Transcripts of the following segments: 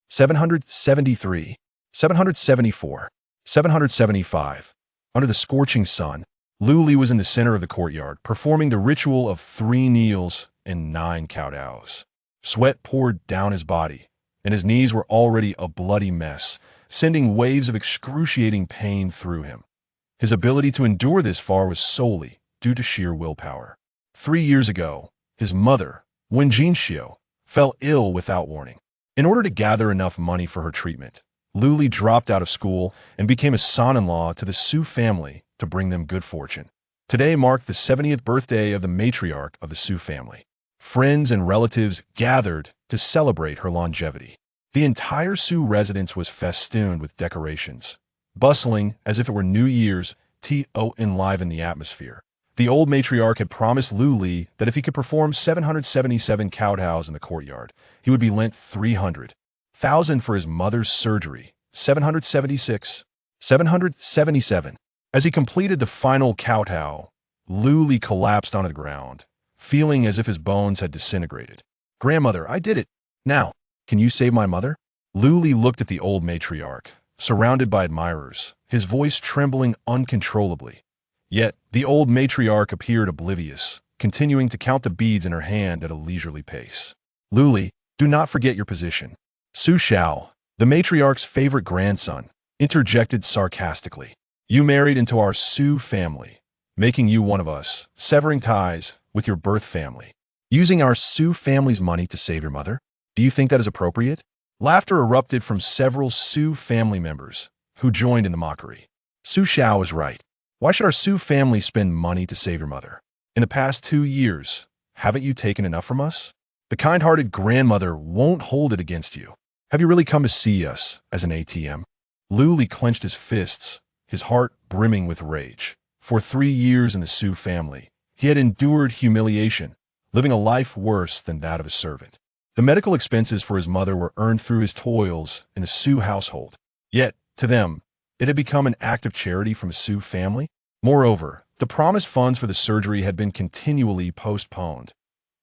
773, 774, 775. Under the scorching sun, Luli was in the center of the courtyard, performing the ritual of 3 kneels and 9 kowtows. Sweat poured down his body, and his knees were already a bloody mess, sending waves of excruciating pain through him. His ability to endure this far was solely due to sheer willpower. 3 years ago, his mother, Wen Jinxiu, fell ill without warning. In order to gather enough money for her treatment, Luli dropped out of school and became a son-in-law to the Su family to bring them good fortune. Today marked the 70th birthday of the matriarch of the Su family. Friends and relatives gathered to celebrate her longevity. The entire Su residence was festooned with decorations, bustling as if it were New Year's to enliven the atmosphere. The old matriarch had promised Luli that if he could perform 777 kowtows in the courtyard, he would be lent 300,000 for his mother's surgery, 776, 777. As he completed the final kowtow, Luli collapsed onto the ground, feeling as if his bones had disintegrated. "Grandmother, I did it. Now, can you save my mother?" Luli looked at the old matriarch, surrounded by admirers, his voice trembling uncontrollably. Yet, the old matriarch appeared oblivious, continuing to count the beads in her hand at a leisurely pace. "Luli, do not forget your position." Su Xiao, the matriarch's favorite grandson, interjected sarcastically. "You married into our Su family, making you one of us, severing ties with your birth family. Using our Su family's money to save your mother? Do you think that is appropriate?" Laughter erupted from several Su family members, who joined in the mockery. Su Xiao was right. Why should our Su family spend money to save your mother? In the past 2 years, haven't you taken enough from us? The kind-hearted grandmother won't hold it against you. Have you really come to see us as an ATM? Luli clenched his fists, his heart brimming with rage. For 3 years in the Su family, he had endured humiliation, living a life worse than that of a servant. The medical expenses for his mother were earned through his toils in the Su household. Yet, to them, it had become an act of charity from a Su family. Moreover, the promised funds for the surgery had been continually postponed.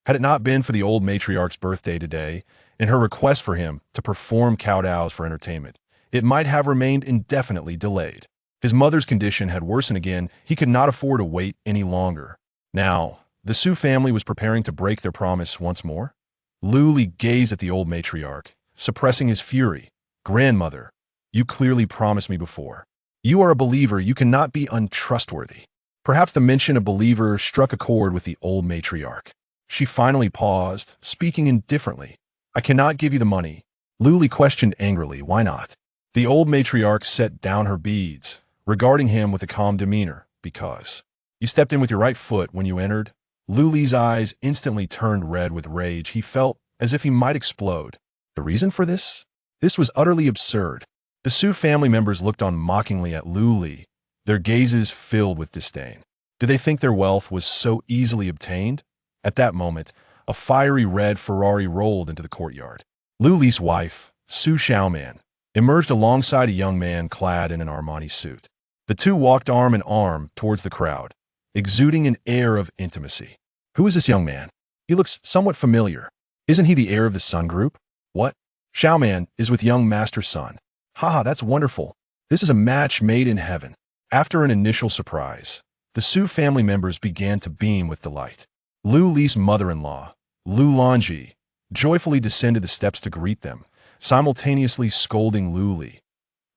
Had it not been for the old matriarch's birthday today and her request for him to perform kowtows for entertainment, it might have remained indefinitely delayed. His mother's condition had worsened again. He could not afford to wait any longer. Now, the Su family was preparing to break their promise once more. Luli gazed at the old matriarch, suppressing his fury. "Grandmother, you clearly promised me before. You are a believer. You cannot be untrustworthy." Perhaps the mention of believer struck a chord with the old matriarch. She finally paused, speaking indifferently. "I cannot give you the money." Luli questioned angrily, "Why not?" The old matriarch set down her beads, regarding him with a calm demeanor. "Because you stepped in with your right foot when you entered." Luli's eyes instantly turned red with rage. He felt as if he might explode. The reason for this? This was utterly absurd. The Su family members looked on mockingly at Luli, their gazes filled with disdain. Did they think their wealth was so easily obtained? At that moment, a fiery red Ferrari rolled into the courtyard. Luli's wife, Su Xiaoman, emerged alongside a young man clad in an Armani suit. The two walked arm in arm towards the crowd, exuding an air of intimacy. "Who is this young man? He looks somewhat familiar. Isn't he the heir of the Sun Group?" "What? Xiaoman is with young Master Sun." "Haha, that's wonderful. This is a match made in heaven." After an initial surprise, the Su family members began to beam with delight. Lu Li's mother-in-law, Lu Longji, joyfully descended the steps to greet them, simultaneously scolding Lu Li.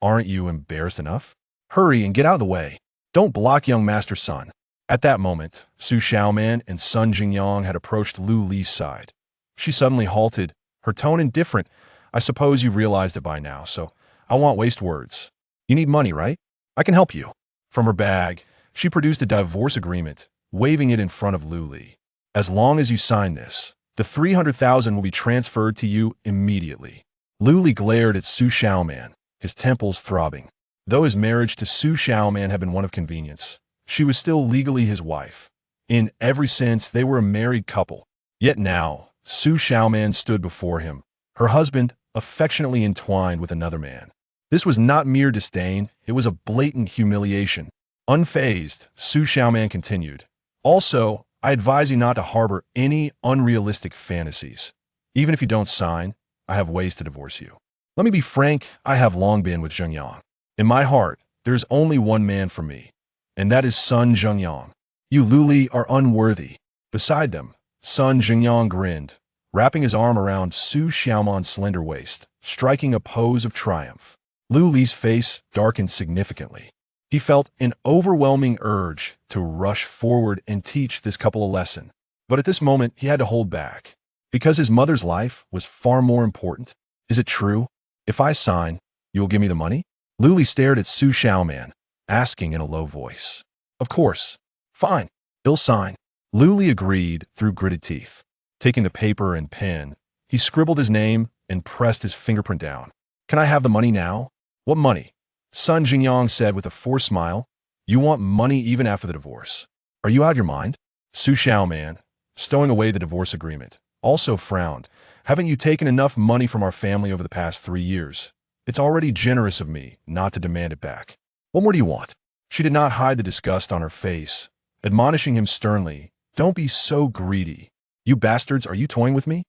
"Aren't you embarrassed enough? Hurry and get out of the way. Don't block young Master Sun." At that moment, Su Xiaoman and Sun Jingyang had approached Lu Li's side. She suddenly halted, her tone indifferent. "I suppose you've realized it by now, so I won't waste words. You need money, right? I can help you." From her bag, she produced a divorce agreement, waving it in front of Lu Li. "As long as you sign this, the 300,000 will be transferred to you immediately." Lu Li glared at Su Xiaoman, his temples throbbing. Though his marriage to Su Xiaoman had been one of convenience, she was still legally his wife. In every sense, they were a married couple. Yet now, Su Xiaoman stood before him, her husband affectionately entwined with another man. This was not mere disdain, it was a blatant humiliation. Unfazed, Su Xiaoman continued. "Also, I advise you not to harbor any unrealistic fantasies. Even if you don't sign, I have ways to divorce you." Let me be frank, I have long been with Zhengyang. In my heart, there is only one man for me, and that is Sun Zhengyang. You Luli are unworthy. Beside them, Sun Zhengyang grinned, wrapping his arm around Su Xiaoman's slender waist, striking a pose of triumph. Lu Li's face darkened significantly. He felt an overwhelming urge to rush forward and teach this couple a lesson. But at this moment, he had to hold back. Because his mother's life was far more important. Is it true? If I sign, you will give me the money? Lu Li stared at Su Xiaoman, asking in a low voice. Of course. Fine. He'll sign. Lu Li agreed through gritted teeth. Taking the paper and pen, he scribbled his name and pressed his fingerprint down. Can I have the money now? What money? Sun Jingyang said with a forced smile. You want money even after the divorce. Are you out of your mind? Su Xiaoman, stowing away the divorce agreement, also frowned. Haven't you taken enough money from our family over the past 3 years? It's already generous of me not to demand it back. What more do you want? She did not hide the disgust on her face, admonishing him sternly. Don't be so greedy. You bastards, are you toying with me?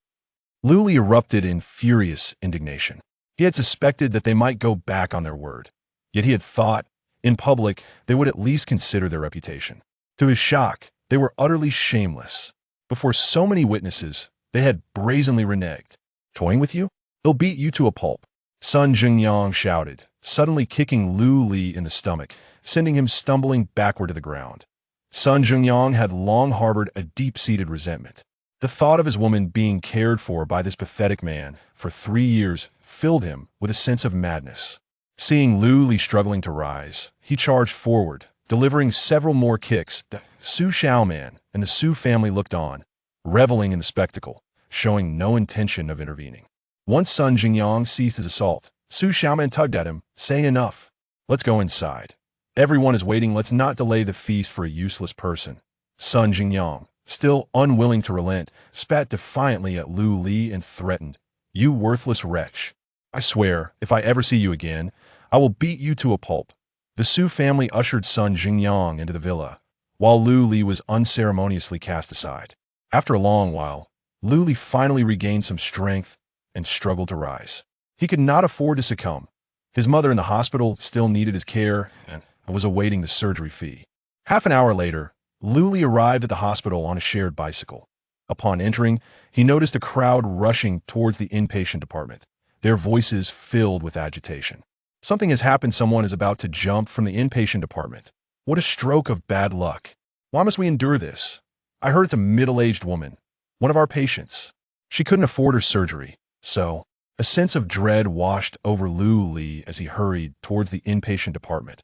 Lu Li erupted in furious indignation. He had suspected that they might go back on their word. Yet he had thought, in public, they would at least consider their reputation. To his shock, they were utterly shameless. Before so many witnesses, they had brazenly reneged. Toying with you? He'll beat you to a pulp. Sun Jingyang shouted, suddenly kicking Lu Li in the stomach, sending him stumbling backward to the ground. Sun Jingyang had long harbored a deep-seated resentment. The thought of his woman being cared for by this pathetic man for 3 years filled him with a sense of madness. Seeing Lu Li struggling to rise, he charged forward, delivering several more kicks. Su Xiaoman and the Su family looked on, reveling in the spectacle, showing no intention of intervening. Once Sun Jingyang ceased his assault, Su Xiaoman tugged at him, saying, "Enough. Let's go inside. Everyone is waiting. Let's not delay the feast for a useless person." Sun Jingyang, still unwilling to relent, spat defiantly at Lu Li and threatened, "You worthless wretch. I swear, if I ever see you again, I will beat you to a pulp." The Su family ushered Sun Jingyang into the villa, while Lu Li was unceremoniously cast aside. After a long while, Lu Li finally regained some strength and struggled to rise. He could not afford to succumb. His mother in the hospital still needed his care and was awaiting the surgery fee. Half an hour later, Lu Li arrived at the hospital on a shared bicycle. Upon entering, he noticed a crowd rushing towards the inpatient department, their voices filled with agitation. Something has happened. Someone is about to jump from the inpatient department. What a stroke of bad luck. Why must we endure this? I heard it's a middle-aged woman, one of our patients. She couldn't afford her surgery, so a sense of dread washed over Lu Li as he hurried towards the inpatient department.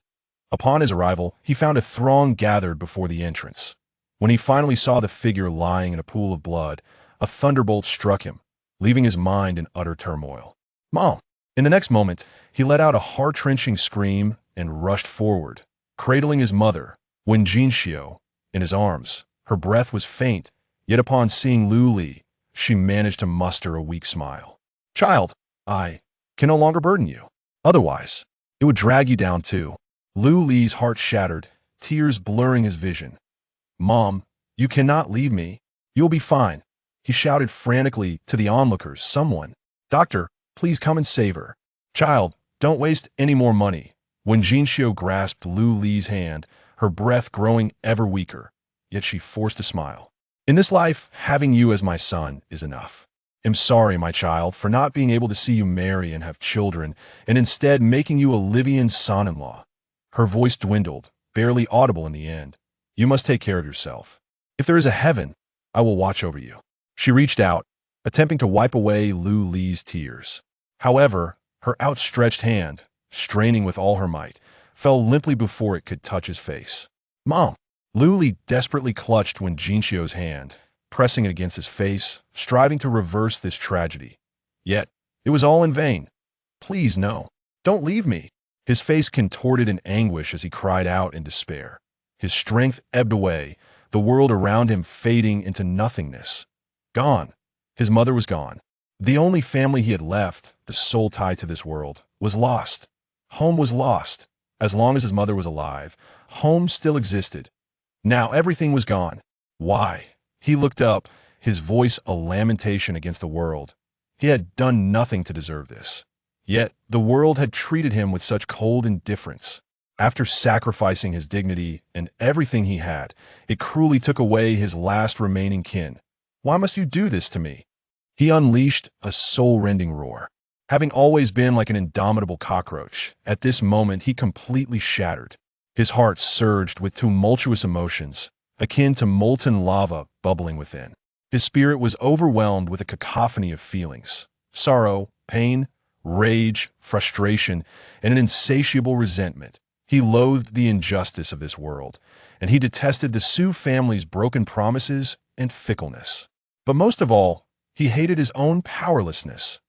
Upon his arrival, he found a throng gathered before the entrance. When he finally saw the figure lying in a pool of blood, a thunderbolt struck him, leaving his mind in utter turmoil. "Mom!" In the next moment, he let out a heart-wrenching scream and rushed forward, cradling his mother. When Jinxiu, in his arms, her breath was faint, yet upon seeing Lu Li, she managed to muster a weak smile. "Child, I can no longer burden you. Otherwise, it would drag you down too." Lu Li's heart shattered, tears blurring his vision. "Mom, you cannot leave me. You'll be fine," he shouted frantically to the onlookers. "Someone. Doctor, please come and save her. Child, don't waste any more money." When Jinxiu grasped Lu Li's hand, her breath growing ever weaker, yet she forced a smile. "In this life, having you as my son is enough. I'm sorry, my child, for not being able to see you marry and have children, and instead making you Olivian's son-in-law." Her voice dwindled, barely audible in the end. "You must take care of yourself. If there is a heaven, I will watch over you." She reached out, attempting to wipe away Lu Li's tears. However, her outstretched hand, straining with all her might, fell limply before it could touch his face. "Mom!" Lu Li desperately clutched when Jinxiu's hand, pressing it against his face, striving to reverse this tragedy. Yet, it was all in vain. "Please, no. Don't leave me." His face contorted in anguish as he cried out in despair. His strength ebbed away, the world around him fading into nothingness. Gone. His mother was gone. The only family he had left, the sole tie to this world, was lost. Home was lost. As long as his mother was alive, home still existed. Now everything was gone. Why? He looked up, his voice a lamentation against the world. He had done nothing to deserve this. Yet, the world had treated him with such cold indifference. After sacrificing his dignity and everything he had, it cruelly took away his last remaining kin. Why must you do this to me? He unleashed a soul-rending roar. Having always been like an indomitable cockroach, at this moment he completely shattered. His heart surged with tumultuous emotions, akin to molten lava bubbling within. His spirit was overwhelmed with a cacophony of feelings: sorrow, pain, rage, frustration, and an insatiable resentment. He loathed the injustice of this world, and he detested the Sioux family's broken promises and fickleness. But most of all, he hated his own powerlessness.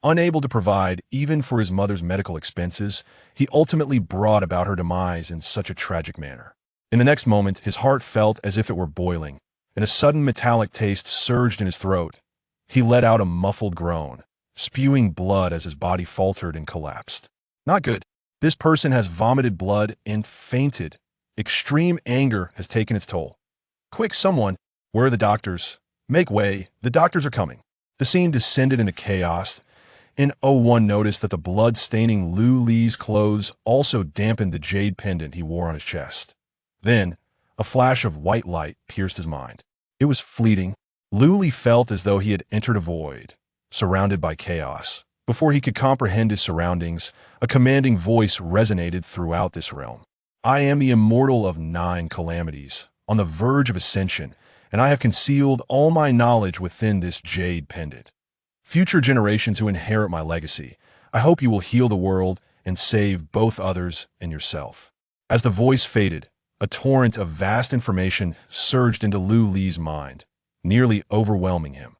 Unable to provide even for his mother's medical expenses, he ultimately brought about her demise in such a tragic manner. In the next moment, his heart felt as if it were boiling, and a sudden metallic taste surged in his throat. He let out a muffled groan, spewing blood as his body faltered and collapsed. Not good. This person has vomited blood and fainted. Extreme anger has taken its toll. Quick, someone! Where are the doctors? Make way, the doctors are coming. The scene descended into chaos, and one noticed that the blood staining Lu Li's clothes also dampened the jade pendant he wore on his chest. Then, a flash of white light pierced his mind. It was fleeting. Lu Li felt as though he had entered a void, surrounded by chaos. Before he could comprehend his surroundings, a commanding voice resonated throughout this realm. I am the immortal of 9 calamities, on the verge of ascension, and I have concealed all my knowledge within this jade pendant. Future generations who inherit my legacy, I hope you will heal the world and save both others and yourself. As the voice faded, a torrent of vast information surged into Lu Li's mind, nearly overwhelming him.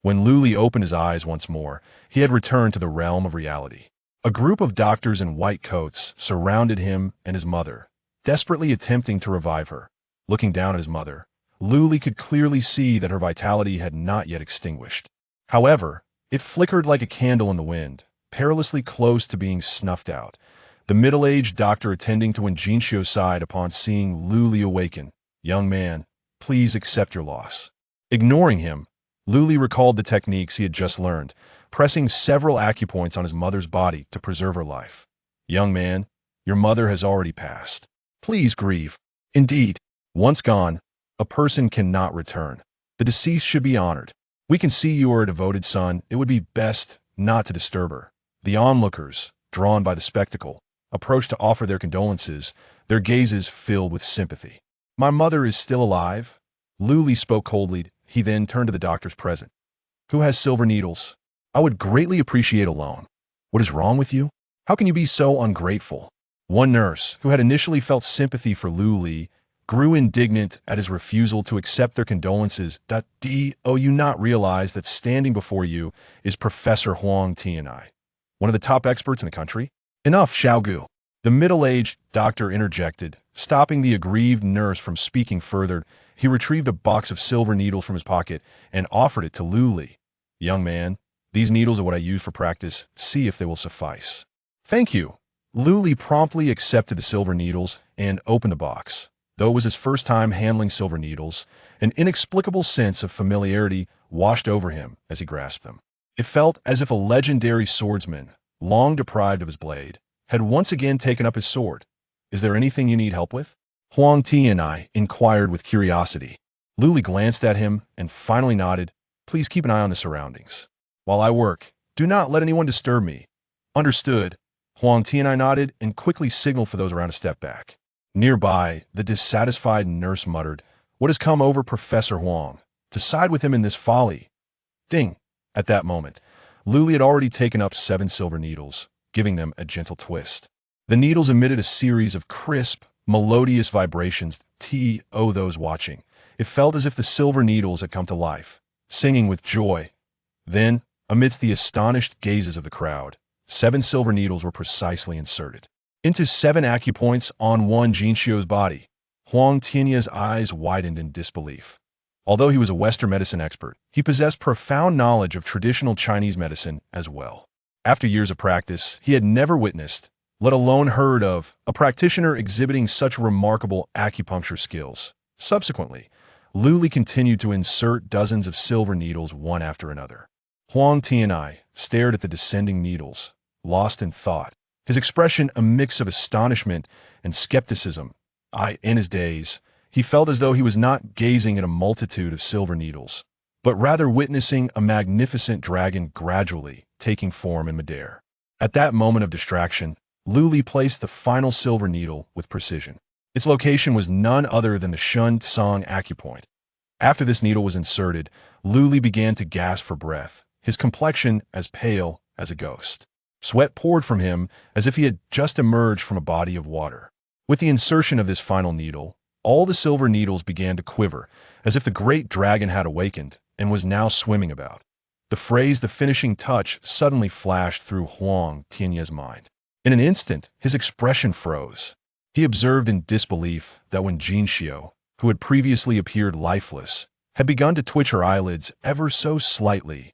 When Lu Li opened his eyes once more, he had returned to the realm of reality. A group of doctors in white coats surrounded him and his mother, desperately attempting to revive her. Looking down at his mother, Lu Li could clearly see that her vitality had not yet extinguished. However, it flickered like a candle in the wind, perilously close to being snuffed out. The middle-aged doctor attending to Jinxio's side upon seeing Lu Li awaken. Young man, please accept your loss. Ignoring him, Lu Li recalled the techniques he had just learned, pressing several acupoints on his mother's body to preserve her life. Young man, your mother has already passed. Please grieve. Indeed, once gone, a person cannot return. The deceased should be honored. We can see you are a devoted son. It would be best not to disturb her. The onlookers, drawn by the spectacle, approached to offer their condolences, their gazes filled with sympathy. My mother is still alive? Lu Li spoke coldly. He then turned to the doctors present. Who has silver needles? I would greatly appreciate a loan. What is wrong with you? How can you be so ungrateful? One nurse, who had initially felt sympathy for Lu Li, grew indignant at his refusal to accept their condolences. Do you not realize that standing before you is Professor Huang Tianai, one of the top experts in the country? Enough, Xiaogu. The middle-aged doctor interjected, stopping the aggrieved nurse from speaking further. He retrieved a box of silver needles from his pocket and offered it to Lu Li. Young man, these needles are what I use for practice. See if they will suffice. Thank you. Lu Li promptly accepted the silver needles and opened the box. Though it was his first time handling silver needles, an inexplicable sense of familiarity washed over him as he grasped them. It felt as if a legendary swordsman, long deprived of his blade, had once again taken up his sword. Is there anything you need help with? Huang Tianai inquired with curiosity. Lu Li glanced at him and finally nodded. Please keep an eye on the surroundings. While I work, do not let anyone disturb me. Understood. Huang Tianai nodded and quickly signaled for those around to step back. Nearby, the dissatisfied nurse muttered, What has come over Professor Huang? To side with him in this folly? Ding! At that moment, Lu Li had already taken up 7 silver needles, giving them a gentle twist. The needles emitted a series of crisp, melodious vibrations. Those watching, it felt as if the silver needles had come to life, singing with joy. Then, amidst the astonished gazes of the crowd, 7 silver needles were precisely inserted into 7 acupoints on one Jinxio's body. Huang Tianya's eyes widened in disbelief. Although he was a Western medicine expert, he possessed profound knowledge of traditional Chinese medicine as well. After years of practice, he had never witnessed, let alone heard of, a practitioner exhibiting such remarkable acupuncture skills. Subsequently, Lu Li continued to insert dozens of silver needles one after another. Huang Tianai stared at the descending needles, lost in thought, his expression a mix of astonishment and skepticism. In his daze, he felt as though he was not gazing at a multitude of silver needles, but rather witnessing a magnificent dragon gradually taking form in midair. At that moment of distraction, Luli placed the final silver needle with precision. Its location was none other than the Shun Tsang acupoint. After this needle was inserted, Luli began to gasp for breath, his complexion as pale as a ghost. Sweat poured from him as if he had just emerged from a body of water. With the insertion of this final needle, all the silver needles began to quiver, as if the great dragon had awakened and was now swimming about. The phrase "the finishing touch" suddenly flashed through Huang Tianye's mind. In an instant, his expression froze. He observed in disbelief that when Jinxiu, who had previously appeared lifeless, had begun to twitch her eyelids ever so slightly.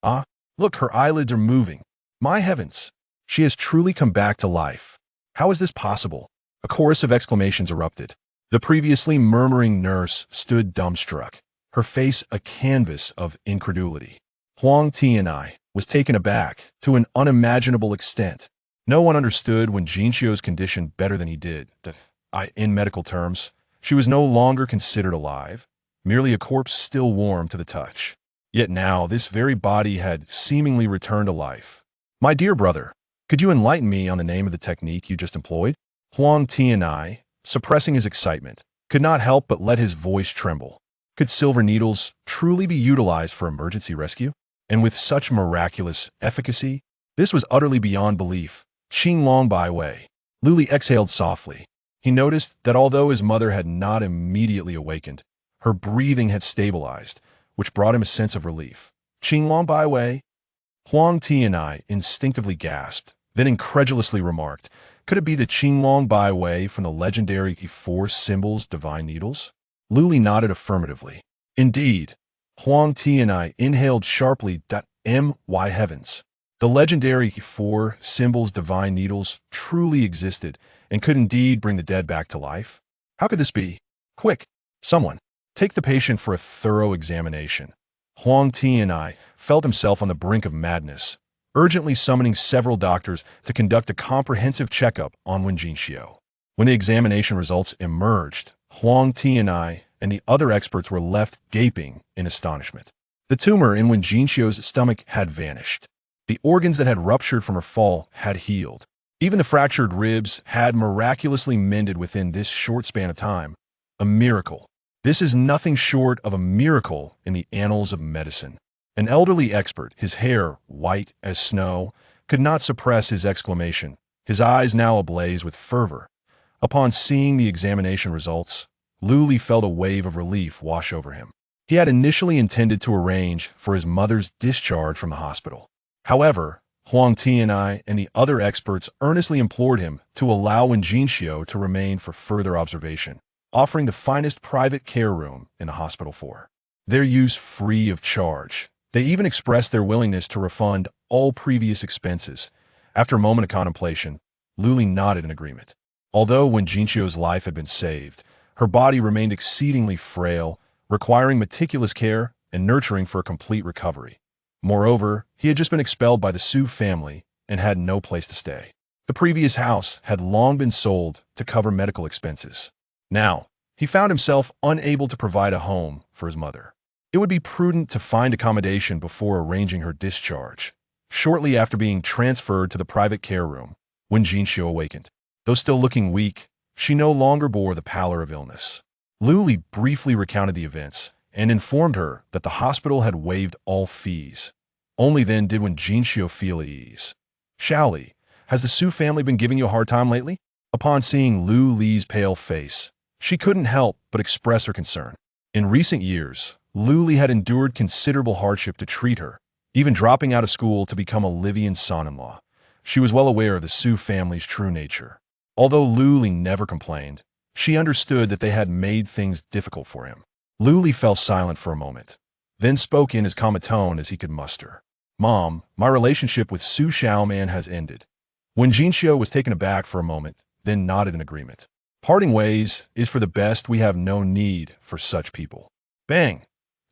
Ah, look, her eyelids are moving. My heavens! She has truly come back to life. How is this possible? A chorus of exclamations erupted. The previously murmuring nurse stood dumbstruck, her face a canvas of incredulity. Huang Tianyi was taken aback to an unimaginable extent. No one understood when Jinxiu's condition better than he did. In medical terms, she was no longer considered alive, merely a corpse still warm to the touch. Yet now this very body had seemingly returned to life. My dear brother, could you enlighten me on the name of the technique you just employed? Huang Tianyi, suppressing his excitement, could not help but let his voice tremble. Could silver needles truly be utilized for emergency rescue? And with such miraculous efficacy? This was utterly beyond belief. Qinglong Bai Wei. Luli exhaled softly. He noticed that although his mother had not immediately awakened, her breathing had stabilized, which brought him a sense of relief. Qinglong Bai Wei? Huang Tianyi instinctively gasped, then incredulously remarked, could it be the Qinglong Bai Wei from the legendary four symbols divine needles? Luli nodded affirmatively. Indeed. Huang Tianyi inhaled sharply. My heavens. The legendary four symbols divine needles truly existed and could indeed bring the dead back to life? How could this be? Quick, someone, take the patient for a thorough examination. Huang Tianyi felt himself on the brink of madness, urgently summoning several doctors to conduct a comprehensive checkup on Wen Jinxiu. When the examination results emerged, Huang Tianyi and the other experts were left gaping in astonishment. The tumor in Wen Jinxiu's stomach had vanished. The organs that had ruptured from her fall had healed. Even the fractured ribs had miraculously mended within this short span of time. A miracle. This is nothing short of a miracle in the annals of medicine. An elderly expert, his hair white as snow, could not suppress his exclamation, his eyes now ablaze with fervor. Upon seeing the examination results, Luli felt a wave of relief wash over him. He had initially intended to arrange for his mother's discharge from the hospital. However, Huang Tianyi and the other experts earnestly implored him to allow Wen Jinxiu to remain for further observation, offering the finest private care room in the hospital for their use free of charge. They even expressed their willingness to refund all previous expenses. After a moment of contemplation, Luli nodded in agreement. Although Wen Jinxiu's life had been saved, her body remained exceedingly frail, requiring meticulous care and nurturing for a complete recovery. Moreover, he had just been expelled by the Su family and had no place to stay. The previous house had long been sold to cover medical expenses. Now, he found himself unable to provide a home for his mother. It would be prudent to find accommodation before arranging her discharge. Shortly after being transferred to the private care room, Wen Jinxiu awakened. Though still looking weak, she no longer bore the pallor of illness. Luli briefly recounted the events and informed her that the hospital had waived all fees. Only then did Wen Jinxiu feel at ease. Shaoli, has the Su family been giving you a hard time lately? Upon seeing Lu Li's pale face, she couldn't help but express her concern. In recent years, Lu Li had endured considerable hardship to treat her, even dropping out of school to become Olivian's son-in-law. She was well aware of the Su family's true nature. Although Lu Li never complained, she understood that they had made things difficult for him. Lu Li fell silent for a moment, then spoke in as calm a tone as he could muster. Mom, my relationship with Su Xiaoman has ended. Wen Jinxiu was taken aback for a moment, then nodded in agreement. Parting ways is for the best. We have no need for such people. Bang!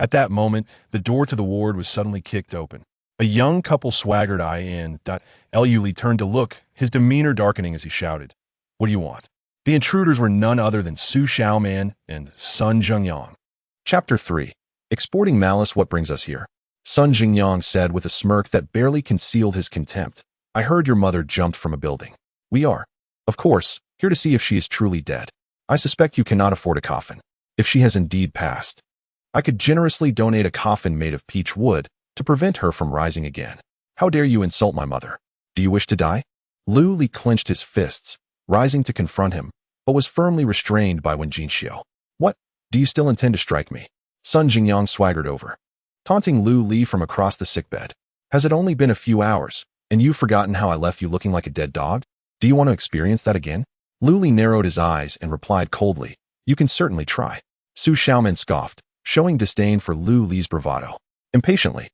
At that moment, the door to the ward was suddenly kicked open. A young couple swaggered in. Lu turned to look, his demeanor darkening as he shouted, "What do you want?" The intruders were none other than Su Xiaoman and Sun Jingyang. Chapter 3. Exporting Malice. What brings us here? Sun Jingyang said with a smirk that barely concealed his contempt. I heard your mother jumped from a building. We are, of course, here to see if she is truly dead. I suspect you cannot afford a coffin. If she has indeed passed, I could generously donate a coffin made of peach wood to prevent her from rising again. How dare you insult my mother? Do you wish to die? Lu Li clenched his fists, rising to confront him, but was firmly restrained by Wen Jinxiu. What? Do you still intend to strike me? Sun Jingyang swaggered over, taunting Lu Li from across the sickbed. Has it only been a few hours, and you've forgotten how I left you looking like a dead dog? Do you want to experience that again? Lu Li narrowed his eyes and replied coldly, You can certainly try. Su Xiaoman scoffed, showing disdain for Lu Li's bravado. Impatiently,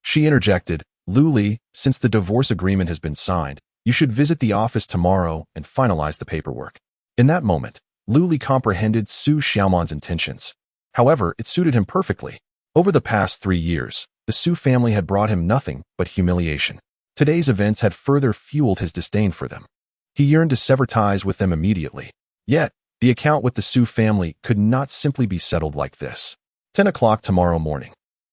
she interjected, Lu Li, since the divorce agreement has been signed, you should visit the office tomorrow and finalize the paperwork. In that moment, Lu Li comprehended Su Xiaoman's intentions. However, it suited him perfectly. Over the past 3 years, the Su family had brought him nothing but humiliation. Today's events had further fueled his disdain for them. He yearned to sever ties with them immediately. Yet, the account with the Su family could not simply be settled like this. 10 o'clock tomorrow morning.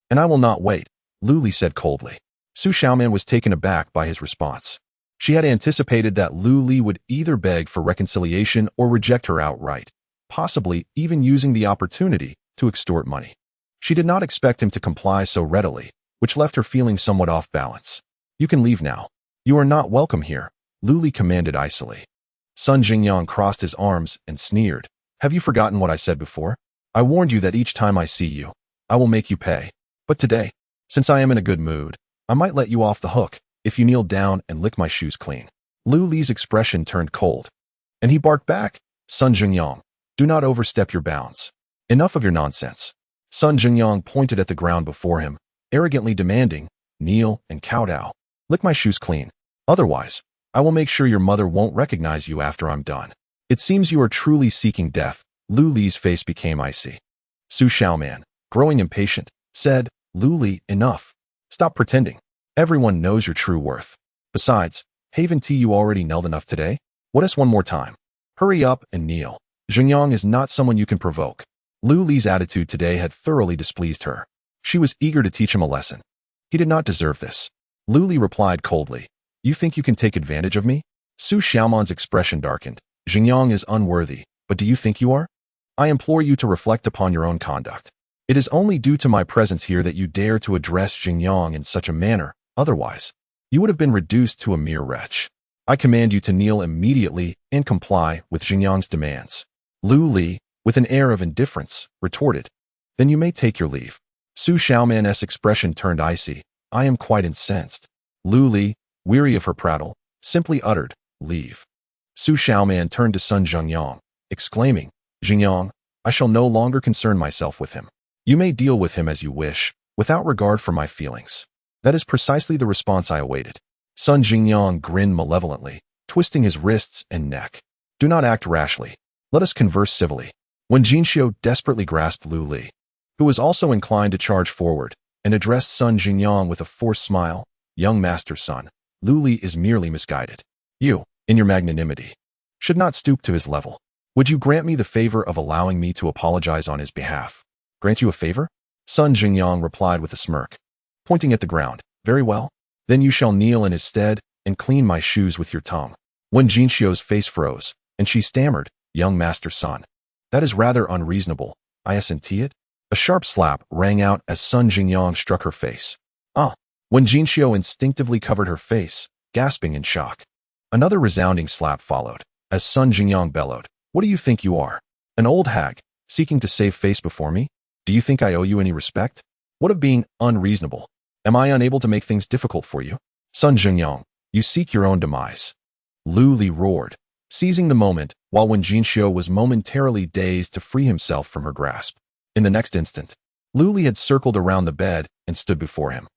And I will not wait, Lu Li said coldly. Su Xiaoman was taken aback by his response. She had anticipated that Lu Li would either beg for reconciliation or reject her outright, possibly even using the opportunity to extort money. She did not expect him to comply so readily, which left her feeling somewhat off balance. You can leave now. You are not welcome here, Lu Li commanded icily. Sun Jingyang crossed his arms and sneered. Have you forgotten what I said before? I warned you that each time I see you, I will make you pay. But today, since I am in a good mood, I might let you off the hook if you kneel down and lick my shoes clean. Lu Li's expression turned cold, and he barked back, Sun Jingyang, do not overstep your bounds. Enough of your nonsense. Sun Jingyang pointed at the ground before him, arrogantly demanding, kneel and kowtow. Lick my shoes clean. Otherwise, I will make sure your mother won't recognize you after I'm done. It seems you are truly seeking death. Lu Li's face became icy. Su Xiaoman, growing impatient, said, Lu Li, enough. Stop pretending. Everyone knows your true worth. Besides, haven't you already knelt enough today? What us one more time? Hurry up and kneel. Jingyang is not someone you can provoke. Lu Li's attitude today had thoroughly displeased her. She was eager to teach him a lesson. He did not deserve this. Lu Li replied coldly, You think you can take advantage of me? Su Xiaoman's expression darkened. Jingyang is unworthy, but do you think you are? I implore you to reflect upon your own conduct. It is only due to my presence here that you dare to address Jingyang in such a manner. Otherwise, you would have been reduced to a mere wretch. I command you to kneel immediately and comply with Jingyang's demands. Lu Li, with an air of indifference, retorted, Then you may take your leave. Su Xiaoman's expression turned icy. I am quite incensed. Lu Li, weary of her prattle, simply uttered, Leave. Su Xiaoman turned to Sun Jingyang, exclaiming, Jingyang, I shall no longer concern myself with him. You may deal with him as you wish, without regard for my feelings. That is precisely the response I awaited. Sun Jingyang grinned malevolently, twisting his wrists and neck. Do not act rashly. Let us converse civilly. When Jinxiu desperately grasped Lu Li, who was also inclined to charge forward, and addressed Sun Jingyang with a forced smile, Young master son, Lu Li is merely misguided. You, in your magnanimity, should not stoop to his level. Would you grant me the favor of allowing me to apologize on his behalf? Grant you a favor? Sun Jingyang replied with a smirk, pointing at the ground. Very well. Then you shall kneel in his stead and clean my shoes with your tongue. When Jinxiu's face froze, and she stammered, Young master son. That is rather unreasonable. I assent it. A sharp slap rang out as Sun Jingyang struck her face. When Jinxiu instinctively covered her face, gasping in shock. Another resounding slap followed, as Sun Jingyang bellowed, What do you think you are? An old hag, seeking to save face before me? Do you think I owe you any respect? What of being unreasonable? Am I unable to make things difficult for you? Sun Jingyang, you seek your own demise. Lu Li roared, seizing the moment while Wen Jinxiu was momentarily dazed to free himself from her grasp. In the next instant, Lu Li had circled around the bed and stood before him.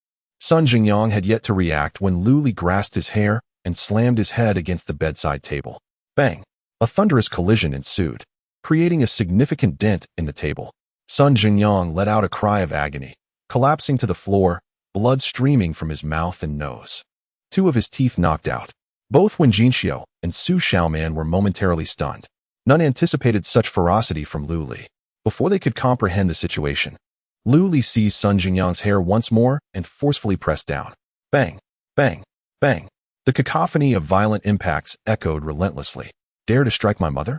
Sun Jingyang had yet to react when Lu Li grasped his hair and slammed his head against the bedside table. Bang! A thunderous collision ensued, creating a significant dent in the table. Sun Jingyang let out a cry of agony, collapsing to the floor, blood streaming from his mouth and nose. Two of his teeth knocked out. Both Wen Jinxiu and Su Xiaoman were momentarily stunned. None anticipated such ferocity from Lu Li. Before they could comprehend the situation, Lu Li seized Sun Jingyang's hair once more and forcefully pressed down. Bang, bang, bang. The cacophony of violent impacts echoed relentlessly. Dare to strike my mother?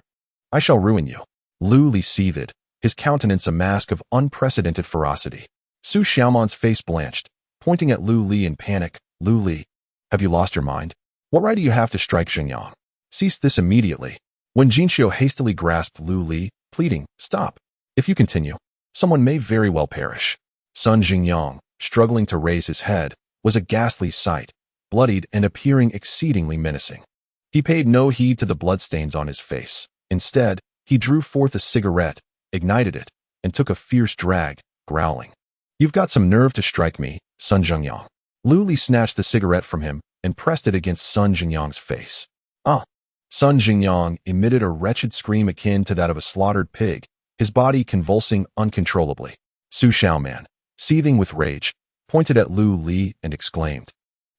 I shall ruin you. Lu Li seethed, his countenance a mask of unprecedented ferocity. Su Xiaoman's face blanched, pointing at Lu Li in panic. Lu Li, have you lost your mind? What right do you have to strike Xingyang? Cease this immediately. When Jinxiu hastily grasped Lu Li, pleading, stop. If you continue, someone may very well perish. Sun Xingyang, struggling to raise his head, was a ghastly sight, bloodied and appearing exceedingly menacing. He paid no heed to the bloodstains on his face. Instead, he drew forth a cigarette, ignited it, and took a fierce drag, growling. You've got some nerve to strike me, Sun Xingyang. Lu Li snatched the cigarette from him and pressed it against Sun Xingyang's face. Ah! Sun Xingyang emitted a wretched scream akin to that of a slaughtered pig, his body convulsing uncontrollably. Su Xiaoman, seething with rage, pointed at Lu Li and exclaimed,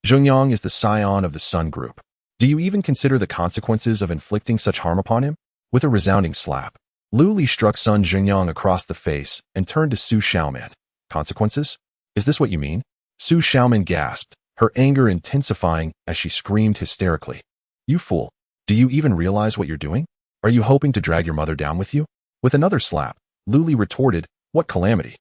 Xingyang is the scion of the Sun Group. Do you even consider the consequences of inflicting such harm upon him? With a resounding slap, Lu Li struck Sun Xingyang across the face and turned to Su Xiaoman. Consequences? Is this what you mean? Su Xiaoman gasped, her anger intensifying as she screamed hysterically. You fool! Do you even realize what you're doing? Are you hoping to drag your mother down with you? With another slap, Lu Li retorted, what calamity?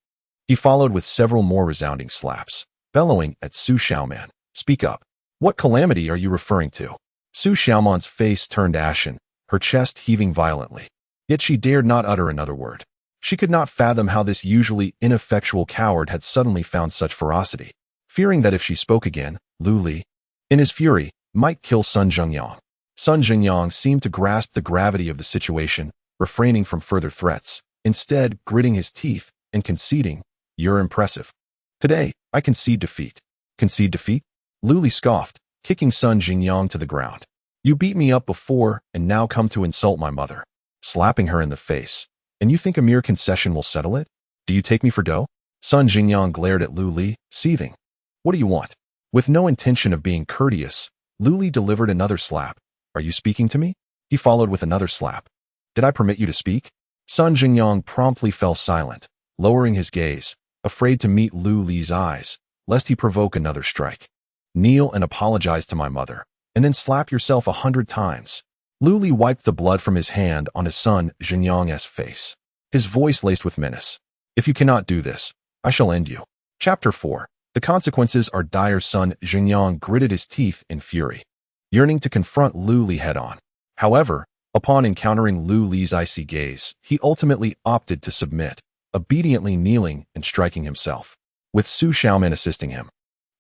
He followed with several more resounding slaps, bellowing at Su Xiaoman. Speak up. What calamity are you referring to? Su Xiaoman's face turned ashen, her chest heaving violently. Yet she dared not utter another word. She could not fathom how this usually ineffectual coward had suddenly found such ferocity. Fearing that if she spoke again, Lu Li, in his fury, might kill Sun Xingyang. Sun Xingyang seemed to grasp the gravity of the situation, refraining from further threats, instead gritting his teeth and conceding, You're impressive. Today, I concede defeat. Concede defeat? Lu Li scoffed, kicking Sun Xingyang to the ground. You beat me up before and now come to insult my mother, slapping her in the face. And you think a mere concession will settle it? Do you take me for dough? Sun Xingyang glared at Lu Li, seething. What do you want? With no intention of being courteous, Lu Li delivered another slap. Are you speaking to me? He followed with another slap. Did I permit you to speak? Sun Xingyang promptly fell silent, lowering his gaze, afraid to meet Lu Li's eyes, lest he provoke another strike. Kneel and apologize to my mother, and then slap yourself 100 times. Lu Li wiped the blood from his hand on his son Xingyang's face. His voice laced with menace. If you cannot do this, I shall end you. Chapter 4. The consequences are dire. Sun Xingyang gritted his teeth in fury, yearning to confront Lu Li head-on. However, upon encountering Lu Li's icy gaze, he ultimately opted to submit, obediently kneeling and striking himself. With Su Xiaoman assisting him,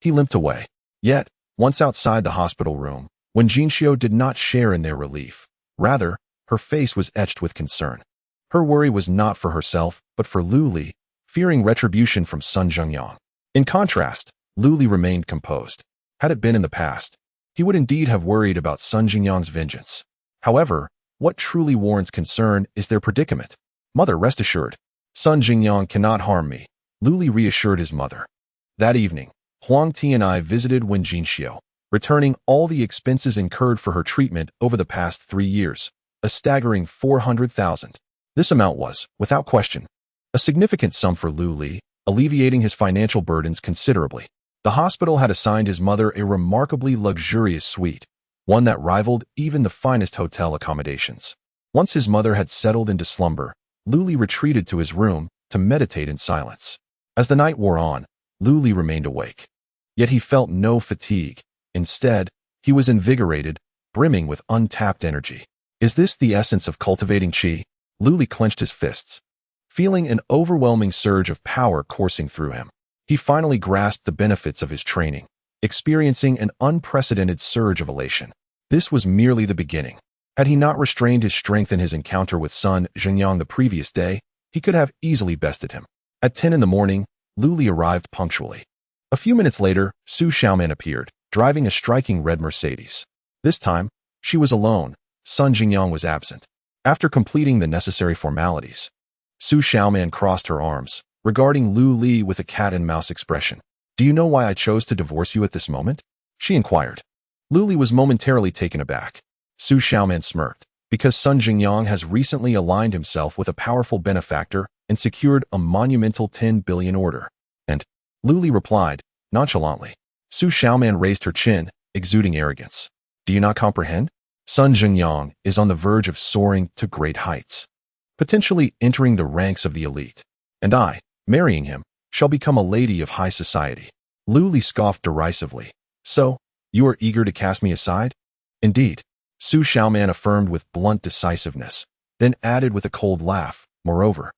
he limped away. Yet, once outside the hospital room, Wen Jinxiu did not share in their relief. Rather, her face was etched with concern. Her worry was not for herself, but for Lu Li, fearing retribution from Sun Xingyang. In contrast, Lu Li remained composed. Had it been in the past, he would indeed have worried about Sun Xingyang's vengeance. However, what truly warrants concern is their predicament. Mother, rest assured, Sun Xingyang cannot harm me, Lu Li reassured his mother. That evening, Huang Ti and I visited Wen Jinxiu, returning all the expenses incurred for her treatment over the past 3 years, a staggering 400,000. This amount was, without question, a significant sum for Lu Li, alleviating his financial burdens considerably. The hospital had assigned his mother a remarkably luxurious suite, one that rivaled even the finest hotel accommodations. Once his mother had settled into slumber, Lu Li retreated to his room to meditate in silence. As the night wore on, Lu Li remained awake. Yet he felt no fatigue. Instead, he was invigorated, brimming with untapped energy. Is this the essence of cultivating qi? Lu Li clenched his fists, feeling an overwhelming surge of power coursing through him. He finally grasped the benefits of his training, experiencing an unprecedented surge of elation. This was merely the beginning. Had he not restrained his strength in his encounter with Sun Xingyang the previous day, he could have easily bested him. At 10 in the morning, Lu Li arrived punctually. A few minutes later, Su Xiaoman appeared, driving a striking red Mercedes. This time, she was alone. Sun Xingyang was absent. After completing the necessary formalities, Su Xiaoman crossed her arms, regarding Lu Li with a cat-and-mouse expression. Do you know why I chose to divorce you at this moment? She inquired. Luli was momentarily taken aback. Su Xiaoman smirked. Because Sun Jingyang has recently aligned himself with a powerful benefactor and secured a monumental 10 billion order. And Luli replied, nonchalantly. Su Xiaoman raised her chin, exuding arrogance. Do you not comprehend? Sun Jingyang is on the verge of soaring to great heights, potentially entering the ranks of the elite. And I, marrying him, shall become a lady of high society. Luli scoffed derisively. So, you are eager to cast me aside? Indeed. Su Xiaoman affirmed with blunt decisiveness, then added with a cold laugh, moreover.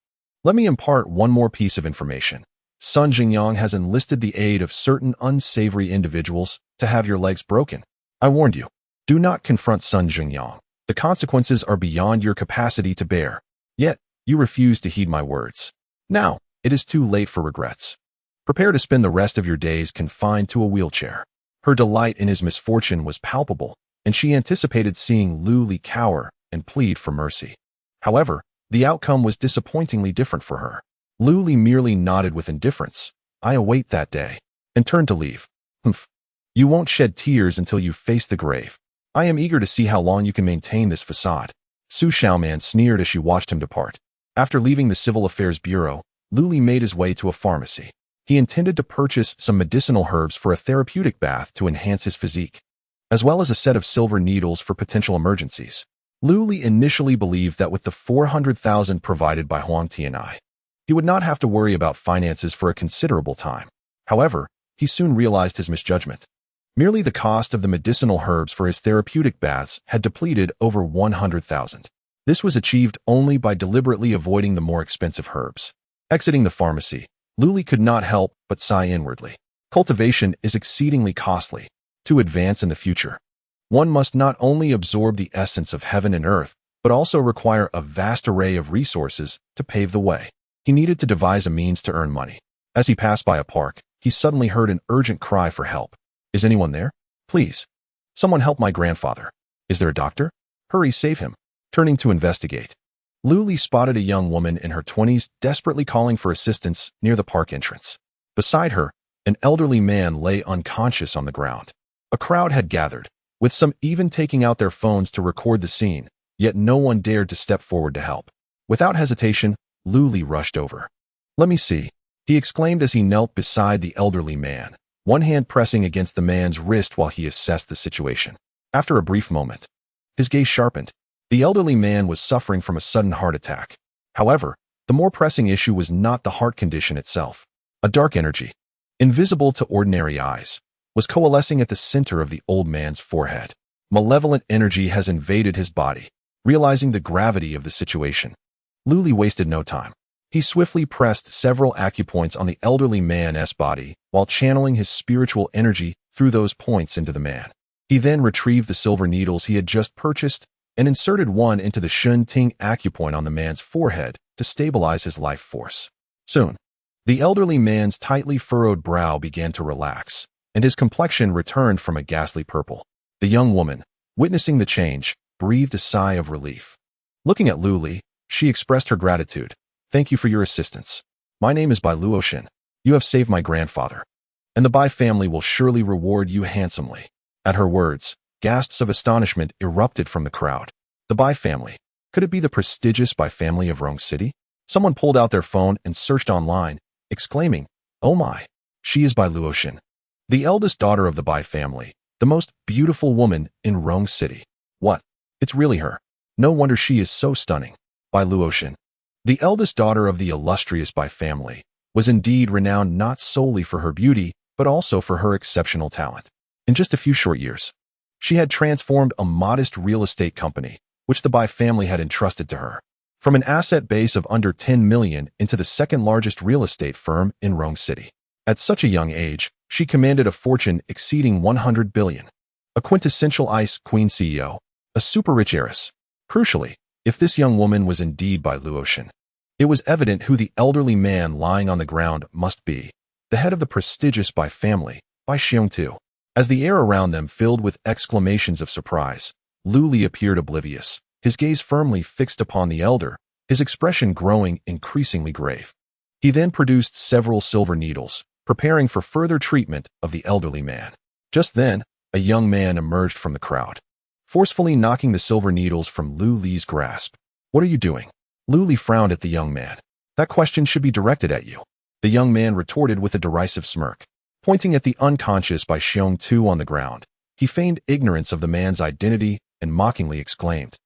Let me impart one more piece of information. Sun Jingyang has enlisted the aid of certain unsavory individuals to have your legs broken. I warned you. Do not confront Sun Jingyang. The consequences are beyond your capacity to bear. Yet, you refuse to heed my words. Now, it is too late for regrets. Prepare to spend the rest of your days confined to a wheelchair. Her delight in his misfortune was palpable, and she anticipated seeing Luli cower and plead for mercy. However, the outcome was disappointingly different for her. Luli merely nodded with indifference. I await that day, and turned to leave. Humph. You won't shed tears until you face the grave. I am eager to see how long you can maintain this facade. Su Xiaoman sneered as she watched him depart. After leaving the Civil Affairs Bureau, Luli made his way to a pharmacy. He intended to purchase some medicinal herbs for a therapeutic bath to enhance his physique, as well as a set of silver needles for potential emergencies. Luli initially believed that with the 400,000 provided by Huang Tianai, he would not have to worry about finances for a considerable time. However, he soon realized his misjudgment. Merely the cost of the medicinal herbs for his therapeutic baths had depleted over 100,000. This was achieved only by deliberately avoiding the more expensive herbs. Exiting the pharmacy, Luli could not help but sigh inwardly. Cultivation is exceedingly costly. To advance in the future, one must not only absorb the essence of heaven and earth, but also require a vast array of resources to pave the way. He needed to devise a means to earn money. As he passed by a park, he suddenly heard an urgent cry for help. Is anyone there? Please. Someone help my grandfather. Is there a doctor? Hurry, save him. Turning to investigate, Luli spotted a young woman in her 20s desperately calling for assistance near the park entrance. Beside her, an elderly man lay unconscious on the ground. A crowd had gathered, with some even taking out their phones to record the scene, yet no one dared to step forward to help. Without hesitation, Luli rushed over. Let me see, he exclaimed as he knelt beside the elderly man, one hand pressing against the man's wrist while he assessed the situation. After a brief moment, his gaze sharpened. The elderly man was suffering from a sudden heart attack. However, the more pressing issue was not the heart condition itself. A dark energy, invisible to ordinary eyes, was coalescing at the center of the old man's forehead. Malevolent energy has invaded his body. Realizing the gravity of the situation, Luli wasted no time. He swiftly pressed several acupoints on the elderly man's body while channeling his spiritual energy through those points into the man. He then retrieved the silver needles he had just purchased and inserted one into the Shun Ting acupoint on the man's forehead to stabilize his life force. Soon, the elderly man's tightly furrowed brow began to relax, and his complexion returned from a ghastly purple. The young woman, witnessing the change, breathed a sigh of relief. Looking at Luli, she expressed her gratitude. Thank you for your assistance. My name is Bai Luoshin. You have saved my grandfather, and the Bai family will surely reward you handsomely. At her words, gasps of astonishment erupted from the crowd. The Bai family. Could it be the prestigious Bai family of Rong City? Someone pulled out their phone and searched online, exclaiming, "Oh my, she is Bai Luoshin, the eldest daughter of the Bai family, the most beautiful woman in Rong City. What? It's really her. No wonder she is so stunning." Bai Luoshin, the eldest daughter of the illustrious Bai family, was indeed renowned not solely for her beauty, but also for her exceptional talent. In just a few short years, she had transformed a modest real estate company, which the Bai family had entrusted to her, from an asset base of under 10 million into the second largest real estate firm in Rong City. At such a young age, she commanded a fortune exceeding 100 billion. A quintessential ice queen CEO, a super rich heiress. Crucially, if this young woman was indeed Bai Luoshin, it was evident who the elderly man lying on the ground must be, the head of the prestigious Bai family, Bai Xiongtu. As the air around them filled with exclamations of surprise, Luli appeared oblivious, his gaze firmly fixed upon the elder, his expression growing increasingly grave. He then produced several silver needles, preparing for further treatment of the elderly man. Just then, a young man emerged from the crowd, forcefully knocking the silver needles from Lu Li's grasp. "What are you doing?" Lu Li frowned at the young man. "That question should be directed at you," the young man retorted with a derisive smirk. Pointing at the unconscious Bai Xiong-tu on the ground, he feigned ignorance of the man's identity and mockingly exclaimed,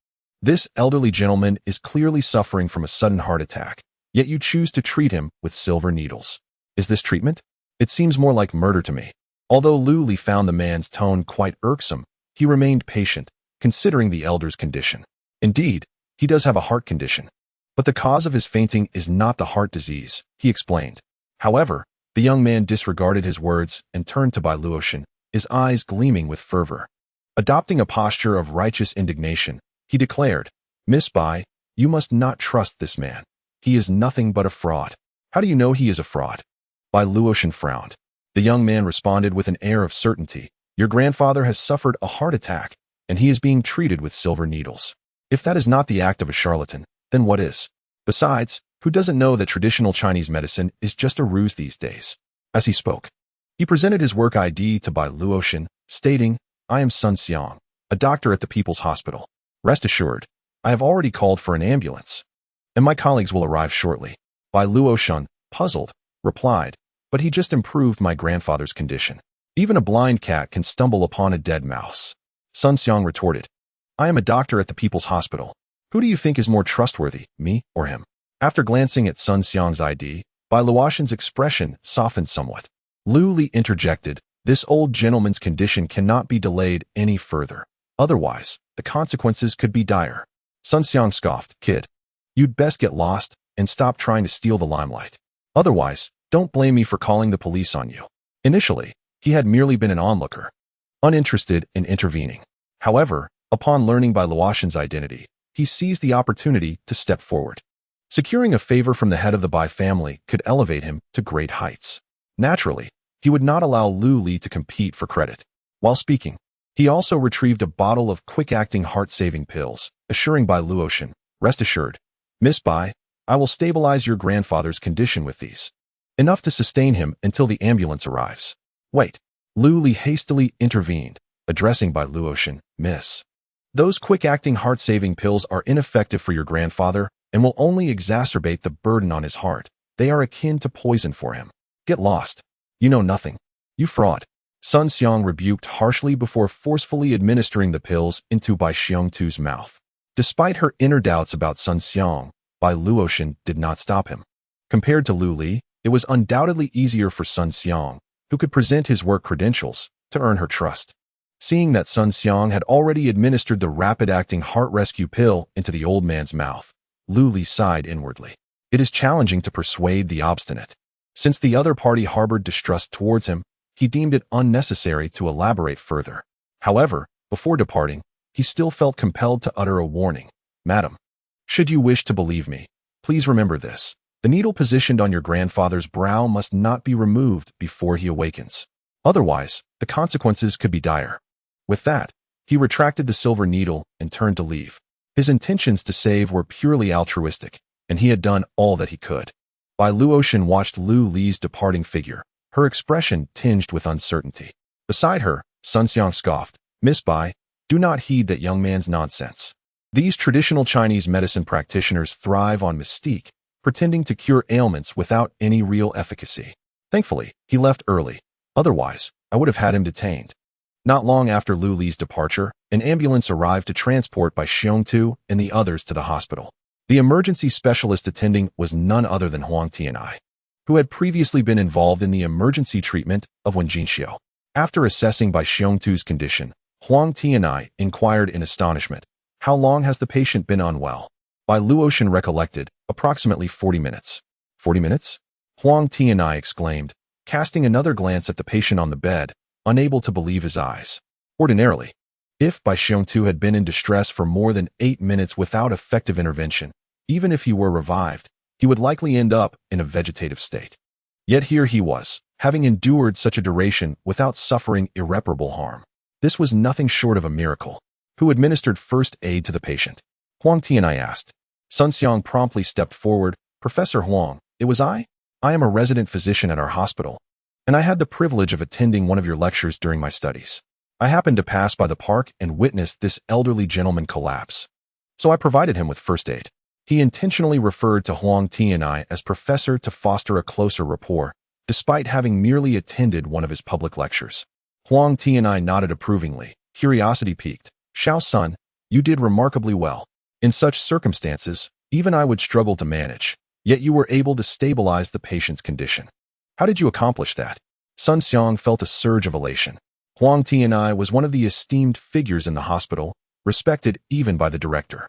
"This elderly gentleman is clearly suffering from a sudden heart attack, yet you choose to treat him with silver needles. Is this treatment? It seems more like murder to me." Although Lu Li found the man's tone quite irksome, he remained patient, considering the elder's condition. Indeed, he does have a heart condition. But the cause of his fainting is not the heart disease, he explained. However, the young man disregarded his words and turned to Bai Luotian, his eyes gleaming with fervor. Adopting a posture of righteous indignation, he declared, "Miss Bai, you must not trust this man. He is nothing but a fraud." "How do you know he is a fraud?" Bai Luotian frowned. The young man responded with an air of certainty, "Your grandfather has suffered a heart attack, and he is being treated with silver needles. If that is not the act of a charlatan, then what is? Besides, who doesn't know that traditional Chinese medicine is just a ruse these days?" As he spoke, he presented his work ID to Bai Luotian, stating, "I am Sun Xiang, a doctor at the People's Hospital. Rest assured, I have already called for an ambulance, and my colleagues will arrive shortly." Bai Luotian, puzzled, replied, "But he just improved my grandfather's condition. Even a blind cat can stumble upon a dead mouse." Sun Xiang retorted, "I am a doctor at the People's Hospital. Who do you think is more trustworthy, me or him?" After glancing at Sun Xiang's ID, Bai Luotian's expression softened somewhat. Lu Li interjected, "This old gentleman's condition cannot be delayed any further. Otherwise, the consequences could be dire." Sun Xiang scoffed, "Kid, you'd best get lost and stop trying to steal the limelight. Otherwise, don't blame me for calling the police on you." Initially, he had merely been an onlooker, uninterested in intervening. However, upon learning Bai Luotian's identity, he seized the opportunity to step forward. Securing a favor from the head of the Bai family could elevate him to great heights. Naturally, he would not allow Lu Li to compete for credit. While speaking, he also retrieved a bottle of quick-acting heart-saving pills, assuring Bai Luotian, "Rest assured, Miss Bai, I will stabilize your grandfather's condition with these. Enough to sustain him until the ambulance arrives." "Wait." Lu Li hastily intervened, addressing Bai Luotian, "Miss, those quick-acting heart-saving pills are ineffective for your grandfather and will only exacerbate the burden on his heart. They are akin to poison for him. Get lost. You know nothing. You fraud." Sun Xiang rebuked harshly before forcefully administering the pills into Bai Xiong-tu's mouth. Despite her inner doubts about Sun Xiang, Bai Luotian did not stop him. Compared to Lu Li, it was undoubtedly easier for Sun Xiang, who could present his work credentials, to earn her trust. Seeing that Sun Xiang had already administered the rapid-acting heart rescue pill into the old man's mouth, Lu Li sighed inwardly. It is challenging to persuade the obstinate. Since the other party harbored distrust towards him, he deemed it unnecessary to elaborate further. However, before departing, he still felt compelled to utter a warning. "Madam, should you wish to believe me, please remember this. The needle positioned on your grandfather's brow must not be removed before he awakens. Otherwise, the consequences could be dire." With that, he retracted the silver needle and turned to leave. His intentions to save were purely altruistic, and he had done all that he could. Bai Luotian watched Lu Li's departing figure, her expression tinged with uncertainty. Beside her, Sun Xiang scoffed, "Miss Bai, do not heed that young man's nonsense. These traditional Chinese medicine practitioners thrive on mystique, pretending to cure ailments without any real efficacy." Thankfully, he left early. Otherwise, I would have had him detained. Not long after Lu Li's departure, an ambulance arrived to transport Bai Xiong-tu and the others to the hospital. The emergency specialist attending was none other than Huang Tianai, who had previously been involved in the emergency treatment of Wen Jinxiu. After assessing Bai Xiong-tu's condition, Huang Tianai inquired in astonishment, "How long has the patient been unwell?" Bai Luotian recollected, "Approximately 40 minutes. 40 minutes? Huang Tianai exclaimed, casting another glance at the patient on the bed, unable to believe his eyes. Ordinarily, if Bai Xiong-tu had been in distress for more than 8 minutes without effective intervention, even if he were revived, he would likely end up in a vegetative state. Yet here he was, having endured such a duration without suffering irreparable harm. This was nothing short of a miracle. Who administered first aid to the patient? Huang Tianai asked. Sun Xiang promptly stepped forward. "Professor Huang, it was I. I am a resident physician at our hospital. and I had the privilege of attending one of your lectures during my studies. I happened to pass by the park and witnessed this elderly gentleman collapse. So I provided him with first aid. He intentionally referred to Huang Tianyi as professor to foster a closer rapport, despite having merely attended one of his public lectures. Huang Tianyi nodded approvingly. Curiosity piqued. Xiao Sun, you did remarkably well. In such circumstances, even I would struggle to manage, yet you were able to stabilize the patient's condition. How did you accomplish that? Sun Xiang felt a surge of elation. Huang Tianyi was one of the esteemed figures in the hospital, respected even by the director.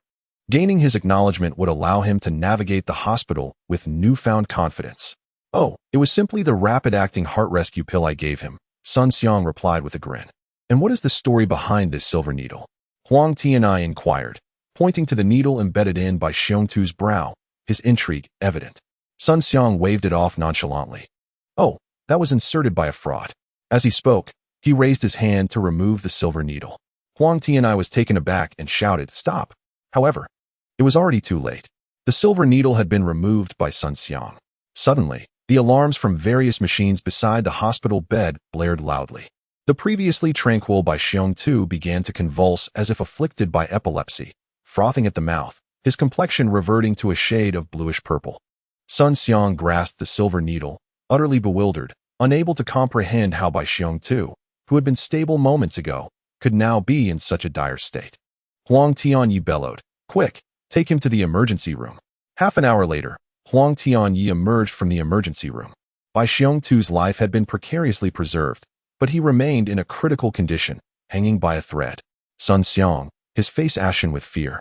Gaining his acknowledgement would allow him to navigate the hospital with newfound confidence. Oh, it was simply the rapid-acting heart rescue pill I gave him, Sun Xiang replied with a grin. And what is the story behind this silver needle? Huang Tianyi inquired, pointing to the needle embedded in by Xiongtu's brow, his intrigue evident. Sun Xiang waved it off nonchalantly. Oh, that was inserted by a fraud. As he spoke, he raised his hand to remove the silver needle. Huang Tianyi was taken aback and shouted, "Stop!" However, it was already too late. The silver needle had been removed by Sun Xiang. Suddenly, the alarms from various machines beside the hospital bed blared loudly. The previously tranquil Bai Xiongtu began to convulse as if afflicted by epilepsy, frothing at the mouth, his complexion reverting to a shade of bluish-purple. Sun Xiang grasped the silver needle, utterly bewildered, unable to comprehend how Bai Xiongtu, who had been stable moments ago, could now be in such a dire state. Huang Tianyi bellowed, "Quick, take him to the emergency room." Half an hour later, Huang Tianyi emerged from the emergency room. Bai Xiongtu's life had been precariously preserved, but he remained in a critical condition, hanging by a thread. Sun Xiang, his face ashen with fear,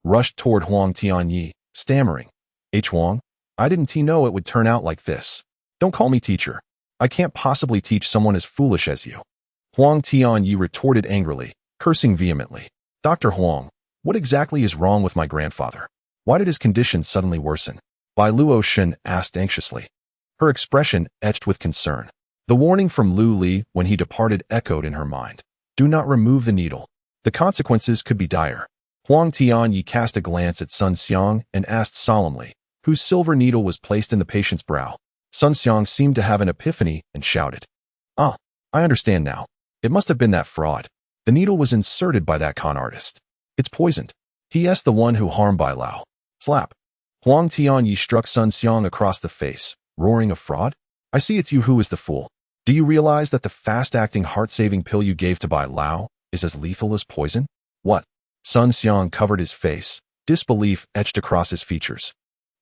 rushed toward Huang Tianyi, stammering, "Huang, I didn't know it would turn out like this. Don't call me teacher. I can't possibly teach someone as foolish as you." Huang Tianyi retorted angrily, cursing vehemently. "Dr. Huang, what exactly is wrong with my grandfather? Why did his condition suddenly worsen?" Bai Luoshan asked anxiously, her expression etched with concern. The warning from Lu Li when he departed echoed in her mind. Do not remove the needle. The consequences could be dire. Huang Tianyi cast a glance at Sun Xiang and asked solemnly, whose silver needle was placed in the patient's brow. Sun Xiang seemed to have an epiphany and shouted, "Ah, I understand now. It must have been that fraud. The needle was inserted by that con artist. It's poisoned. He is the one who harmed Bai Lao." Slap. Huang Tianyi struck Sun Xiang across the face, roaring, "A fraud? I see it's you who is the fool. Do you realize that the fast-acting heart-saving pill you gave to Bai Lao is as lethal as poison?" "What?" Sun Xiang covered his face, disbelief etched across his features,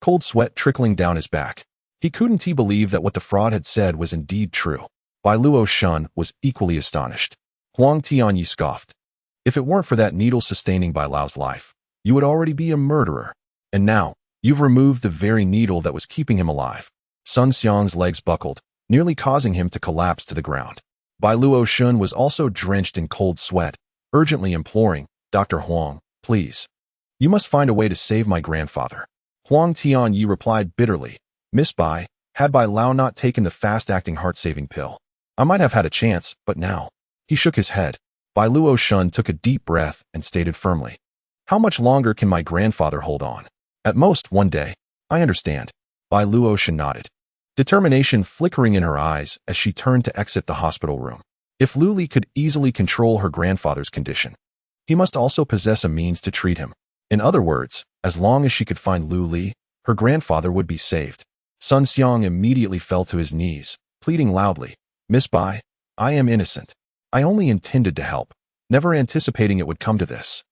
cold sweat trickling down his back. He couldn't believe that what the fraud had said was indeed true. Bai Luoshan was equally astonished. Huang Tianyi scoffed. "If it weren't for that needle sustaining Bai Lao's life, you would already be a murderer. And now, you've removed the very needle that was keeping him alive." Sun Xiang's legs buckled, nearly causing him to collapse to the ground. Bai Luoshan was also drenched in cold sweat, urgently imploring, "Dr. Huang, please. You must find a way to save my grandfather." Huang Tianyi replied bitterly, "Miss Bai, had Bai Lao not taken the fast-acting heart-saving pill, I might have had a chance, but now." He shook his head. Bai Luoshan took a deep breath and stated firmly, "How much longer can my grandfather hold on?" "At most, one day. I understand." Bai Luoshan nodded, determination flickering in her eyes as she turned to exit the hospital room. If Lu Li could easily control her grandfather's condition, he must also possess a means to treat him. In other words, as long as she could find Lu Li, her grandfather would be saved. Sun Xiang immediately fell to his knees, pleading loudly, "Miss Bai, I am innocent. I only intended to help, never anticipating it would come to this."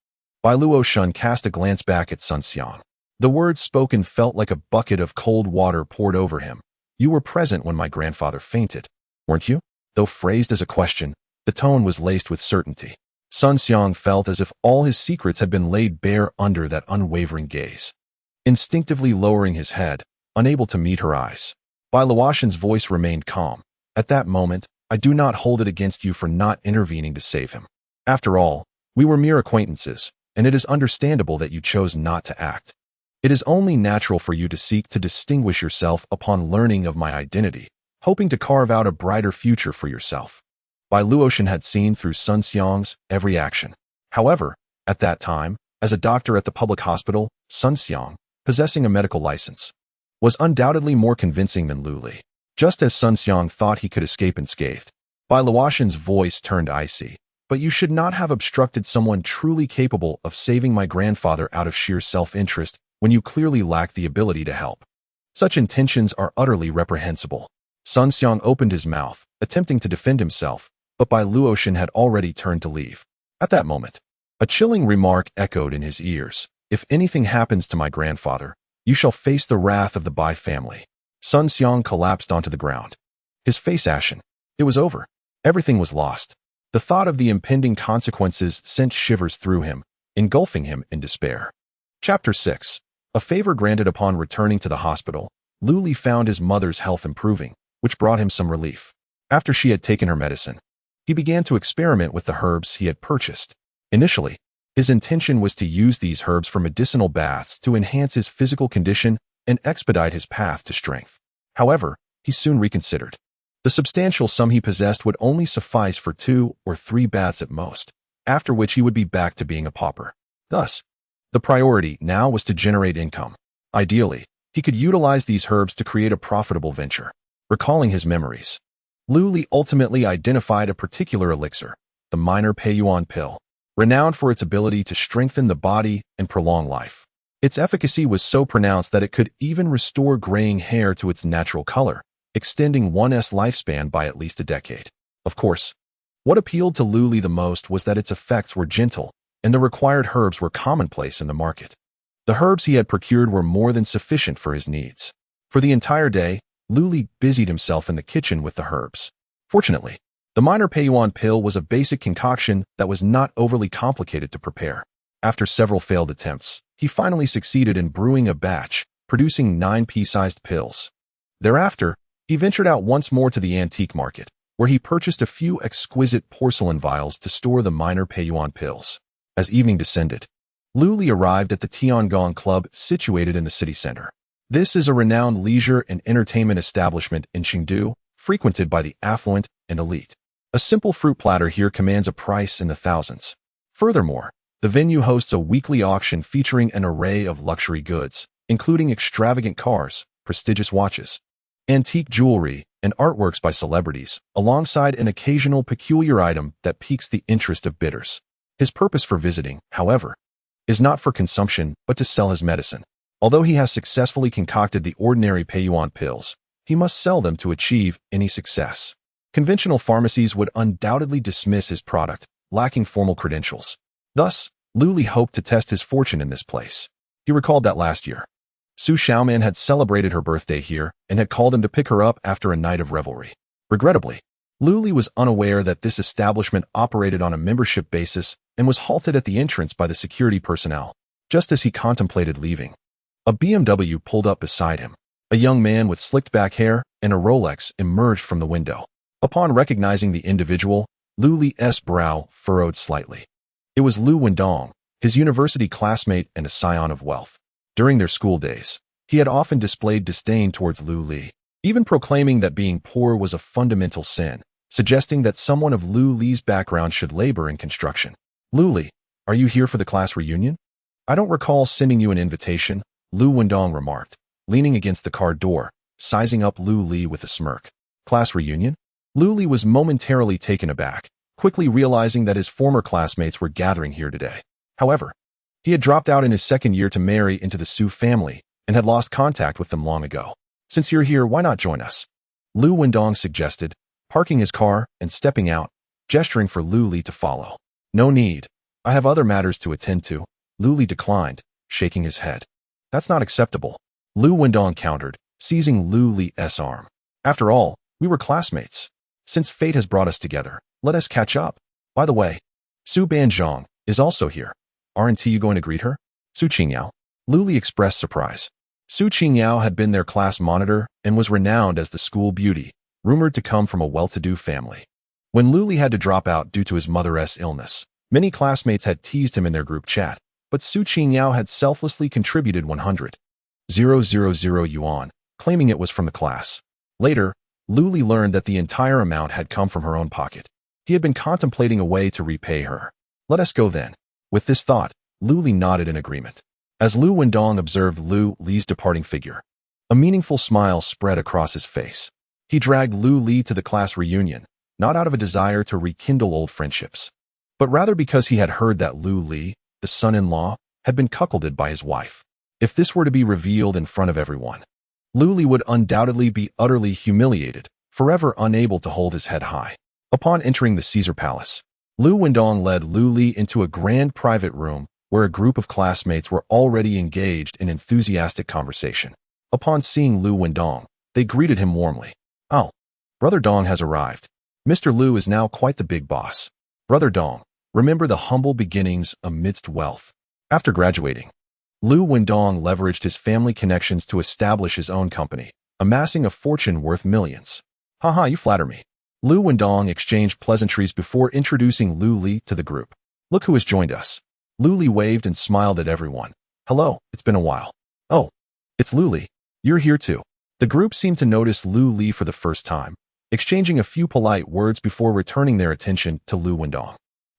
Bai Luoshan cast a glance back at Sun Xiang. The words spoken felt like a bucket of cold water poured over him. "You were present when my grandfather fainted, weren't you?" Though phrased as a question, the tone was laced with certainty. Sun Xiang felt as if all his secrets had been laid bare under that unwavering gaze. Instinctively lowering his head, unable to meet her eyes, Bai Luoshan's voice remained calm. "At that moment, I do not hold it against you for not intervening to save him. After all, we were mere acquaintances, and it is understandable that you chose not to act. It is only natural for you to seek to distinguish yourself upon learning of my identity, hoping to carve out a brighter future for yourself." Bai Luoshan had seen through Sun Xiang's every action. However, at that time, as a doctor at the public hospital, Sun Xiang, possessing a medical license, was undoubtedly more convincing than Lu Li. Just as Sun Xiang thought he could escape unscathed, Bai Luoshan's voice turned icy. But you should not have obstructed someone truly capable of saving my grandfather out of sheer self-interest when you clearly lack the ability to help. Such intentions are utterly reprehensible. Sun Xiang opened his mouth, attempting to defend himself, but Bai Luoshan had already turned to leave. At that moment, a chilling remark echoed in his ears. If anything happens to my grandfather, you shall face the wrath of the Bai family. Sun Xiang collapsed onto the ground, his face ashen. It was over. Everything was lost. The thought of the impending consequences sent shivers through him, engulfing him in despair. Chapter 6. A favor granted upon returning to the hospital, Lu Li found his mother's health improving, which brought him some relief. After she had taken her medicine, he began to experiment with the herbs he had purchased. Initially, his intention was to use these herbs for medicinal baths to enhance his physical condition and expedite his path to strength. However, he soon reconsidered. The substantial sum he possessed would only suffice for 2 or 3 baths at most, after which he would be back to being a pauper. Thus, the priority now was to generate income. Ideally, he could utilize these herbs to create a profitable venture. Recalling his memories, Lu Li ultimately identified a particular elixir, the minor Peiyuan pill, renowned for its ability to strengthen the body and prolong life. Its efficacy was so pronounced that it could even restore graying hair to its natural color, extending one's lifespan by at least a decade. Of course, what appealed to Lu Li the most was that its effects were gentle, and the required herbs were commonplace in the market. The herbs he had procured were more than sufficient for his needs. For the entire day, Lu Li busied himself in the kitchen with the herbs. Fortunately, the minor Peiyuan pill was a basic concoction that was not overly complicated to prepare. After several failed attempts, he finally succeeded in brewing a batch, producing 9 pea-sized pills. Thereafter, he ventured out once more to the antique market, where he purchased a few exquisite porcelain vials to store the minor Peiyuan pills. As evening descended, Lu Li arrived at the Tiangong Club situated in the city center. This is a renowned leisure and entertainment establishment in Chengdu, frequented by the affluent and elite. A simple fruit platter here commands a price in the thousands. Furthermore, the venue hosts a weekly auction featuring an array of luxury goods, including extravagant cars, prestigious watches, antique jewelry, and artworks by celebrities, alongside an occasional peculiar item that piques the interest of bidders. His purpose for visiting, however, is not for consumption, but to sell his medicine. Although he has successfully concocted the ordinary Peiyuan pills, he must sell them to achieve any success. Conventional pharmacies would undoubtedly dismiss his product, lacking formal credentials. Thus, Lu Li hoped to test his fortune in this place. He recalled that last year, Su Xiaoman had celebrated her birthday here and had called him to pick her up after a night of revelry. Regrettably, Lu Li was unaware that this establishment operated on a membership basis and was halted at the entrance by the security personnel. Just as he contemplated leaving, a BMW pulled up beside him. A young man with slicked back hair and a Rolex emerged from the window. Upon recognizing the individual, Lu Li's brow furrowed slightly. It was Lu Wendong, his university classmate and a scion of wealth. During their school days, he had often displayed disdain towards Lu Li, even proclaiming that being poor was a fundamental sin, suggesting that someone of Lu Li's background should labor in construction. Lu Li, are you here for the class reunion? I don't recall sending you an invitation, Lu Wendong remarked, leaning against the car door, sizing up Lu Li with a smirk. Class reunion? Lu Li was momentarily taken aback, quickly realizing that his former classmates were gathering here today. However, he had dropped out in his second year to marry into the Su family and had lost contact with them long ago. Since you're here, why not join us? Lu Wendong suggested, parking his car and stepping out, gesturing for Lu Li to follow. No need. I have other matters to attend to, Lu Li declined, shaking his head. That's not acceptable, Lu Wendong countered, seizing Lu Li's arm. After all, we were classmates. Since fate has brought us together, let us catch up. By the way, Su Banzhong is also here. Aren't you going to greet her? Su Qingyao. Lu Li expressed surprise. Su Qingyao had been their class monitor and was renowned as the school beauty, rumored to come from a well-to-do family. When Lu Li had to drop out due to his mother's illness, many classmates had teased him in their group chat, but Su Qingyao had selflessly contributed 100,000 yuan, claiming it was from the class. Later, Lu Li learned that the entire amount had come from her own pocket. He had been contemplating a way to repay her. Let us go then. With this thought, Lu Li nodded in agreement. As Lu Wendong observed Lu Li's departing figure, a meaningful smile spread across his face. He dragged Lu Li to the class reunion, not out of a desire to rekindle old friendships, but rather because he had heard that Lu Li, the son-in-law, had been cuckolded by his wife. If this were to be revealed in front of everyone, Lu Li would undoubtedly be utterly humiliated, forever unable to hold his head high. Upon entering the Caesar Palace, Lu Wendong led Lu Li into a grand private room where a group of classmates were already engaged in enthusiastic conversation. Upon seeing Lu Wendong, they greeted him warmly. "Oh, Brother Dong has arrived. Mr. Lu is now quite the big boss. Brother Dong, remember the humble beginnings amidst wealth." After graduating, Lu Wendong leveraged his family connections to establish his own company, amassing a fortune worth millions. "Haha, you flatter me." Lu Wendong exchanged pleasantries before introducing Lu Li to the group. "Look who has joined us." Lu Li waved and smiled at everyone. "Hello, it's been a while." "Oh, it's Lu Li. You're here too." The group seemed to notice Lu Li for the first time, exchanging a few polite words before returning their attention to Lu Wendong.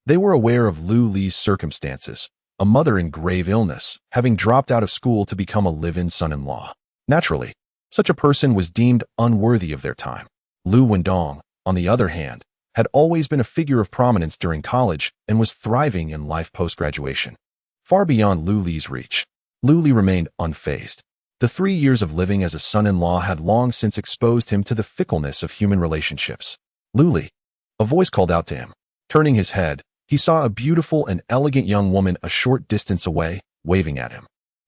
They were aware of Lu Li's circumstances, a mother in grave illness, having dropped out of school to become a live-in son-in-law. Naturally, such a person was deemed unworthy of their time. Lu Wendong, on the other hand, had always been a figure of prominence during college and was thriving in life post-graduation. Far beyond Lu Li's reach, Lu Li remained unfazed. The 3 years of living as a son-in-law had long since exposed him to the fickleness of human relationships. "Lu Li," a voice called out to him. Turning his head, he saw a beautiful and elegant young woman a short distance away, waving at him.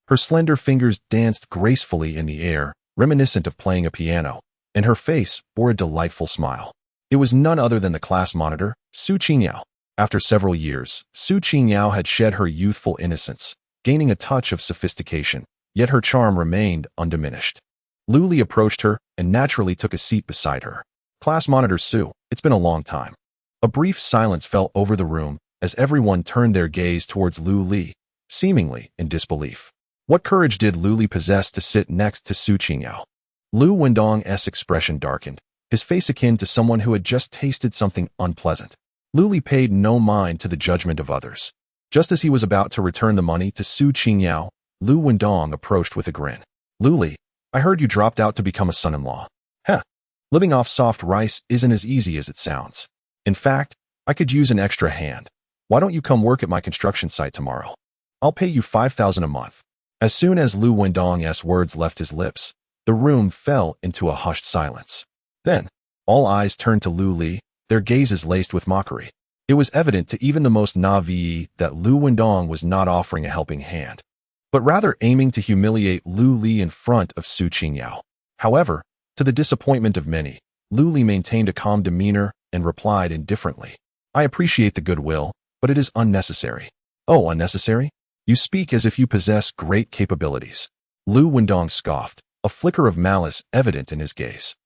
Her slender fingers danced gracefully in the air, reminiscent of playing a piano, and her face bore a delightful smile. It was none other than the class monitor, Su Qingyao. After several years, Su Qingyao had shed her youthful innocence, gaining a touch of sophistication, yet her charm remained undiminished. Lu Li approached her and naturally took a seat beside her. "Class monitor Su, it's been a long time." A brief silence fell over the room as everyone turned their gaze towards Lu Li, seemingly in disbelief. What courage did Lu Li possess to sit next to Su Qingyao? Lu Wendong's expression darkened, his face akin to someone who had just tasted something unpleasant. Lu Li paid no mind to the judgment of others. Just as he was about to return the money to Su Qingyao, Lu Wendong approached with a grin. "Lu Li, I heard you dropped out to become a son-in-law." "Heh, living off soft rice isn't as easy as it sounds. In fact, I could use an extra hand. Why don't you come work at my construction site tomorrow? I'll pay you 5,000 a month." As soon as Lu Wendong's words left his lips, the room fell into a hushed silence. Then, all eyes turned to Lu Li, their gazes laced with mockery. It was evident to even the most naive that Lu Wendong was not offering a helping hand, but rather aiming to humiliate Lu Li in front of Su Qingyao. However, to the disappointment of many, Lu Li maintained a calm demeanor and replied indifferently. "I appreciate the goodwill, but it is unnecessary." "Oh, unnecessary? You speak as if you possess great capabilities." Lu Wendong scoffed, a flicker of malice evident in his gaze.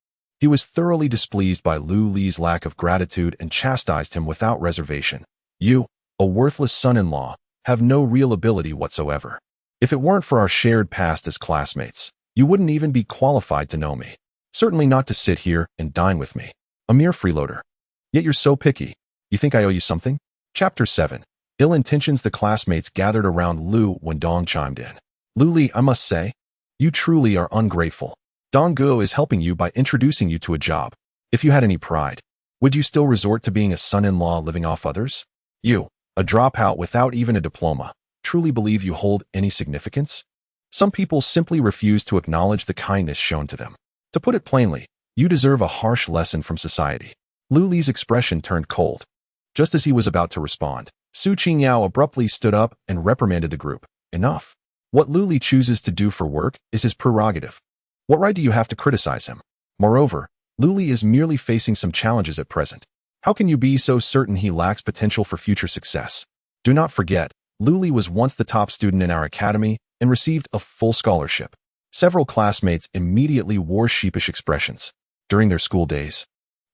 He was thoroughly displeased by Lu Li's lack of gratitude and chastised him without reservation. "You, a worthless son-in-law, have no real ability whatsoever. If it weren't for our shared past as classmates, you wouldn't even be qualified to know me. Certainly not to sit here and dine with me. A mere freeloader. Yet you're so picky. You think I owe you something?" Chapter 7. Ill intentions. The classmates gathered around Lu Wendong chimed in. "Lu Li, I must say, you truly are ungrateful. Dong Guo is helping you by introducing you to a job. If you had any pride, would you still resort to being a son-in-law living off others? You, a dropout without even a diploma, truly believe you hold any significance? Some people simply refuse to acknowledge the kindness shown to them. To put it plainly, you deserve a harsh lesson from society." Lu Li's expression turned cold. Just as he was about to respond, Su Qingyao abruptly stood up and reprimanded the group. "Enough. What Lu Li chooses to do for work is his prerogative. What right do you have to criticize him? Moreover, Lu Li is merely facing some challenges at present. How can you be so certain he lacks potential for future success? Do not forget, Lu Li was once the top student in our academy and received a full scholarship." Several classmates immediately wore sheepish expressions. During their school days,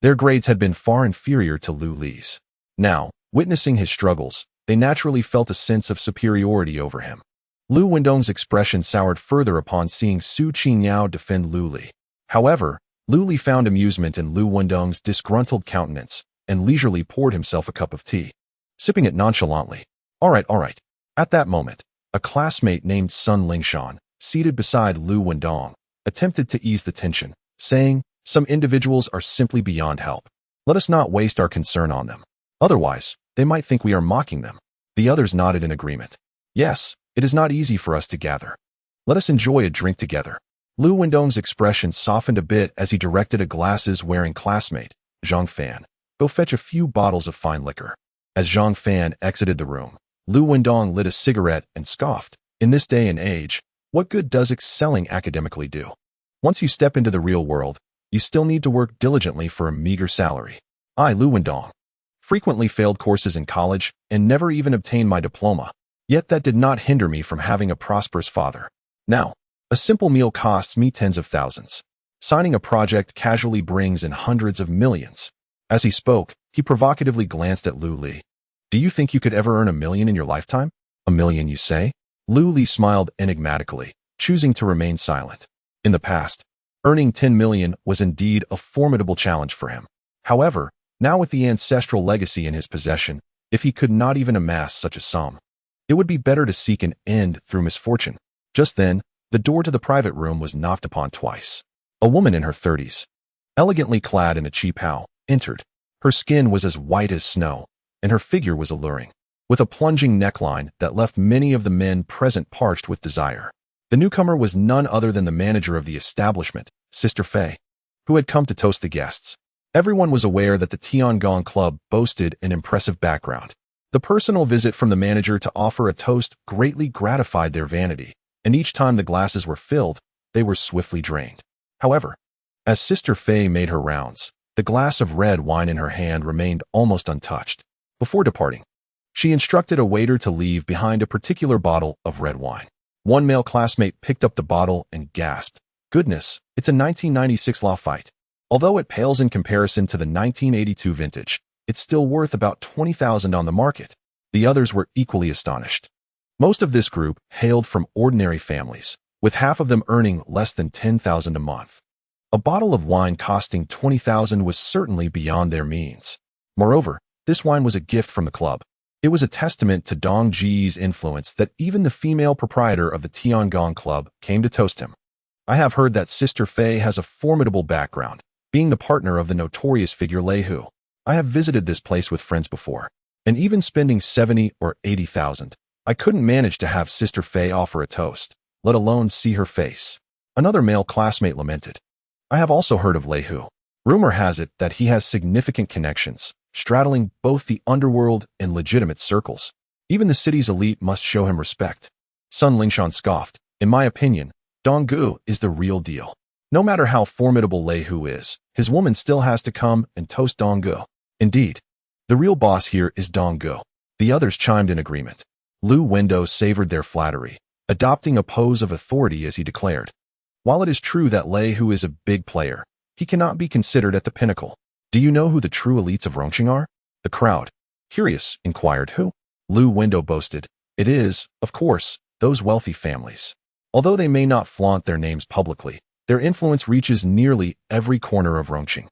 their grades had been far inferior to Lu Li's. Now, witnessing his struggles, they naturally felt a sense of superiority over him. Lu Wendong's expression soured further upon seeing Su Qingyao defend Lu Li. However, Lu Li found amusement in Lu Wendong's disgruntled countenance and leisurely poured himself a cup of tea, sipping it nonchalantly. All right. At that moment, a classmate named Sun Lingshan, seated beside Lu Wendong, attempted to ease the tension, saying, Some individuals are simply beyond help. Let us not waste our concern on them. Otherwise, they might think we are mocking them. The others nodded in agreement. Yes, it is not easy for us to gather. Let us enjoy a drink together. Lu Wendong's expression softened a bit as he directed a glasses-wearing classmate, Zhang Fan, go fetch a few bottles of fine liquor. As Zhang Fan exited the room, Lu Wendong lit a cigarette and scoffed. In this day and age, what good does excelling academically do? Once you step into the real world, you still need to work diligently for a meager salary. I, Lu Wendong, frequently failed courses in college and never even obtained my diploma. Yet that did not hinder me from having a prosperous father. Now, a simple meal costs me tens of thousands. Signing a project casually brings in hundreds of millions. As he spoke, he provocatively glanced at Lu Li. Do you think you could ever earn $1 million in your lifetime? $1 million, you say? Lu Li smiled enigmatically, choosing to remain silent. In the past, earning 10 million was indeed a formidable challenge for him. However, now with the ancestral legacy in his possession, if he could not even amass such a sum, it would be better to seek an end through misfortune. Just then, the door to the private room was knocked upon twice. A woman in her 30s, elegantly clad in a cheap how, entered. Her skin was as white as snow, and her figure was alluring, with a plunging neckline that left many of the men present parched with desire. The newcomer was none other than the manager of the establishment, Sister Fei, who had come to toast the guests. Everyone was aware that the Tiangong Club boasted an impressive background. The personal visit from the manager to offer a toast greatly gratified their vanity, and each time the glasses were filled, they were swiftly drained. However, as Sister Fei made her rounds, the glass of red wine in her hand remained almost untouched. Before departing, she instructed a waiter to leave behind a particular bottle of red wine. One male classmate picked up the bottle and gasped, "Goodness, it's a 1996 Lafite. Although it pales in comparison to the 1982 vintage, it's still worth about 20,000 on the market." The others were equally astonished. Most of this group hailed from ordinary families, with half of them earning less than 10,000 a month. A bottle of wine costing 20,000 was certainly beyond their means. Moreover, this wine was a gift from the club. It was a testament to Dong Ji's influence that even the female proprietor of the Tiangong Club came to toast him. I have heard that Sister Fei has a formidable background, being the partner of the notorious figure Lei Hu. I have visited this place with friends before, and even spending 70 or 80,000, I couldn't manage to have Sister Fei offer a toast, let alone see her face. Another male classmate lamented. I have also heard of Lei Hu. Rumor has it that he has significant connections, straddling both the underworld and legitimate circles. Even the city's elite must show him respect. Sun Lingshan scoffed. In my opinion, Donggu is the real deal. No matter how formidable Lei Hu is, his woman still has to come and toast Donggu. Indeed, the real boss here is Donggu. The others chimed in agreement. Lu Wendong savored their flattery, adopting a pose of authority as he declared. While it is true that Lei Hu is a big player, he cannot be considered at the pinnacle. Do you know who the true elites of Rongqing are? The crowd, curious, inquired who? Lu Wendong boasted. It is, of course, those wealthy families. Although they may not flaunt their names publicly, their influence reaches nearly every corner of Rongqing.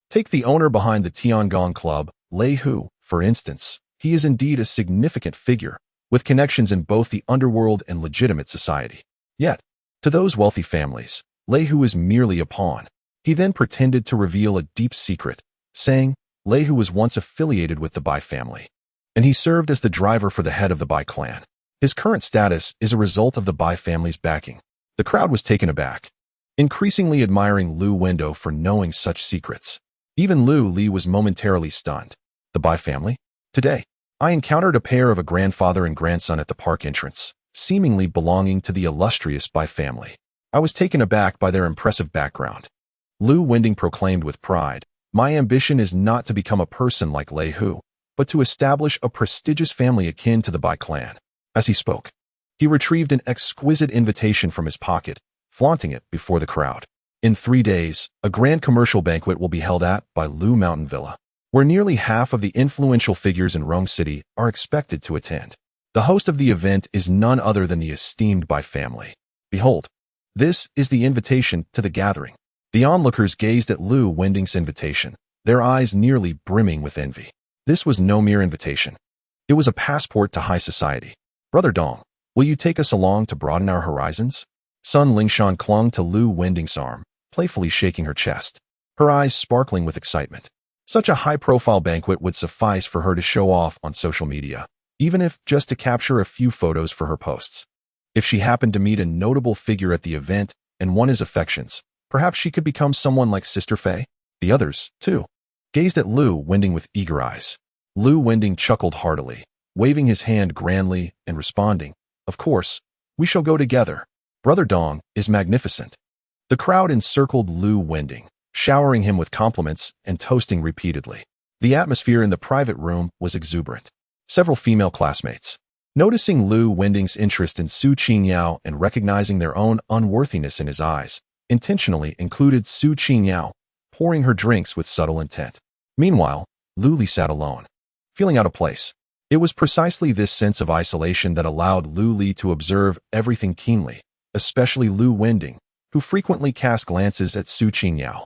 Take the owner behind the Tiangong Club, Lei Hu, for instance. He is indeed a significant figure, with connections in both the underworld and legitimate society. Yet, to those wealthy families, Lei Hu is merely a pawn. He then pretended to reveal a deep secret, saying Lei Hu was once affiliated with the Bai family, and he served as the driver for the head of the Bai clan. His current status is a result of the Bai family's backing. The crowd was taken aback, increasingly admiring Lu Wendong for knowing such secrets. Even Lu Li was momentarily stunned. The Bai family? Today, I encountered a pair of a grandfather and grandson at the park entrance, seemingly belonging to the illustrious Bai family. I was taken aback by their impressive background. Lu Wendong proclaimed with pride, my ambition is not to become a person like Lei Hu, but to establish a prestigious family akin to the Bai clan. As he spoke, he retrieved an exquisite invitation from his pocket, flaunting it before the crowd. In 3 days, a grand commercial banquet will be held at Bai Lu Mountain Villa, where nearly half of the influential figures in Rome City are expected to attend. The host of the event is none other than the esteemed Bai family. Behold, this is the invitation to the gathering. The onlookers gazed at Lu Wendong's invitation, their eyes nearly brimming with envy. This was no mere invitation. It was a passport to high society. Brother Dong, will you take us along to broaden our horizons? Sun Lingshan clung to Lu Wendong's arm, playfully shaking her chest. her eyes sparkling with excitement. Such a high-profile banquet would suffice for her to show off on social media, even if just to capture a few photos for her posts. If she happened to meet a notable figure at the event and won his affections, perhaps she could become someone like Sister Faye. The others, too, gazed at Lu Wending with eager eyes. Lu Wending chuckled heartily, waving his hand grandly and responding, "Of course, we shall go together. Brother Dong is magnificent." The crowd encircled Lu Wending, showering him with compliments and toasting repeatedly. The atmosphere in the private room was exuberant. Several female classmates, noticing Lu Wending's interest in Su Qingyao and recognizing their own unworthiness in his eyes, intentionally included Su Qingyao, pouring her drinks with subtle intent. Meanwhile, Lu Li sat alone, feeling out of place. It was precisely this sense of isolation that allowed Lu Li to observe everything keenly, especially Lu Wending, who frequently cast glances at Su Qingyao,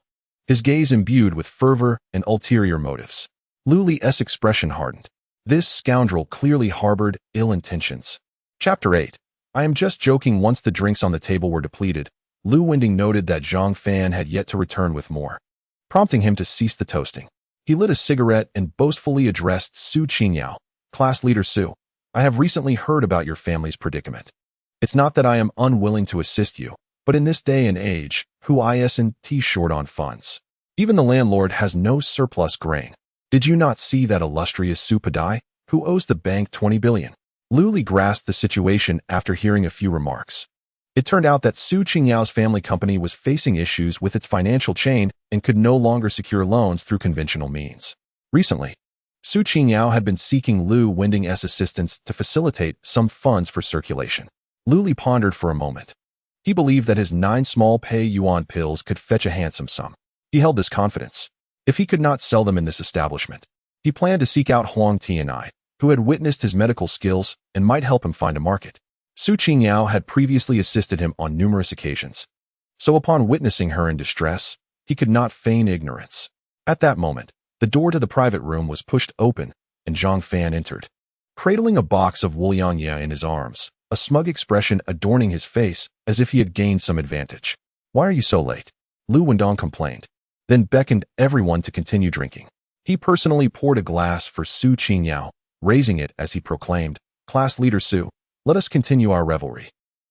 his gaze imbued with fervor and ulterior motives. Lu Li's expression hardened. This scoundrel clearly harbored ill intentions. Chapter 8. I am just joking. Once the drinks on the table were depleted, Lu Wending noted that Zhang Fan had yet to return with more, prompting him to cease the toasting. He lit a cigarette and boastfully addressed Su Qingyao. "Class leader Su, I have recently heard about your family's predicament. It's not that I am unwilling to assist you, but in this day and age, who isn't short on funds? Even the landlord has no surplus grain. Did you not see that illustrious Su Padai, who owes the bank 20 billion? Lu Li grasped the situation after hearing a few remarks. It turned out that Su Qingyao's family company was facing issues with its financial chain and could no longer secure loans through conventional means. Recently, Su Qingyao had been seeking Lu Wending's assistance to facilitate some funds for circulation. Lu Li pondered for a moment. He believed that his 9 small pay yuan pills could fetch a handsome sum. He held this confidence. If he could not sell them in this establishment, he planned to seek out Huang Tianai, who had witnessed his medical skills and might help him find a market. Su Qingyao had previously assisted him on numerous occasions, so upon witnessing her in distress, he could not feign ignorance. At that moment, the door to the private room was pushed open, and Zhang Fan entered. Cradling a box of Wuliangye in his arms, a smug expression adorning his face as if he had gained some advantage. "Why are you so late?" Lu Wendong complained, then beckoned everyone to continue drinking. He personally poured a glass for Su Qingyao, raising it as he proclaimed, "Class leader Su, let us continue our revelry.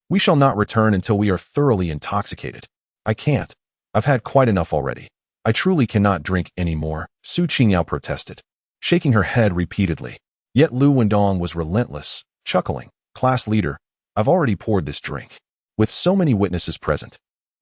We shall not return until we are thoroughly intoxicated." "I can't. I've had quite enough already. I truly cannot drink any more," Su Qingyao protested, shaking her head repeatedly. Yet Lu Wendong was relentless, chuckling, "Class leader, I've already poured this drink. With so many witnesses present,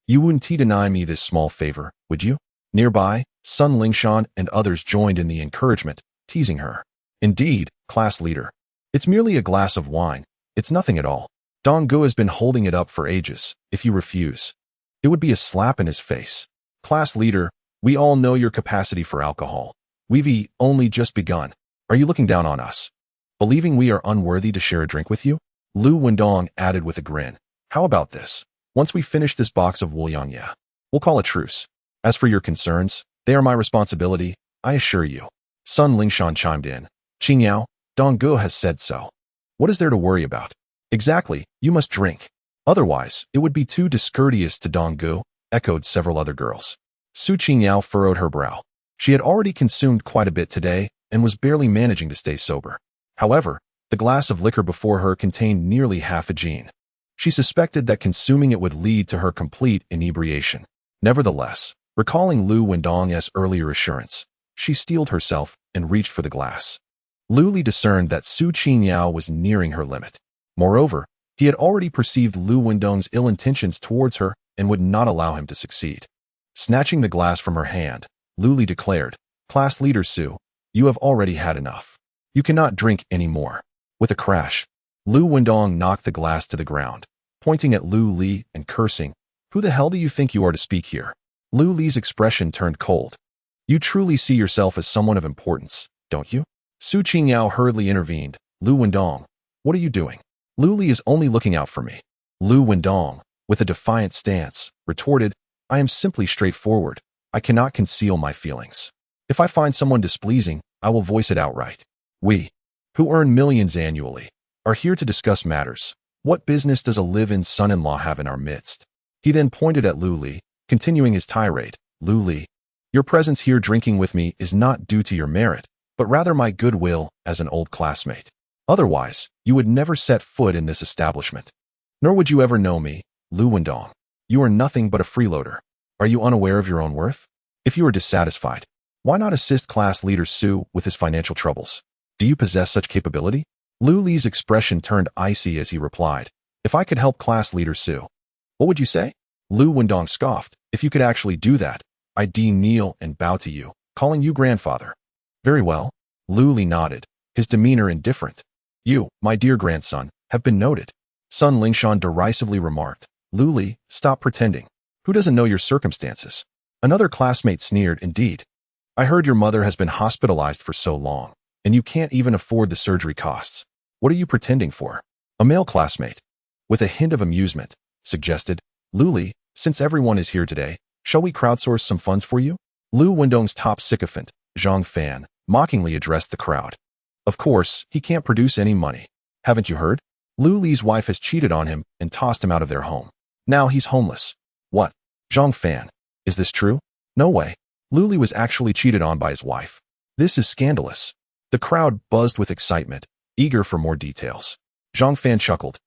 you wouldn't deny me this small favor, would you?" Nearby, Sun Lingshan and others joined in the encouragement, teasing her. "Indeed, class leader. It's merely a glass of wine. It's nothing at all. Dong Gu has been holding it up for ages. If you refuse, it would be a slap in his face. Class leader, we all know your capacity for alcohol. We've only just begun. Are you looking down on us, believing we are unworthy to share a drink with you?" Lu Wendong added with a grin. "How about this? Once we finish this box of Wuliangye, we'll call a truce. As for your concerns, they are my responsibility, I assure you." Sun Lingshan chimed in. "Qingyao, Dong Gu has said so. What is there to worry about?" "Exactly, you must drink. Otherwise, it would be too discourteous to Dong Gu," echoed several other girls. Su Qingyao furrowed her brow. She had already consumed quite a bit today and was barely managing to stay sober. However, the glass of liquor before her contained nearly half a gin. She suspected that consuming it would lead to her complete inebriation. Nevertheless, recalling Lu Wendong's earlier assurance, she steeled herself and reached for the glass. Lu Li discerned that Su Qingyao was nearing her limit. Moreover, he had already perceived Lu Wendong's ill intentions towards her and would not allow him to succeed. Snatching the glass from her hand, Lu Li declared, "Class leader Su, you have already had enough. You cannot drink any more." With a crash, Lu Wendong knocked the glass to the ground, pointing at Lu Li and cursing, "Who the hell do you think you are to speak here?" Lu Li's expression turned cold. "You truly see yourself as someone of importance, don't you?" Su Qingyao hurriedly intervened. "Lu Wendong, what are you doing? Lu Li is only looking out for me." Lu Wendong, with a defiant stance, retorted, "I am simply straightforward. I cannot conceal my feelings. If I find someone displeasing, I will voice it outright. We, who earn millions annually, are here to discuss matters. What business does a live-in son-in-law have in our midst?" He then pointed at Lu Li, continuing his tirade. "Lu Li, Your presence here drinking with me is not due to your merit, but rather my goodwill as an old classmate. Otherwise, you would never set foot in this establishment. Nor would you ever know me, Lu Wendong. You are nothing but a freeloader. Are you unaware of your own worth? If you are dissatisfied, why not assist class leader Su with his financial troubles? Do you possess such capability? Lu Li's expression turned icy as he replied, if I could help class leader Su. What would you say? Lu Wendong scoffed, if you could actually do that, I'd kneel and bow to you, calling you grandfather. Very well. Lu Li nodded, his demeanor indifferent. You, my dear grandson, have been noted. Sun Lingshan derisively remarked, Lu Li, stop pretending. Who doesn't know your circumstances? Another classmate sneered, indeed. I heard your mother has been hospitalized for so long, and you can't even afford the surgery costs. What are you pretending for? A male classmate, with a hint of amusement, suggested, Lu Li, since everyone is here today, shall we crowdsource some funds for you? Lu Wendong's top sycophant, Zhang Fan, mockingly addressed the crowd. Of course, he can't produce any money. Haven't you heard? Lu Li's wife has cheated on him and tossed him out of their home. Now he's homeless. What? Zhang Fan. Is this true? No way. Lu Li was actually cheated on by his wife. This is scandalous. The crowd buzzed with excitement, eager for more details. Zhang Fan chuckled,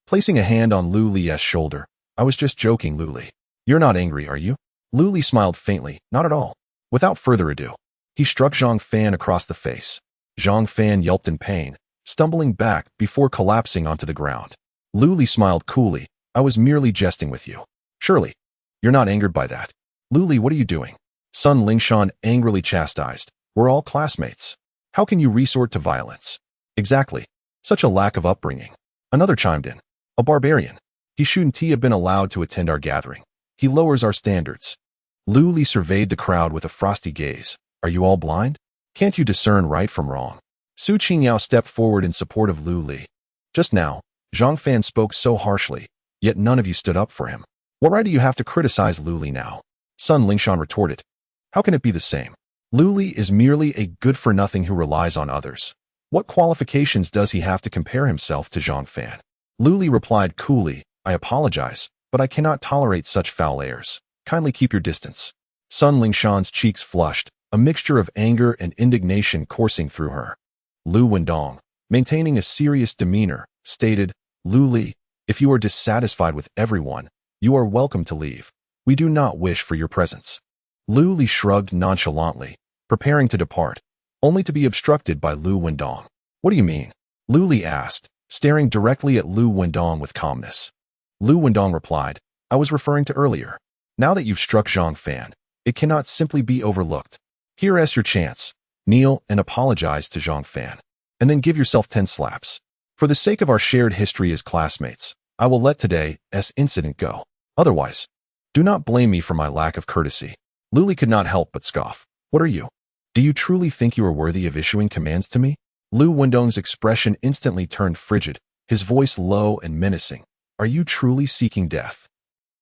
placing a hand on Lu Li's shoulder. I was just joking, Lu Li. You're not angry, are you? Lu Li smiled faintly, not at all. Without further ado, he struck Zhang Fan across the face. Zhang Fan yelped in pain, stumbling back before collapsing onto the ground. Lu Li smiled coolly. I was merely jesting with you. Surely, you're not angered by that. Lu Li, what are you doing? Sun Lingshan angrily chastised. We're all classmates. How can you resort to violence? Exactly. Such a lack of upbringing. Another chimed in. A barbarian. He shouldn't have been allowed to attend our gathering. He lowers our standards. Lu Li surveyed the crowd with a frosty gaze. Are you all blind? Can't you discern right from wrong? Su Qingyao stepped forward in support of Lu Li. Just now, Zhang Fan spoke so harshly, yet none of you stood up for him. What right do you have to criticize Lu Li now? Sun Lingshan retorted. How can it be the same? Lu Li is merely a good-for-nothing who relies on others. What qualifications does he have to compare himself to Zhang Fan? Lu Li replied coolly, I apologize, but I cannot tolerate such foul airs. Kindly keep your distance. Sun Lingshan's cheeks flushed, a mixture of anger and indignation coursing through her. Lu Wendong, maintaining a serious demeanor, stated, Lu Li, if you are dissatisfied with everyone, you are welcome to leave. We do not wish for your presence. Lu Li shrugged nonchalantly, preparing to depart, only to be obstructed by Lu Wendong. What do you mean? Lu Li asked, staring directly at Lu Wendong with calmness. Lu Wendong replied, I was referring to earlier. Now that you've struck Zhang Fan, it cannot simply be overlooked. Here is your chance. Kneel and apologize to Zhang Fan, and then give yourself 10 slaps. For the sake of our shared history as classmates, I will let today's incident go. Otherwise, do not blame me for my lack of courtesy. Lu Li could not help but scoff. What are you? Do you truly think you are worthy of issuing commands to me? Lu Wendong's expression instantly turned frigid, his voice low and menacing. Are you truly seeking death?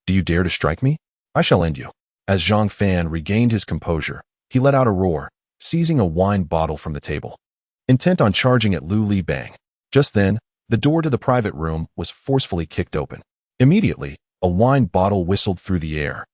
Do you dare to strike me? I shall end you. As Zhang Fan regained his composure, he let out a roar, seizing a wine bottle from the table. Intent on charging at Lu Li bang. Just then, the door to the private room was forcefully kicked open. Immediately, a wine bottle whistled through the air,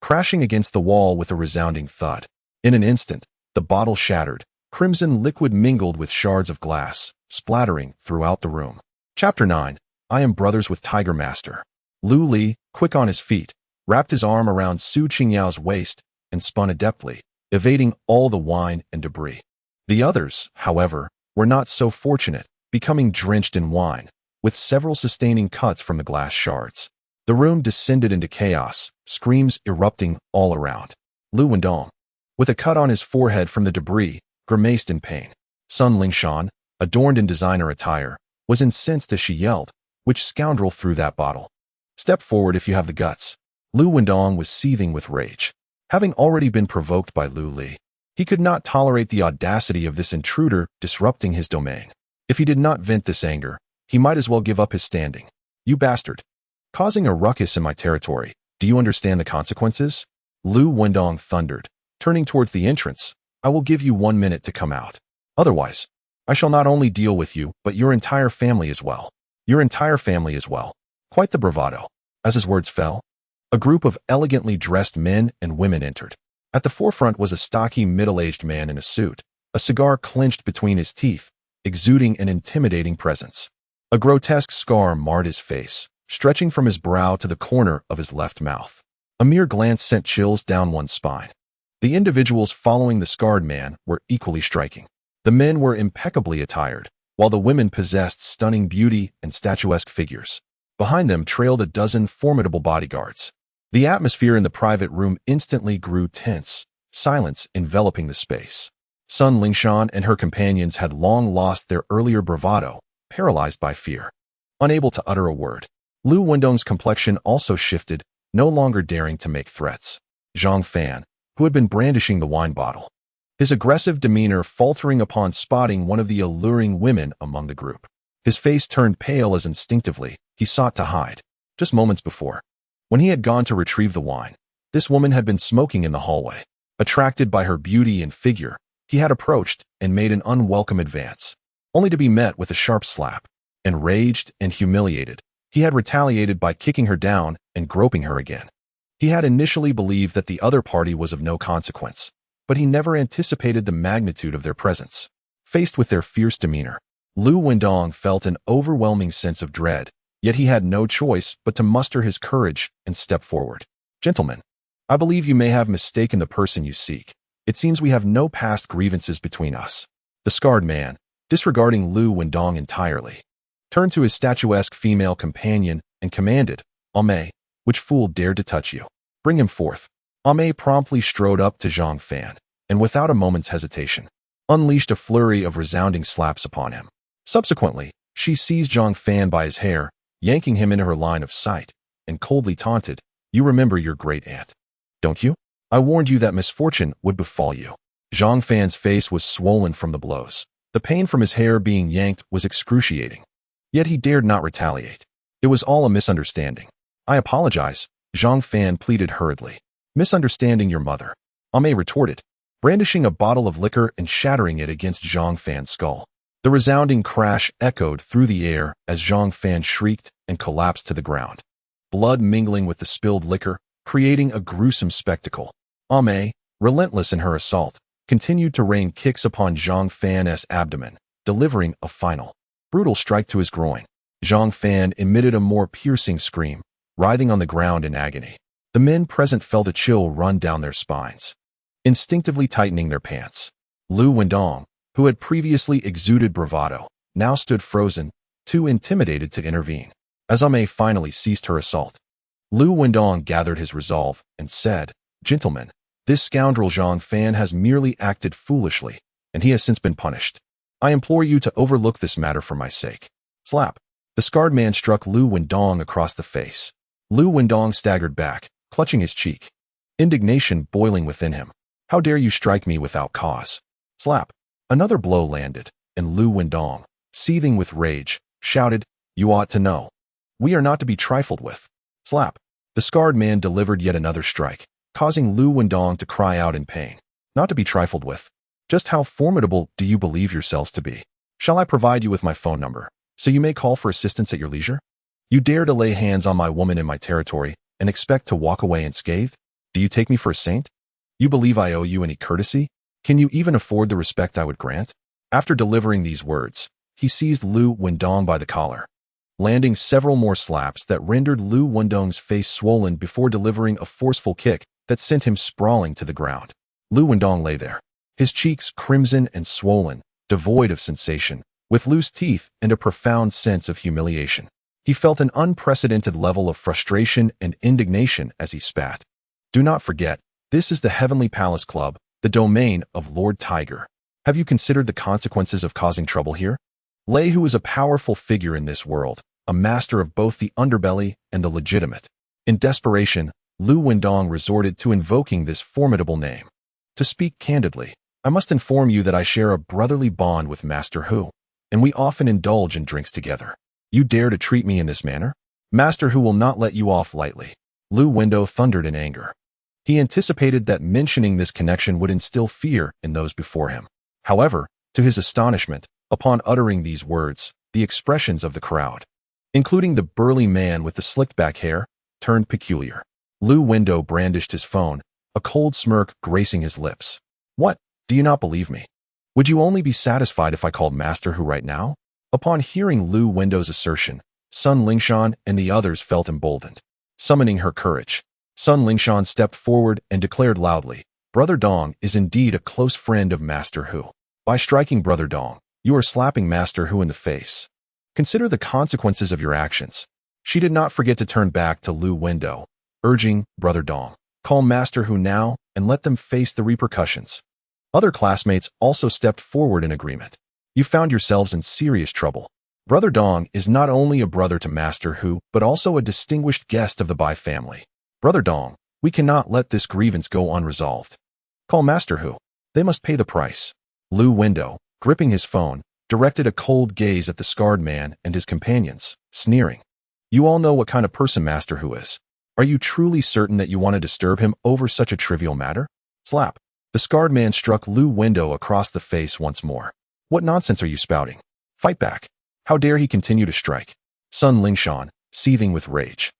crashing against the wall with a resounding thud. In an instant, the bottle shattered, crimson liquid mingled with shards of glass, splattering throughout the room. Chapter 9. I am brothers with Tiger Master. Lu Li, quick on his feet, wrapped his arm around Su Qingyao's waist and spun adeptly, evading all the wine and debris. The others, however, were not so fortunate, becoming drenched in wine, with several sustaining cuts from the glass shards. The room descended into chaos, screams erupting all around. Lu Wendong, with a cut on his forehead from the debris, grimaced in pain. Sun Lingshan, adorned in designer attire, was incensed as she yelled, which scoundrel threw that bottle? Step forward if you have the guts. Lu Wendong was seething with rage. Having already been provoked by Lu Li, he could not tolerate the audacity of this intruder disrupting his domain. If he did not vent this anger, he might as well give up his standing. You bastard! Causing a ruckus in my territory, do you understand the consequences? Lu Wendong thundered, turning towards the entrance. I will give you 1 minute to come out. Otherwise, I shall not only deal with you, but your entire family as well. Your entire family as well. Quite the bravado. As his words fell, a group of elegantly dressed men and women entered. At the forefront was a stocky, middle-aged man in a suit, a cigar clenched between his teeth, exuding an intimidating presence. A grotesque scar marred his face, stretching from his brow to the corner of his left mouth. A mere glance sent chills down one's spine. The individuals following the scarred man were equally striking. The men were impeccably attired, while the women possessed stunning beauty and statuesque figures. Behind them trailed a dozen formidable bodyguards. The atmosphere in the private room instantly grew tense, silence enveloping the space. Sun Lingshan and her companions had long lost their earlier bravado, paralyzed by fear. Unable to utter a word, Lu Wendong's complexion also shifted, no longer daring to make threats. Zhang Fan, who had been brandishing the wine bottle, his aggressive demeanor faltering upon spotting one of the alluring women among the group. His face turned pale as instinctively he sought to hide. Just moments before, when he had gone to retrieve the wine, this woman had been smoking in the hallway. Attracted by her beauty and figure, he had approached and made an unwelcome advance, only to be met with a sharp slap. Enraged and humiliated, he had retaliated by kicking her down and groping her again. He had initially believed that the other party was of no consequence, but he never anticipated the magnitude of their presence. Faced with their fierce demeanor, Lu Wendong felt an overwhelming sense of dread, yet he had no choice but to muster his courage and step forward. "Gentlemen, I believe you may have mistaken the person you seek. It seems we have no past grievances between us." The scarred man, disregarding Lu Wendong entirely, turned to his statuesque female companion and commanded, "Ame, which fool dared to touch you? Bring him forth." Ame promptly strode up to Zhang Fan, and without a moment's hesitation, unleashed a flurry of resounding slaps upon him. Subsequently, she seized Zhang Fan by his hair, yanking him into her line of sight, and coldly taunted, "You remember your great aunt, don't you? I warned you that misfortune would befall you." Zhang Fan's face was swollen from the blows. The pain from his hair being yanked was excruciating. Yet he dared not retaliate. It was all a misunderstanding. "I apologize," Zhang Fan pleaded hurriedly. "Misunderstanding your mother," Ame retorted, brandishing a bottle of liquor and shattering it against Zhang Fan's skull. The resounding crash echoed through the air as Zhang Fan shrieked and collapsed to the ground, blood mingling with the spilled liquor, creating a gruesome spectacle. Ame, relentless in her assault, continued to rain kicks upon Zhang Fan's abdomen, delivering a final, brutal strike to his groin. Zhang Fan emitted a more piercing scream, writhing on the ground in agony. The men present felt a chill run down their spines, instinctively tightening their pants. Lu Wendong, who had previously exuded bravado, now stood frozen, too intimidated to intervene. As Ame finally ceased her assault, Lu Wendong gathered his resolve and said, "Gentlemen, this scoundrel Zhang Fan has merely acted foolishly, and he has since been punished. I implore you to overlook this matter for my sake." Slap. The scarred man struck Lu Wendong across the face. Lu Wendong staggered back, clutching his cheek, indignation boiling within him. "How dare you strike me without cause?" Slap. Another blow landed, and Lu Wendong, seething with rage, shouted, "You ought to know. We are not to be trifled with." Slap. The scarred man delivered yet another strike, causing Lu Wendong to cry out in pain. "Not to be trifled with? Just how formidable do you believe yourselves to be? Shall I provide you with my phone number, so you may call for assistance at your leisure? You dare to lay hands on my woman in my territory and expect to walk away unscathed? Do you take me for a saint? You believe I owe you any courtesy? Can you even afford the respect I would grant?" After delivering these words, he seized Lu Wendong by the collar, landing several more slaps that rendered Lu Wendong's face swollen before delivering a forceful kick that sent him sprawling to the ground. Lu Wendong lay there, his cheeks crimson and swollen, devoid of sensation, with loose teeth and a profound sense of humiliation. He felt an unprecedented level of frustration and indignation as he spat. "Do not forget, this is the Heavenly Palace Club, the domain of Lord Tiger. Have you considered the consequences of causing trouble here?" Lei, who is a powerful figure in this world, a master of both the underbelly and the legitimate. In desperation, Lu Wendong resorted to invoking this formidable name. "To speak candidly, I must inform you that I share a brotherly bond with Master Hu, and we often indulge in drinks together. You dare to treat me in this manner? Master Hu will not let you off lightly." Lu Wendong thundered in anger. He anticipated that mentioning this connection would instill fear in those before him. However, to his astonishment, upon uttering these words, the expressions of the crowd, including the burly man with the slicked back hair, turned peculiar. Lu Wendong brandished his phone, a cold smirk gracing his lips. What? Do you not believe me? Would you only be satisfied if I called Master Hu right now? Upon hearing Lu Wendo's assertion, Sun Lingshan and the others felt emboldened. Summoning her courage, Sun Lingshan stepped forward and declared loudly, Brother Dong is indeed a close friend of Master Hu. By striking Brother Dong, you are slapping Master Hu in the face. Consider the consequences of your actions. She did not forget to turn back to Lu Wendo, urging Brother Dong, call Master Hu now and let them face the repercussions. Other classmates also stepped forward in agreement. You found yourselves in serious trouble. Brother Dong is not only a brother to Master Hu, but also a distinguished guest of the Bai family. Brother Dong, we cannot let this grievance go unresolved. Call Master Hu. They must pay the price. Lu Wendo, gripping his phone, directed a cold gaze at the scarred man and his companions, sneering. You all know what kind of person Master Hu is. Are you truly certain that you want to disturb him over such a trivial matter? Slap. The scarred man struck Lu Wendo across the face once more. What nonsense are you spouting? Fight back. How dare he continue to strike? Sun Lingshan, seething with rage,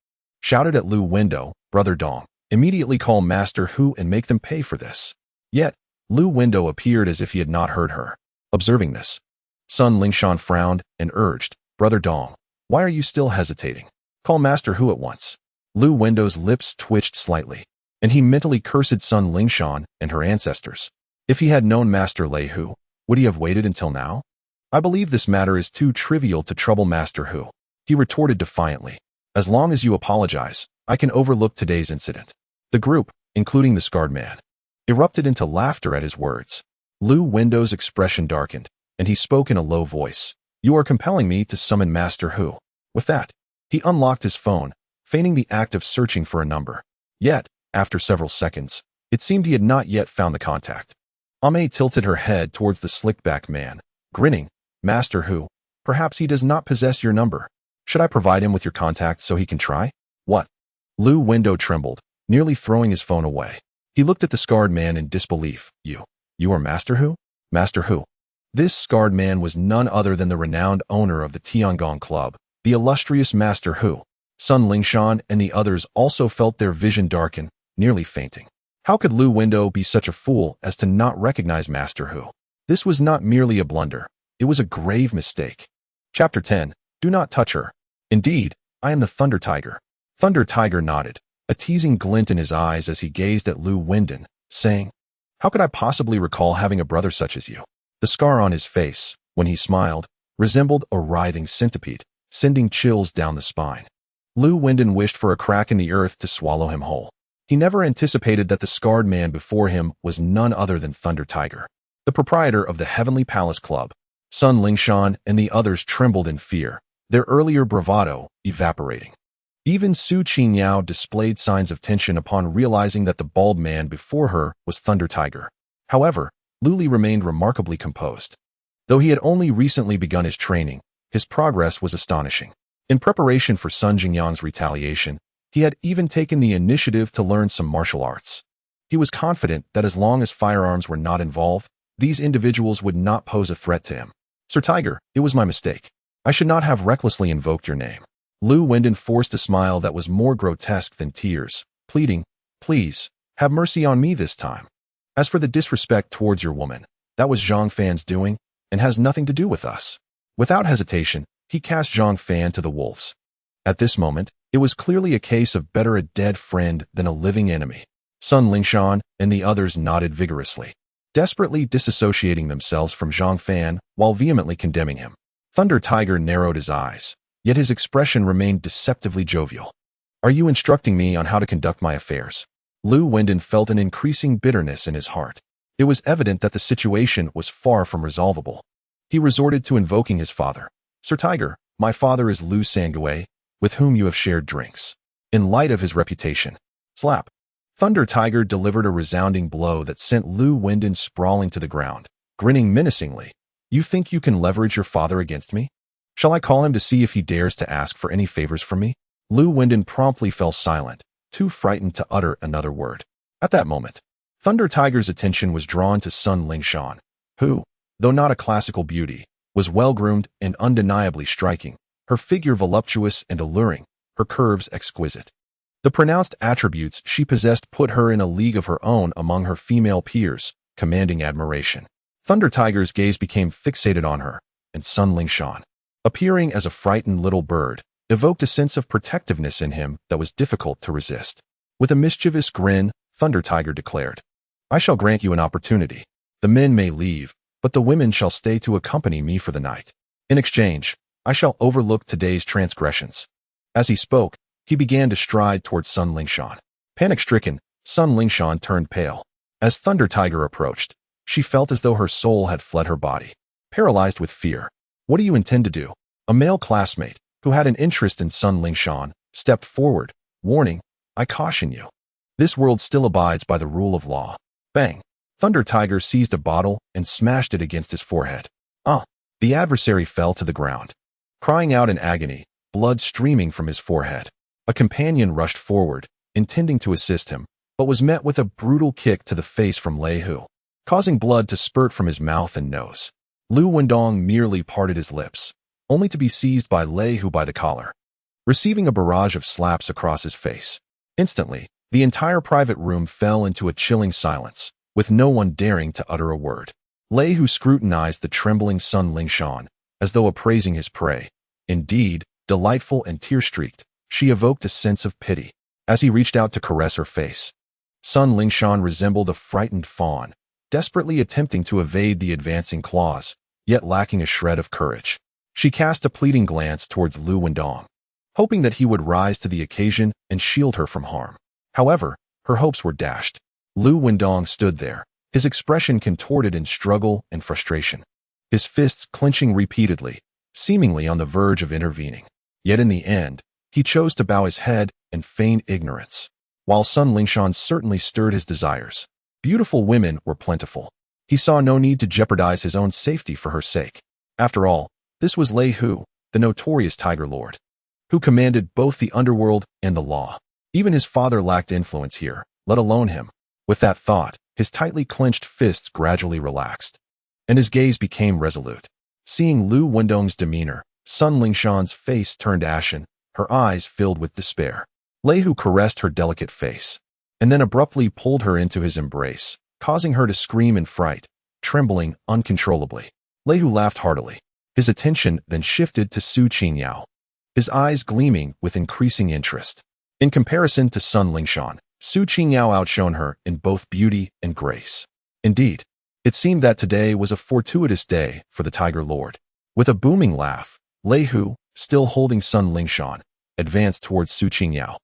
shouted at Lu Wendo, Brother Dong, immediately call Master Hu and make them pay for this. Yet, Lu Wendo appeared as if he had not heard her. Observing this, Sun Lingshan frowned and urged, Brother Dong, why are you still hesitating? Call Master Hu at once. Lu Wendo's lips twitched slightly, and he mentally cursed Sun Lingshan and her ancestors. If he had known Master Lei Hu, would he have waited until now? I believe this matter is too trivial to trouble Master Hu. He retorted defiantly. As long as you apologize, I can overlook today's incident. The group, including the scarred man, erupted into laughter at his words. Lu Wendo's expression darkened, and he spoke in a low voice. You are compelling me to summon Master Hu. With that, he unlocked his phone, feigning the act of searching for a number. Yet, after several seconds, it seemed he had not yet found the contact. Ame tilted her head towards the slick-back man, grinning. Master Hu, perhaps he does not possess your number. Should I provide him with your contact so he can try? What? Lu Wendo trembled, nearly throwing his phone away. He looked at the scarred man in disbelief. You are Master Hu? Master Hu. This scarred man was none other than the renowned owner of the Tiangong Club, the illustrious Master Hu. Sun Lingshan and the others also felt their vision darken, nearly fainting. How could Lu Wendo be such a fool as to not recognize Master Hu? This was not merely a blunder. It was a grave mistake. Chapter 10. Do not touch her. Indeed, I am the Thunder Tiger. Thunder Tiger nodded, a teasing glint in his eyes as he gazed at Lu Wenden, saying, How could I possibly recall having a brother such as you? The scar on his face, when he smiled, resembled a writhing centipede, sending chills down the spine. Lu Wenden wished for a crack in the earth to swallow him whole. He never anticipated that the scarred man before him was none other than Thunder Tiger, the proprietor of the Heavenly Palace Club. Sun Lingshan and the others trembled in fear, their earlier bravado evaporating. Even Su Qingyao displayed signs of tension upon realizing that the bald man before her was Thunder Tiger. However, Luli remained remarkably composed. Though he had only recently begun his training, his progress was astonishing. In preparation for Sun Jingyang's retaliation, he had even taken the initiative to learn some martial arts. He was confident that as long as firearms were not involved, these individuals would not pose a threat to him. Sir Tiger, it was my mistake. I should not have recklessly invoked your name. Lu Wenden forced a smile that was more grotesque than tears, pleading, Please, have mercy on me this time. As for the disrespect towards your woman, that was Zhang Fan's doing, and has nothing to do with us. Without hesitation, he cast Zhang Fan to the wolves. At this moment, it was clearly a case of better a dead friend than a living enemy. Sun Lingshan and the others nodded vigorously, desperately disassociating themselves from Zhang Fan while vehemently condemning him. Thunder Tiger narrowed his eyes, yet his expression remained deceptively jovial. Are you instructing me on how to conduct my affairs? Lu Wenden felt an increasing bitterness in his heart. It was evident that the situation was far from resolvable. He resorted to invoking his father. Sir Tiger, my father is Lu Sangui, with whom you have shared drinks. In light of his reputation. Slap. Thunder Tiger delivered a resounding blow that sent Lu Wenden sprawling to the ground, grinning menacingly. You think you can leverage your father against me? Shall I call him to see if he dares to ask for any favors from me? Lu Wenden promptly fell silent, too frightened to utter another word. At that moment, Thunder Tiger's attention was drawn to Sun Lingshan, who, though not a classical beauty, was well-groomed and undeniably striking, her figure voluptuous and alluring, her curves exquisite. The pronounced attributes she possessed put her in a league of her own among her female peers, commanding admiration. Thunder Tiger's gaze became fixated on her, and Sun Lingshan, appearing as a frightened little bird, evoked a sense of protectiveness in him that was difficult to resist. With a mischievous grin, Thunder Tiger declared, "I shall grant you an opportunity. The men may leave, but the women shall stay to accompany me for the night. In exchange, I shall overlook today's transgressions." As he spoke, he began to stride towards Sun Lingshan. Panic-stricken, Sun Lingshan turned pale. As Thunder Tiger approached, she felt as though her soul had fled her body. Paralyzed with fear, "What do you intend to do?" A male classmate, who had an interest in Sun Lingshan, stepped forward, warning, "I caution you. This world still abides by the rule of law." Bang! Thunder Tiger seized a bottle and smashed it against his forehead. The adversary fell to the ground, crying out in agony, blood streaming from his forehead. A companion rushed forward, intending to assist him, but was met with a brutal kick to the face from Lei Hu, causing blood to spurt from his mouth and nose. Lu Wendong merely parted his lips, only to be seized by Lei Hu by the collar, receiving a barrage of slaps across his face. Instantly, the entire private room fell into a chilling silence, with no one daring to utter a word. Lei Hu scrutinized the trembling Sun Lingshan, as though appraising his prey. Indeed, delightful and tear-streaked, she evoked a sense of pity. As he reached out to caress her face, Sun Lingshan resembled a frightened fawn, desperately attempting to evade the advancing claws, yet lacking a shred of courage. She cast a pleading glance towards Lu Wendong, hoping that he would rise to the occasion and shield her from harm. However, her hopes were dashed. Lu Wendong stood there, his expression contorted in struggle and frustration, his fists clenching repeatedly, seemingly on the verge of intervening. Yet in the end, he chose to bow his head and feign ignorance. While Sun Lingshan certainly stirred his desires, beautiful women were plentiful. He saw no need to jeopardize his own safety for her sake. After all, this was Lei Hu, the notorious Tiger Lord, who commanded both the underworld and the law. Even his father lacked influence here, let alone him. With that thought, his tightly clenched fists gradually relaxed, and his gaze became resolute. Seeing Lu Wendong's demeanor, Sun Lingshan's face turned ashen, her eyes filled with despair. Lei Hu caressed her delicate face, and then abruptly pulled her into his embrace, causing her to scream in fright, trembling uncontrollably. Lei Hu laughed heartily. His attention then shifted to Su Qingyao, his eyes gleaming with increasing interest. In comparison to Sun Lingshan, Su Qingyao outshone her in both beauty and grace. Indeed, it seemed that today was a fortuitous day for the Tiger Lord. With a booming laugh, Lei Hu, still holding Sun Lingshan, advanced towards Su Qingyao.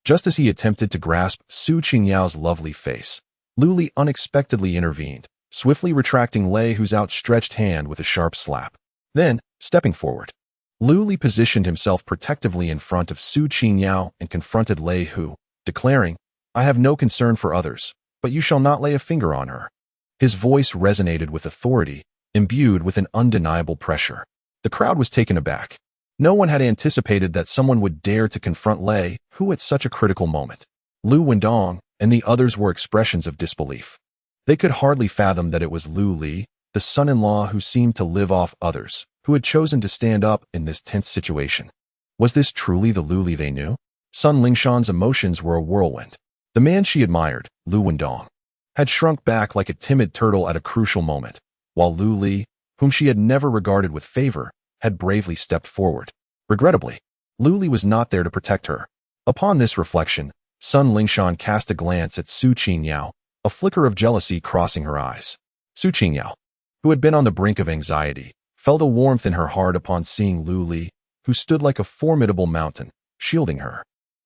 Just as he attempted to grasp Su Qingyao's lovely face, Lu Li unexpectedly intervened, swiftly retracting Lei Hu's outstretched hand with a sharp slap. Then, stepping forward, Lu Li positioned himself protectively in front of Su Qingyao and confronted Lei Hu, declaring, "I have no concern for others, but you shall not lay a finger on her." His voice resonated with authority, imbued with an undeniable pressure. The crowd was taken aback. No one had anticipated that someone would dare to confront Lei Hu at such a critical moment. Lu Wendong and the others were expressions of disbelief. They could hardly fathom that it was Lu Li, the son-in-law who seemed to live off others, who had chosen to stand up in this tense situation. Was this truly the Lu Li they knew? Sun Lingshan's emotions were a whirlwind. The man she admired, Lu Wendong, had shrunk back like a timid turtle at a crucial moment, while Lu Li, whom she had never regarded with favor, had bravely stepped forward. Regrettably, Lu Li was not there to protect her. Upon this reflection, Sun Lingshan cast a glance at Su Qingyao, a flicker of jealousy crossing her eyes. Su Qingyao, who had been on the brink of anxiety, felt a warmth in her heart upon seeing Lu Li, who stood like a formidable mountain, shielding her.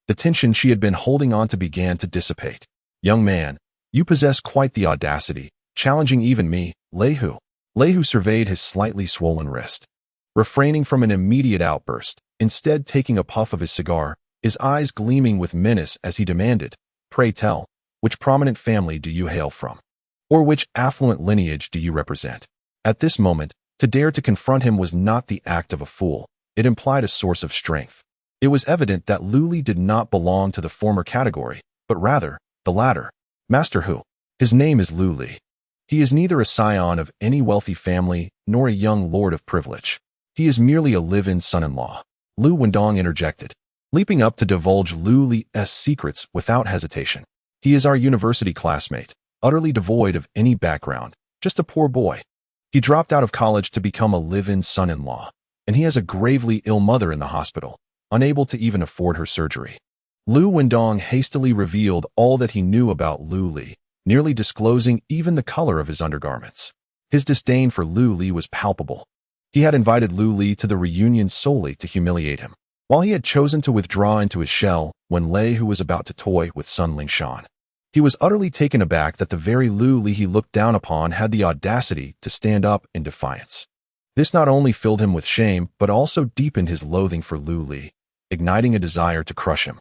The tension she had been holding on to began to dissipate. "Young man, you possess quite the audacity, challenging even me, Lei Hu." Lei Hu surveyed his slightly swollen wrist, refraining from an immediate outburst, instead taking a puff of his cigar, his eyes gleaming with menace as he demanded, "Pray tell, which prominent family do you hail from? Or which affluent lineage do you represent?" At this moment, to dare to confront him was not the act of a fool. It implied a source of strength. It was evident that Lu Li did not belong to the former category, but rather, the latter. "Master Hu. His name is Lu Li. He is neither a scion of any wealthy family nor a young lord of privilege. He is merely a live-in son-in-law." Lu Wendong interjected, leaping up to divulge Lu Li's secrets without hesitation. He is our university classmate, utterly devoid of any background, just a poor boy. He dropped out of college to become a live-in son-in-law, and he has a gravely ill mother in the hospital, unable to even afford her surgery. Lu Wendong hastily revealed all that he knew about Lu Li, nearly disclosing even the color of his undergarments. His disdain for Lu Li was palpable. He had invited Lu Li to the reunion solely to humiliate him, while he had chosen to withdraw into his shell when Lei Hu was about to toy with Sun Lingshan. He was utterly taken aback that the very Lu Li he looked down upon had the audacity to stand up in defiance. This not only filled him with shame, but also deepened his loathing for Lu Li, igniting a desire to crush him.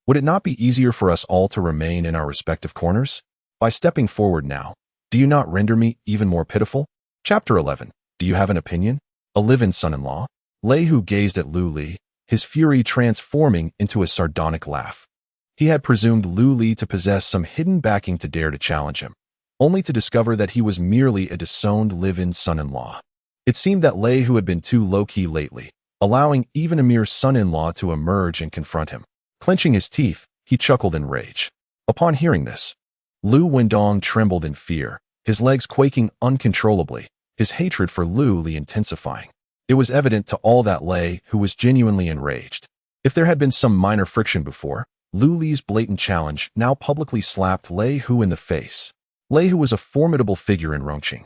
Would it not be easier for us all to remain in our respective corners? By stepping forward now, do you not render me even more pitiful? Chapter 11. Do you have an opinion? A live-in son-in-law? Lei Hu gazed at Lu Li, his fury transforming into a sardonic laugh. He had presumed Lu Li to possess some hidden backing to dare to challenge him, only to discover that he was merely a disowned live-in son-in-law. It seemed that Lei Hu had been too low-key lately, allowing even a mere son-in-law to emerge and confront him. Clenching his teeth, he chuckled in rage. Upon hearing this, Lu Wendong trembled in fear, his legs quaking uncontrollably, his hatred for Lu Li intensifying. It was evident to all that Lei Hu was genuinely enraged. If there had been some minor friction before, Lu Li's blatant challenge now publicly slapped Lei Hu in the face. Lei Hu was a formidable figure in Rongqing,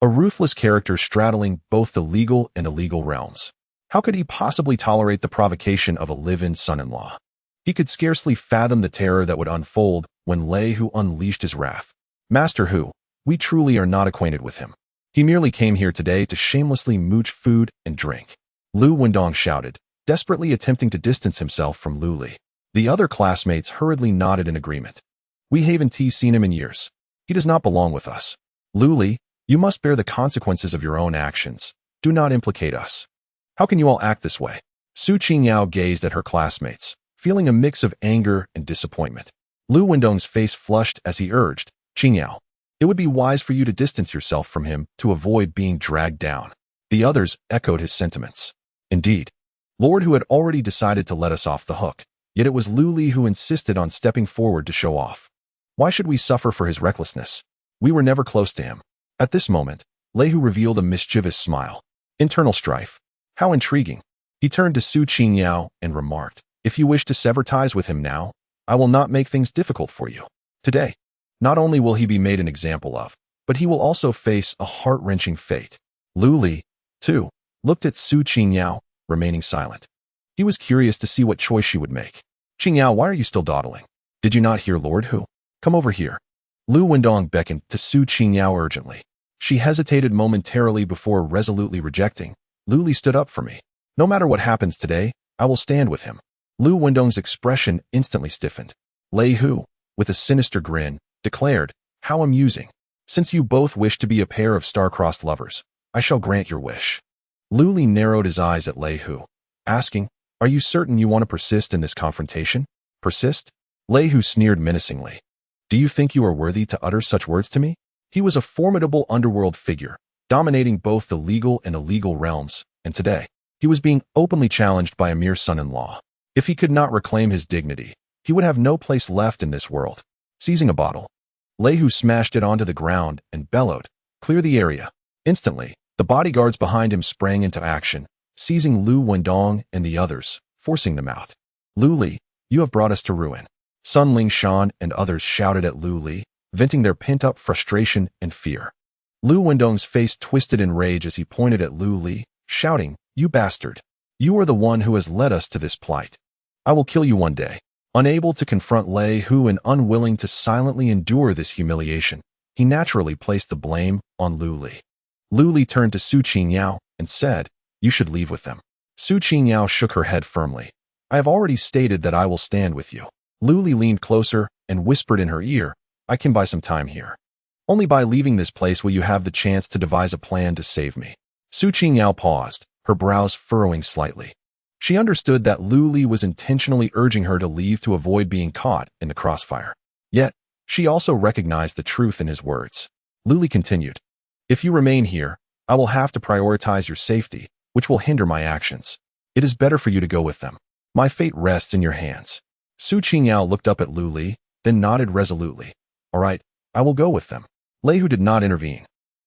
a ruthless character straddling both the legal and illegal realms. How could he possibly tolerate the provocation of a live-in son-in-law? He could scarcely fathom the terror that would unfold when Lei Hu unleashed his wrath. Master Hu, we truly are not acquainted with him. He merely came here today to shamelessly mooch food and drink. Lu Wendong shouted, desperately attempting to distance himself from Lu Li. The other classmates hurriedly nodded in agreement. We haven't seen him in years. He does not belong with us. Lu Li, you must bear the consequences of your own actions. Do not implicate us. How can you all act this way? Su Qingyao gazed at her classmates, feeling a mix of anger and disappointment. Lu Wendong's face flushed as he urged, Qingyao, it would be wise for you to distance yourself from him to avoid being dragged down. The others echoed his sentiments. Indeed, Lord Hu had already decided to let us off the hook, yet it was Lu Li who insisted on stepping forward to show off. Why should we suffer for his recklessness? We were never close to him. At this moment, Lei Hu revealed a mischievous smile. Internal strife. How intriguing. He turned to Su Qingyao and remarked, if you wish to sever ties with him now, I will not make things difficult for you. Today, not only will he be made an example of, but he will also face a heart-wrenching fate. Lu Li, too, looked at Su Qingyao, remaining silent. He was curious to see what choice she would make. Qingyao, why are you still dawdling? Did you not hear Lord Hu? Come over here. Lu Wendong beckoned to Su Qingyao urgently. She hesitated momentarily before resolutely rejecting. Lu Li stood up for me. No matter what happens today, I will stand with him. Lu Wendong's expression instantly stiffened. Lei Hu, with a sinister grin, declared, how amusing. Since you both wish to be a pair of star-crossed lovers, I shall grant your wish. Lu Li narrowed his eyes at Lei Hu, asking, are you certain you want to persist in this confrontation? Persist? Lei Hu sneered menacingly. Do you think you are worthy to utter such words to me? He was a formidable underworld figure, dominating both the legal and illegal realms, and today, he was being openly challenged by a mere son-in-law. If he could not reclaim his dignity, he would have no place left in this world. Seizing a bottle, Lei Hu smashed it onto the ground and bellowed, clear the area. Instantly, the bodyguards behind him sprang into action, seizing Lu Wendong and the others, forcing them out. Lu Li, you have brought us to ruin. Sun Lingshan and others shouted at Lu Li, venting their pent-up frustration and fear. Lu Wendong's face twisted in rage as he pointed at Lu Li, shouting, you bastard. You are the one who has led us to this plight. I will kill you one day. Unable to confront Lei Hu and unwilling to silently endure this humiliation, he naturally placed the blame on Lu Li. Lu Li turned to Su Qingyao and said, you should leave with them. Su Qingyao shook her head firmly. I have already stated that I will stand with you. Lu Li leaned closer and whispered in her ear, I can buy some time here. Only by leaving this place will you have the chance to devise a plan to save me. Su Qingyao paused, her brows furrowing slightly. She understood that Lu Li was intentionally urging her to leave to avoid being caught in the crossfire. Yet, she also recognized the truth in his words. Lu Li continued, if you remain here, I will have to prioritize your safety, which will hinder my actions. It is better for you to go with them. My fate rests in your hands. Su Qingyao looked up at Lu Li, then nodded resolutely. All right, I will go with them. Lei Hu did not intervene,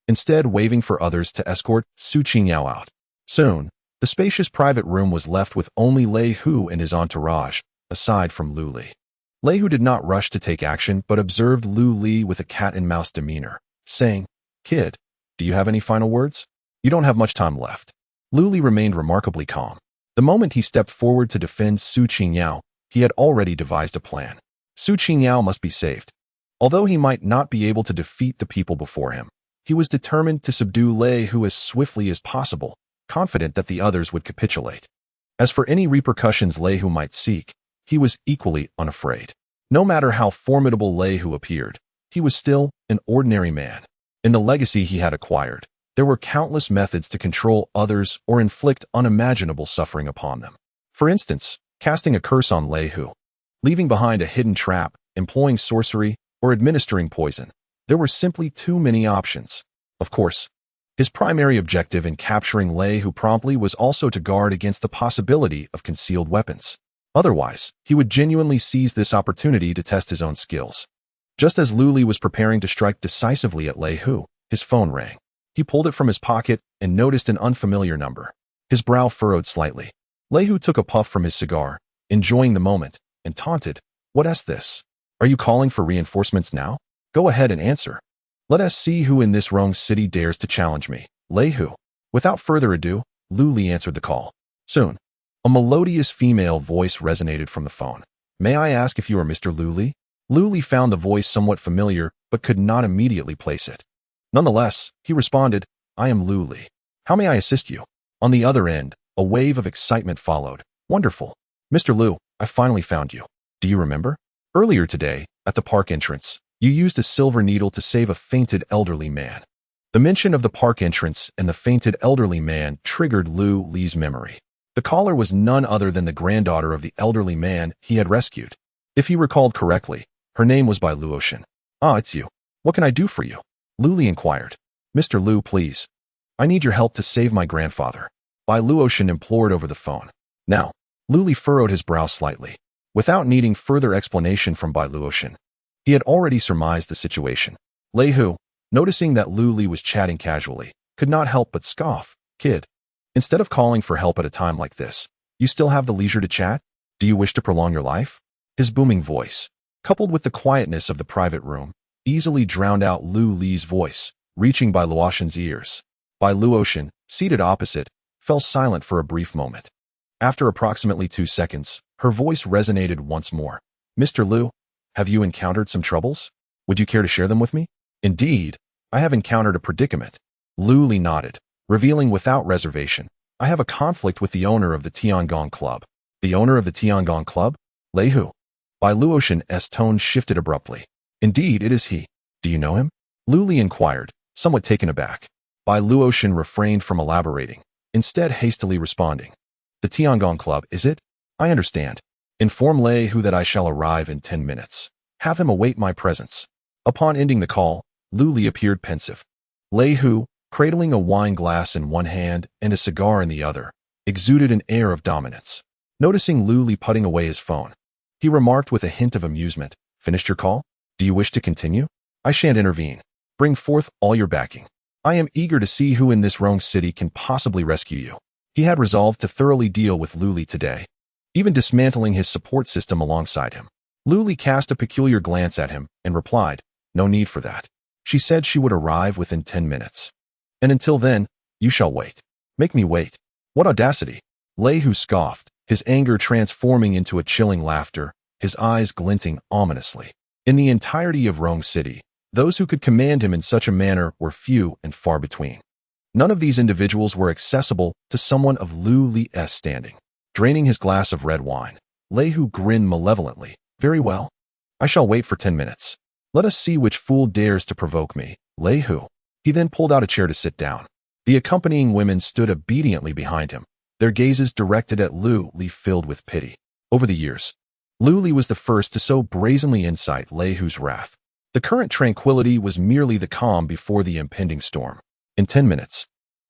instead waving for others to escort Su Qingyao out. Soon, the spacious private room was left with only Lei Hu and his entourage, aside from Lu Li. Lei Hu did not rush to take action but observed Lu Li with a cat-and-mouse demeanor, saying, Kid, do you have any final words? You don't have much time left. Lu Li remained remarkably calm. The moment he stepped forward to defend Su Qingyao, he had already devised a plan. Su Qingyao must be saved. Although he might not be able to defeat the people before him, he was determined to subdue Lei Hu as swiftly as possible, confident that the others would capitulate. As for any repercussions Lei Hu might seek, he was equally unafraid. No matter how formidable Lei Hu appeared, he was still an ordinary man. In the legacy he had acquired, there were countless methods to control others or inflict unimaginable suffering upon them. For instance, casting a curse on Lei Hu, leaving behind a hidden trap, employing sorcery, or administering poison. There were simply too many options. Of course, his primary objective in capturing Lei Hu promptly was also to guard against the possibility of concealed weapons. Otherwise, he would genuinely seize this opportunity to test his own skills. Just as Lu Li was preparing to strike decisively at Lei Hu, his phone rang. He pulled it from his pocket and noticed an unfamiliar number. His brow furrowed slightly. Lei Hu took a puff from his cigar, enjoying the moment, and taunted, "What's this? Are you calling for reinforcements now? Go ahead and answer. Let us see who in this wrong city dares to challenge me." Lei Hu. Without further ado, Lu Li answered the call. Soon, a melodious female voice resonated from the phone. "May I ask if you are Mr. Lu Li?" Lu Li found the voice somewhat familiar, but could not immediately place it. Nonetheless, he responded, "I am Lu Li. How may I assist you?" On the other end, a wave of excitement followed. "Wonderful. Mr. Lu, I finally found you. Do you remember? Earlier today, at the park entrance, you used a silver needle to save a fainted elderly man." The mention of the park entrance and the fainted elderly man triggered Lu Li's memory. The caller was none other than the granddaughter of the elderly man he had rescued. If he recalled correctly, her name was Bai Luotian. "Ah, it's you. What can I do for you?" Lu Li inquired. "Mr. Lu, please. I need your help to save my grandfather," Bai Luotian implored over the phone. Now, Lu Li furrowed his brow slightly. Without needing further explanation from Bai Luotian, he had already surmised the situation. Lei Hu, noticing that Lu Li was chatting casually, could not help but scoff. "Kid, instead of calling for help at a time like this, you still have the leisure to chat? Do you wish to prolong your life?" His booming voice, coupled with the quietness of the private room, easily drowned out Lu Li's voice, reaching Bai Luotian's ears. Bai Luotian, seated opposite, fell silent for a brief moment. After approximately 2 seconds, her voice resonated once more. "Mr. Lu, have you encountered some troubles? Would you care to share them with me?" "Indeed, I have encountered a predicament." Lu Li nodded, revealing without reservation, "I have a conflict with the owner of the Tiangong Club." "The owner of the Tiangong Club? Lei Hu?" Bai Luotian's tone shifted abruptly. "Indeed, it is he. Do you know him?" Lu Li inquired, somewhat taken aback. Bai Luotian refrained from elaborating, instead hastily responding. "The Tiangong Club, is it? I understand. Inform Lei Hu that I shall arrive in 10 minutes. Have him await my presence." Upon ending the call, Lu Li appeared pensive. Lei Hu, cradling a wine glass in one hand and a cigar in the other, exuded an air of dominance. Noticing Lu Li putting away his phone, he remarked with a hint of amusement, "Finished your call? Do you wish to continue? I shan't intervene. Bring forth all your backing. I am eager to see who in this wrong city can possibly rescue you." He had resolved to thoroughly deal with Lu Li today, even dismantling his support system alongside him. Lu Li cast a peculiar glance at him and replied, "No need for that. She said she would arrive within 10 minutes. And until then, you shall wait." "Make me wait? What audacity!" Lei Hu scoffed, his anger transforming into a chilling laughter, his eyes glinting ominously. In the entirety of Rong City, those who could command him in such a manner were few and far between. None of these individuals were accessible to someone of Lu Li's standing. Draining his glass of red wine, Lei Hu grinned malevolently. "Very well. I shall wait for 10 minutes. Let us see which fool dares to provoke me, Lei Hu." He then pulled out a chair to sit down. The accompanying women stood obediently behind him, their gazes directed at Lu Li filled with pity. Over the years, Lu Li was the first to so brazenly incite Lei Hu's wrath. The current tranquility was merely the calm before the impending storm. In 10 minutes,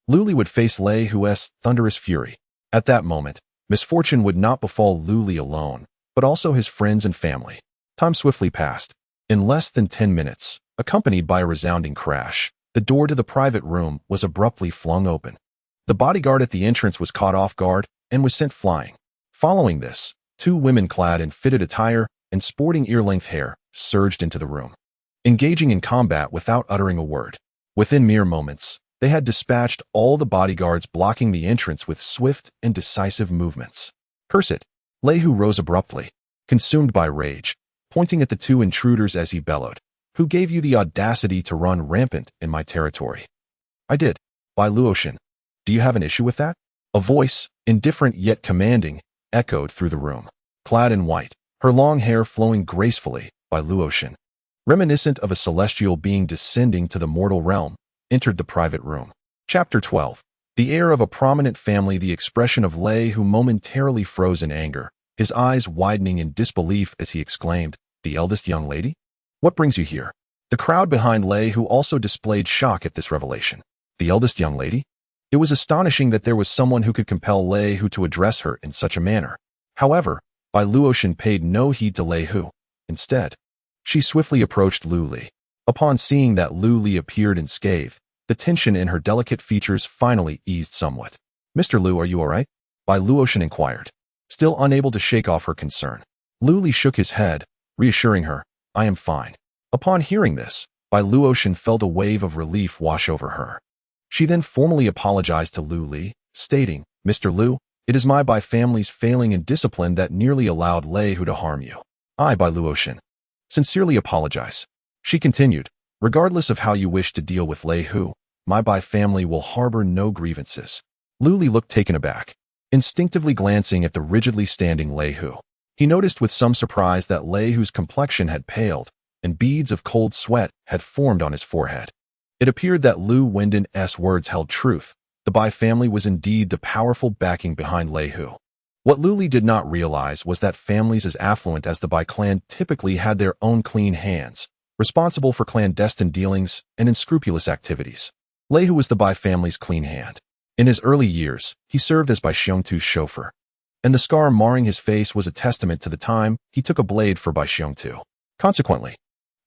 Lu Li would face Lei Hu's thunderous fury. At that moment, Misfortune would not befall Luli alone, but also his friends and family. Time swiftly passed. In less than 10 minutes, accompanied by a resounding crash, the door to the private room was abruptly flung open. The bodyguard at the entrance was caught off guard and was sent flying. Following this, 2 women clad in fitted attire and sporting ear-length hair surged into the room, engaging in combat without uttering a word. Within mere moments, they had dispatched all the bodyguards blocking the entrance with swift and decisive movements. "Curse it!" Lehu rose abruptly, consumed by rage, pointing at the 2 intruders as he bellowed. "Who gave you the audacity to run rampant in my territory?" "I did. By Luoshan. Do you have an issue with that?" A voice, indifferent yet commanding, echoed through the room. Clad in white, her long hair flowing gracefully, By Luoshan, reminiscent of a celestial being descending to the mortal realm, entered the private room. Chapter 12. The heir of a prominent family, the expression of Lei, who momentarily froze in anger, his eyes widening in disbelief as he exclaimed, "The eldest young lady? What brings you here?" The crowd behind Lei, who also displayed shock at this revelation. The eldest young lady? It was astonishing that there was someone who could compel Lei Hu to address her in such a manner. However, Bai Luoshan paid no heed to Lei Hu. Instead, she swiftly approached Lu Li. Upon seeing that Lu Li appeared unscathed, the tension in her delicate features finally eased somewhat. "Mr. Lu, are you all right?" Bai Luoshan inquired. Still unable to shake off her concern, Lu Li shook his head, reassuring her, "I am fine." Upon hearing this, Bai Luoshan felt a wave of relief wash over her. She then formally apologized to Lu Li, stating, "Mr. Lu, it is my Bai family's failing in discipline that nearly allowed Lei Hu to harm you. I, Bai Luoshan, sincerely apologize." She continued, "Regardless of how you wish to deal with Lei Hu, my Bai family will harbor no grievances." Lu Li looked taken aback, instinctively glancing at the rigidly standing Lei Hu. He noticed with some surprise that Lei Hu's complexion had paled, and beads of cold sweat had formed on his forehead. It appeared that Lu Wenden's words held truth. The Bai family was indeed the powerful backing behind Lei Hu. What Lu Li did not realize was that families as affluent as the Bai clan typically had their own clean hands, responsible for clandestine dealings and unscrupulous activities. Lei Hu was the Bai family's clean hand. In his early years, he served as Bai Xiongtu's chauffeur, and the scar marring his face was a testament to the time he took a blade for Bai Xiongtu. Consequently,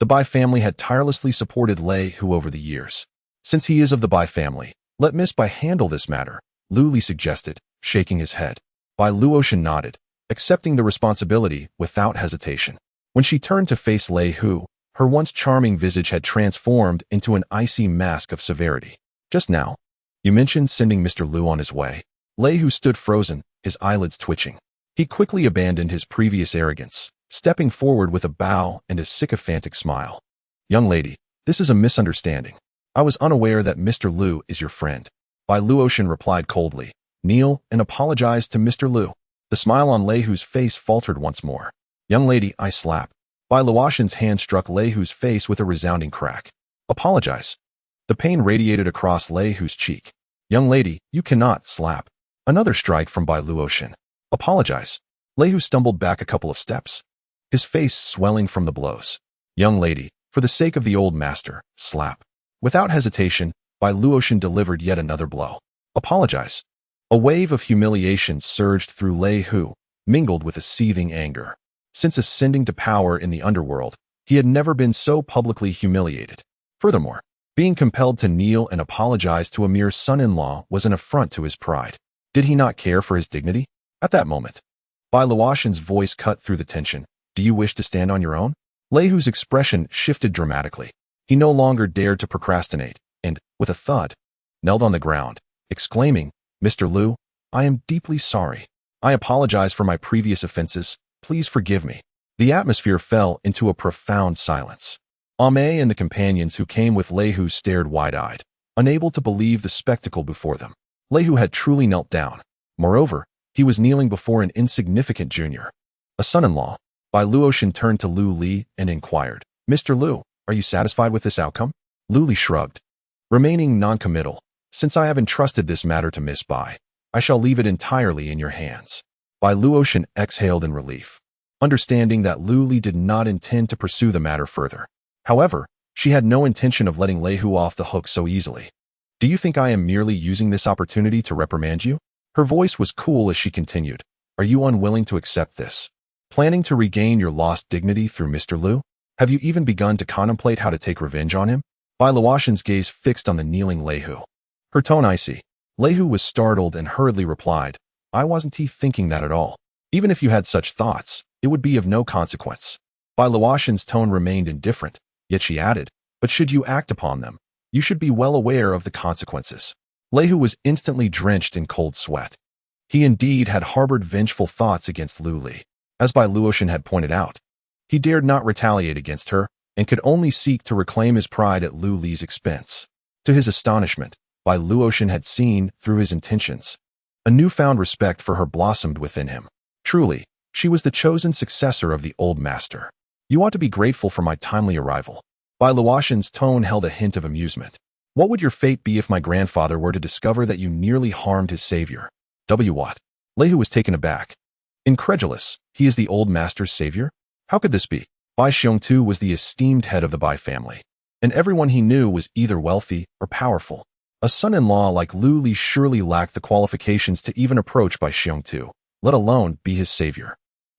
the Bai family had tirelessly supported Lei Hu over the years. "Since he is of the Bai family, let Miss Bai handle this matter," Lu Li suggested, shaking his head. Bai Luoshan nodded, accepting the responsibility without hesitation. When she turned to face Lei Hu, her once charming visage had transformed into an icy mask of severity. "Just now, you mentioned sending Mr. Lu on his way." Lei Hu stood frozen, his eyelids twitching. He quickly abandoned his previous arrogance, stepping forward with a bow and a sycophantic smile. "Young lady, this is a misunderstanding. I was unaware that Mr. Lu is your friend." Bai Luoshan replied coldly, "Kneel and apologize to Mr. Lu." The smile on Lei Hu's face faltered once more. "Young lady, I slap." Bai Luoshan's hand struck Lei Hu's face with a resounding crack. "Apologize." The pain radiated across Lei Hu's cheek. "Young lady, you cannot slap." Another strike from Bai Luoshan. "Apologize." Lei Hu stumbled back a couple of steps, his face swelling from the blows. "Young lady, for the sake of the old master, slap." Without hesitation, Bai Luoshan delivered yet another blow. "Apologize." A wave of humiliation surged through Lei Hu, mingled with a seething anger. Since ascending to power in the underworld, he had never been so publicly humiliated. Furthermore, being compelled to kneel and apologize to a mere son-in-law was an affront to his pride. Did he not care for his dignity? At that moment, Bai Luoshan's voice cut through the tension. "Do you wish to stand on your own?" Lei Hu's expression shifted dramatically. He no longer dared to procrastinate, and, with a thud, knelt on the ground, exclaiming, "Mr. Lu, I am deeply sorry. I apologize for my previous offenses. Please forgive me." The atmosphere fell into a profound silence. Ame and the companions who came with Lei Hu stared wide-eyed, unable to believe the spectacle before them. Lei Hu had truly knelt down. Moreover, he was kneeling before an insignificant junior, a son-in-law. Bai Luoshan turned to Lu Li and inquired, "Mr. Lu, are you satisfied with this outcome?" Lu Li shrugged, remaining non-committal. "Since I have entrusted this matter to Miss Bai, I shall leave it entirely in your hands." Bai Luoshan exhaled in relief, understanding that Lu Li did not intend to pursue the matter further. However, she had no intention of letting Lei Hu off the hook so easily. "Do you think I am merely using this opportunity to reprimand you?" Her voice was cool as she continued, "Are you unwilling to accept this? Planning to regain your lost dignity through Mr. Liu? Have you even begun to contemplate how to take revenge on him?" Bai Luotian's gaze fixed on the kneeling Leihu. Her tone icy. Leihu was startled and hurriedly replied, "I wasn't thinking that at all. Even if you had such thoughts, it would be of no consequence." Bai Luotian's tone remained indifferent, yet she added, "But should you act upon them, you should be well aware of the consequences." Leihu was instantly drenched in cold sweat. He indeed had harbored vengeful thoughts against Lu Li. As Bai Luotian had pointed out, he dared not retaliate against her and could only seek to reclaim his pride at Lu Li's expense. To his astonishment, Bai Luotian had seen through his intentions. A newfound respect for her blossomed within him. Truly, she was the chosen successor of the old master. "You ought to be grateful for my timely arrival." Bai Luotian's tone held a hint of amusement. "What would your fate be if my grandfather were to discover that you nearly harmed his savior?" What? Leihu was taken aback. Incredulous, he is the old master's savior? How could this be? Bai Xiongtu was the esteemed head of the Bai family, and everyone he knew was either wealthy or powerful. A son-in-law like Lu Li surely lacked the qualifications to even approach Bai Xiongtu, let alone be his savior.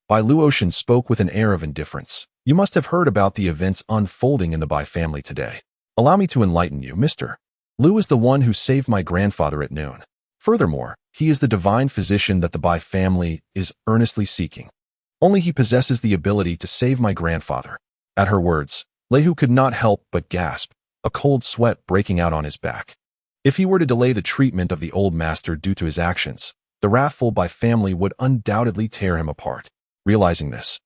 Bai Luotian spoke with an air of indifference. "You must have heard about the events unfolding in the Bai family today. Allow me to enlighten you, Mr. Liu is the one who saved my grandfather at noon. Furthermore, he is the divine physician that the Bai family is earnestly seeking. Only he possesses the ability to save my grandfather." At her words, Leihu could not help but gasp, a cold sweat breaking out on his back. If he were to delay the treatment of the old master due to his actions, the wrathful Bai family would undoubtedly tear him apart. Realizing this,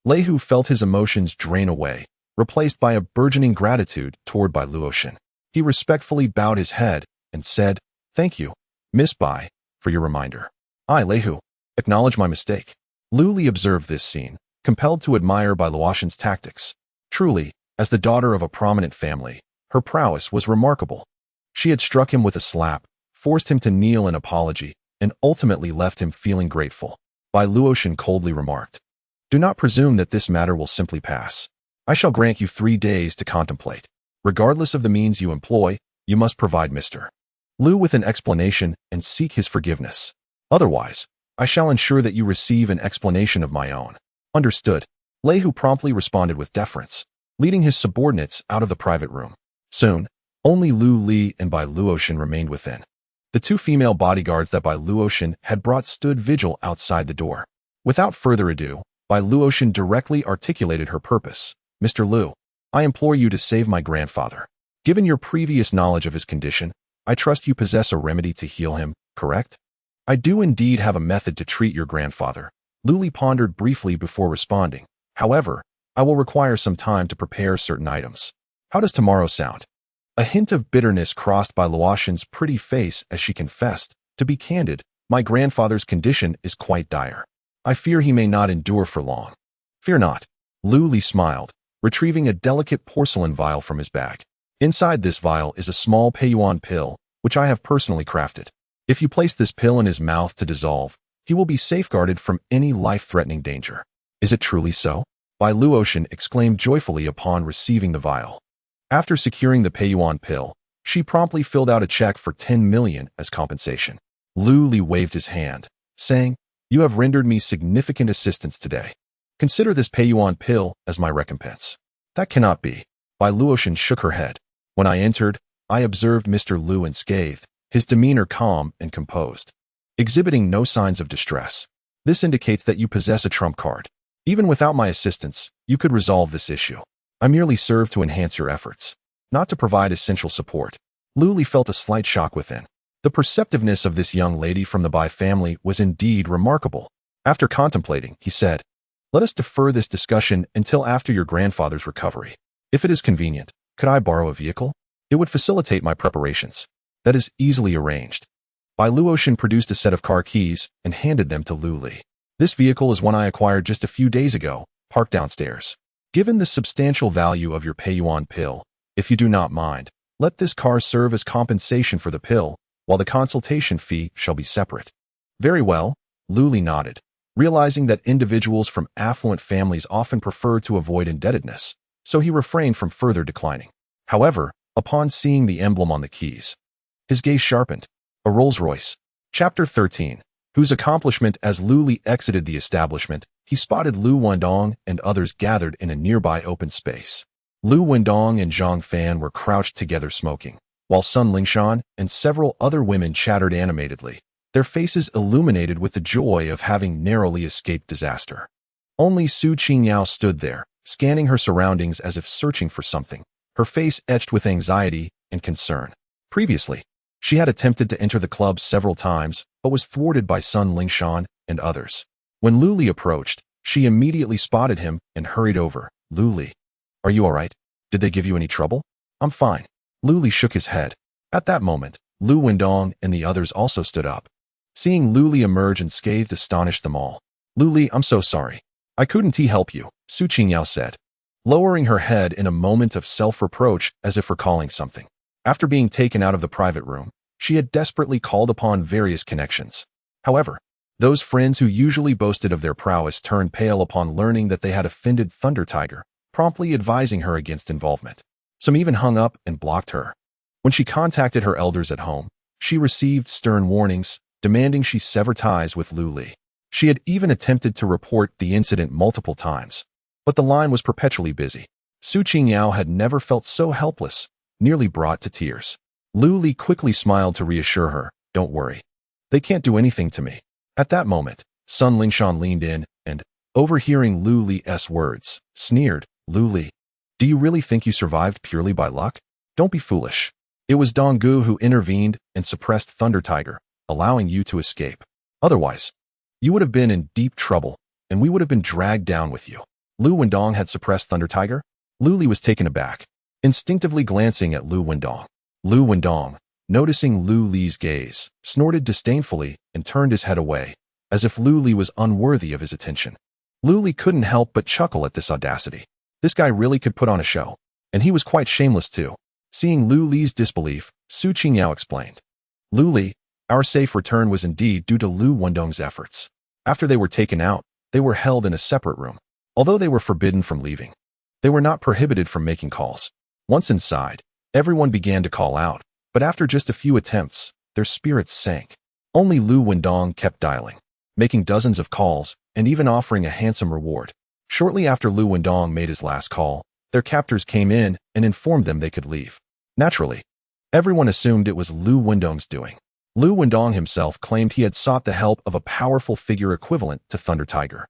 Leihu felt his emotions drain away, replaced by a burgeoning gratitude toward Bai Luotian. He respectfully bowed his head and said, "Thank you, Miss Bai, for your reminder. I, Leihu, acknowledge my mistake." Lu Li observed this scene, compelled to admire Bai Luotian's tactics. Truly, as the daughter of a prominent family, her prowess was remarkable. She had struck him with a slap, forced him to kneel in apology, and ultimately left him feeling grateful. Bai Luotian coldly remarked, "Do not presume that this matter will simply pass. I shall grant you 3 days to contemplate. Regardless of the means you employ, you must provide Mr. Liu with an explanation and seek his forgiveness. Otherwise, I shall ensure that you receive an explanation of my own." "Understood." Leihu promptly responded with deference, leading his subordinates out of the private room. Soon, only Lu Li and Bai Luotian remained within. The 2 female bodyguards that Bai Luotian had brought stood vigil outside the door. Without further ado, Bai Luotian directly articulated her purpose. "Mr. Liu, I implore you to save my grandfather. Given your previous knowledge of his condition, I trust you possess a remedy to heal him, correct?" "I do indeed have a method to treat your grandfather." Lu Li pondered briefly before responding. "However, I will require some time to prepare certain items. How does tomorrow sound?" A hint of bitterness crossed Bai Luotian's pretty face as she confessed, "To be candid, my grandfather's condition is quite dire. I fear he may not endure for long." "Fear not." Lu Li smiled, retrieving a delicate porcelain vial from his bag. "Inside this vial is a small Peiyuan pill, which I have personally crafted. If you place this pill in his mouth to dissolve, he will be safeguarded from any life-threatening danger." "Is it truly so?" Bai Luotian exclaimed joyfully upon receiving the vial. After securing the Peiyuan pill, she promptly filled out a check for 10 million as compensation. Lu Li waved his hand, saying, "You have rendered me significant assistance today. Consider this Peiyuan pill as my recompense." "That cannot be." Bai Luotian shook her head. "When I entered, I observed Mr. Liu unscathed, his demeanor calm and composed, exhibiting no signs of distress. This indicates that you possess a trump card. Even without my assistance, you could resolve this issue. I merely serve to enhance your efforts, not to provide essential support." Lu Li felt a slight shock within. The perceptiveness of this young lady from the Bai family was indeed remarkable. After contemplating, he said, "Let us defer this discussion until after your grandfather's recovery. If it is convenient, could I borrow a vehicle? It would facilitate my preparations." "That is easily arranged." Bai Luotian produced a set of car keys and handed them to Lu Li. "This vehicle is one I acquired just a few days ago, parked downstairs. Given the substantial value of your Peiyuan pill, if you do not mind, let this car serve as compensation for the pill, while the consultation fee shall be separate." "Very well," Lu Li nodded, realizing that individuals from affluent families often prefer to avoid indebtedness, so he refrained from further declining. However, upon seeing the emblem on the keys, his gaze sharpened. A Rolls-Royce. Chapter 13. Whose accomplishment? As Lu Li exited the establishment, he spotted Lu Wendong and others gathered in a nearby open space. Lu Wendong and Zhang Fan were crouched together smoking, while Sun Lingshan and several other women chattered animatedly, their faces illuminated with the joy of having narrowly escaped disaster. Only Su Qingyao stood there, scanning her surroundings as if searching for something, her face etched with anxiety and concern. Previously, she had attempted to enter the club several times, but was thwarted by Sun Lingshan and others. When Lu Li approached, she immediately spotted him and hurried over. Lu Li, are you all right? Did they give you any trouble? I'm fine. Lu Li shook his head. At that moment, Lu Wendong and the others also stood up. Seeing Lu Li emerge unscathed astonished them all. Lu Li, I'm so sorry. I couldn't help you, Su Qingyao said, lowering her head in a moment of self-reproach as if recalling something. After being taken out of the private room, she had desperately called upon various connections. However, those friends who usually boasted of their prowess turned pale upon learning that they had offended Thunder Tiger, promptly advising her against involvement. Some even hung up and blocked her. When she contacted her elders at home, she received stern warnings, demanding she sever ties with Lu Li. She had even attempted to report the incident multiple times, but the line was perpetually busy. Su Qingyao had never felt so helpless, nearly brought to tears. Lu Li quickly smiled to reassure her, don't worry. They can't do anything to me. At that moment, Sun Lingshan leaned in and, overhearing Lu Li's words, sneered, Lu Li, do you really think you survived purely by luck? Don't be foolish. It was Donggu who intervened and suppressed Thunder Tiger, allowing you to escape. Otherwise, you would have been in deep trouble, and we would have been dragged down with you. Lu Wendong had suppressed Thunder Tiger? Lu Li was taken aback, instinctively glancing at Lu Wendong. Lu Wendong, noticing Lu Li's gaze, snorted disdainfully and turned his head away, as if Lu Li was unworthy of his attention. Lu Li couldn't help but chuckle at this audacity. This guy really could put on a show, and he was quite shameless too. Seeing Lu Li's disbelief, Su Qingyao explained. Lu Li, our safe return was indeed due to Lu Wendong's efforts. After they were taken out, they were held in a separate room. Although they were forbidden from leaving, they were not prohibited from making calls. Once inside, everyone began to call out, but after just a few attempts, their spirits sank. Only Lu Wendong kept dialing, making dozens of calls, and even offering a handsome reward. Shortly after Lu Wendong made his last call, their captors came in and informed them they could leave. Naturally, everyone assumed it was Lu Wendong's doing. Lu Wendong himself claimed he had sought the help of a powerful figure equivalent to Thunder Tiger,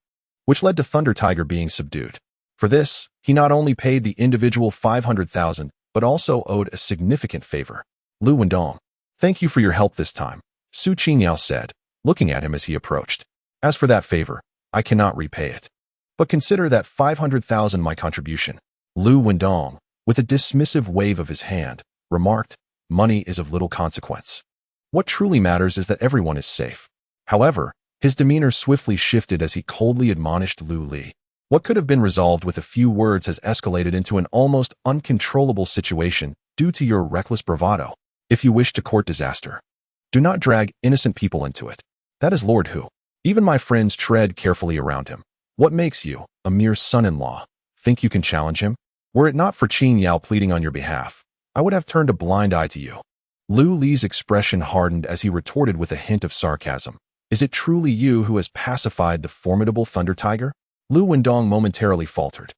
which led to Thunder Tiger being subdued. For this, he not only paid the individual 500,000, but also owed a significant favor. Lu Wendong, thank you for your help this time, Su Qingyao said, looking at him as he approached. As for that favor, I cannot repay it. But consider that 500,000 my contribution. Lu Wendong, with a dismissive wave of his hand, remarked, money is of little consequence. What truly matters is that everyone is safe. However, his demeanor swiftly shifted as he coldly admonished Lu Li. What could have been resolved with a few words has escalated into an almost uncontrollable situation due to your reckless bravado. If you wish to court disaster, do not drag innocent people into it. That is Lord Hu. Even my friends tread carefully around him. What makes you, a mere son-in-law, think you can challenge him? Were it not for Qin Yao pleading on your behalf, I would have turned a blind eye to you. Lu Li's expression hardened as he retorted with a hint of sarcasm. Is it truly you who has pacified the formidable Thunder Tiger? Lu Wendong momentarily faltered.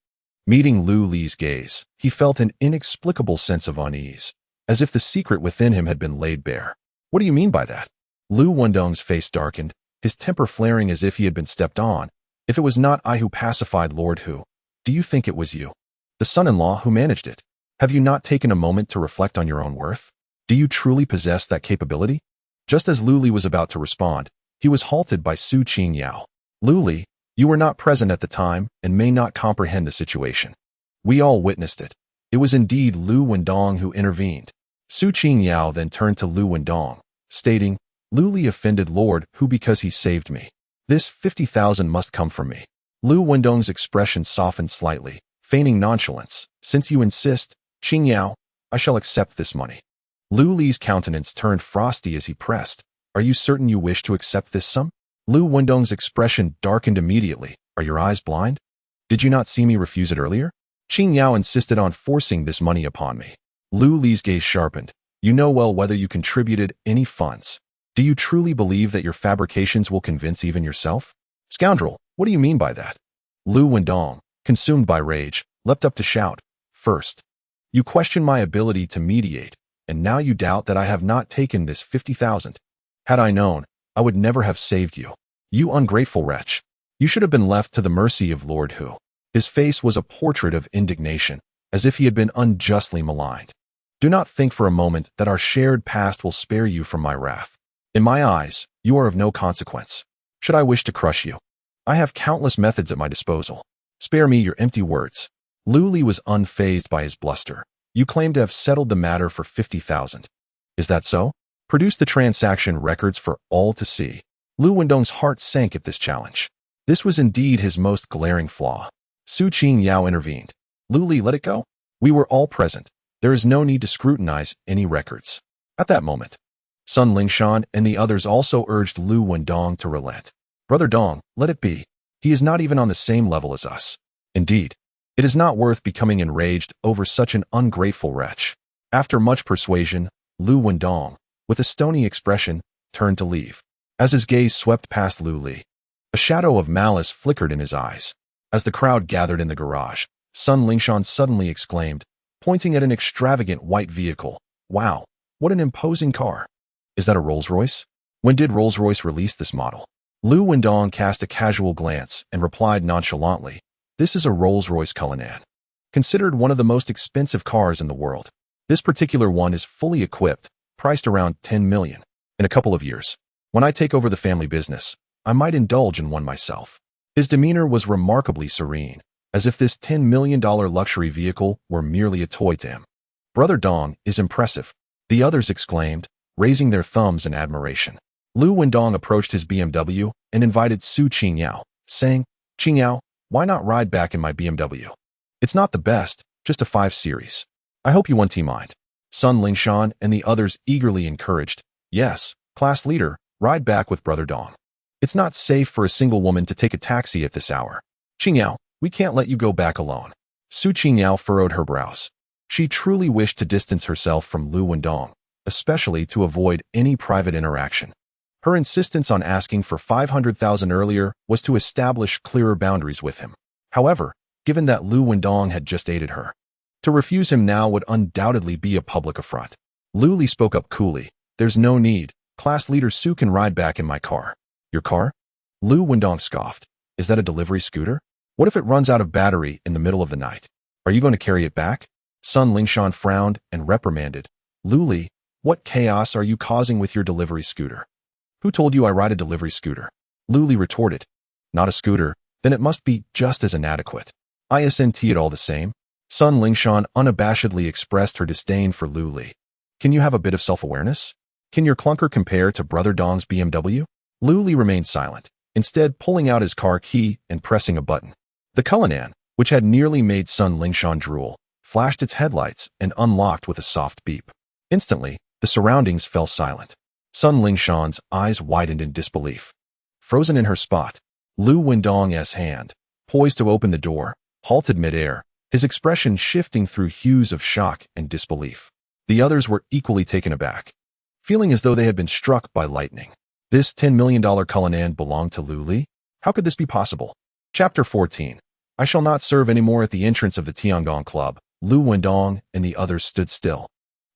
Meeting Lu Li's gaze, he felt an inexplicable sense of unease, as if the secret within him had been laid bare. What do you mean by that? Lu Wendong's face darkened, his temper flaring as if he had been stepped on. If it was not I who pacified Lord Hu, do you think it was you, the son-in-law, who managed it? Have you not taken a moment to reflect on your own worth? Do you truly possess that capability? Just as Lu Li was about to respond, he was halted by Su Qingyao. Lu Li, you were not present at the time and may not comprehend the situation. We all witnessed it. It was indeed Lu Wendong who intervened. Su Qingyao then turned to Lu Wendong, stating, Lu Li offended Lord Hu because he saved me. This 50,000 must come from me. Lu Wendong's expression softened slightly, feigning nonchalance. Since you insist, Qingyao, I shall accept this money. Lu Li's countenance turned frosty as he pressed. Are you certain you wish to accept this sum? Lu Wendong's expression darkened immediately. Are your eyes blind? Did you not see me refuse it earlier? Qingyao insisted on forcing this money upon me. Lu Li's gaze sharpened. You know well whether you contributed any funds. Do you truly believe that your fabrications will convince even yourself? Scoundrel, what do you mean by that? Lu Wendong, consumed by rage, leapt up to shout. First, you question my ability to mediate, and now you doubt that I have not taken this 50,000. Had I known, I would never have saved you. You ungrateful wretch. You should have been left to the mercy of Lord Hu. His face was a portrait of indignation, as if he had been unjustly maligned. Do not think for a moment that our shared past will spare you from my wrath. In my eyes, you are of no consequence. Should I wish to crush you, I have countless methods at my disposal. Spare me your empty words. Lu Li was unfazed by his bluster. You claim to have settled the matter for 50,000. Is that so? Produce the transaction records for all to see. Lu Wendong's heart sank at this challenge. This was indeed his most glaring flaw. Su Qingyao intervened. Lu Li, let it go. We were all present. There is no need to scrutinize any records. At that moment, Sun Lingshan and the others also urged Lu Wendong to relent. Brother Dong, let it be. He is not even on the same level as us. Indeed, it is not worth becoming enraged over such an ungrateful wretch. After much persuasion, Lu Wendong, with a stony expression, turned to leave. As his gaze swept past Lu Li, a shadow of malice flickered in his eyes. As the crowd gathered in the garage, Sun Lingshan suddenly exclaimed, pointing at an extravagant white vehicle, "Wow, what an imposing car. Is that a Rolls-Royce? When did Rolls-Royce release this model?" Lu Wendong cast a casual glance and replied nonchalantly, "This is a Rolls-Royce Cullinan. Considered one of the most expensive cars in the world. This particular one is fully equipped, priced around 10 million. In a couple of years, when I take over the family business, I might indulge in one myself." His demeanor was remarkably serene, as if this $10 million luxury vehicle were merely a toy to him. "Brother Dong is impressive," the others exclaimed, raising their thumbs in admiration. Lu Wendong approached his BMW and invited Su Qingyao, saying, "Qingyao, why not ride back in my BMW? It's not the best, just a 5 Series. I hope you won't mind." Sun Lingshan and the others eagerly encouraged, "Yes, class leader, ride back with Brother Dong. It's not safe for a single woman to take a taxi at this hour. Qingyao, we can't let you go back alone." Su Qingyao furrowed her brows. She truly wished to distance herself from Lu Wendong, especially to avoid any private interaction. Her insistence on asking for 500,000 earlier was to establish clearer boundaries with him. However, given that Lu Wendong had just aided her, to refuse him now would undoubtedly be a public affront. Lu Li spoke up coolly, "There's no need. Class leader Su can ride back in my car." "Your car?" Lu Wendong scoffed. "Is that a delivery scooter? What if it runs out of battery in the middle of the night? Are you going to carry it back?" Sun Lingshan frowned and reprimanded. "Lu Li, what chaos are you causing with your delivery scooter?" "Who told you I ride a delivery scooter?" Lu Li retorted. "Not a scooter, then it must be just as inadequate. Isn't it all the same?" Sun Lingshan unabashedly expressed her disdain for Lu Li. "Can you have a bit of self-awareness? Can your clunker compare to Brother Dong's BMW?" Lu Li remained silent, instead pulling out his car key and pressing a button. The Cullinan, which had nearly made Sun Lingshan drool, flashed its headlights and unlocked with a soft beep. Instantly, the surroundings fell silent. Sun Lingshan's eyes widened in disbelief. Frozen in her spot, Lu Wendong's hand, poised to open the door, halted midair, his expression shifting through hues of shock and disbelief. The others were equally taken aback, feeling as though they had been struck by lightning. This $10 million Cullinan belonged to Lu Li? How could this be possible? Chapter 14. I shall not serve anymore. At the entrance of the Tiangong Club, Lu Wendong and the others stood still,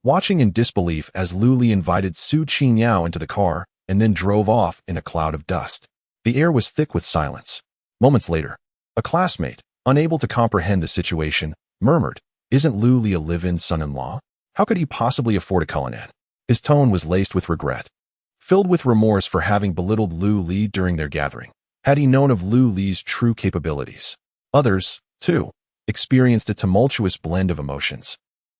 watching in disbelief as Lu Li invited Su Qingyao into the car and then drove off in a cloud of dust. The air was thick with silence. Moments later, a classmate, unable to comprehend the situation, murmured, "Isn't Lu Li a live-in son-in-law? How could he possibly afford a Cullinan?" His tone was laced with regret, filled with remorse for having belittled Lu Li during their gathering. Had he known of Lu Li's true capabilities, others, too, experienced a tumultuous blend of emotions,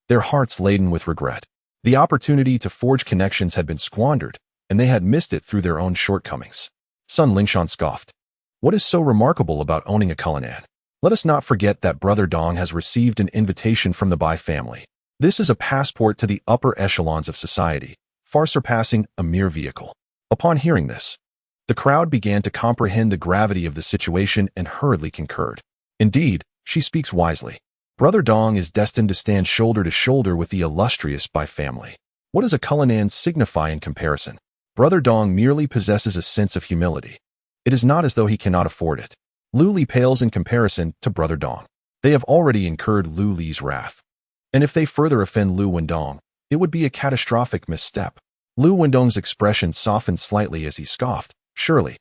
their hearts laden with regret. The opportunity to forge connections had been squandered, and they had missed it through their own shortcomings. Sun Lingshan scoffed. "What is so remarkable about owning a Cullinan? Let us not forget that Brother Dong has received an invitation from the Bai family. This is a passport to the upper echelons of society, far surpassing a mere vehicle." Upon hearing this, the crowd began to comprehend the gravity of the situation and hurriedly concurred. "Indeed, she speaks wisely. Brother Dong is destined to stand shoulder to shoulder with the illustrious Bai family. What does a Cullinan signify in comparison? Brother Dong merely possesses a sense of humility. It is not as though he cannot afford it. Lu Li pales in comparison to Brother Dong. They have already incurred Lu Li's wrath. And if they further offend Lu Wendong, it would be a catastrophic misstep. Lu Wendong's expression softened slightly as he scoffed. Surely,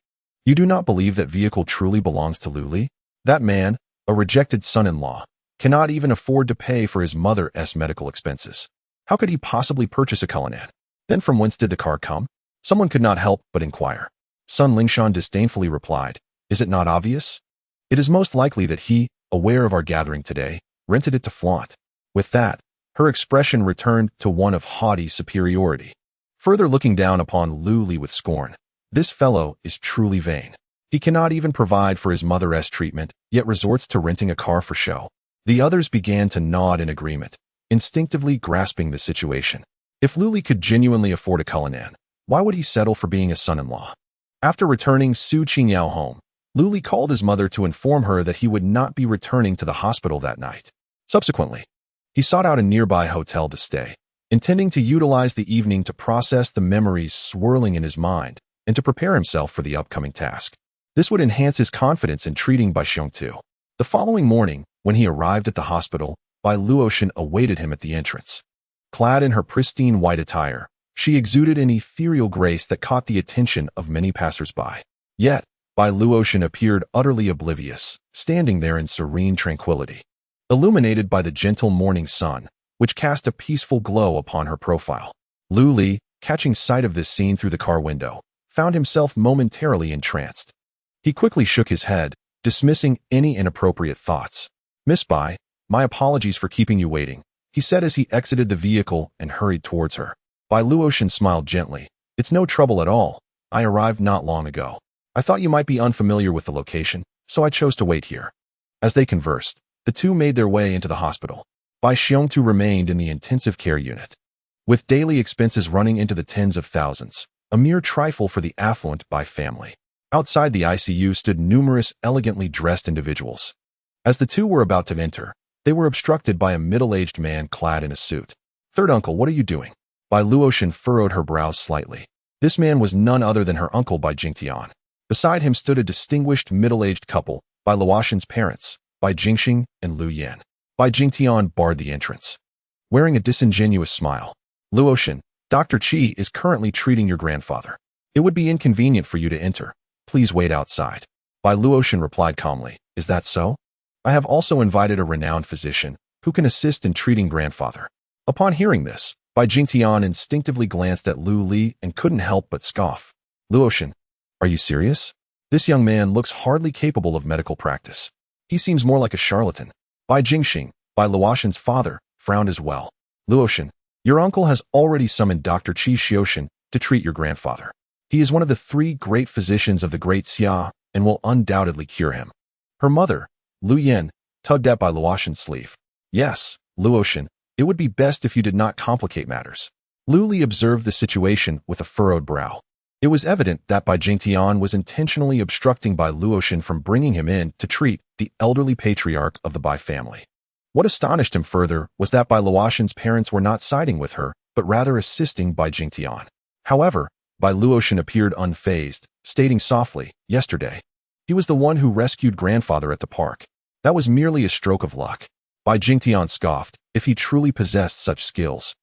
you do not believe that vehicle truly belongs to Lu Li? That man, a rejected son-in-law, cannot even afford to pay for his mother's medical expenses. How could he possibly purchase a Cullinan? Then from whence did the car come? Someone could not help but inquire. Sun Lingshan disdainfully replied, is it not obvious? It is most likely that he, aware of our gathering today, rented it to flaunt. With that, her expression returned to one of haughty superiority. Further looking down upon Lu Li with scorn, this fellow is truly vain. He cannot even provide for his mother's treatment, yet resorts to renting a car for show. The others began to nod in agreement, instinctively grasping the situation. If Lu Li could genuinely afford a Cullinan, why would he settle for being a son-in-law? After returning Su Qingyao home, Lu Li called his mother to inform her that he would not be returning to the hospital that night. Subsequently, he sought out a nearby hotel to stay, intending to utilize the evening to process the memories swirling in his mind and to prepare himself for the upcoming task. This would enhance his confidence in treating Bai Xiongtu. The following morning, when he arrived at the hospital, Bai Luotian awaited him at the entrance. Clad in her pristine white attire, she exuded an ethereal grace that caught the attention of many passers-by. Yet, Bai Luotian appeared utterly oblivious, standing there in serene tranquility, illuminated by the gentle morning sun, which cast a peaceful glow upon her profile. Lu Li, catching sight of this scene through the car window, found himself momentarily entranced. He quickly shook his head, dismissing any inappropriate thoughts. Miss Bai, my apologies for keeping you waiting, he said as he exited the vehicle and hurried towards her. Bai Luotian smiled gently. It's no trouble at all. I arrived not long ago. I thought you might be unfamiliar with the location, so I chose to wait here. As they conversed, the two made their way into the hospital. Bai Xiongtu remained in the intensive care unit. With daily expenses running into the tens of thousands, a mere trifle for the affluent Bai family. Outside the ICU stood numerous elegantly dressed individuals. As the two were about to enter, they were obstructed by a middle-aged man clad in a suit. Third uncle, what are you doing? Bai Luotian furrowed her brows slightly. This man was none other than her uncle Bai Jingtian. Beside him stood a distinguished middle-aged couple, Bai Luotian's parents, Bai Jingxing and Lu Yan. Bai Jingtian barred the entrance. Wearing a disingenuous smile, Luotian, Dr. Qi is currently treating your grandfather. It would be inconvenient for you to enter. Please wait outside. Bai Luotian replied calmly, is that so? I have also invited a renowned physician who can assist in treating grandfather. Upon hearing this, Bai Jingtian instinctively glanced at Lu Li and couldn't help but scoff. Luotian, are you serious? This young man looks hardly capable of medical practice. He seems more like a charlatan. Bai Jingxing, Bai Luotian's father, frowned as well. Luotian, your uncle has already summoned Dr. Qi Xiaoshan to treat your grandfather. He is one of the 3 great physicians of the Great Xia and will undoubtedly cure him. Her mother, Lu Yan, tugged at Bai Luotian's sleeve. Yes, Luotian, it would be best if you did not complicate matters. Lu Li observed the situation with a furrowed brow. It was evident that Bai Jingtian was intentionally obstructing Bai Luotian from bringing him in to treat the elderly patriarch of the Bai family. What astonished him further was that Bai Luotian's parents were not siding with her, but rather assisting Bai Jingtian. However, Bai Luotian appeared unfazed, stating softly, yesterday. He was the one who rescued grandfather at the park. That was merely a stroke of luck. Bai Jingtian scoffed, if he truly possessed such skills.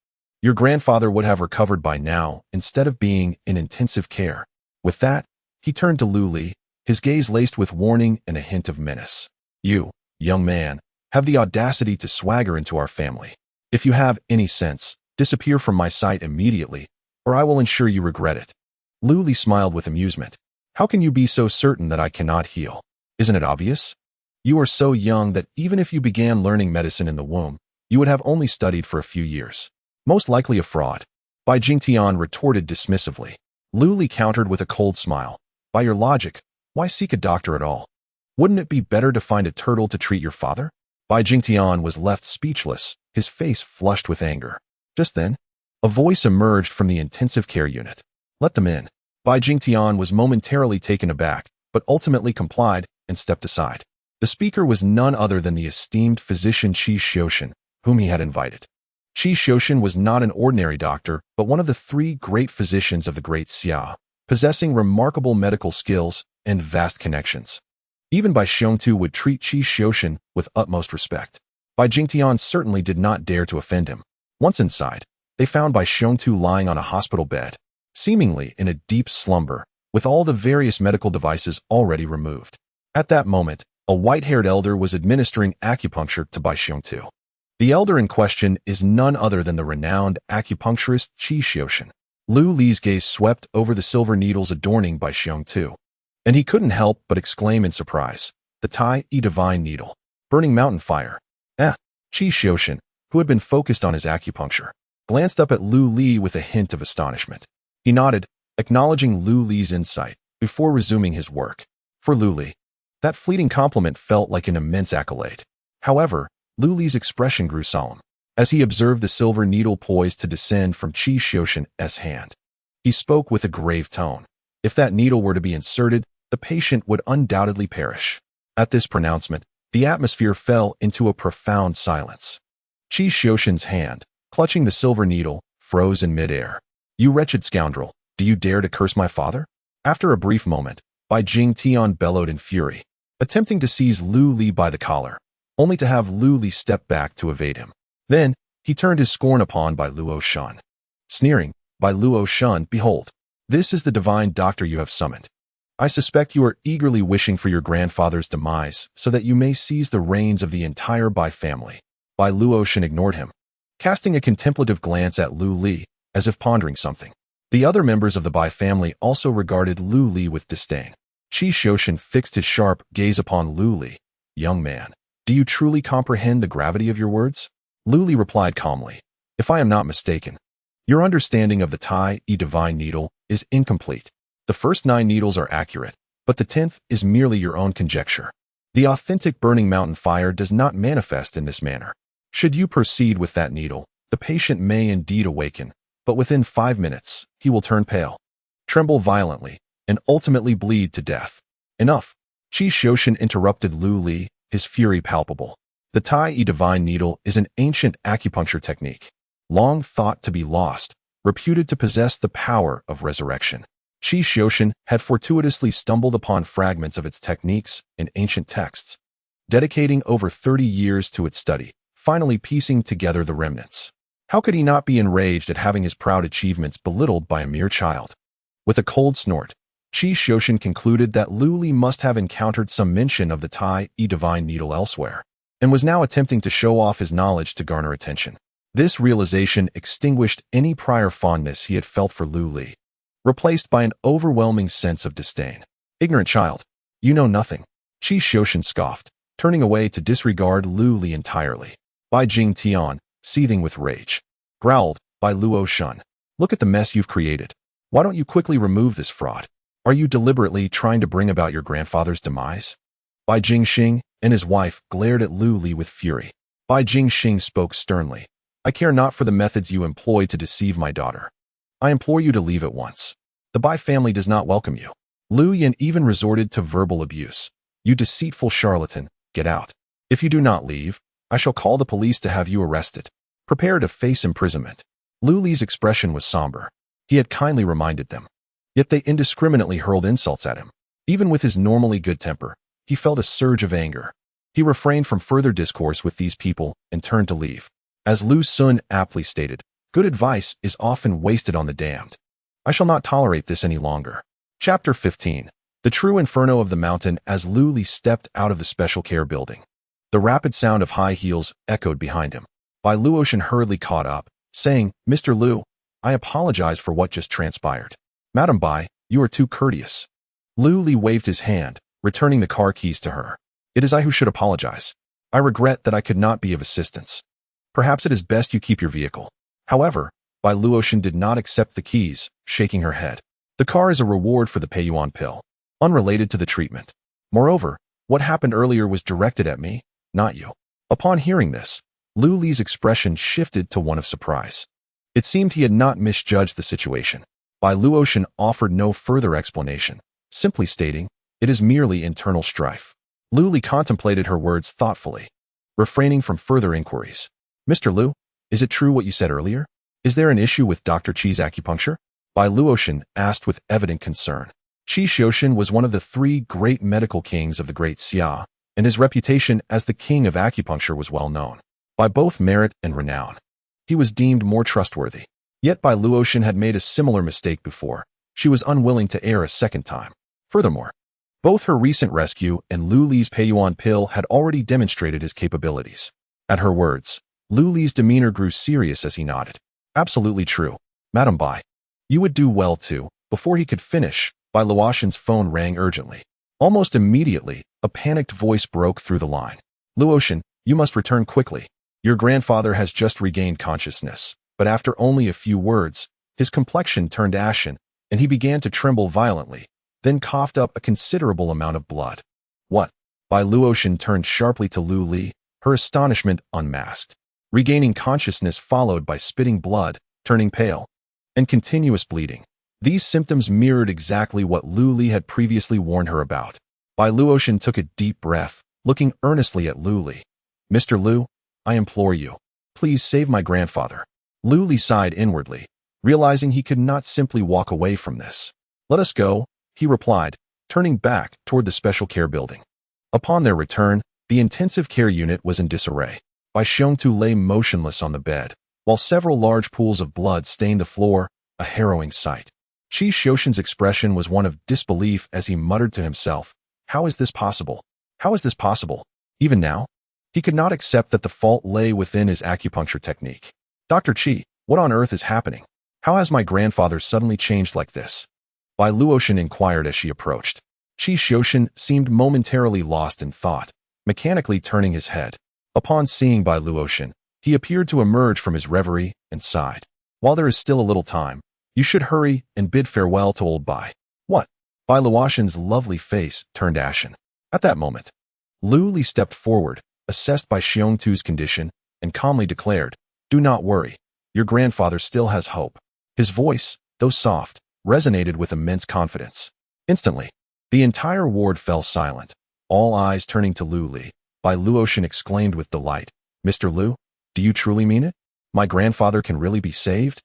Your grandfather would have recovered by now, instead of being in intensive care. With that, he turned to Lu Li, his gaze laced with warning and a hint of menace. You, young man, have the audacity to swagger into our family. If you have any sense, disappear from my sight immediately, or I will ensure you regret it. Lu Li smiled with amusement. How can you be so certain that I cannot heal? Isn't it obvious? You are so young that even if you began learning medicine in the womb, you would have only studied for a few years. Most likely a fraud. Bai Jingtian retorted dismissively. Lu Li countered with a cold smile. By your logic, why seek a doctor at all? Wouldn't it be better to find a turtle to treat your father? Bai Jingtian was left speechless, his face flushed with anger. Just then, a voice emerged from the intensive care unit. Let them in. Bai Jingtian was momentarily taken aback, but ultimately complied and stepped aside. The speaker was none other than the esteemed physician Qi Xiaoshan, whom he had invited. Qi Xiaoshan was not an ordinary doctor, but one of the three great physicians of the Great Xia, possessing remarkable medical skills and vast connections. Even Bai Xiongtu would treat Qi Xiaoshan with utmost respect. Bai Jingtian certainly did not dare to offend him. Once inside, they found Bai Xiongtu lying on a hospital bed, seemingly in a deep slumber, with all the various medical devices already removed. At that moment, a white-haired elder was administering acupuncture to Bai Xiongtu. The elder in question is none other than the renowned acupuncturist Qi Xiaoshan. Lu Li's gaze swept over the silver needles adorning Bai Xiongtu, and he couldn't help but exclaim in surprise, "The Tai Yi Divine Needle. Burning mountain fire." Qi Xiaoshan, who had been focused on his acupuncture, glanced up at Lu Li with a hint of astonishment. He nodded, acknowledging Lu Li's insight, before resuming his work. For Lu Li, that fleeting compliment felt like an immense accolade. However, Lu Li's expression grew solemn as he observed the silver needle poised to descend from Qi Xiaoshan's hand. He spoke with a grave tone. If that needle were to be inserted, the patient would undoubtedly perish. At this pronouncement, the atmosphere fell into a profound silence. Qi Xiaoshan's hand, clutching the silver needle, froze in midair. "You wretched scoundrel, do you dare to curse my father?" After a brief moment, Bai Jingtian bellowed in fury, attempting to seize Lu Li by the collar, only to have Lu Li step back to evade him. Then, he turned his scorn upon Bai Luo Shan. Sneering, "Bai Luo Shan, behold, this is the divine doctor you have summoned. I suspect you are eagerly wishing for your grandfather's demise so that you may seize the reins of the entire Bai family." Bai Luo Shan ignored him, casting a contemplative glance at Lu Li, as if pondering something. The other members of the Bai family also regarded Lu Li with disdain. Qi Xiaoshan fixed his sharp gaze upon Lu Li. "Young man, do you truly comprehend the gravity of your words?" Lu Li replied calmly, "If I am not mistaken, your understanding of the Tai Yi Divine Needle is incomplete. The first 9 needles are accurate, but the 10th is merely your own conjecture. The authentic burning mountain fire does not manifest in this manner. Should you proceed with that needle, the patient may indeed awaken, but within 5 minutes, he will turn pale, tremble violently, and ultimately bleed to death." "Enough!" Qi Xiaoshan interrupted Lu Li, his fury palpable. "The Tai Yi Divine Needle is an ancient acupuncture technique, long thought to be lost, reputed to possess the power of resurrection. Qi Xiaoshan had fortuitously stumbled upon fragments of its techniques in ancient texts, dedicating over 30 years to its study, finally piecing together the remnants. How could he not be enraged at having his proud achievements belittled by a mere child? With a cold snort, Qi Xiaoshan concluded that Lu Li must have encountered some mention of the Tai Yi Divine Needle elsewhere, and was now attempting to show off his knowledge to garner attention. This realization extinguished any prior fondness he had felt for Lu Li, replaced by an overwhelming sense of disdain. "Ignorant child, you know nothing," Qi Xiaoshan scoffed, turning away to disregard Lu Li entirely. Bai Jingtian, seething with rage, growled, "Bai Luo Shan, look at the mess you've created. Why don't you quickly remove this fraud? Are you deliberately trying to bring about your grandfather's demise?" Bai Jingxing and his wife glared at Lu Li with fury. Bai Jingxing spoke sternly, "I care not for the methods you employ to deceive my daughter. I implore you to leave at once. The Bai family does not welcome you." Lu Yan even resorted to verbal abuse. "You deceitful charlatan, get out. If you do not leave, I shall call the police to have you arrested. Prepare to face imprisonment." Lu Li's expression was somber. He had kindly reminded them, yet they indiscriminately hurled insults at him. Even with his normally good temper, he felt a surge of anger. He refrained from further discourse with these people and turned to leave. As Lu Sun aptly stated, "Good advice is often wasted on the damned." I shall not tolerate this any longer. Chapter 15. The true inferno of the mountain. As Lu Li stepped out of the special care building, the rapid sound of high heels echoed behind him. Bai Luo Shan hurriedly caught up, saying, "Mr. Lu, I apologize for what just transpired." "Madam Bai, you are too courteous." Lu Li waved his hand, returning the car keys to her. "It is I who should apologize. I regret that I could not be of assistance. Perhaps it is best you keep your vehicle." However, Bai Luo Shan did not accept the keys, shaking her head. "The car is a reward for the Peiyuan pill, unrelated to the treatment. Moreover, what happened earlier was directed at me, not you." Upon hearing this, Lu Li's expression shifted to one of surprise. It seemed he had not misjudged the situation. Bai Luo Shan offered no further explanation, simply stating, "It is merely internal strife." Lu Li contemplated her words thoughtfully, refraining from further inquiries. "Mr. Lu, Is it true what you said earlier? Is there an issue with Dr. Chi's acupuncture? Bai Luotian asked with evident concern. Qi Xiuxian was one of the 3 great medical kings of the Great Xia, and his reputation as the king of acupuncture was well known. By both merit and renown, he was deemed more trustworthy. Yet Bai Luotian had made a similar mistake before. She was unwilling to err a second time. Furthermore, both her recent rescue and Lu Li's Peiyuan pill had already demonstrated his capabilities. At her words, Lu Li's demeanor grew serious as he nodded. Absolutely true. Madam Bai. You would do well too. Before he could finish, Bai Luotian's phone rang urgently. Almost immediately, a panicked voice broke through the line. Luotian, you must return quickly. Your grandfather has just regained consciousness. But after only a few words, his complexion turned ashen, and he began to tremble violently, then coughed up a considerable amount of blood. What? Bai Luotian turned sharply to Lu Li, her astonishment unmasked. Regaining consciousness followed by spitting blood, turning pale, and continuous bleeding. These symptoms mirrored exactly what Lu Li had previously warned her about. Bai Luotian took a deep breath, looking earnestly at Lu Li. Mr. Lu, I implore you, please save my grandfather. Lu Li sighed inwardly, realizing he could not simply walk away from this. Let us go, he replied, turning back toward the special care building. Upon their return, the intensive care unit was in disarray. Bai Xiongtu lay motionless on the bed, while several large pools of blood stained the floor, a harrowing sight. Qi Xiuxian's expression was one of disbelief as he muttered to himself, How is this possible? How is this possible? Even now? He could not accept that the fault lay within his acupuncture technique. Dr. Qi, what on earth is happening? How has my grandfather suddenly changed like this? Bai Luotian inquired as she approached. Qi Xiuxian seemed momentarily lost in thought, mechanically turning his head. Upon seeing Bai Luotian, he appeared to emerge from his reverie and sighed. While there is still a little time, you should hurry and bid farewell to old Bai. What? Bai Luotian's lovely face turned ashen. At that moment, Lu Li stepped forward, assessed Bai Xiongtu's condition, and calmly declared, Do not worry. Your grandfather still has hope. His voice, though soft, resonated with immense confidence. Instantly, the entire ward fell silent, all eyes turning to Lu Li. Bai Luotian exclaimed with delight, Mr. Lu, do you truly mean it? My grandfather can really be saved?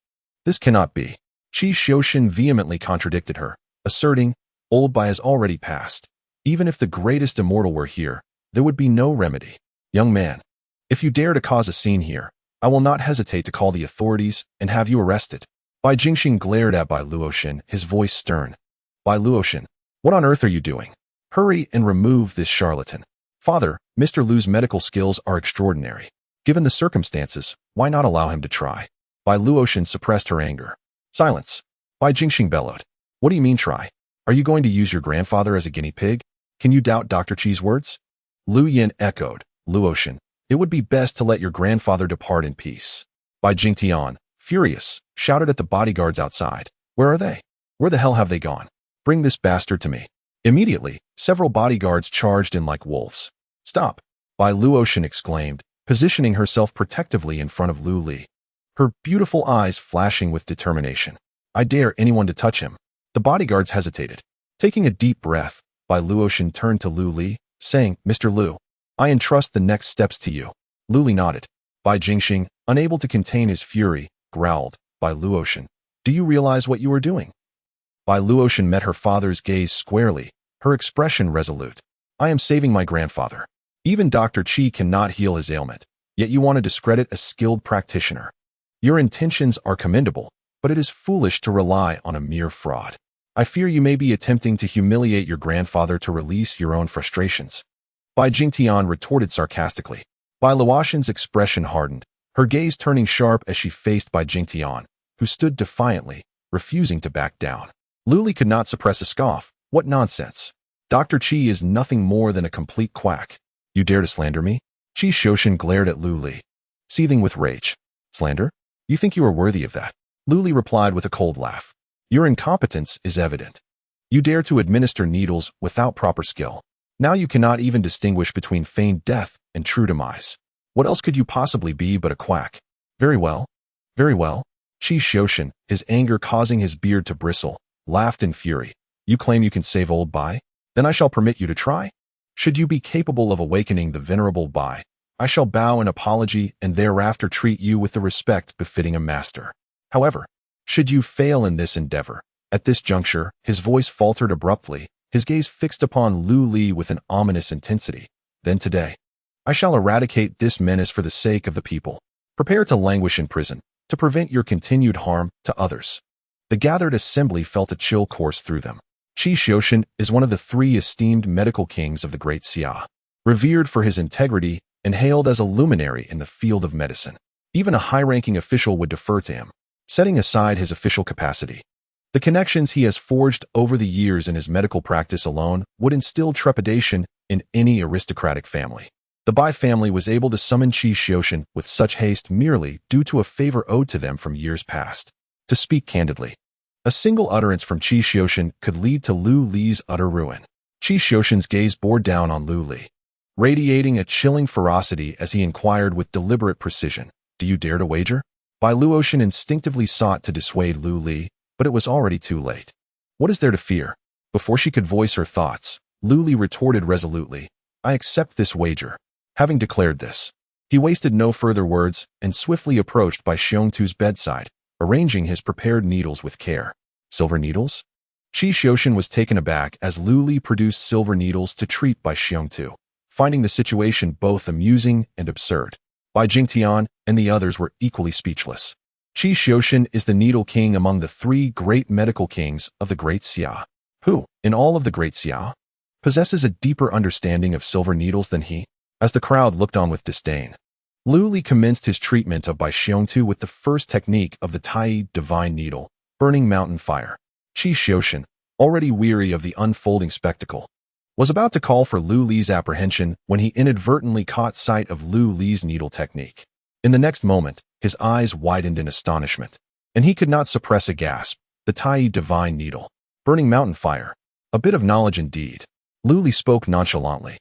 This cannot be. Qi Xiuxian vehemently contradicted her, asserting, Old Bai has already passed. Even if the greatest immortal were here, there would be no remedy. Young man, if you dare to cause a scene here, I will not hesitate to call the authorities and have you arrested. Bai Jingxing glared at Bai Luotian, his voice stern. Bai Luotian, what on earth are you doing? Hurry and remove this charlatan. Father, Mr. Lu's medical skills are extraordinary. Given the circumstances, why not allow him to try? Bai Luotian suppressed her anger. Silence. Bai Jingxing bellowed. What do you mean try? Are you going to use your grandfather as a guinea pig? Can you doubt Dr. Qi's words? Lu Yin echoed. Luotian, it would be best to let your grandfather depart in peace. Bai Jingtian, furious, shouted at the bodyguards outside. Where are they? Where the hell have they gone? Bring this bastard to me. Immediately, several bodyguards charged in like wolves. Stop! Bai Luotian exclaimed, positioning herself protectively in front of Lu Li, her beautiful eyes flashing with determination. I dare anyone to touch him. The bodyguards hesitated. Taking a deep breath, Bai Luotian turned to Lu Li, saying, Mr. Lu, I entrust the next steps to you. Lu Li nodded. Bai Jingxing, unable to contain his fury, growled, Bai Luotian, do you realize what you are doing? Bai Luotian met her father's gaze squarely, her expression resolute. I am saving my grandfather. Even Dr. Qi cannot heal his ailment, yet you want to discredit a skilled practitioner. Your intentions are commendable, but it is foolish to rely on a mere fraud. I fear you may be attempting to humiliate your grandfather to release your own frustrations. Bai Jingtian retorted sarcastically. Bai Luotian's expression hardened, her gaze turning sharp as she faced Bai Jingtian, who stood defiantly, refusing to back down. Lu Li could not suppress a scoff. What nonsense. Dr. Qi is nothing more than a complete quack. You dare to slander me? Qi Xiuxian glared at Lu Li, seething with rage. Slander? You think you are worthy of that? Lu Li replied with a cold laugh. Your incompetence is evident. You dare to administer needles without proper skill. Now you cannot even distinguish between feigned death and true demise. What else could you possibly be but a quack? Very well. Very well. Qi Xiuxian, his anger causing his beard to bristle, laughed in fury. You claim you can save old Bai? Then I shall permit you to try. Should you be capable of awakening the venerable Bai, I shall bow in apology and thereafter treat you with the respect befitting a master. However, should you fail in this endeavor, at this juncture, his voice faltered abruptly, his gaze fixed upon Lu Li with an ominous intensity. Then today, I shall eradicate this menace for the sake of the people. Prepare to languish in prison, to prevent your continued harm to others. The gathered assembly felt a chill course through them. Qi Xiaoshan is one of the 3 esteemed medical kings of the Great Xia, revered for his integrity and hailed as a luminary in the field of medicine. Even a high-ranking official would defer to him, setting aside his official capacity. The connections he has forged over the years in his medical practice alone would instill trepidation in any aristocratic family. The Bai family was able to summon Qi Xiaoshan with such haste merely due to a favor owed to them from years past. To speak candidly, a single utterance from Qi Xiaoshan could lead to Lu Li's utter ruin. Qi Xiaoshan's gaze bore down on Lu Li, radiating a chilling ferocity as he inquired with deliberate precision, "Do you dare to wager?" Bai Luotian instinctively sought to dissuade Lu Li, but it was already too late. What is there to fear? Before she could voice her thoughts, Lu Li retorted resolutely, "I accept this wager." Having declared this, he wasted no further words and swiftly approached Bai Xiongtu's bedside, arranging his prepared needles with care. Silver needles? Qi Xiaoshan was taken aback as Lu Li produced silver needles to treat Bai Xiongtu, finding the situation both amusing and absurd. Bai Jingtian and the others were equally speechless. Qi Xiaoshan is the needle king among the 3 great medical kings of the Great Xia. Who, in all of the Great Xia, possesses a deeper understanding of silver needles than he? As the crowd looked on with disdain, Lu Li commenced his treatment of Bai Xiongtu with the first technique of the Tai Divine Needle, Burning Mountain Fire. Qi Xiaoshan, already weary of the unfolding spectacle, was about to call for Lu Li's apprehension when he inadvertently caught sight of Lu Li's needle technique. In the next moment, his eyes widened in astonishment, and he could not suppress a gasp. The Tai Divine Needle, Burning Mountain Fire. A bit of knowledge indeed. Lu Li spoke nonchalantly,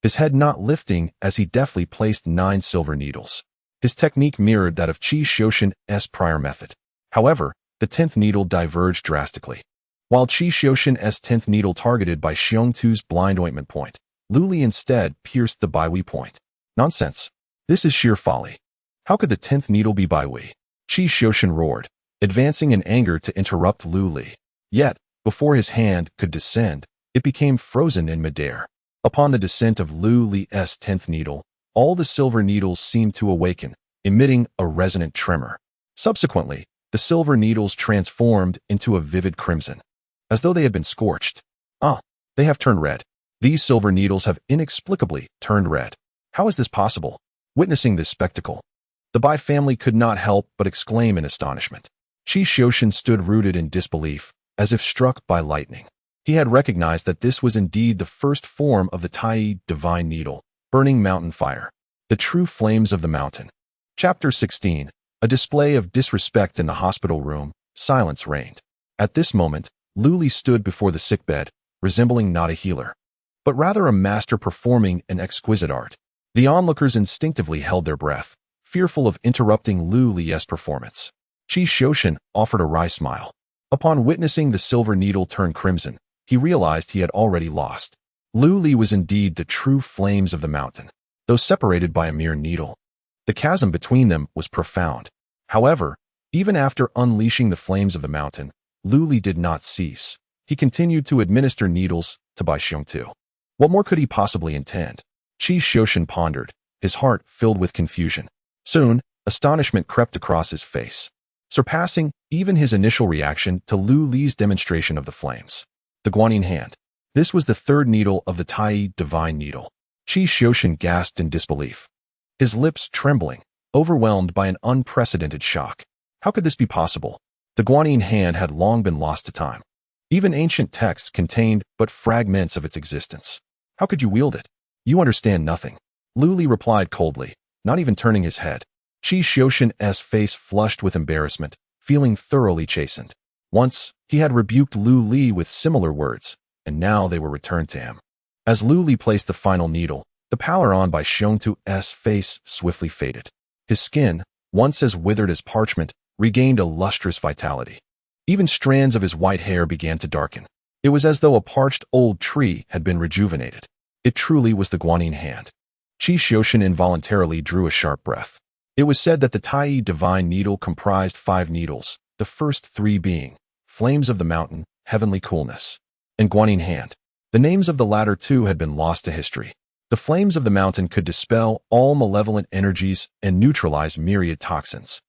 his head not lifting as he deftly placed 9 silver needles. His technique mirrored that of Qi Xiaoshan's prior method. However, the 10th needle diverged drastically. While Qi Xiaoshan's 10th needle targeted Bai Xiongtu's blind ointment point, Lu Li instead pierced the Bai Wei point. Nonsense. This is sheer folly. How could the 10th needle be Bai Wei? Qi Xiaoshan roared, advancing in anger to interrupt Lu Li. Yet, before his hand could descend, it became frozen in midair. Upon the descent of Lu Li's 10th needle, all the silver needles seemed to awaken, emitting a resonant tremor. Subsequently, the silver needles transformed into a vivid crimson, as though they had been scorched. They have turned red. These silver needles have inexplicably turned red. How is this possible? Witnessing this spectacle, the Bai family could not help but exclaim in astonishment. Qi Xiaoshan stood rooted in disbelief, as if struck by lightning. He had recognized that this was indeed the first form of the Tai Divine Needle, Burning Mountain Fire, the true flames of the mountain. Chapter 16. A display of disrespect in the hospital room. Silence reigned. At this moment, Lu Li stood before the sickbed, resembling not a healer, but rather a master performing an exquisite art. The onlookers instinctively held their breath, fearful of interrupting Lu Li's performance. Qi Xiaoshan offered a wry smile. Upon witnessing the silver needle turn crimson, he realized he had already lost. Lu Li was indeed the true flames of the mountain, though separated by a mere needle. The chasm between them was profound. However, even after unleashing the flames of the mountain, Lu Li did not cease. He continued to administer needles to Bai Xiongtu. What more could he possibly intend? Qi Xiaoshan pondered, his heart filled with confusion. Soon, astonishment crept across his face, surpassing even his initial reaction to Lu Li's demonstration of the flames. The Guanyin hand. This was the 3rd needle of the Tai Divine Needle. Qi Xiaoshan gasped in disbelief, his lips trembling, overwhelmed by an unprecedented shock. How could this be possible? The Guanyin hand had long been lost to time. Even ancient texts contained but fragments of its existence. How could you wield it? You understand nothing. Lu Li replied coldly, not even turning his head. Qi Xiaoshan's face flushed with embarrassment, feeling thoroughly chastened. Once, he had rebuked Lu Li with similar words, and now they were returned to him. As Lu Li placed the final needle, the pallor on Bai Xiongtu's face swiftly faded. His skin, once as withered as parchment, regained a lustrous vitality. Even strands of his white hair began to darken. It was as though a parched old tree had been rejuvenated. It truly was the Guanyin hand. Qi Xiuxian involuntarily drew a sharp breath. It was said that the Tai divine needle comprised 5 needles, the first 3 being Flames of the Mountain, Heavenly Coolness, and Guanyin Hand. The names of the latter 2 had been lost to history. The Flames of the Mountain could dispel all malevolent energies and neutralize myriad toxins.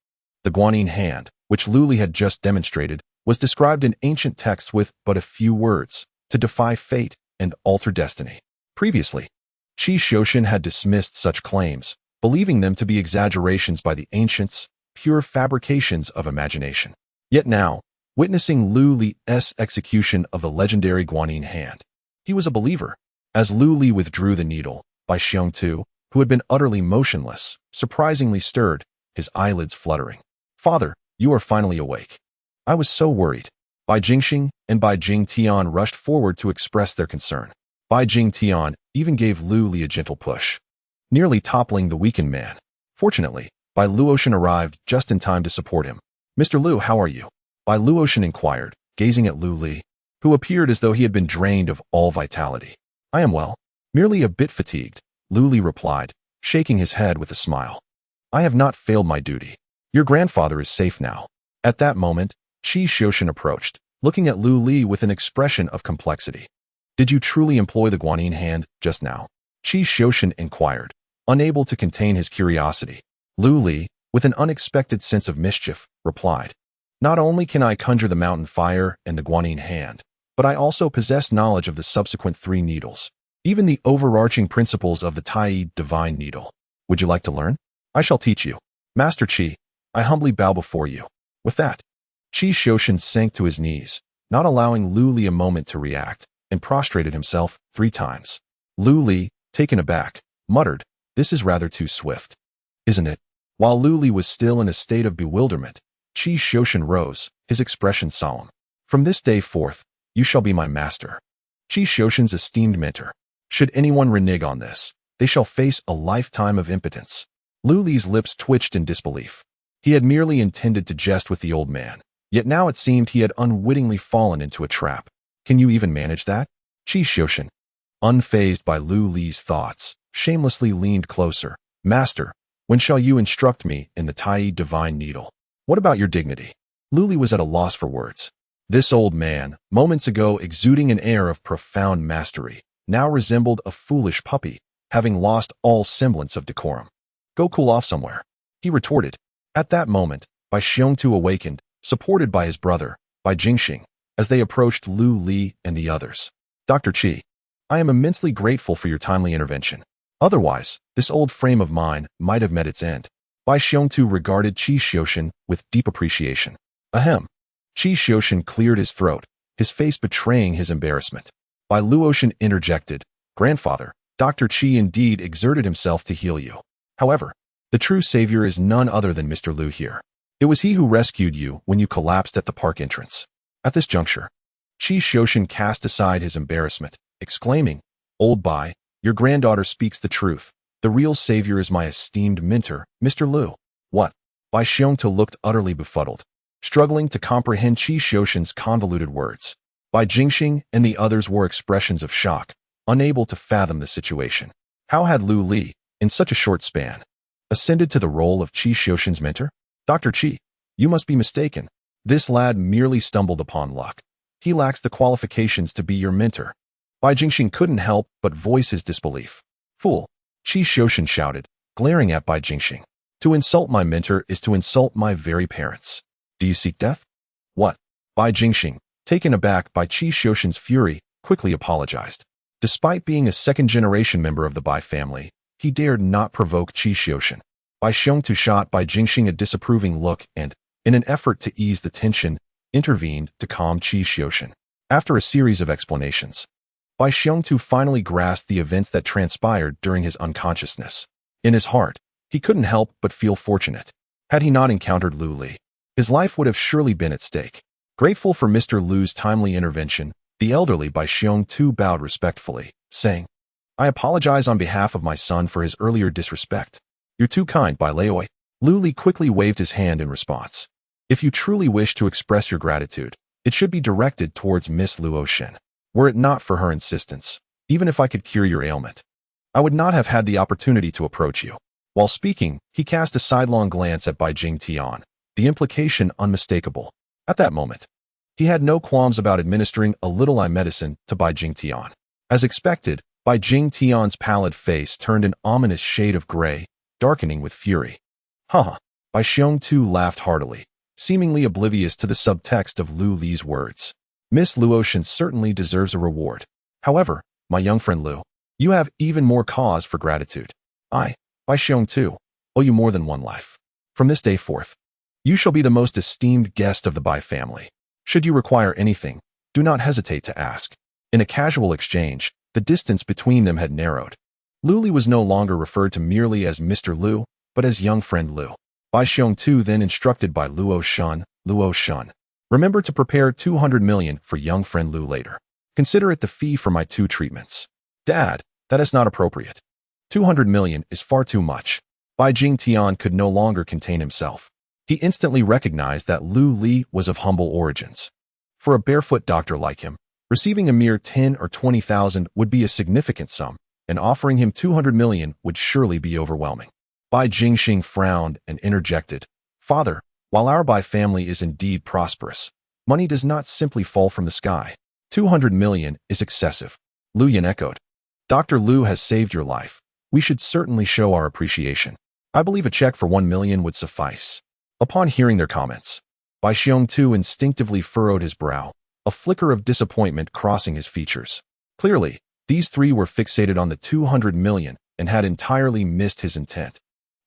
The Guanyin Hand, which Lu Li had just demonstrated, was described in ancient texts with but a few words, to defy fate and alter destiny. Previously, Qi Xiuxian had dismissed such claims, believing them to be exaggerations by the ancients, pure fabrications of imagination. Yet now, witnessing Lu Li's execution of the legendary Guanyin Hand, he was a believer. As Lu Li withdrew the needle, Bai Xiongtu, who had been utterly motionless, surprisingly stirred, his eyelids fluttering. "Father, you are finally awake. I was so worried." Bai Jingxing and Bai Jingtian rushed forward to express their concern. Bai Jingtian even gave Lu Li a gentle push, nearly toppling the weakened man. Fortunately, Bai Luotian arrived just in time to support him. "Mr. Lu, how are you?" Bai Luotian inquired, gazing at Lu Li, who appeared as though he had been drained of all vitality. "I am well, merely a bit fatigued," Lu Li replied, shaking his head with a smile. "I have not failed my duty. Your grandfather is safe now." At that moment, Qi Xiuxian approached, looking at Lu Li with an expression of complexity. "Did you truly employ the Guanyin Hand just now?" Qi Xiuxian inquired, unable to contain his curiosity. Lu Li, with an unexpected sense of mischief, replied, "Not only can I conjure the mountain fire and the Guanyin Hand, but I also possess knowledge of the subsequent 3 needles, even the overarching principles of the Tai divine needle. Would you like to learn? I shall teach you. Master Qi, I humbly bow before you." With that, Qi Xiuxian sank to his knees, not allowing Lu Li a moment to react, and prostrated himself 3 times. Lu Li, taken aback, muttered, "This is rather too swift, isn't it?" While Lu Li was still in a state of bewilderment, Qi Xiuxian rose, his expression solemn. "From this day forth, you shall be my master, Qi Xiuxian's esteemed mentor. Should anyone renege on this, they shall face a lifetime of impotence." Lu Li's lips twitched in disbelief. He had merely intended to jest with the old man, yet now it seemed he had unwittingly fallen into a trap. "Can you even manage that?" Qi Xiuxian, unfazed by Lu Li's thoughts, shamelessly leaned closer. "Master, when shall you instruct me in the Tai divine needle? What about your dignity?" Lu Li was at a loss for words. This old man, moments ago exuding an air of profound mastery, now resembled a foolish puppy, having lost all semblance of decorum. "Go cool off somewhere," he retorted. At that moment, Bai Xiongtu awakened, supported by his brother, Bai Jingxing, as they approached Lu Li and the others. "Dr. Qi, I am immensely grateful for your timely intervention. Otherwise, this old frame of mine might have met its end." Bai Xiongtu regarded Qi Xiuxian with deep appreciation. "Ahem." Qi Xiuxian cleared his throat, his face betraying his embarrassment. Bai Luotian interjected, "Grandfather, Dr. Qi indeed exerted himself to heal you. However, the true savior is none other than Mr. Lu here. It was he who rescued you when you collapsed at the park entrance." At this juncture, Qi Xiuxian cast aside his embarrassment, exclaiming, "Old Bai, your granddaughter speaks the truth. The real savior is my esteemed mentor, Mr. Lu." "What?" Bai Xiongtu looked utterly befuddled, struggling to comprehend Qi Xiuxian's convoluted words. Bai Jingxing and the others wore expressions of shock, unable to fathom the situation. How had Lu Li, in such a short span, ascended to the role of Qi Xiuxian's mentor? "Dr. Qi, you must be mistaken. This lad merely stumbled upon luck. He lacks the qualifications to be your mentor." Bai Jingxing couldn't help but voice his disbelief. "Fool," Qi Xiuxian shouted, glaring at Bai Jingxing. "To insult my mentor is to insult my very parents. Do you seek death?" "What?" Bai Jingxing, taken aback by Qi Xiuxian's fury, quickly apologized. Despite being a second-generation member of the Bai family, he dared not provoke Qi Xiuxian. Bai Xiongtu shot Bai Jingxing a disapproving look and, in an effort to ease the tension, intervened to calm Qi Xiuxian. After a series of explanations, Bai Xiongtu finally grasped the events that transpired during his unconsciousness. In his heart, he couldn't help but feel fortunate. Had he not encountered Lu Li, his life would have surely been at stake. Grateful for Mr. Lu's timely intervention, the elderly Bai Xiongtu bowed respectfully, saying, "I apologize on behalf of my son for his earlier disrespect." "You're too kind, Bai Leoi." Lu Li quickly waved his hand in response. "If you truly wish to express your gratitude, it should be directed towards Miss Luotian. Were it not for her insistence, even if I could cure your ailment, I would not have had the opportunity to approach you. While speaking, he cast a sidelong glance at Bai Jingtian, the implication unmistakable. At that moment, he had no qualms about administering a little eye medicine to Bai Jingtian. As expected, Bai Jingtian's pallid face turned an ominous shade of gray, darkening with fury. Haha. Bai Xiongtu laughed heartily, seemingly oblivious to the subtext of Lu Li's words. Miss Luotian certainly deserves a reward. However, my young friend Lu, you have even more cause for gratitude. I, Bai Xiongtu, owe you more than one life. From this day forth, you shall be the most esteemed guest of the Bai family. Should you require anything, do not hesitate to ask. In a casual exchange, the distance between them had narrowed. Lu Li was no longer referred to merely as Mr. Lu, but as young friend Lu. Bai Xiongtu then instructed by Luo Shun, remember to prepare 200 million for young friend Lu later. Consider it the fee for my 2 treatments. Dad, that is not appropriate. 200 million is far too much. Bai Jingtian could no longer contain himself. He instantly recognized that Lu Li was of humble origins. For a barefoot doctor like him, receiving a mere 10 or 20,000 would be a significant sum, and offering him 200 million would surely be overwhelming. Bai Jingxing frowned and interjected, Father, while our Bai family is indeed prosperous, money does not simply fall from the sky. 200 million is excessive. Lu Yan echoed. Dr. Lu has saved your life. We should certainly show our appreciation. I believe a check for 1 million would suffice. Upon hearing their comments, Bai Xiongtu instinctively furrowed his brow, a flicker of disappointment crossing his features. Clearly, these 3 were fixated on the 200 million and had entirely missed his intent.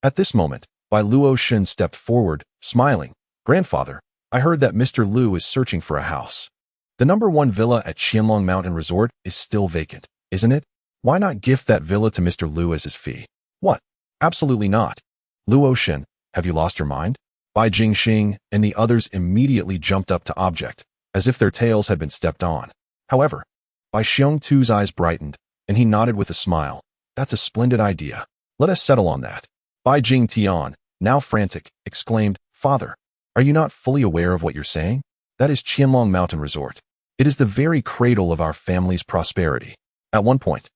At this moment, Bai Luo Shun stepped forward, smiling. Grandfather, I heard that Mr. Lu is searching for a house. The number 1 villa at Qianlong Mountain Resort is still vacant, isn't it? Why not gift that villa to Mr. Lu as his fee? What? Absolutely not. Luo Shun, have you lost your mind? Bai Jingxing and the others immediately jumped up to object, as if their tails had been stepped on. However, Bai Xiongtu's eyes brightened, and he nodded with a smile. That's a splendid idea. Let us settle on that. Bai Jingtian, now frantic, exclaimed, Father, are you not fully aware of what you're saying? That is Qianlong Mountain Resort. It is the very cradle of our family's prosperity. At one point,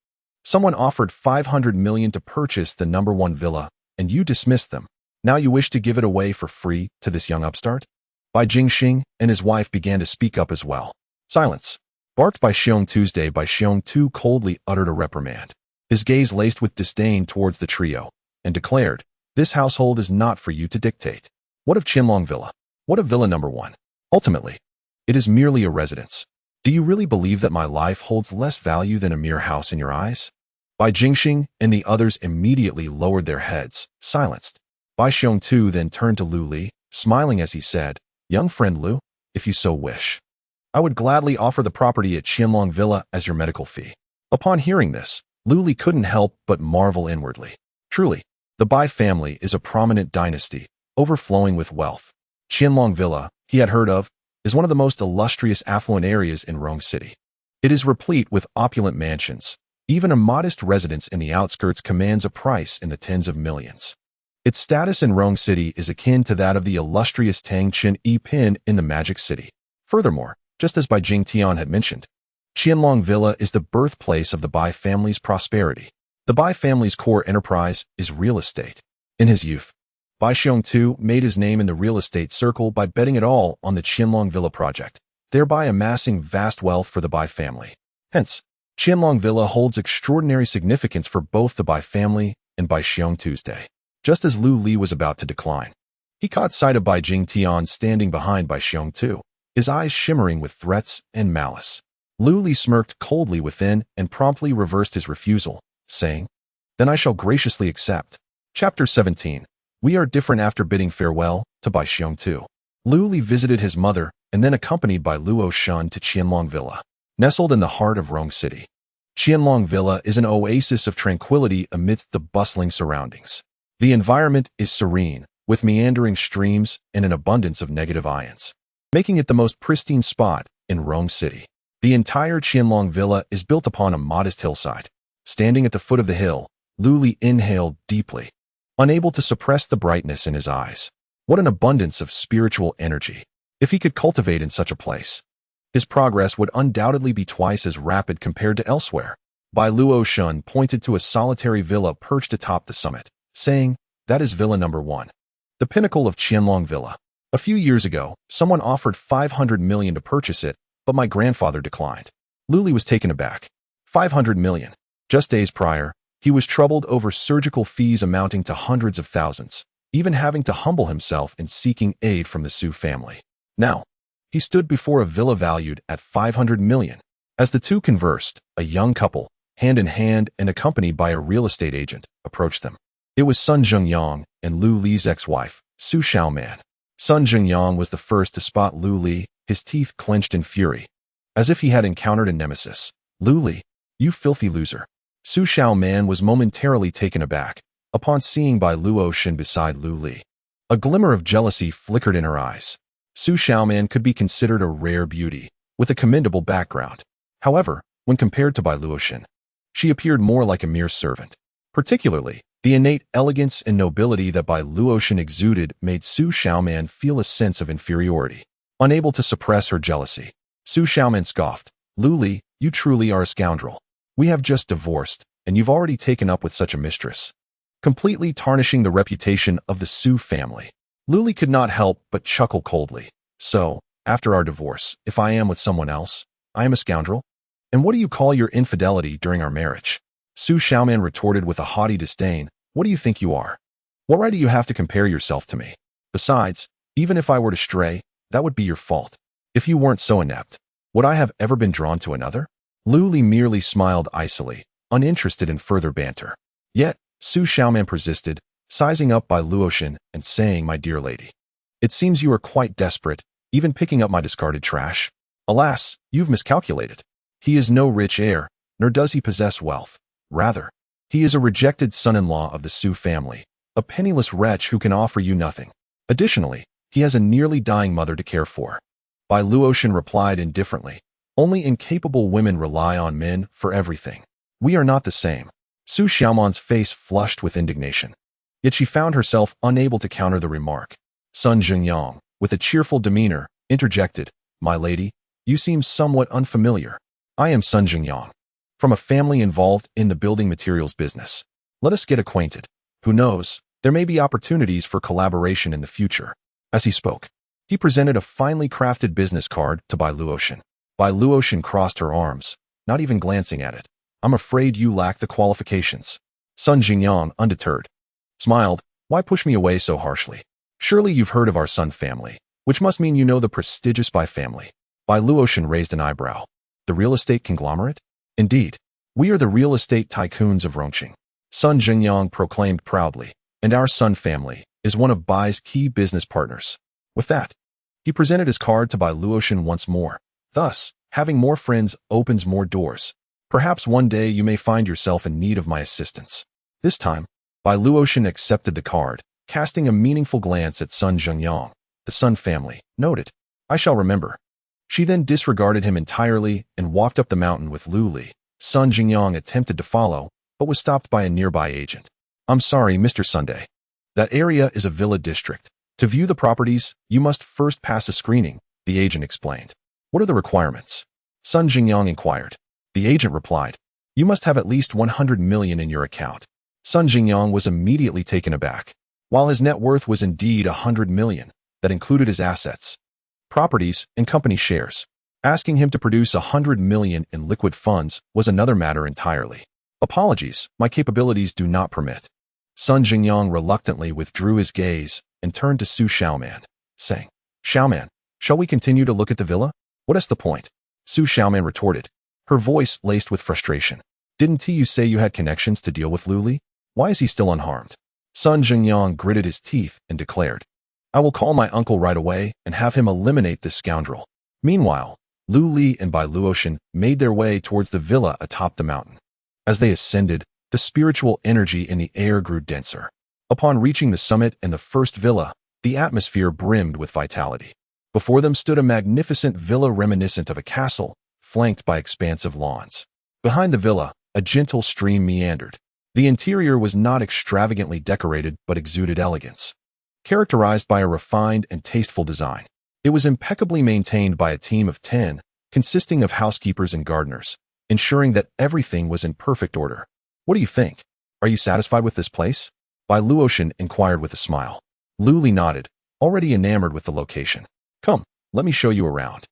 someone offered 500 million to purchase the number 1 villa, and you dismissed them. Now you wish to give it away for free to this young upstart? Bai Jingxing and his wife began to speak up as well. Silence. Barked by Bai Xiongtu coldly uttered a reprimand, his gaze laced with disdain towards the trio, and declared, This household is not for you to dictate. What of Qianlong Villa? What of Villa number 1? Ultimately, it is merely a residence. Do you really believe that my life holds less value than a mere house in your eyes? Bai Jingxing and the others immediately lowered their heads, silenced. Bai Xiongtu then turned to Lu Li, smiling as he said, Young friend Lu, if you so wish, I would gladly offer the property at Qianlong Villa as your medical fee. Upon hearing this, Lu Li couldn't help but marvel inwardly. Truly, the Bai family is a prominent dynasty, overflowing with wealth. Qianlong Villa, he had heard of, is one of the most illustrious affluent areas in Rong City. It is replete with opulent mansions. Even a modest residence in the outskirts commands a price in the tens of millions. Its status in Rong City is akin to that of the illustrious Tangqin Yi Pin in the Magic City. Furthermore, just as Bai Jingtian had mentioned, Qianlong Villa is the birthplace of the Bai family's prosperity. The Bai family's core enterprise is real estate. In his youth, Bai Xiongtu made his name in the real estate circle by betting it all on the Qianlong Villa project, thereby amassing vast wealth for the Bai family. Hence, Qianlong Villa holds extraordinary significance for both the Bai family and Bai Xiongtu's day. Just as Lu Li was about to decline, he caught sight of Bai Jingtian standing behind Bai Xiongtu, his eyes shimmering with threats and malice. Lu Li smirked coldly within and promptly reversed his refusal, saying, Then I shall graciously accept. Chapter 17. We are different. After bidding farewell to Bai Xiongtu, Lu Li visited his mother and then accompanied by Luo Shun to Qianlong Villa. Nestled in the heart of Rong City, Qianlong Villa is an oasis of tranquility amidst the bustling surroundings. The environment is serene, with meandering streams and an abundance of negative ions, making it the most pristine spot in Rong City. The entire Qianlong Villa is built upon a modest hillside. Standing at the foot of the hill, Lu Li inhaled deeply, unable to suppress the brightness in his eyes. What an abundance of spiritual energy! If he could cultivate in such a place, his progress would undoubtedly be twice as rapid compared to elsewhere. Bai Luoshun pointed to a solitary villa perched atop the summit, saying, "That is Villa number 1. The pinnacle of Qianlong Villa. A few years ago, someone offered 500 million to purchase it, but my grandfather declined." Luli was taken aback. 500 million. Just days prior, he was troubled over surgical fees amounting to hundreds of thousands, even having to humble himself in seeking aid from the Su family. Now, he stood before a villa valued at 500 million. As the two conversed, a young couple, hand in hand and accompanied by a real estate agent, approached them. It was Sun Zhengyang and Lu Li's ex-wife, Su Xiaoman. Sun Zhengyang was the first to spot Lu Li, his teeth clenched in fury. As if he had encountered a nemesis. "Lu Li, you filthy loser." Su Xiaoman was momentarily taken aback upon seeing Bai Luoshun beside Lu Li. A glimmer of jealousy flickered in her eyes. Su Xiaoman could be considered a rare beauty, with a commendable background. However, when compared to Bai Luoshun, she appeared more like a mere servant. Particularly, the innate elegance and nobility that Bai Luoshun exuded made Su Xiaoman feel a sense of inferiority. Unable to suppress her jealousy, Su Xiaoman scoffed, "Lu Li, you truly are a scoundrel. We have just divorced, and you've already taken up with such a mistress," completely tarnishing the reputation of the Su family. Lu Li could not help but chuckle coldly. "So, after our divorce, if I am with someone else, I am a scoundrel? And what do you call your infidelity during our marriage?" Su Xiaoman retorted with a haughty disdain, "What do you think you are? What right do you have to compare yourself to me? Besides, even if I were to stray, that would be your fault. If you weren't so inept, would I have ever been drawn to another?" Lu Li merely smiled icily, uninterested in further banter. Yet, Su Xiaoman persisted, sizing up Bai Luoshun and saying, "My dear lady, it seems you are quite desperate, even picking up my discarded trash. Alas, you've miscalculated. He is no rich heir, nor does he possess wealth. Rather, he is a rejected son-in-law of the Su family, a penniless wretch who can offer you nothing. Additionally, he has a nearly dying mother to care for." Bai Luoshun replied indifferently, "Only incapable women rely on men for everything. We are not the same." Su Xiaoman's face flushed with indignation. Yet she found herself unable to counter the remark. Sun Zhengyang, with a cheerful demeanor, interjected, "My lady, you seem somewhat unfamiliar. I am Sun Zhengyang, from a family involved in the building materials business. Let us get acquainted. Who knows, there may be opportunities for collaboration in the future." As he spoke, he presented a finely crafted business card to Bai Luoshun. Bai Luoshun crossed her arms, not even glancing at it. "I'm afraid you lack the qualifications." Sun Zhengyang, undeterred, smiled, "Why push me away so harshly? Surely you've heard of our Sun family, which must mean you know the prestigious Bai family." Bai Luoshun raised an eyebrow. "The real estate conglomerate? Indeed, we are the real estate tycoons of Rongqing," Sun Zhengyang proclaimed proudly, "and our Sun family is one of Bai's key business partners." With that, he presented his card to Bai Luoshun once more. "Thus, having more friends opens more doors. Perhaps one day you may find yourself in need of my assistance." This time, Bai Luoshun accepted the card, casting a meaningful glance at Sun Zhengyang. "The Sun family, noted. I shall remember." She then disregarded him entirely and walked up the mountain with Lu Li. Sun Zhengyang attempted to follow, but was stopped by a nearby agent. "I'm sorry, Mr. Sunday. That area is a villa district. To view the properties, you must first pass a screening," the agent explained. "What are the requirements?" Sun Zhengyang inquired. The agent replied, "You must have at least 100 million in your account." Sun Zhengyang was immediately taken aback. While his net worth was indeed 100 million, that included his assets, properties, and company shares. Asking him to produce 100 million in liquid funds was another matter entirely. "Apologies, my capabilities do not permit." Sun Zhengyang reluctantly withdrew his gaze and turned to Su Xiaoman, saying, "Xiaoman, shall we continue to look at the villa? What is the point?" Su Xiaoman retorted, her voice laced with frustration. "Didn't you say you had connections to deal with Lu Li? Why is he still unharmed?" Sun Zhengyang gritted his teeth and declared, "I will call my uncle right away and have him eliminate this scoundrel." Meanwhile, Lu Li and Bai Luoshun made their way towards the villa atop the mountain. As they ascended, the spiritual energy in the air grew denser. Upon reaching the summit and the first villa, the atmosphere brimmed with vitality. Before them stood a magnificent villa reminiscent of a castle, flanked by expansive lawns. Behind the villa, a gentle stream meandered. The interior was not extravagantly decorated but exuded elegance, characterized by a refined and tasteful design. It was impeccably maintained by a team of 10, consisting of housekeepers and gardeners, ensuring that everything was in perfect order. What do you think? Are you satisfied with this place? Bai Luotian inquired with a smile. Lu Li nodded, already enamored with the location. Come, let me show you around.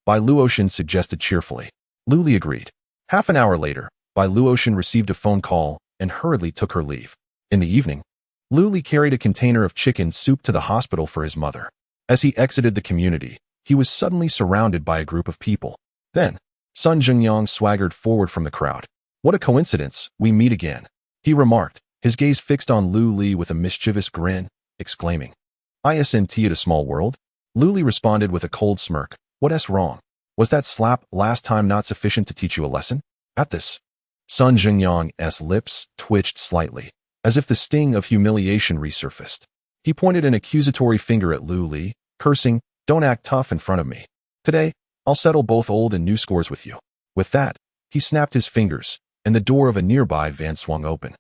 Bai Luotian suggested cheerfully. Lu Li agreed. Half an hour later, Bai Luotian received a phone call and hurriedly took her leave. In the evening, Lu Li carried a container of chicken soup to the hospital for his mother. As he exited the community, he was suddenly surrounded by a group of people. Then, Sun Jingyang swaggered forward from the crowd. What a coincidence, we meet again, he remarked, his gaze fixed on Lu Li with a mischievous grin, exclaiming. Isn't it a small world? Lu Li responded with a cold smirk. What's wrong? Was that slap last time not sufficient to teach you a lesson? At this, Sun Jingyang's lips twitched slightly, as if the sting of humiliation resurfaced. He pointed an accusatory finger at Lu Li, cursing, don't act tough in front of me. Today, I'll settle both old and new scores with you. With that, he snapped his fingers, and the door of a nearby van swung open.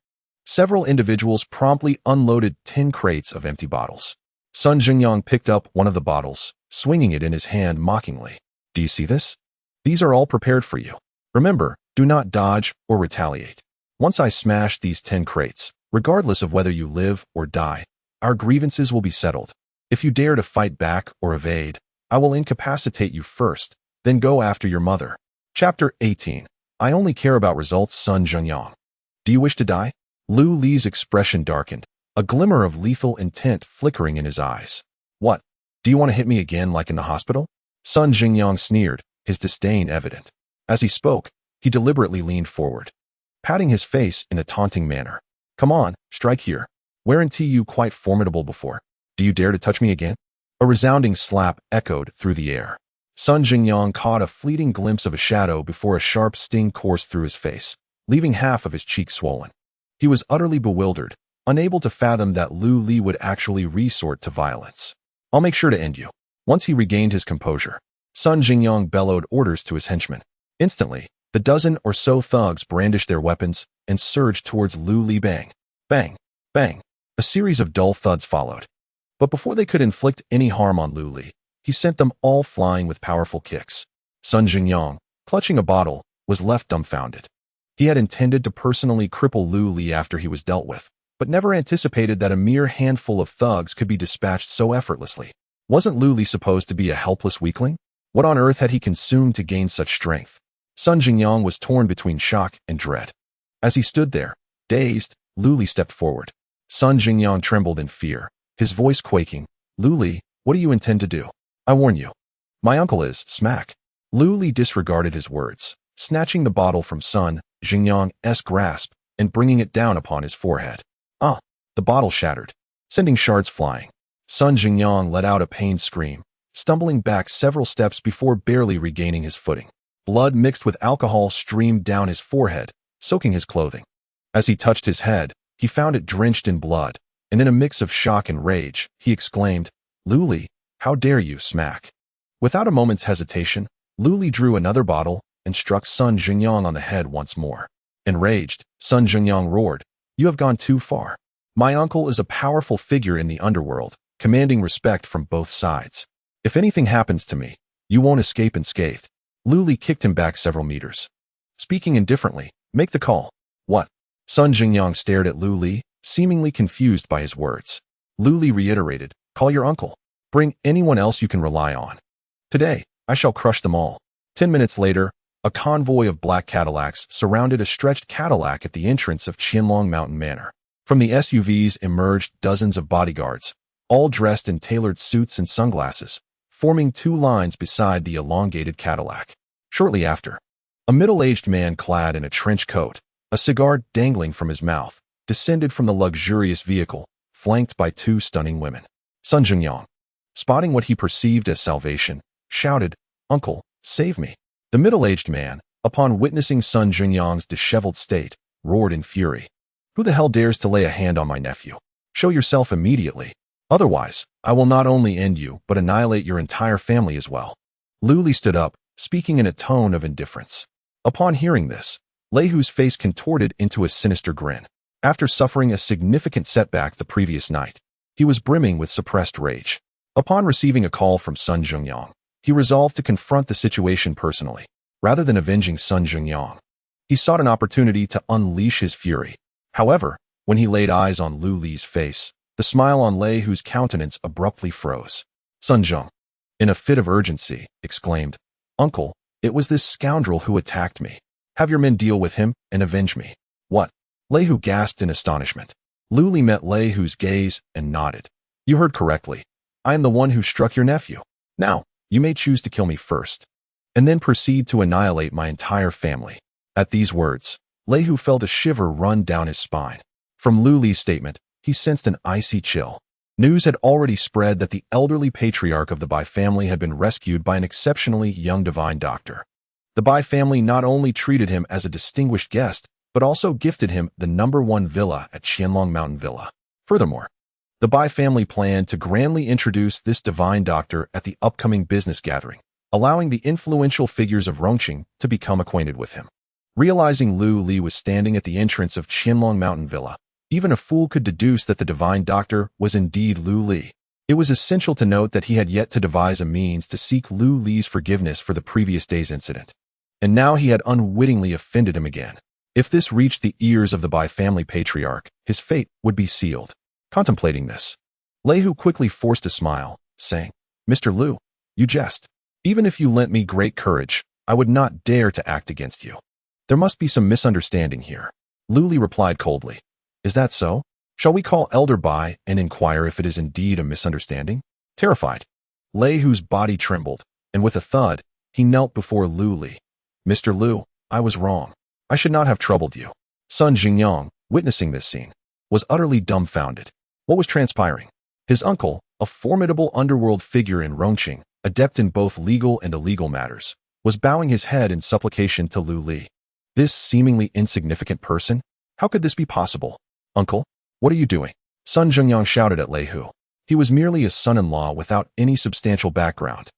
Several individuals promptly unloaded 10 crates of empty bottles. Sun Jingyang picked up one of the bottles, swinging it in his hand mockingly. Do you see this? These are all prepared for you. Remember, do not dodge or retaliate. Once I smash these 10 crates, regardless of whether you live or die, our grievances will be settled. If you dare to fight back or evade, I will incapacitate you first, then go after your mother. Chapter 18. I only care about results, Sun Jingyang. Do you wish to die? Lu Li's expression darkened, a glimmer of lethal intent flickering in his eyes. What? Do you want to hit me again like in the hospital? Sun Jingyang sneered, his disdain evident. As he spoke, he deliberately leaned forward, patting his face in a taunting manner. Come on, strike here. Weren't you quite formidable before? Do you dare to touch me again? A resounding slap echoed through the air. Sun Jingyang caught a fleeting glimpse of a shadow before a sharp sting coursed through his face, leaving half of his cheek swollen. He was utterly bewildered, unable to fathom that Lu Li would actually resort to violence. I'll make sure to end you. Once he regained his composure, Sun Jingyang bellowed orders to his henchmen. Instantly, the dozen or so thugs brandished their weapons and surged towards Lu Li. Bang, bang, bang. A series of dull thuds followed. But before they could inflict any harm on Lu Li, he sent them all flying with powerful kicks. Sun Jingyang, clutching a bottle, was left dumbfounded. He had intended to personally cripple Lu Li after he was dealt with, but never anticipated that a mere handful of thugs could be dispatched so effortlessly. Wasn't Lu Li supposed to be a helpless weakling? What on earth had he consumed to gain such strength? Sun Jingyang was torn between shock and dread. As he stood there, dazed, Lu Li stepped forward. Sun Jingyang trembled in fear, his voice quaking. Lu Li, what do you intend to do? I warn you. My uncle is, smack. Lu Li disregarded his words, snatching the bottle from Sun Jingyang's grasp and bringing it down upon his forehead. The bottle shattered, sending shards flying. Sun Jingyang let out a pained scream, stumbling back several steps before barely regaining his footing. Blood mixed with alcohol streamed down his forehead, soaking his clothing. As he touched his head, he found it drenched in blood, and in a mix of shock and rage, he exclaimed, Lu Li, how dare you, smack. Without a moment's hesitation, Lu Li drew another bottle and struck Sun Jingyang on the head once more. Enraged, Sun Jingyang roared, you have gone too far. My uncle is a powerful figure in the underworld, commanding respect from both sides. If anything happens to me, you won't escape unscathed. Lu Li kicked him back several meters. Speaking indifferently, make the call. What? Sun Jingyang stared at Lu Li, seemingly confused by his words. Lu Li reiterated, call your uncle. Bring anyone else you can rely on. Today, I shall crush them all. 10 minutes later, a convoy of black Cadillacs surrounded a stretched Cadillac at the entrance of Qianlong Mountain Manor. From the SUVs emerged dozens of bodyguards, all dressed in tailored suits and sunglasses, forming two lines beside the elongated Cadillac. Shortly after, a middle-aged man clad in a trench coat, a cigar dangling from his mouth, descended from the luxurious vehicle, flanked by two stunning women. Sun Jingyang, spotting what he perceived as salvation, shouted, Uncle, save me. The middle-aged man, upon witnessing Sun Jingyang's disheveled state, roared in fury. Who the hell dares to lay a hand on my nephew? Show yourself immediately. Otherwise, I will not only end you, but annihilate your entire family as well. Lu Li stood up, speaking in a tone of indifference. Upon hearing this, Lei Hu's face contorted into a sinister grin. After suffering a significant setback the previous night, he was brimming with suppressed rage. Upon receiving a call from Sun Jingyang, he resolved to confront the situation personally, rather than avenging Sun Jingyang. He sought an opportunity to unleash his fury. However, when he laid eyes on Lu Li's face, the smile on Lei Hu's countenance abruptly froze. Sun Zheng, in a fit of urgency, exclaimed, "Uncle, it was this scoundrel who attacked me. Have your men deal with him and avenge me." "What?" Lei Hu gasped in astonishment. Lu Li met Lei Hu's gaze and nodded. "You heard correctly. I am the one who struck your nephew. Now, you may choose to kill me first, and then proceed to annihilate my entire family." At these words, Lei Hu felt a shiver run down his spine. From Lu Li's statement, he sensed an icy chill. News had already spread that the elderly patriarch of the Bai family had been rescued by an exceptionally young divine doctor. The Bai family not only treated him as a distinguished guest, but also gifted him the #1 villa at Qianlong Mountain Villa. Furthermore, the Bai family planned to grandly introduce this divine doctor at the upcoming business gathering, allowing the influential figures of Rongqing to become acquainted with him. Realizing Lu Li was standing at the entrance of Qianlong Mountain Villa, even a fool could deduce that the divine doctor was indeed Lu Li. It was essential to note that he had yet to devise a means to seek Lu Li's forgiveness for the previous day's incident. And now he had unwittingly offended him again. If this reached the ears of the Bai family patriarch, his fate would be sealed. Contemplating this, Lei Hu quickly forced a smile, saying, "Mr. Lu, you jest. Even if you lent me great courage, I would not dare to act against you. There must be some misunderstanding here." Lu Li replied coldly, "Is that so? Shall we call Elder Bai and inquire if it is indeed a misunderstanding?" Terrified, Lei Hu's body trembled, and with a thud, he knelt before Lu Li. "Mr. Lu, I was wrong. I should not have troubled you." Sun Jingyang, witnessing this scene, was utterly dumbfounded. What was transpiring? His uncle, a formidable underworld figure in Rongqing, adept in both legal and illegal matters, was bowing his head in supplication to Lu Li. This seemingly insignificant person? How could this be possible? "Uncle, what are you doing?" Sun Jingyang shouted at Lei Hu. He was merely a son-in-law without any substantial background.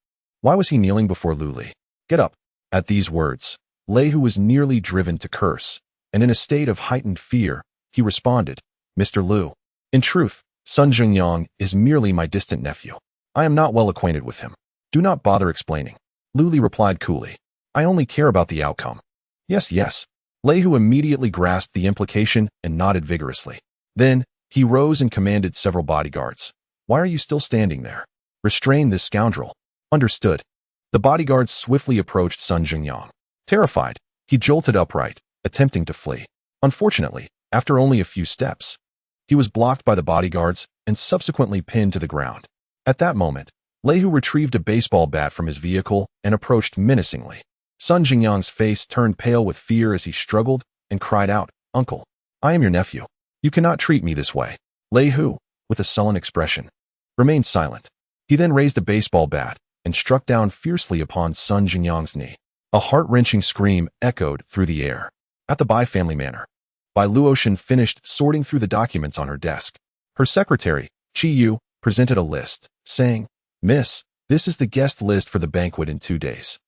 Why was he kneeling before Lu Li? "Get up." At these words, Lei Hu was nearly driven to curse, and in a state of heightened fear, he responded, "Mr. Lu, in truth, Sun Jingyang is merely my distant nephew. I am not well acquainted with him. Do not bother explaining." Lu Li replied coolly, "I only care about the outcome." "Yes, yes." Lei Hu immediately grasped the implication and nodded vigorously. Then, he rose and commanded several bodyguards. "Why are you still standing there? Restrain this scoundrel." "Understood." The bodyguards swiftly approached Sun Jingyang. Terrified, he jolted upright, attempting to flee. Unfortunately, after only a few steps, he was blocked by the bodyguards and subsequently pinned to the ground. At that moment, Lei Hu retrieved a baseball bat from his vehicle and approached menacingly. Sun Jingyang's face turned pale with fear as he struggled and cried out, "Uncle, I am your nephew. You cannot treat me this way." Lei Hu, with a sullen expression, remained silent. He then raised a baseball bat and struck down fiercely upon Sun Jingyang's knee. A heart-wrenching scream echoed through the air. At the Bai family manor, Bai Luotian finished sorting through the documents on her desk. Her secretary, Chi Yu, presented a list, saying, "Miss, this is the guest list for the banquet in 2 days."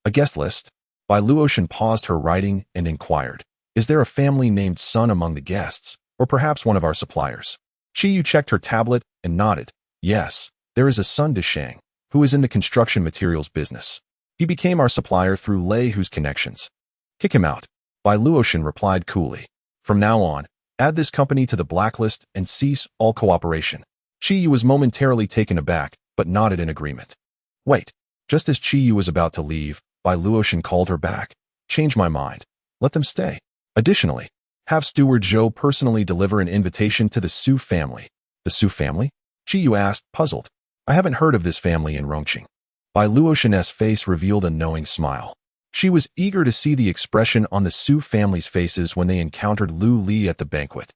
"A guest list?" Bai Luotian paused her writing and inquired, "Is there a family named Sun among the guests, or perhaps one of our suppliers?" Chi Yu checked her tablet and nodded. "Yes, there is a Sun Deshang, who is in the construction materials business. He became our supplier through Lei Hu's connections." "Kick him out," Bai Luotian replied coolly. "From now on, add this company to the blacklist and cease all cooperation." Chi Yu was momentarily taken aback, but nodded in agreement. "Wait." Just as Chi Yu was about to leave, Bai Luotian called her back. "Change my mind. Let them stay. Additionally, have Steward Zhou personally deliver an invitation to the Su family." "The Su family?" Chi Yu asked, puzzled. "I haven't heard of this family in Rongqing." Bai Luotian's face revealed a knowing smile. She was eager to see the expression on the Su family's faces when they encountered Lu Li at the banquet.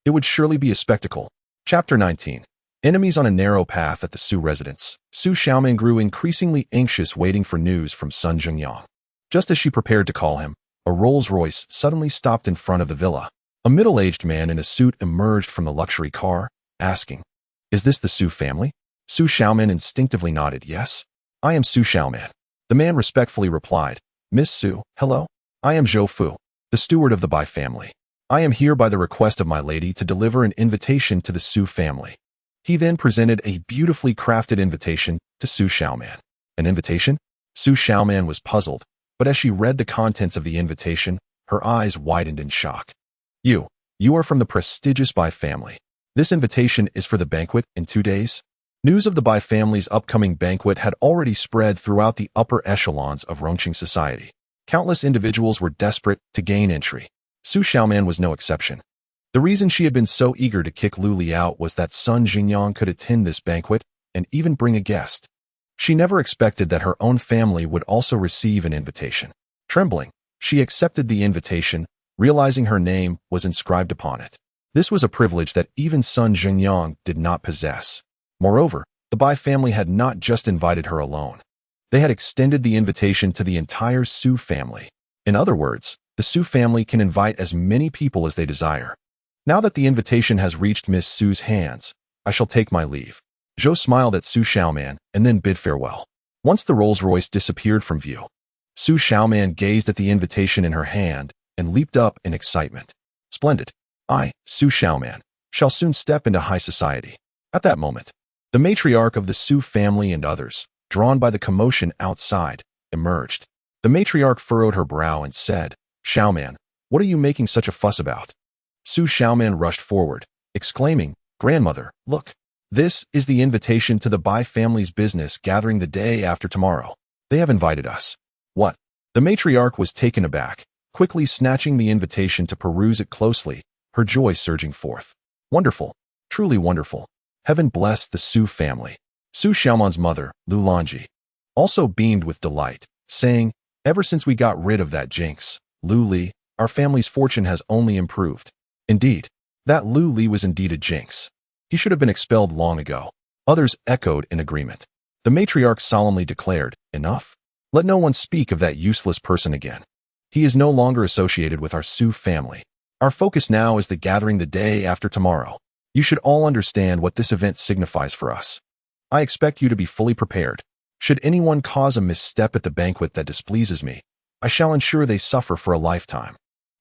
It would surely be a spectacle. Chapter 19. Enemies on a narrow path at the Su residence. Su Xiaoman grew increasingly anxious waiting for news from Sun Jingyang. Just as she prepared to call him, a Rolls-Royce suddenly stopped in front of the villa. A middle-aged man in a suit emerged from the luxury car, asking, "Is this the Su family?" Su Xiaoman instinctively nodded, "Yes, I am Su Xiaoman." The man respectfully replied, "Miss Su, hello. I am Zhou Fu, the steward of the Bai family. I am here by the request of my lady to deliver an invitation to the Su family." He then presented a beautifully crafted invitation to Su Xiaoman. An invitation? Su Xiaoman was puzzled, but as she read the contents of the invitation, Her eyes widened in shock. You are from the prestigious Bai family. This invitation is for the banquet in 2 days? News of the Bai family's upcoming banquet had already spread throughout the upper echelons of Rongqing society. Countless individuals were desperate to gain entry. Su Xiaoman was no exception. The reason she had been so eager to kick Lu Li out was that Sun Jingyang could attend this banquet and even bring a guest. She never expected that her own family would also receive an invitation. Trembling, she accepted the invitation, realizing her name was inscribed upon it. This was a privilege that even Sun Jingyang did not possess. Moreover, the Bai family had not just invited her alone. They had extended the invitation to the entire Su family. In other words, the Su family can invite as many people as they desire. Now that the invitation has reached Miss Su's hands, I shall take my leave. Zhou smiled at Su Xiaoman and then bid farewell. Once the Rolls-Royce disappeared from view, Su Xiaoman gazed at the invitation in her hand and leaped up in excitement. Splendid. I, Su Xiaoman, shall soon step into high society. At that moment, the matriarch of the Su family and others, drawn by the commotion outside, emerged. The matriarch furrowed her brow and said, Xiaoman, what are you making such a fuss about? Su Xiaoman rushed forward, exclaiming, Grandmother, look. This is the invitation to the Bai family's business gathering the day after tomorrow. They have invited us. What? The matriarch was taken aback, quickly snatching the invitation to peruse it closely, her joy surging forth. Wonderful. Truly wonderful. Heaven bless the Su family. Su Xiaoman's mother, Lu Lanji, also beamed with delight, saying, Ever since we got rid of that jinx, Lu Li, our family's fortune has only improved. Indeed, that Lu Li was indeed a jinx. He should have been expelled long ago. Others echoed in agreement. The matriarch solemnly declared, Enough. Let no one speak of that useless person again. He is no longer associated with our Su family. Our focus now is the gathering the day after tomorrow. You should all understand what this event signifies for us. I expect you to be fully prepared. Should anyone cause a misstep at the banquet that displeases me, I shall ensure they suffer for a lifetime.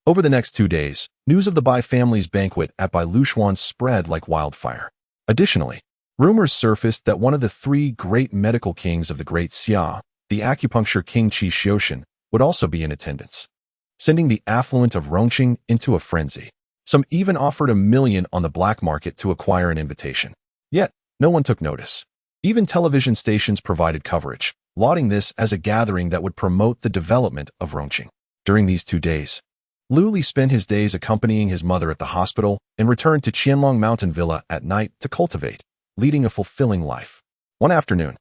Over the next 2 days, news of the Bai family's banquet at Bai Luxuan spread like wildfire. Additionally, rumors surfaced that one of the 3 great medical kings of the Great Xia, the acupuncture king Qi Xiuxian, would also be in attendance, sending the affluent of Rongqing into a frenzy. Some even offered $1 million on the black market to acquire an invitation. Yet, no one took notice. Even television stations provided coverage, lauding this as a gathering that would promote the development of Rongqing. During these 2 days, Lu Li spent his days accompanying his mother at the hospital and returned to Qianlong Mountain Villa at night to cultivate, leading a fulfilling life. One afternoon,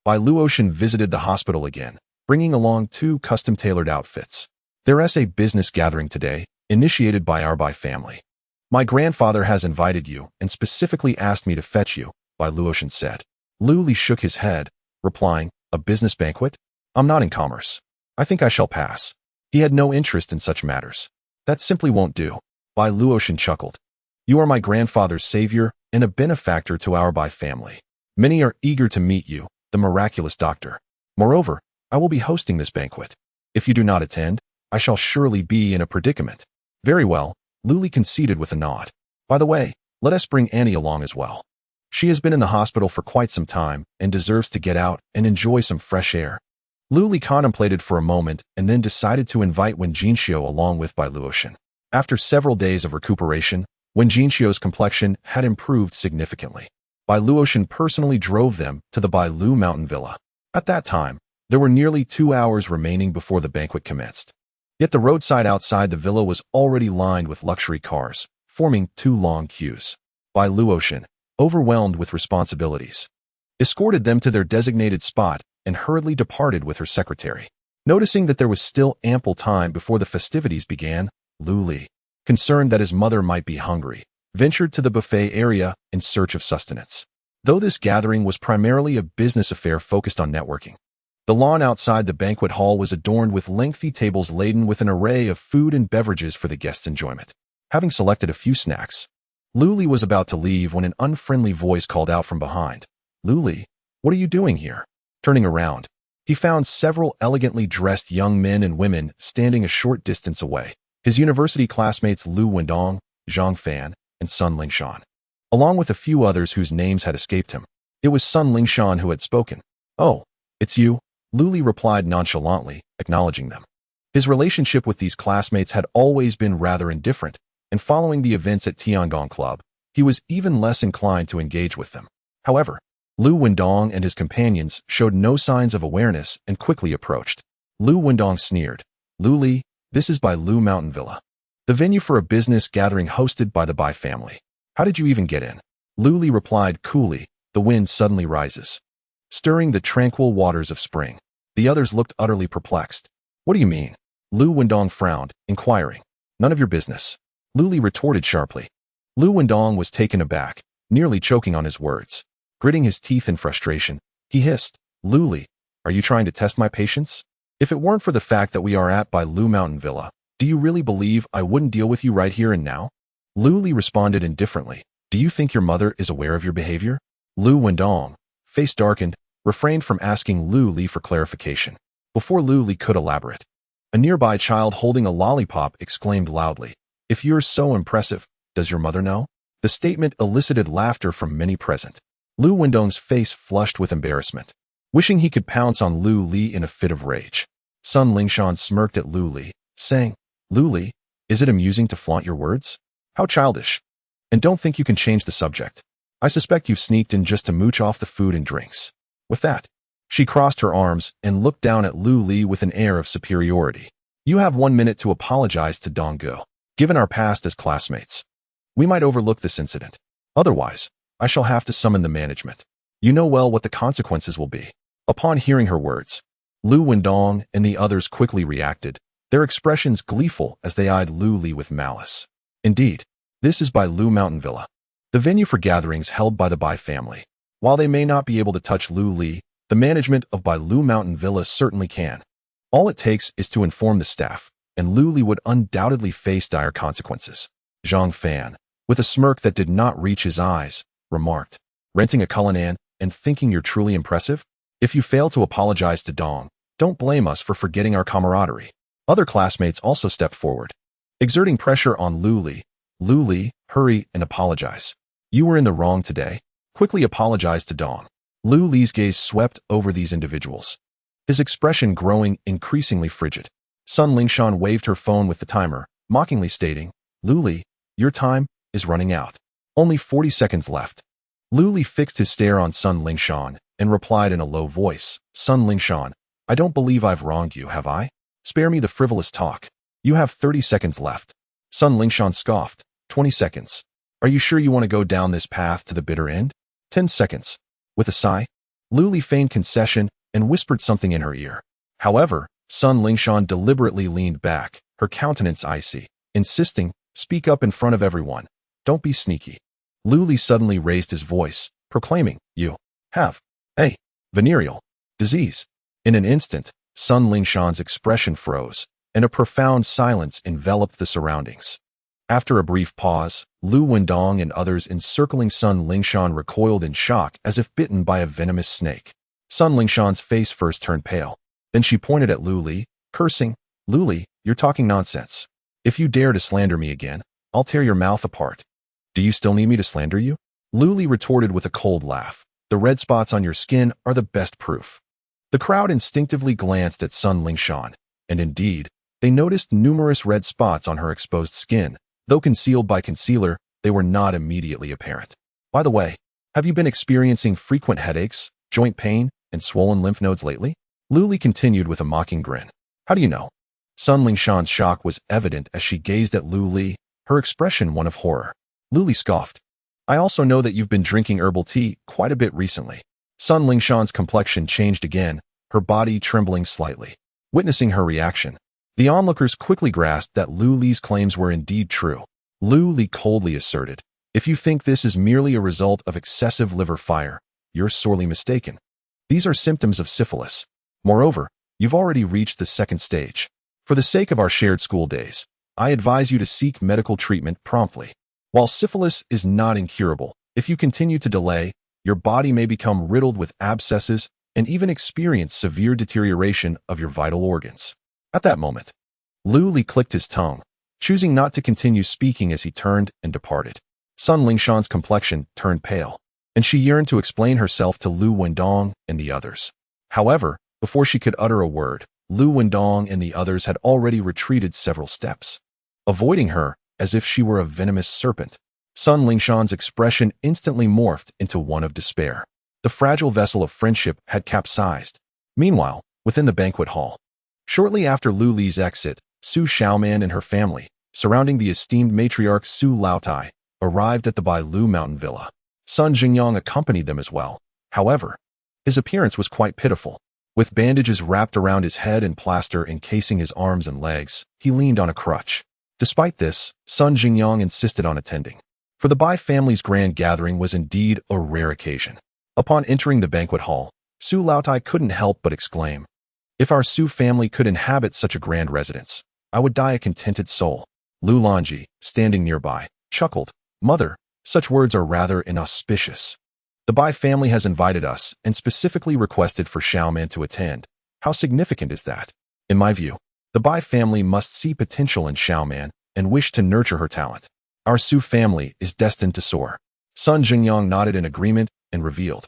Bai Luotian visited the hospital again, bringing along 2 custom-tailored outfits. There is a business gathering today, initiated by our Bai family. My grandfather has invited you and specifically asked me to fetch you, Bai Luotian said. Lu Li shook his head, replying, A business banquet? I'm not in commerce. I think I shall pass. He had no interest in such matters. That simply won't do. Bai Luotian chuckled. You are my grandfather's savior and a benefactor to our Bai family. Many are eager to meet you, the miraculous doctor. Moreover, I will be hosting this banquet. If you do not attend, I shall surely be in a predicament. Very well, Lu Li conceded with a nod. By the way, let us bring Annie along as well. She has been in the hospital for quite some time and deserves to get out and enjoy some fresh air. Lu Li contemplated for a moment and then decided to invite Wen Jinxiu along with Bai Luotian. After several days of recuperation, Wen Jinxiu's complexion had improved significantly. Bai Luotian personally drove them to the Bai Lu Mountain Villa. At that time, there were nearly 2 hours remaining before the banquet commenced. Yet the roadside outside the villa was already lined with luxury cars, forming 2 long queues. Bai Luotian, overwhelmed with responsibilities, escorted them to their designated spot and hurriedly departed with her secretary. Noticing that there was still ample time before the festivities began, Lu Li, concerned that his mother might be hungry, ventured to the buffet area in search of sustenance. Though this gathering was primarily a business affair focused on networking, the lawn outside the banquet hall was adorned with lengthy tables laden with an array of food and beverages for the guests' enjoyment. Having selected a few snacks, Lu Li was about to leave when an unfriendly voice called out from behind. Lu Li, what are you doing here? Turning around, he found several elegantly dressed young men and women standing a short distance away. His university classmates Lu Wendong, Zhang Fan, and Sun Lingshan, along with a few others whose names had escaped him. It was Sun Lingshan who had spoken. Oh, it's you? Lu Li replied nonchalantly, acknowledging them. His relationship with these classmates had always been rather indifferent, and following the events at Tiangong Club, he was even less inclined to engage with them. However, Lu Wendong and his companions showed no signs of awareness and quickly approached. Lu Wendong sneered, "Lu Li, this is by Lu Mountain Villa, the venue for a business gathering hosted by the Bai family. How did you even get in?" Lu Li replied coolly, "The wind suddenly rises, stirring the tranquil waters of spring." The others looked utterly perplexed. "What do you mean?" Lu Wendong frowned, inquiring. "None of your business," Lu Li retorted sharply. Lu Wendong was taken aback, nearly choking on his words. Gritting his teeth in frustration, he hissed, "Lu Li, are you trying to test my patience? If it weren't for the fact that we are at by Lu Mountain Villa, do you really believe I wouldn't deal with you right here and now?" Lu Li responded indifferently, "Do you think your mother is aware of your behavior?" Lu Wendong, face darkened, refrained from asking Lu Li for clarification. Before Lu Li could elaborate, a nearby child holding a lollipop exclaimed loudly, "If you're so impressive, does your mother know?" The statement elicited laughter from many present. Lu Wendong's face flushed with embarrassment, wishing he could pounce on Lu Li in a fit of rage. Sun Lingshan smirked at Lu Li, saying, "Lu Li, is it amusing to flaunt your words? How childish. And don't think you can change the subject. I suspect you've sneaked in just to mooch off the food and drinks." With that, she crossed her arms and looked down at Lu Li with an air of superiority. "You have 1 minute to apologize to Donggu. Given our past as classmates, we might overlook this incident. Otherwise, I shall have to summon the management. You know well what the consequences will be." Upon hearing her words, Lu Wendong and the others quickly reacted, their expressions gleeful as they eyed Lu Li with malice. Indeed, this is by Lu Mountain Villa, the venue for gatherings held by the Bai family. While they may not be able to touch Lu Li, the management of Bai Lu Mountain Villa certainly can. All it takes is to inform the staff, and Lu Li would undoubtedly face dire consequences. Zhang Fan, with a smirk that did not reach his eyes, remarked, "Renting a Cullinan and thinking you're truly impressive? If you fail to apologize to Dong, don't blame us for forgetting our camaraderie." Other classmates also stepped forward, exerting pressure on Lu Li. "Lu Li, hurry and apologize. You were in the wrong today. Quickly apologize to Dong." Lu Li's gaze swept over these individuals, his expression growing increasingly frigid. Sun Lingshan waved her phone with the timer, mockingly stating, "Lu Li, your time is running out. Only 40 seconds left." Lu Li fixed his stare on Sun Lingshan and replied in a low voice, "Sun Lingshan, I don't believe I've wronged you, have I? Spare me the frivolous talk. You have 30 seconds left." Sun Lingshan scoffed, 20 seconds. Are you sure you want to go down this path to the bitter end? 10 seconds. With a sigh, Lu Li feigned concession and whispered something in her ear. However, Sun Lingshan deliberately leaned back, her countenance icy, insisting, "Speak up in front of everyone. Don't be sneaky." Lu Li suddenly raised his voice, proclaiming, "You have a venereal disease." In an instant, Sun Lingshan's expression froze, and a profound silence enveloped the surroundings. After a brief pause, Lu Wendong and others encircling Sun Lingshan recoiled in shock as if bitten by a venomous snake. Sun Lingshan's face first turned pale. Then she pointed at Lu Li, cursing, "Lu Li, you're talking nonsense. If you dare to slander me again, I'll tear your mouth apart." "Do you still need me to slander you?" Lu Li retorted with a cold laugh. "The red spots on your skin are the best proof." The crowd instinctively glanced at Sun Lingshan, and indeed, they noticed numerous red spots on her exposed skin. Though concealed by concealer, they were not immediately apparent. "By the way, have you been experiencing frequent headaches, joint pain, and swollen lymph nodes lately?" Lu Li continued with a mocking grin. "How do you know?" Sun Lingshan's shock was evident as she gazed at Lu Li, her expression one of horror. Lu Li scoffed. "I also know that you've been drinking herbal tea quite a bit recently." Sun Lingshan's complexion changed again, her body trembling slightly. Witnessing her reaction, the onlookers quickly grasped that Lu Li's claims were indeed true. Lu Li coldly asserted, "If you think this is merely a result of excessive liver fire, you're sorely mistaken. These are symptoms of syphilis. Moreover, you've already reached the second stage. For the sake of our shared school days, I advise you to seek medical treatment promptly. While syphilis is not incurable, if you continue to delay, your body may become riddled with abscesses and even experience severe deterioration of your vital organs." At that moment, Lu Li clicked his tongue, choosing not to continue speaking as he turned and departed. Sun Lingshan's complexion turned pale, and she yearned to explain herself to Lu Wendong and the others. However, before she could utter a word, Lu Wendong and the others had already retreated several steps, avoiding her as if she were a venomous serpent. Sun Lingshan's expression instantly morphed into one of despair. The fragile vessel of friendship had capsized. Meanwhile, within the banquet hall, shortly after Lu Li's exit, Su Xiaoman and her family, surrounding the esteemed matriarch Su Laotai, arrived at the Bai Lu mountain villa. Sun Jingyang accompanied them as well. However, his appearance was quite pitiful. With bandages wrapped around his head and plaster encasing his arms and legs, he leaned on a crutch. Despite this, Sun Jingyang insisted on attending, for the Bai family's grand gathering was indeed a rare occasion. Upon entering the banquet hall, Su Laotai couldn't help but exclaim, "If our Su family could inhabit such a grand residence, I would die a contented soul." Lu Lanji, standing nearby, chuckled, "Mother, such words are rather inauspicious. The Bai family has invited us and specifically requested for Xiaoman to attend. How significant is that? In my view, the Bai family must see potential in Xiaoman and wish to nurture her talent. Our Su family is destined to soar." Sun Jingyang nodded in agreement and revealed,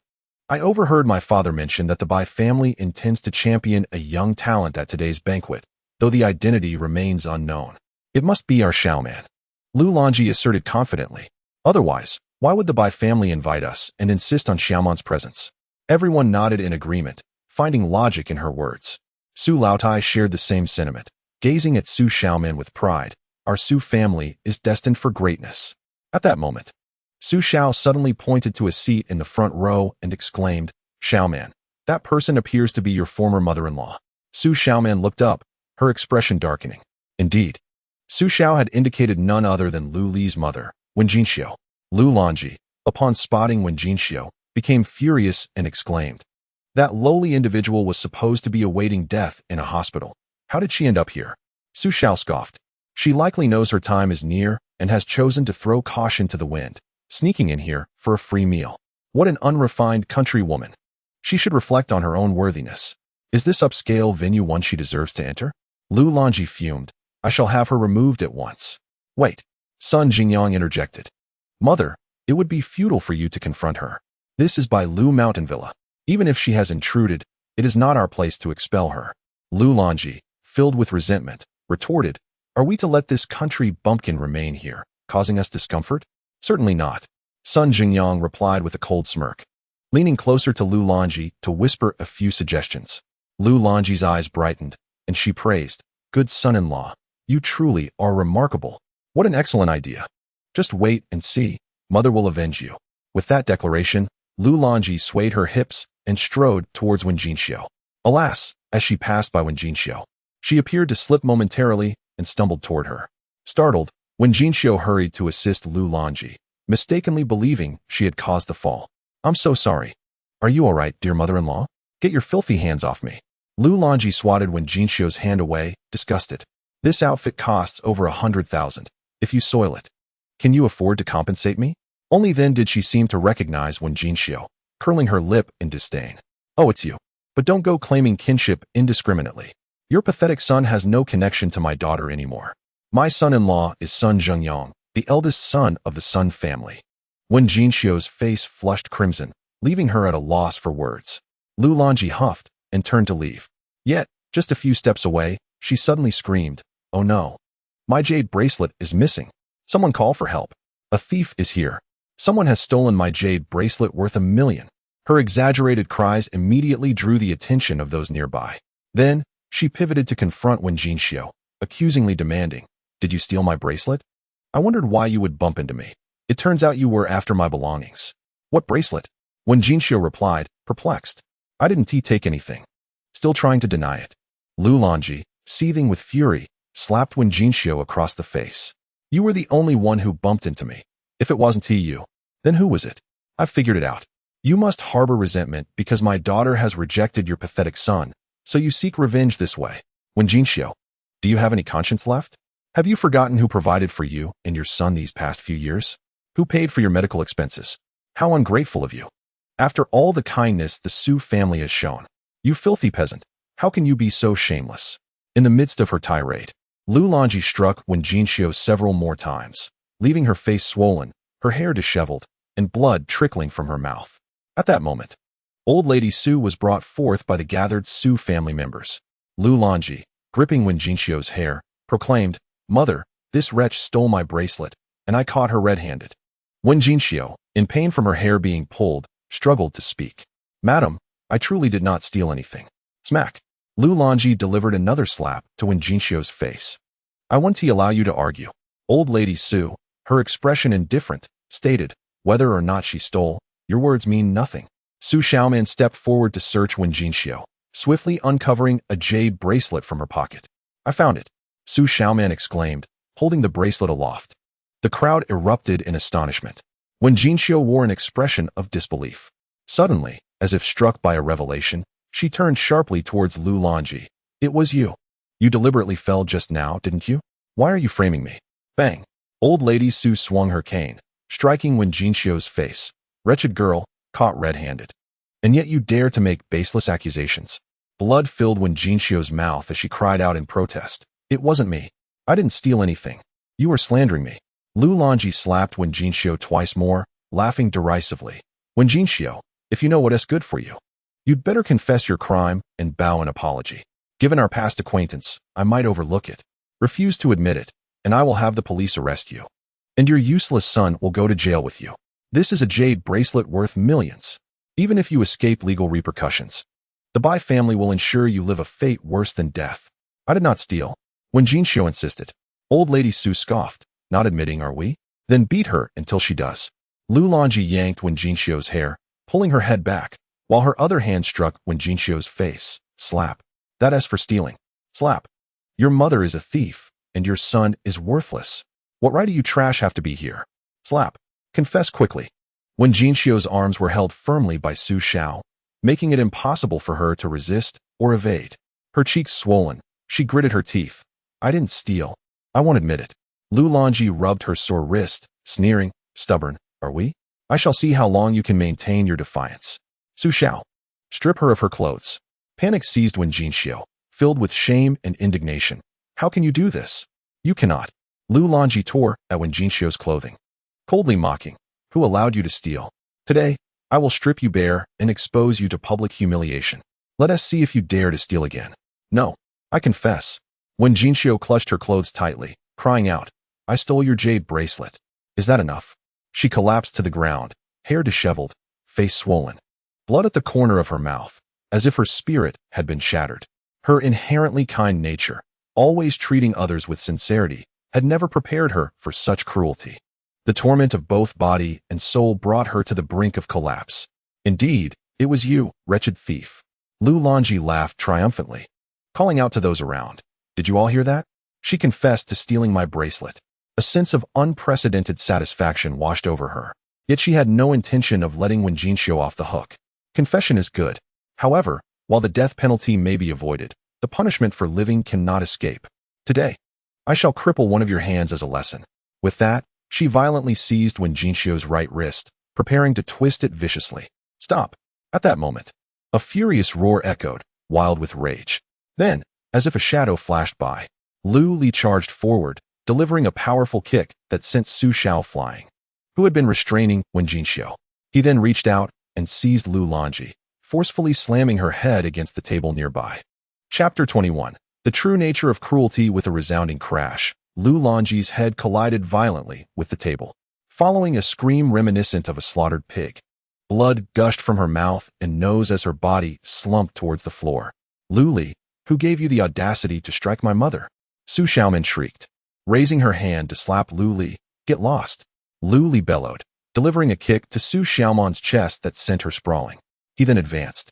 "I overheard my father mention that the Bai family intends to champion a young talent at today's banquet, though the identity remains unknown. It must be our Xiaoman." Lu Lanji asserted confidently, "Otherwise, why would the Bai family invite us and insist on Xiaoman's presence?" Everyone nodded in agreement, finding logic in her words. Su Laotai shared the same sentiment, gazing at Su Xiaoman with pride. "Our Su family is destined for greatness." At that moment, Su Xiao suddenly pointed to a seat in the front row and exclaimed, "Xiaoman, that person appears to be your former mother-in-law." Su Xiaoman looked up, her expression darkening. Indeed, Su Xiao had indicated none other than Lu Li's mother, Wen Jinxiu. Lu Lanji, upon spotting Wen Jinxiu, became furious and exclaimed, "That lowly individual was supposed to be awaiting death in a hospital. How did she end up here?" Su Xiao scoffed. "She likely knows her time is near and has chosen to throw caution to the wind, sneaking in here for a free meal. What an unrefined countrywoman. She should reflect on her own worthiness. Is this upscale venue one she deserves to enter?" Lu Lanji fumed. "I shall have her removed at once." "Wait," Sun Jingyang interjected. "Mother, it would be futile for you to confront her. This is Bai Lu Mountain Villa. Even if she has intruded, it is not our place to expel her." Lu Lanji, filled with resentment, retorted, "Are we to let this country bumpkin remain here, causing us discomfort? Certainly not." Sun Jingyang replied with a cold smirk, leaning closer to Lu Lanji to whisper a few suggestions. Lu Lanji's eyes brightened, and she praised, "Good son-in-law, you truly are remarkable. What an excellent idea. Just wait and see. Mother will avenge you." With that declaration, Lu Lanji swayed her hips and strode towards Wen Jinxiu. Alas, as she passed by Wen Jinxiu, she appeared to slip momentarily and stumbled toward her. Startled, Wen Jinxiu hurried to assist Lu Lanji, mistakenly believing she had caused the fall. "I'm so sorry. Are you all right, dear mother-in-law? Get your filthy hands off me." Lu Lanji swatted Wen Jinxiu's hand away, disgusted. "This outfit costs over 100,000. If you soil it, can you afford to compensate me?" Only then did she seem to recognize Wen Jinxiu, curling her lip in disdain. "Oh, it's you. But don't go claiming kinship indiscriminately. Your pathetic son has no connection to my daughter anymore. My son-in-law is Sun Zhengyang, the eldest son of the Sun family." Wen Jinxiu's face flushed crimson, leaving her at a loss for words. Lu Lanji huffed and turned to leave. Yet, just a few steps away, she suddenly screamed, "Oh no! My jade bracelet is missing. Someone call for help. A thief is here. Someone has stolen my jade bracelet worth 1 million. Her exaggerated cries immediately drew the attention of those nearby. Then, she pivoted to confront Wen Jinxiu, accusingly demanding, "Did you steal my bracelet? I wondered why you would bump into me. It turns out you were after my belongings." "What bracelet?" Wen Jinxiu replied, perplexed. "I didn't take anything." Still trying to deny it, Lu Lanji, seething with fury, slapped Wen Jinxiu across the face. "You were the only one who bumped into me. If it wasn't you, then who was it? I've figured it out. You must harbor resentment because my daughter has rejected your pathetic son, so you seek revenge this way. Wen Jinxiu, do you have any conscience left? Have you forgotten who provided for you and your son these past few years? Who paid for your medical expenses? How ungrateful of you. After all the kindness the Su family has shown. You filthy peasant, how can you be so shameless?" In the midst of her tirade, Lu Lanji struck Wen Jinxiu several more times, leaving her face swollen, her hair disheveled, and blood trickling from her mouth. At that moment, old lady Su was brought forth by the gathered Su family members. Lu Lanji, gripping Wen Jinxiu's hair, proclaimed, "Mother, this wretch stole my bracelet, and I caught her red-handed." Wen Jinxiu, in pain from her hair being pulled, struggled to speak. "Madam, I truly did not steal anything." Smack. Lu Lanji delivered another slap to Wen Jinxiu's face. "I want to allow you to argue." Old Lady Su, her expression indifferent, stated, "Whether or not she stole, your words mean nothing." Su Xiaoman stepped forward to search Wen Jinxiu, swiftly uncovering a jade bracelet from her pocket. "I found it," Su Xiaoman exclaimed, holding the bracelet aloft. The crowd erupted in astonishment. Wen Jinxiu wore an expression of disbelief. Suddenly, as if struck by a revelation, she turned sharply towards Lu Lanji. "It was you. You deliberately fell just now, didn't you? Why are you framing me?" Bang! Old Lady Su swung her cane, striking Wen Jinxiu's face. "Wretched girl, caught red-handed. And yet you dare to make baseless accusations." Blood filled Wen Jinxiu's mouth as she cried out in protest. "It wasn't me. I didn't steal anything. You are slandering me." Lu Lanji slapped Wen Jinxiu twice more, laughing derisively. "Wen Jinxiu, if you know what is good for you, you'd better confess your crime and bow an apology. Given our past acquaintance, I might overlook it. Refuse to admit it, and I will have the police arrest you. And your useless son will go to jail with you. This is a jade bracelet worth millions. Even if you escape legal repercussions, the Bai family will ensure you live a fate worse than death." "I did not steal," Wen Jinxiu insisted. Old Lady Su scoffed. "Not admitting, are we? Then beat her until she does." Lu Lanji yanked Wen Jinxiu's hair, pulling her head back, while her other hand struck Wen Jinxiu's face. Slap. "That is for stealing." Slap. "Your mother is a thief, and your son is worthless. What right do you trash have to be here?" Slap. "Confess quickly." Wen Jinxiu's arms were held firmly by Su Xiao, making it impossible for her to resist or evade. Her cheeks swollen, she gritted her teeth. "I didn't steal. I won't admit it." Lu Lanji rubbed her sore wrist, sneering. "Stubborn, are we? I shall see how long you can maintain your defiance." Su Xiao. "Strip her of her clothes." Panic seized Wen Jinxiu, filled with shame and indignation. "How can you do this? You cannot." Lu Lanji tore at Wen Jinxiu's clothing, coldly mocking. "Who allowed you to steal? Today, I will strip you bare and expose you to public humiliation. Let us see if you dare to steal again." "No, I confess." Wen Jinxiu clutched her clothes tightly, crying out, "I stole your jade bracelet. Is that enough?" She collapsed to the ground, hair disheveled, face swollen, blood at the corner of her mouth, as if her spirit had been shattered. Her inherently kind nature, always treating others with sincerity, had never prepared her for such cruelty. The torment of both body and soul brought her to the brink of collapse. "Indeed, it was you, wretched thief." Lu Lanji laughed triumphantly, calling out to those around. "Did you all hear that? She confessed to stealing my bracelet." A sense of unprecedented satisfaction washed over her. Yet she had no intention of letting Wen Jinxiu off the hook. Confession is good. However, while the death penalty may be avoided, the punishment for living cannot escape. "Today, I shall cripple one of your hands as a lesson." With that, she violently seized Wen Jinxiu's right wrist, preparing to twist it viciously. "Stop!" At that moment, a furious roar echoed, wild with rage. Then, as if a shadow flashed by, Lu Li charged forward, delivering a powerful kick that sent Su Xiao flying, who had been restraining Wen Jinxiu. He then reached out and seized Lu Lanji, forcefully slamming her head against the table nearby. Chapter 21. The true nature of cruelty. With a resounding crash, Lu Lanji's head collided violently with the table, following a scream reminiscent of a slaughtered pig. Blood gushed from her mouth and nose as her body slumped towards the floor. "Lu Li, who gave you the audacity to strike my mother?" Su Xiaoman shrieked, raising her hand to slap Lu Li. "Get lost!" Lu Li bellowed, delivering a kick to Su Xiaoman's chest that sent her sprawling. He then advanced,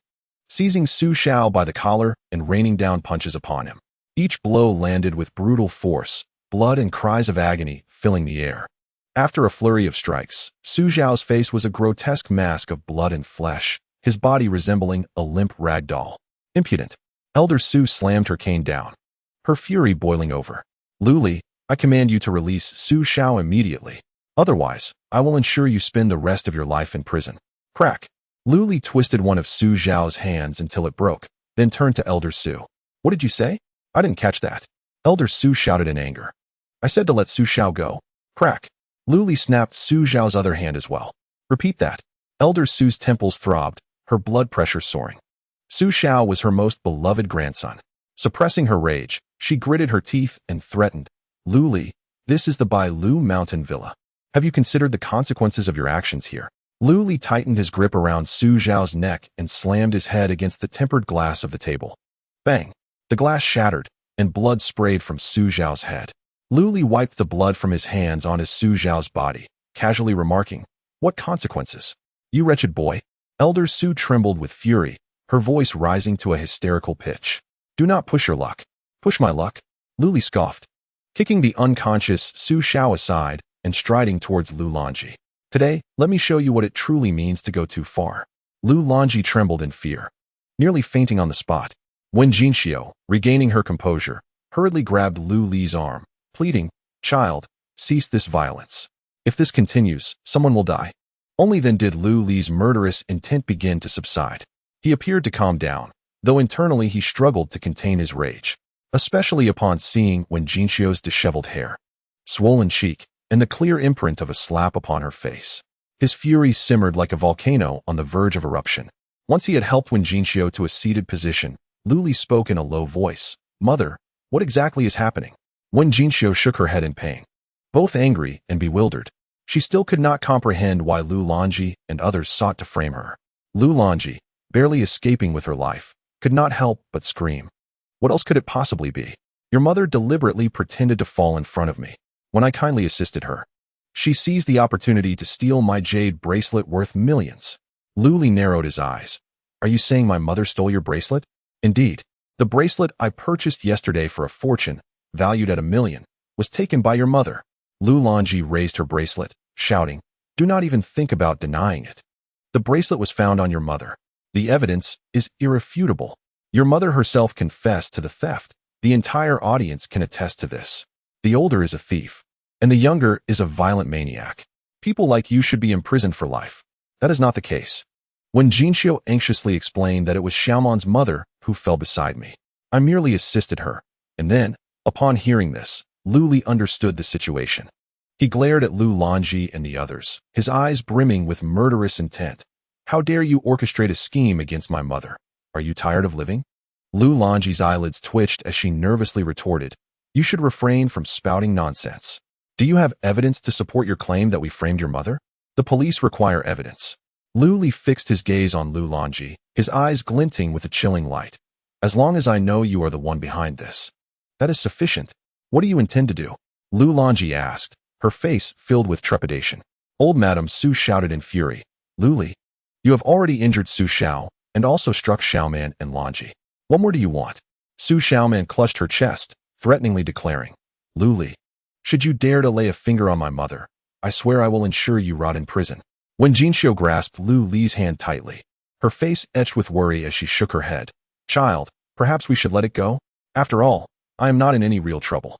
seizing Su Xiao by the collar and raining down punches upon him. Each blow landed with brutal force, blood and cries of agony filling the air. After a flurry of strikes, Su Xiao's face was a grotesque mask of blood and flesh, his body resembling a limp rag doll. "Impudent!" Elder Su slammed her cane down, her fury boiling over. "Lu Li, I command you to release Su Xiao immediately. Otherwise, I will ensure you spend the rest of your life in prison." Crack! Lu Li twisted one of Su Xiao's hands until it broke, then turned to Elder Su. "What did you say? I didn't catch that." Elder Su shouted in anger. "I said to let Su Xiao go." Crack! Lu Li snapped Su Xiao's other hand as well. "Repeat that." Elder Su's temples throbbed, her blood pressure soaring. Su Xiao was her most beloved grandson. Suppressing her rage, she gritted her teeth and threatened, "Lu Li, this is the Bullies Mountain Villa. Have you considered the consequences of your actions here?" Lu Li tightened his grip around Su Zhao's neck and slammed his head against the tempered glass of the table. Bang! The glass shattered, and blood sprayed from Su Zhao's head. Lu Li wiped the blood from his hands onto Su Zhao's body, casually remarking, "What consequences? You wretched boy." Elder Su trembled with fury, her voice rising to a hysterical pitch. "Do not push your luck. Push my luck?" Lu Li scoffed, kicking the unconscious Su Zhao aside and striding towards Lu Longji. "Today, let me show you what it truly means to go too far." Lu Longji trembled in fear, nearly fainting on the spot. When Jinxiu, regaining her composure, hurriedly grabbed Lu Li's arm, pleading, "Child, cease this violence. If this continues, someone will die." Only then did Lu Li's murderous intent begin to subside. He appeared to calm down, though internally he struggled to contain his rage, especially upon seeing Wen Jinxiu's disheveled hair, swollen cheek, and the clear imprint of a slap upon her face. His fury simmered like a volcano on the verge of eruption. Once he had helped Wen Jinxiu to a seated position, Lu Li spoke in a low voice, "Mother, what exactly is happening?" Wen Jinxiu shook her head in pain. Both angry and bewildered, she still could not comprehend why Lu Longji and others sought to frame her. Lu Longji, barely escaping with her life, could not help but scream. "What else could it possibly be? Your mother deliberately pretended to fall in front of me when I kindly assisted her. She seized the opportunity to steal my jade bracelet worth millions." Lu Li narrowed his eyes. "Are you saying my mother stole your bracelet?" "Indeed. The bracelet I purchased yesterday for a fortune, valued at 1 million, was taken by your mother." Lu Longji raised her bracelet, shouting, "Do not even think about denying it. The bracelet was found on your mother. The evidence is irrefutable. Your mother herself confessed to the theft. The entire audience can attest to this. The older is a thief, and the younger is a violent maniac. People like you should be imprisoned for life. That is not the case." When Jinxiu anxiously explained that it was Xiaoman's mother who fell beside me, I merely assisted her, and then, upon hearing this, Lu Li understood the situation. He glared at Lu Longji and the others, his eyes brimming with murderous intent. "How dare you orchestrate a scheme against my mother? Are you tired of living?" Lu Longji's eyelids twitched as she nervously retorted, "You should refrain from spouting nonsense. Do you have evidence to support your claim that we framed your mother? The police require evidence." Lu Li fixed his gaze on Lu Longji, his eyes glinting with a chilling light. "As long as I know you are the one behind this, that is sufficient. What do you intend to do?" Lu Longji asked, her face filled with trepidation. Old Madame Su shouted in fury, "Lu Li, you have already injured Su Xiao and also struck Xiaoman and Longji. What more do you want?" Su Xiaoman clutched her chest, threateningly declaring, "Lu Li, should you dare to lay a finger on my mother, I swear I will ensure you rot in prison." When Jinxiu grasped Lu Li's hand tightly, her face etched with worry as she shook her head. "Child, perhaps we should let it go? After all, I am not in any real trouble."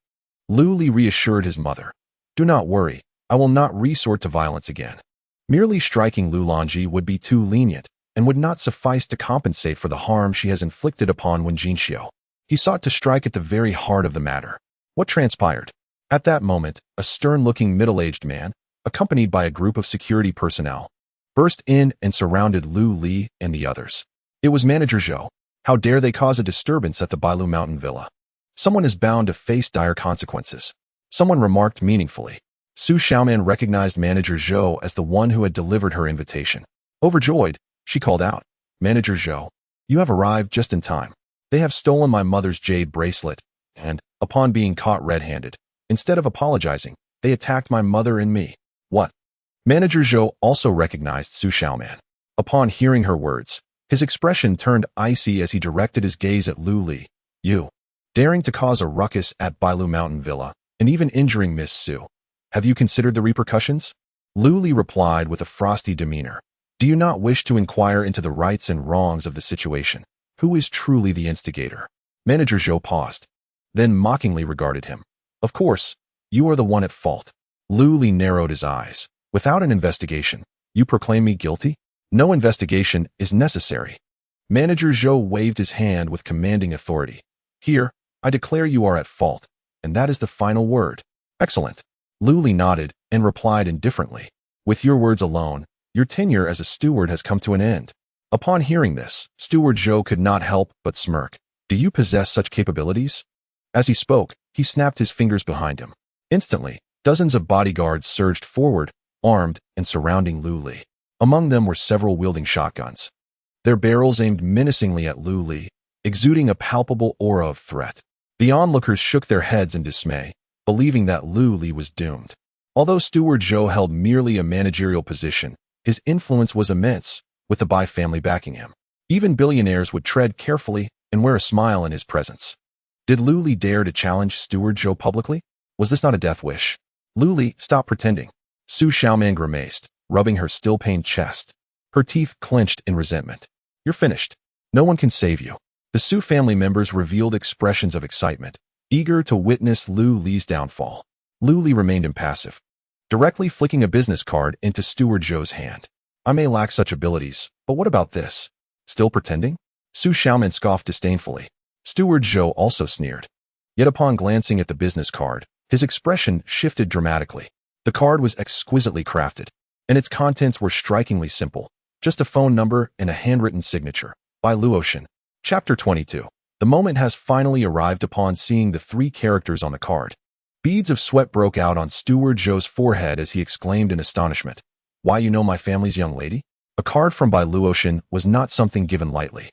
Lu Li reassured his mother, "Do not worry, I will not resort to violence again." Merely striking Lu Longji would be too lenient and would not suffice to compensate for the harm she has inflicted upon Wen Jinxiu. He sought to strike at the very heart of the matter. What transpired? At that moment, a stern-looking middle-aged man, accompanied by a group of security personnel, burst in and surrounded Lu Li and the others. It was Manager Zhou. How dare they cause a disturbance at the Bullies Mountain Villa? Someone is bound to face dire consequences. Someone remarked meaningfully. Su Xiaoman recognized Manager Zhou as the one who had delivered her invitation. Overjoyed, she called out, "Manager Zhou, you have arrived just in time. They have stolen my mother's jade bracelet, and, upon being caught red-handed, instead of apologizing, they attacked my mother and me." "What?" Manager Zhou also recognized Su Xiaoman. Upon hearing her words, his expression turned icy as he directed his gaze at Lu Li. "You, daring to cause a ruckus at Bullies Mountain Villa, and even injuring Miss Su. Have you considered the repercussions?" Lu Li replied with a frosty demeanor. "Do you not wish to inquire into the rights and wrongs of the situation? Who is truly the instigator?" Manager Zhou paused, then mockingly regarded him. "Of course, you are the one at fault." Lu Li narrowed his eyes. "Without an investigation, you proclaim me guilty? No investigation is necessary." Manager Zhou waved his hand with commanding authority. "Here, I declare you are at fault, and that is the final word." "Excellent." Lu Li nodded and replied indifferently. "With your words alone, your tenure as a steward has come to an end." Upon hearing this, Steward Zhou could not help but smirk. Do you possess such capabilities? As he spoke, he snapped his fingers behind him. Instantly, dozens of bodyguards surged forward, armed and surrounding Lu Li. Among them were several wielding shotguns, their barrels aimed menacingly at Lu Li, exuding a palpable aura of threat. The onlookers shook their heads in dismay, believing that Lu Li was doomed. Although Steward Zhou held merely a managerial position, his influence was immense, with the Bai family backing him. Even billionaires would tread carefully and wear a smile in his presence. Did Lu Li dare to challenge Steward Zhou publicly? Was this not a death wish? Lu Li, stop pretending. Su Xiaoman grimaced, rubbing her still-pained chest. Her teeth clenched in resentment. You're finished. No one can save you. The Su family members revealed expressions of excitement, eager to witness Lu Li's downfall. Lu Li remained impassive, directly flicking a business card into Steward Zhou's hand. I may lack such abilities, but what about this? Still pretending? Su Xiaoman scoffed disdainfully. Steward Zhou also sneered. Yet upon glancing at the business card, his expression shifted dramatically. The card was exquisitely crafted, and its contents were strikingly simple. Just a phone number and a handwritten signature. By Luotian. Chapter 22. The moment has finally arrived upon seeing the three characters on the card. Beads of sweat broke out on Steward Zhou's forehead as he exclaimed in astonishment. Why, you know my family's young lady? A card from Bai Luotian was not something given lightly.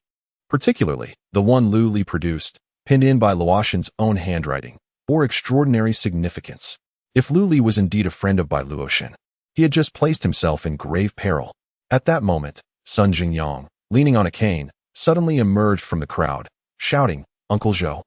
Particularly, the one Lu Li produced, pinned in by Luotian's own handwriting, bore extraordinary significance. If Lu Li was indeed a friend of Bai Luotian, he had just placed himself in grave peril. At that moment, Sun Jingyang, leaning on a cane, suddenly emerged from the crowd, shouting, Uncle Zhou.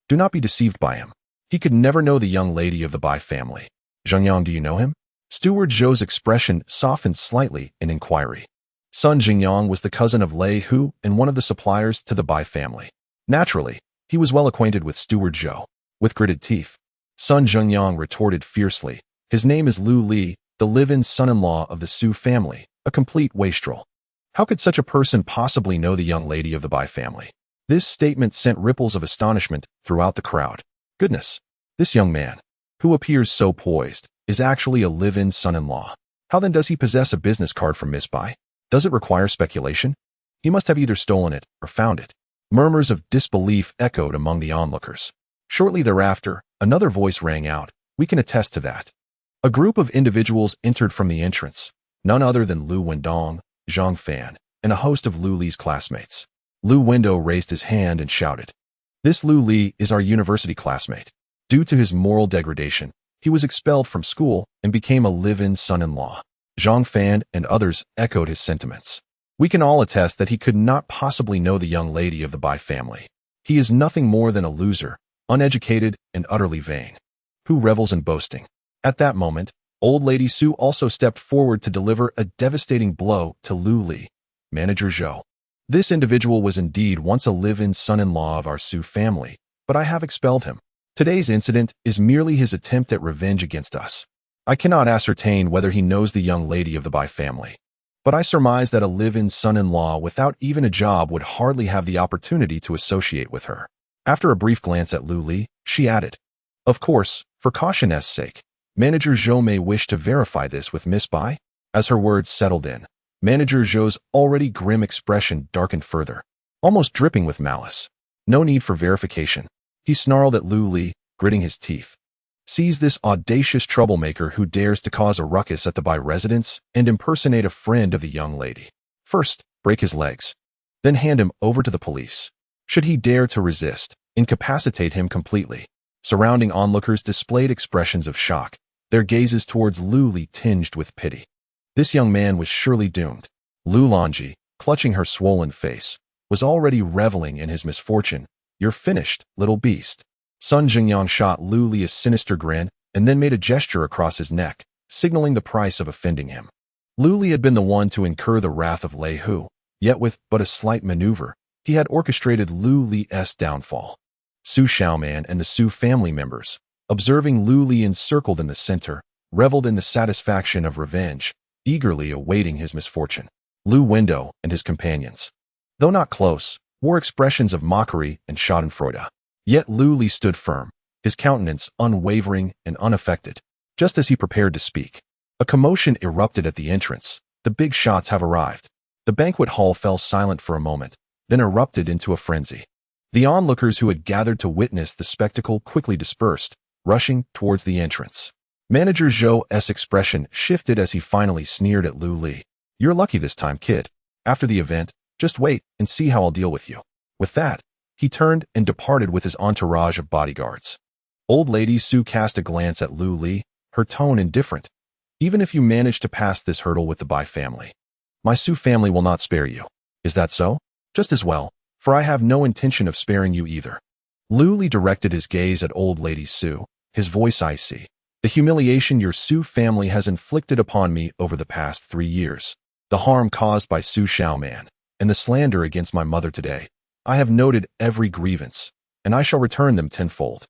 Do not be deceived by him. He could never know the young lady of the Bai family. Zhengyang, do you know him? Steward Zhou's expression softened slightly in inquiry. Sun Jingyang was the cousin of Lei Hu and one of the suppliers to the Bai family. Naturally, he was well acquainted with Steward Zhou. With gritted teeth, Sun Jingyang retorted fiercely, his name is Lu Li, the live-in son-in-law of the Su family, a complete wastrel. How could such a person possibly know the young lady of the Bai family? This statement sent ripples of astonishment throughout the crowd. Goodness, this young man, who appears so poised, is actually a live-in son-in-law. How then does he possess a business card from Miss Bai? Does it require speculation? He must have either stolen it or found it. Murmurs of disbelief echoed among the onlookers. Shortly thereafter, another voice rang out. We can attest to that. A group of individuals entered from the entrance, none other than Lu Wendong, Zhang Fan, and a host of Lu Li's classmates. Lu Wendo raised his hand and shouted. This Lu Li is our university classmate. Due to his moral degradation, he was expelled from school and became a live-in son-in-law. Zhang Fan and others echoed his sentiments. We can all attest that he could not possibly know the young lady of the Bai family. He is nothing more than a loser, uneducated and utterly vain, who revels in boasting. At that moment, Old Lady Su also stepped forward to deliver a devastating blow to Lu Li, Manager Zhou. This individual was indeed once a live-in son-in-law of our Su family, but I have expelled him. Today's incident is merely his attempt at revenge against us. I cannot ascertain whether he knows the young lady of the Bai family, but I surmise that a live-in son-in-law without even a job would hardly have the opportunity to associate with her. After a brief glance at Lu Li, she added, Of course, for caution's sake, Manager Zhou may wish to verify this with Miss Bai. As her words settled in, Manager Zhou's already grim expression darkened further, almost dripping with malice. No need for verification. He snarled at Lu Li, gritting his teeth. Seize this audacious troublemaker who dares to cause a ruckus at the Bai residence and impersonate a friend of the young lady. First, break his legs. Then hand him over to the police. Should he dare to resist, incapacitate him completely. Surrounding onlookers displayed expressions of shock, their gazes towards Lu Li tinged with pity. This young man was surely doomed. Lu Longji, clutching her swollen face, was already reveling in his misfortune. You're finished, little beast. Sun Jingyang shot Lu Li a sinister grin and then made a gesture across his neck, signaling the price of offending him. Lu Li had been the one to incur the wrath of Lei Hu, yet with but a slight maneuver, he had orchestrated Lu Li's downfall. Su Xiaoman and the Su family members, observing Lu Li encircled in the center, reveled in the satisfaction of revenge, eagerly awaiting his misfortune. Lu Wendo and his companions, though not close, wore expressions of mockery and schadenfreude. Yet Lu Li stood firm, his countenance unwavering and unaffected. Just as he prepared to speak, a commotion erupted at the entrance. The big shots have arrived. The banquet hall fell silent for a moment, then erupted into a frenzy. The onlookers who had gathered to witness the spectacle quickly dispersed, rushing towards the entrance. Manager Zhou's expression shifted as he finally sneered at Lu Li. "You're lucky this time, kid. After the event, just wait and see how I'll deal with you." With that, he turned and departed with his entourage of bodyguards. Old Lady Su cast a glance at Lu Li, her tone indifferent. "Even if you manage to pass this hurdle with the Bai family, my Su family will not spare you. Is that so? Just as well, for I have no intention of sparing you either." Lu Li directed his gaze at Old Lady Su, his voice icy. "The humiliation your Su family has inflicted upon me over the past 3 years, the harm caused by Su Xiaoman, and the slander against my mother today, I have noted every grievance, and I shall return them tenfold.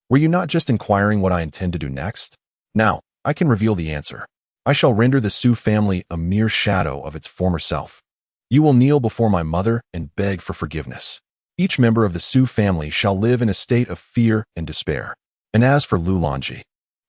Were you not just inquiring what I intend to do next? Now, I can reveal the answer. I shall render the Su family a mere shadow of its former self. You will kneel before my mother and beg for forgiveness. Each member of the Su family shall live in a state of fear and despair. And as for Lu Longji,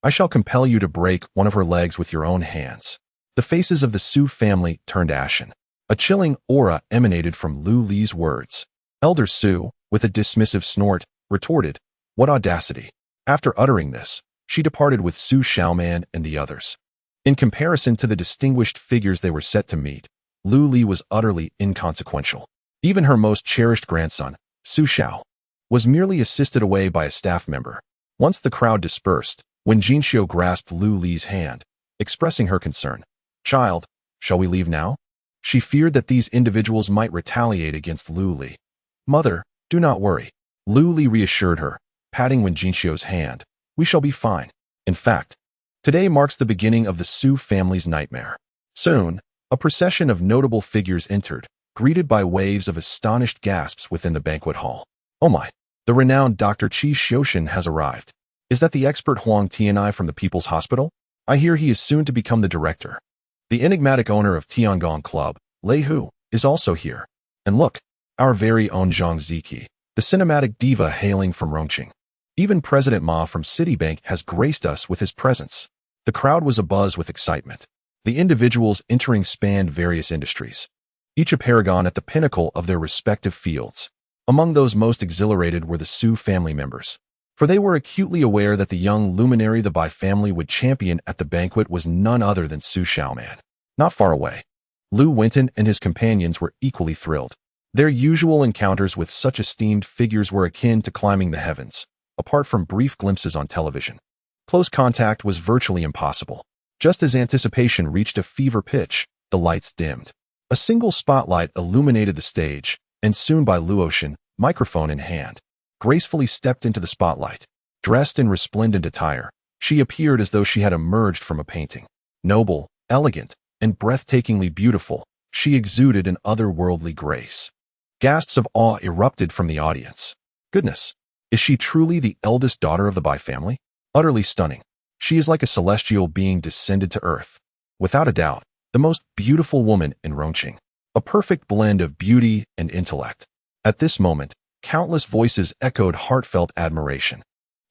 I shall compel you to break one of her legs with your own hands." The faces of the Su family turned ashen. A chilling aura emanated from Lu Li's words. Elder Su, with a dismissive snort, retorted, "What audacity." After uttering this, she departed with Su Xiaoman and the others. In comparison to the distinguished figures they were set to meet, Lu Li was utterly inconsequential. Even her most cherished grandson, Su Xiao, was merely assisted away by a staff member. Once the crowd dispersed, when Jinxiu grasped Lu Li's hand, expressing her concern, "Child, shall we leave now?" She feared that these individuals might retaliate against Lu Li. "Mother, do not worry," Lu Li reassured her, patting Wen Jinxiu's hand. "We shall be fine. In fact, today marks the beginning of the Su family's nightmare." Soon, a procession of notable figures entered, greeted by waves of astonished gasps within the banquet hall. "Oh my, the renowned Dr. Qi Xiushin has arrived. Is that the expert Huang Tianai from the People's Hospital? I hear he is soon to become the director. The enigmatic owner of Tiangong Club, Lei Hu, is also here. And look, our very own Zhang Ziki, the cinematic diva hailing from Rongqing. Even President Ma from Citibank has graced us with his presence." The crowd was abuzz with excitement. The individuals entering spanned various industries, each a paragon at the pinnacle of their respective fields. Among those most exhilarated were the Su family members, for they were acutely aware that the young luminary the Bai family would champion at the banquet was none other than Su Xiaoman. Not far away, Lu Winton and his companions were equally thrilled. Their usual encounters with such esteemed figures were akin to climbing the heavens, apart from brief glimpses on television. Close contact was virtually impossible. Just as anticipation reached a fever pitch, the lights dimmed. A single spotlight illuminated the stage, and soon Bai Luotian, microphone in hand, gracefully stepped into the spotlight. Dressed in resplendent attire, she appeared as though she had emerged from a painting. Noble, elegant, and breathtakingly beautiful, she exuded an otherworldly grace. Gasps of awe erupted from the audience. Goodness, is she truly the eldest daughter of the Bai family? Utterly stunning. She is like a celestial being descended to earth. Without a doubt, the most beautiful woman in Rongqing. A perfect blend of beauty and intellect. At this moment, countless voices echoed heartfelt admiration.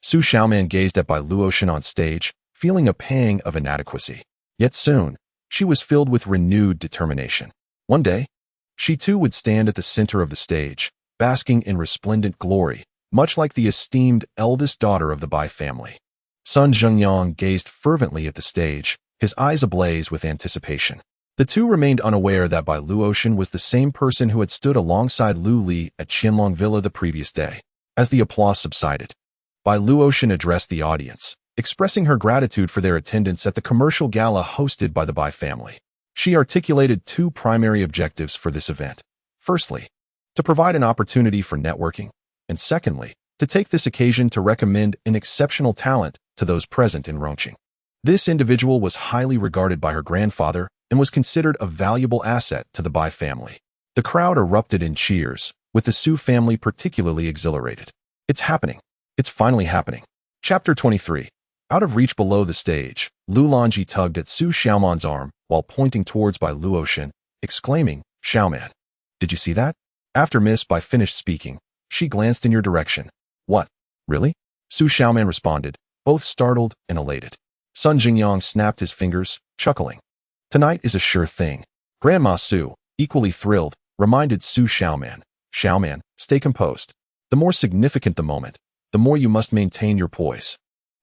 Su Xiaoman gazed at Bai Luotian on stage, feeling a pang of inadequacy. Yet soon, she was filled with renewed determination. One day, she too would stand at the center of the stage, basking in resplendent glory, much like the esteemed eldest daughter of the Bai family. Sun Zhengyang gazed fervently at the stage, his eyes ablaze with anticipation. The two remained unaware that Bai Luotian was the same person who had stood alongside Lu Li at Qianlong Villa the previous day. As the applause subsided, Bai Luotian addressed the audience, expressing her gratitude for their attendance at the commercial gala hosted by the Bai family. She articulated 2 primary objectives for this event. Firstly, to provide an opportunity for networking, and secondly, to take this occasion to recommend an exceptional talent to those present in Rongqing. This individual was highly regarded by her grandfather and was considered a valuable asset to the Bai family. The crowd erupted in cheers, with the Su family particularly exhilarated. It's happening. It's finally happening. Chapter 23. Out of reach below the stage, Lu Longji tugged at Su Xiaoman's arm while pointing towards Bai Luotian, exclaiming, "Xiaoman, did you see that?" After Miss Bai finished speaking, she glanced in your direction. "What? Really?" Su Xiaoman responded, both startled and elated. Sun Jingyang snapped his fingers, chuckling. "Tonight is a sure thing." Grandma Su, equally thrilled, reminded Su Xiaoman, "Xiaoman, stay composed. The more significant the moment, the more you must maintain your poise.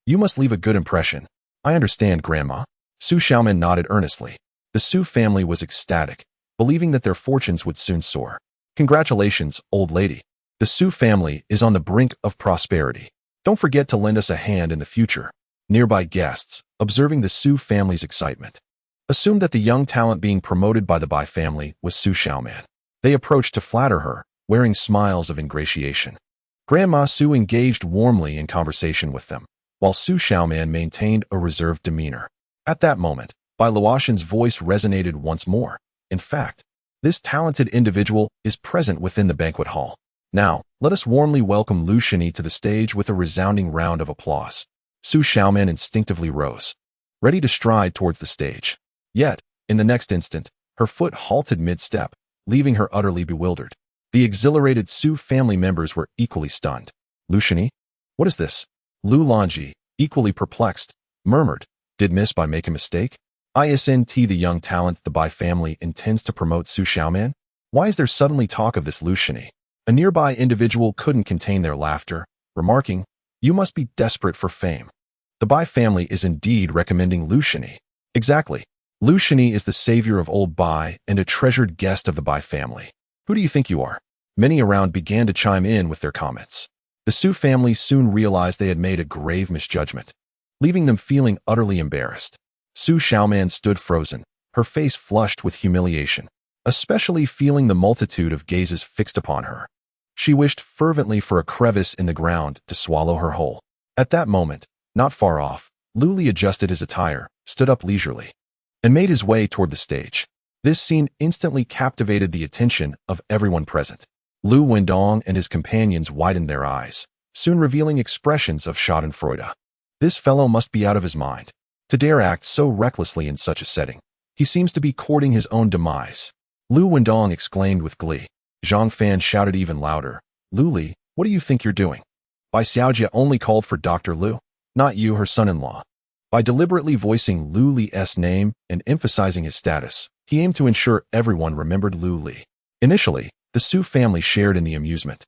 You must leave a good impression. I understand, Grandma. Su Xiaoman nodded earnestly. The Su family was ecstatic, believing that their fortunes would soon soar. Congratulations, old lady. The Su family is on the brink of prosperity. Don't forget to lend us a hand in the future. Nearby guests, observing the Su family's excitement, assumed that the young talent being promoted by the Bai family was Su Xiaoman. They approached to flatter her, wearing smiles of ingratiation. Grandma Su engaged warmly in conversation with them, while Su Xiaoman maintained a reserved demeanor. At that moment, Bai Luoxin's voice resonated once more. In fact, this talented individual is present within the banquet hall. Now, let us warmly welcome Lu Shini to the stage with a resounding round of applause. Su Xiaoman instinctively rose, ready to stride towards the stage. Yet, in the next instant, her foot halted mid-step, leaving her utterly bewildered. The exhilarated Su family members were equally stunned. Lu Shini? What is this? Lu Longji, equally perplexed, murmured, Did Miss Bai make a mistake? Isn't the young talent the Bai family intends to promote Su Xiaoman? Why is there suddenly talk of this Lu Shini? A nearby individual couldn't contain their laughter, remarking, You must be desperate for fame. The Bai family is indeed recommending Lu Shini. Exactly. Lu Shini is the savior of old Bai and a treasured guest of the Bai family. Who do you think you are? Many around began to chime in with their comments. The Su family soon realized they had made a grave misjudgment, leaving them feeling utterly embarrassed. Su Xiaoman stood frozen, her face flushed with humiliation, especially feeling the multitude of gazes fixed upon her. She wished fervently for a crevice in the ground to swallow her whole. At that moment, not far off, Lu Li adjusted his attire, stood up leisurely, and made his way toward the stage. This scene instantly captivated the attention of everyone present. Lu Wendong and his companions widened their eyes, soon revealing expressions of schadenfreude. This fellow must be out of his mind, to dare act so recklessly in such a setting. He seems to be courting his own demise. Lu Wendong exclaimed with glee. Zhang Fan shouted even louder. Lu Li, what do you think you're doing? Bai Xiaojia only called for Dr. Lu, not you, her son-in-law. By deliberately voicing Lu Li's name and emphasizing his status, he aimed to ensure everyone remembered Lu Li. Initially, the Su family shared in the amusement.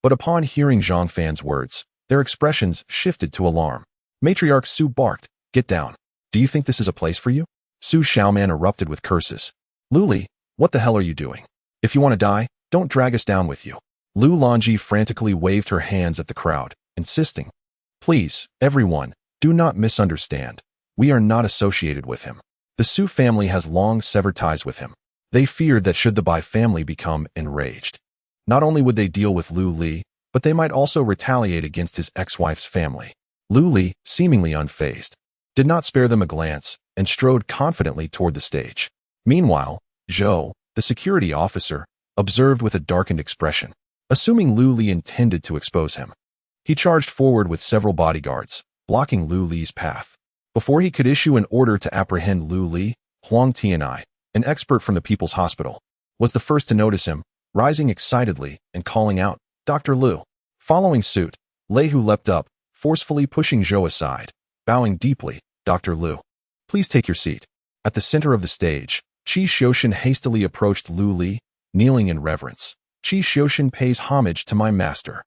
But upon hearing Zhang Fan's words, their expressions shifted to alarm. Matriarch Su barked, Get down. Do you think this is a place for you? Su Xiaoman erupted with curses. Lu Li, what the hell are you doing? If you want to die, don't drag us down with you. Lu Longji frantically waved her hands at the crowd, insisting, Please, everyone, do not misunderstand. We are not associated with him. The Su family has long severed ties with him. They feared that should the Bai family become enraged, not only would they deal with Lu Li, but they might also retaliate against his ex-wife's family. Lu Li, seemingly unfazed, did not spare them a glance and strode confidently toward the stage. Meanwhile, Zhou, the security officer, observed with a darkened expression, assuming Lu Li intended to expose him. He charged forward with several bodyguards, blocking Lu Li's path. Before he could issue an order to apprehend Lu Li, Huang Tianai, an expert from the People's Hospital, was the first to notice him, rising excitedly and calling out, Dr. Lu. Following suit, Lei Hu leapt up, forcefully pushing Zhou aside, bowing deeply, Dr. Lu. Please take your seat. At the center of the stage, Qi Xiuxin hastily approached Lu Li, kneeling in reverence. Qi Xiuxin pays homage to my master.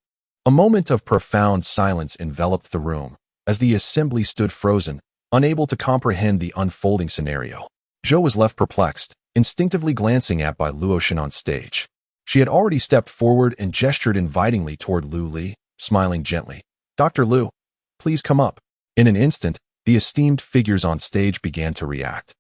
A moment of profound silence enveloped the room, as the assembly stood frozen, unable to comprehend the unfolding scenario. Zhou was left perplexed, instinctively glancing at Bai Luoxin on stage. She had already stepped forward and gestured invitingly toward Lu Li, smiling gently. Dr. Lu, please come up. In an instant, the esteemed figures on stage began to react.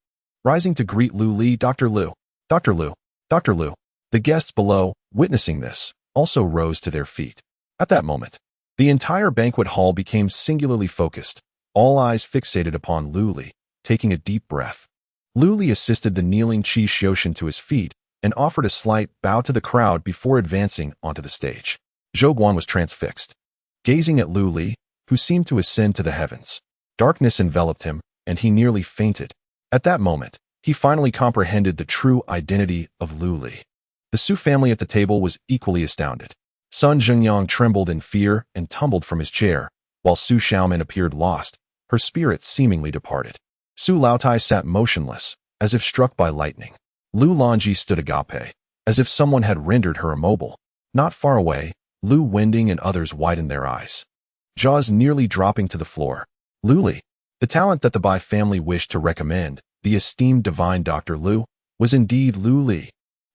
Rising to greet Lu Li, Dr. Lu, Dr. Lu, Dr. Lu. The guests below, witnessing this, also rose to their feet. At that moment, the entire banquet hall became singularly focused, all eyes fixated upon Lu Li, taking a deep breath. Lu Li assisted the kneeling Qi Xiuxin to his feet and offered a slight bow to the crowd before advancing onto the stage. Zhou Guan was transfixed, gazing at Lu Li, who seemed to ascend to the heavens. Darkness enveloped him, and he nearly fainted. At that moment, he finally comprehended the true identity of Lu Li. The Su family at the table was equally astounded. Sun Zhengyang trembled in fear and tumbled from his chair, while Su Xiaoman appeared lost, her spirit seemingly departed. Su Laotai sat motionless, as if struck by lightning. Lu Longji stood agape, as if someone had rendered her immobile. Not far away, Lu Wending and others widened their eyes, jaws nearly dropping to the floor. Lu Li, the talent that the Bai family wished to recommend, the esteemed divine Dr. Lu, was indeed Lu Li.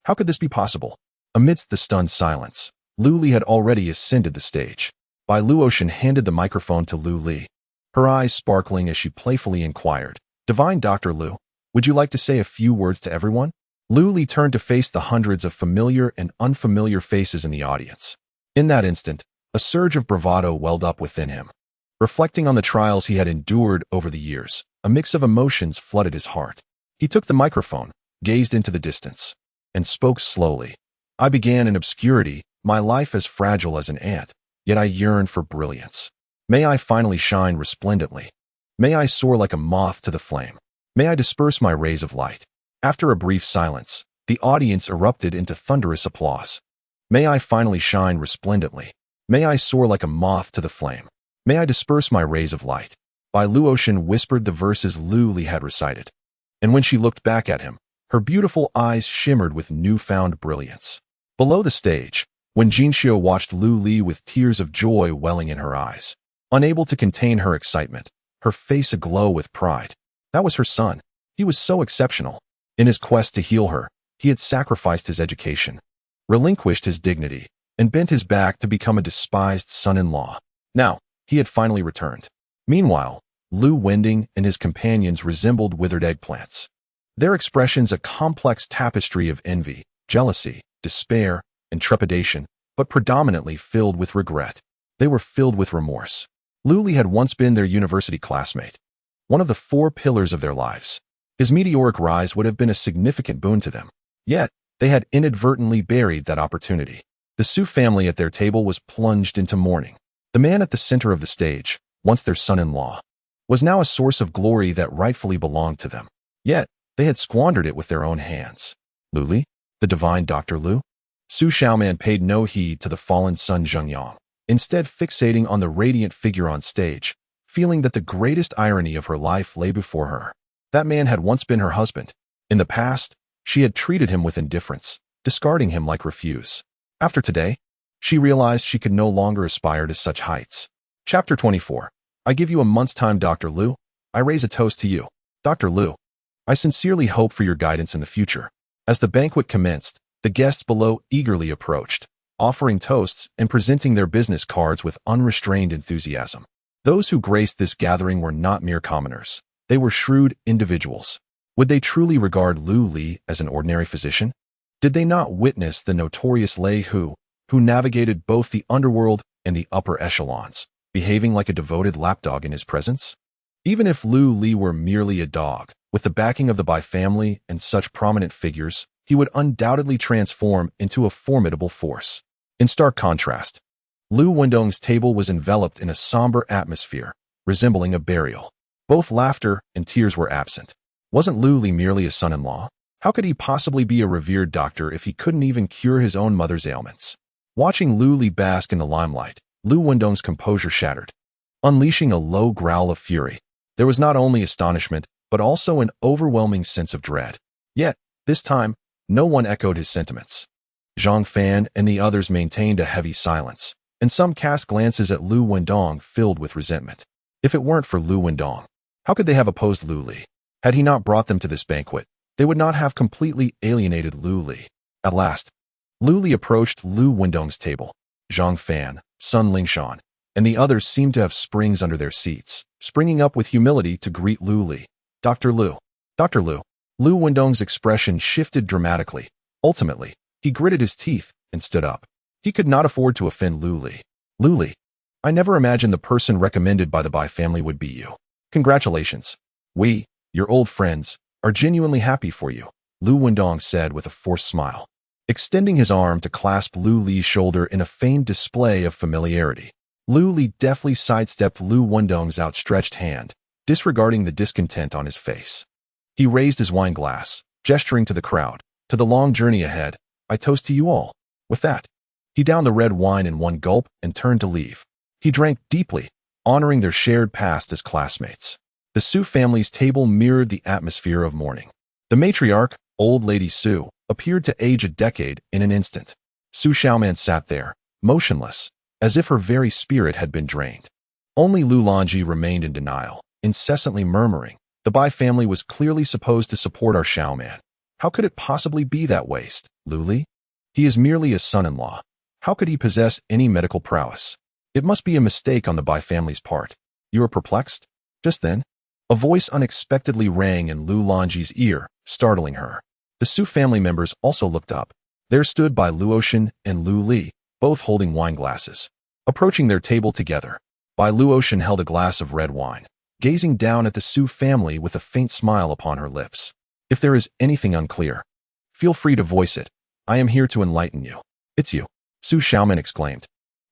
How could this be possible? Amidst the stunned silence, Lu Li had already ascended the stage. Bai Luotian handed the microphone to Lu Li, her eyes sparkling as she playfully inquired, "Divine Dr. Lu, would you like to say a few words to everyone?" Lu Li turned to face the hundreds of familiar and unfamiliar faces in the audience. In that instant, a surge of bravado welled up within him. Reflecting on the trials he had endured over the years, a mix of emotions flooded his heart. He took the microphone, gazed into the distance, and spoke slowly. "I began in obscurity, my life as fragile as an ant, yet I yearn for brilliance. May I finally shine resplendently. May I soar like a moth to the flame. May I disperse my rays of light." After a brief silence, the audience erupted into thunderous applause. "May I finally shine resplendently. May I soar like a moth to the flame. May I disperse my rays of light." Bai Luotian whispered the verses Lu Li had recited. And when she looked back at him, her beautiful eyes shimmered with newfound brilliance. Below the stage, when Jinxiu watched Lu Li with tears of joy welling in her eyes, unable to contain her excitement, her face aglow with pride. That was her son. He was so exceptional. In his quest to heal her, he had sacrificed his education, relinquished his dignity, and bent his back to become a despised son-in-law. Now, he had finally returned. Meanwhile, Lu Wending and his companions resembled withered eggplants. Their expressions a complex tapestry of envy, jealousy, despair, and trepidation, but predominantly filled with regret. They were filled with remorse. Lu Li had once been their university classmate, one of the 4 pillars of their lives. His meteoric rise would have been a significant boon to them. Yet, they had inadvertently buried that opportunity. The Su family at their table was plunged into mourning. The man at the center of the stage, once their son-in-law, was now a source of glory that rightfully belonged to them. Yet, they had squandered it with their own hands. Lu Li, the divine Dr. Lu? Su Xiaoman paid no heed to the fallen son Zhengyang, instead fixating on the radiant figure on stage, feeling that the greatest irony of her life lay before her. That man had once been her husband. In the past, she had treated him with indifference, discarding him like refuse. After today, she realized she could no longer aspire to such heights. Chapter 24. I give you a month's time, Dr. Lu. I raise a toast to you. Dr. Lu, I sincerely hope for your guidance in the future. As the banquet commenced, the guests below eagerly approached, offering toasts and presenting their business cards with unrestrained enthusiasm. Those who graced this gathering were not mere commoners. They were shrewd individuals. Would they truly regard Lu Li as an ordinary physician? Did they not witness the notorious Lei Hu, who navigated both the underworld and the upper echelons, behaving like a devoted lapdog in his presence? Even if Lu Li were merely a dog, with the backing of the Bai family and such prominent figures, he would undoubtedly transform into a formidable force. In stark contrast, Lu Wendong's table was enveloped in a somber atmosphere, resembling a burial. Both laughter and tears were absent. Wasn't Lu Li merely a son-in-law? How could he possibly be a revered doctor if he couldn't even cure his own mother's ailments? Watching Lu Li bask in the limelight, Lu Wendong's composure shattered, unleashing a low growl of fury. There was not only astonishment, but also an overwhelming sense of dread. Yet, this time, no one echoed his sentiments. Zhang Fan and the others maintained a heavy silence, and some cast glances at Lu Wendong filled with resentment. If it weren't for Lu Wendong, how could they have opposed Lu Li? Had he not brought them to this banquet, they would not have completely alienated Lu Li. At last, Lu Li approached Lu Wendong's table. Zhang Fan, Sun Lingshan, and the others seemed to have springs under their seats, springing up with humility to greet Lu Li. Dr. Lu. Dr. Lu. Lu Wendong's expression shifted dramatically. Ultimately, he gritted his teeth and stood up. He could not afford to offend Lu Li. Lu Li, I never imagined the person recommended by the Bai family would be you. Congratulations. We, your old friends, are genuinely happy for you, Lu Wendong said with a forced smile, extending his arm to clasp Lu Li's shoulder in a feigned display of familiarity. Lu Li deftly sidestepped Lu Wendong's outstretched hand, disregarding the discontent on his face. He raised his wine glass, gesturing to the crowd. To the long journey ahead, I toast to you all. With that, he downed the red wine in one gulp and turned to leave. He drank deeply, honoring their shared past as classmates. The Su family's table mirrored the atmosphere of mourning. The matriarch, old Lady Su, appeared to age a decade in an instant. Su Xiaoman sat there, motionless, as if her very spirit had been drained. Only Lu Longji remained in denial, incessantly murmuring, "The Bai family was clearly supposed to support our Xiaoman. How could it possibly be that waste, Luli? He is merely a son-in-law. How could he possess any medical prowess? It must be a mistake on the Bai family's part. You are perplexed?" Just then, a voice unexpectedly rang in Lu Longji's ear, startling her. The Su family members also looked up. There stood Bai Luotian and Lu Li, both holding wine glasses. Approaching their table together, Bai Luotian held a glass of red wine, gazing down at the Su family with a faint smile upon her lips. "If there is anything unclear, feel free to voice it. I am here to enlighten you." "It's you," Su Xiaoman exclaimed,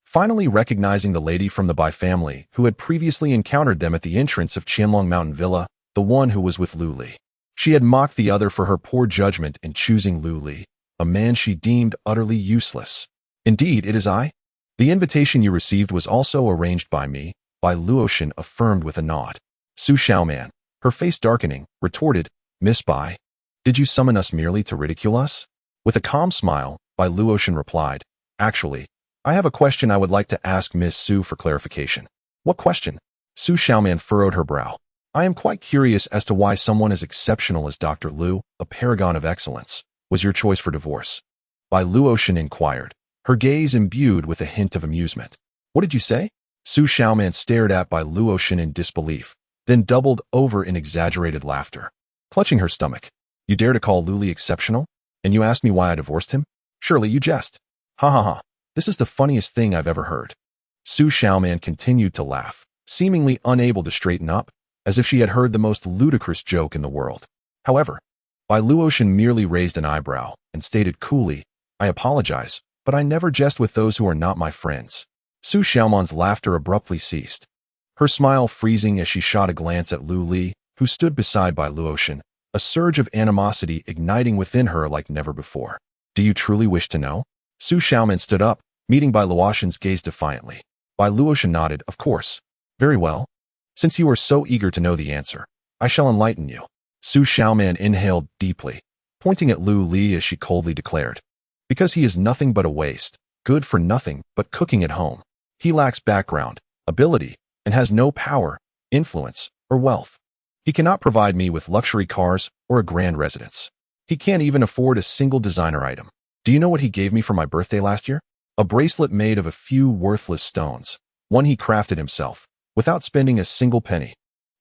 finally recognizing the lady from the Bai family who had previously encountered them at the entrance of Qianlong Mountain Villa, the one who was with Lu Li. She had mocked the other for her poor judgment in choosing Lu Li, a man she deemed utterly useless. "Indeed, it is I. The invitation you received was also arranged by me," Bai Luotian affirmed with a nod. Su Xiaoman, her face darkening, retorted, "Miss Bai, did you summon us merely to ridicule us?" With a calm smile, Bai Luotian replied, "Actually, I have a question I would like to ask Miss Su for clarification." "What question?" Su Xiaoman furrowed her brow. "I am quite curious as to why someone as exceptional as Dr. Lu, a paragon of excellence, was your choice for divorce." Bai Luotian inquired, her gaze imbued with a hint of amusement. "What did you say?" Su Xiaoman stared at Bai Luotian in disbelief, then doubled over in exaggerated laughter. Clutching her stomach, "You dare to call Lu Li exceptional? And you asked me why I divorced him? Surely you jest. Ha ha ha. This is the funniest thing I've ever heard." Su Xiaoman continued to laugh, seemingly unable to straighten up, as if she had heard the most ludicrous joke in the world. However, Bai Luotian merely raised an eyebrow and stated coolly, "I apologize, but I never jest with those who are not my friends." Su Xiaoman's laughter abruptly ceased, her smile freezing as she shot a glance at Lu Li, who stood beside Bai Luotian, a surge of animosity igniting within her like never before. "Do you truly wish to know?" Su Xiaoman stood up, meeting Bai Luotian's gaze defiantly. Bai Luotian nodded, "Of course. Very well. Since you are so eager to know the answer, I shall enlighten you." Su Xiaoman inhaled deeply, pointing at Lu Li as she coldly declared, "Because he is nothing but a waste, good for nothing but cooking at home. He lacks background, ability, and has no power, influence, or wealth. He cannot provide me with luxury cars or a grand residence. He can't even afford a single designer item. Do you know what he gave me for my birthday last year? A bracelet made of a few worthless stones, one he crafted himself, without spending a single penny.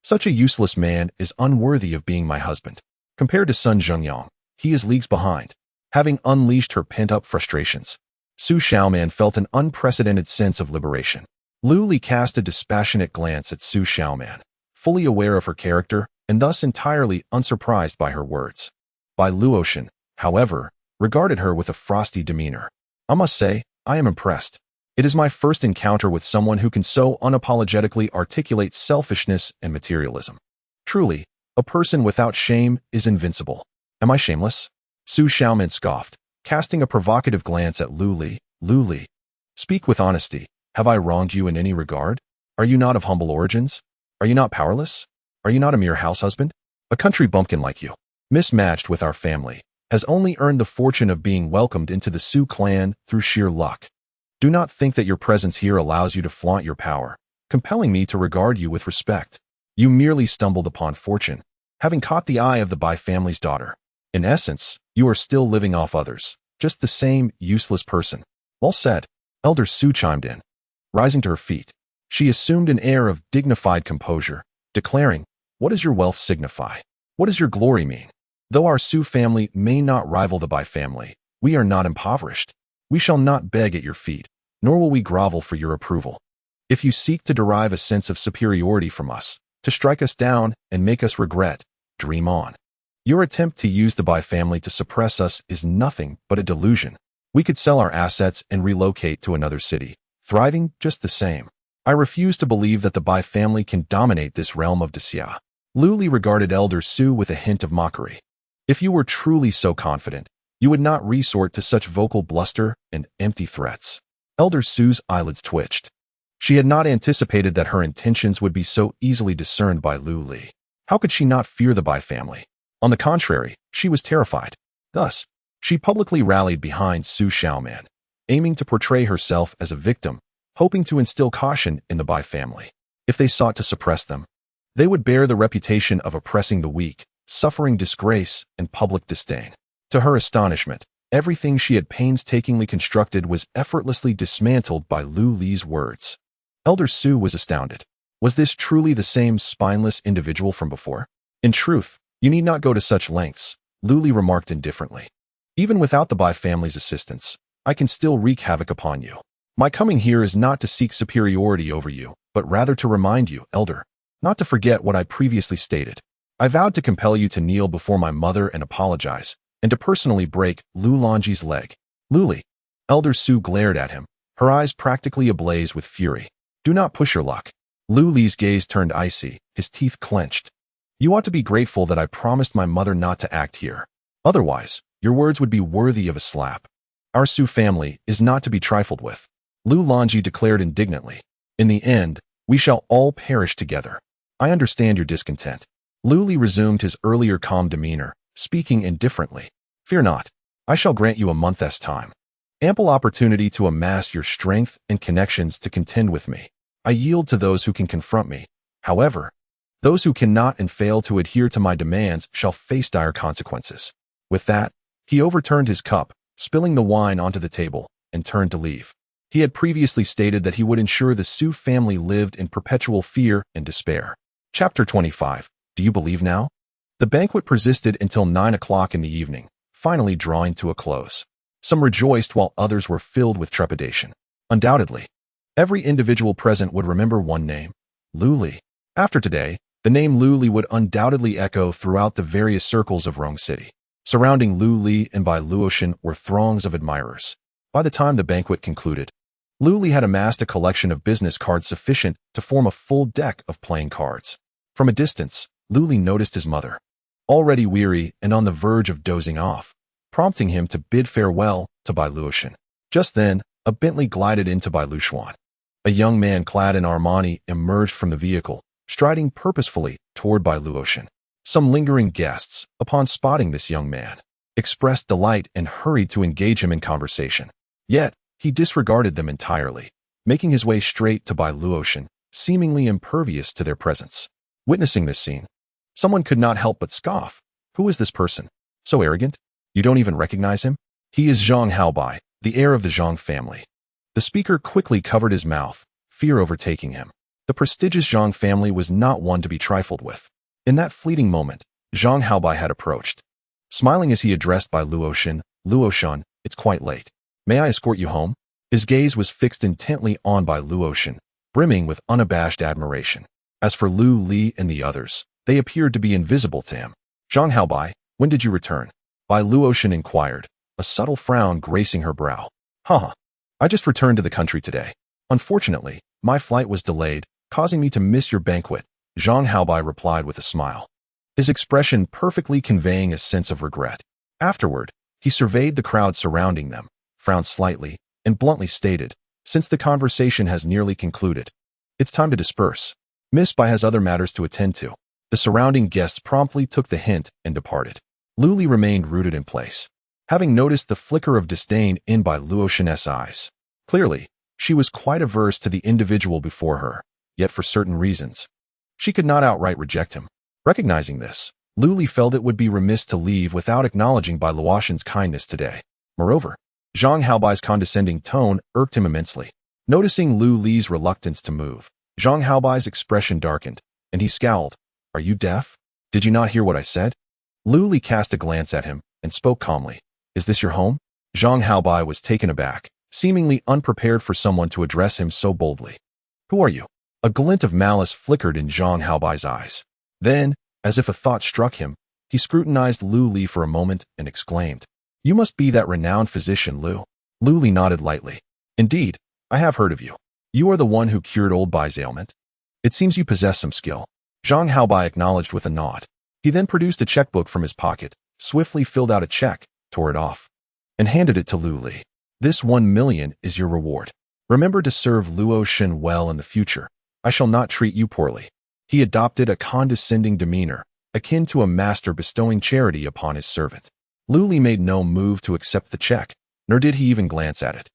Such a useless man is unworthy of being my husband. Compared to Sun Zhengyang, he is leagues behind." Having unleashed her pent-up frustrations, Su Xiaoman felt an unprecedented sense of liberation. Lu Li cast a dispassionate glance at Su Xiaoman, fully aware of her character and thus entirely unsurprised by her words. Bai Luotian, however, regarded her with a frosty demeanor. "I must say, I am impressed. It is my first encounter with someone who can so unapologetically articulate selfishness and materialism. Truly, a person without shame is invincible. Am I shameless?" Su Xiaoman scoffed, casting a provocative glance at Lu Li. "Lu Li, speak with honesty. Have I wronged you in any regard? Are you not of humble origins? Are you not powerless? Are you not a mere house husband? A country bumpkin like you, mismatched with our family, has only earned the fortune of being welcomed into the Su clan through sheer luck. Do not think that your presence here allows you to flaunt your power, compelling me to regard you with respect. You merely stumbled upon fortune, having caught the eye of the Bai family's daughter. In essence, you are still living off others, just the same useless person." "Well said," Elder Su chimed in. Rising to her feet, she assumed an air of dignified composure, declaring, "What does your wealth signify? What does your glory mean? Though our Su family may not rival the Bai family, we are not impoverished. We shall not beg at your feet, nor will we grovel for your approval. If you seek to derive a sense of superiority from us, to strike us down and make us regret, dream on. Your attempt to use the Bai family to suppress us is nothing but a delusion. We could sell our assets and relocate to another city, thriving just the same. I refuse to believe that the Bai family can dominate this realm of Daxia." Lu Li regarded Elder Su with a hint of mockery. "If you were truly so confident, you would not resort to such vocal bluster and empty threats." Elder Su's eyelids twitched. She had not anticipated that her intentions would be so easily discerned by Lu Li. How could she not fear the Bai family? On the contrary, she was terrified. Thus, she publicly rallied behind Su Xiaoman, aiming to portray herself as a victim, hoping to instill caution in the Bai family. If they sought to suppress them, they would bear the reputation of oppressing the weak, suffering disgrace and public disdain. To her astonishment, everything she had painstakingly constructed was effortlessly dismantled by Lu Li's words. Elder Su was astounded. Was this truly the same spineless individual from before? In truth, you need not go to such lengths, Lu Li remarked indifferently. Even without the Bai family's assistance, I can still wreak havoc upon you. My coming here is not to seek superiority over you, but rather to remind you, Elder, not to forget what I previously stated. I vowed to compel you to kneel before my mother and apologize, and to personally break Lu Longji's leg. Lu Li. Elder Su glared at him, her eyes practically ablaze with fury. Do not push your luck. Lu Li's gaze turned icy, his teeth clenched. You ought to be grateful that I promised my mother not to act here. Otherwise, your words would be worthy of a slap. Our Su family is not to be trifled with. Lu Longji declared indignantly. In the end, we shall all perish together. I understand your discontent. Lu Li resumed his earlier calm demeanor, speaking indifferently. Fear not. I shall grant you a month's time. Ample opportunity to amass your strength and connections to contend with me. I yield to those who can confront me. However, those who cannot and fail to adhere to my demands shall face dire consequences. With that, he overturned his cup, spilling the wine onto the table, and turned to leave. He had previously stated that he would ensure the Su family lived in perpetual fear and despair. Chapter 25. Do you believe now? The banquet persisted until 9 o'clock in the evening, finally drawing to a close. Some rejoiced while others were filled with trepidation. Undoubtedly, every individual present would remember one name, Lu Li. After today, the name Lu Li would undoubtedly echo throughout the various circles of Rong City. Surrounding Lu Li and Bai Luotian were throngs of admirers. By the time the banquet concluded, Lu Li had amassed a collection of business cards sufficient to form a full deck of playing cards. From a distance, Lu Li noticed his mother, already weary and on the verge of dozing off, prompting him to bid farewell to Bai Luotian. Just then, a Bentley glided into Bai Luotian. A young man clad in Armani emerged from the vehicle, striding purposefully toward Bai Luotian. Some lingering guests, upon spotting this young man, expressed delight and hurried to engage him in conversation. Yet, he disregarded them entirely, making his way straight to Bai Luotian, seemingly impervious to their presence. Witnessing this scene, someone could not help but scoff. Who is this person? So arrogant? You don't even recognize him? He is Zhang Haobai, the heir of the Zhang family. The speaker quickly covered his mouth, fear overtaking him. The prestigious Zhang family was not one to be trifled with. In that fleeting moment, Zhang Haobai had approached. Smiling as he addressed Bai Luotian, Luotian, it's quite late. May I escort you home? His gaze was fixed intently on Bai Luotian, brimming with unabashed admiration. As for Lu Li and the others, they appeared to be invisible to him. Zhang Haobai, when did you return? Bai Luotian inquired, a subtle frown gracing her brow. I just returned to the country today. Unfortunately, my flight was delayed, causing me to miss your banquet, Zhang Haobai replied with a smile, his expression perfectly conveying a sense of regret. Afterward, he surveyed the crowd surrounding them, frowned slightly, and bluntly stated, since the conversation has nearly concluded, it's time to disperse. Miss Bai has other matters to attend to. The surrounding guests promptly took the hint and departed. Lu Li remained rooted in place, having noticed the flicker of disdain in Bai Luotian's eyes. Clearly, she was quite averse to the individual before her, yet for certain reasons, she could not outright reject him. Recognizing this, Lu Li felt it would be remiss to leave without acknowledging Bai Luotian's kindness today. Moreover, Zhang Haobai's condescending tone irked him immensely. Noticing Lu Li's reluctance to move, Zhang Haobai's expression darkened, and he scowled. Are you deaf? Did you not hear what I said? Lu Li cast a glance at him and spoke calmly. Is this your home? Zhang Haobai was taken aback, seemingly unprepared for someone to address him so boldly. Who are you? A glint of malice flickered in Zhang Haobai's eyes. Then, as if a thought struck him, he scrutinized Lu Li for a moment and exclaimed, You must be that renowned physician Lu. Lu Li nodded lightly. Indeed, I have heard of you. You are the one who cured old Bai's ailment. It seems you possess some skill. Zhang Haobai acknowledged with a nod. He then produced a checkbook from his pocket, swiftly filled out a check, tore it off, and handed it to Lu Li. This 1 million is your reward. Remember to serve Luotian well in the future. I shall not treat you poorly. He adopted a condescending demeanor, akin to a master bestowing charity upon his servant. Lu Li made no move to accept the check, nor did he even glance at it.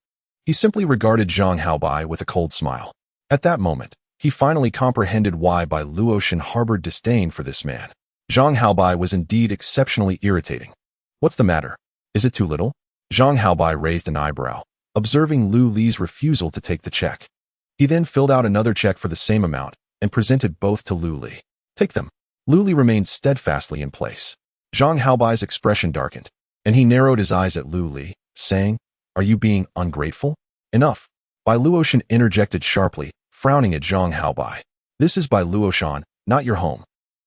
He simply regarded Zhang Haobai with a cold smile. At that moment, he finally comprehended why Bai Luotian harbored disdain for this man. Zhang Haobai was indeed exceptionally irritating. What's the matter? Is it too little? Zhang Haobai raised an eyebrow, observing Lu Li's refusal to take the check. He then filled out another check for the same amount and presented both to Lu Li. Take them. Lu Li remained steadfastly in place. Zhang Haobai's expression darkened, and he narrowed his eyes at Lu Li, saying, "Are you being ungrateful?" "Enough." Bai Luotian interjected sharply, frowning at Zhang Haobai. "This is Bai Luotian, not your home.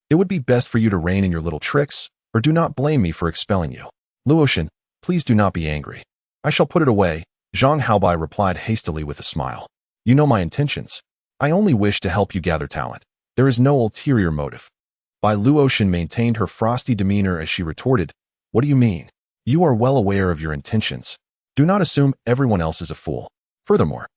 It would be best for you to rein in your little tricks, or do not blame me for expelling you." "Luotian, please do not be angry. I shall put it away," Zhang Haobai replied hastily with a smile. "You know my intentions. I only wish to help you gather talent. There is no ulterior motive." Bai Luotian maintained her frosty demeanor as she retorted, "What do you mean? You are well aware of your intentions. Do not assume everyone else is a fool. Furthermore,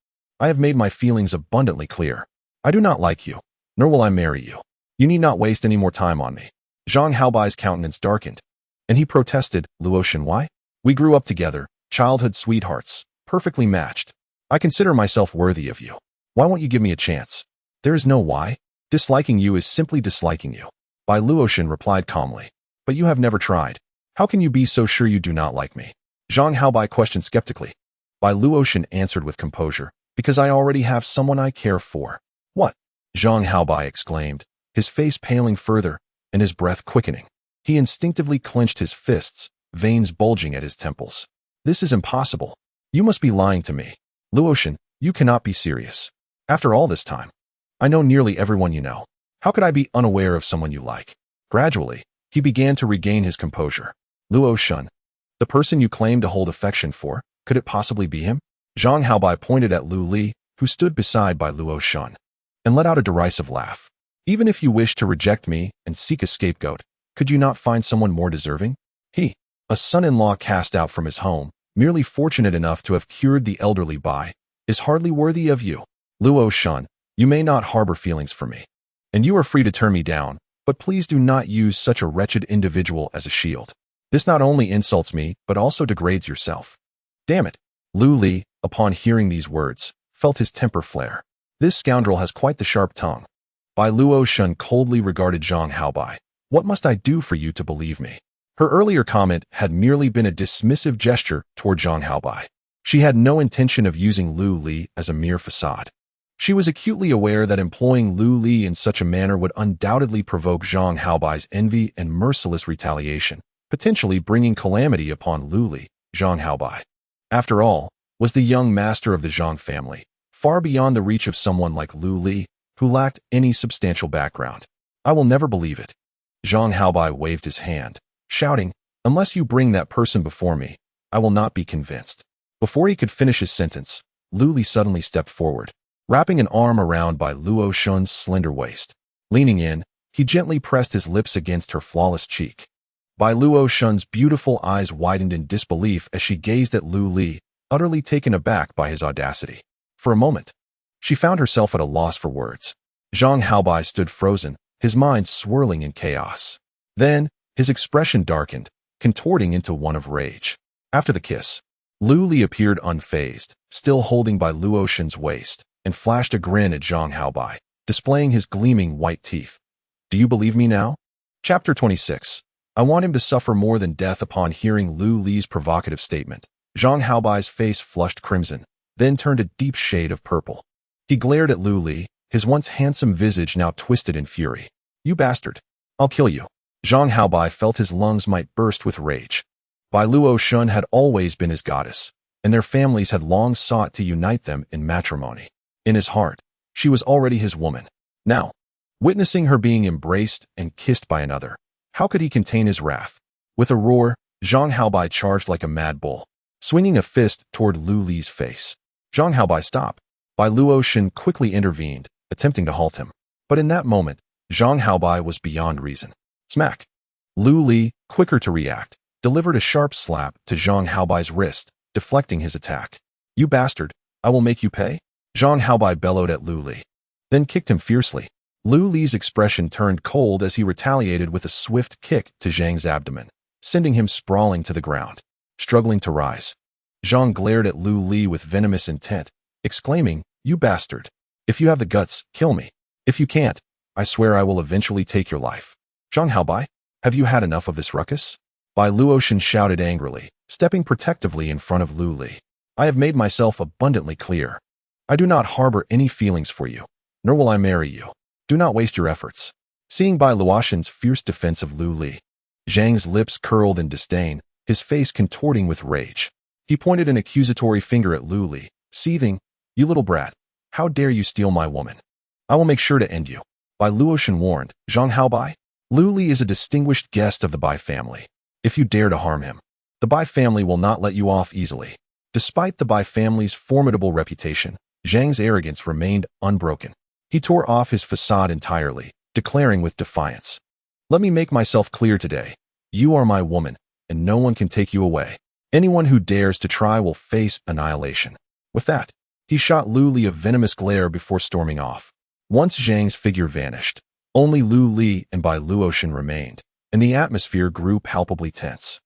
I have made my feelings abundantly clear. I do not like you, nor will I marry you. You need not waste any more time on me." Zhang Haobai's countenance darkened, and he protested, "Luotian, why? We grew up together, childhood sweethearts, perfectly matched. I consider myself worthy of you. Why won't you give me a chance?" "There is no why. Disliking you is simply disliking you." Bai Luotian replied calmly. "But you have never tried. How can you be so sure you do not like me?" Zhang Haobai questioned skeptically. Bai Luotian answered with composure, "Because I already have someone I care for." "What?" Zhang Haobai exclaimed, his face paling further and his breath quickening. He instinctively clenched his fists, veins bulging at his temples. "This is impossible. You must be lying to me. Luotian, you cannot be serious. After all this time, I know nearly everyone you know. How could I be unaware of someone you like?" Gradually, he began to regain his composure. "Luotian, the person you claim to hold affection for, could it possibly be him?" Zhang Haobai pointed at Lu Li, who stood beside Bai Luotian, and let out a derisive laugh. "Even if you wish to reject me and seek a scapegoat, could you not find someone more deserving? He, a son-in-law cast out from his home, merely fortunate enough to have cured the elderly Bai, is hardly worthy of you. Luotian, you may not harbor feelings for me, and you are free to turn me down, but please do not use such a wretched individual as a shield. This not only insults me, but also degrades yourself." "Damn it." Lu Li, upon hearing these words, felt his temper flare. "This scoundrel has quite the sharp tongue." Bai Luotian coldly regarded Zhang Haobai. "What must I do for you to believe me?" Her earlier comment had merely been a dismissive gesture toward Zhang Haobai. She had no intention of using Lu Li as a mere facade. She was acutely aware that employing Lu Li in such a manner would undoubtedly provoke Zhang Haobai's envy and merciless retaliation, potentially bringing calamity upon Lu Li, Zhang Haobai. After all, was the young master of the Zhang family, far beyond the reach of someone like Lu Li, who lacked any substantial background. "I will never believe it." Zhang Haobai waved his hand, shouting, "Unless you bring that person before me, I will not be convinced." Before he could finish his sentence, Lu Li suddenly stepped forward, wrapping an arm around Bai Luotian's slender waist. Leaning in, he gently pressed his lips against her flawless cheek. Bai Luotian's beautiful eyes widened in disbelief as she gazed at Lu Li, utterly taken aback by his audacity. For a moment, she found herself at a loss for words. Zhang Haobai stood frozen, his mind swirling in chaos. Then, his expression darkened, contorting into one of rage. After the kiss, Lu Li appeared unfazed, still holding Bai Luotian's waist, and flashed a grin at Zhang Haobai, displaying his gleaming white teeth. "Do you believe me now?" Chapter 26. I want him to suffer more than death. Upon hearing Lu Li's provocative statement, Zhang Haobai's face flushed crimson, then turned a deep shade of purple. He glared at Lu Li, his once handsome visage now twisted in fury. "You bastard! I'll kill you." Zhang Haobai felt his lungs might burst with rage. Bai Luotian had always been his goddess, and their families had long sought to unite them in matrimony. In his heart, she was already his woman. Now, witnessing her being embraced and kissed by another, how could he contain his wrath? With a roar, Zhang Haobai charged like a mad bull, swinging a fist toward Lu Li's face. "Zhang Haobai, stop!" Bai Luotian quickly intervened, attempting to halt him. But in that moment, Zhang Haobai was beyond reason. Smack! Lu Li, quicker to react, delivered a sharp slap to Zhang Haobai's wrist, deflecting his attack. "You bastard, I will make you pay!" Zhang Haobai bellowed at Lu Li, then kicked him fiercely. Lu Li's expression turned cold as he retaliated with a swift kick to Zhang's abdomen, sending him sprawling to the ground. Struggling to rise, Zhang glared at Lu Li with venomous intent, exclaiming, "You bastard! If you have the guts, kill me. If you can't, I swear I will eventually take your life." "Zhang Haobai, have you had enough of this ruckus?" Bai Luotian shouted angrily, stepping protectively in front of Lu Li. "I have made myself abundantly clear. I do not harbor any feelings for you, nor will I marry you. Do not waste your efforts." Seeing Bai Luotian's fierce defense of Lu Li, Zhang's lips curled in disdain, his face contorting with rage. He pointed an accusatory finger at Lu Li, seething, "You little brat, how dare you steal my woman? I will make sure to end you." Bai Luotian warned, "Zhang Haobai, Lu Li is a distinguished guest of the Bai family. If you dare to harm him, the Bai family will not let you off easily." Despite the Bai family's formidable reputation, Zhang's arrogance remained unbroken. He tore off his facade entirely, declaring with defiance, "Let me make myself clear today. You are my woman, and no one can take you away. Anyone who dares to try will face annihilation." With that, he shot Lu Li a venomous glare before storming off. Once Zhang's figure vanished, only Lu Li and Bai Luotian remained, and the atmosphere grew palpably tense.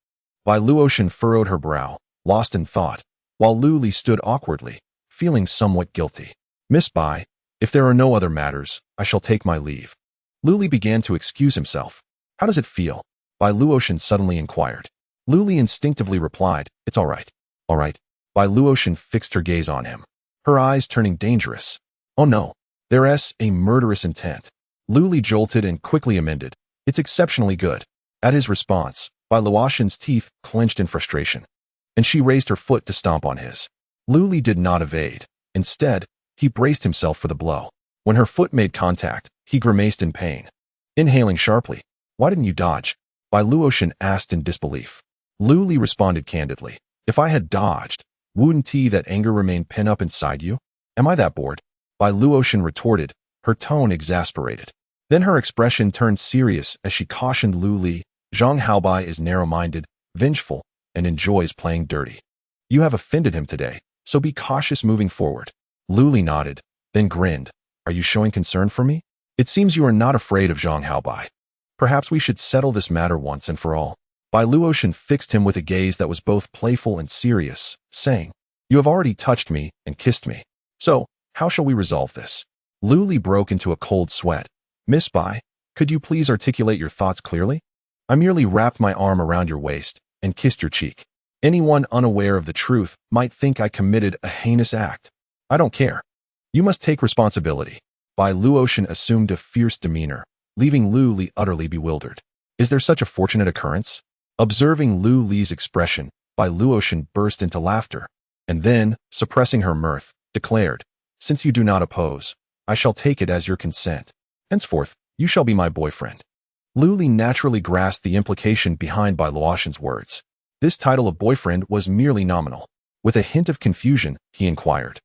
Bai Luotian furrowed her brow, lost in thought, while Lu Li stood awkwardly, feeling somewhat guilty. "Miss Bai, if there are no other matters, I shall take my leave." Lu Li began to excuse himself. "How does it feel?" Bai Luotian suddenly inquired. Lu Li instinctively replied, "It's all right." "All right." Bai Luotian fixed her gaze on him, her eyes turning dangerous. "Oh no, there's a murderous intent." Lu Li jolted and quickly amended, "It's exceptionally good." At his response, Bai Luotian's teeth clenched in frustration, and she raised her foot to stomp on his. Lu Li did not evade. Instead, he braced himself for the blow. When her foot made contact, he grimaced in pain. Inhaling sharply, "Why didn't you dodge?" Bai Luotian asked in disbelief. Lu Li responded candidly, "If I had dodged, wouldn't that anger remain pent up inside you? Am I that bored?" Bai Luotian retorted, her tone exasperated. Then her expression turned serious as she cautioned Lu Li, "Zhang Haobai is narrow-minded, vengeful, and enjoys playing dirty. You have offended him today, so be cautious moving forward." Lu Li nodded, then grinned. "Are you showing concern for me? It seems you are not afraid of Zhang Haobai. Perhaps we should settle this matter once and for all." Bai Luotian fixed him with a gaze that was both playful and serious, saying, "You have already touched me and kissed me. So, how shall we resolve this?" Lu Li broke into a cold sweat. "Miss Bai, could you please articulate your thoughts clearly? I merely wrapped my arm around your waist and kissed your cheek. Anyone unaware of the truth might think I committed a heinous act. I don't care. You must take responsibility." Bai Luotian assumed a fierce demeanor, leaving Lu Li utterly bewildered. "Is there such a fortunate occurrence?" Observing Lu Li's expression, Bai Luotian burst into laughter, and then, suppressing her mirth, declared, "Since you do not oppose, I shall take it as your consent. Henceforth, you shall be my boyfriend." Lu Li naturally grasped the implication behind Bai Luotian's words. This title of boyfriend was merely nominal. With a hint of confusion, he inquired,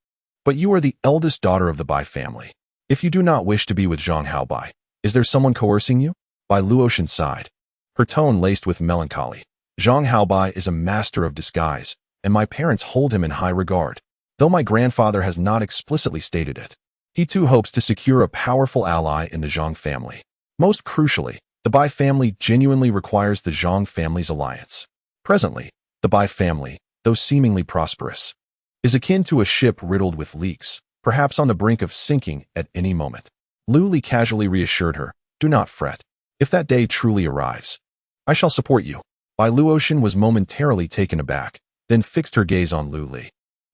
"But you are the eldest daughter of the Bai family. If you do not wish to be with Zhang Haobai, is there someone coercing you?" Bai Luotian sighed, her tone laced with melancholy. "Zhang Haobai is a master of disguise, and my parents hold him in high regard, though my grandfather has not explicitly stated it. He too hopes to secure a powerful ally in the Zhang family. Most crucially, the Bai family genuinely requires the Zhang family's alliance. Presently, the Bai family, though seemingly prosperous, is akin to a ship riddled with leaks, perhaps on the brink of sinking at any moment." Lu Li casually reassured her, "Do not fret. If that day truly arrives, I shall support you." Bai Luotian was momentarily taken aback, then fixed her gaze on Lu Li,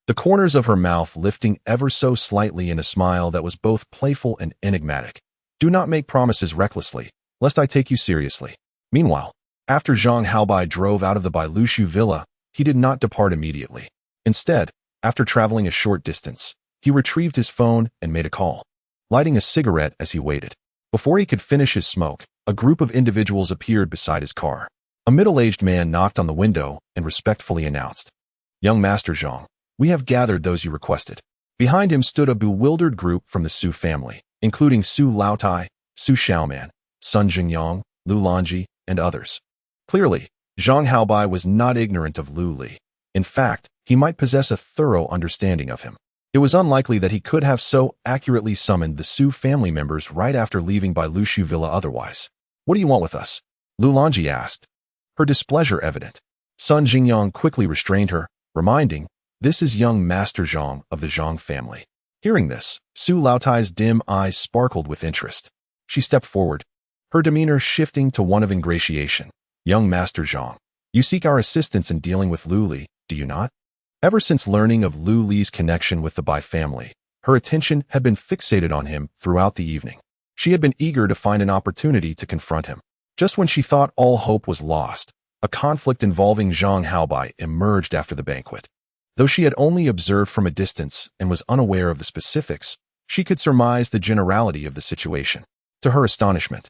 the corners of her mouth lifting ever so slightly in a smile that was both playful and enigmatic. "Do not make promises recklessly, lest I take you seriously." Meanwhile, after Zhang Haobai drove out of the Bai Luotian villa, he did not depart immediately. Instead, after traveling a short distance, he retrieved his phone and made a call, lighting a cigarette as he waited. Before he could finish his smoke, a group of individuals appeared beside his car. A middle-aged man knocked on the window and respectfully announced, "Young Master Zhang, we have gathered those you requested." Behind him stood a bewildered group from the Su family, including Su Laotai, Su Xiaoman, Sun Jingyang, Lu Lanji, and others. Clearly, Zhang Haobai was not ignorant of Lu Li. In fact, he might possess a thorough understanding of him. It was unlikely that he could have so accurately summoned the Su family members right after leaving Bai Luotian villa otherwise. "What do you want with us?" Lu Lanji asked, her displeasure evident. Sun Jingyang quickly restrained her, reminding, "This is young Master Zhang of the Zhang family." Hearing this, Su Laotai's dim eyes sparkled with interest. She stepped forward, her demeanor shifting to one of ingratiation. "Young Master Zhang, you seek our assistance in dealing with Lu Li, do you not?" Ever since learning of Lu Li's connection with the Bai family, her attention had been fixated on him throughout the evening. She had been eager to find an opportunity to confront him. Just when she thought all hope was lost, a conflict involving Zhang Haobai emerged after the banquet. Though she had only observed from a distance and was unaware of the specifics, she could surmise the generality of the situation. To her astonishment,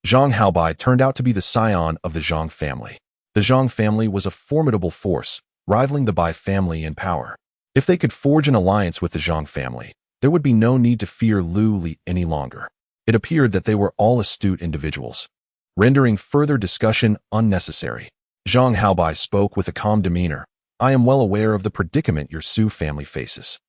Zhang Haobai turned out to be the scion of the Zhang family. The Zhang family was a formidable force, rivaling the Bai family in power. If they could forge an alliance with the Zhang family, there would be no need to fear Lu Li any longer. It appeared that they were all astute individuals, rendering further discussion unnecessary. Zhang Haobai spoke with a calm demeanor. "I am well aware of the predicament your Su family faces.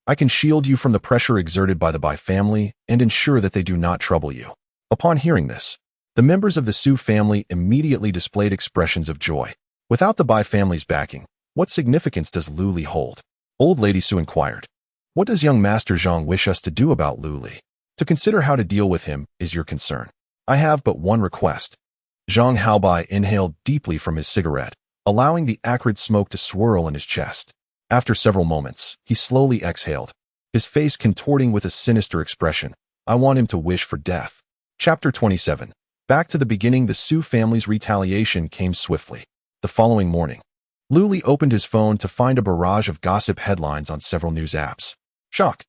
I can shield you from the pressure exerted by the Bai family and ensure that they do not trouble you." Upon hearing this, the members of the Su family immediately displayed expressions of joy. Without the Bai family's backing, what significance does Lu Li hold? Old Lady Su inquired. "What does young Master Zhang wish us to do about Lu Li? To consider how to deal with him is your concern. I have but one request." Zhang Haobai inhaled deeply from his cigarette, allowing the acrid smoke to swirl in his chest. After several moments, he slowly exhaled, his face contorting with a sinister expression. "I want him to wish for death." Chapter 27. Back to the beginning, the Su family's retaliation came swiftly. The following morning, Lu Li opened his phone to find a barrage of gossip headlines on several news apps. Shock!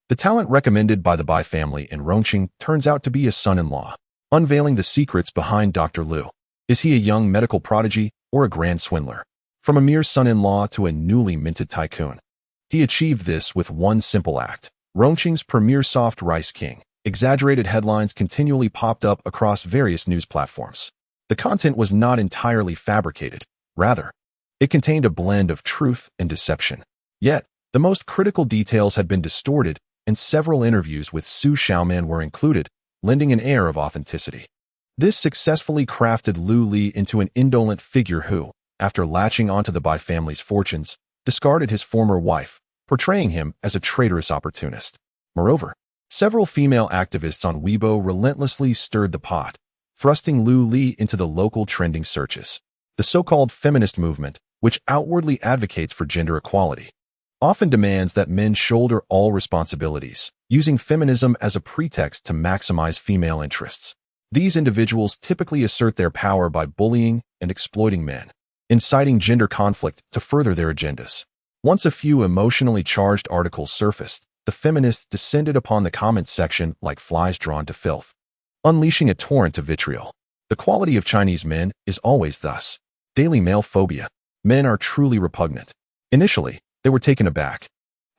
The talent recommended by the Bai family in Rongqing turns out to be a son-in-law, unveiling the secrets behind Dr. Lu. Is he a young medical prodigy or a grand swindler? From a mere son-in-law to a newly minted tycoon, he achieved this with one simple act. Rongqing's premier soft rice king. Exaggerated headlines continually popped up across various news platforms. The content was not entirely fabricated. Rather, it contained a blend of truth and deception. Yet, the most critical details had been distorted, and several interviews with Su Xiaoman were included, lending an air of authenticity. This successfully crafted Lu Li into an indolent figure who, after latching onto the Bai family's fortunes, discarded his former wife, portraying him as a traitorous opportunist. Moreover, several female activists on Weibo relentlessly stirred the pot, thrusting Lu Li into the local trending searches. The so-called feminist movement, which outwardly advocates for gender equality, often demands that men shoulder all responsibilities, using feminism as a pretext to maximize female interests. These individuals typically assert their power by bullying and exploiting men, inciting gender conflict to further their agendas. Once a few emotionally charged articles surfaced, the feminists descended upon the comments section like flies drawn to filth, unleashing a torrent of vitriol. The quality of Chinese men is always thus. Daily male phobia. Men are truly repugnant. Initially, they were taken aback,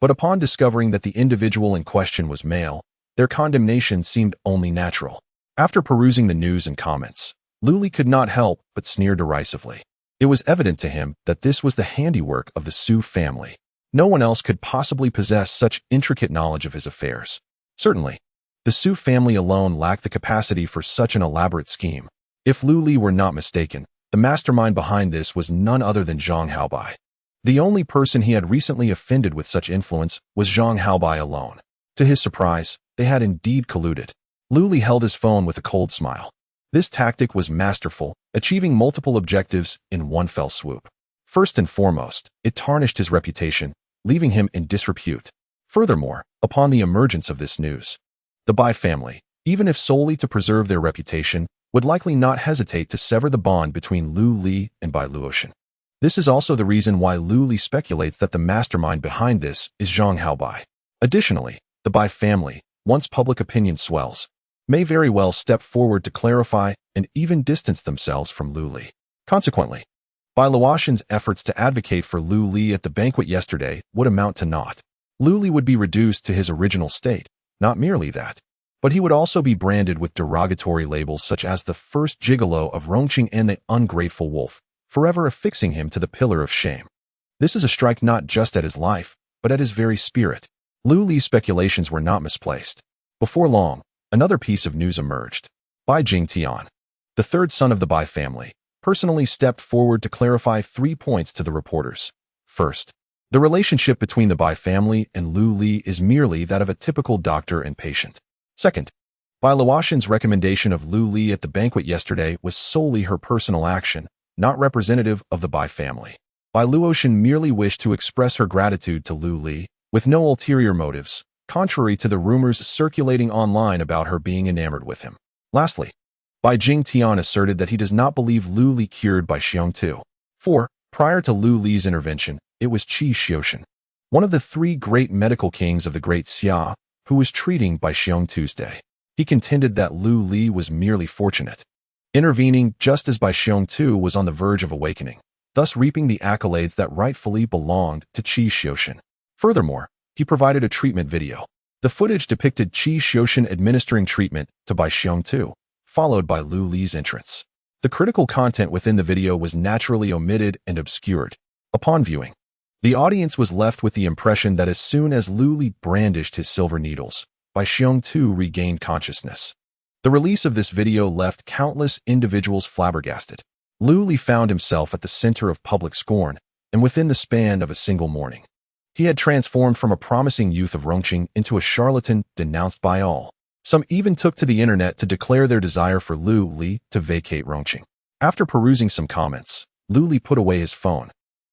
but upon discovering that the individual in question was male, their condemnation seemed only natural. After perusing the news and comments, Lu Li could not help but sneer derisively. It was evident to him that this was the handiwork of the Su family. No one else could possibly possess such intricate knowledge of his affairs. Certainly, the Su family alone lacked the capacity for such an elaborate scheme. If Lu Li were not mistaken, the mastermind behind this was none other than Zhang Haobai. The only person he had recently offended with such influence was Zhang Haobai alone. To his surprise, they had indeed colluded. Lu Li held his phone with a cold smile. This tactic was masterful, achieving multiple objectives in one fell swoop. First and foremost, it tarnished his reputation, leaving him in disrepute. Furthermore, upon the emergence of this news, the Bai family, even if solely to preserve their reputation, would likely not hesitate to sever the bond between Lu Li and Bai Luotian. This is also the reason why Lu Li speculates that the mastermind behind this is Zhang Haobai. Additionally, the Bai family, once public opinion swells, may very well step forward to clarify and even distance themselves from Lu Li. Consequently, Bai Luotian's efforts to advocate for Lu Li at the banquet yesterday would amount to naught. Lu Li would be reduced to his original state, not merely that, but he would also be branded with derogatory labels such as the first gigolo of Rongqing and the ungrateful wolf, forever affixing him to the pillar of shame. This is a strike not just at his life, but at his very spirit. Lu Li's speculations were not misplaced. Before long, another piece of news emerged. Bai Jingtian, the third son of the Bai family, personally stepped forward to clarify 3 points to the reporters. First, The relationship between the Bai family and Lu Li is merely that of a typical doctor and patient. Second, Bai Luotian's recommendation of Lu Li at the banquet yesterday was solely her personal action, not representative of the Bai family. Bai Luotian merely wished to express her gratitude to Lu Li, with no ulterior motives, contrary to the rumors circulating online about her being enamored with him. Lastly, Bai Jingtian asserted that he does not believe Lu Li cured Bai Xiongtu. 4. Prior to Lu Li's intervention, it was Qi Xiushan, one of the three great medical kings of the Great Xia, who was treating Bai Xiongtu's day. He contended that Lu Li was merely fortunate, intervening just as Bai Xiongtu was on the verge of awakening, thus reaping the accolades that rightfully belonged to Qi Xiushan. Furthermore, he provided a treatment video. The footage depicted Qi Xiushan administering treatment to Bai Xiongtu, followed by Lu Li's entrance. The critical content within the video was naturally omitted and obscured. Upon viewing, the audience was left with the impression that as soon as Lu Li brandished his silver needles, Bai Xiongtu regained consciousness. The release of this video left countless individuals flabbergasted. Lu Li found himself at the center of public scorn, and within the span of a single morning, he had transformed from a promising youth of Rongqing into a charlatan denounced by all. Some even took to the internet to declare their desire for Lu Li to vacate Rongqing. After perusing some comments, Lu Li put away his phone,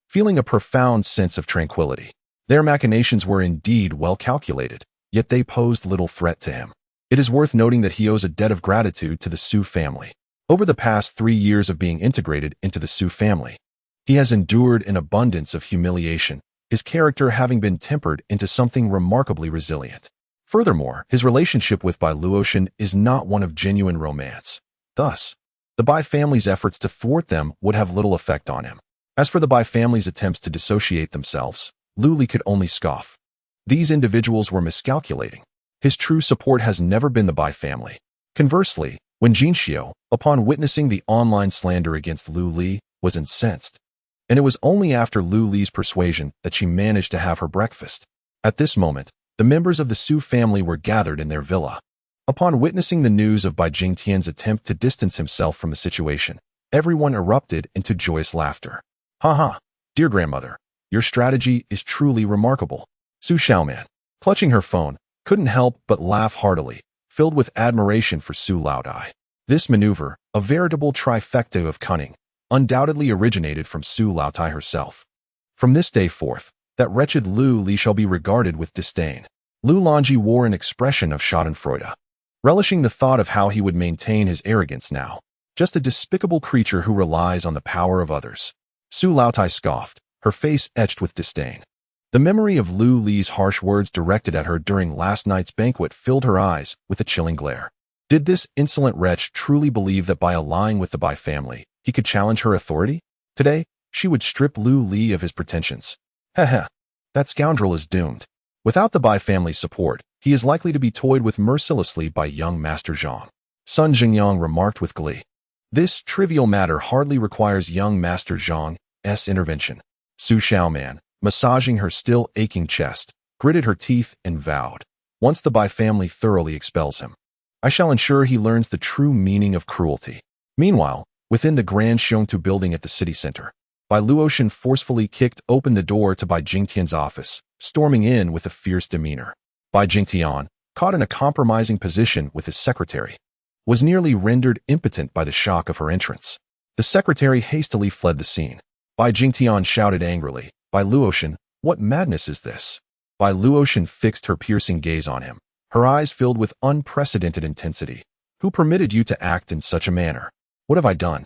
feeling a profound sense of tranquility. Their machinations were indeed well calculated, yet they posed little threat to him. It is worth noting that he owes a debt of gratitude to the Su family. Over the past 3 years of being integrated into the Su family, he has endured an abundance of humiliation, his character having been tempered into something remarkably resilient. Furthermore, his relationship with Bai Luotian is not one of genuine romance. Thus, the Bai family's efforts to thwart them would have little effect on him. As for the Bai family's attempts to dissociate themselves, Lu Li could only scoff. These individuals were miscalculating. His true support has never been the Bai family. Conversely, when Jin Xiu, upon witnessing the online slander against Lu Li, was incensed, and it was only after Lu Li's persuasion that she managed to have her breakfast. At this moment, the members of the Su family were gathered in their villa. Upon witnessing the news of Bai Jingtian's attempt to distance himself from the situation, everyone erupted into joyous laughter. "Ha ha, dear grandmother, your strategy is truly remarkable." Su Xiaoman, clutching her phone, couldn't help but laugh heartily, filled with admiration for Su Laodai. This maneuver, a veritable trifecta of cunning, undoubtedly originated from Su Laodai herself. From this day forth, that wretched Lu Li shall be regarded with disdain. Lu Longji wore an expression of schadenfreude, relishing the thought of how he would maintain his arrogance now. Just a despicable creature who relies on the power of others. Su Laodai scoffed, her face etched with disdain. The memory of Lu Li's harsh words directed at her during last night's banquet filled her eyes with a chilling glare. Did this insolent wretch truly believe that by allying with the Bai family, he could challenge her authority? Today, she would strip Lu Li of his pretensions. Heh, that scoundrel is doomed. Without the Bai family's support, he is likely to be toyed with mercilessly by young Master Zhang. Sun Jingyang remarked with glee. This trivial matter hardly requires young Master Zhang's intervention. Su Xiaoman, massaging her still aching chest, gritted her teeth and vowed, once the Bai family thoroughly expels him, I shall ensure he learns the true meaning of cruelty. Meanwhile, within the Grand Xiongtu building at the city center, Bai Luotian forcefully kicked open the door to Bai Jingtian's office, storming in with a fierce demeanor. Bai Jingtian, caught in a compromising position with his secretary, was nearly rendered impotent by the shock of her entrance. The secretary hastily fled the scene. Bai Jingtian shouted angrily, "Bai Luotian, what madness is this?" Bai Luotian fixed her piercing gaze on him, her eyes filled with unprecedented intensity. "Who permitted you to act in such a manner? What have I done?"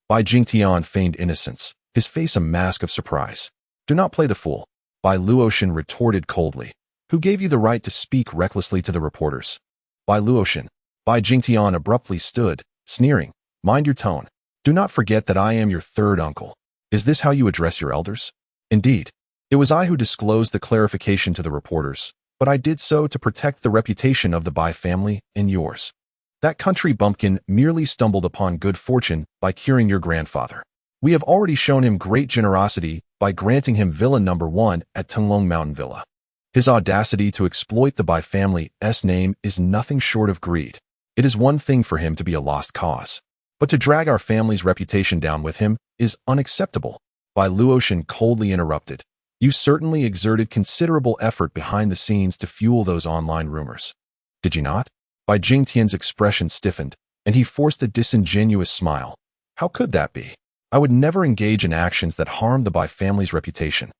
Bai Jingtian feigned innocence, his face a mask of surprise. "Do not play the fool," Bai Luotian retorted coldly. "Who gave you the right to speak recklessly to the reporters?" Bai Luotian. Bai Jingtian abruptly stood, sneering. "Mind your tone. Do not forget that I am your third uncle. Is this how you address your elders?" "Indeed. It was I who disclosed the clarification to the reporters, but I did so to protect the reputation of the Bai family and yours. That country bumpkin merely stumbled upon good fortune by curing your grandfather. We have already shown him great generosity by granting him Villa No. 1 at Tenglong Mountain Villa. His audacity to exploit the Bai family's name is nothing short of greed. It is one thing for him to be a lost cause, but to drag our family's reputation down with him is unacceptable." Bai Luotian coldly interrupted. You certainly exerted considerable effort behind the scenes to fuel those online rumors. Did you not? Bai Jingtian's expression stiffened, and he forced a disingenuous smile. How could that be? I would never engage in actions that harm the Bai family's reputation.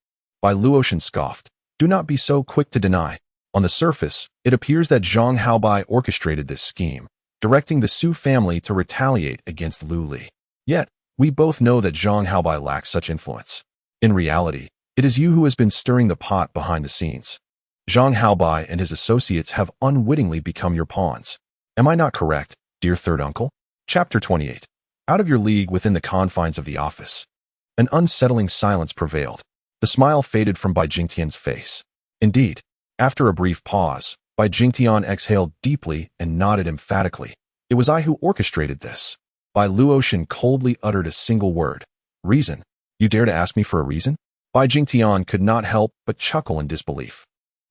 Bai Luotian scoffed. Do not be so quick to deny. On the surface, it appears that Zhang Haobai orchestrated this scheme, directing the Su family to retaliate against Lu Li. Yet, we both know that Zhang Haobai lacks such influence. In reality, it is you who has been stirring the pot behind the scenes. Zhang Haobai and his associates have unwittingly become your pawns. Am I not correct, dear third uncle? Chapter 28. Out of your league within the confines of the office. An unsettling silence prevailed. The smile faded from Bai Jingtian's face. Indeed, after a brief pause, Bai Jingtian exhaled deeply and nodded emphatically. It was I who orchestrated this. Bai Luotian coldly uttered a single word. Reason? You dare to ask me for a reason? Bai Jingtian could not help but chuckle in disbelief.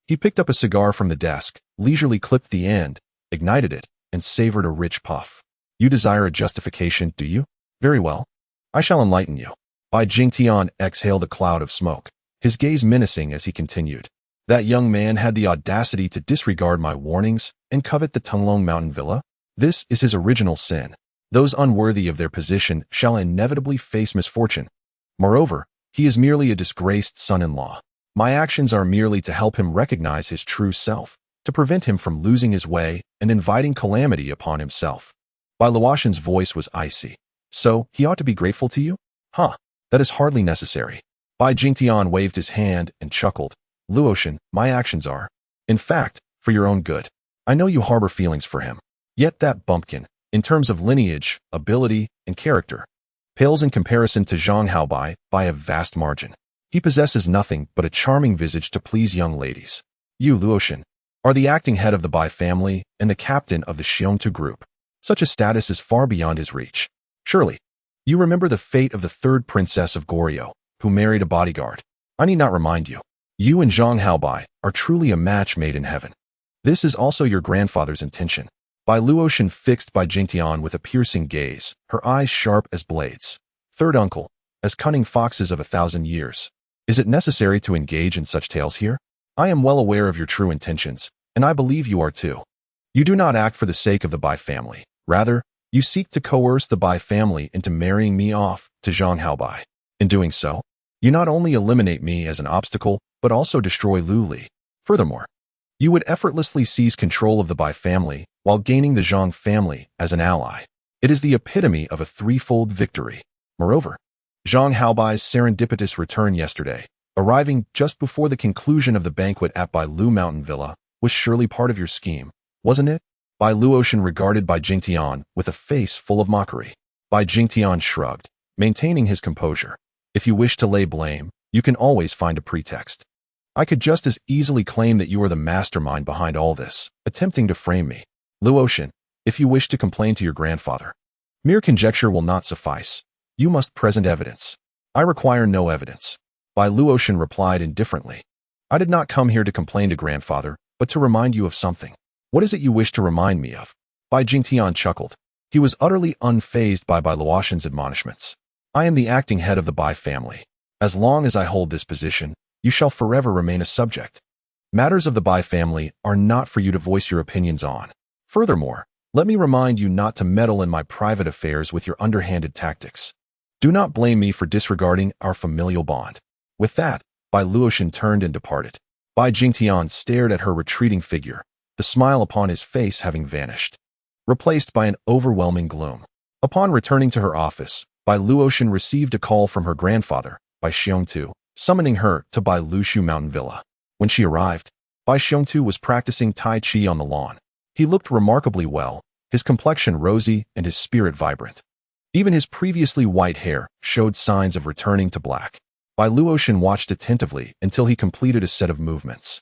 He picked up a cigar from the desk, leisurely clipped the end, ignited it, and savored a rich puff. You desire a justification, do you? Very well. I shall enlighten you. Bai Jingtian exhaled a cloud of smoke, his gaze menacing as he continued. That young man had the audacity to disregard my warnings and covet the Tunglong Mountain Villa. This is his original sin. Those unworthy of their position shall inevitably face misfortune. Moreover, he is merely a disgraced son-in-law. My actions are merely to help him recognize his true self, to prevent him from losing his way and inviting calamity upon himself. Bai Luotian's voice was icy. So, he ought to be grateful to you? Huh, that is hardly necessary. Bai Jingtian waved his hand and chuckled. Luotian, my actions are, in fact, for your own good. I know you harbor feelings for him. Yet that bumpkin, in terms of lineage, ability, and character, pales in comparison to Zhang Haobai by a vast margin. He possesses nothing but a charming visage to please young ladies. You, Luotian, are the acting head of the Bai family and the captain of the Xiongtu group. Such a status is far beyond his reach. Surely, you remember the fate of the third princess of Goryeo, who married a bodyguard. I need not remind you. You and Zhang Haobai are truly a match made in heaven. This is also your grandfather's intention. Bai Luotian fixed Bai Jingtian with a piercing gaze, her eyes sharp as blades. Third uncle, as cunning foxes of 1,000 years. Is it necessary to engage in such tales here? I am well aware of your true intentions, and I believe you are too. You do not act for the sake of the Bai family. Rather, you seek to coerce the Bai family into marrying me off to Zhang Haobai. In doing so, you not only eliminate me as an obstacle, but also destroy Lu Li. Furthermore, you would effortlessly seize control of the Bai family while gaining the Zhang family as an ally. It is the epitome of a threefold victory. Moreover, Zhang Haobai's serendipitous return yesterday, arriving just before the conclusion of the banquet at Bai Lu Mountain Villa, was surely part of your scheme, wasn't it? Bai Luotian regarded Bai Jingtian with a face full of mockery. Bai Jingtian shrugged, maintaining his composure. If you wish to lay blame, you can always find a pretext. I could just as easily claim that you are the mastermind behind all this, attempting to frame me. Luotian, if you wish to complain to your grandfather, mere conjecture will not suffice. You must present evidence. I require no evidence. Bai Luotian replied indifferently. I did not come here to complain to grandfather, but to remind you of something. What is it you wish to remind me of? Bai Jingtian chuckled. He was utterly unfazed by Bai Luotian's admonishments. I am the acting head of the Bai family. As long as I hold this position, you shall forever remain a subject. Matters of the Bai family are not for you to voice your opinions on. Furthermore, let me remind you not to meddle in my private affairs with your underhanded tactics. Do not blame me for disregarding our familial bond. With that, Bai Luotian turned and departed. Bai Jingtian stared at her retreating figure, the smile upon his face having vanished, replaced by an overwhelming gloom. Upon returning to her office, Bai Luotian received a call from her grandfather, Bai Xiongtu, summoning her to Bai Lushu Mountain Villa. When she arrived, Bai Xiongtu was practicing Tai Chi on the lawn. He looked remarkably well, his complexion rosy and his spirit vibrant. Even his previously white hair showed signs of returning to black. Bai Luotian watched attentively until he completed a set of movements,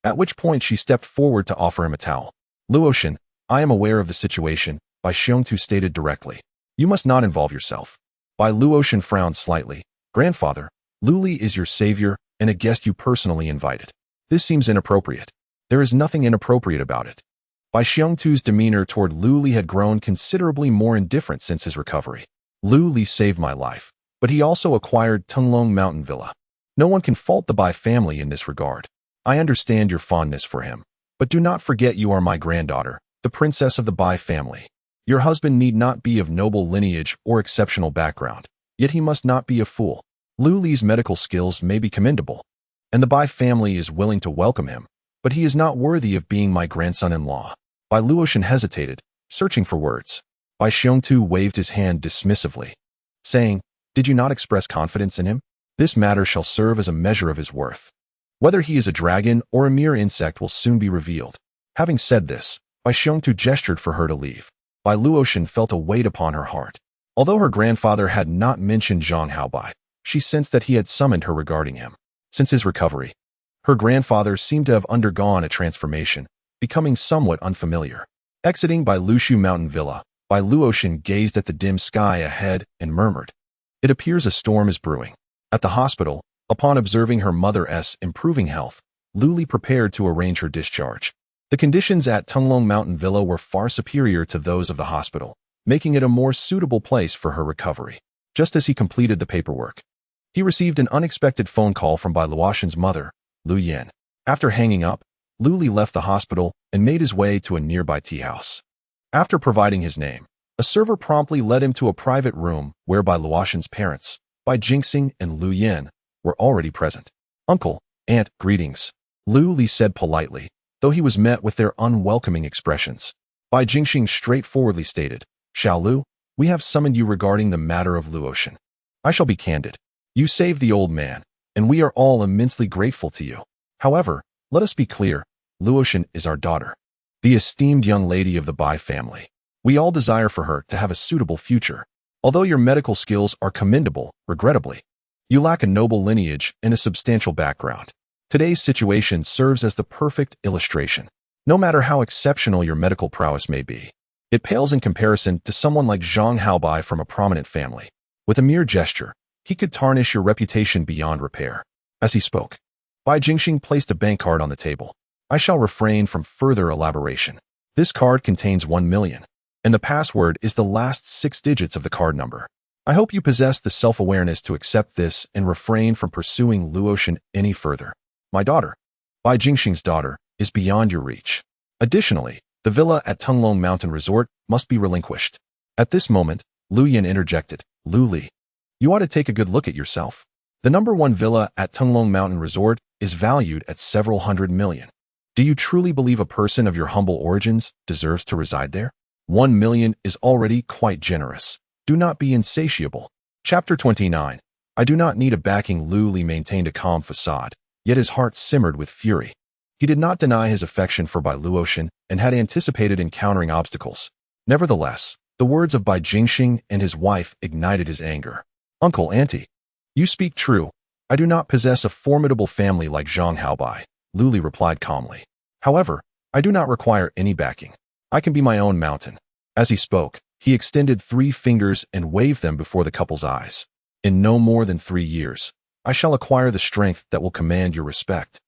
at which point she stepped forward to offer him a towel. Luotian, I am aware of the situation, Bai Xiongtu stated directly. You must not involve yourself. Bai Luotian frowned slightly. Grandfather, Lu Li is your savior and a guest you personally invited. This seems inappropriate. There is nothing inappropriate about it. Bai Xiongtu's demeanor toward Lu Li had grown considerably more indifferent since his recovery. Lu Li saved my life, but he also acquired Tunglong Mountain Villa. No one can fault the Bai family in this regard. I understand your fondness for him, but do not forget you are my granddaughter, the princess of the Bai family. Your husband need not be of noble lineage or exceptional background, yet he must not be a fool. Lu Li's medical skills may be commendable, and the Bai family is willing to welcome him, but he is not worthy of being my grandson-in-law. Bai Luotian hesitated, searching for words. Bai Xiongtu waved his hand dismissively, saying, "Did you not express confidence in him? This matter shall serve as a measure of his worth. Whether he is a dragon or a mere insect will soon be revealed." Having said this, Bai Xiongtu gestured for her to leave. Bai Luotian felt a weight upon her heart. Although her grandfather had not mentioned Zhang Haobai, she sensed that he had summoned her regarding him. Since his recovery, her grandfather seemed to have undergone a transformation, becoming somewhat unfamiliar. Exiting Bai Lushu Mountain Villa, Bai Luotian gazed at the dim sky ahead and murmured, "It appears a storm is brewing." At the hospital, upon observing her mother's improving health, Lu Li prepared to arrange her discharge. The conditions at Tunglong Mountain Villa were far superior to those of the hospital, making it a more suitable place for her recovery. Just as he completed the paperwork, he received an unexpected phone call from Bai Luotian's mother, Lu Yin. After hanging up, Lu Li left the hospital and made his way to a nearby tea house. After providing his name, a server promptly led him to a private room where Bai Luotian's parents, Bai Jingxing and Lu Yin, were already present. "Uncle, Aunt, greetings," Lu Li said politely, though he was met with their unwelcoming expressions. Bai Jingxing straightforwardly stated, "Xiao Lu, we have summoned you regarding the matter of Luotian. I shall be candid. You saved the old man, and we are all immensely grateful to you. However, let us be clear, Luotian is our daughter, the esteemed young lady of the Bai family. We all desire for her to have a suitable future. Although your medical skills are commendable, regrettably, you lack a noble lineage and a substantial background. Today's situation serves as the perfect illustration. No matter how exceptional your medical prowess may be, it pales in comparison to someone like Zhang Haobai from a prominent family. With a mere gesture, he could tarnish your reputation beyond repair." As he spoke, Bai Jingxing placed a bank card on the table. "I shall refrain from further elaboration. This card contains 1 million, and the password is the last 6 digits of the card number. I hope you possess the self-awareness to accept this and refrain from pursuing Luotian any further. My daughter, Bai Jingxing's daughter, is beyond your reach. Additionally, the villa at Tunglong Mountain Resort must be relinquished." At this moment, Lu Yin interjected, "Lu Li, you ought to take a good look at yourself. The #1 villa at Tunglong Mountain Resort is valued at several hundred million. Do you truly believe a person of your humble origins deserves to reside there? 1 million is already quite generous. Do not be insatiable." Chapter 29. I do not need a backing. Lu Li maintained a calm facade, yet his heart simmered with fury. He did not deny his affection for Bai Luotian and had anticipated encountering obstacles. Nevertheless, the words of Bai Jingxing and his wife ignited his anger. "Uncle, Auntie, you speak true. I do not possess a formidable family like Zhang Haobai," Lu Li replied calmly. "However, I do not require any backing. I can be my own mountain." As he spoke, he extended 3 fingers and waved them before the couple's eyes. "In no more than 3 years, I shall acquire the strength that will command your respect."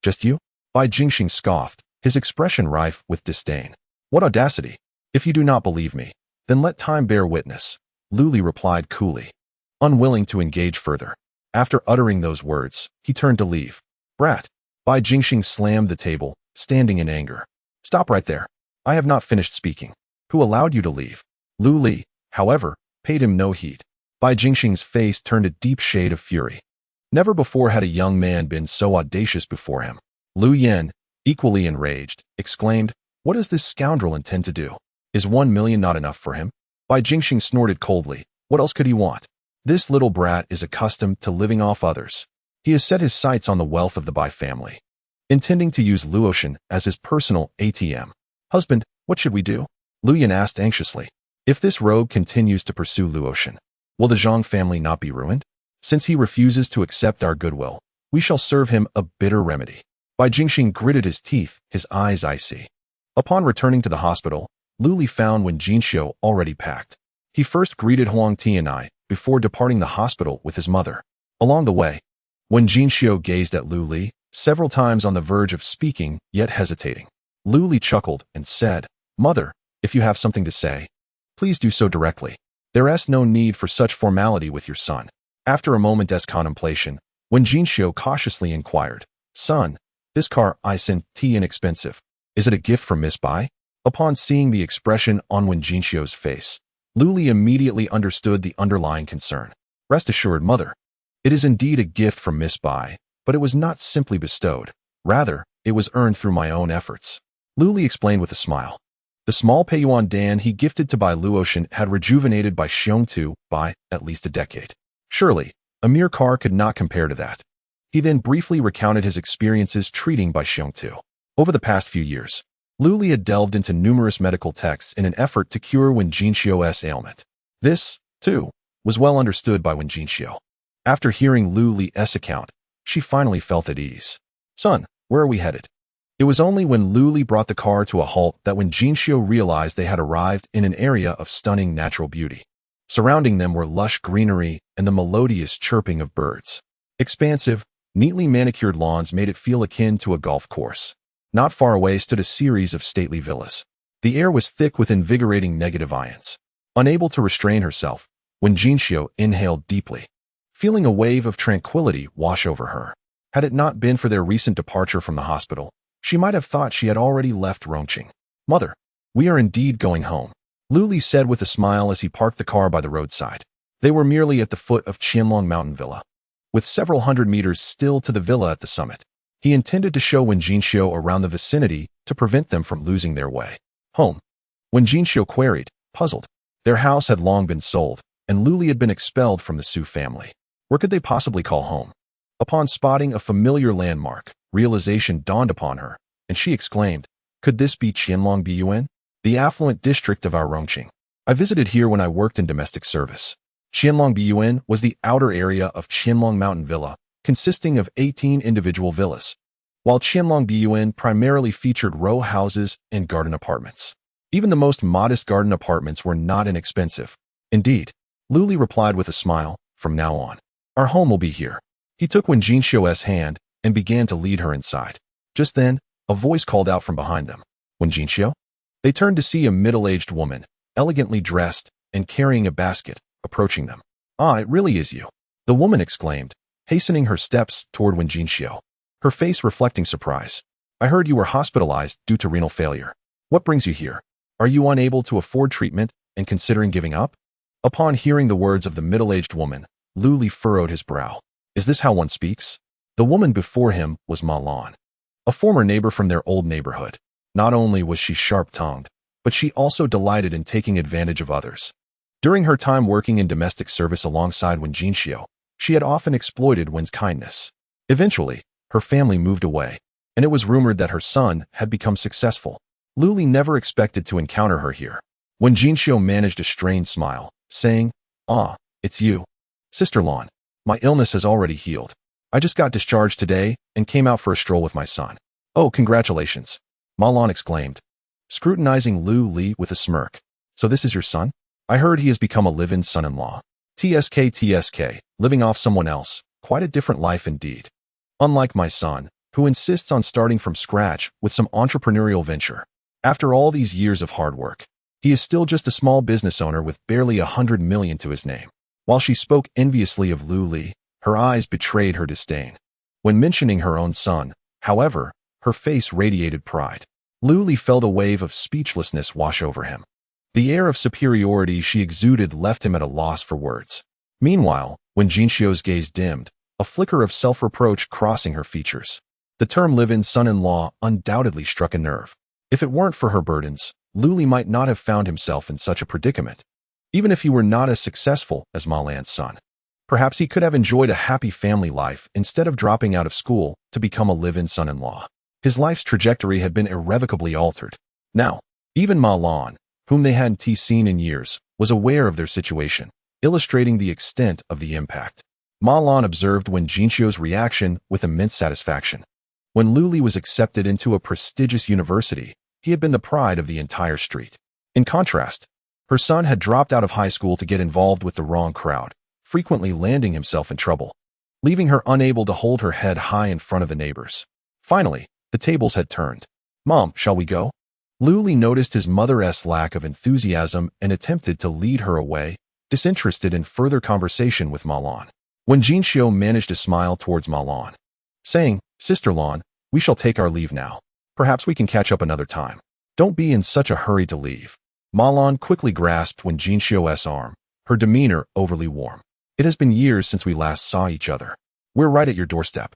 "Just you?" Bai Jingxing scoffed, his expression rife with disdain. "What audacity! If you do not believe me, then let time bear witness," Lu Li replied coolly, unwilling to engage further. After uttering those words, he turned to leave. "Brat!" Bai Jingxing slammed the table, standing in anger. "Stop right there. I have not finished speaking. Who allowed you to leave?" Lu Li, however, paid him no heed. Bai Jingxing's face turned a deep shade of fury. Never before had a young man been so audacious before him. Lu Yin, equally enraged, exclaimed, "What does this scoundrel intend to do? Is 1 million not enough for him?" Bai Jingxing snorted coldly. What else could he want? This little brat is accustomed to living off others. He has set his sights on the wealth of the Bai family, intending to use Luotian as his personal ATM. "Husband, what should we do?" Lu Yin asked anxiously. "If this rogue continues to pursue Luotian, will the Zhang family not be ruined? Since he refuses to accept our goodwill, we shall serve him a bitter remedy." Bai Jingxing gritted his teeth, his eyes icy. Upon returning to the hospital, Lu Li found Wen Jinxiu already packed. He first greeted Huang Tianai before departing the hospital with his mother. Along the way, Wen Jinxiu gazed at Lu Li, several times on the verge of speaking, yet hesitating. Lu Li chuckled and said, "Mother, if you have something to say, please do so directly. There is no need for such formality with your son." After a moment's contemplation, When Jinxiu cautiously inquired, "Son, this car I sent inexpensive. Is it a gift from Miss Bai?" Upon seeing the expression on Wen Jinxiu's face, Luli immediately understood the underlying concern. "Rest assured, mother, it is indeed a gift from Miss Bai, but it was not simply bestowed. Rather, it was earned through my own efforts," Luli explained with a smile. The small Peiyuan Dan he gifted to Bai Luotian had rejuvenated by Xiongtu by at least a decade. Surely, a mere car could not compare to that. He then briefly recounted his experiences treating Bai Xiongtu. Over the past few years, Luli had delved into numerous medical texts in an effort to cure Wen Jinxiu's ailment. This, too, was well understood by Wen Jinxiu. After hearing Luli's account, she finally felt at ease. "Son, where are we headed?" It was only when Luli brought the car to a halt that Wen Jinxiu realized they had arrived in an area of stunning natural beauty. Surrounding them were lush greenery and the melodious chirping of birds. Expansive, neatly manicured lawns made it feel akin to a golf course. Not far away stood a series of stately villas. The air was thick with invigorating negative ions. Unable to restrain herself, Wen Jinxiu inhaled deeply, feeling a wave of tranquility wash over her. Had it not been for their recent departure from the hospital, she might have thought she had already left Rongqing. "Mother, we are indeed going home," Luli said with a smile as he parked the car by the roadside. They were merely at the foot of Qianlong Mountain Villa, with several hundred meters still to the villa at the summit. He intended to show Wen Jinxiu around the vicinity to prevent them from losing their way. "Home?" Wen Jinxiu queried, puzzled. Their house had long been sold, and Luli had been expelled from the Su family. Where could they possibly call home? Upon spotting a familiar landmark, realization dawned upon her, and she exclaimed, "Could this be Qianlong Biyuan, the affluent district of our Rongqing? I visited here when I worked in domestic service." Qianlong Biyuan was the outer area of Qianlong Mountain Villa, consisting of 18 individual villas, while Qianlong Biyuan primarily featured row houses and garden apartments. Even the most modest garden apartments were not inexpensive. "Indeed," Luli replied with a smile, "from now on, our home will be here." He took Wen Jinxiu's hand and began to lead her inside. Just then, a voice called out from behind them, "Wen Jinxiu?" They turned to see a middle-aged woman, elegantly dressed and carrying a basket, approaching them. "Ah, it really is you," the woman exclaimed, hastening her steps toward Wen Jinxiu, her face reflecting surprise. "I heard you were hospitalized due to renal failure. What brings you here? Are you unable to afford treatment and considering giving up?" Upon hearing the words of the middle-aged woman, Luli furrowed his brow. Is this how one speaks? The woman before him was Ma Lan, a former neighbor from their old neighborhood. Not only was she sharp-tongued, but she also delighted in taking advantage of others. During her time working in domestic service alongside Wen Jinxiu, she had often exploited Wen's kindness. Eventually, her family moved away, and it was rumored that her son had become successful. Luli never expected to encounter her here. Wen Jinxiu managed a strained smile, saying, "Ah, it's you. Sister Lan, my illness has already healed. I just got discharged today and came out for a stroll with my son." "Oh, congratulations," Ma Lan exclaimed, scrutinizing Luli with a smirk. "So this is your son? I heard he has become a live-in son-in-law. TSK, living off someone else. Quite a different life indeed. Unlike my son, who insists on starting from scratch with some entrepreneurial venture. After all these years of hard work, he is still just a small business owner with barely 100 million to his name." While she spoke enviously of Luli, her eyes betrayed her disdain. When mentioning her own son, however, her face radiated pride. Luli felt a wave of speechlessness wash over him. The air of superiority she exuded left him at a loss for words. Meanwhile, when Jinxiu's gaze dimmed, a flicker of self-reproach crossing her features. The term live-in son-in-law undoubtedly struck a nerve. If it weren't for her burdens, Luli might not have found himself in such a predicament. Even if he were not as successful as Ma Lan's son, perhaps he could have enjoyed a happy family life instead of dropping out of school to become a live-in son-in-law. His life's trajectory had been irrevocably altered. Now, even Ma Lan, whom they hadn't seen in years, was aware of their situation, illustrating the extent of the impact. Ma Lan observed Wen Jinxiu's reaction with immense satisfaction. When Luli was accepted into a prestigious university, he had been the pride of the entire street. In contrast, her son had dropped out of high school to get involved with the wrong crowd, frequently landing himself in trouble, leaving her unable to hold her head high in front of the neighbors. Finally, the tables had turned. "Mom, shall we go?" Luli noticed his mother's lack of enthusiasm and attempted to lead her away, disinterested in further conversation with Ma Lan. when Jinxiu managed to smile towards Ma Lan, saying, "Sister Lan, we shall take our leave now. Perhaps we can catch up another time. Don't be in such a hurry to leave." Ma Lan quickly grasped when Jinxiu's arm, her demeanor overly warm. "It has been years since we last saw each other. We're right at your doorstep.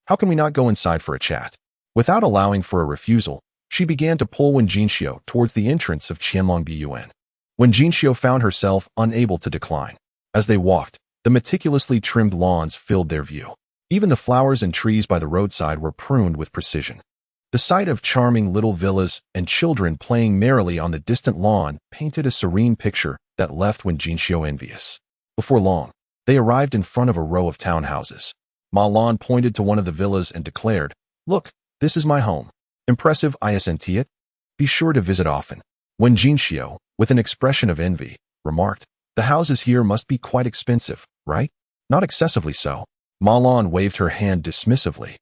How can we not go inside for a chat?" Without allowing for a refusal, she began to pull Wen Jinxiu towards the entrance of Qianlong Bun. Wen Jinxiu found herself unable to decline. As they walked, the meticulously trimmed lawns filled their view. Even the flowers and trees by the roadside were pruned with precision. The sight of charming little villas and children playing merrily on the distant lawn painted a serene picture that left Wen Jinxiu envious. Before long, they arrived in front of a row of townhouses. Ma Lan pointed to one of the villas and declared, "Look, this is my home. Impressive, isn't it? Be sure to visit often." Wen Jinxiu, with an expression of envy, remarked, "The houses here must be quite expensive, right?" "Not excessively so." Ma Lan waved her hand dismissively,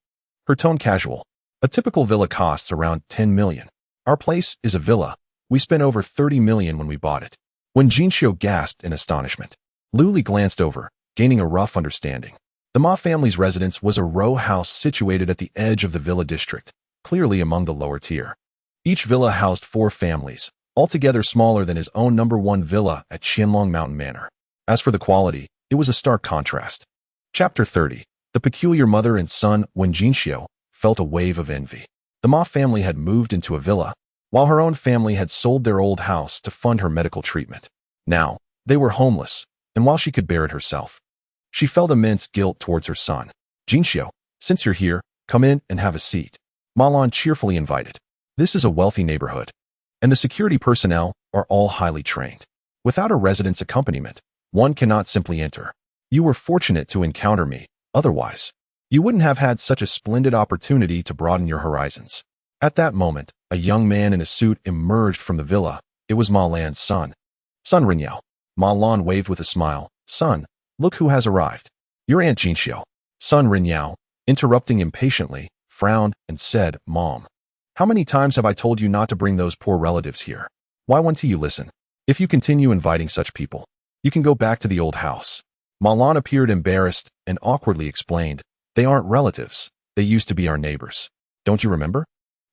her tone casual. "A typical villa costs around 10 million. Our place is a villa. We spent over 30 million when we bought it." When Jinxiu gasped in astonishment, Lu Li glanced over, gaining a rough understanding. The Ma family's residence was a row house situated at the edge of the villa district, clearly among the lower tier. Each villa housed 4 families, altogether smaller than his own number 1 villa at Qianlong Mountain Manor. As for the quality, it was a stark contrast. Chapter 30. The peculiar mother and son. Wen Jinxiu felt a wave of envy. The Ma family had moved into a villa, while her own family had sold their old house to fund her medical treatment. Now, they were homeless, and while she could bear it herself, she felt immense guilt towards her son. "Jinxiu, since you're here, come in and have a seat." Ma Lan cheerfully invited. This is a wealthy neighborhood, and the security personnel are all highly trained. Without a residence accompaniment, one cannot simply enter. You were fortunate to encounter me, otherwise, you wouldn't have had such a splendid opportunity to broaden your horizons. At that moment, a young man in a suit emerged from the villa. It was Ma Lan's son. "Son Rinyao." Ma Lan waved with a smile. "Son, look who has arrived." "Your Aunt Jinxiu." Son Rinyao, interrupting impatiently, frowned and said, "Mom, how many times have I told you not to bring those poor relatives here? Why won't you listen? If you continue inviting such people, you can go back to the old house." Ma Lan appeared embarrassed and awkwardly explained, "They aren't relatives. They used to be our neighbors. Don't you remember?"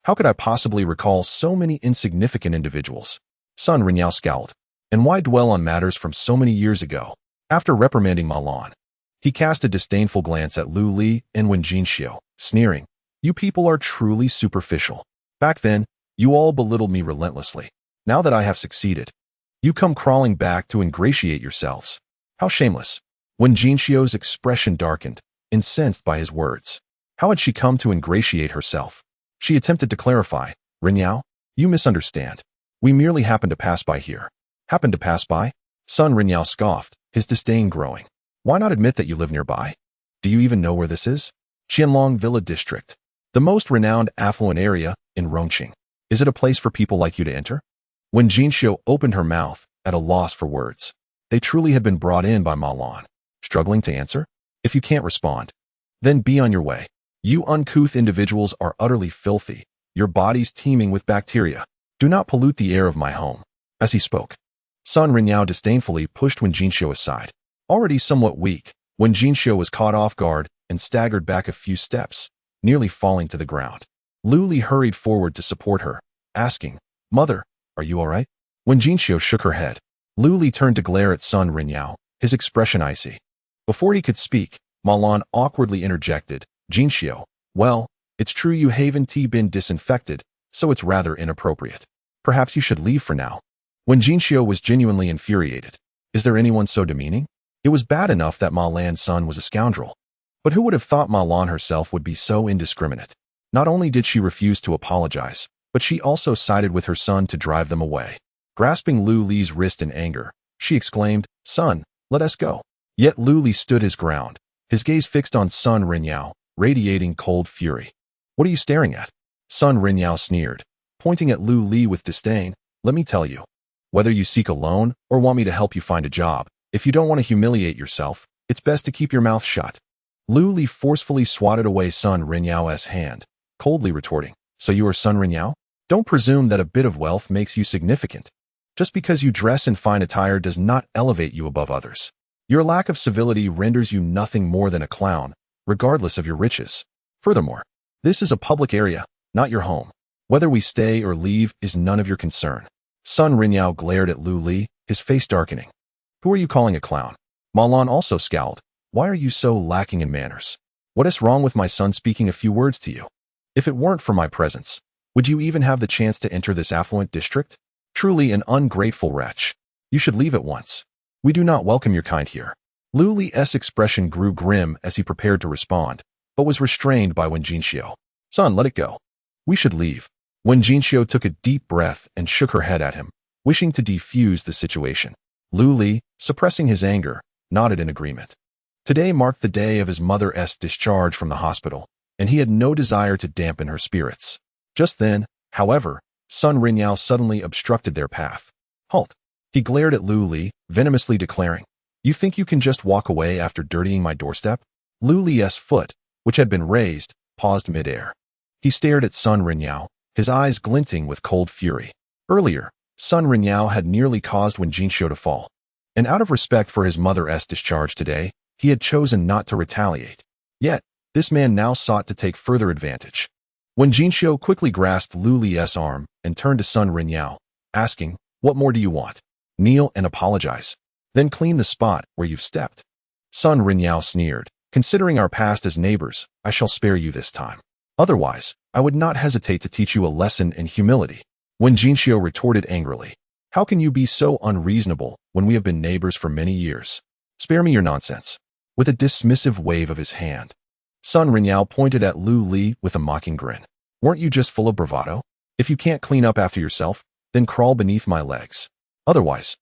"How could I possibly recall so many insignificant individuals?" Son Rinyao scowled. "And why dwell on matters from so many years ago?" After reprimanding Ma Lan, he cast a disdainful glance at Lu Li and Wen Jinxiu, sneering, "You people are truly superficial. Back then, you all belittled me relentlessly. Now that I have succeeded, you come crawling back to ingratiate yourselves. How shameless." Wen Jinxiu's expression darkened, incensed by his words. How had she come to ingratiate herself? She attempted to clarify. "Rinyao, you misunderstand. We merely happened to pass by here." "Happened to pass by?" Son Rinyao scoffed, his disdain growing. "Why not admit that you live nearby? Do you even know where this is?" "Qianlong Villa District, the most renowned affluent area in Rongqing. Is it a place for people like you to enter?" When Jinxiu opened her mouth, at a loss for words. They truly had been brought in by Ma Lan. Struggling to answer? "If you can't respond, then be on your way. You uncouth individuals are utterly filthy, your bodies teeming with bacteria. Do not pollute the air of my home." As he spoke, Son Rinyao disdainfully pushed Wen Jinxiu aside. Already somewhat weak, Wen Jinxiu was caught off guard and staggered back a few steps, nearly falling to the ground. Lu Li hurried forward to support her, asking, "Mother, are you all right?" Wen Jinxiu shook her head. Lu Li turned to glare at Son Rinyao, his expression icy. Before he could speak, Ma Lan awkwardly interjected, "Jinxiu, well, it's true you haven't been disinfected, so it's rather inappropriate. Perhaps you should leave for now." When Jinxiu was genuinely infuriated. Is there anyone so demeaning? It was bad enough that Ma Lan's son was a scoundrel. But who would have thought Ma Lan herself would be so indiscriminate? Not only did she refuse to apologize, but she also sided with her son to drive them away. Grasping Lu Li's wrist in anger, she exclaimed, "Son, let us go." Yet Lu Li stood his ground, his gaze fixed on Son Rinyao, radiating cold fury. "What are you staring at?" Son Rinyao sneered, pointing at Lu Li with disdain. "Let me tell you, whether you seek a loan or want me to help you find a job, if you don't want to humiliate yourself, it's best to keep your mouth shut." Lu Li forcefully swatted away Son Rinyao's hand, coldly retorting, "So you are Son Rinyao? Don't presume that a bit of wealth makes you significant. Just because you dress in fine attire does not elevate you above others. Your lack of civility renders you nothing more than a clown, regardless of your riches. Furthermore, this is a public area, not your home. Whether we stay or leave is none of your concern. Sun Rinyao glared at Lu Li, his face darkening. Who are you calling a clown? Ma Lan also scowled. Why are you so lacking in manners? What is wrong with my son speaking a few words to you? If it weren't for my presence, would you even have the chance to enter this affluent district? Truly an ungrateful wretch. You should leave at once. We do not welcome your kind here. Lu Li's expression grew grim as he prepared to respond, but was restrained by Wen Jinxiu. Son, let it go. We should leave. Wen Jinxiu took a deep breath and shook her head at him, wishing to defuse the situation. Lu Li, suppressing his anger, nodded in agreement. Today marked the day of his mother's discharge from the hospital, and he had no desire to dampen her spirits. Just then, however, Sun Rinyao suddenly obstructed their path. Halt! He glared at Lu Li, venomously declaring, You think you can just walk away after dirtying my doorstep? Lu Li's foot, which had been raised, paused midair. He stared at Sun Rinyao, his eyes glinting with cold fury. Earlier, Sun Rinyao had nearly caused Wen Jinxiu to fall, and out of respect for his mother's discharge today, he had chosen not to retaliate. Yet, this man now sought to take further advantage. Wen Jinxiu quickly grasped Lu Li's arm and turned to Sun Rinyao, asking, What more do you want? Kneel and apologize. Then clean the spot where you've stepped. Sun Rinyao sneered. Considering our past as neighbors, I shall spare you this time. Otherwise, I would not hesitate to teach you a lesson in humility. Wen Jinxiu retorted angrily. How can you be so unreasonable when we have been neighbors for many years? Spare me your nonsense. With a dismissive wave of his hand, Sun Rinyao pointed at Lu Li with a mocking grin. Weren't you just full of bravado? If you can't clean up after yourself, then crawl beneath my legs. Otherwise,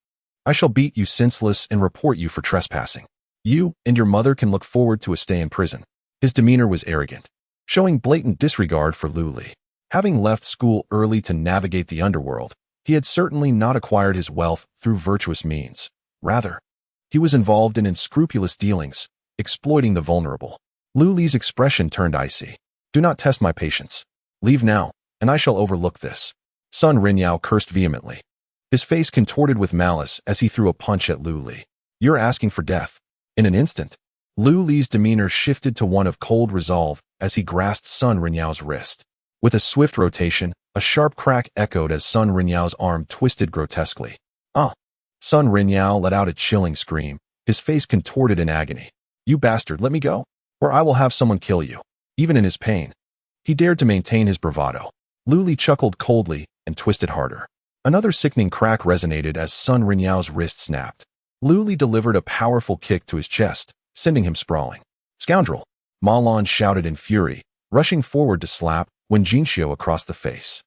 I shall beat you senseless and report you for trespassing. You and your mother can look forward to a stay in prison. His demeanor was arrogant, showing blatant disregard for Lu Li. Having left school early to navigate the underworld, he had certainly not acquired his wealth through virtuous means. Rather, he was involved in unscrupulous dealings, exploiting the vulnerable. Lu Li's expression turned icy. Do not test my patience. Leave now, and I shall overlook this. Sun Rinyao cursed vehemently. His face contorted with malice as he threw a punch at Lu Li. You're asking for death. In an instant, Lu Li's demeanor shifted to one of cold resolve as he grasped Sun Rinyao's wrist. With a swift rotation, a sharp crack echoed as Sun Rinyao's arm twisted grotesquely. Ah! Sun Rinyao let out a chilling scream, his face contorted in agony. You bastard, let me go, or I will have someone kill you. Even in his pain, he dared to maintain his bravado. Lu Li chuckled coldly and twisted harder. Another sickening crack resonated as Sun Rinyao's wrist snapped. Lu Li delivered a powerful kick to his chest, sending him sprawling. Scoundrel! Ma Lan shouted in fury, rushing forward to slap Wen Jinxiu across the face.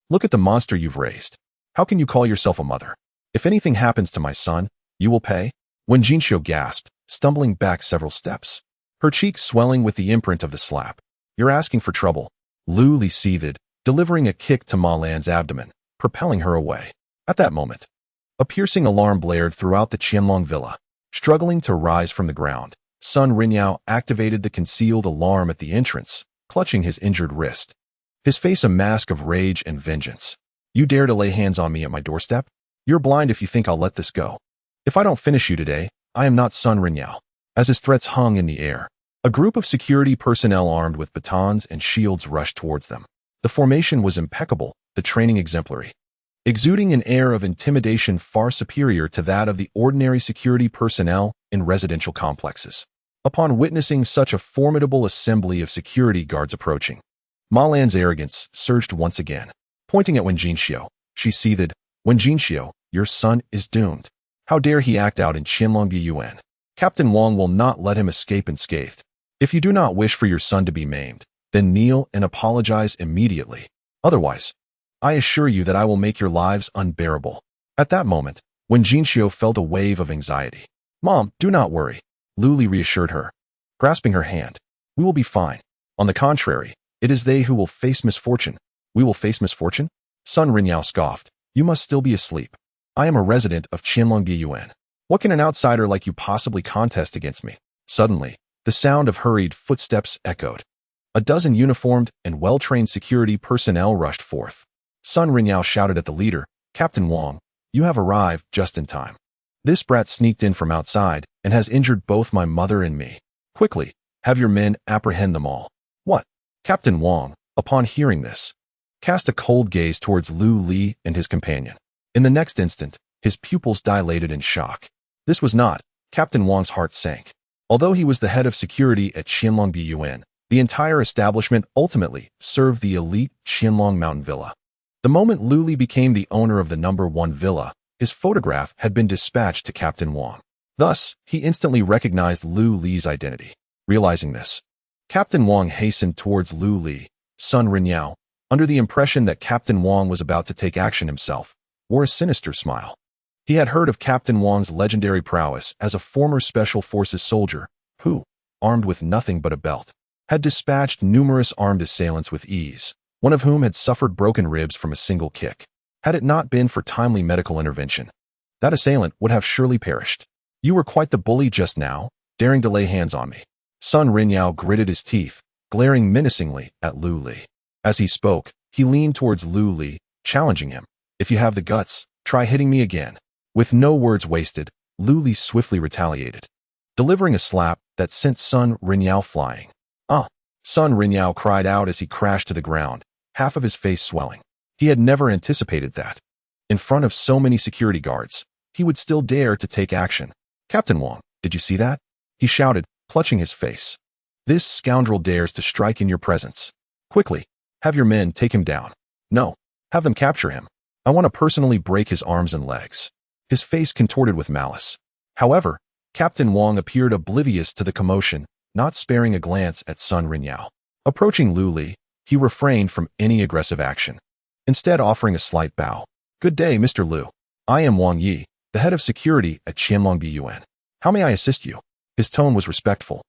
Look at the monster you've raised. How can you call yourself a mother? If anything happens to my son, you will pay? Wen Jinxiu gasped, stumbling back several steps, her cheeks swelling with the imprint of the slap. You're asking for trouble. Lu Li seethed, delivering a kick to Ma Lan's abdomen, propelling her away. At that moment, a piercing alarm blared throughout the Qianlong villa. Struggling to rise from the ground, Sun Rinyao activated the concealed alarm at the entrance, clutching his injured wrist, his face a mask of rage and vengeance. You dare to lay hands on me at my doorstep? You're blind if you think I'll let this go. If I don't finish you today, I am not Sun Rinyao. As his threats hung in the air, a group of security personnel armed with batons and shields rushed towards them. The formation was impeccable, the training exemplary, exuding an air of intimidation far superior to that of the ordinary security personnel in residential complexes. Upon witnessing such a formidable assembly of security guards approaching, Ma Lan's arrogance surged once again. Pointing at Wen Jinxiu, she seethed, Wen Jinxiu, your son is doomed. How dare he act out in Qianlong Yuan? Captain Wang will not let him escape unscathed. If you do not wish for your son to be maimed, then kneel and apologize immediately. Otherwise, I assure you that I will make your lives unbearable. At that moment, Wen Jinxiu felt a wave of anxiety. Mom, do not worry, Lu Li reassured her, grasping her hand. We will be fine. On the contrary, it is they who will face misfortune. We will face misfortune? Sun Rinyao scoffed. You must still be asleep. I am a resident of Qianlong Yuan. What can an outsider like you possibly contest against me? Suddenly, the sound of hurried footsteps echoed. A dozen uniformed and well-trained security personnel rushed forth. Sun Rinyao shouted at the leader, Captain Wang, you have arrived just in time. This brat sneaked in from outside and has injured both my mother and me. Quickly, have your men apprehend them all. What? Captain Wang, upon hearing this, cast a cold gaze towards Lu Li and his companion. In the next instant, his pupils dilated in shock. This was not. Captain Wang's heart sank. Although he was the head of security at Qianlong Buyuan, the entire establishment ultimately served the elite Qianlong Mountain Villa. The moment Lu Li became the owner of the number 1 villa, his photograph had been dispatched to Captain Wang. Thus, he instantly recognized Lu Li's identity. Realizing this, Captain Wang hastened towards Lu Li, son Rinyao, under the impression that Captain Wang was about to take action himself, wore a sinister smile. He had heard of Captain Wang's legendary prowess as a former Special Forces soldier who, armed with nothing but a belt, had dispatched numerous armed assailants with ease, one of whom had suffered broken ribs from a single kick. Had it not been for timely medical intervention, that assailant would have surely perished. You were quite the bully just now, daring to lay hands on me. Sun Rinyao gritted his teeth, glaring menacingly at Lu Li. As he spoke, he leaned towards Lu Li, challenging him. If you have the guts, try hitting me again. With no words wasted, Lu Li swiftly retaliated, delivering a slap that sent Sun Rinyao flying. Ah! Sun Rinyao cried out as he crashed to the ground, half of his face swelling. He had never anticipated that. In front of so many security guards, he would still dare to take action. Captain Wang, did you see that? He shouted, clutching his face. This scoundrel dares to strike in your presence. Quickly, have your men take him down. No, have them capture him. I want to personally break his arms and legs. His face contorted with malice. However, Captain Wang appeared oblivious to the commotion, not sparing a glance at Sun Rinyao. Approaching Lu Li, he refrained from any aggressive action, instead offering a slight bow. Good day, Mr. Lu. I am Wang Yi, the head of security at Qianlong Buyuan. How may I assist you? His tone was respectful,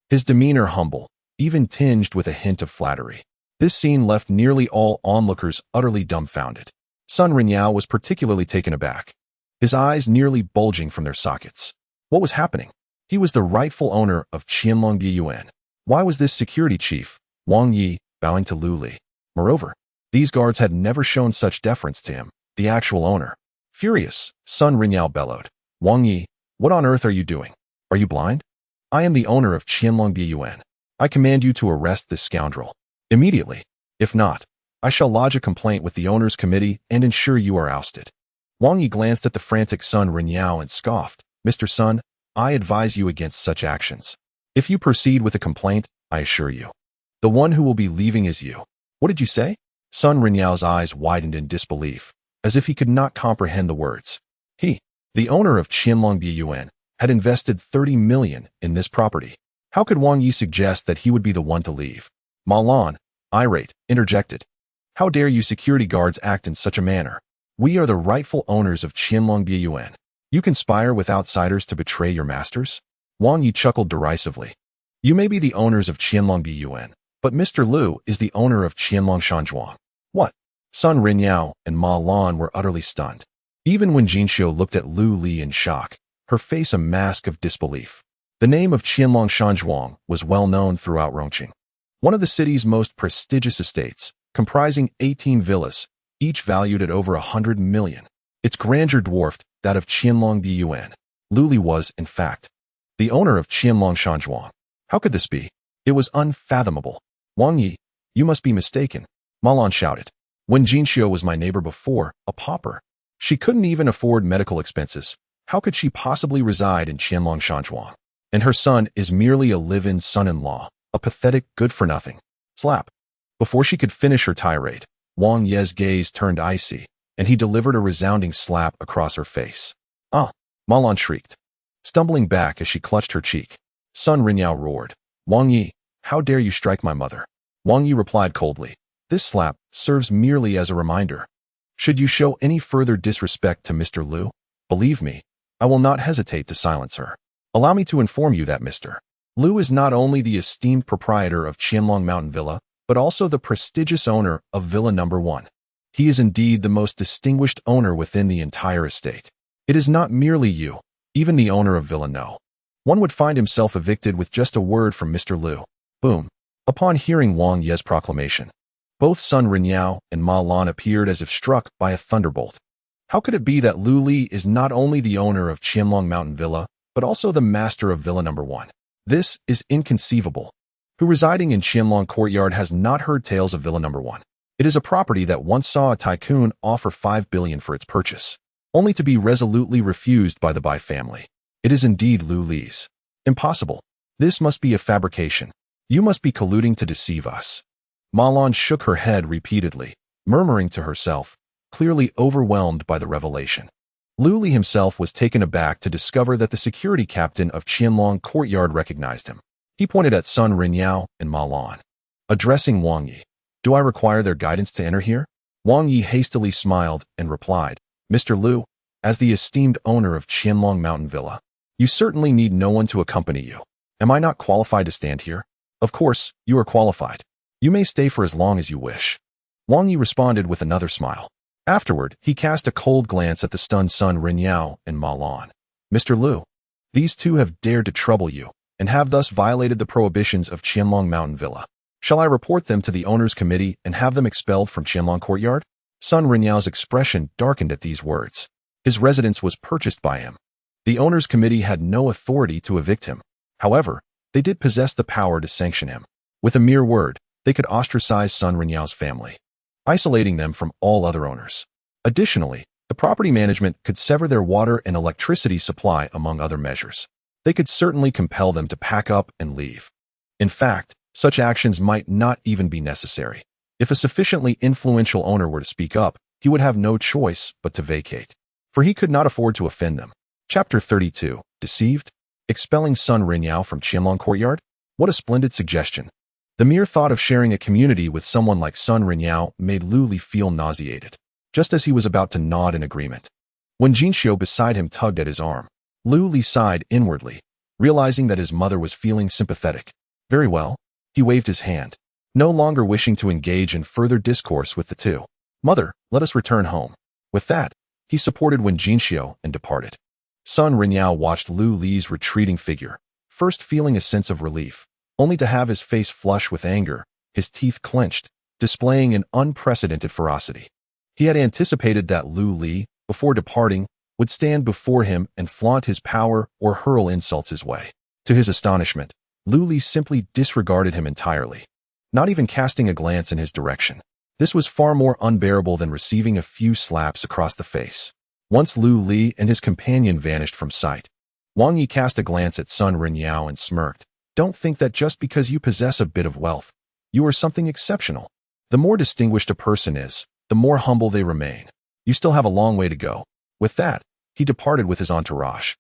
his demeanor humble, even tinged with a hint of flattery. This scene left nearly all onlookers utterly dumbfounded. Sun Rinyao was particularly taken aback, his eyes nearly bulging from their sockets. What was happening? He was the rightful owner of Qianlong Buyuan. Why was this security chief, Wang Yi, bowing to Lu Li? Moreover, these guards had never shown such deference to him, the actual owner. Furious, Sun Rinyao bellowed. Wang Yi, what on earth are you doing? Are you blind? I am the owner of Qianlong Buyuan. I command you to arrest this scoundrel. Immediately. If not, I shall lodge a complaint with the owners' committee and ensure you are ousted. Wang Yi glanced at the frantic Sun Rinyao and scoffed. Mr. Sun, I advise you against such actions. If you proceed with a complaint, I assure you, the one who will be leaving is you. What did you say? Sun Rinyao's eyes widened in disbelief, as if he could not comprehend the words. He, the owner of Qianlong Buyuan, had invested 30 million in this property. How could Wang Yi suggest that he would be the one to leave? Ma Lan, irate, interjected. How dare you security guards act in such a manner? We are the rightful owners of Qianlong Buyuan. You conspire with outsiders to betray your masters? Wang Yi chuckled derisively. You may be the owners of Qianlong Buyuan, but Mr. Lu is the owner of Qianlong Shanzhuang. What? Sun Rinyao and Ma Lan were utterly stunned. Even when Jinxiu looked at Lu Li in shock, her face a mask of disbelief. The name of Qianlong Shanzhuang was well known throughout Rongqing, one of the city's most prestigious estates, comprising 18 villas, each valued at over 100 million. Its grandeur dwarfed that of Qianlong Buyuan. Lu Li was, in fact, the owner of Qianlong Shanzhuang. How could this be? It was unfathomable. Wang Yi, you must be mistaken, Ma Lan shouted. When Jinxiu was my neighbor before, a pauper. She couldn't even afford medical expenses. How could she possibly reside in Qianlong Shanzhuang? And her son is merely a live-in son-in-law, a pathetic good-for-nothing. Slap. Before she could finish her tirade, Wang Ye's gaze turned icy, and he delivered a resounding slap across her face. Ah! Ma Lan shrieked, stumbling back as she clutched her cheek. Sun Rinyao roared. Wang Yi, how dare you strike my mother? Wang Yi replied coldly. This slap serves merely as a reminder. Should you show any further disrespect to Mr. Lu, believe me, I will not hesitate to silence her. Allow me to inform you that Mr. Lu is not only the esteemed proprietor of Qianlong Mountain Villa, but also the prestigious owner of Villa Number 1. He is indeed the most distinguished owner within the entire estate. It is not merely you, even the owner of Villa No. One would find himself evicted with just a word from Mr. Lu. Boom. Upon hearing Wang Ye's proclamation, both Sun Rinyao and Ma Lan appeared as if struck by a thunderbolt. How could it be that Lu Li is not only the owner of Qianlong Mountain Villa, but also the master of Villa Number 1? This is inconceivable. Who residing in Qianlong Courtyard has not heard tales of Villa Number 1? It is a property that once saw a tycoon offer 5 billion for its purchase, only to be resolutely refused by the Bai family. It is indeed Lu Li's. Impossible. This must be a fabrication. You must be colluding to deceive us. Ma Lan shook her head repeatedly, murmuring to herself, clearly overwhelmed by the revelation. Lu Li himself was taken aback to discover that the security captain of Qianlong Courtyard recognized him. He pointed at Sun Rinyao and Ma Lan. Addressing Wang Yi, "Do I require their guidance to enter here?" Wang Yi hastily smiled and replied, "Mr. Lu, as the esteemed owner of Qianlong Mountain Villa, you certainly need no one to accompany you. Am I not qualified to stand here?" "Of course, you are qualified. You may stay for as long as you wish." Wang Yi responded with another smile. Afterward, he cast a cold glance at the stunned Sun Rinyao and Ma Lan. "Mr. Lu, these two have dared to trouble you, and have thus violated the prohibitions of Qianlong Mountain Villa. Shall I report them to the owners' committee and have them expelled from Qianlong Courtyard?" Sun Rinyao's expression darkened at these words. His residence was purchased by him. The owners' committee had no authority to evict him. However, they did possess the power to sanction him. With a mere word, they could ostracize Sun Rinyao's family, isolating them from all other owners. Additionally, the property management could sever their water and electricity supply, among other measures. They could certainly compel them to pack up and leave. In fact, such actions might not even be necessary. If a sufficiently influential owner were to speak up, he would have no choice but to vacate, for he could not afford to offend them. Chapter 32. Deceived? Expelling Sun Rinyao from Qianlong Courtyard? What a splendid suggestion. The mere thought of sharing a community with someone like Sun Rinyao made Lu Li feel nauseated, just as he was about to nod in agreement. When Jinxiu beside him tugged at his arm, Lu Li sighed inwardly, realizing that his mother was feeling sympathetic. Very well. He waved his hand, no longer wishing to engage in further discourse with the two. "Mother, let us return home." With that, he supported Wen Jinxiu and departed. Sun Rinyao watched Lu Li's retreating figure, first feeling a sense of relief, only to have his face flush with anger, his teeth clenched, displaying an unprecedented ferocity. He had anticipated that Lu Li, before departing, would stand before him and flaunt his power or hurl insults his way. To his astonishment, Lu Li simply disregarded him entirely, not even casting a glance in his direction. This was far more unbearable than receiving a few slaps across the face. Once Lu Li and his companion vanished from sight, Wang Yi cast a glance at Sun Rinyao and smirked. "Don't think that just because you possess a bit of wealth, you are something exceptional. The more distinguished a person is, the more humble they remain. You still have a long way to go." With that, he departed with his entourage.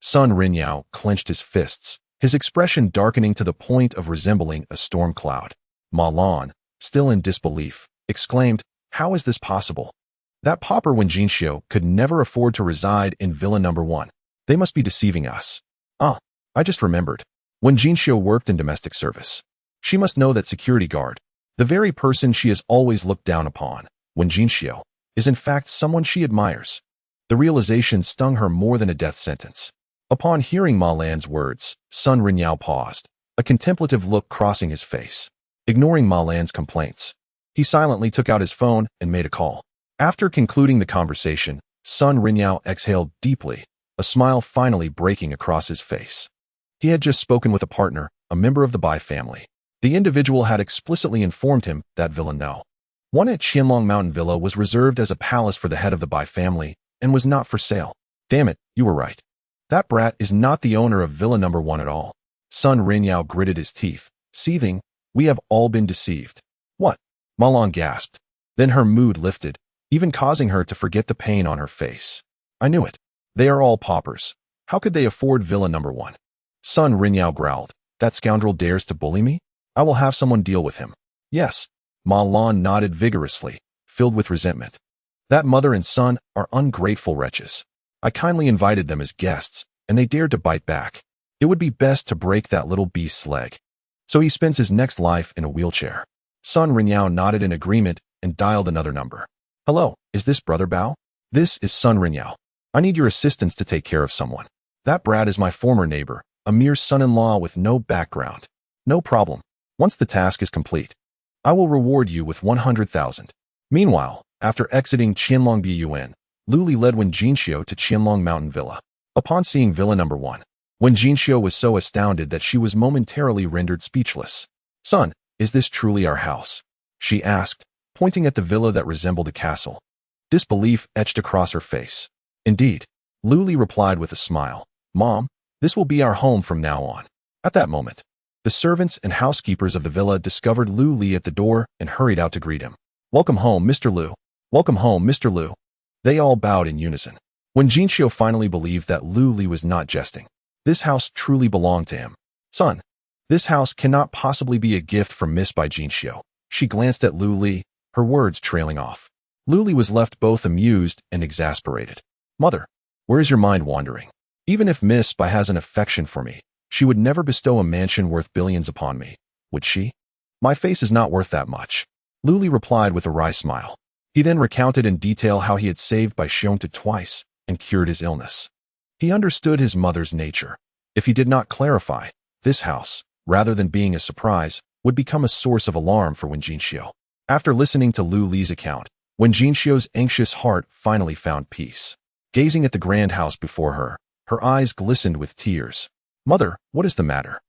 Sun Rinyao clenched his fists, his expression darkening to the point of resembling a storm cloud. Ma Lan, still in disbelief, exclaimed, "How is this possible? That pauper Wen Jinxiu could never afford to reside in Villa Number 1. They must be deceiving us. Ah, I just remembered. Wen Jinxiu worked in domestic service. She must know that security guard, the very person she has always looked down upon, Wen Jinxiu, is in fact someone she admires." The realization stung her more than a death sentence. Upon hearing Ma Lan's words, Sun Rinyao paused, a contemplative look crossing his face. Ignoring Ma Lan's complaints, he silently took out his phone and made a call. After concluding the conversation, Sun Rinyao exhaled deeply, a smile finally breaking across his face. He had just spoken with a partner, a member of the Bai family. The individual had explicitly informed him that Villa No. 1 at Qianlong Mountain Villa was reserved as a palace for the head of the Bai family and was not for sale. "Damn it, you were right. That brat is not the owner of Villa Number 1 at all." Sun Rinyao gritted his teeth, seething. "We have all been deceived." "What?" Ma Lan gasped. Then her mood lifted, even causing her to forget the pain on her face. "I knew it. They are all paupers. How could they afford Villa Number 1? Sun Rinyao growled. "That scoundrel dares to bully me? I will have someone deal with him." "Yes." Ma Lan nodded vigorously, filled with resentment. "That mother and son are ungrateful wretches. I kindly invited them as guests, and they dared to bite back. It would be best to break that little beast's leg, so he spends his next life in a wheelchair." Sun Rinyao nodded in agreement and dialed another number. "Hello, is this Brother Bao?" "This is Sun Rinyao. I need your assistance to take care of someone. That brat is my former neighbor, a mere son-in-law with no background." "No problem. Once the task is complete, I will reward you with 100,000. Meanwhile, after exiting Qianlong Biyuan, Lu Li led Wen Jinxiu to Qianlong Mountain Villa. Upon seeing Villa Number 1, Wen Jinxiu was so astounded that she was momentarily rendered speechless. "Son, is this truly our house?" she asked, pointing at the villa that resembled a castle. Disbelief etched across her face. "Indeed," Lu Li replied with a smile. "Mom, this will be our home from now on." At that moment, the servants and housekeepers of the villa discovered Lu Li at the door and hurried out to greet him. "Welcome home, Mr. Lu. Welcome home, Mr. Lu." They all bowed in unison. When Jinxiu finally believed that Lu Li was not jesting, this house truly belonged to him. "Son, this house cannot possibly be a gift from Miss by Jinxiu." She glanced at Lu Li, her words trailing off. Lu Li was left both amused and exasperated. "Mother, where is your mind wandering? Even if Miss Bai has an affection for me, she would never bestow a mansion worth billions upon me, would she? My face is not worth that much." Lu Li replied with a wry smile. He then recounted in detail how he had saved Bai Xiongtu twice and cured his illness. He understood his mother's nature. If he did not clarify, this house, rather than being a surprise, would become a source of alarm for Wen Jinxiu. After listening to Lu Li's account, Wen Jinxiu's anxious heart finally found peace. Gazing at the grand house before her, her eyes glistened with tears. "Mother, what is the matter?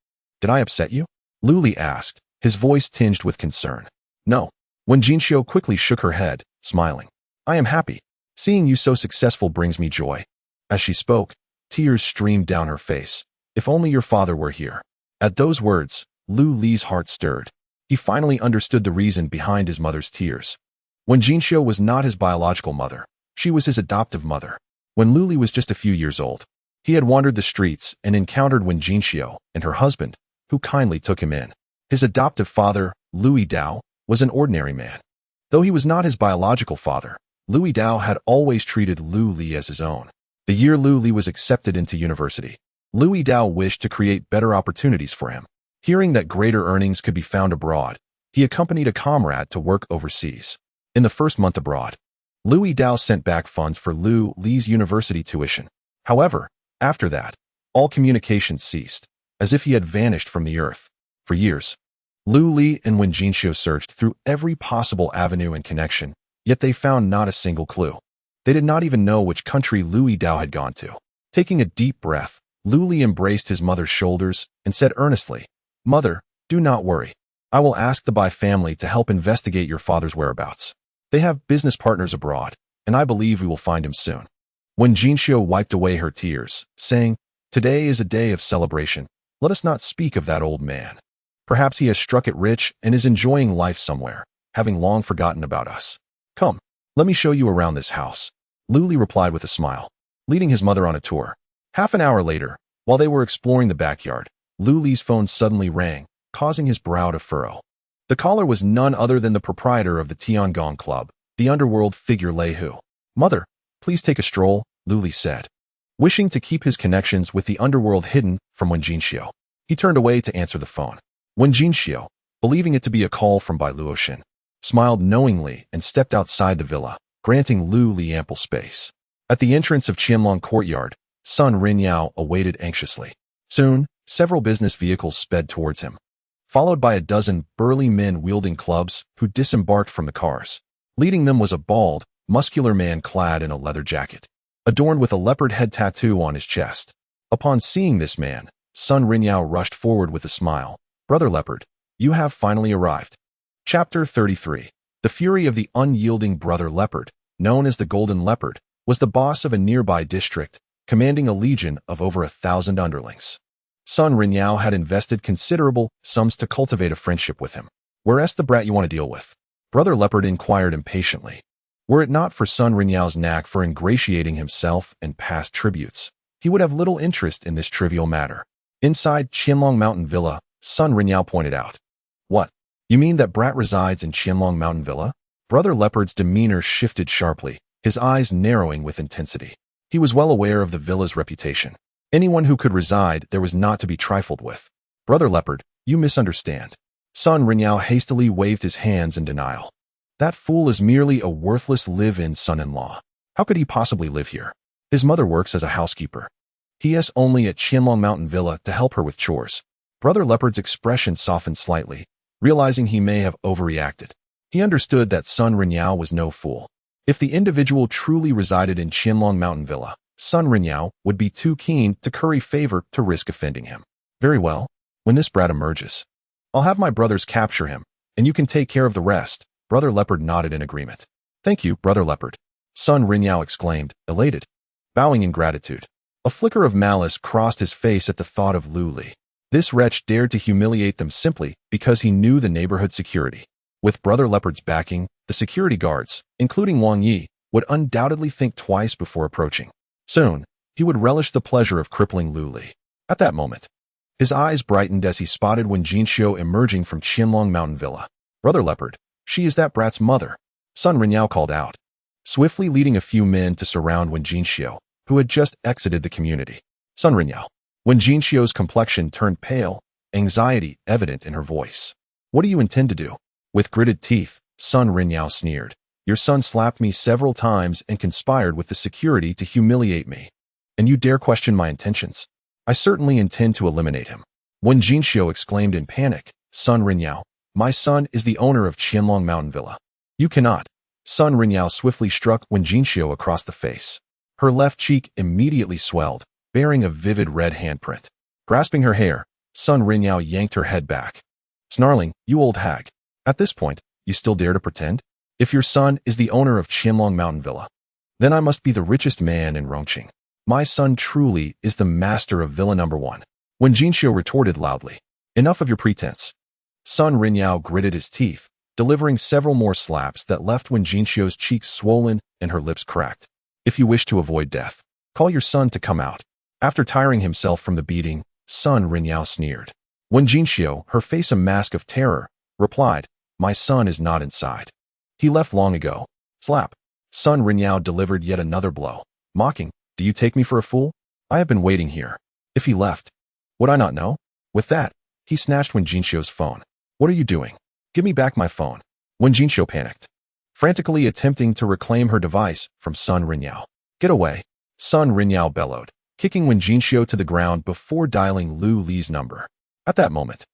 Did I upset you?" Lu Li asked, his voice tinged with concern. "No." Wen Jinxiu quickly shook her head, smiling. "I am happy. Seeing you so successful brings me joy." As she spoke, tears streamed down her face. "If only your father were here." At those words, Lu Li's heart stirred. He finally understood the reason behind his mother's tears. Wen Jinxiu was not his biological mother. She was his adoptive mother. When Lu Li was just a few years old, he had wandered the streets and encountered Wen Jinxiu and her husband, who kindly took him in. His adoptive father, Louis Dao, was an ordinary man. Though he was not his biological father, Louis Dao had always treated Lu Li as his own. The year Lu Li was accepted into university, Louis Dao wished to create better opportunities for him. Hearing that greater earnings could be found abroad, he accompanied a comrade to work overseas. In the first month abroad, Louis Dao sent back funds for Lu Li's university tuition. However, after that, all communication ceased, as if he had vanished from the earth. For years, Lu Li and Wen Jinxiu searched through every possible avenue and connection, yet they found not a single clue. They did not even know which country Louis Dao had gone to. Taking a deep breath, Lu Li embraced his mother's shoulders and said earnestly, "Mother, do not worry. I will ask the Bai family to help investigate your father's whereabouts. They have business partners abroad, and I believe we will find him soon." When Jinxiu wiped away her tears, saying, "Today is a day of celebration. Let us not speak of that old man. Perhaps he has struck it rich and is enjoying life somewhere, having long forgotten about us. Come, let me show you around this house." Lu Li replied with a smile, leading his mother on a tour. Half an hour later, while they were exploring the backyard, Lu Li's phone suddenly rang, causing his brow to furrow. The caller was none other than the proprietor of the Tiangong Club, the underworld figure Lei Hu. "Mother, please take a stroll," Lu Li said. Wishing to keep his connections with the underworld hidden from Wen Jinxiu, he turned away to answer the phone. Wen Jinxiu, believing it to be a call from Bai Luoxin, smiled knowingly and stepped outside the villa, granting Lu Li ample space. At the entrance of Qianlong Courtyard, Sun Rinyao awaited anxiously. Soon, several business vehicles sped towards him, followed by a dozen burly men wielding clubs who disembarked from the cars. Leading them was a bald, muscular man clad in a leather jacket, adorned with a leopard head tattoo on his chest. Upon seeing this man, Sun Rinyao rushed forward with a smile. "Brother Leopard, you have finally arrived." Chapter 33. The fury of the unyielding Brother Leopard, known as the Golden Leopard, was the boss of a nearby district, commanding a legion of over 1,000 underlings. Sun Rinyao had invested considerable sums to cultivate a friendship with him. "Where's the brat you want to deal with?" Brother Leopard inquired impatiently. Were it not for Sun Rinyao's knack for ingratiating himself and past tributes, he would have little interest in this trivial matter. Inside Qianlong Mountain Villa, Sun Rinyao pointed out. "What? You mean that brat resides in Qianlong Mountain Villa?" Brother Leopard's demeanor shifted sharply, his eyes narrowing with intensity. He was well aware of the villa's reputation. Anyone who could reside there was not to be trifled with. "Brother Leopard, you misunderstand." Sun Rinyao hastily waved his hands in denial. "That fool is merely a worthless live-in son-in-law. How could he possibly live here? His mother works as a housekeeper. He is only at Qianlong Mountain Villa to help her with chores." Brother Leopard's expression softened slightly, realizing he may have overreacted. He understood that Sun Rinyao was no fool. If the individual truly resided in Qianlong Mountain Villa, Sun Rinyao would be too keen to curry favor to risk offending him. Very well. When this brat emerges, I'll have my brothers capture him, and you can take care of the rest. Brother Leopard nodded in agreement. Thank you, Brother Leopard, Sun Rinyao exclaimed, elated, bowing in gratitude. A flicker of malice crossed his face at the thought of Lu Li. This wretch dared to humiliate them simply because he knew the neighborhood security. With Brother Leopard's backing, the security guards, including Wang Yi, would undoubtedly think twice before approaching. Soon, he would relish the pleasure of crippling Lu Li. At that moment, his eyes brightened as he spotted Wen Jinxiu emerging from Qianlong Mountain Villa. Brother Leopard, she is that brat's mother, Sun Rinyao called out, swiftly leading a few men to surround Wen Jinxiu, who had just exited the community. Sun Rinyao. Wen Jinxiu's complexion turned pale, anxiety evident in her voice. What do you intend to do? With gritted teeth, Sun Rinyao sneered. Your son slapped me several times and conspired with the security to humiliate me. And you dare question my intentions? I certainly intend to eliminate him. Wen Jinxiu exclaimed in panic. Sun Rinyao, my son is the owner of Qianlong Mountain Villa. You cannot. Sun Rinyao swiftly struck Wen Jinxiu across the face. Her left cheek immediately swelled, bearing a vivid red handprint. Grasping her hair, Sun Rinyao yanked her head back. Snarling, you old hag. At this point, you still dare to pretend? If your son is the owner of Qianlong Mountain Villa, then I must be the richest man in Rongqing. My son truly is the master of Villa number 1. Wen Jinxiu retorted loudly. Enough of your pretense. Sun Rinyao gritted his teeth, delivering several more slaps that left Wen Jinxiu's cheeks swollen and her lips cracked. If you wish to avoid death, call your son to come out. After tiring himself from the beating, Sun Rinyao sneered. Wen Jinxiu, her face a mask of terror, replied, my son is not inside. He left long ago. Slap. Sun Rinyao delivered yet another blow, mocking, do you take me for a fool? I have been waiting here. If he left, would I not know? With that, he snatched Wen Jinxiu's phone. What are you doing? Give me back my phone. Wen Jinxiu panicked, frantically attempting to reclaim her device from Sun Rinyao. Get away. Sun Rinyao bellowed, kicking Wen Jinxiu to the ground before dialing Lu Li's number. At that moment,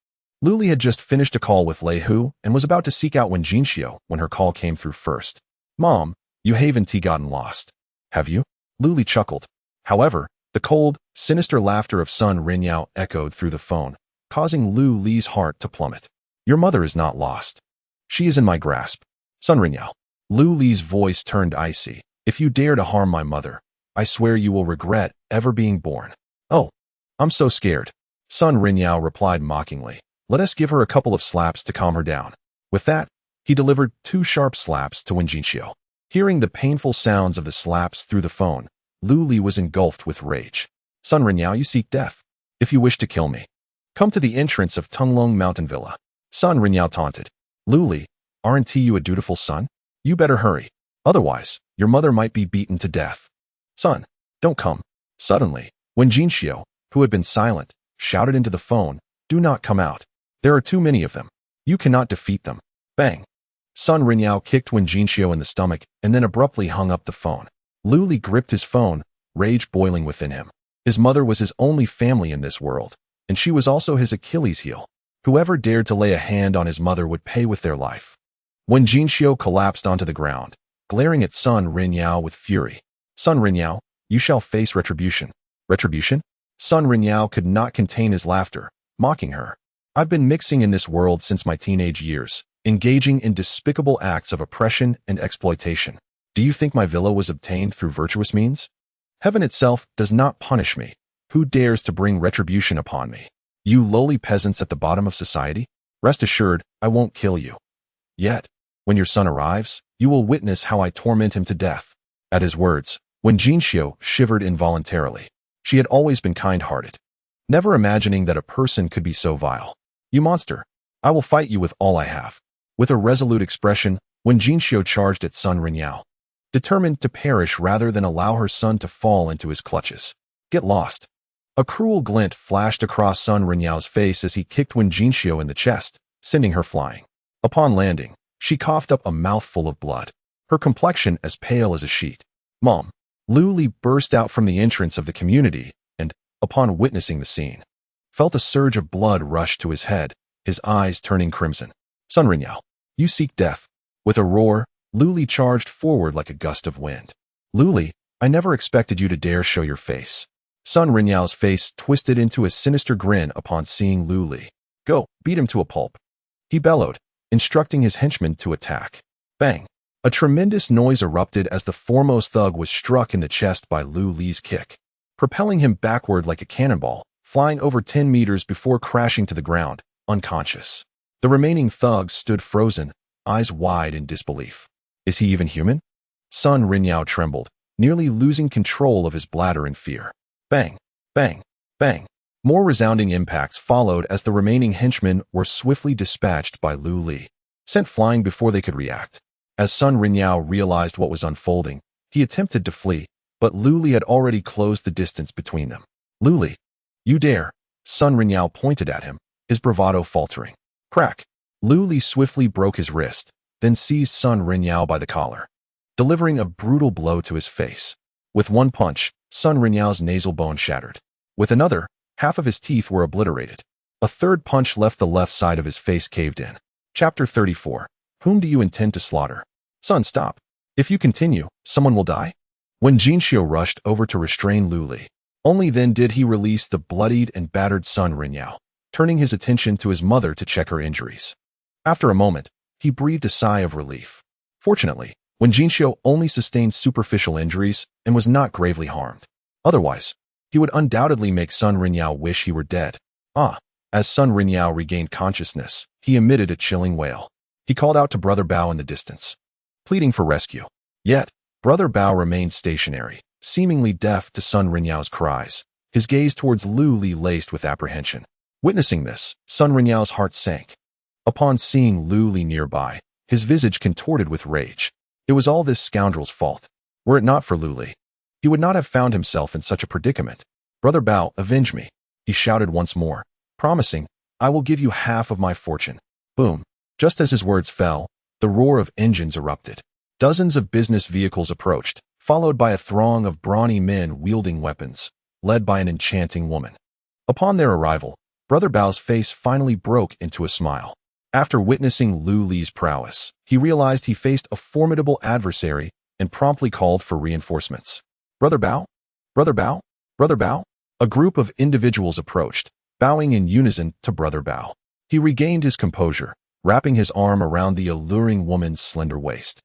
Lu Li had just finished a call with Lei Hu and was about to seek out Wen Jinxiu when her call came through first. Mom, you haven't gotten lost, have you? Lu Li chuckled. However, the cold, sinister laughter of Sun Rinyao echoed through the phone, causing Lu Li's heart to plummet. Your mother is not lost. She is in my grasp. Sun Rinyao. Lu Li's voice turned icy. If you dare to harm my mother, I swear you will regret ever being born. Oh, I'm so scared. Sun Rinyao replied mockingly. Let us give her a couple of slaps to calm her down. With that, he delivered 2 sharp slaps to Wen Jinxiu. Hearing the painful sounds of the slaps through the phone, Lu Li was engulfed with rage. Sun Rinyao, you seek death. If you wish to kill me, come to the entrance of Tunglong Mountain Villa. Sun Rinyao taunted. Lu Li, aren't you a dutiful son? You better hurry. Otherwise, your mother might be beaten to death. Son, don't come. Suddenly, Wen Jinxiu, who had been silent, shouted into the phone, do not come out. There are too many of them. You cannot defeat them. Bang. Sun Rinyao kicked Wen Jinxiu in the stomach and then abruptly hung up the phone. Lu Li gripped his phone, rage boiling within him. His mother was his only family in this world, and she was also his Achilles heel. Whoever dared to lay a hand on his mother would pay with their life. Wen Jinxiu collapsed onto the ground, glaring at Sun Rinyao with fury. Sun Rinyao, you shall face retribution. Retribution? Sun Rinyao could not contain his laughter, mocking her. I've been mixing in this world since my teenage years, engaging in despicable acts of oppression and exploitation. Do you think my villa was obtained through virtuous means? Heaven itself does not punish me. Who dares to bring retribution upon me? You lowly peasants at the bottom of society? Rest assured, I won't kill you. Yet, when your son arrives, you will witness how I torment him to death. At his words, Wen Jinxiu shivered involuntarily. She had always been kind-hearted, never imagining that a person could be so vile. You monster! I will fight you with all I have. With a resolute expression, Wen Jinxiu charged at Sun Rinyao, determined to perish rather than allow her son to fall into his clutches. Get lost. A cruel glint flashed across Sun Rinyao's face as he kicked Wen Jinxiu in the chest, sending her flying. Upon landing, she coughed up a mouthful of blood, her complexion as pale as a sheet. Mom! Lu Li burst out from the entrance of the community and, upon witnessing the scene, felt a surge of blood rush to his head, his eyes turning crimson. Sun Rinyao, you seek death. With a roar, Lu Li charged forward like a gust of wind. Lu Li, I never expected you to dare show your face. Sun Rinyao's face twisted into a sinister grin upon seeing Lu Li. Go, beat him to a pulp. He bellowed, instructing his henchmen to attack. Bang! A tremendous noise erupted as the foremost thug was struck in the chest by Lu Li's kick, propelling him backward like a cannonball, flying over 10 meters before crashing to the ground, unconscious. The remaining thugs stood frozen, eyes wide in disbelief. Is he even human? Sun Rinyao trembled, nearly losing control of his bladder in fear. Bang! Bang! Bang! More resounding impacts followed as the remaining henchmen were swiftly dispatched by Lu Li, sent flying before they could react. As Sun Rinyao realized what was unfolding, he attempted to flee, but Lu Li had already closed the distance between them. Lu Li, you dare! Sun Rinyao pointed at him, his bravado faltering. Crack! Lu Li swiftly broke his wrist, then seized Sun Rinyao by the collar, delivering a brutal blow to his face. With one punch, Sun Rinyao's nasal bone shattered. With another, half of his teeth were obliterated. A third punch left the left side of his face caved in. Chapter 34. Whom do you intend to slaughter? Sun, stop. If you continue, someone will die. When Jinxiu rushed over to restrain Lu Li, only then did he release the bloodied and battered Sun Rinyao, turning his attention to his mother to check her injuries. After a moment, he breathed a sigh of relief. Fortunately, when Jinxiu only sustained superficial injuries and was not gravely harmed. Otherwise, he would undoubtedly make Sun Rinyao wish he were dead. As Sun Rinyao regained consciousness, he emitted a chilling wail. He called out to Brother Bao in the distance, pleading for rescue. Yet, Brother Bao remained stationary, seemingly deaf to Sun Rinyao's cries, his gaze towards Lu Li laced with apprehension. Witnessing this, Sun Rinyao's heart sank. Upon seeing Lu Li nearby, his visage contorted with rage. It was all this scoundrel's fault. Were it not for Lu Li, he would not have found himself in such a predicament. Brother Bao, avenge me, he shouted once more, promising, I will give you half of my fortune. Boom. Just as his words fell, the roar of engines erupted. Dozens of business vehicles approached, followed by a throng of brawny men wielding weapons, led by an enchanting woman. Upon their arrival, Brother Bao's face finally broke into a smile. After witnessing Lu Li's prowess, he realized he faced a formidable adversary and promptly called for reinforcements. Brother Bao? Brother Bao? Brother Bao? A group of individuals approached, bowing in unison to Brother Bao. He regained his composure, wrapping his arm around the alluring woman's slender waist,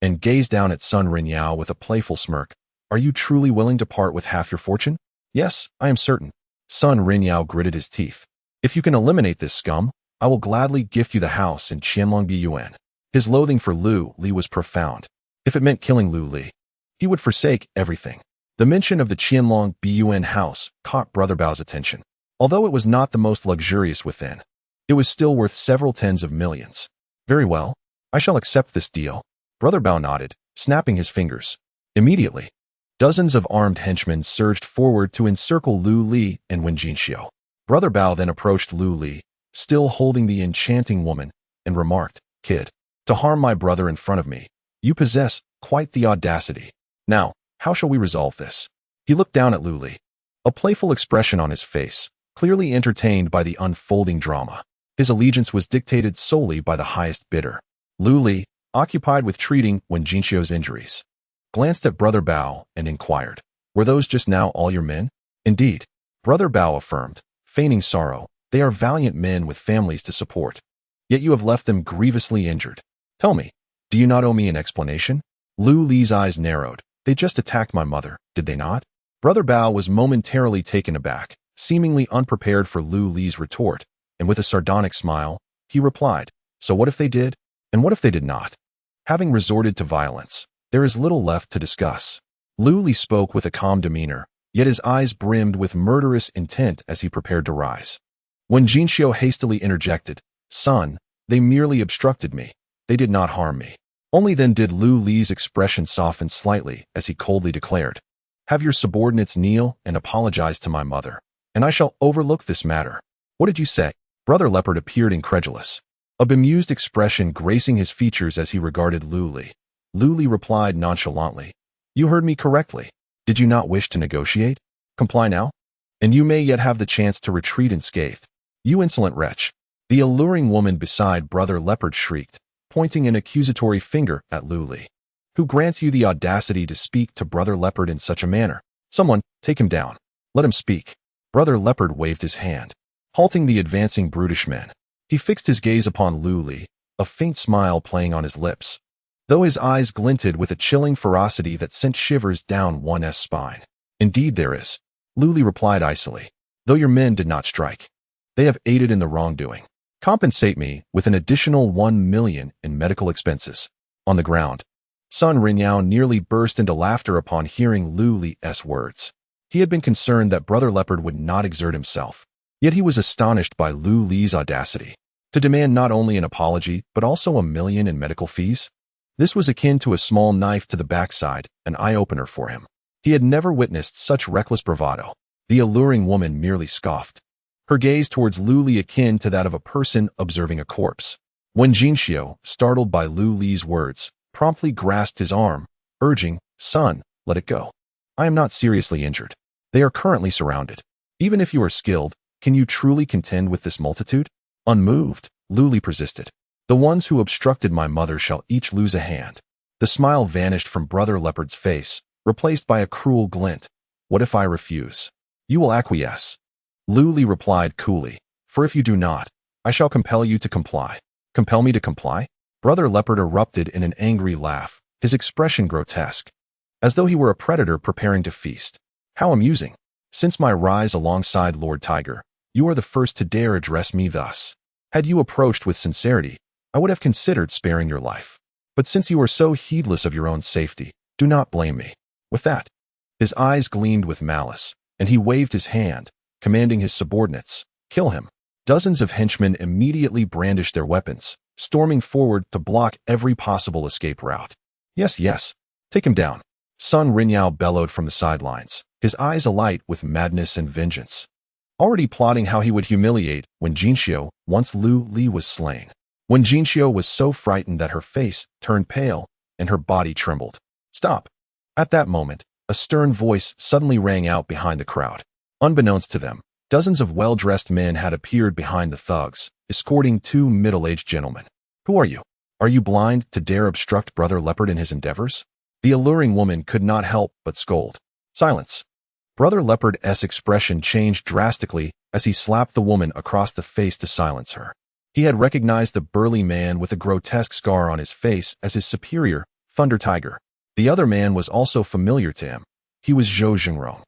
and gazed down at Sun Rinyao with a playful smirk. Are you truly willing to part with half your fortune? Yes, I am certain. Sun Rinyao gritted his teeth. If you can eliminate this scum, I will gladly gift you the house in Qianlong Bun. His loathing for Lu Li was profound. If it meant killing Lu Li, he would forsake everything. The mention of the Qianlong Bun house caught Brother Bao's attention. Although it was not the most luxurious within, it was still worth several tens of millions. Very well, I shall accept this deal. Brother Bao nodded, snapping his fingers. Immediately, dozens of armed henchmen surged forward to encircle Lu Li and Wen Jinxiu. Brother Bao then approached Lu Li, still holding the enchanting woman, and remarked, Kid, to harm my brother in front of me, you possess quite the audacity. Now, how shall we resolve this? He looked down at Lu Li, a playful expression on his face, clearly entertained by the unfolding drama. His allegiance was dictated solely by the highest bidder. Lu Li, occupied with treating Wen Jinxiu's injuries, glanced at Brother Bao and inquired, were those just now all your men? Indeed, Brother Bao affirmed, feigning sorrow, they are valiant men with families to support. Yet you have left them grievously injured. Tell me, do you not owe me an explanation? Lu Li's eyes narrowed. They just attacked my mother, did they not? Brother Bao was momentarily taken aback, seemingly unprepared for Lu Li's retort, and with a sardonic smile, he replied, so what if they did? And what if they did not? Having resorted to violence, there is little left to discuss. Lu Li spoke with a calm demeanor, yet his eyes brimmed with murderous intent as he prepared to rise. When Jinxiu hastily interjected, Son, they merely obstructed me. They did not harm me. Only then did Lu Li's expression soften slightly as he coldly declared, have your subordinates kneel and apologize to my mother, and I shall overlook this matter. What did you say? Brother Leopard appeared incredulous, a bemused expression gracing his features as he regarded Lu Li. Lu Li replied nonchalantly, you heard me correctly. Did you not wish to negotiate? Comply now, and you may yet have the chance to retreat unscathed. You insolent wretch. The alluring woman beside Brother Leopard shrieked, pointing an accusatory finger at Lu Li. Who grants you the audacity to speak to Brother Leopard in such a manner? Someone, take him down. Let him speak. Brother Leopard waved his hand, halting the advancing brutish men. He fixed his gaze upon Lu Li, a faint smile playing on his lips, though his eyes glinted with a chilling ferocity that sent shivers down one's spine. Indeed there is, Lu Li replied icily. Though your men did not strike, they have aided in the wrongdoing. Compensate me with an additional 1 million in medical expenses. On the ground, Sun Rinyao nearly burst into laughter upon hearing Lu Li's words. He had been concerned that Brother Leopard would not exert himself, yet he was astonished by Lu Li's audacity to demand not only an apology but also 1 million in medical fees. This was akin to a small knife to the backside, an eye-opener for him. He had never witnessed such reckless bravado. The alluring woman merely scoffed, her gaze towards Lu Li akin to that of a person observing a corpse. When Jinxiu, startled by Lu Li's words, promptly grasped his arm, urging, Son, let it go. I am not seriously injured. They are currently surrounded. Even if you are skilled, can you truly contend with this multitude? Unmoved, Lu Li persisted. The ones who obstructed my mother shall each lose a hand. The smile vanished from Brother Leopard's face, replaced by a cruel glint. What if I refuse? You will acquiesce. Lu Li replied coolly, for if you do not, I shall compel you to comply. Compel me to comply? Brother Leopard erupted in an angry laugh, his expression grotesque, as though he were a predator preparing to feast. How amusing. Since my rise alongside Lord Tiger, you are the first to dare address me thus. Had you approached with sincerity, I would have considered sparing your life. But since you are so heedless of your own safety, do not blame me. With that, his eyes gleamed with malice, and he waved his hand, commanding his subordinates, kill him. Dozens of henchmen immediately brandished their weapons, storming forward to block every possible escape route. Yes, yes, take him down. Sun Rinyao bellowed from the sidelines, his eyes alight with madness and vengeance, already plotting how he would humiliate when Jinxiu, once Lu Li, was slain. When Jinxiu was so frightened that her face turned pale and her body trembled. Stop. At that moment, a stern voice suddenly rang out behind the crowd. Unbeknownst to them, dozens of well-dressed men had appeared behind the thugs, escorting 2 middle-aged gentlemen. Who are you? Are you blind to dare obstruct Brother Leopard in his endeavors? The alluring woman could not help but scold. Silence. Brother Leopard's expression changed drastically as he slapped the woman across the face to silence her. He had recognized the burly man with a grotesque scar on his face as his superior, Thunder Tiger. The other man was also familiar to him. He was Zhou Jingrong,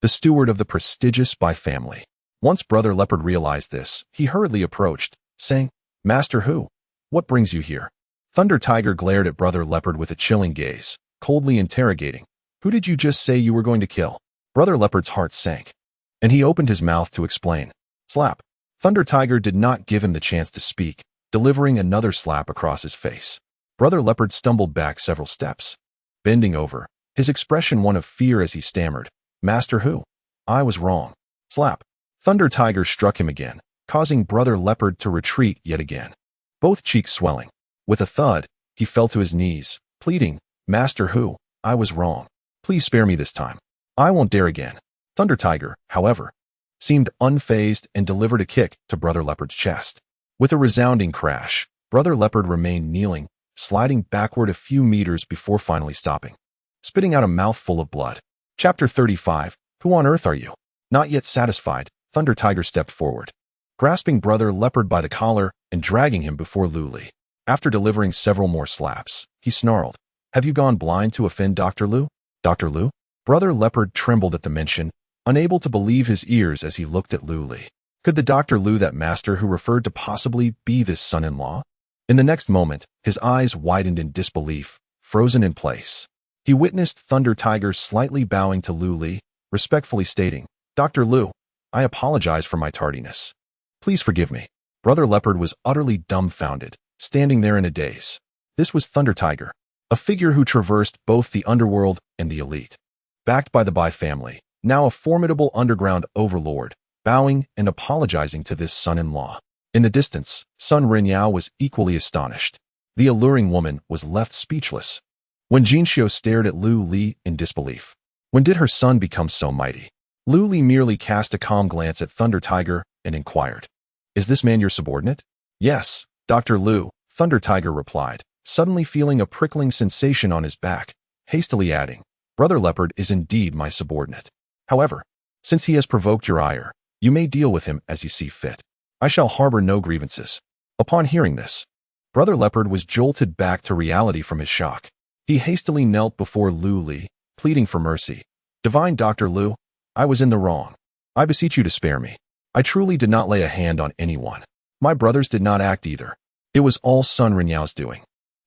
the steward of the prestigious Bai family. Once Brother Leopard realized this, he hurriedly approached, saying, Master Hu, what brings you here? Thunder Tiger glared at Brother Leopard with a chilling gaze, coldly interrogating, Who did you just say you were going to kill? Brother Leopard's heart sank, and he opened his mouth to explain. Slap. Thunder Tiger did not give him the chance to speak, delivering another slap across his face. Brother Leopard stumbled back several steps, bending over, his expression one of fear as he stammered, Master Hu, I was wrong. Slap. Thunder Tiger struck him again, causing Brother Leopard to retreat yet again, both cheeks swelling. With a thud, he fell to his knees, pleading, Master Hu, I was wrong. Please spare me this time. I won't dare again. Thunder Tiger, however, seemed unfazed and delivered a kick to Brother Leopard's chest. With a resounding crash, Brother Leopard remained kneeling, sliding backward a few meters before finally stopping, spitting out a mouthful of blood. Chapter 35. Who on earth are you? Not yet satisfied, Thunder Tiger stepped forward, grasping Brother Leopard by the collar and dragging him before Lu Li. After delivering several more slaps, he snarled, Have you gone blind to offend Dr. Lu? Dr. Lu? Brother Leopard trembled at the mention, unable to believe his ears as he looked at Lu Li. Could the Dr. Lu that master who referred to possibly be this son-in-law? In the next moment, his eyes widened in disbelief, frozen in place. He witnessed Thunder Tiger slightly bowing to Lu Li, respectfully stating, Dr. Lu, I apologize for my tardiness. Please forgive me. Brother Leopard was utterly dumbfounded, standing there in a daze. This was Thunder Tiger, a figure who traversed both the underworld and the elite. Backed by the Bai family, now a formidable underground overlord, bowing and apologizing to this son-in-law. In the distance, Sun Rinyao was equally astonished. The alluring woman was left speechless. When Jinxiu stared at Lu Li in disbelief. When did her son become so mighty? Lu Li merely cast a calm glance at Thunder Tiger and inquired, Is this man your subordinate? Yes, Dr. Lu, Thunder Tiger replied, suddenly feeling a prickling sensation on his back, hastily adding, Brother Leopard is indeed my subordinate. However, since he has provoked your ire, you may deal with him as you see fit. I shall harbor no grievances. Upon hearing this, Brother Leopard was jolted back to reality from his shock. He hastily knelt before Lu Li, pleading for mercy. Divine Dr. Lu, I was in the wrong. I beseech you to spare me. I truly did not lay a hand on anyone. My brothers did not act either. It was all Sun Renyao's doing.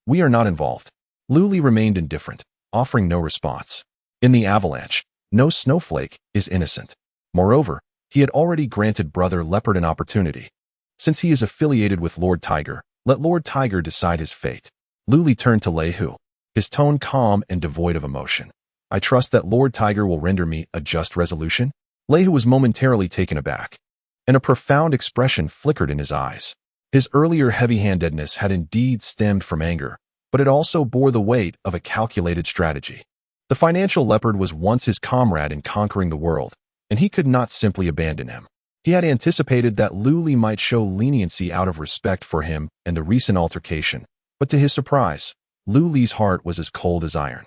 We are not involved. Lu Li remained indifferent, offering no response. In the avalanche, no snowflake is innocent. Moreover, he had already granted Brother Leopard an opportunity. Since he is affiliated with Lord Tiger, let Lord Tiger decide his fate. Lu Li turned to Lei Hu, his tone calm and devoid of emotion. I trust that Lord Tiger will render me a just resolution. Lei Hu was momentarily taken aback, and a profound expression flickered in his eyes. His earlier heavy-handedness had indeed stemmed from anger, but it also bore the weight of a calculated strategy. The financial leopard was once his comrade in conquering the world, and he could not simply abandon him. He had anticipated that Lu Li might show leniency out of respect for him and the recent altercation, but to his surprise, Lu Li's heart was as cold as iron,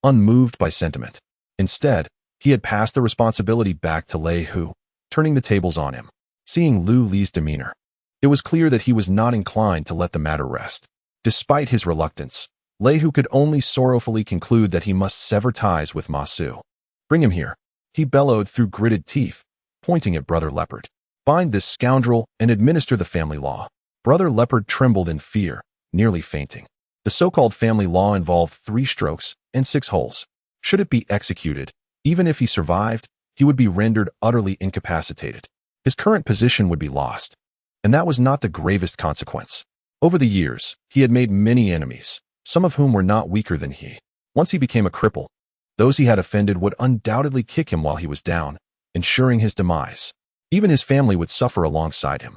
unmoved by sentiment. Instead, he had passed the responsibility back to Lei Hu, turning the tables on him. Seeing Lu Li's demeanor, it was clear that he was not inclined to let the matter rest. Despite his reluctance, Lei Hu could only sorrowfully conclude that he must sever ties with Ma Su. Bring him here, he bellowed through gritted teeth, pointing at Brother Leopard. Bind this scoundrel and administer the family law. Brother Leopard trembled in fear, nearly fainting. The so-called family law involved 3 strokes and 6 holes. Should it be executed, even if he survived, he would be rendered utterly incapacitated. His current position would be lost. And that was not the gravest consequence. Over the years, he had made many enemies, some of whom were not weaker than he. Once he became a cripple, those he had offended would undoubtedly kick him while he was down, ensuring his demise. Even his family would suffer alongside him.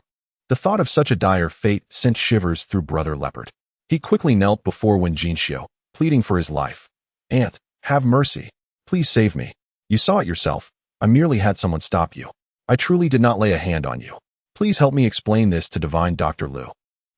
The thought of such a dire fate sent shivers through Brother Leopard. He quickly knelt before Wen Jinxiu, pleading for his life. Aunt, have mercy. Please save me. You saw it yourself. I merely had someone stop you. I truly did not lay a hand on you. Please help me explain this to Divine Dr. Lu.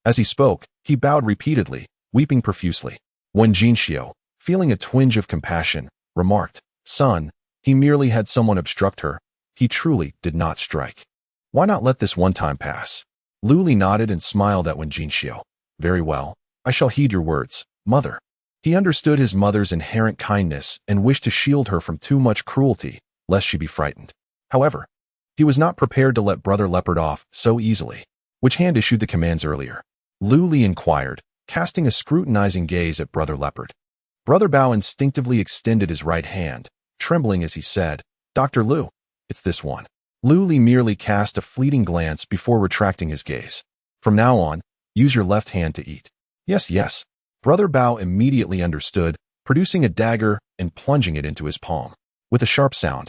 As he spoke, he bowed repeatedly, weeping profusely. Wen Jinxiu, feeling a twinge of compassion, remarked, Son, he merely had someone obstruct her. He truly did not strike. Why not let this one time pass? Lu Li nodded and smiled at Wen Jinxiu. Very well. I shall heed your words, Mother. He understood his mother's inherent kindness and wished to shield her from too much cruelty, lest she be frightened. However, he was not prepared to let Brother Leopard off so easily. Which hand issued the commands earlier? Lu Li inquired, casting a scrutinizing gaze at Brother Leopard. Brother Bao instinctively extended his right hand, trembling as he said, Dr. Lu, it's this one. Lu Li merely cast a fleeting glance before retracting his gaze. From now on, use your left hand to eat. Yes, yes. Brother Bao immediately understood, producing a dagger and plunging it into his palm. With a sharp sound,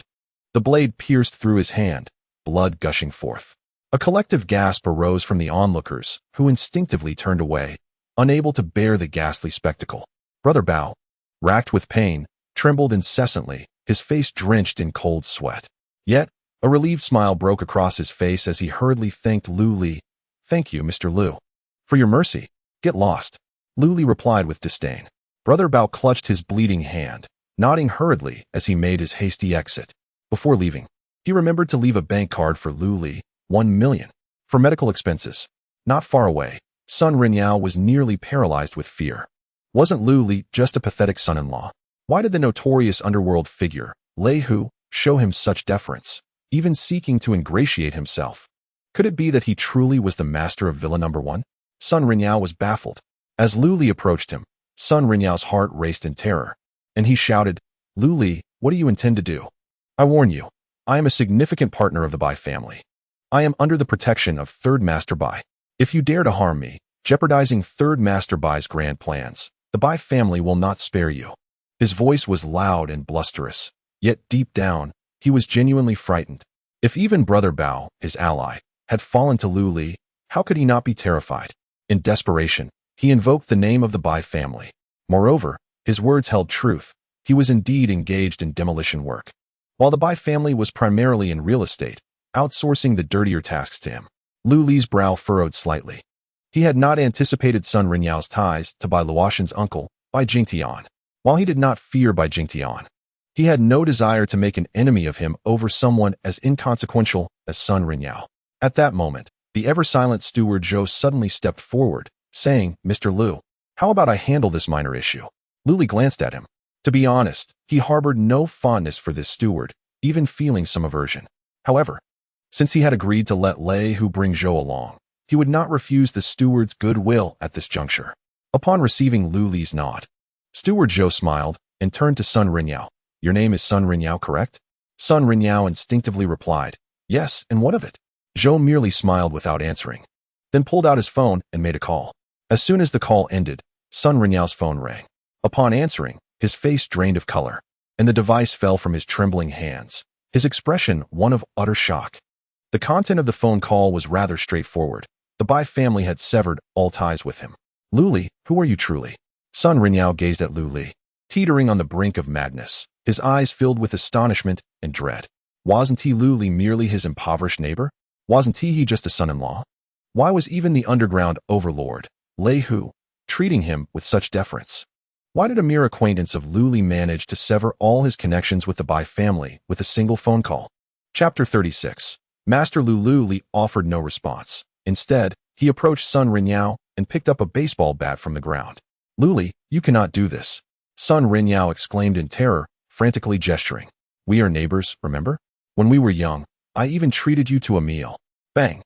the blade pierced through his hand, blood gushing forth. A collective gasp arose from the onlookers, who instinctively turned away, unable to bear the ghastly spectacle. Brother Bao, racked with pain, trembled incessantly, his face drenched in cold sweat. Yet, a relieved smile broke across his face as he hurriedly thanked Lu Li. Thank you, Mr. Lu. For your mercy. Get lost. Lu Li replied with disdain. Brother Bao clutched his bleeding hand, nodding hurriedly as he made his hasty exit. Before leaving, he remembered to leave a bank card for Lu Li, 1 million, for medical expenses. Not far away, Sun Renyao was nearly paralyzed with fear. Wasn't Lu Li just a pathetic son-in-law? Why did the notorious underworld figure, Lei Hu, show him such deference, even seeking to ingratiate himself? Could it be that he truly was the master of Villa Number 1? Sun Renyao was baffled. As Lu Li approached him, Sun Renyao's heart raced in terror, and he shouted, Lu Li, what do you intend to do? I warn you, I am a significant partner of the Bai family. I am under the protection of Third Master Bai. If you dare to harm me, jeopardizing Third Master Bai's grand plans, the Bai family will not spare you. His voice was loud and blusterous, yet deep down, he was genuinely frightened. If even Brother Bao, his ally, had fallen to Lu Li, how could he not be terrified? In desperation, he invoked the name of the Bai family. Moreover, his words held truth. He was indeed engaged in demolition work. While the Bai family was primarily in real estate, outsourcing the dirtier tasks to him, Lu Li's brow furrowed slightly. He had not anticipated Sun Renyao's ties to Bai Luoxin's uncle, Bai Jingtian. While he did not fear Bai Jingtian, he had no desire to make an enemy of him over someone as inconsequential as Sun Renyao. At that moment, the ever-silent steward Zhou suddenly stepped forward, saying, "Mr. Liu, how about I handle this minor issue?" Luli glanced at him. To be honest, he harbored no fondness for this steward, even feeling some aversion. However, since he had agreed to let Lei Hu bring Zhou along, he would not refuse the steward's goodwill at this juncture. Upon receiving Luli's nod, Steward Zhou smiled and turned to Sun Renyao. "Your name is Sun Renyao, correct?" Sun Renyao instinctively replied, "Yes, and what of it?" Zhou merely smiled without answering, then pulled out his phone and made a call. As soon as the call ended, Sun Renyao's phone rang. Upon answering, his face drained of color, and the device fell from his trembling hands, his expression one of utter shock. The content of the phone call was rather straightforward. The Bai family had severed all ties with him. "Luli, who are you truly?" Sun Renyao gazed at Luli, teetering on the brink of madness, his eyes filled with astonishment and dread. Wasn't he Luli merely his impoverished neighbor? Wasn't he just a son-in-law? Why was even the underground overlord, Lei Hu, treating him with such deference? Why did a mere acquaintance of Luli manage to sever all his connections with the Bai family with a single phone call? Chapter 36. Master Luli offered no response. Instead, he approached Sun Renyao and picked up a baseball bat from the ground. "Luli, you cannot do this," Sun Renyao exclaimed in terror, frantically gesturing. "We are neighbors, remember? When we were young, I even treated you to a meal." Bang!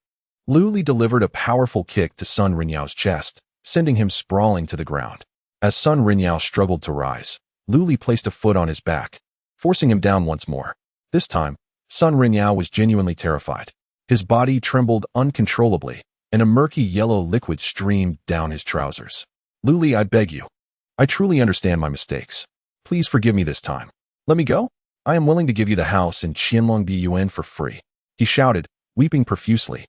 Luli delivered a powerful kick to Sun Renyao's chest, sending him sprawling to the ground. As Sun Renyao struggled to rise, Luli placed a foot on his back, forcing him down once more. This time, Sun Renyao was genuinely terrified. His body trembled uncontrollably, and a murky yellow liquid streamed down his trousers. "Luli, I beg you. I truly understand my mistakes. Please forgive me this time. Let me go? I am willing to give you the house in Qianlong Bun for free," he shouted, weeping profusely,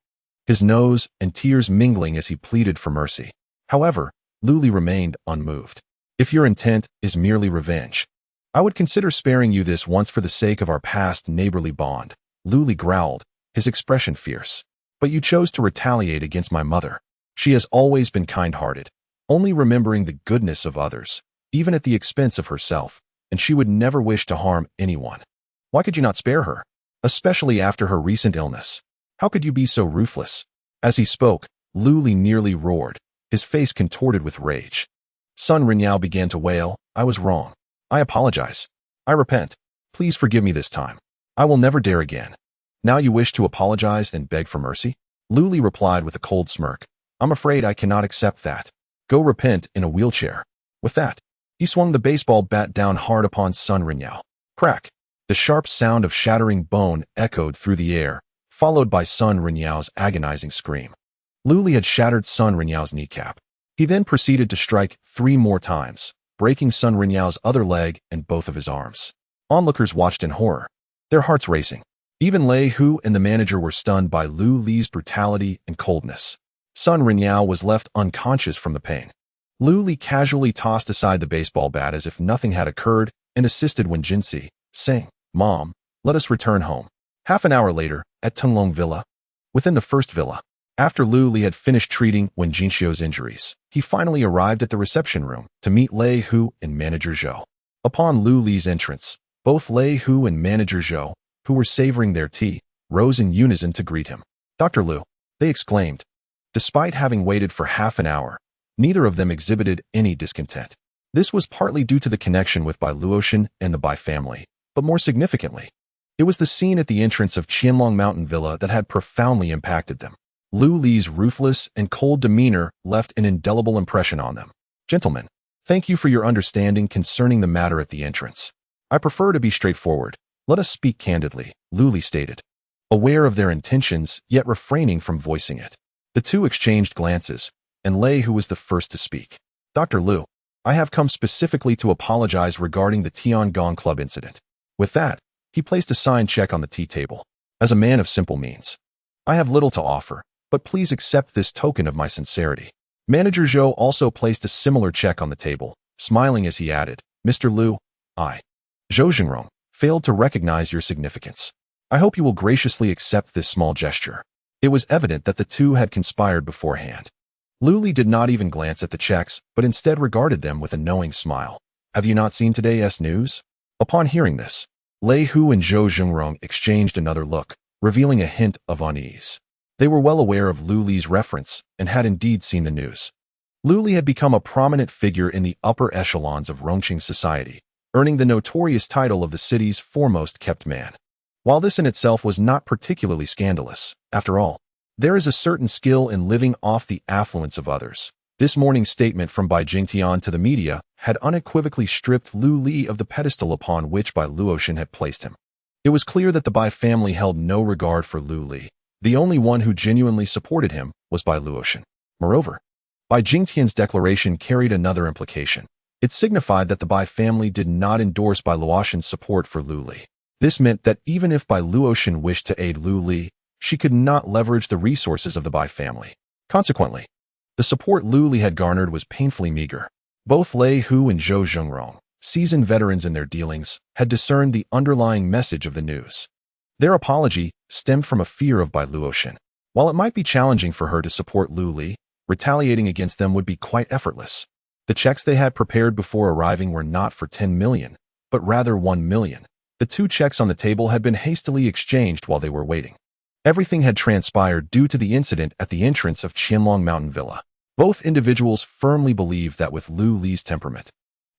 his nose and tears mingling as he pleaded for mercy. However, Luli remained unmoved. "If your intent is merely revenge, I would consider sparing you this once for the sake of our past neighborly bond," Luli growled, his expression fierce. "But you chose to retaliate against my mother. She has always been kind-hearted, only remembering the goodness of others, even at the expense of herself, and she would never wish to harm anyone. Why could you not spare her, especially after her recent illness? How could you be so ruthless?" As he spoke, Luli nearly roared, his face contorted with rage. Sun Renyao began to wail, "I was wrong. I apologize. I repent. Please forgive me this time. I will never dare again." "Now you wish to apologize and beg for mercy?" Luli replied with a cold smirk. "I'm afraid I cannot accept that. Go repent in a wheelchair." With that, he swung the baseball bat down hard upon Sun Renyao. Crack! The sharp sound of shattering bone echoed through the air, followed by Sun Renyao's agonizing scream. Luli had shattered Sun Renyao's kneecap. He then proceeded to strike 3 more times, breaking Sun Renyao's other leg and both of his arms. Onlookers watched in horror, their hearts racing. Even Lei Hu and the manager were stunned by Luli's brutality and coldness. Sun Renyao was left unconscious from the pain. Luli casually tossed aside the baseball bat as if nothing had occurred and assisted Wen Jinxi, saying, "Mom, let us return home." Half an hour later, at Tenglong Villa, within the first villa, after Luli had finished treating Wen Jinxiu's injuries, he finally arrived at the reception room to meet Lei Hu and manager Zhou. Upon Luli's entrance, both Lei Hu and manager Zhou, who were savoring their tea, rose in unison to greet him. "Dr. Liu," they exclaimed. Despite having waited for half an hour, neither of them exhibited any discontent. This was partly due to the connection with Bai Luoxin and the Bai family, but more significantly, it was the scene at the entrance of Qianlong Mountain Villa that had profoundly impacted them. Luli's ruthless and cold demeanor left an indelible impression on them. "Gentlemen, thank you for your understanding concerning the matter at the entrance. I prefer to be straightforward. Let us speak candidly," Luli stated, aware of their intentions yet refraining from voicing it. The two exchanged glances, and Lei Hu was the first to speak. "Dr. Liu, I have come specifically to apologize regarding the Tiangong Club incident." With that, he placed a signed check on the tea table. "As a man of simple means, I have little to offer, but please accept this token of my sincerity." Manager Zhou also placed a similar check on the table, smiling as he added, "Mr. Liu, I, Zhou Jingrong, failed to recognize your significance. I hope you will graciously accept this small gesture." It was evident that the two had conspired beforehand. Lu Li did not even glance at the checks, but instead regarded them with a knowing smile. Have you not seen today's news? Upon hearing this, Lei Hu and Zhou Zhengrong exchanged another look, revealing a hint of unease. They were well aware of Lu Li's reference and had indeed seen the news. Lu Li had become a prominent figure in the upper echelons of Rongqing society, earning the notorious title of the city's foremost kept man. While this in itself was not particularly scandalous, after all, there is a certain skill in living off the affluence of others. This morning's statement from Bai Jingtian to the media had unequivocally stripped Lu Li of the pedestal upon which Bai Luotian had placed him. It was clear that the Bai family held no regard for Lu Li. The only one who genuinely supported him was Bai Luotian. Moreover, Bai Jingtian's declaration carried another implication. It signified that the Bai family did not endorse Bai Luotian's support for Lu Li. This meant that even if Bai Luotian wished to aid Lu Li, she could not leverage the resources of the Bai family. Consequently, the support Lu Li had garnered was painfully meager. Both Lei Hu and Zhou Zhengrong, seasoned veterans in their dealings, had discerned the underlying message of the news. Their apology stemmed from a fear of Bai Luotian. While it might be challenging for her to support Lu Li, retaliating against them would be quite effortless. The checks they had prepared before arriving were not for 10 million, but rather 1 million. The two checks on the table had been hastily exchanged while they were waiting. Everything had transpired due to the incident at the entrance of Qianlong Mountain Villa. Both individuals firmly believed that with Lu Li's temperament,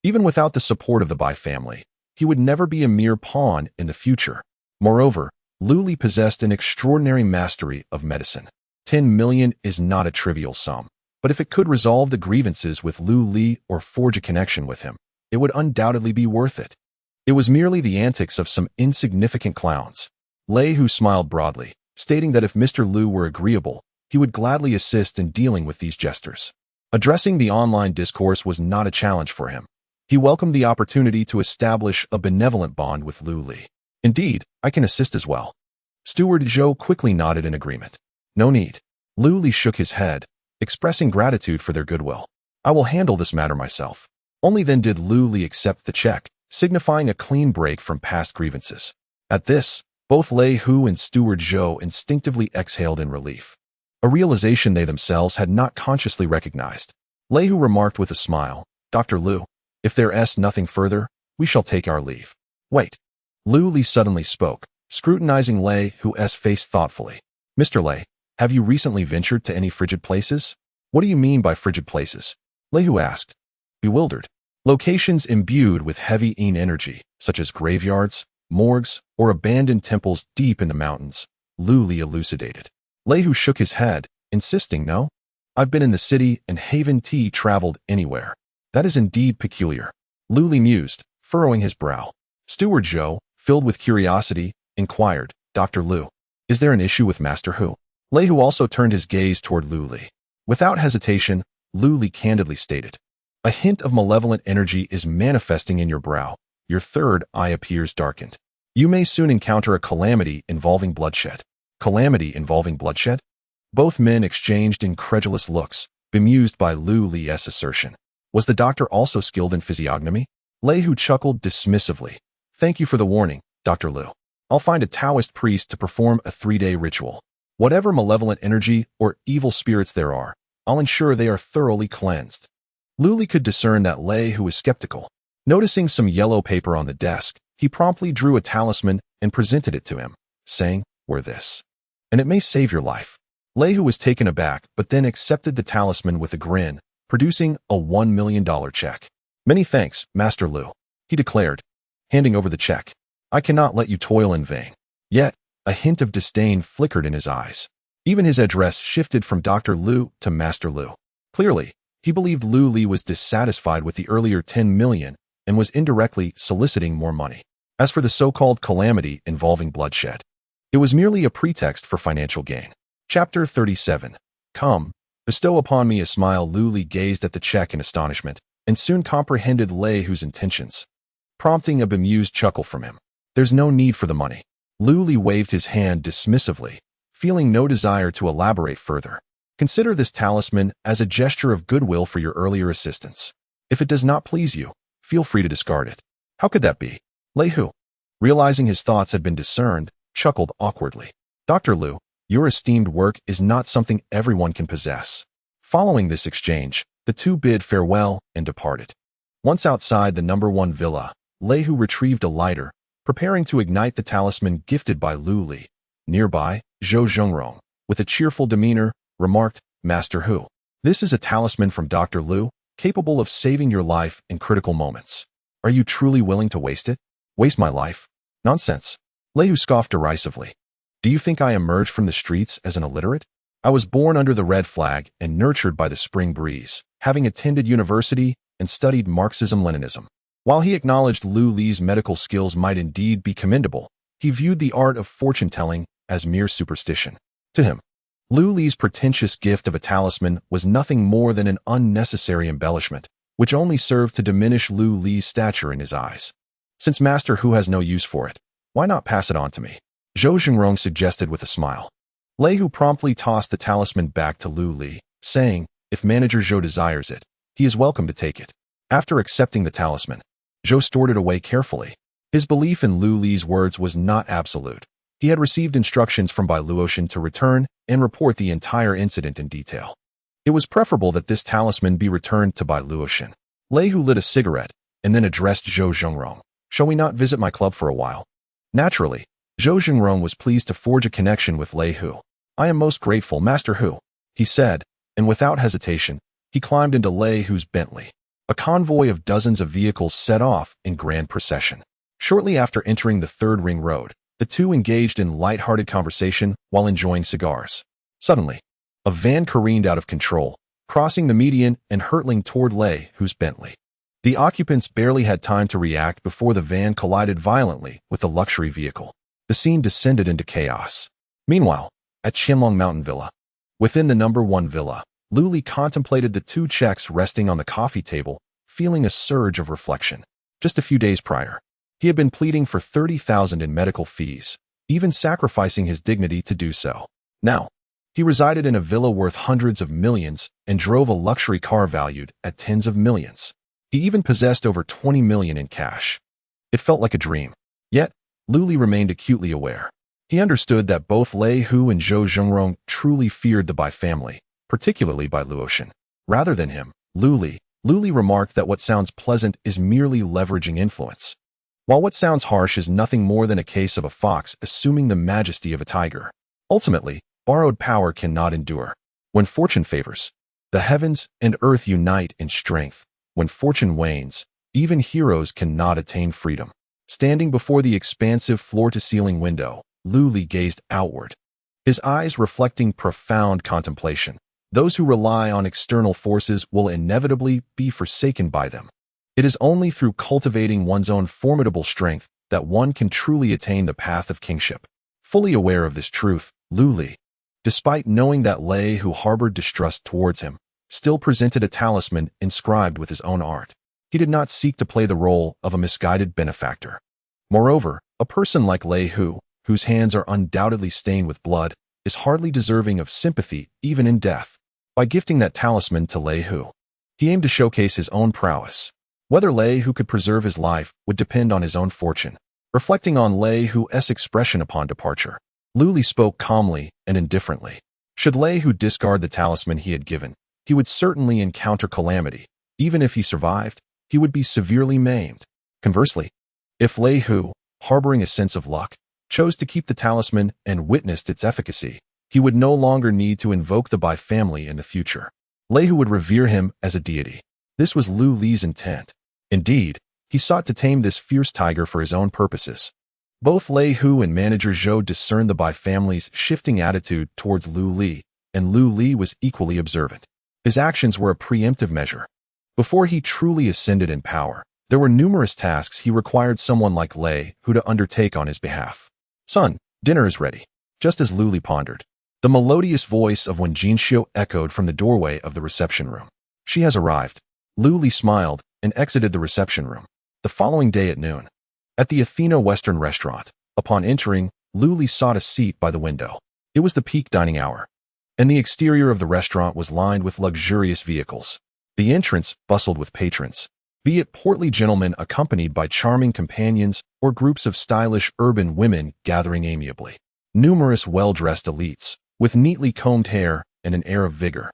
even without the support of the Bai family, he would never be a mere pawn in the future. Moreover, Lu Li possessed an extraordinary mastery of medicine. 10 million is not a trivial sum, but if it could resolve the grievances with Lu Li or forge a connection with him, it would undoubtedly be worth it. It was merely the antics of some insignificant clowns. Lei Hu smiled broadly, stating that if Mr. Lu were agreeable, he would gladly assist in dealing with these jesters. Addressing the online discourse was not a challenge for him. He welcomed the opportunity to establish a benevolent bond with Lu Li. Indeed, I can assist as well. Steward Zhou quickly nodded in agreement. No need. Lu Li shook his head, expressing gratitude for their goodwill. I will handle this matter myself. Only then did Lu Li accept the check, signifying a clean break from past grievances. At this, both Lei Hu and Steward Zhou instinctively exhaled in relief, a realization they themselves had not consciously recognized. Lei Hu remarked with a smile, Dr. Lu, if there is nothing further, we shall take our leave. Wait. Lu Li suddenly spoke, scrutinizing Lei Hu's face thoughtfully. Mr. Lei, have you recently ventured to any frigid places? What do you mean by frigid places? Lei Hu asked, bewildered. Locations imbued with heavy yin energy, such as graveyards, morgues, or abandoned temples deep in the mountains, Lu Li elucidated. Lei Hu shook his head, insisting, no. I've been in the city and haven't traveled anywhere. That is indeed peculiar. Lu Li mused, furrowing his brow. Steward Zhou, filled with curiosity, inquired, Dr. Lu, is there an issue with Master Hu? Lei Hu also turned his gaze toward Lu Li. Without hesitation, Lu Li candidly stated, a hint of malevolent energy is manifesting in your brow. Your third eye appears darkened. You may soon encounter a calamity involving bloodshed. Calamity involving bloodshed? Both men exchanged incredulous looks, bemused by Lu Li's assertion. Was the doctor also skilled in physiognomy? Lei Hu chuckled dismissively. Thank you for the warning, Dr. Lu. I'll find a Taoist priest to perform a 3-day ritual. Whatever malevolent energy or evil spirits there are, I'll ensure they are thoroughly cleansed. Lu Li could discern that Lei Hu was skeptical. Noticing some yellow paper on the desk, he promptly drew a talisman and presented it to him, saying, wear this, and it may save your life. Lei Hu was taken aback, but then accepted the talisman with a grin, producing a $1 million check. Many thanks, Master Lu, he declared, handing over the check. I cannot let you toil in vain. Yet, a hint of disdain flickered in his eyes. Even his address shifted from Dr. Lu to Master Lu. Clearly, he believed Lu Li was dissatisfied with the earlier 10 million and was indirectly soliciting more money. As for the so-called calamity involving bloodshed, it was merely a pretext for financial gain. Chapter 37. Come, bestow upon me a smile. Lu Li gazed at the check in astonishment and soon comprehended Lei Hu's intentions, prompting a bemused chuckle from him. There's no need for the money. Lu Li waved his hand dismissively, feeling no desire to elaborate further. Consider this talisman as a gesture of goodwill for your earlier assistance. If it does not please you, feel free to discard it. How could that be? Lei Hu, realizing his thoughts had been discerned, chuckled awkwardly. Dr. Lu, your esteemed work is not something everyone can possess. Following this exchange, the two bid farewell and departed. Once outside the number 1 villa, Lei Hu retrieved a lighter, preparing to ignite the talisman gifted by Lu Li. Nearby, Zhou Zhengrong, with a cheerful demeanor, remarked, "Master Hu, this is a talisman from Dr. Lu, capable of saving your life in critical moments. Are you truly willing to waste it?" "Waste my life? Nonsense." Lei Hu scoffed derisively. "Do you think I emerged from the streets as an illiterate? I was born under the red flag and nurtured by the spring breeze, having attended university and studied Marxism-Leninism." While he acknowledged Lu Li's medical skills might indeed be commendable, he viewed the art of fortune-telling as mere superstition. To him, Lu Li's pretentious gift of a talisman was nothing more than an unnecessary embellishment, which only served to diminish Lu Li's stature in his eyes. "Since Master Hu has no use for it, why not pass it on to me?" Zhou Zhengrong suggested with a smile. Lei Hu promptly tossed the talisman back to Lu Li, saying, "If Manager Zhou desires it, he is welcome to take it." After accepting the talisman, Zhou stored it away carefully. His belief in Lu Li's words was not absolute. He had received instructions from Bai Luotian to return and report the entire incident in detail. It was preferable that this talisman be returned to Bai Luotian. Lei Hu lit a cigarette and then addressed Zhou Zhengrong. "Shall we not visit my club for a while?" Naturally, Zhou Zhengrong was pleased to forge a connection with Lei Hu. "I am most grateful, Master Hu," he said, and without hesitation, he climbed into Lei Hu's Bentley. A convoy of dozens of vehicles set off in grand procession. Shortly after entering the third ring road, the two engaged in light-hearted conversation while enjoying cigars. Suddenly, a van careened out of control, crossing the median and hurtling toward Lei Hu's Bentley. The occupants barely had time to react before the van collided violently with the luxury vehicle. The scene descended into chaos. Meanwhile, at Qianlong Mountain Villa, within the number 1 villa, Lu Li contemplated the 2 checks resting on the coffee table, feeling a surge of reflection. Just a few days prior, he had been pleading for 30,000 in medical fees, even sacrificing his dignity to do so. Now, he resided in a villa worth hundreds of millions and drove a luxury car valued at tens of millions. He even possessed over 20 million in cash. It felt like a dream. Yet, Lu Li remained acutely aware. He understood that both Lei Hu and Zhou Zhengrong truly feared the Bai family, particularly Bai Luotian. Rather than him, Lu Li remarked that what sounds pleasant is merely leveraging influence, while what sounds harsh is nothing more than a case of a fox assuming the majesty of a tiger. Ultimately, borrowed power cannot endure. When fortune favors, the heavens and earth unite in strength. When fortune wanes, even heroes cannot attain freedom. Standing before the expansive floor-to-ceiling window, Lu Li gazed outward, his eyes reflecting profound contemplation. Those who rely on external forces will inevitably be forsaken by them. It is only through cultivating one's own formidable strength that one can truly attain the path of kingship. Fully aware of this truth, Lu Li, despite knowing that Lei Hu harbored distrust towards him, still presented a talisman inscribed with his own art. He did not seek to play the role of a misguided benefactor. Moreover, a person like Lei Hu, whose hands are undoubtedly stained with blood, is hardly deserving of sympathy even in death. By gifting that talisman to Lei Hu, he aimed to showcase his own prowess. Whether Lei Hu could preserve his life would depend on his own fortune. Reflecting on Lei Hu's expression upon departure, Lu Li spoke calmly and indifferently. Should Lei Hu discard the talisman he had given, he would certainly encounter calamity. Even if he survived, he would be severely maimed. Conversely, if Lei Hu, harboring a sense of luck, chose to keep the talisman and witnessed its efficacy, he would no longer need to invoke the Bai family in the future. Lei Hu would revere him as a deity. This was Lu Li's intent. Indeed, he sought to tame this fierce tiger for his own purposes. Both Lei Hu and Manager Zhou discerned the Bai family's shifting attitude towards Lu Li, and Lu Li was equally observant. His actions were a preemptive measure. Before he truly ascended in power, there were numerous tasks he required someone like Lei Hu to undertake on his behalf. "Son, dinner is ready." Just as Lu Li pondered, the melodious voice of Wen Jinxiu echoed from the doorway of the reception room. "She has arrived." Lu Li smiled and exited the reception room. The following day at noon, at the Athena Western restaurant, upon entering, Lu Li sought a seat by the window. It was the peak dining hour, and the exterior of the restaurant was lined with luxurious vehicles. The entrance bustled with patrons, be it portly gentlemen accompanied by charming companions or groups of stylish urban women gathering amiably. Numerous well-dressed elites, with neatly combed hair and an air of vigor,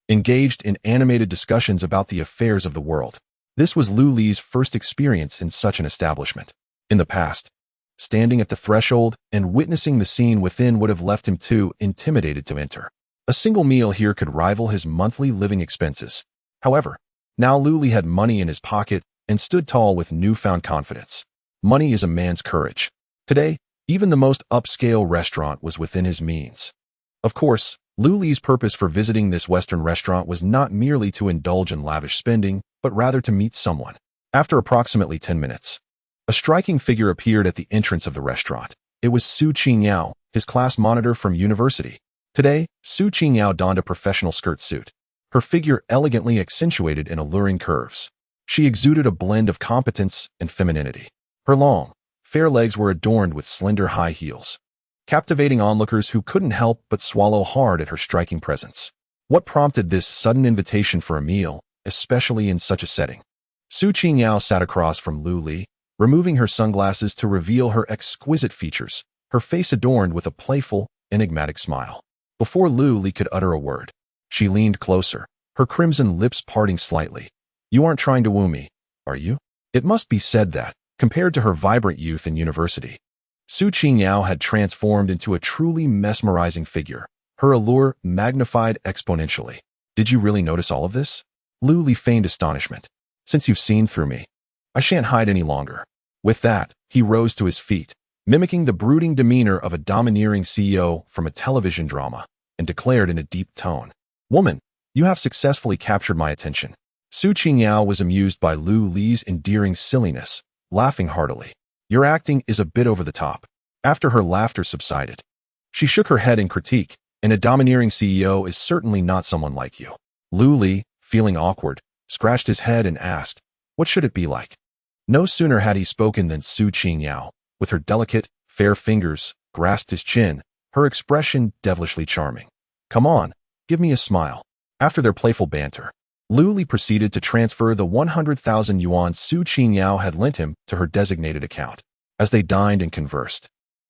engaged in animated discussions about the affairs of the world. This was Lu Li's first experience in such an establishment. In the past, standing at the threshold and witnessing the scene within would have left him too intimidated to enter. A single meal here could rival his monthly living expenses. However, now Lu Li had money in his pocket and stood tall with newfound confidence. Money is a man's courage. Today, even the most upscale restaurant was within his means. Of course, Lu Li's purpose for visiting this Western restaurant was not merely to indulge in lavish spending, but rather to meet someone. After approximately 10 minutes, a striking figure appeared at the entrance of the restaurant. It was Su Qingyao, his class monitor from university. Today, Su Qingyao donned a professional skirt suit, her figure elegantly accentuated in alluring curves. She exuded a blend of competence and femininity. Her long, fair legs were adorned with slender high heels, captivating onlookers who couldn't help but swallow hard at her striking presence. What prompted this sudden invitation for a meal, especially in such a setting? Su Qingyao sat across from Lu Li, removing her sunglasses to reveal her exquisite features, her face adorned with a playful, enigmatic smile. Before Lu Li could utter a word, she leaned closer, her crimson lips parting slightly. "You aren't trying to woo me, are you?" It must be said that, compared to her vibrant youth in university, Su Qingyao had transformed into a truly mesmerizing figure, her allure magnified exponentially. "Did you really notice all of this?" Lu Li feigned astonishment. "Since you've seen through me, I shan't hide any longer." With that, he rose to his feet, mimicking the brooding demeanor of a domineering CEO from a television drama, and declared in a deep tone, "Woman, you have successfully captured my attention." Su Qingyao was amused by Lu Li's endearing silliness, laughing heartily. "Your acting is a bit over the top." After her laughter subsided, she shook her head in critique, "And a domineering CEO is certainly not someone like you." Lu Li, feeling awkward, scratched his head and asked, "What should it be like?" No sooner had he spoken than Su Qingyao, with her delicate, fair fingers, grasped his chin, her expression devilishly charming. "Come on, give me a smile." After their playful banter, Lu Li proceeded to transfer the 100,000 yuan Su Qingyao had lent him to her designated account. As they dined and conversed,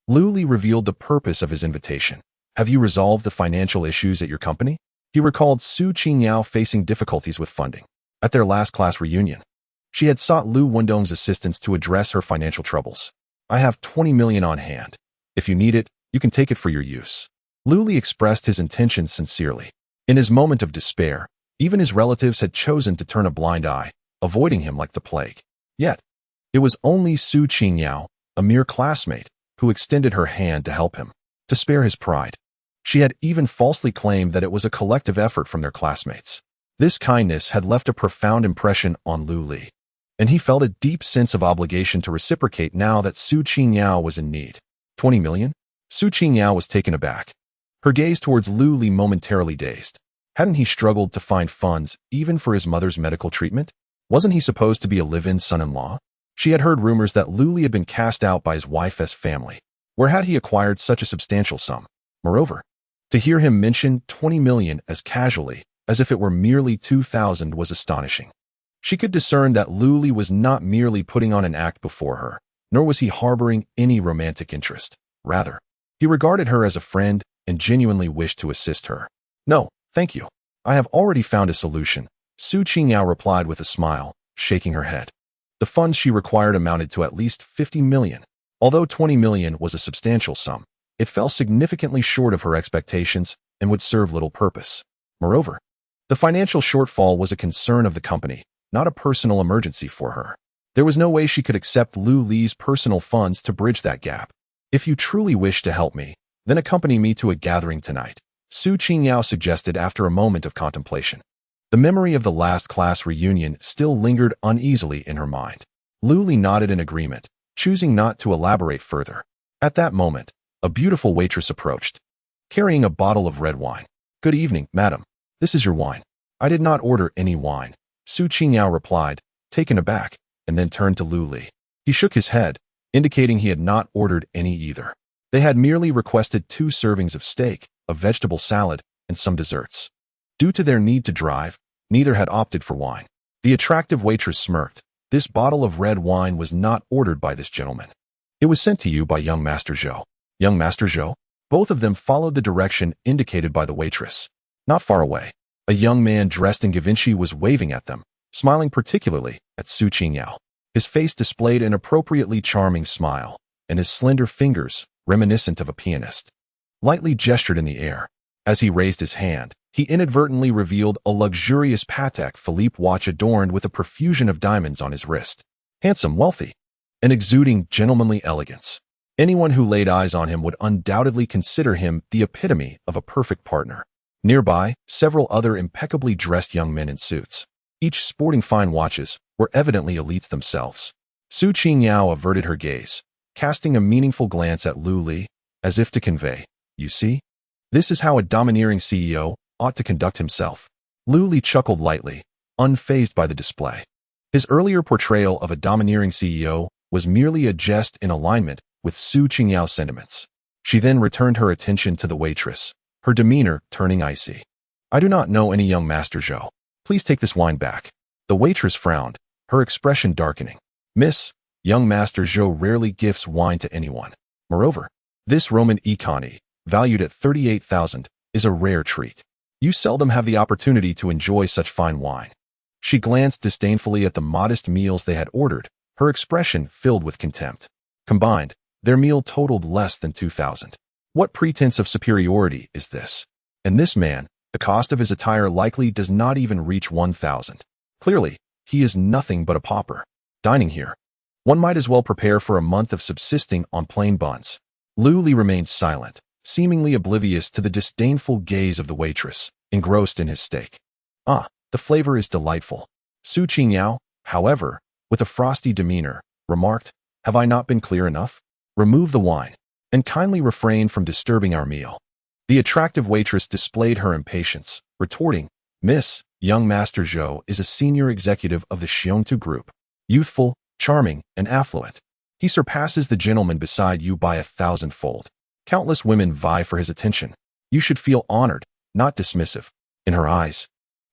Lu Li revealed the purpose of his invitation. "Have you resolved the financial issues at your company?" He recalled Su Qingyao facing difficulties with funding. At their last class reunion, she had sought Lu Wendong's assistance to address her financial troubles. "I have 20 million on hand. If you need it, you can take it for your use." Lu Li expressed his intentions sincerely. In his moment of despair, even his relatives had chosen to turn a blind eye, avoiding him like the plague. Yet, it was only Su Qingyao, a mere classmate, who extended her hand to help him, to spare his pride. She had even falsely claimed that it was a collective effort from their classmates. This kindness had left a profound impression on Lu Li, and he felt a deep sense of obligation to reciprocate now that Su Qingyao was in need. 20 million? Su Qingyao was taken aback, her gaze towards Lu Li momentarily dazed. Hadn't he struggled to find funds even for his mother's medical treatment? Wasn't he supposed to be a live-in son-in-law? She had heard rumors that Lu Li had been cast out by his wife's family. Where had he acquired such a substantial sum? Moreover, to hear him mention 20 million as casually, as if it were merely 2,000, was astonishing. She could discern that Lu Li was not merely putting on an act before her, nor was he harboring any romantic interest. Rather, he regarded her as a friend and genuinely wished to assist her. "No, thank you. I have already found a solution," Su Qingyao replied with a smile, shaking her head. The funds she required amounted to at least 50 million. Although 20 million was a substantial sum, it fell significantly short of her expectations and would serve little purpose. Moreover, the financial shortfall was a concern of the company, not a personal emergency for her. There was no way she could accept Lu Li's personal funds to bridge that gap. "If you truly wish to help me, then accompany me to a gathering tonight," Su Qingyao suggested after a moment of contemplation. The memory of the last class reunion still lingered uneasily in her mind. Lu Li nodded in agreement, choosing not to elaborate further. At that moment, a beautiful waitress approached, carrying a bottle of red wine. "Good evening, madam. This is your wine." "I did not order any wine," Su Qingyao replied, taken aback, and then turned to Lu Li. He shook his head, indicating he had not ordered any either. They had merely requested 2 servings of steak, a vegetable salad, and some desserts. Due to their need to drive, neither had opted for wine. The attractive waitress smirked. "This bottle of red wine was not ordered by this gentleman. It was sent to you by young Master Zhou." "Young Master Zhou?" Both of them followed the direction indicated by the waitress. "Not far away. A young man dressed in Givenchy was waving at them, smiling particularly at Su Qingyao. His face displayed an appropriately charming smile, and his slender fingers, reminiscent of a pianist, lightly gestured in the air. As he raised his hand, he inadvertently revealed a luxurious Patek Philippe watch adorned with a profusion of diamonds on his wrist. Handsome, wealthy, and exuding gentlemanly elegance. Anyone who laid eyes on him would undoubtedly consider him the epitome of a perfect partner. Nearby, several other impeccably dressed young men in suits, each sporting fine watches, were evidently elites themselves. Su Qingyao averted her gaze, casting a meaningful glance at Lu Li, as if to convey, "You see? This is how a domineering CEO ought to conduct himself." Lu Li chuckled lightly, unfazed by the display. His earlier portrayal of a domineering CEO was merely a jest in alignment with Su Qingyao's sentiments. She then returned her attention to the waitress, her demeanor turning icy. "I do not know any young Master Zhou. Please take this wine back." The waitress frowned, her expression darkening. "Miss, young Master Zhou rarely gifts wine to anyone. Moreover, this Roman economy, valued at 38,000, is a rare treat. You seldom have the opportunity to enjoy such fine wine." She glanced disdainfully at the modest meals they had ordered, her expression filled with contempt. Combined, their meal totaled less than 2,000. What pretense of superiority is this? And this man, the cost of his attire likely does not even reach 1,000. Clearly, he is nothing but a pauper. Dining here, one might as well prepare for a month of subsisting on plain buns. Lu Li remained silent, seemingly oblivious to the disdainful gaze of the waitress, engrossed in his steak. "Ah, the flavor is delightful." Su Qingyao, however, with a frosty demeanor, remarked, "Have I not been clear enough? Remove the wine, and kindly refrain from disturbing our meal." The attractive waitress displayed her impatience, retorting, "Miss, young Master Zhou is a senior executive of the Xiongtu Group, youthful, charming, and affluent. He surpasses the gentleman beside you by 1,000-fold. Countless women vie for his attention. You should feel honored, not dismissive." In her eyes,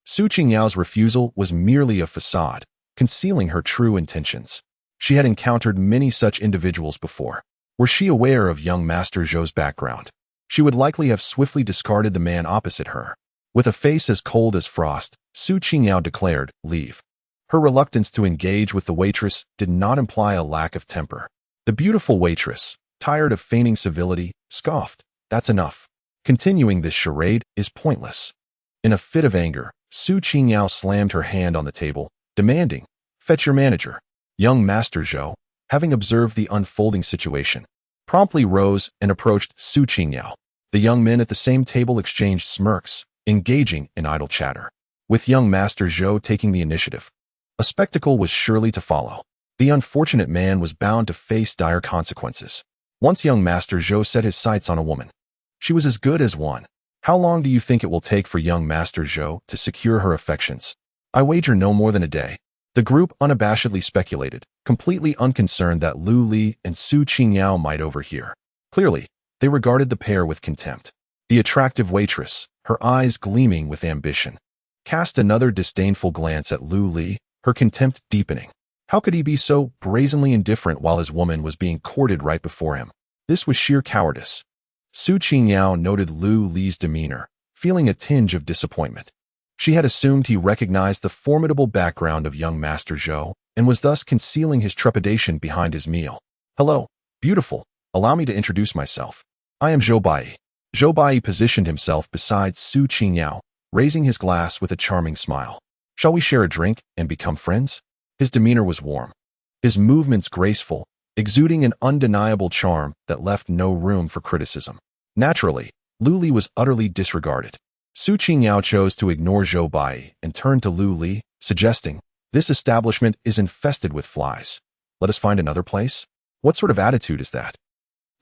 Su Qingyao's refusal was merely a facade, concealing her true intentions. She had encountered many such individuals before. Were she aware of young Master Zhou's background, she would likely have swiftly discarded the man opposite her. With a face as cold as frost, Su Qingyao declared, "Leave." Her reluctance to engage with the waitress did not imply a lack of temper. The beautiful waitress, tired of feigning civility, scoffed, "That's enough. Continuing this charade is pointless." In a fit of anger, Su Qingyao slammed her hand on the table, demanding, "Fetch your manager." Young Master Zhou, having observed the unfolding situation, promptly rose and approached Su Qingyao. The young men at the same table exchanged smirks, engaging in idle chatter. With young Master Zhou taking the initiative, a spectacle was surely to follow. The unfortunate man was bound to face dire consequences. Once young Master Zhou set his sights on a woman, she was as good as won. How long do you think it will take for young Master Zhou to secure her affections? I wager no more than a day. The group unabashedly speculated, completely unconcerned that Lu Li and Su Qingyao might overhear. Clearly, they regarded the pair with contempt. The attractive waitress, her eyes gleaming with ambition, cast another disdainful glance at Lu Li, her contempt deepening. How could he be so brazenly indifferent while his woman was being courted right before him? This was sheer cowardice. Su Qingyao noted Lu Li's demeanor, feeling a tinge of disappointment. She had assumed he recognized the formidable background of young Master Zhou and was thus concealing his trepidation behind his meal. "Hello, beautiful. Allow me to introduce myself. I am Zhou Bai." Zhou Bai positioned himself beside Su Qingyao, raising his glass with a charming smile. "Shall we share a drink and become friends?" His demeanor was warm, his movements graceful, exuding an undeniable charm that left no room for criticism. Naturally, Lu Li was utterly disregarded. Su Qingyao chose to ignore Zhou Bai and turned to Lu Li, suggesting, "This establishment is infested with flies. Let us find another place." "What sort of attitude is that?"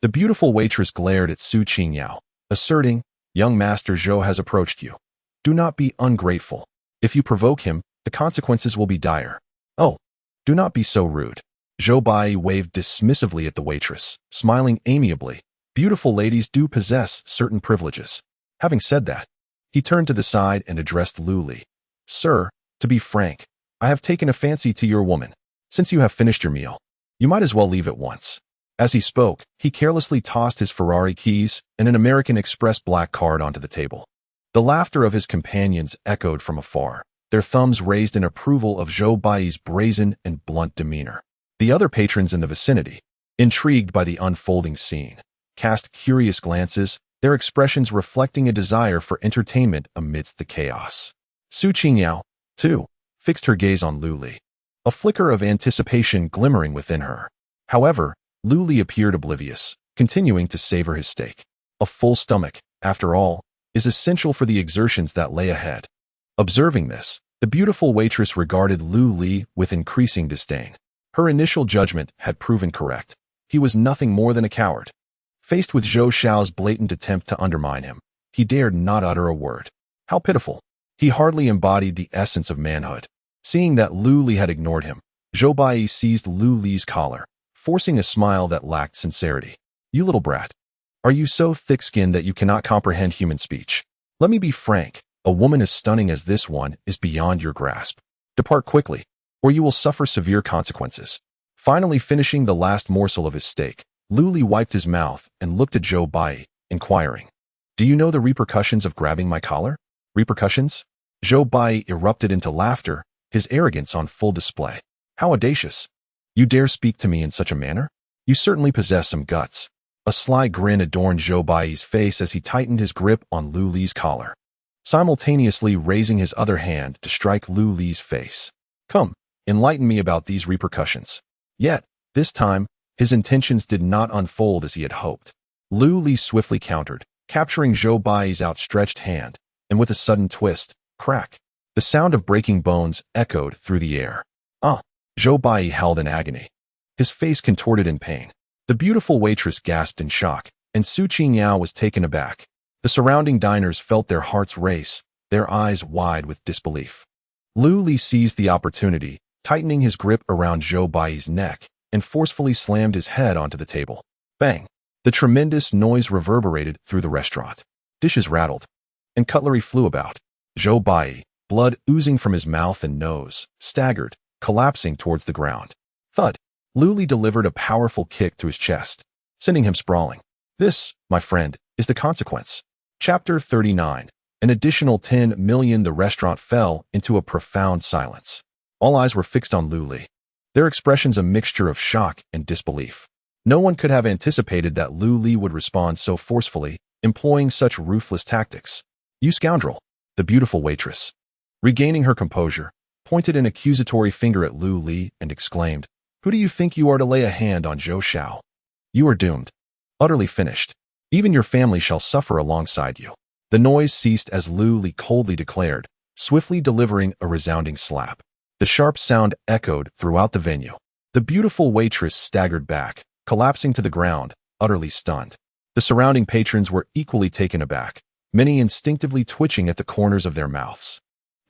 The beautiful waitress glared at Su Qingyao, asserting, "Young Master Zhou has approached you. Do not be ungrateful. If you provoke him, the consequences will be dire." "Oh, do not be so rude." Zhou Bai waved dismissively at the waitress, smiling amiably. "Beautiful ladies do possess certain privileges." Having said that, he turned to the side and addressed Lu Li. "Sir, to be frank, I have taken a fancy to your woman. Since you have finished your meal, you might as well leave at once." As he spoke, he carelessly tossed his Ferrari keys and an American Express black card onto the table. The laughter of his companions echoed from afar, their thumbs raised in approval of Zhou Bai's brazen and blunt demeanor. The other patrons in the vicinity, intrigued by the unfolding scene, cast curious glances, their expressions reflecting a desire for entertainment amidst the chaos. Su Qingyao, too, fixed her gaze on Lu Li, a flicker of anticipation glimmering within her. However, Lu Li appeared oblivious, continuing to savor his steak. A full stomach, after all, is essential for the exertions that lay ahead. Observing this, the beautiful waitress regarded Lu Li with increasing disdain. Her initial judgment had proven correct. He was nothing more than a coward. Faced with Zhou Xiao's blatant attempt to undermine him, he dared not utter a word. How pitiful. He hardly embodied the essence of manhood. Seeing that Lu Li had ignored him, Zhou Bai seized Lu Li's collar, forcing a smile that lacked sincerity. You little brat. Are you so thick-skinned that you cannot comprehend human speech? Let me be frank. A woman as stunning as this one is beyond your grasp. Depart quickly, or you will suffer severe consequences. Finally finishing the last morsel of his steak, Lu Li wiped his mouth and looked at Zhou Bai, inquiring, Do you know the repercussions of grabbing my collar? Repercussions? Zhou Bai erupted into laughter, his arrogance on full display. How audacious. You dare speak to me in such a manner? You certainly possess some guts. A sly grin adorned Zhou Bai's face as he tightened his grip on Lu Li's collar, simultaneously raising his other hand to strike Lu Li's face. Come, enlighten me about these repercussions. Yet, this time, his intentions did not unfold as he had hoped. Lu Li swiftly countered, capturing Zhou Bai's outstretched hand, and with a sudden twist, crack, the sound of breaking bones echoed through the air. Zhou Bai held in agony. His face contorted in pain. The beautiful waitress gasped in shock, and Su Qingyao was taken aback. The surrounding diners felt their hearts race, their eyes wide with disbelief. Lu Li seized the opportunity, tightening his grip around Zhou Bai's neck, and forcefully slammed his head onto the table. Bang! The tremendous noise reverberated through the restaurant. Dishes rattled, and cutlery flew about. Zhou Bai, blood oozing from his mouth and nose, staggered, collapsing towards the ground. Thud! Lu Li delivered a powerful kick to his chest, sending him sprawling. This, my friend, is the consequence. Chapter 39. An additional 10 million. The restaurant fell into a profound silence. All eyes were fixed on Lu Li, their expressions a mixture of shock and disbelief. No one could have anticipated that Lu Li would respond so forcefully, employing such ruthless tactics. You scoundrel! The beautiful waitress, regaining her composure, pointed an accusatory finger at Lu Li and exclaimed, Who do you think you are to lay a hand on Zhou Xiao? You are doomed. Utterly finished. Even your family shall suffer alongside you. The noise ceased as Lu Li coldly declared, swiftly delivering a resounding slap. The sharp sound echoed throughout the venue. The beautiful waitress staggered back, collapsing to the ground, utterly stunned. The surrounding patrons were equally taken aback, many instinctively twitching at the corners of their mouths.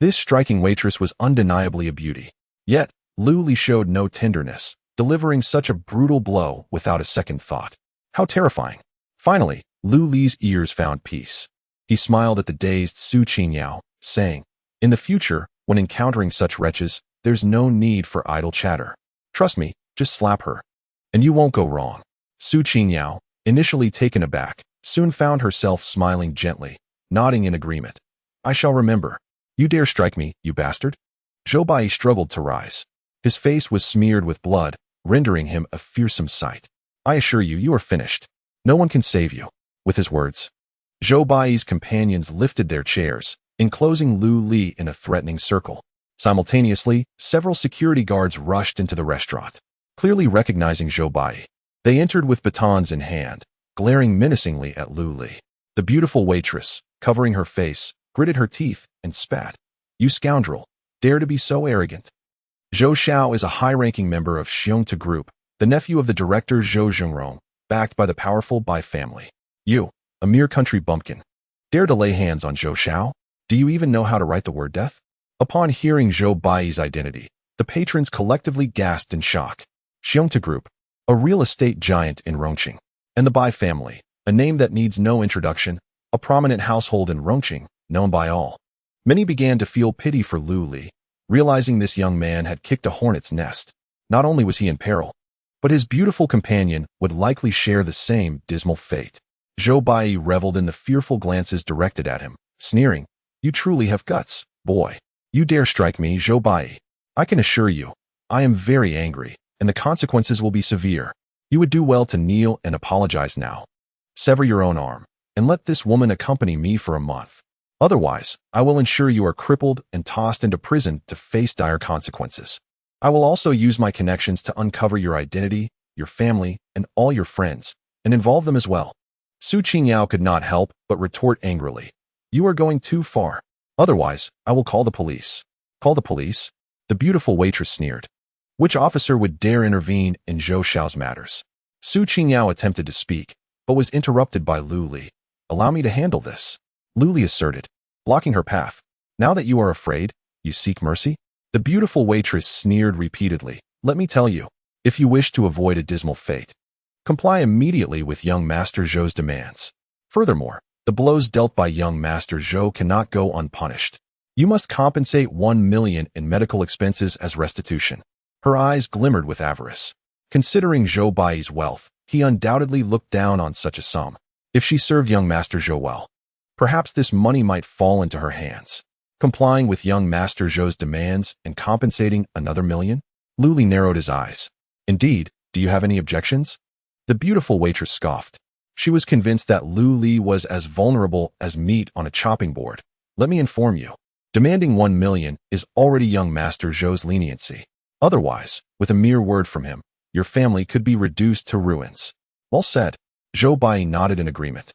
This striking waitress was undeniably a beauty. Yet, Lu Li showed no tenderness, delivering such a brutal blow without a second thought. How terrifying! Finally, Lu Li's ears found peace. He smiled at the dazed Su Qingyao, saying, In the future, when encountering such wretches, there's no need for idle chatter. Trust me, just slap her, and you won't go wrong. Su Qingyao, initially taken aback, soon found herself smiling gently, nodding in agreement. I shall remember. You dare strike me, you bastard? Zhou Bai struggled to rise. His face was smeared with blood, rendering him a fearsome sight. I assure you, you are finished. No one can save you. With his words, Zhou Bai's companions lifted their chairs, enclosing Lu Li in a threatening circle. Simultaneously, several security guards rushed into the restaurant. Clearly recognizing Zhou Bai, they entered with batons in hand, glaring menacingly at Lu Li. The beautiful waitress, covering her face, gritted her teeth and spat. You scoundrel, dare to be so arrogant. Zhou Xiao is a high-ranking member of Fiancée Group, the nephew of the director Zhou Zhengrong, backed by the powerful Bai family. You, a mere country bumpkin, dare to lay hands on Zhou Xiao? Do you even know how to write the word death? Upon hearing Zhou Bai's identity, the patrons collectively gasped in shock. Fiancée Group, a real estate giant in Rongqing, and the Bai family, a name that needs no introduction, a prominent household in Rongqing, known by all. Many began to feel pity for Lu Li, realizing this young man had kicked a hornet's nest. Not only was he in peril, but his beautiful companion would likely share the same dismal fate. Zhou Bai reveled in the fearful glances directed at him, sneering. You truly have guts, boy. You dare strike me, Zhou Bai. I can assure you, I am very angry, and the consequences will be severe. You would do well to kneel and apologize now. Sever your own arm, and let this woman accompany me for a month. Otherwise, I will ensure you are crippled and tossed into prison to face dire consequences. I will also use my connections to uncover your identity, your family, and all your friends, and involve them as well. Su Qingyao could not help but retort angrily. You are going too far. Otherwise, I will call the police. Call the police? The beautiful waitress sneered. Which officer would dare intervene in Zhou Xiao's matters? Su Qingyao attempted to speak, but was interrupted by Lu Li. Allow me to handle this, Lu Li asserted, blocking her path. Now that you are afraid, you seek mercy? The beautiful waitress sneered repeatedly. Let me tell you, if you wish to avoid a dismal fate, comply immediately with young Master Zhou's demands. Furthermore, the blows dealt by young Master Zhou cannot go unpunished. You must compensate 1 million in medical expenses as restitution. Her eyes glimmered with avarice. Considering Zhou Bai's wealth, he undoubtedly looked down on such a sum. If she served young Master Zhou well, perhaps this money might fall into her hands. Complying with young Master Zhou's demands and compensating another million? Lu Li narrowed his eyes. Indeed, do you have any objections? The beautiful waitress scoffed. She was convinced that Lu Li was as vulnerable as meat on a chopping board. Let me inform you. Demanding 1 million is already young Master Zhou's leniency. Otherwise, with a mere word from him, your family could be reduced to ruins. Well said. Zhou Bai nodded in agreement.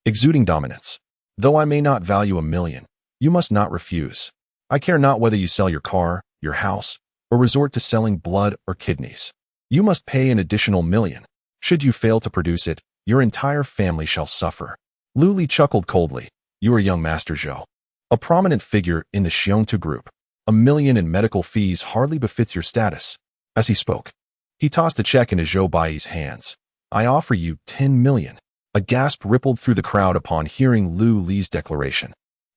Exuding dominance. Though I may not value 1 million, you must not refuse. I care not whether you sell your car, your house, or resort to selling blood or kidneys. You must pay an additional 1 million. Should you fail to produce it, your entire family shall suffer. Lu Li chuckled coldly. You are young Master Zhou, a prominent figure in the Xiongtu group. 1 million in medical fees hardly befits your status. As he spoke, he tossed a check into Zhou Bai's hands. I offer you 10 million. A gasp rippled through the crowd upon hearing Lu Li's declaration.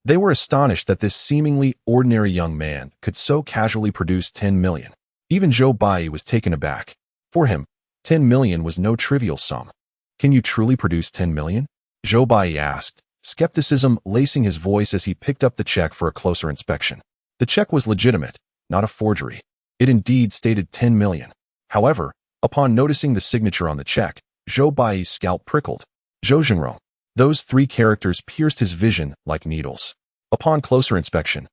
They were astonished that this seemingly ordinary young man could so casually produce 10 million. Even Zhou Bai was taken aback. For him, 10 million was no trivial sum. Can you truly produce 10 million? Zhou Bai asked, skepticism lacing his voice as he picked up the check for a closer inspection. The check was legitimate, not a forgery. It indeed stated 10 million. However, upon noticing the signature on the check, Zhou Bai's scalp prickled. Zhou Zhengrong. Those 3 characters pierced his vision like needles. Upon closer inspection,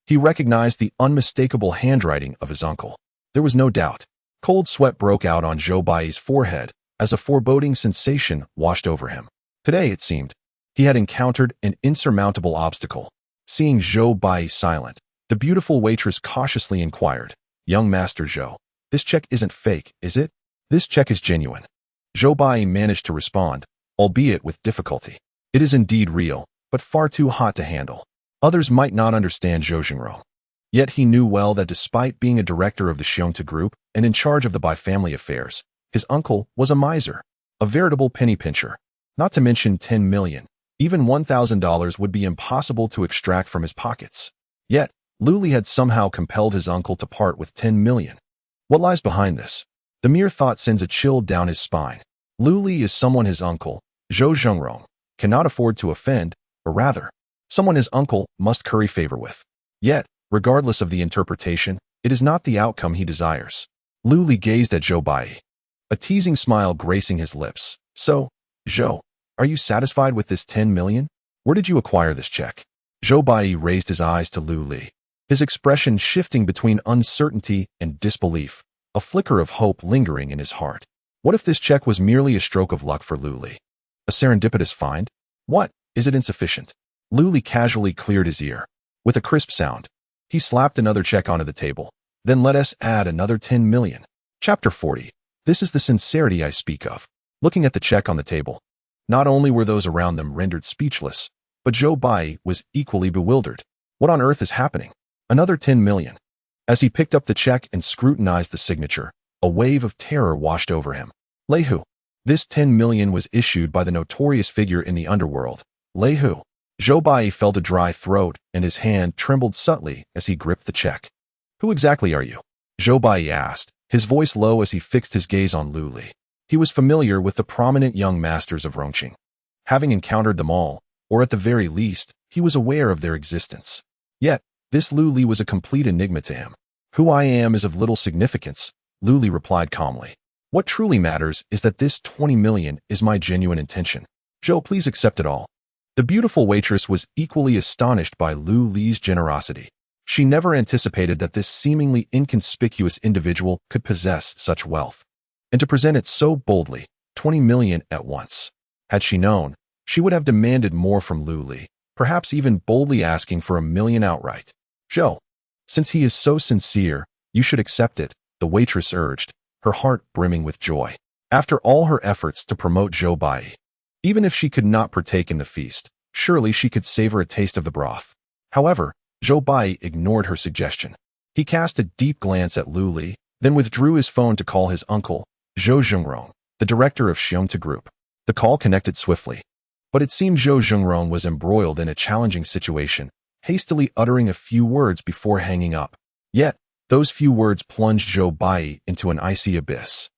he recognized the unmistakable handwriting of his uncle. There was no doubt. Cold sweat broke out on Zhou Bai's forehead as a foreboding sensation washed over him. Today, it seemed, he had encountered an insurmountable obstacle. Seeing Zhou Bai silent, the beautiful waitress cautiously inquired, Young Master Zhou, this check isn't fake, is it? This check is genuine. Zhou Bai managed to respond, albeit with difficulty. It is indeed real, but far too hot to handle. Others might not understand Zhou Zhengrong. Yet he knew well that despite being a director of the Xiongtu group and in charge of the Bai family affairs, his uncle was a miser, a veritable penny pincher. Not to mention 10 million. Even $1,000 would be impossible to extract from his pockets. Yet, Lu Li had somehow compelled his uncle to part with 10 million. What lies behind this? The mere thought sends a chill down his spine. Lu Li is someone his uncle, Zhou Zhengrong, cannot afford to offend, or rather, someone his uncle must curry favor with. Yet, regardless of the interpretation, it is not the outcome he desires. Lu Li gazed at Zhou Bai, a teasing smile gracing his lips. So, Zhou, are you satisfied with this 10 million? Where did you acquire this check? Zhou Bai raised his eyes to Lu Li, his expression shifting between uncertainty and disbelief, a flicker of hope lingering in his heart. What if this check was merely a stroke of luck for Lu Li? A serendipitous find? What? Is it insufficient? Lu Li casually cleared his ear. With a crisp sound, he slapped another check onto the table. Then let us add another 10 million. Chapter 40. This is the sincerity I speak of. Looking at the check on the table, not only were those around them rendered speechless, but Zhou Bai was equally bewildered. What on earth is happening? Another 10 million. As he picked up the check and scrutinized the signature, a wave of terror washed over him. Lei Hu. This 10 million was issued by the notorious figure in the underworld, Lei Hu. Zhou Bai felt a dry throat and his hand trembled subtly as he gripped the check. Who exactly are you? Zhou Bai asked, his voice low as he fixed his gaze on Lu Li. He was familiar with the prominent young masters of Rongqing, having encountered them all, or at the very least, He was aware of their existence. Yet, this Lu Li was a complete enigma to him. "Who I am is of little significance," Lu Li replied calmly. "What truly matters is that this 20 million is my genuine intention. Zhou, please accept it all." The beautiful waitress was equally astonished by Lu Li's generosity. She never anticipated that this seemingly inconspicuous individual could possess such wealth, and to present it so boldly, 20 million at once. Had she known, she would have demanded more from Lu Li, perhaps even boldly asking for 1 million outright. "Zhou, since he is so sincere, you should accept it," the waitress urged, her heart brimming with joy. After all her efforts to promote Zhou Bai, even if she could not partake in the feast, surely she could savor a taste of the broth. However, Zhou Bai ignored her suggestion. He cast a deep glance at Lu Li, then withdrew his phone to call his uncle, Zhou Zhengrong, the director of Fiancée Group. The call connected swiftly. But it seemed Zhou Zhengrong was embroiled in a challenging situation, hastily uttering a few words before hanging up. Yet, those few words plunged Zhou Bai into an icy abyss.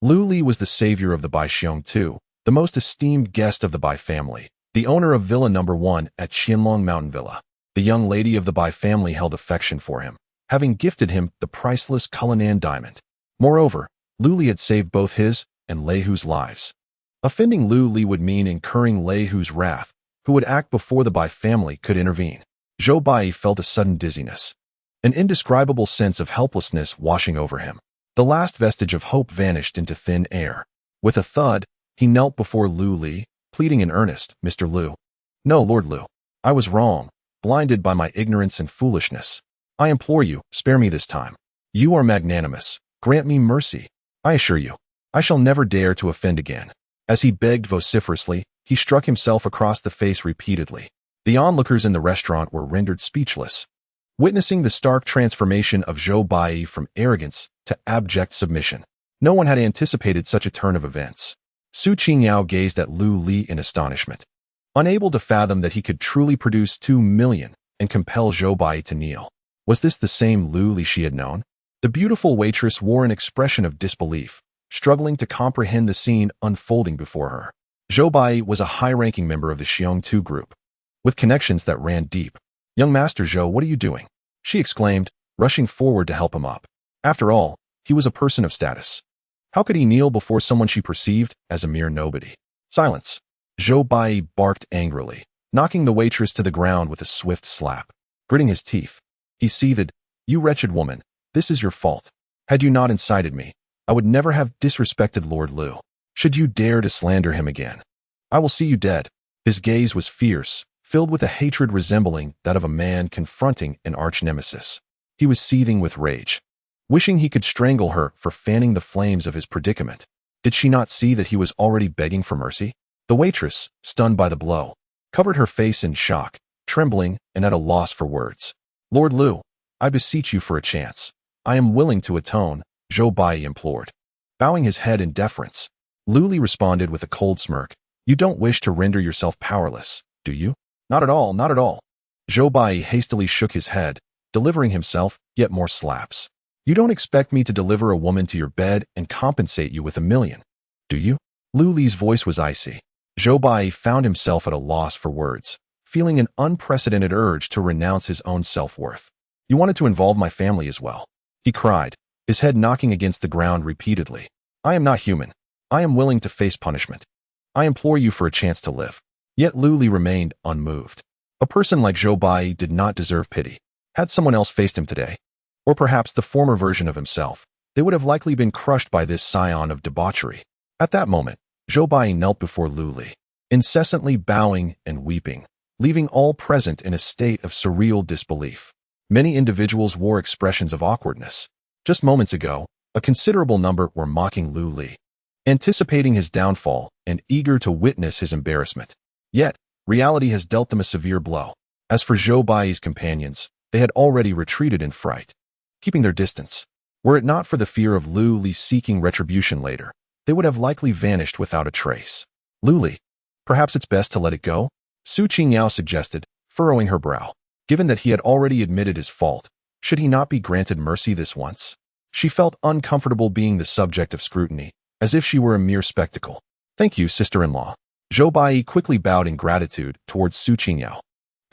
Lu Li was the savior of the Bai Xiong, the most esteemed guest of the Bai family, the owner of Villa No. 1 at Qianlong Mountain Villa. The young lady of the Bai family held affection for him, having gifted him the priceless Cullinan diamond. Moreover, Lu Li had saved both his and Lei Hu's lives. Offending Lu Li would mean incurring Lei Hu's wrath, who would act before the Bai family could intervene. Zhou Bai felt a sudden dizziness, an indescribable sense of helplessness washing over him. The last vestige of hope vanished into thin air. With a thud, he knelt before Lu Li, pleading in earnest, "Mr. Lu. No, Lord Lu. I was wrong, blinded by my ignorance and foolishness. I implore you, spare me this time. You are magnanimous. Grant me mercy. I assure you, I shall never dare to offend again." As he begged vociferously, he struck himself across the face repeatedly. The onlookers in the restaurant were rendered speechless, witnessing the stark transformation of Zhou Bai from arrogance to abject submission. No one had anticipated such a turn of events. Su Qingyao gazed at Lu Li in astonishment, unable to fathom that he could truly produce 2 million and compel Zhou Bai to kneel. Was this the same Lu Li she had known? The beautiful waitress wore an expression of disbelief, struggling to comprehend the scene unfolding before her. Zhou Bai was a high-ranking member of the Xiong group, with connections that ran deep. "Young Master Zhou, what are you doing?" she exclaimed, rushing forward to help him up. After all, he was a person of status. How could he kneel before someone she perceived as a mere nobody? "Silence!" Zhou Bai barked angrily, knocking the waitress to the ground with a swift slap. Gritting his teeth, he seethed, "You wretched woman, this is your fault. Had you not incited me, I would never have disrespected Lord Lu. Should you dare to slander him again, I will see you dead." His gaze was fierce, filled with a hatred resembling that of a man confronting an arch-nemesis. He was seething with rage, wishing he could strangle her for fanning the flames of his predicament. Did she not see that he was already begging for mercy? The waitress, stunned by the blow, covered her face in shock, trembling and at a loss for words. "Lord Lu, I beseech you for a chance. I am willing to atone," Zhou Bai implored. Bowing his head in deference, Lu Li responded with a cold smirk. "You don't wish to render yourself powerless, do you?" "Not at all, not at all." Zhou Bai hastily shook his head, delivering himself yet more slaps. "You don't expect me to deliver a woman to your bed and compensate you with 1 million, do you?" Lu Li's voice was icy. Zhou Bai found himself at a loss for words, feeling an unprecedented urge to renounce his own self-worth. "You wanted to involve my family as well," he cried, his head knocking against the ground repeatedly. "I am not human. I am willing to face punishment. I implore you for a chance to live." Yet Lu Li remained unmoved. A person like Zhou Bai did not deserve pity. Had someone else faced him today, or perhaps the former version of himself, they would have likely been crushed by this scion of debauchery. At that moment, Zhou Bai knelt before Lu Li, incessantly bowing and weeping, leaving all present in a state of surreal disbelief. Many individuals wore expressions of awkwardness. Just moments ago, a considerable number were mocking Lu Li, anticipating his downfall and eager to witness his embarrassment. Yet, reality has dealt them a severe blow. As for Zhou Bai's companions, they had already retreated in fright, keeping their distance. Were it not for the fear of Lu Li seeking retribution later, they would have likely vanished without a trace. "Lu Li, perhaps it's best to let it go?" Su Qingyao suggested, furrowing her brow. Given that he had already admitted his fault, should he not be granted mercy this once? She felt uncomfortable being the subject of scrutiny, as if she were a mere spectacle. "Thank you, sister-in-law." Zhou Bai quickly bowed in gratitude towards Su Qingyao,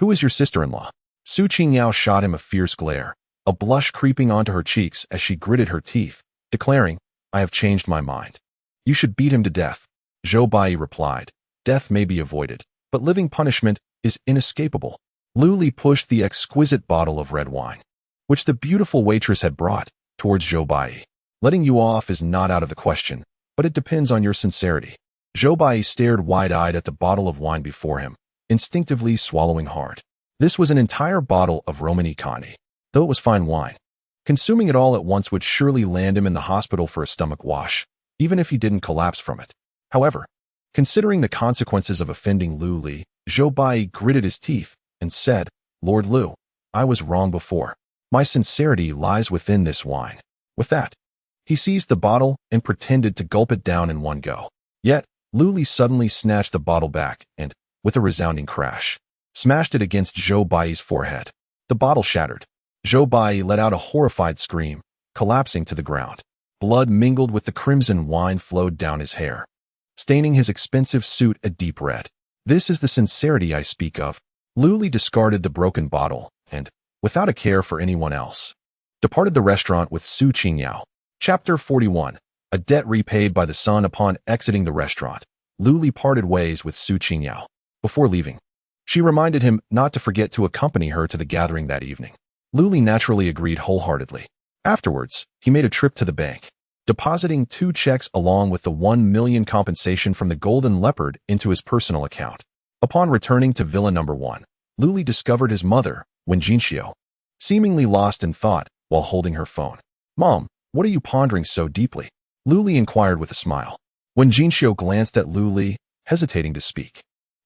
Who is your sister-in-law? Su Qingyao shot him a fierce glare, a blush creeping onto her cheeks as she gritted her teeth, declaring, I have changed my mind. You should beat him to death. Zhou Bai replied, death may be avoided, but living punishment is inescapable. Lu Li pushed the exquisite bottle of red wine, which the beautiful waitress had brought, towards Zhou Bai. Letting you off is not out of the question, but it depends on your sincerity. Zhou Bai stared wide-eyed at the bottle of wine before him, instinctively swallowing hard. This was an entire bottle of Romani Conti, though it was fine wine. Consuming it all at once would surely land him in the hospital for a stomach wash, even if he didn't collapse from it. However, considering the consequences of offending Lu Li, Zhou Bai gritted his teeth and said, Lord Lu, I was wrong before. My sincerity lies within this wine. With that, he seized the bottle and pretended to gulp it down in one go. Yet, Lu Li suddenly snatched the bottle back and, with a resounding crash, smashed it against Zhou Bai's forehead. The bottle shattered. Zhou Bai let out a horrified scream, collapsing to the ground. Blood mingled with the crimson wine flowed down his hair, staining his expensive suit a deep red. This is the sincerity I speak of. Lu Li discarded the broken bottle and, without a care for anyone else, departed the restaurant with Su Qingyao. Chapter 41. A debt repaid by the son. Upon exiting the restaurant, Lu Li parted ways with Su Qingyao. Before leaving, she reminded him not to forget to accompany her to the gathering that evening. Lu Li naturally agreed wholeheartedly. Afterwards, he made a trip to the bank, depositing 2 checks along with the 1 million compensation from the Golden Leopard into his personal account. Upon returning to Villa No. 1, Lu Li discovered his mother, Wen Jinxiu, seemingly lost in thought while holding her phone. Mom, what are you pondering so deeply? Lu Li inquired with a smile. Wen Jinxiu glanced at Lu Li, hesitating to speak.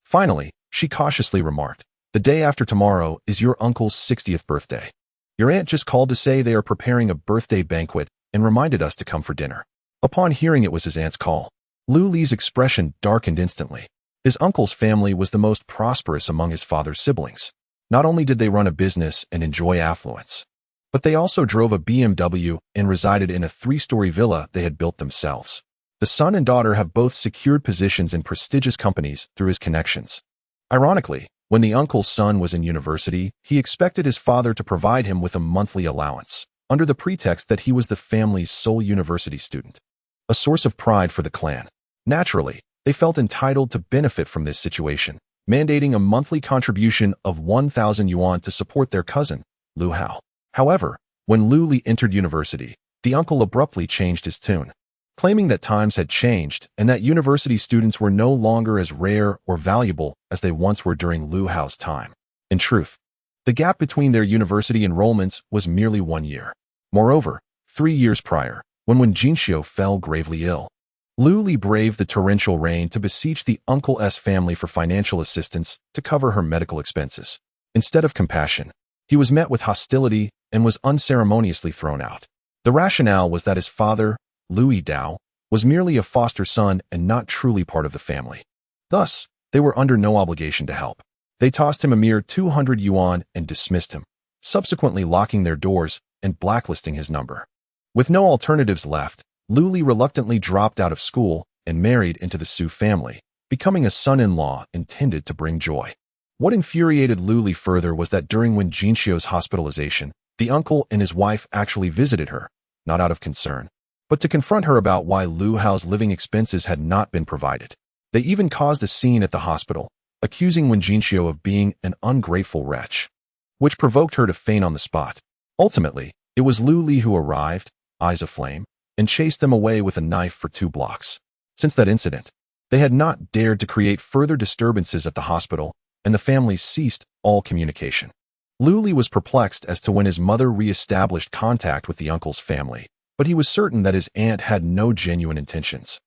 Finally, she cautiously remarked, the day after tomorrow is your uncle's 60th birthday. Your aunt just called to say they are preparing a birthday banquet and reminded us to come for dinner. Upon hearing it was his aunt's call, Lu Li's expression darkened instantly. His uncle's family was the most prosperous among his father's siblings. Not only did they run a business and enjoy affluence, but they also drove a BMW and resided in a 3-story villa they had built themselves. The son and daughter have both secured positions in prestigious companies through his connections. Ironically, when the uncle's son was in university, he expected his father to provide him with a monthly allowance, under the pretext that he was the family's sole university student. A source of pride for the clan. Naturally, they felt entitled to benefit from this situation, mandating a monthly contribution of 1,000 yuan to support their cousin, Lu Hao. However, when Lu Li entered university, the uncle abruptly changed his tune, claiming that times had changed and that university students were no longer as rare or valuable as they once were during Lu Hao's time. In truth, the gap between their university enrollments was merely 1 year. Moreover, 3 years prior, when Wen Jinxiu fell gravely ill, Lu Li braved the torrential rain to beseech the uncle's family for financial assistance to cover her medical expenses. Instead of compassion, he was met with hostility and was unceremoniously thrown out. The rationale was that his father, Lu Yidao, was merely a foster son and not truly part of the family. Thus, they were under no obligation to help. They tossed him a mere 200 yuan and dismissed him, subsequently locking their doors and blacklisting his number. With no alternatives left, Lu Li reluctantly dropped out of school and married into the Su family, becoming a son-in-law intended to bring joy. What infuriated Lu Li further was that during Wen Jinxiu's hospitalization, the uncle and his wife actually visited her, not out of concern, but to confront her about why Lu Hao's living expenses had not been provided. They even caused a scene at the hospital, accusing Wen Jinxiu of being an ungrateful wretch, which provoked her to faint on the spot. Ultimately, it was Lu Li who arrived, eyes aflame, and chased them away with a knife for 2 blocks. Since that incident, they had not dared to create further disturbances at the hospital, and the family ceased all communication. Lu Li was perplexed as to when his mother re-established contact with the uncle's family, but he was certain that his aunt had no genuine intentions.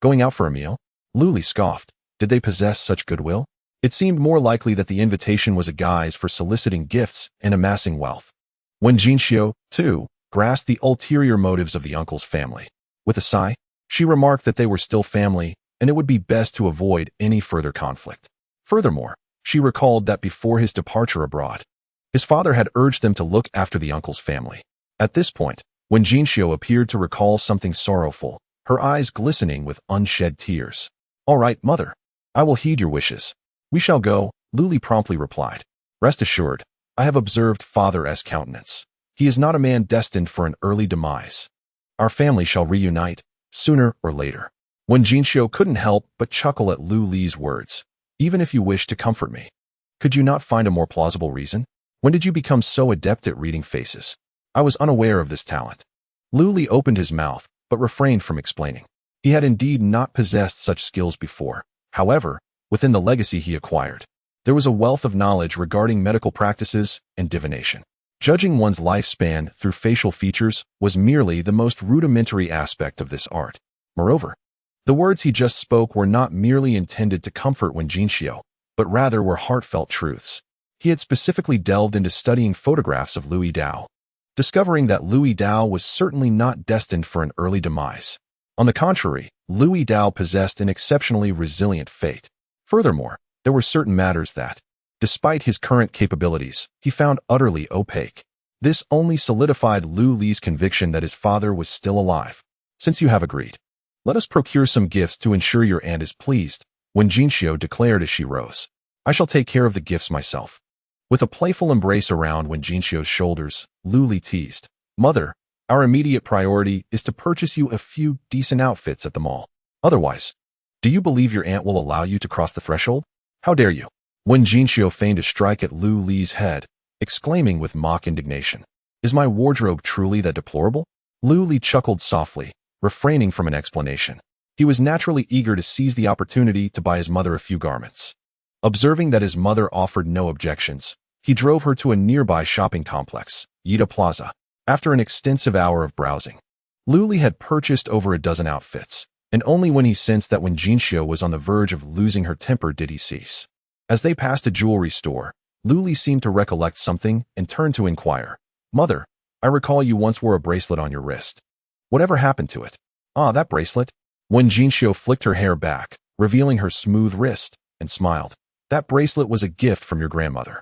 Going out for a meal? Lu Li scoffed. Did they possess such goodwill? It seemed more likely that the invitation was a guise for soliciting gifts and amassing wealth. Wen Jinxiu, too, grasped the ulterior motives of the uncle's family. With a sigh, she remarked that they were still family, and it would be best to avoid any further conflict. Furthermore, she recalled that before his departure abroad, his father had urged them to look after the uncle's family. At this point, when Jinxiu appeared to recall something sorrowful, her eyes glistening with unshed tears. All right, mother. I will heed your wishes. We shall go, Lu Li promptly replied. Rest assured, I have observed Father's countenance. He is not a man destined for an early demise. Our family shall reunite, sooner or later. Wen Jinxiu couldn't help but chuckle at Lu Li's words. Even if you wish to comfort me, could you not find a more plausible reason? When did you become so adept at reading faces? I was unaware of this talent. Lu Li opened his mouth, but refrained from explaining. He had indeed not possessed such skills before. However, within the legacy he acquired, there was a wealth of knowledge regarding medical practices and divination. Judging one's lifespan through facial features was merely the most rudimentary aspect of this art. Moreover, the words he just spoke were not merely intended to comfort Wen Jinxiu, but rather were heartfelt truths. He had specifically delved into studying photographs of Louis Dao, discovering that Louis Dao was certainly not destined for an early demise. On the contrary, Louis Dao possessed an exceptionally resilient fate. Furthermore, there were certain matters that, despite his current capabilities, he found utterly opaque. This only solidified Lu Li's conviction that his father was still alive. Since you have agreed, let us procure some gifts to ensure your aunt is pleased, Wen Jinxiu declared as she rose. I shall take care of the gifts myself. With a playful embrace around Wen Jinxiu's shoulders, Lu Li teased, Mother, our immediate priority is to purchase you a few decent outfits at the mall. Otherwise, do you believe your aunt will allow you to cross the threshold? How dare you? Wen Jinxiu feigned a strike at Lu Li's head, exclaiming with mock indignation, Is my wardrobe truly that deplorable? Lu Li chuckled softly, refraining from an explanation. He was naturally eager to seize the opportunity to buy his mother a few garments. Observing that his mother offered no objections, he drove her to a nearby shopping complex, Yida Plaza. After an extensive hour of browsing, Lu Li had purchased over a dozen outfits, and only when he sensed that Wen Jinxiu was on the verge of losing her temper did he cease. As they passed a jewelry store, Lu Li seemed to recollect something and turned to inquire, Mother, I recall you once wore a bracelet on your wrist. Whatever happened to it? Ah, that bracelet? Wen Jinxiu flicked her hair back, revealing her smooth wrist, and smiled. That bracelet was a gift from your grandmother.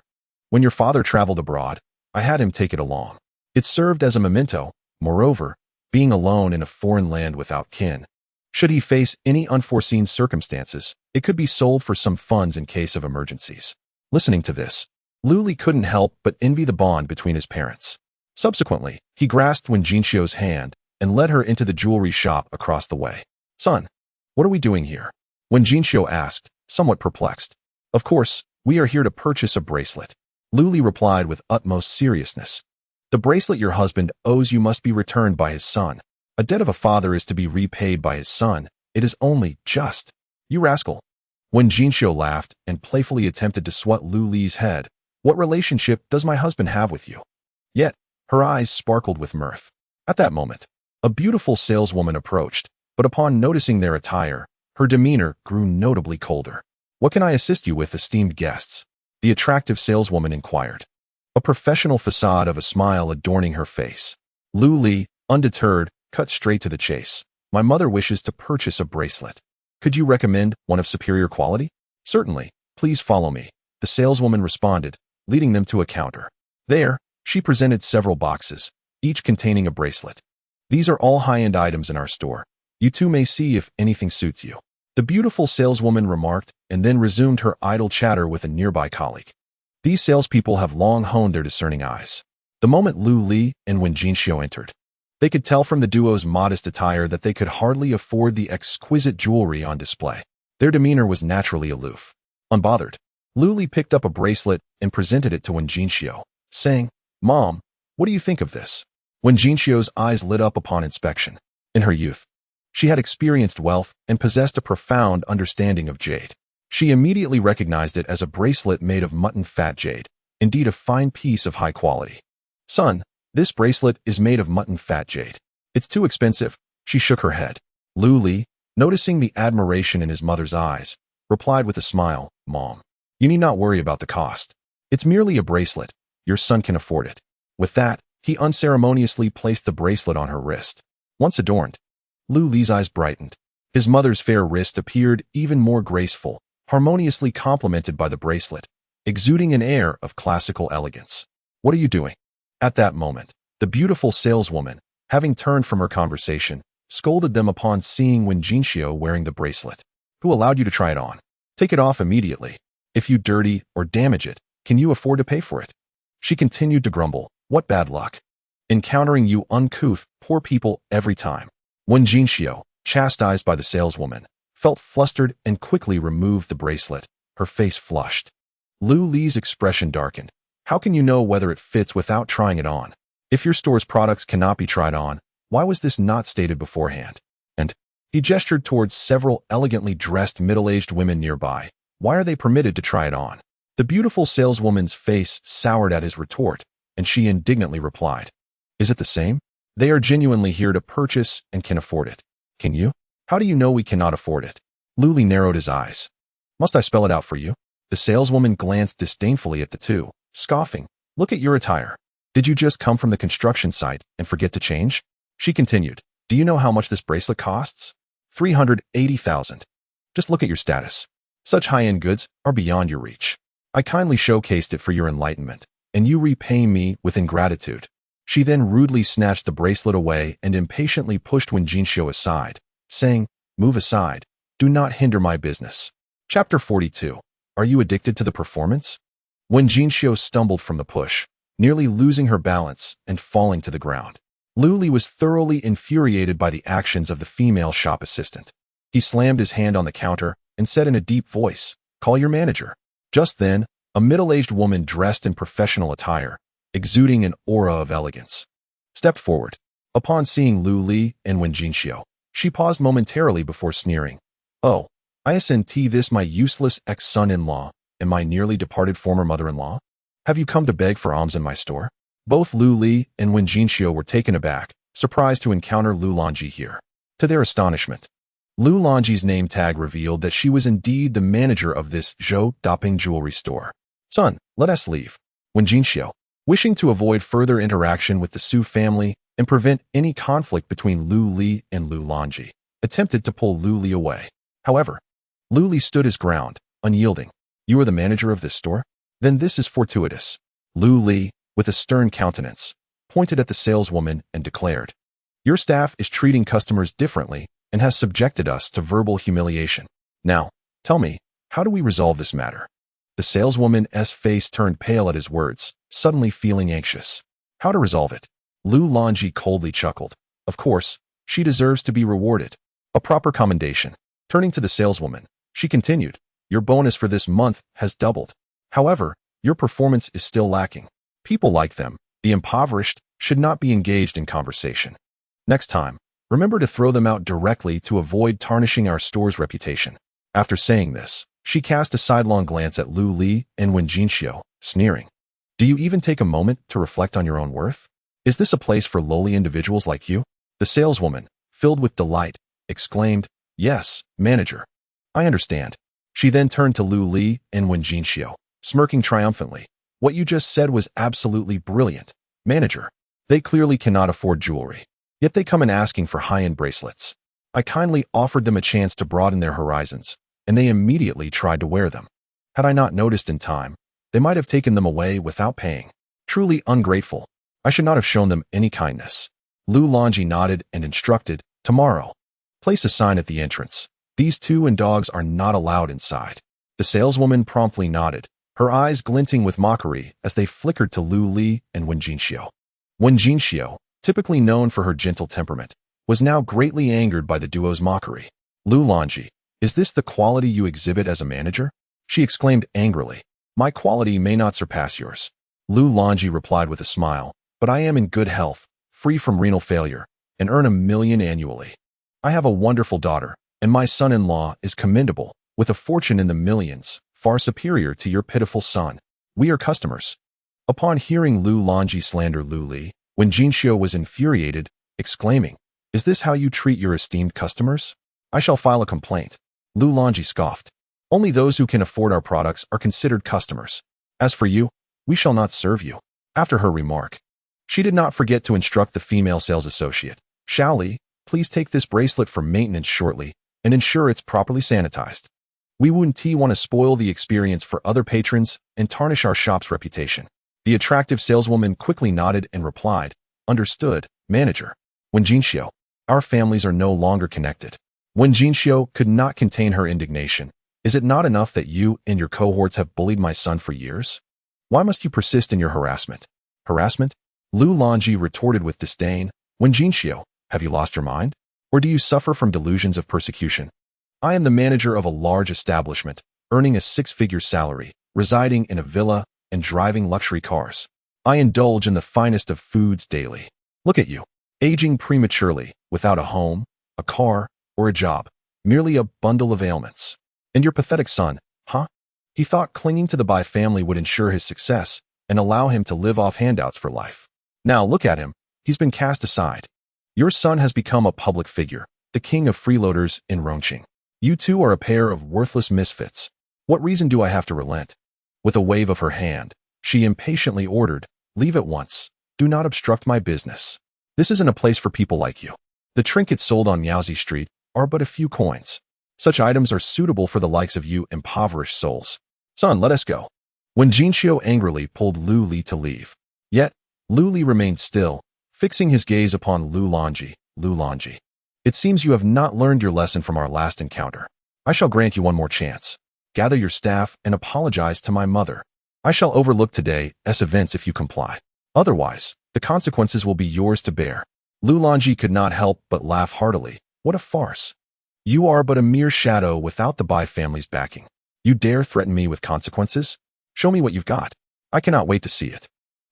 When your father traveled abroad, I had him take it along. It served as a memento. Moreover, being alone in a foreign land without kin, should he face any unforeseen circumstances, it could be sold for some funds in case of emergencies. Listening to this, Lu Li couldn't help but envy the bond between his parents. Subsequently, he grasped Wen Jinxiu's hand and led her into the jewelry shop across the way. Son, what are we doing here? Wen Jinxiu asked, somewhat perplexed. Of course, we are here to purchase a bracelet. Lu Li replied with utmost seriousness. The bracelet your husband owes you must be returned by his son. A debt of a father is to be repaid by his son. It is only just. You rascal. Wen Jinxiu laughed and playfully attempted to swat Lu Li's head. What relationship does my husband have with you? Yet, her eyes sparkled with mirth. At that moment, a beautiful saleswoman approached, but upon noticing their attire, her demeanor grew notably colder. What can I assist you with, esteemed guests? The attractive saleswoman inquired, a professional facade of a smile adorning her face. Lu Li, undeterred, cut straight to the chase. My mother wishes to purchase a bracelet. Could you recommend one of superior quality? Certainly, please follow me, the saleswoman responded, leading them to a counter. There, she presented several boxes, each containing a bracelet. These are all high-end items in our store. You too may see if anything suits you. The beautiful saleswoman remarked, and then resumed her idle chatter with a nearby colleague. These salespeople have long honed their discerning eyes. The moment Lu Li and Wen Jinxiu entered, they could tell from the duo's modest attire that they could hardly afford the exquisite jewelry on display. Their demeanor was naturally aloof. Unbothered, Lu Li picked up a bracelet and presented it to Wen Jinxiu, saying, Mom, what do you think of this? Wen Jinxiu's eyes lit up upon inspection. In her youth, she had experienced wealth and possessed a profound understanding of jade. She immediately recognized it as a bracelet made of mutton fat jade, indeed a fine piece of high quality. Son, this bracelet is made of mutton fat jade. It's too expensive. She shook her head. Lu Li, noticing the admiration in his mother's eyes, replied with a smile, Mom, you need not worry about the cost. It's merely a bracelet. Your son can afford it. With that, he unceremoniously placed the bracelet on her wrist. Once adorned, Lu Li's eyes brightened. His mother's fair wrist appeared even more graceful, harmoniously complemented by the bracelet, exuding an air of classical elegance. What are you doing? At that moment, the beautiful saleswoman, having turned from her conversation, scolded them upon seeing Wen Jinxiu wearing the bracelet. Who allowed you to try it on? Take it off immediately. If you dirty or damage it, Can you afford to pay for it? She continued to grumble. What bad luck. Encountering you uncouth, poor people every time. When Jinxiu, chastised by the saleswoman, felt flustered and quickly removed the bracelet, her face flushed. Lu Li's expression darkened. How can you know whether it fits without trying it on? If your store's products cannot be tried on, why was this not stated beforehand? And he gestured towards several elegantly dressed middle-aged women nearby. Why are they permitted to try it on? The beautiful saleswoman's face soured at his retort, and she indignantly replied, Is it the same? They are genuinely here to purchase and can afford it. Can you? How do you know we cannot afford it? Lu Li narrowed his eyes. Must I spell it out for you? The saleswoman glanced disdainfully at the two, scoffing. Look at your attire. Did you just come from the construction site and forget to change? She continued. Do you know how much this bracelet costs? 380,000. Just look at your status. Such high-end goods are beyond your reach. I kindly showcased it for your enlightenment, and you repay me with ingratitude. She then rudely snatched the bracelet away and impatiently pushed Wen Jinxiu aside, saying, Move aside. Do not hinder my business. Chapter 42. Are you addicted to the performance? Wen Jinxiu stumbled from the push, nearly losing her balance and falling to the ground. Lu Li was thoroughly infuriated by the actions of the female shop assistant. He slammed his hand on the counter and said in a deep voice, Call your manager. Just then, a middle-aged woman dressed in professional attire, exuding an aura of elegance, stepped forward. Upon seeing Lu Li and Wen Jinxiu, she paused momentarily before sneering. Oh, isn't this my useless ex-son-in-law and my nearly departed former mother-in-law? Have you come to beg for alms in my store? Both Lu Li and Wen Jinxiu were taken aback, surprised to encounter Lu Longji here. To their astonishment, Lu Longji's name tag revealed that she was indeed the manager of this Zhou Daping jewelry store. Son, let us leave. Wen Jinxiu, wishing to avoid further interaction with the Su family and prevent any conflict between Lu Li and Lu Longji, attempted to pull Lu Li away. However, Lu Li stood his ground, unyielding. You are the manager of this store? Then this is fortuitous. Lu Li, with a stern countenance, pointed at the saleswoman and declared, Your staff is treating customers differently and has subjected us to verbal humiliation. Now, tell me, how do we resolve this matter? The saleswoman's face turned pale at his words, suddenly feeling anxious. How to resolve it? Lu Longji coldly chuckled. Of course, she deserves to be rewarded. A proper commendation. Turning to the saleswoman, she continued, Your bonus for this month has doubled. However, your performance is still lacking. People like them, the impoverished, should not be engaged in conversation. Next time, remember to throw them out directly to avoid tarnishing our store's reputation. After saying this, she cast a sidelong glance at Lu Li and Wen Jinxiu, sneering. Do you even take a moment to reflect on your own worth? Is this a place for lowly individuals like you? The saleswoman, filled with delight, exclaimed, Yes, manager. I understand. She then turned to Lu Li and Wen Jinxiu, smirking triumphantly. What you just said was absolutely brilliant, manager. They clearly cannot afford jewelry, yet they come in asking for high-end bracelets. I kindly offered them a chance to broaden their horizons, and they immediately tried to wear them. Had I not noticed in time, they might have taken them away without paying. Truly ungrateful. I should not have shown them any kindness. Lu Longji nodded and instructed, Tomorrow, place a sign at the entrance. These two and dogs are not allowed inside. The saleswoman promptly nodded, her eyes glinting with mockery as they flickered to Lu Li and Wen Jinxiu. Wen Jinxiu, typically known for her gentle temperament, was now greatly angered by the duo's mockery. Lu Longji, is this the quality you exhibit as a manager? She exclaimed angrily. My quality may not surpass yours. Lu Longji replied with a smile, but I am in good health, free from renal failure, and earn 1 million annually. I have a wonderful daughter, and my son-in-law is commendable, with a fortune in the millions, far superior to your pitiful son. We are customers. Upon hearing Lu Longji slander Lu Li, Wen Jinxiu was infuriated, exclaiming, Is this how you treat your esteemed customers? I shall file a complaint. Lu Longji scoffed. Only those who can afford our products are considered customers. As for you, we shall not serve you. After her remark, she did not forget to instruct the female sales associate. Shao Li, please take this bracelet for maintenance shortly and ensure it's properly sanitized. We wouldn't want to spoil the experience for other patrons and tarnish our shop's reputation. The attractive saleswoman quickly nodded and replied, Understood, manager. Wen Jinxiu, our families are no longer connected. Wen Jinxiu could not contain her indignation. Is it not enough that you and your cohorts have bullied my son for years? Why must you persist in your harassment? Harassment? Lu Longji retorted with disdain. Wen Jinxiu, have you lost your mind? Or do you suffer from delusions of persecution? I am the manager of a large establishment, earning a six-figure salary, residing in a villa, and driving luxury cars. I indulge in the finest of foods daily. Look at you, aging prematurely, without a home, a car, or a job, merely a bundle of ailments. And your pathetic son, huh? He thought clinging to the Bai family would ensure his success and allow him to live off handouts for life. Now look at him, he's been cast aside. Your son has become a public figure, the king of freeloaders in Rongqing. You two are a pair of worthless misfits. What reason do I have to relent? With a wave of her hand, she impatiently ordered, leave at once. Do not obstruct my business. This isn't a place for people like you. The trinkets sold on Yaozi Street are but a few coins. Such items are suitable for the likes of you impoverished souls. Son, let us go. When Jinxiu angrily pulled Lu Li to leave. Yet, Lu Li remained still, fixing his gaze upon Lu Longji. Lu Longji, it seems you have not learned your lesson from our last encounter. I shall grant you one more chance. Gather your staff and apologize to my mother. I shall overlook today's events if you comply. Otherwise, the consequences will be yours to bear. Lu Longji could not help but laugh heartily. What a farce. You are but a mere shadow without the Bai family's backing. You dare threaten me with consequences? Show me what you've got. I cannot wait to see it.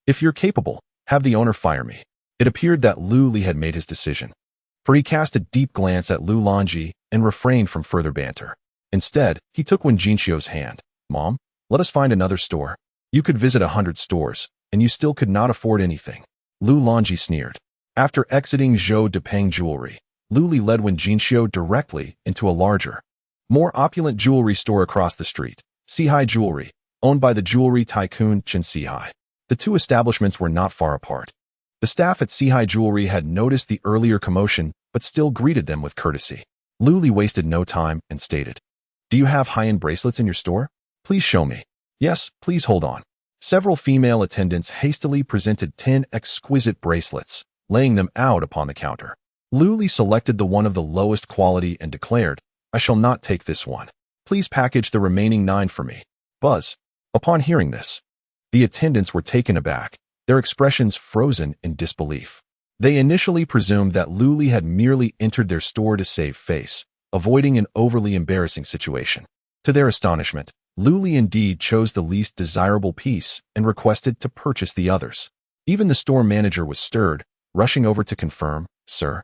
If you're capable, have the owner fire me. It appeared that Lu Li had made his decision, for he cast a deep glance at Lu Longji and refrained from further banter. Instead, he took Wen Jinxiu's hand. Mom, let us find another store. You could visit 100 stores, and you still could not afford anything. Lu Longji sneered. After exiting Zhou Depeng Jewelry, Lu Li led Wen Jinxiu directly into a larger, more opulent jewelry store across the street, Sihai Jewelry, owned by the jewelry tycoon Chen Sihai. The two establishments were not far apart. The staff at Sihai Jewelry had noticed the earlier commotion, but still greeted them with courtesy. Lu Li wasted no time and stated, do you have high-end bracelets in your store? Please show me. Yes, please hold on. Several female attendants hastily presented 10 exquisite bracelets, laying them out upon the counter. Lu Li selected the one of the lowest quality and declared, I shall not take this one. Please package the remaining 9 for me. Buzz. Upon hearing this, the attendants were taken aback, their expressions frozen in disbelief. They initially presumed that Lu Li had merely entered their store to save face, avoiding an overly embarrassing situation. To their astonishment, Lu Li indeed chose the least desirable piece and requested to purchase the others. Even the store manager was stirred, rushing over to confirm, Sir,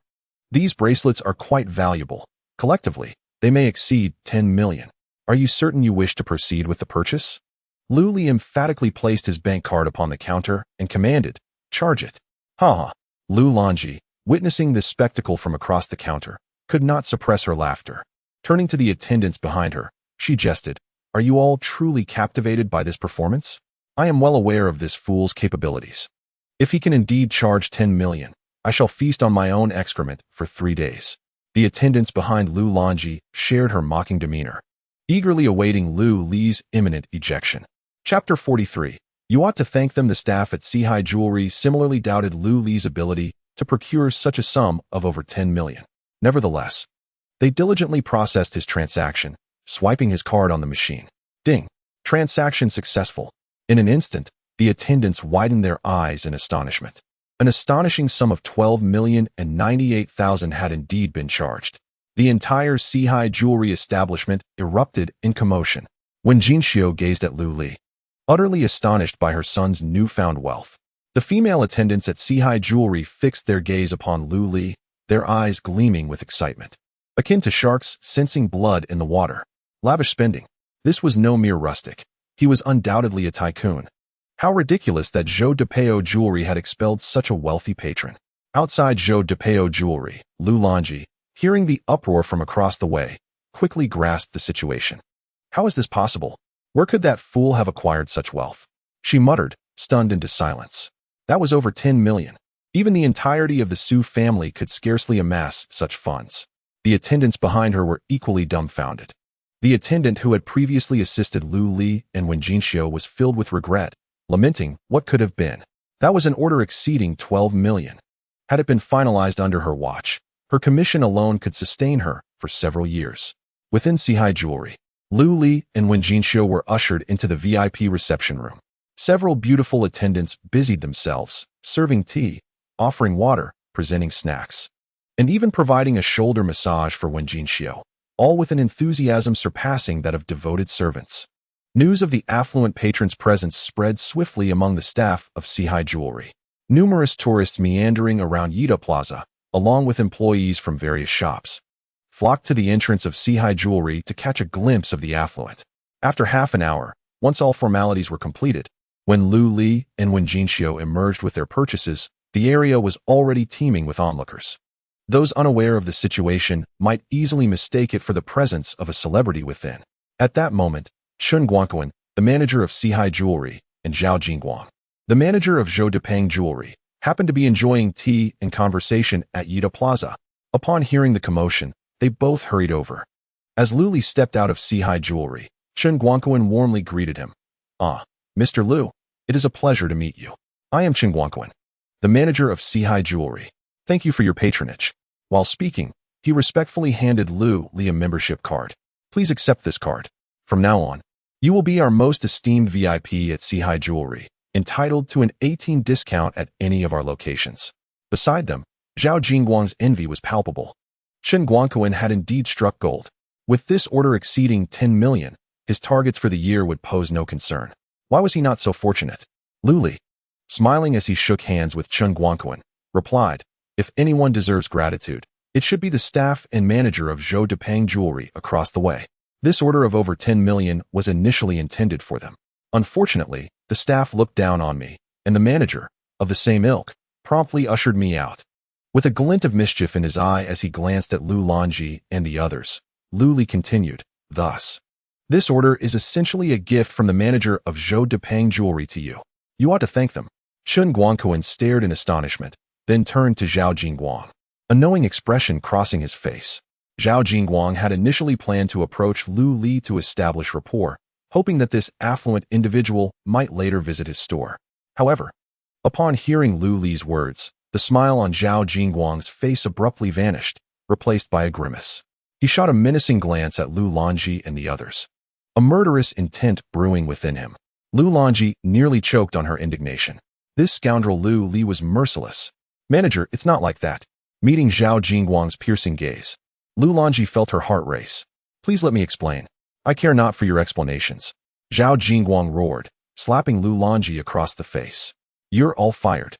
these bracelets are quite valuable. Collectively, they may exceed 10 million. Are you certain you wish to proceed with the purchase? Lu Li emphatically placed his bank card upon the counter and commanded, charge it. Ha ha. Lu Longji, witnessing this spectacle from across the counter, could not suppress her laughter. Turning to the attendants behind her, she jested, are you all truly captivated by this performance? I am well aware of this fool's capabilities. If he can indeed charge 10 million, I shall feast on my own excrement for 3 days. The attendants behind Lu Longji shared her mocking demeanor, eagerly awaiting Lu Li's imminent ejection. Chapter 43. You ought to thank them. The staff at Sihai Jewelry similarly doubted Lu Li's ability to procure such a sum of over 10 million. Nevertheless, they diligently processed his transaction, swiping his card on the machine. Ding! Transaction successful. In an instant, the attendants widened their eyes in astonishment. An astonishing sum of 12,098,000 had indeed been charged. The entire Sihai Jewelry establishment erupted in commotion. When Jinxiu gazed at Lu Li, utterly astonished by her son's newfound wealth, the female attendants at Sihai Jewelry fixed their gaze upon Lu Li, their eyes gleaming with excitement, akin to sharks sensing blood in the water. Lavish spending. This was no mere rustic. He was undoubtedly a tycoon. How ridiculous that Zhou Depeo Jewelry had expelled such a wealthy patron. Outside Zhou Depeo Jewelry, Lu Longji, hearing the uproar from across the way, quickly grasped the situation. How is this possible? Where could that fool have acquired such wealth? She muttered, stunned into silence. That was over 10 million. Even the entirety of the Su family could scarcely amass such funds. The attendants behind her were equally dumbfounded. The attendant who had previously assisted Lu Li and Wen Jinxiu was filled with regret, lamenting what could have been. That was an order exceeding 12 million. Had it been finalized under her watch, her commission alone could sustain her for several years. Within Sihai Jewelry, Lu Li and Wen Jinxiu were ushered into the VIP reception room. Several beautiful attendants busied themselves, serving tea, offering water, presenting snacks, and even providing a shoulder massage for Wen Jinxiu, all with an enthusiasm surpassing that of devoted servants. News of the affluent patron's presence spread swiftly among the staff of Sihai Jewelry. Numerous tourists meandering around Yida Plaza, along with employees from various shops, flocked to the entrance of Sihai Jewelry to catch a glimpse of the affluent. After half an hour, once all formalities were completed, when Lu Li and Wen Jinxiu emerged with their purchases, the area was already teeming with onlookers. Those unaware of the situation might easily mistake it for the presence of a celebrity within. At that moment, Chen Guangquan, the manager of Sihai Jewelry, and Zhao Jingguang, the manager of Zhou Depeng Jewelry, happened to be enjoying tea and conversation at Yida Plaza. Upon hearing the commotion, they both hurried over. As Lu Li stepped out of Sihai Jewelry, Chen Guangquan warmly greeted him. "Ah, Mr. Lu, it is a pleasure to meet you. I am Chen Guangquan, the manager of Sihai Jewelry. Thank you for your patronage." While speaking, he respectfully handed Lu Li a membership card. "Please accept this card. From now on, you will be our most esteemed VIP at Sihai Jewelry, entitled to an 18% discount at any of our locations." Beside them, Zhao Jingguang's envy was palpable. Chen Guangquan had indeed struck gold. With this order exceeding 10 million, his targets for the year would pose no concern. Why was he not so fortunate? Lu Li, smiling as he shook hands with Chen Guangquan, replied, "If anyone deserves gratitude, it should be the staff and manager of Zhou Depeng Jewelry across the way. This order of over 10 million was initially intended for them. Unfortunately, the staff looked down on me, and the manager, of the same ilk, promptly ushered me out." With a glint of mischief in his eye as he glanced at Lu Lanji and the others, Lu Li continued, "Thus, this order is essentially a gift from the manager of Zhou Depeng Jewelry to you. You ought to thank them." Chen Guangquan stared in astonishment, then turned to Zhao Jingguang, a knowing expression crossing his face. Zhao Jingguang had initially planned to approach Lu Li to establish rapport, hoping that this affluent individual might later visit his store. However, upon hearing Lu Li's words, the smile on Zhao Jingguang's face abruptly vanished, replaced by a grimace. He shot a menacing glance at Lu Lanji and the others, a murderous intent brewing within him. Lu Lanji nearly choked on her indignation. This scoundrel Lu Li was merciless. "Manager, it's not like that." Meeting Zhao Jingguang's piercing gaze, Lu Lanji felt her heart race. "Please let me explain. I care not for your explanations." Zhao Jingguang roared, slapping Lu Lanji across the face. "You're all fired."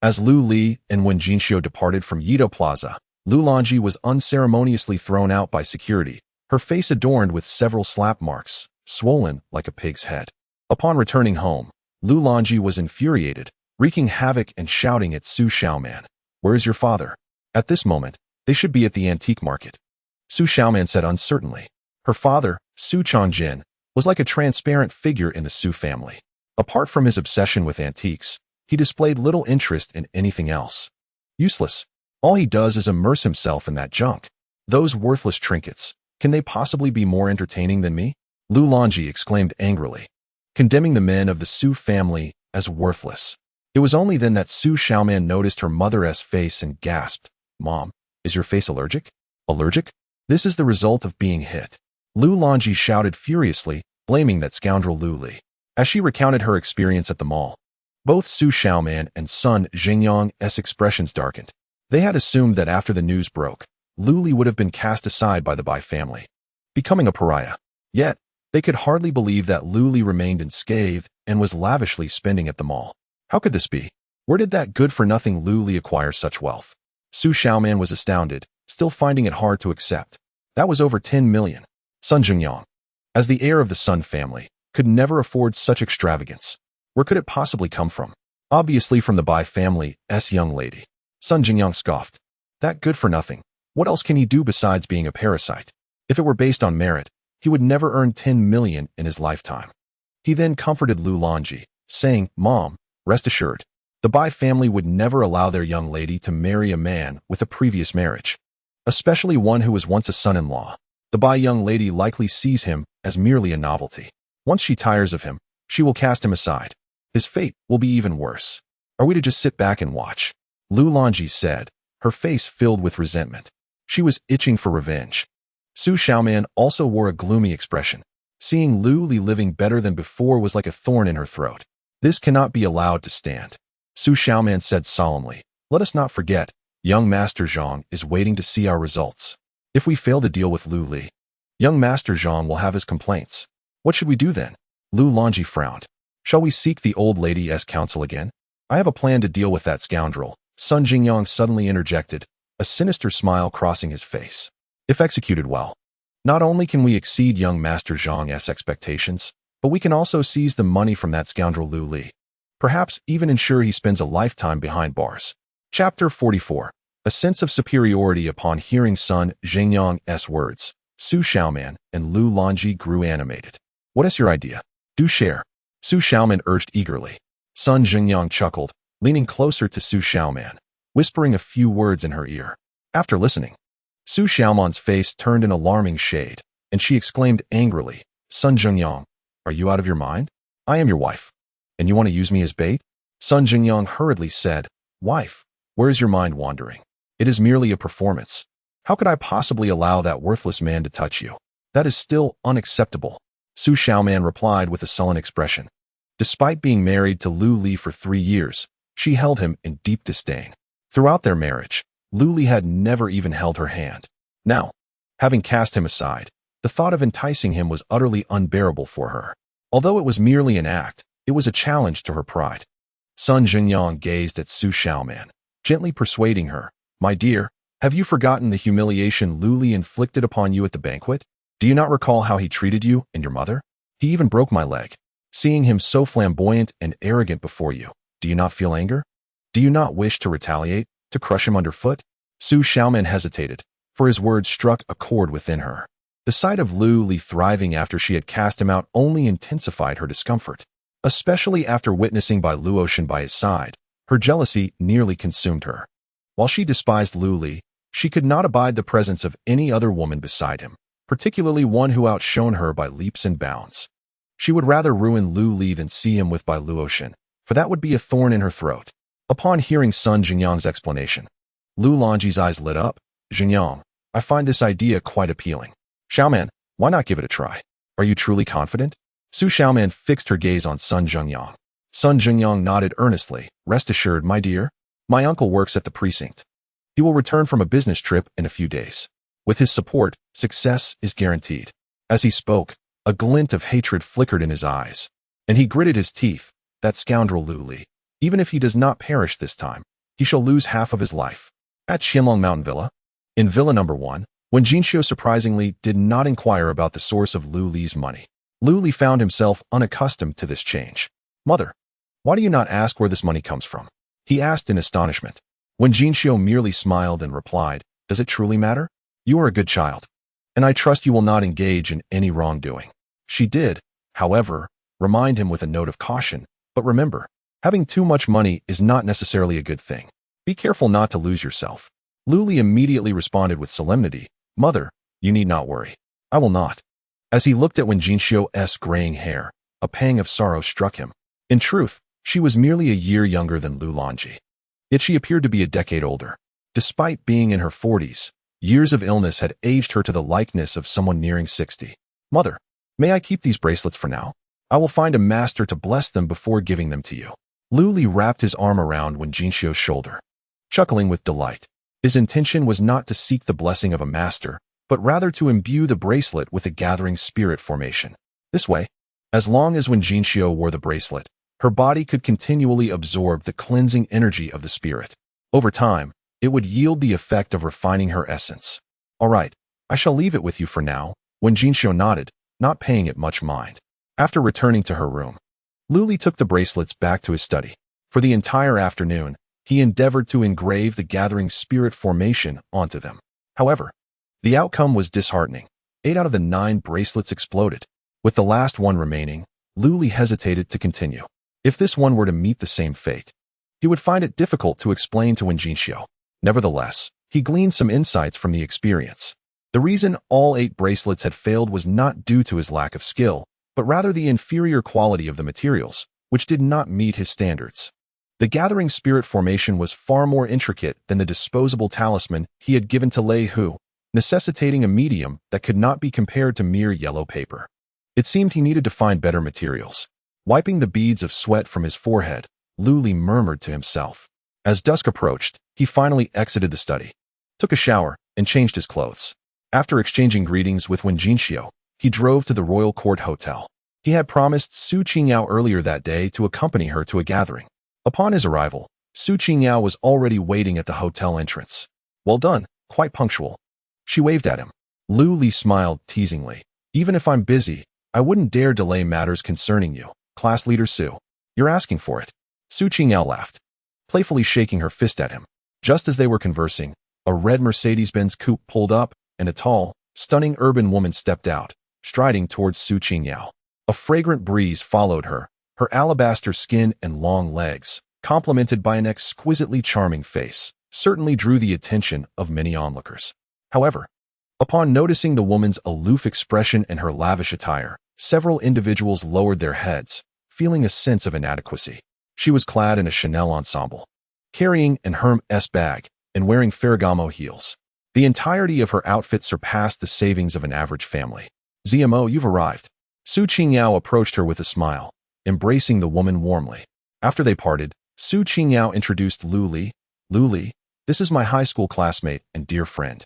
As Lu Li and Wen Jinxiu departed from Yida Plaza, Lu Lanji was unceremoniously thrown out by security, her face adorned with several slap marks, swollen like a pig's head. Upon returning home, Lu Lanji was infuriated, wreaking havoc and shouting at Su Xiaoman, "Where is your father?" At this moment, they should be at the antique market. Su Xiaoman said uncertainly. Her father, Su Changjin, was like a transparent figure in the Su family. Apart from his obsession with antiques, he displayed little interest in anything else. Useless. All he does is immerse himself in that junk. Those worthless trinkets, can they possibly be more entertaining than me? Lu Lanji exclaimed angrily, condemning the men of the Su family as worthless. It was only then that Su Xiaoman noticed her mother's face and gasped, "Mom, is your face allergic?" "Allergic? This is the result of being hit." Lu Lanji shouted furiously, blaming that scoundrel Lu Li. As she recounted her experience at the mall, both Su Xiaoman and son Xingyang's expressions darkened. They had assumed that after the news broke, Lu Li would have been cast aside by the Bai family, becoming a pariah. Yet, they could hardly believe that Lu Li remained unscathed and was lavishly spending at the mall. How could this be? Where did that good-for-nothing Lu Li acquire such wealth? Su Xiaoman was astounded, still finding it hard to accept. That was over 10 million. Sun Jingyang, as the heir of the Sun family, could never afford such extravagance. Where could it possibly come from? Obviously from the Bai family's young lady. Sun Jingyang scoffed. That good for nothing. What else can he do besides being a parasite? If it were based on merit, he would never earn 10 million in his lifetime. He then comforted Lu Lanji, saying, "Mom, rest assured, the Bai family would never allow their young lady to marry a man with a previous marriage, especially one who was once a son-in-law. The Bai young lady likely sees him as merely a novelty. Once she tires of him, she will cast him aside. His fate will be even worse. Are we to just sit back and watch?" Lu Lanji said, her face filled with resentment. She was itching for revenge. Su Xiaoman also wore a gloomy expression. Seeing Lu Li living better than before was like a thorn in her throat. This cannot be allowed to stand. Su Xiaoman said solemnly. Let us not forget, young Master Zhang is waiting to see our results. If we fail to deal with Lu Li, young Master Zhang will have his complaints. What should we do then? Lu Longji frowned. Shall we seek the old lady's counsel again? I have a plan to deal with that scoundrel. Sun Jingyang suddenly interjected, a sinister smile crossing his face. If executed well, not only can we exceed young Master Zhang's expectations, but we can also seize the money from that scoundrel Lu Li. Perhaps even ensure he spends a lifetime behind bars. Chapter 44. A sense of superiority upon hearing Sun Jingyang's words. Su Xiaoman and Lu Longji grew animated. What is your idea? Do share. Su Xiaoman urged eagerly. Sun Jingyang chuckled, leaning closer to Su Xiaoman, whispering a few words in her ear. After listening, Su Xiaoman's face turned an alarming shade, and she exclaimed angrily, Sun Jingyang, are you out of your mind? I am your wife, and you want to use me as bait? Sun Jingyang hurriedly said, Wife, where is your mind wandering? It is merely a performance. How could I possibly allow that worthless man to touch you? That is still unacceptable. Su Xiaoman replied with a sullen expression. Despite being married to Lu Li for 3 years, she held him in deep disdain. Throughout their marriage, Lu Li had never even held her hand. Now, having cast him aside, the thought of enticing him was utterly unbearable for her. Although it was merely an act, it was a challenge to her pride. Sun Jingyang gazed at Su Xiaoman, gently persuading her, My dear, have you forgotten the humiliation Lu Li inflicted upon you at the banquet? Do you not recall how he treated you and your mother? He even broke my leg. Seeing him so flamboyant and arrogant before you, do you not feel anger? Do you not wish to retaliate, to crush him underfoot? Su Xiaoman hesitated, for his words struck a chord within her. The sight of Lu Li thriving after she had cast him out only intensified her discomfort. Especially after witnessing by Luotian by his side, her jealousy nearly consumed her. While she despised Lu Li, she could not abide the presence of any other woman beside him, particularly one who outshone her by leaps and bounds. She would rather ruin Lu Li than see him with Bai Luotian, for that would be a thorn in her throat. Upon hearing Sun Jingyang's explanation, Lu Longji's eyes lit up. Jingyang, I find this idea quite appealing. Xiaoman, why not give it a try? Are you truly confident? Su Xiaoman fixed her gaze on Sun Jingyang. Sun Jingyang nodded earnestly. Rest assured, my dear, my uncle works at the precinct. He will return from a business trip in a few days. With his support, success is guaranteed. As he spoke, a glint of hatred flickered in his eyes, and he gritted his teeth. That scoundrel Lu Li, even if he does not perish this time, he shall lose half of his life. At Qianlong Mountain Villa, in Villa Number 1, when Jinxiu surprisingly did not inquire about the source of Lu Li's money, Lu Li found himself unaccustomed to this change. Mother, why do you not ask where this money comes from? He asked in astonishment. When Jinxiu merely smiled and replied, Does it truly matter? You are a good child, and I trust you will not engage in any wrongdoing. She did, however, remind him with a note of caution, but remember, having too much money is not necessarily a good thing. Be careful not to lose yourself. Lu Li immediately responded with solemnity, Mother, you need not worry. I will not. As he looked at Wen Jinxiu's graying hair, a pang of sorrow struck him. In truth, she was merely a year younger than Lu Longji. Yet she appeared to be a decade older. Despite being in her 40s, years of illness had aged her to the likeness of someone nearing 60. Mother, may I keep these bracelets for now? I will find a master to bless them before giving them to you. Lu Li wrapped his arm around Wen Jinxiu's shoulder, chuckling with delight. His intention was not to seek the blessing of a master, but rather to imbue the bracelet with a gathering spirit formation. This way, as long as Wen Jinxiu wore the bracelet, her body could continually absorb the cleansing energy of the spirit. Over time, it would yield the effect of refining her essence. All right, I shall leave it with you for now, Wen Jinxiu nodded, not paying it much mind. After returning to her room, Lu Li took the bracelets back to his study. For the entire afternoon, he endeavored to engrave the gathering spirit formation onto them. However, the outcome was disheartening. 8 out of the 9 bracelets exploded. With the last one remaining, Lu Li hesitated to continue. If this one were to meet the same fate, he would find it difficult to explain to Wen Jinxiu. Nevertheless, he gleaned some insights from the experience. The reason all 8 bracelets had failed was not due to his lack of skill, but rather the inferior quality of the materials, which did not meet his standards. The gathering spirit formation was far more intricate than the disposable talisman he had given to Lei Hu, necessitating a medium that could not be compared to mere yellow paper. It seemed he needed to find better materials. Wiping the beads of sweat from his forehead, Lu Li murmured to himself. As dusk approached, he finally exited the study, took a shower, and changed his clothes. After exchanging greetings with Wen Jinxiu, he drove to the Royal Court Hotel. He had promised Su Qingyao earlier that day to accompany her to a gathering. Upon his arrival, Su Qingyao was already waiting at the hotel entrance. Well done, quite punctual. She waved at him. Lu Li smiled teasingly. Even if I'm busy, I wouldn't dare delay matters concerning you, class leader Su. You're asking for it. Su Qingyao laughed, playfully shaking her fist at him. Just as they were conversing, a red Mercedes-Benz coupe pulled up, and a tall, stunning urban woman stepped out, striding towards Su Qingyao. A fragrant breeze followed her, her alabaster skin and long legs, complemented by an exquisitely charming face, certainly drew the attention of many onlookers. However, upon noticing the woman's aloof expression and her lavish attire, several individuals lowered their heads, feeling a sense of inadequacy. She was clad in a Chanel ensemble, carrying an Hermes bag, and wearing Ferragamo heels. The entirety of her outfit surpassed the savings of an average family. ZMO, you've arrived. Su Qingyao approached her with a smile, embracing the woman warmly. After they parted, Su Qingyao introduced Lu Li. Lu Li, this is my high school classmate and dear friend,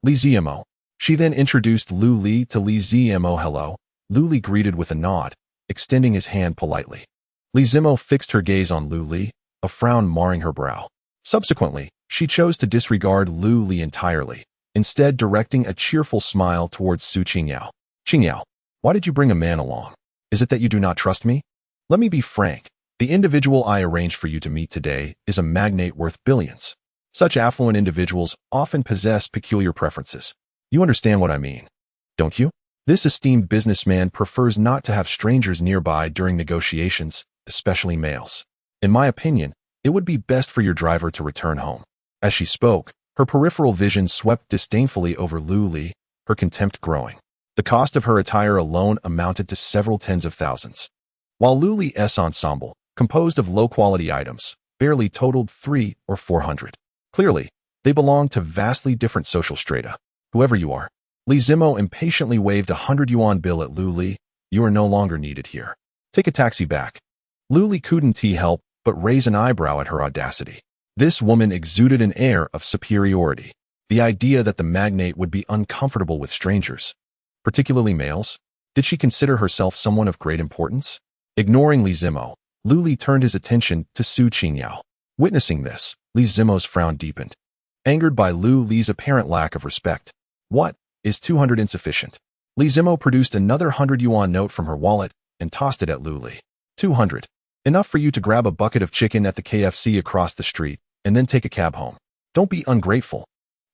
Li ZMO. She then introduced Lu Li to Li ZMO. Hello. Lu Li greeted with a nod, extending his hand politely. Li ZMO fixed her gaze on Lu Li, a frown marring her brow. Subsequently, she chose to disregard Lu Li entirely, instead directing a cheerful smile towards Su Qingyao. Qingyao, why did you bring a man along? Is it that you do not trust me? Let me be frank. The individual I arranged for you to meet today is a magnate worth billions. Such affluent individuals often possess peculiar preferences. You understand what I mean, don't you? This esteemed businessman prefers not to have strangers nearby during negotiations, especially males. In my opinion, it would be best for your driver to return home. As she spoke, her peripheral vision swept disdainfully over Lu Li, her contempt growing. The cost of her attire alone amounted to several tens of thousands, while Lu Li's ensemble, composed of low-quality items, barely totaled 300 or 400. Clearly, they belonged to vastly different social strata. Whoever you are, Li ZMO impatiently waved a 100 yuan bill at Lu Li. You are no longer needed here. Take a taxi back. Lu Li couldn't help but raise an eyebrow at her audacity. This woman exuded an air of superiority. The idea that the magnate would be uncomfortable with strangers, particularly males. Did she consider herself someone of great importance? Ignoring Li ZMO, Lu Li turned his attention to Su Qingyao. Witnessing this, Li ZMO's frown deepened, angered by Lu Li's apparent lack of respect. What? Is 200 insufficient? Li ZMO produced another 100 yuan note from her wallet and tossed it at Lu Li. 200. Enough for you to grab a bucket of chicken at the KFC across the street and then take a cab home. Don't be ungrateful.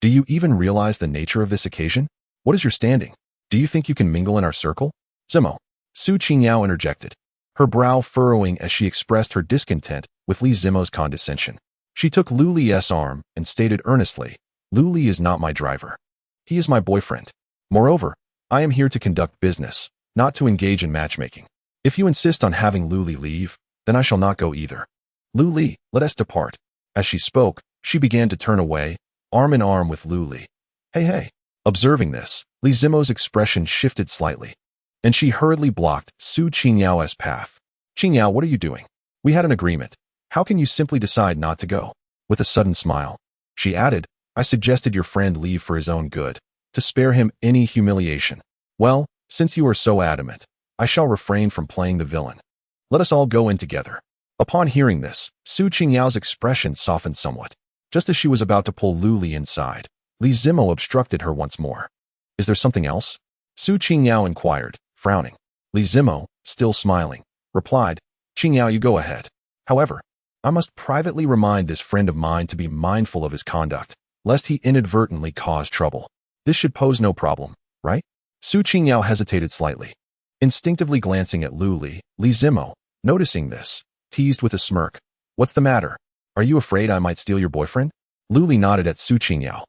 Do you even realize the nature of this occasion? What is your standing? Do you think you can mingle in our circle? ZMO. Su Qingyao interjected, her brow furrowing as she expressed her discontent with Li ZMO's condescension. She took Lu Li's arm and stated earnestly, Lu Li is not my driver. He is my boyfriend. Moreover, I am here to conduct business, not to engage in matchmaking. If you insist on having Lu Li leave, then I shall not go either. Lu Li, let us depart. As she spoke, she began to turn away, arm in arm with Lu Li. Hey. Observing this, Li ZMO's expression shifted slightly, and she hurriedly blocked Su Qingyao's path. Qingyao, what are you doing? We had an agreement. How can you simply decide not to go? With a sudden smile, she added, I suggested your friend leave for his own good, to spare him any humiliation. Well, since you are so adamant, I shall refrain from playing the villain. Let us all go in together. Upon hearing this, Su Qingyao's expression softened somewhat. Just as she was about to pull Lu Li inside, Li ZMO obstructed her once more. Is there something else? Su Qingyao inquired, frowning. Li ZMO, still smiling, replied, Qingyao, you go ahead. However, I must privately remind this friend of mine to be mindful of his conduct, lest he inadvertently cause trouble. This should pose no problem, right? Su Qingyao hesitated slightly, instinctively glancing at Lu Li. Li ZMO, noticing this, teased with a smirk. What's the matter? Are you afraid I might steal your boyfriend? Lu Li nodded at Su Qingyao,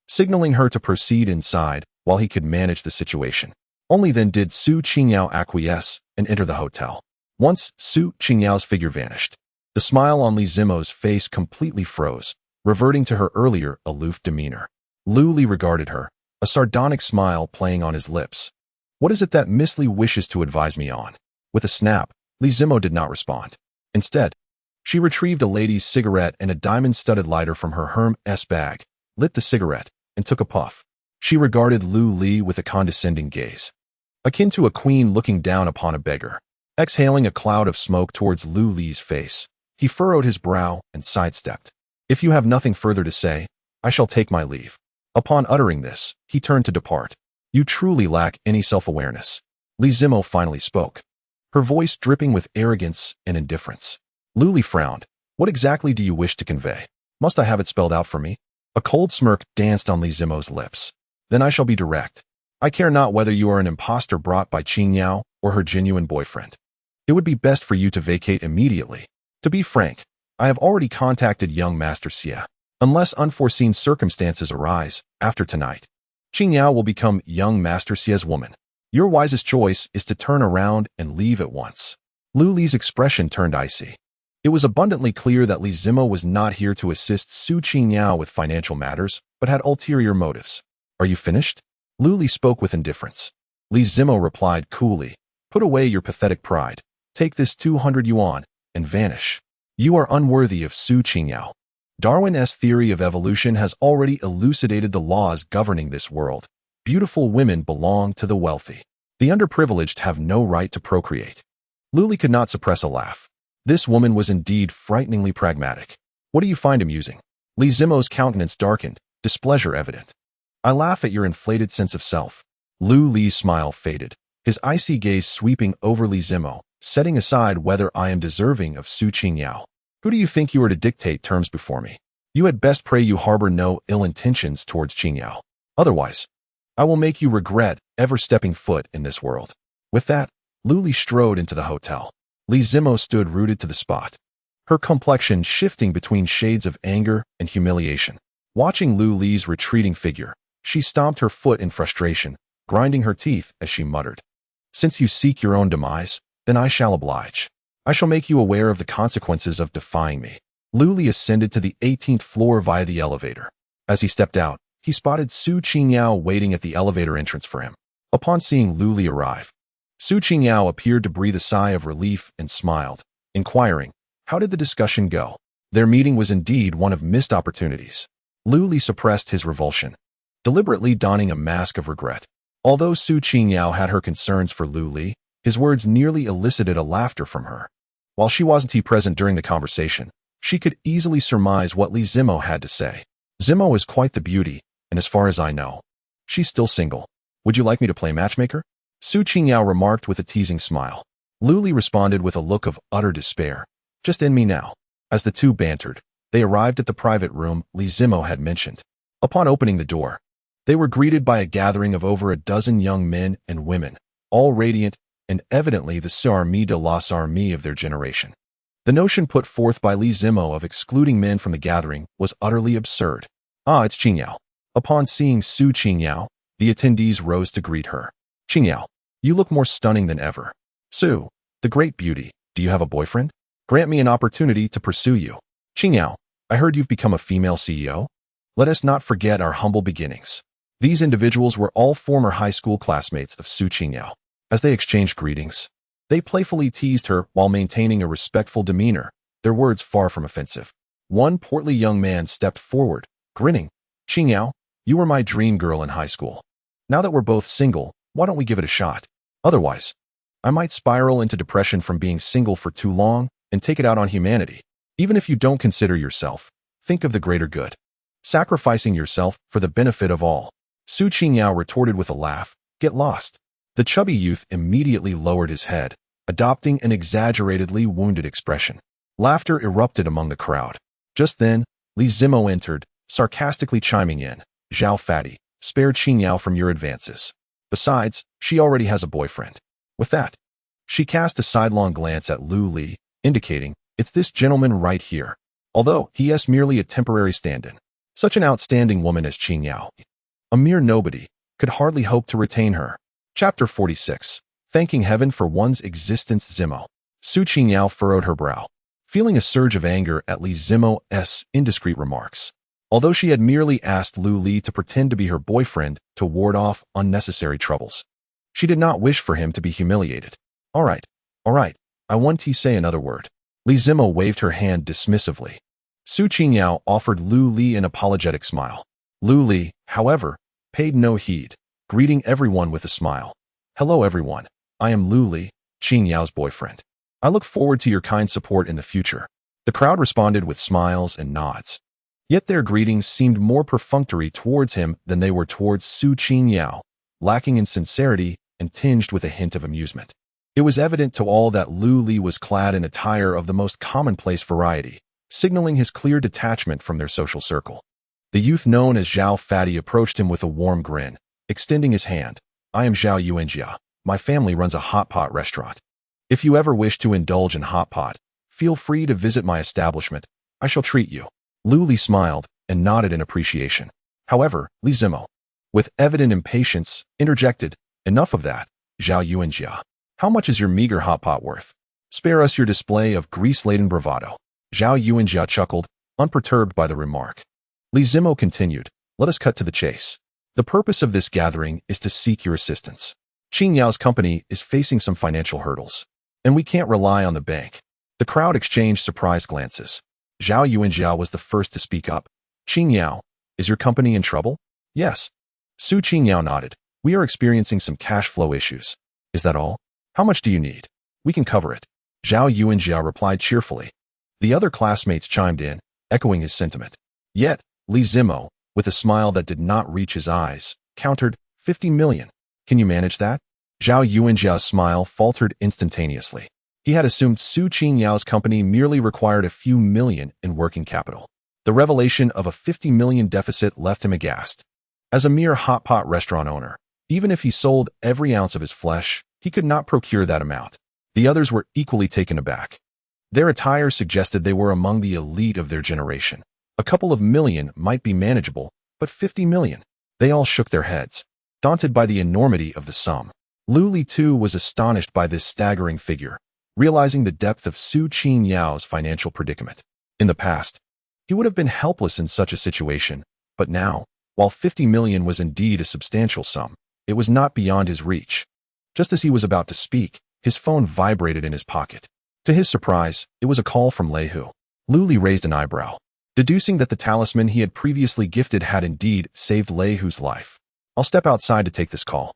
signaling her to proceed inside while he could manage the situation. Only then did Su Qingyao acquiesce and enter the hotel. Once Su Qingyao's figure vanished, the smile on Li ZMO's face completely froze, reverting to her earlier aloof demeanor. Lu Li regarded her, a sardonic smile playing on his lips. What is it that Miss Li wishes to advise me on? With a snap, Li Zimo did not respond. Instead, she retrieved a lady's cigarette and a diamond-studded lighter from her Hermes bag, lit the cigarette, and took a puff. She regarded Lu Li with a condescending gaze, akin to a queen looking down upon a beggar. Exhaling a cloud of smoke towards Lu Li's face, he furrowed his brow and sidestepped. If you have nothing further to say, I shall take my leave. Upon uttering this, he turned to depart. You truly lack any self-awareness. Li Zimo finally spoke, her voice dripping with arrogance and indifference. Lu Li frowned. What exactly do you wish to convey? Must I have it spelled out for me? A cold smirk danced on Li Zimo's lips. Then I shall be direct. I care not whether you are an impostor brought by Qing Yao or her genuine boyfriend. It would be best for you to vacate immediately. To be frank, I have already contacted young Master Xie. Unless unforeseen circumstances arise, after tonight, Qing Yao will become young Master Xie's woman. Your wisest choice is to turn around and leave at once. Lu Li's expression turned icy. It was abundantly clear that Li Zimo was not here to assist Su Qing Yao with financial matters, but had ulterior motives. Are you finished? Lu Li spoke with indifference. Li Zimo replied coolly, put away your pathetic pride. Take this 200 yuan and vanish. You are unworthy of Su Qing Yao. Darwin's theory of evolution has already elucidated the laws governing this world. Beautiful women belong to the wealthy. The underprivileged have no right to procreate. Lu Li could not suppress a laugh. This woman was indeed frighteningly pragmatic. What do you find amusing? Li Zimo's countenance darkened, displeasure evident. I laugh at your inflated sense of self. Lu Li's smile faded, his icy gaze sweeping over Li Zimo, setting aside whether I am deserving of Su Qing Yao. Who do you think you are to dictate terms before me? You had best pray you harbor no ill intentions towards Qing Yao. Otherwise, I will make you regret ever stepping foot in this world. With that, Lu Li strode into the hotel. Li Zimo stood rooted to the spot, her complexion shifting between shades of anger and humiliation. Watching Lu Li's retreating figure, she stomped her foot in frustration, grinding her teeth as she muttered, Since you seek your own demise, then I shall oblige. I shall make you aware of the consequences of defying me. Lu Li ascended to the 18th floor via the elevator. As he stepped out, he spotted Su Qing Yao waiting at the elevator entrance for him. Upon seeing Lu Li arrive, Su Qing Yao appeared to breathe a sigh of relief and smiled, inquiring, how did the discussion go? Their meeting was indeed one of missed opportunities. Lu Li suppressed his revulsion, deliberately donning a mask of regret. Although Su Qing Yao had her concerns for Lu Li, his words nearly elicited a laughter from her. While she wasn't present during the conversation, she could easily surmise what Li Zimo had to say. Zimo is quite the beauty, and as far as I know, she's still single. Would you like me to play matchmaker? Su Qing Yao remarked with a teasing smile. Lu Li responded with a look of utter despair. Just in me now. As the two bantered, they arrived at the private room Li Zimo had mentioned. Upon opening the door, they were greeted by a gathering of over a dozen young men and women, all radiant and evidently the Armée de la Armée of their generation. The notion put forth by Li Zimo of excluding men from the gathering was utterly absurd. Ah, it's Qing Yao. Upon seeing Su Qing Yao, the attendees rose to greet her. Qing Yao, you look more stunning than ever. Su, the great beauty, do you have a boyfriend? Grant me an opportunity to pursue you. Qing Yao, I heard you've become a female CEO? Let us not forget our humble beginnings. These individuals were all former high school classmates of Su Qing Yao. As they exchanged greetings, they playfully teased her while maintaining a respectful demeanor, their words far from offensive. One portly young man stepped forward, grinning. Qing Yao, you were my dream girl in high school. Now that we're both single, why don't we give it a shot? Otherwise, I might spiral into depression from being single for too long and take it out on humanity. Even if you don't consider yourself, think of the greater good. Sacrificing yourself for the benefit of all. Su Qing Yao retorted with a laugh, get lost. The chubby youth immediately lowered his head, adopting an exaggeratedly wounded expression. Laughter erupted among the crowd. Just then, Li Zimo entered, sarcastically chiming in, Zhao Fatty, spare Qing Yao from your advances. Besides, she already has a boyfriend. With that, she cast a sidelong glance at Lu Li, indicating, it's this gentleman right here. Although he is merely a temporary stand-in. Such an outstanding woman as Qing Yao, a mere nobody, could hardly hope to retain her. Chapter 46. Thanking heaven for one's existence. Zimo. Su Qing Yao furrowed her brow, feeling a surge of anger at Li Zimo's indiscreet remarks. Although she had merely asked Lu Li to pretend to be her boyfriend to ward off unnecessary troubles, she did not wish for him to be humiliated. All right, I want to say another word. Li Zimo waved her hand dismissively. Su Qingyao offered Lu Li an apologetic smile. Lu Li, however, paid no heed, greeting everyone with a smile. Hello everyone, I am Lu Li, Qingyao's boyfriend. I look forward to your kind support in the future. The crowd responded with smiles and nods. Yet their greetings seemed more perfunctory towards him than they were towards Su Qingyao, lacking in sincerity and tinged with a hint of amusement. It was evident to all that Lu Li was clad in attire of the most commonplace variety, signaling his clear detachment from their social circle. The youth known as Zhao Fatty approached him with a warm grin, extending his hand. I am Zhao Yuanjia. My family runs a hot pot restaurant. If you ever wish to indulge in hot pot, feel free to visit my establishment. I shall treat you. Lu Li smiled and nodded in appreciation. However, Li Zimo, with evident impatience, interjected, Enough of that, Zhao Yuanjia. How much is your meager hot pot worth? Spare us your display of grease-laden bravado. Zhao Yuanjia chuckled, unperturbed by the remark. Li Zimo continued, Let us cut to the chase. The purpose of this gathering is to seek your assistance. Qingyao's company is facing some financial hurdles, and we can't rely on the bank. The crowd exchanged surprised glances. Zhao Yuanjia was the first to speak up. Qingyao, is your company in trouble? Yes. Su Qingyao nodded. We are experiencing some cash flow issues. Is that all? How much do you need? We can cover it. Zhao Yuanjia replied cheerfully. The other classmates chimed in, echoing his sentiment. Yet, Li Zimo, with a smile that did not reach his eyes, countered, 50 million. Can you manage that? Zhao Yuanjia's smile faltered instantaneously. He had assumed Su Qingyao's company merely required a few million in working capital. The revelation of a 50 million deficit left him aghast. As a mere hot pot restaurant owner, even if he sold every ounce of his flesh, he could not procure that amount. The others were equally taken aback. Their attire suggested they were among the elite of their generation. A couple of million might be manageable, but 50 million. They all shook their heads, daunted by the enormity of the sum. Lu Li too was astonished by this staggering figure, realizing the depth of Su Qingyao's financial predicament. In the past, he would have been helpless in such a situation, but now, while 50 million was indeed a substantial sum, it was not beyond his reach. Just as he was about to speak, his phone vibrated in his pocket. To his surprise, it was a call from Lei Hu. Lu Li raised an eyebrow, deducing that the talisman he had previously gifted had indeed saved Lei Hu's life. I'll step outside to take this call.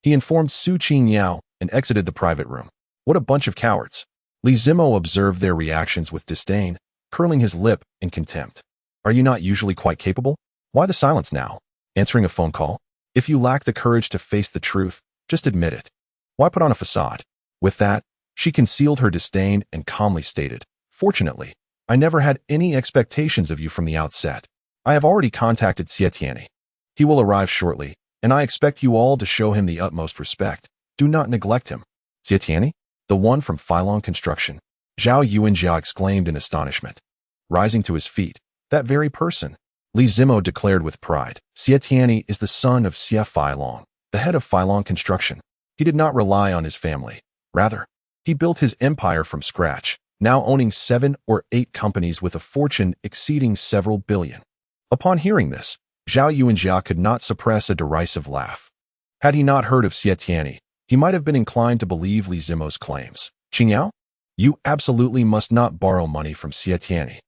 He informed Su Qingyao and exited the private room. What a bunch of cowards. Li Zimo observed their reactions with disdain, curling his lip in contempt. Are you not usually quite capable? Why the silence now? Answering a phone call? If you lack the courage to face the truth, just admit it. Why put on a facade? With that, she concealed her disdain and calmly stated, Fortunately, I never had any expectations of you from the outset. I have already contacted Xietiani. He will arrive shortly, and I expect you all to show him the utmost respect. Do not neglect him. Xietiani? The one from Filong Construction. Zhao Yuanjia exclaimed in astonishment. Rising to his feet, that very person. Li Zimo declared with pride. Xietiani is the son of Xie Filong, the head of Filong Construction. He did not rely on his family. Rather, he built his empire from scratch, now owning 7 or 8 companies with a fortune exceeding several billion. Upon hearing this, Zhao Yuanjia could not suppress a derisive laugh. Had he not heard of Xietiani, he might have been inclined to believe Li Zimo's claims. Qingyao? You absolutely must not borrow money from Xietiani.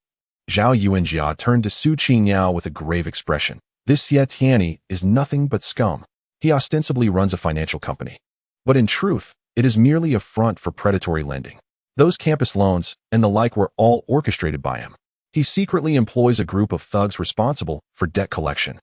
Zhao Yuanjia turned to Su Qingyao with a grave expression. This Xietiani is nothing but scum. He ostensibly runs a financial company. But in truth, it is merely a front for predatory lending. Those campus loans and the like were all orchestrated by him. He secretly employs a group of thugs responsible for debt collection.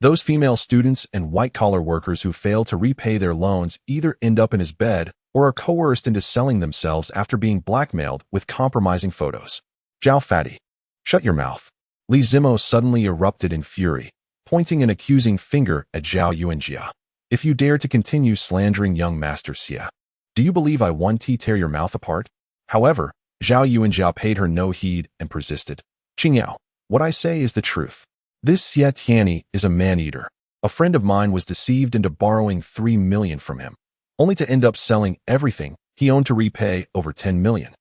Those female students and white-collar workers who fail to repay their loans either end up in his bed or are coerced into selling themselves after being blackmailed with compromising photos. Zhao Fatty, shut your mouth. Li Zimo suddenly erupted in fury, pointing an accusing finger at Zhao Yuanjia. If you dare to continue slandering young Master Xie, do you believe I want to tear your mouth apart? However, Zhao Yuanjia paid her no heed and persisted. Qingyao, what I say is the truth. This Xietiani is a man-eater. A friend of mine was deceived into borrowing 3 million from him, only to end up selling everything he owned to repay over 10 million.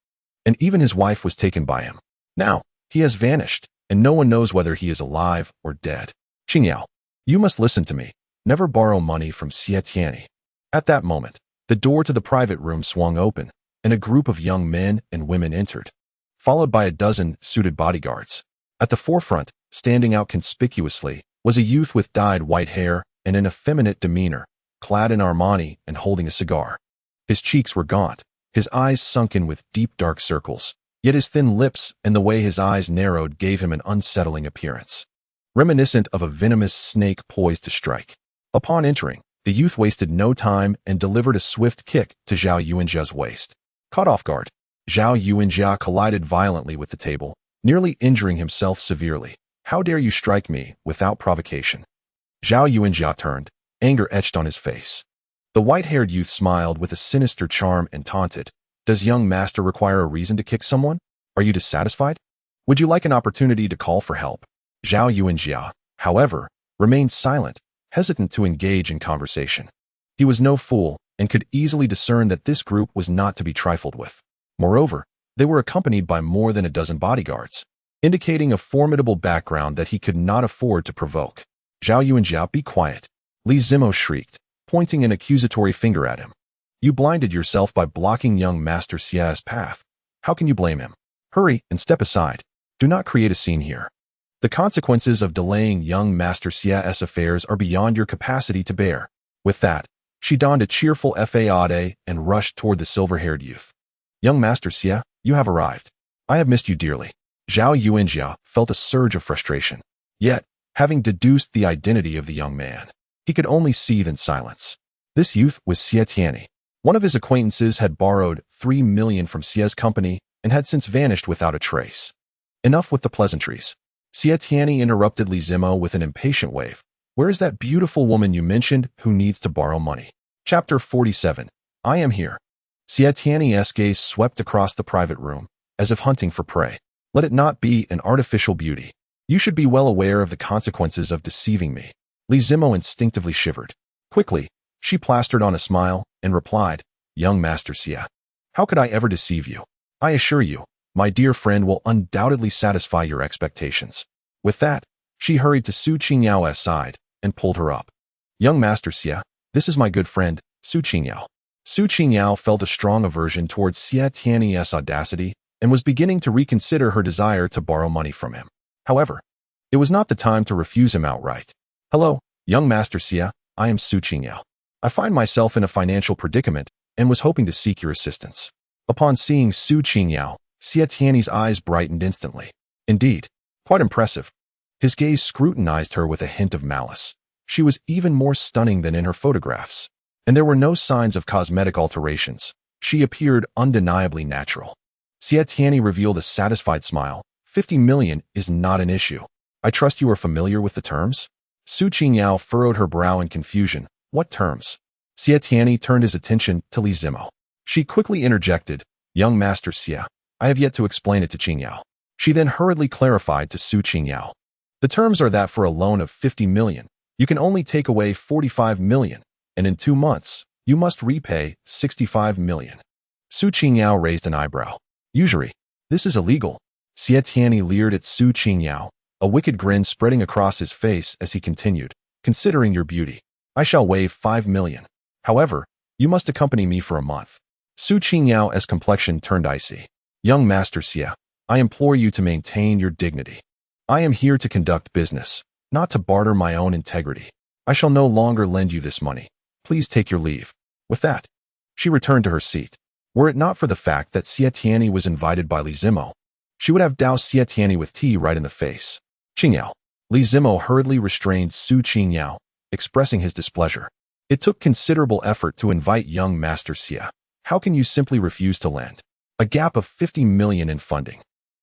And even his wife was taken by him. Now, he has vanished, and no one knows whether he is alive or dead. Qingyao, you must listen to me. Never borrow money from Xietiani. At that moment, the door to the private room swung open, and a group of young men and women entered, followed by a dozen suited bodyguards. At the forefront, standing out conspicuously, was a youth with dyed white hair and an effeminate demeanor, clad in Armani and holding a cigar. His cheeks were gaunt, his eyes sunken with deep dark circles, yet his thin lips and the way his eyes narrowed gave him an unsettling appearance, reminiscent of a venomous snake poised to strike. Upon entering, the youth wasted no time and delivered a swift kick to Zhao Yuanjia's waist. Caught off guard, Zhao Yuanjia collided violently with the table, nearly injuring himself severely. "How dare you strike me without provocation?" Zhao Yuanjia turned, anger etched on his face. The white-haired youth smiled with a sinister charm and taunted, "Does young master require a reason to kick someone? Are you dissatisfied? Would you like an opportunity to call for help?" Zhao Yuanjia, however, remained silent, hesitant to engage in conversation. He was no fool and could easily discern that this group was not to be trifled with. Moreover, they were accompanied by more than a dozen bodyguards, indicating a formidable background that he could not afford to provoke. "Zhao Yuanjia, be quiet," Li Zimo shrieked, pointing an accusatory finger at him. "You blinded yourself by blocking young Master Xia's path. How can you blame him? Hurry and step aside. Do not create a scene here. The consequences of delaying young Master Xia's affairs are beyond your capacity to bear." With that, she donned a cheerful fade and rushed toward the silver-haired youth. "Young Master Xia, you have arrived. I have missed you dearly." Zhao Yuanjia felt a surge of frustration. Yet, having deduced the identity of the young man, he could only seethe in silence. This youth was Xie Tianyi. One of his acquaintances had borrowed 3 million from Xie's company and had since vanished without a trace. Enough with the pleasantries. Xie Tianyi interrupted Li Zimo with an impatient wave. "Where is that beautiful woman you mentioned who needs to borrow money?" Chapter 47. I am here. Xie Tianyi's gaze swept across the private room, as if hunting for prey. "Let it not be an artificial beauty. You should be well aware of the consequences of deceiving me." Li Zimo instinctively shivered. Quickly, she plastered on a smile and replied, "Young Master Xie, how could I ever deceive you? I assure you, my dear friend will undoubtedly satisfy your expectations." With that, she hurried to Su Qingyao's side and pulled her up. "Young Master Xie, this is my good friend, Su Qingyao." Su Qingyao felt a strong aversion towards Xie Tianyi's audacity and was beginning to reconsider her desire to borrow money from him. However, it was not the time to refuse him outright. "Hello, young Master Xie, I am Su Qingyao. I find myself in a financial predicament and was hoping to seek your assistance." Upon seeing Su Qingyao, Xie Tianyi's eyes brightened instantly. Indeed, quite impressive. His gaze scrutinized her with a hint of malice. She was even more stunning than in her photographs, and there were no signs of cosmetic alterations. She appeared undeniably natural. Xie Tianyi revealed a satisfied smile. 50 million is not an issue. I trust you are familiar with the terms?" Su Qingyao furrowed her brow in confusion. "What terms?" Xie Tianyi turned his attention to Li Zimo. She quickly interjected, "Young Master Xie, I have yet to explain it to Qingyao." She then hurriedly clarified to Su Qingyao. "The terms are that for a loan of 50 million, you can only take away 45 million, and in 2 months, you must repay 65 million. Su Qingyao raised an eyebrow. "Usury, this is illegal." Xie Tianyi leered at Su Qingyao, a wicked grin spreading across his face as he continued, "Considering your beauty, I shall waive 5 million. However, you must accompany me for a month." Su Qingyao complexion turned icy. "Young Master Xie, I implore you to maintain your dignity. I am here to conduct business, not to barter my own integrity. I shall no longer lend you this money. Please take your leave." With that, she returned to her seat. Were it not for the fact that Xie Tianyi was invited by Li Zimo, she would have doused Xie Tianyi with tea right in the face. "Qingyao." Li Zimo hurriedly restrained Su Qingyao, expressing his displeasure. "It took considerable effort to invite young Master Xie. How can you simply refuse to lend? A gap of 50 million in funding.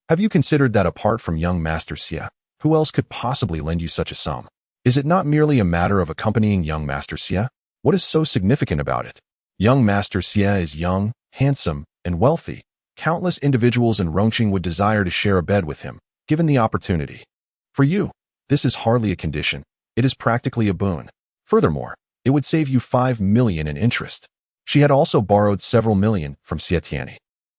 Have you considered that apart from young Master Xie, who else could possibly lend you such a sum? Is it not merely a matter of accompanying young Master Xie? What is so significant about it? Young Master Xie is young, handsome, and wealthy. Countless individuals in Rongqing would desire to share a bed with him, given the opportunity. For you, this is hardly a condition. It is practically a boon. Furthermore, it would save you 5 million in interest." She had also borrowed several million from Xie Tianyi.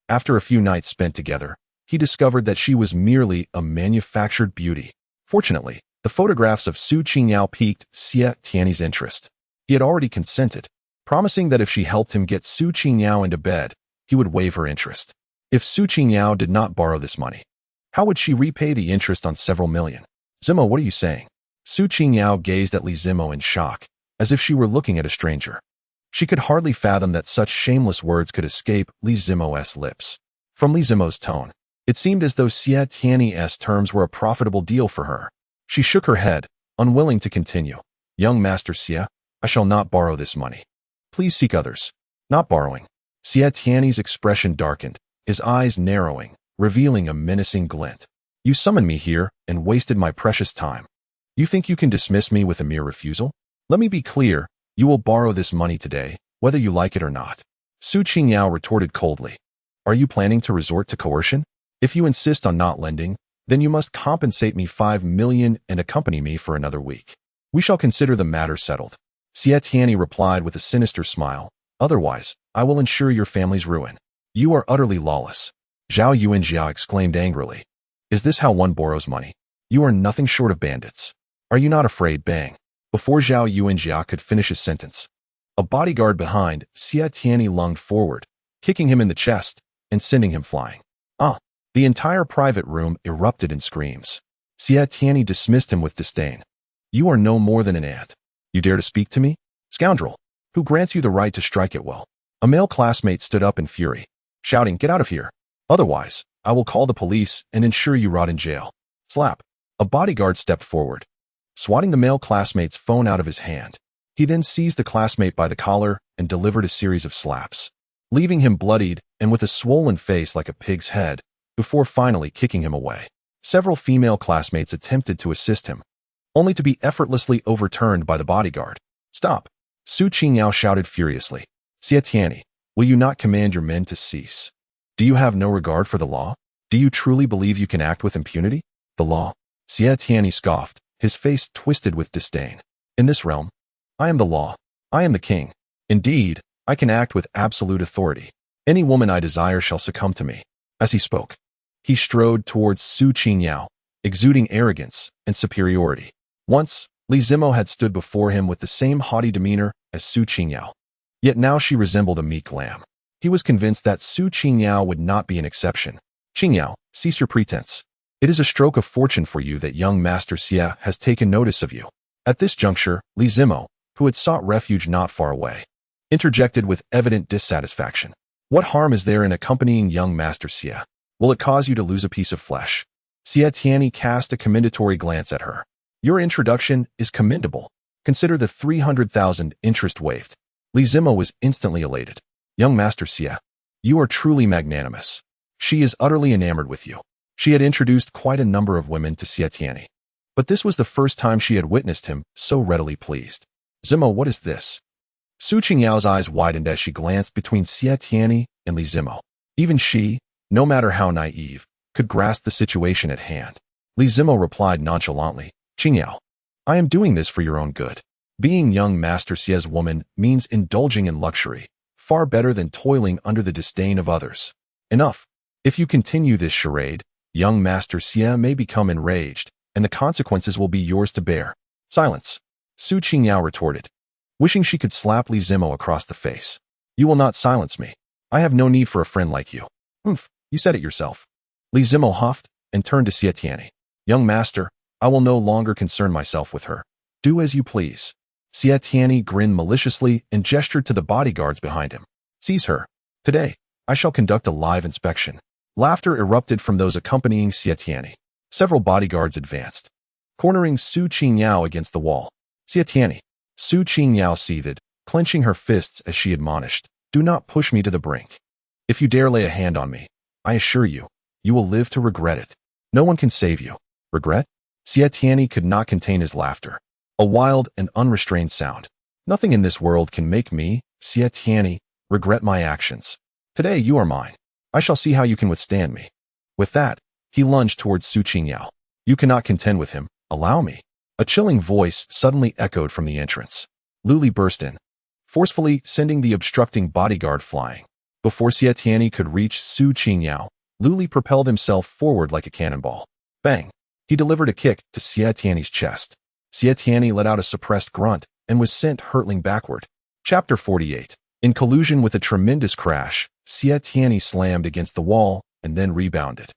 After a few nights spent together, he discovered that she was merely a manufactured beauty. Fortunately, the photographs of Su Qingyao piqued Xie Tianyi's interest. He had already consented, promising that if she helped him get Su Qingyao into bed, he would waive her interest. If Su Qingyao did not borrow this money, how would she repay the interest on several million? Zimo, what are you saying? Su Qingyao gazed at Li Zimo in shock, as if she were looking at a stranger. She could hardly fathom that such shameless words could escape Li Zimo's lips. From Li Zimo's tone, it seemed as though Xie Tiany's terms were a profitable deal for her. She shook her head, unwilling to continue. Young Master Xie, I shall not borrow this money. Please seek others. Not borrowing. Xie Tiany's expression darkened, his eyes narrowing, revealing a menacing glint. You summoned me here and wasted my precious time. You think you can dismiss me with a mere refusal? Let me be clear, you will borrow this money today, whether you like it or not. Su Qingyao retorted coldly. Are you planning to resort to coercion? If you insist on not lending, then you must compensate me 5 million and accompany me for another week. We shall consider the matter settled. Xie Tiany replied with a sinister smile. Otherwise, I will ensure your family's ruin. You are utterly lawless. Zhao Yuanjia exclaimed angrily. Is this how one borrows money? You are nothing short of bandits. Are you not afraid? Bang. Before Zhao Yuanjia could finish his sentence, a bodyguard behind Xie Tiany lunged forward, kicking him in the chest and sending him flying. The entire private room erupted in screams. Xie Tiany dismissed him with disdain. You are no more than an ant. You dare to speak to me? Scoundrel! Who grants you the right to strike at will? A male classmate stood up in fury, shouting, Get out of here! Otherwise, I will call the police and ensure you rot in jail. Slap! A bodyguard stepped forward, swatting the male classmate's phone out of his hand. He then seized the classmate by the collar and delivered a series of slaps, leaving him bloodied and with a swollen face like a pig's head, before finally kicking him away. Several female classmates attempted to assist him, only to be effortlessly overturned by the bodyguard. Stop! Su Qingyao shouted furiously. Xie Tiany, will you not command your men to cease? Do you have no regard for the law? Do you truly believe you can act with impunity? The law? Xie Tiany scoffed, his face twisted with disdain. In this realm, I am the law. I am the king. Indeed, I can act with absolute authority. Any woman I desire shall succumb to me. As he spoke, he strode towards Su Qingyao, exuding arrogance and superiority. Once, Li Zimo had stood before him with the same haughty demeanor as Su Qingyao. Yet now she resembled a meek lamb. He was convinced that Su Qingyao would not be an exception. Qingyao, cease your pretense. It is a stroke of fortune for you that young Master Xie has taken notice of you. At this juncture, Li Zimo, who had sought refuge not far away, interjected with evident dissatisfaction. What harm is there in accompanying young Master Xie? Will it cause you to lose a piece of flesh? Xie Tiany cast a commendatory glance at her. Your introduction is commendable. Consider the 300,000 interest waived. Li Zimo was instantly elated. Young Master Xie, you are truly magnanimous. She is utterly enamored with you. She had introduced quite a number of women to Xie Tiany, but this was the first time she had witnessed him so readily pleased. Zimo, what is this? Su Qingyao's eyes widened as she glanced between Xie Tiany and Li Zimo. Even she, no matter how naive, could grasp the situation at hand. Li Zimo replied nonchalantly, Qingyao, I am doing this for your own good. Being young Master Xie's woman means indulging in luxury, far better than toiling under the disdain of others. Enough. If you continue this charade, young Master Xie may become enraged, and the consequences will be yours to bear. Silence. Su Qingyao retorted, wishing she could slap Li Zimo across the face. You will not silence me. I have no need for a friend like you. You said it yourself. Li Zimo huffed and turned to Xie Tiany. Young master, I will no longer concern myself with her. Do as you please. Xie Tiany grinned maliciously and gestured to the bodyguards behind him. Seize her. Today, I shall conduct a live inspection. Laughter erupted from those accompanying Xie Tiany. Several bodyguards advanced, cornering Su Qingyao against the wall. Xie Tiany. Su Qingyao seethed, clenching her fists as she admonished. Do not push me to the brink. If you dare lay a hand on me, I assure you, you will live to regret it. No one can save you. Regret? Xie Tiany could not contain his laughter. A wild and unrestrained sound. Nothing in this world can make me, Xie Tiany, regret my actions. Today you are mine. I shall see how you can withstand me. With that, he lunged towards Su Qingyao. You cannot contend with him. Allow me. A chilling voice suddenly echoed from the entrance. Luli burst in, forcefully sending the obstructing bodyguard flying. Before Xie Tiany could reach Su Qingyao, Luli propelled himself forward like a cannonball. Bang! He delivered a kick to Xie Tiany's chest. Xie Tiany let out a suppressed grunt and was sent hurtling backward. Chapter 48. In collusion with a tremendous crash, Xie Tianyi slammed against the wall and then rebounded.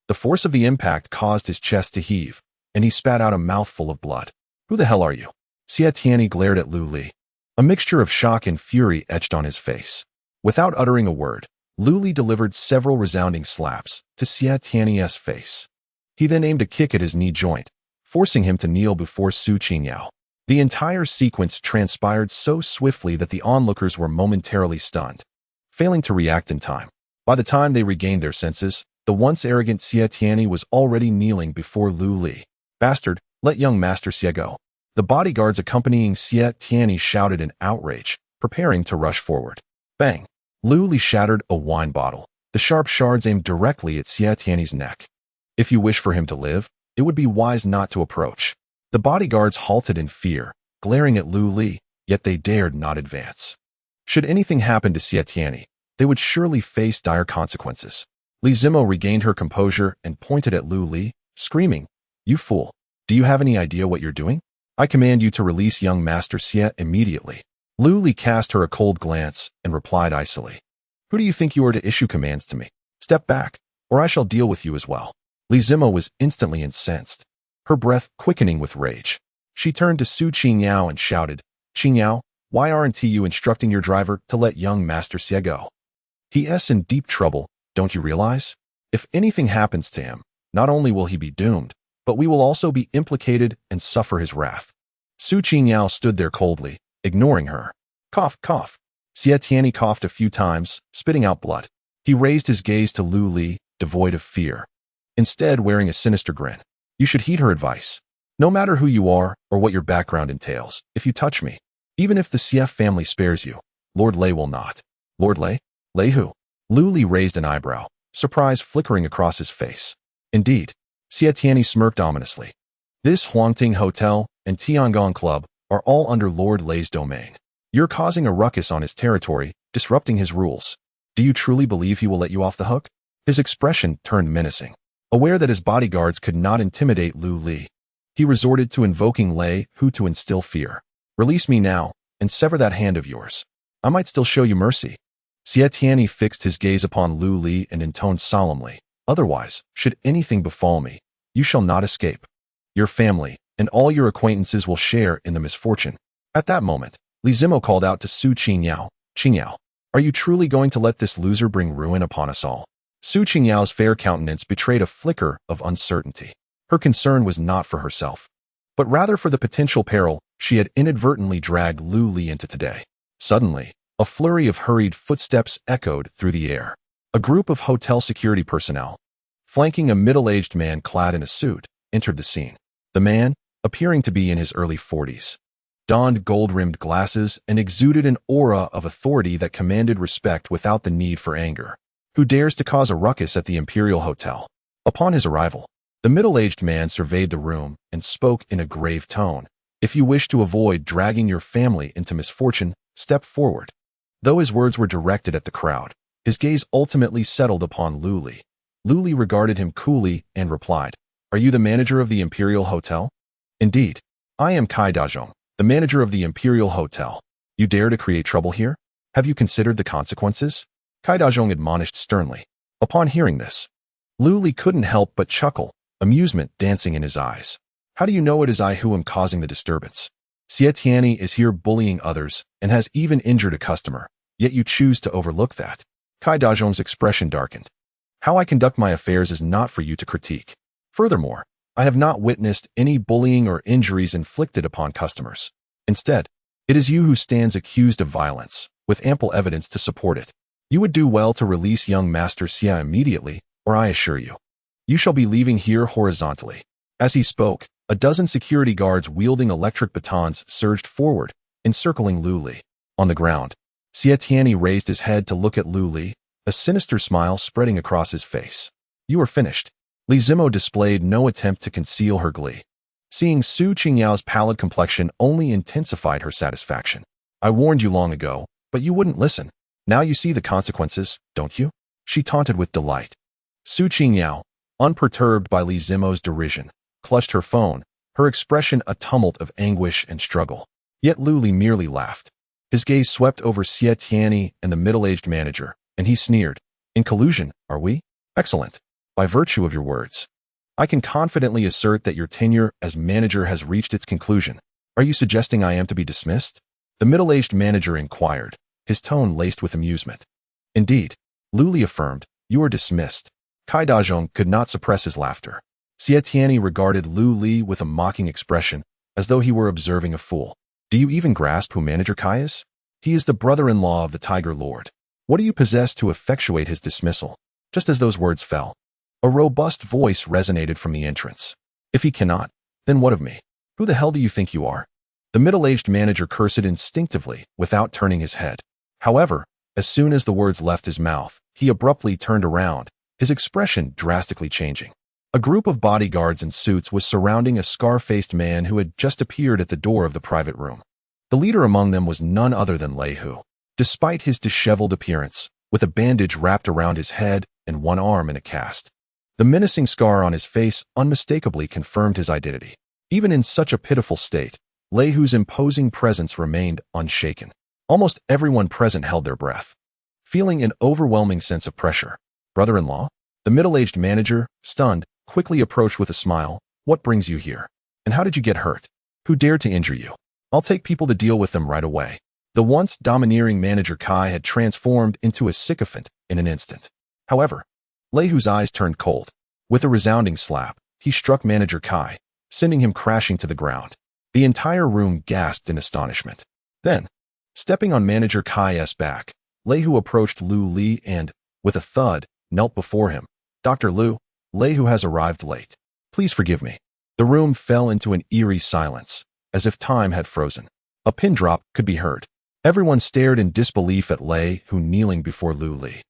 The force of the impact caused his chest to heave, and he spat out a mouthful of blood. "Who the hell are you?" Xie Tianyi glared at Lu Li. A mixture of shock and fury etched on his face. Without uttering a word, Lu Li delivered several resounding slaps to Xie Tianyi's face. He then aimed a kick at his knee joint, forcing him to kneel before Su Qingyao. The entire sequence transpired so swiftly that the onlookers were momentarily stunned, failing to react in time. By the time they regained their senses, the once arrogant Xie Tianyi was already kneeling before Lu Li. "Bastard, let young Master Xie go." The bodyguards accompanying Xie Tianyi shouted in outrage, preparing to rush forward. Bang! Lu Li shattered a wine bottle. The sharp shards aimed directly at Xie Tianyi's neck. If you wish for him to live, it would be wise not to approach. The bodyguards halted in fear, glaring at Lu Li, yet they dared not advance. Should anything happen to Xie Tianyi, they would surely face dire consequences. Li Zimo regained her composure and pointed at Lu Li, screaming, "You fool! Do you have any idea what you're doing? I command you to release young Master Xie immediately." Lu Li cast her a cold glance and replied icily, "Who do you think you are to issue commands to me? Step back, or I shall deal with you as well." Li Zimo was instantly incensed, her breath quickening with rage. She turned to Su Qingyao and shouted, "Qingyao, why aren't you instructing your driver to let young Master Xie go? He's in deep trouble, don't you realize? If anything happens to him, not only will he be doomed, but we will also be implicated and suffer his wrath." Su Qingyao stood there coldly, ignoring her. Cough, cough. Xie Tianyi coughed a few times, spitting out blood. He raised his gaze to Lu Li, devoid of fear, instead wearing a sinister grin. "You should heed her advice. No matter who you are or what your background entails, if you touch me, even if the Xie family spares you, Lord Lei will not." "Lord Lei? Lei who?" Lu Li raised an eyebrow, surprise flickering across his face. "Indeed." Xie Tianyi smirked ominously. "This Huangting Hotel and Tiangong Club are all under Lord Lei's domain. You're causing a ruckus on his territory, disrupting his rules. Do you truly believe he will let you off the hook?" His expression turned menacing. Aware that his bodyguards could not intimidate Lu Li, he resorted to invoking Lei Hu to instill fear. "Release me now, and sever that hand of yours. I might still show you mercy." Xie Tianyi fixed his gaze upon Lu Li and intoned solemnly, "Otherwise, should anything befall me, you shall not escape. Your family and all your acquaintances will share in the misfortune." At that moment, Li Zimo called out to Su Qingyao, "Qingyao, are you truly going to let this loser bring ruin upon us all?" Su Qingyao's fair countenance betrayed a flicker of uncertainty. Her concern was not for herself, but rather for the potential peril she had inadvertently dragged Lu Li into today. Suddenly, a flurry of hurried footsteps echoed through the air. A group of hotel security personnel, flanking a middle-aged man clad in a suit, entered the scene. The man, appearing to be in his early 40s, donned gold-rimmed glasses and exuded an aura of authority that commanded respect without the need for anger. "Who dares to cause a ruckus at the Imperial Hotel?" Upon his arrival, the middle-aged man surveyed the room and spoke in a grave tone. "If you wish to avoid dragging your family into misfortune, step forward." Though his words were directed at the crowd, his gaze ultimately settled upon Lu Li. Lu Li regarded him coolly and replied, "Are you the manager of the Imperial Hotel?" "Indeed. I am Kai Dazhong, the manager of the Imperial Hotel. You dare to create trouble here? Have you considered the consequences?" Kai Dazhong admonished sternly. Upon hearing this, Lu Li couldn't help but chuckle, amusement dancing in his eyes. "How do you know it is I who am causing the disturbance? Xie Tianyi is here bullying others and has even injured a customer, yet you choose to overlook that." Kai Dazhong's expression darkened. "How I conduct my affairs is not for you to critique. Furthermore, I have not witnessed any bullying or injuries inflicted upon customers. Instead, it is you who stands accused of violence, with ample evidence to support it. You would do well to release young Master Xie immediately, or I assure you, you shall be leaving here horizontally." As he spoke, a dozen security guards wielding electric batons surged forward, encircling Lu Li. On the ground, Xie Tianyi raised his head to look at Lu Li, a sinister smile spreading across his face. "You are finished." Li Zimo displayed no attempt to conceal her glee. Seeing Su Qingyao's pallid complexion only intensified her satisfaction. "I warned you long ago, but you wouldn't listen. Now you see the consequences, don't you?" She taunted with delight. Su Qingyao, unperturbed by Li Zimo's derision, clutched her phone, her expression a tumult of anguish and struggle. Yet Lu Li merely laughed. His gaze swept over Xie Tianyi and the middle-aged manager, And he sneered. In collusion, are we? Excellent. By virtue of your words, I can confidently assert that your tenure as manager has reached its conclusion. Are you suggesting I am to be dismissed? The middle-aged manager inquired, his tone laced with amusement. Indeed, Lu Li affirmed, you are dismissed. Kai Dazhong could not suppress his laughter. Xie Tianyi regarded Lu Li with a mocking expression, as though he were observing a fool. Do you even grasp who Manager Kai is? He is the brother-in-law of the Tiger Lord. What do you possess to effectuate his dismissal? Just as those words fell, a robust voice resonated from the entrance. If he cannot, then what of me? Who the hell do you think you are? The middle-aged manager cursed instinctively, without turning his head. However, as soon as the words left his mouth, he abruptly turned around, his expression drastically changing. A group of bodyguards in suits was surrounding a scar-faced man who had just appeared at the door of the private room. The leader among them was none other than Lei Hu. Despite his disheveled appearance, with a bandage wrapped around his head and one arm in a cast, the menacing scar on his face unmistakably confirmed his identity. Even in such a pitiful state, Lei Hu's imposing presence remained unshaken. Almost everyone present held their breath, feeling an overwhelming sense of pressure. Brother-in-law? The middle-aged manager, stunned, quickly approached with a smile. What brings you here? And how did you get hurt? Who dared to injure you? I'll take people to deal with them right away. The once domineering manager Kai had transformed into a sycophant in an instant. However, Lei Hu's eyes turned cold. With a resounding slap, he struck manager Kai, sending him crashing to the ground. The entire room gasped in astonishment. Then, stepping on manager Kai's back, Lei Hu approached Lu Li and, with a thud, knelt before him. Dr. Lu, Lei Hu has arrived late. Please forgive me. The room fell into an eerie silence, as if time had frozen. A pin drop could be heard. Everyone stared in disbelief at Lei Hu kneeling before Lu Li.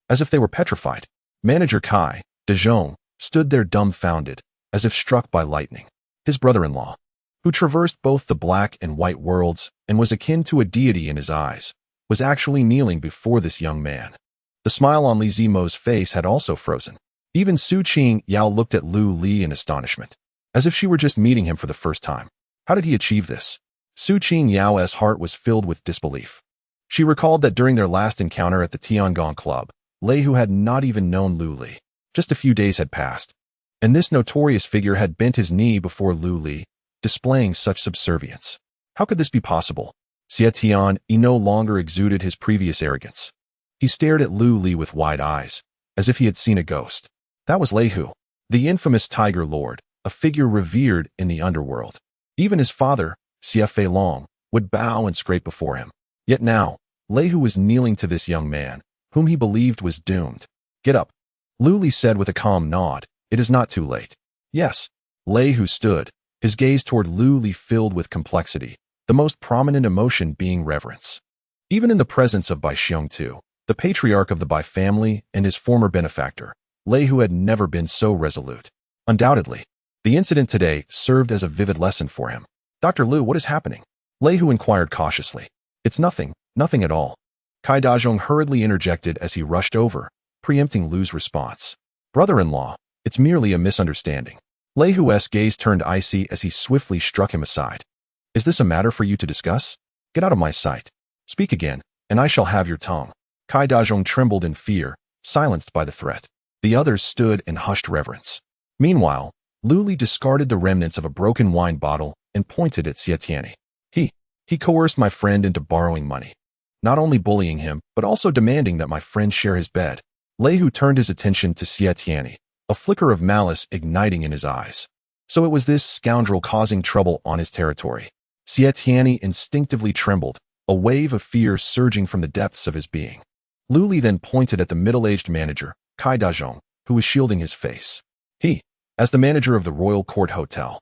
As if they were petrified, manager Kai, Dazhong, stood there dumbfounded, as if struck by lightning. His brother-in-law, who traversed both the black and white worlds and was akin to a deity in his eyes, was actually kneeling before this young man. The smile on Li Zimo's face had also frozen. Even Su Qing Yao looked at Lu Li in astonishment, as if she were just meeting him for the first time. How did he achieve this? Su Qing Yao's heart was filled with disbelief. She recalled that during their last encounter at the Tiangong Club, Lei Hu had not even known Lu Li. Just a few days had passed, and this notorious figure had bent his knee before Lu Li, displaying such subservience. How could this be possible? Xie Tianyi no longer exuded his previous arrogance. He stared at Lu Li with wide eyes, as if he had seen a ghost. That was Lei Hu, the infamous Tiger Lord, a figure revered in the underworld. Even his father, Xie Feilong, would bow and scrape before him. Yet now, Lei Hu was kneeling to this young man, whom he believed was doomed. Get up, Lu Li said with a calm nod. It is not too late. Yes. Lei Hu stood, his gaze toward Lu Li filled with complexity, the most prominent emotion being reverence. Even in the presence of Bai Xiongtu, the patriarch of the Bai family and his former benefactor, Lei Hu had never been so resolute. Undoubtedly, the incident today served as a vivid lesson for him. Dr. Lu, what is happening? Lei Hu inquired cautiously. It's nothing, nothing at all. Kai Dazhong hurriedly interjected as he rushed over, preempting Lu's response. Brother-in-law, it's merely a misunderstanding. Lei Hu's gaze turned icy as he swiftly struck him aside. Is this a matter for you to discuss? Get out of my sight. Speak again, and I shall have your tongue. Kai Dazhong trembled in fear, silenced by the threat. The others stood in hushed reverence. Meanwhile, Lu Li discarded the remnants of a broken wine bottle and pointed at Xie Tianyi. He coerced my friend into borrowing money, not only bullying him, but also demanding that my friend share his bed. Lei Hu turned his attention to Xie Tianyi, a flicker of malice igniting in his eyes. So it was this scoundrel causing trouble on his territory. Xie Tianyi instinctively trembled, a wave of fear surging from the depths of his being. Lu Li then pointed at the middle-aged manager, Kai Dazhong, who was shielding his face. He, as the manager of the Royal Court Hotel,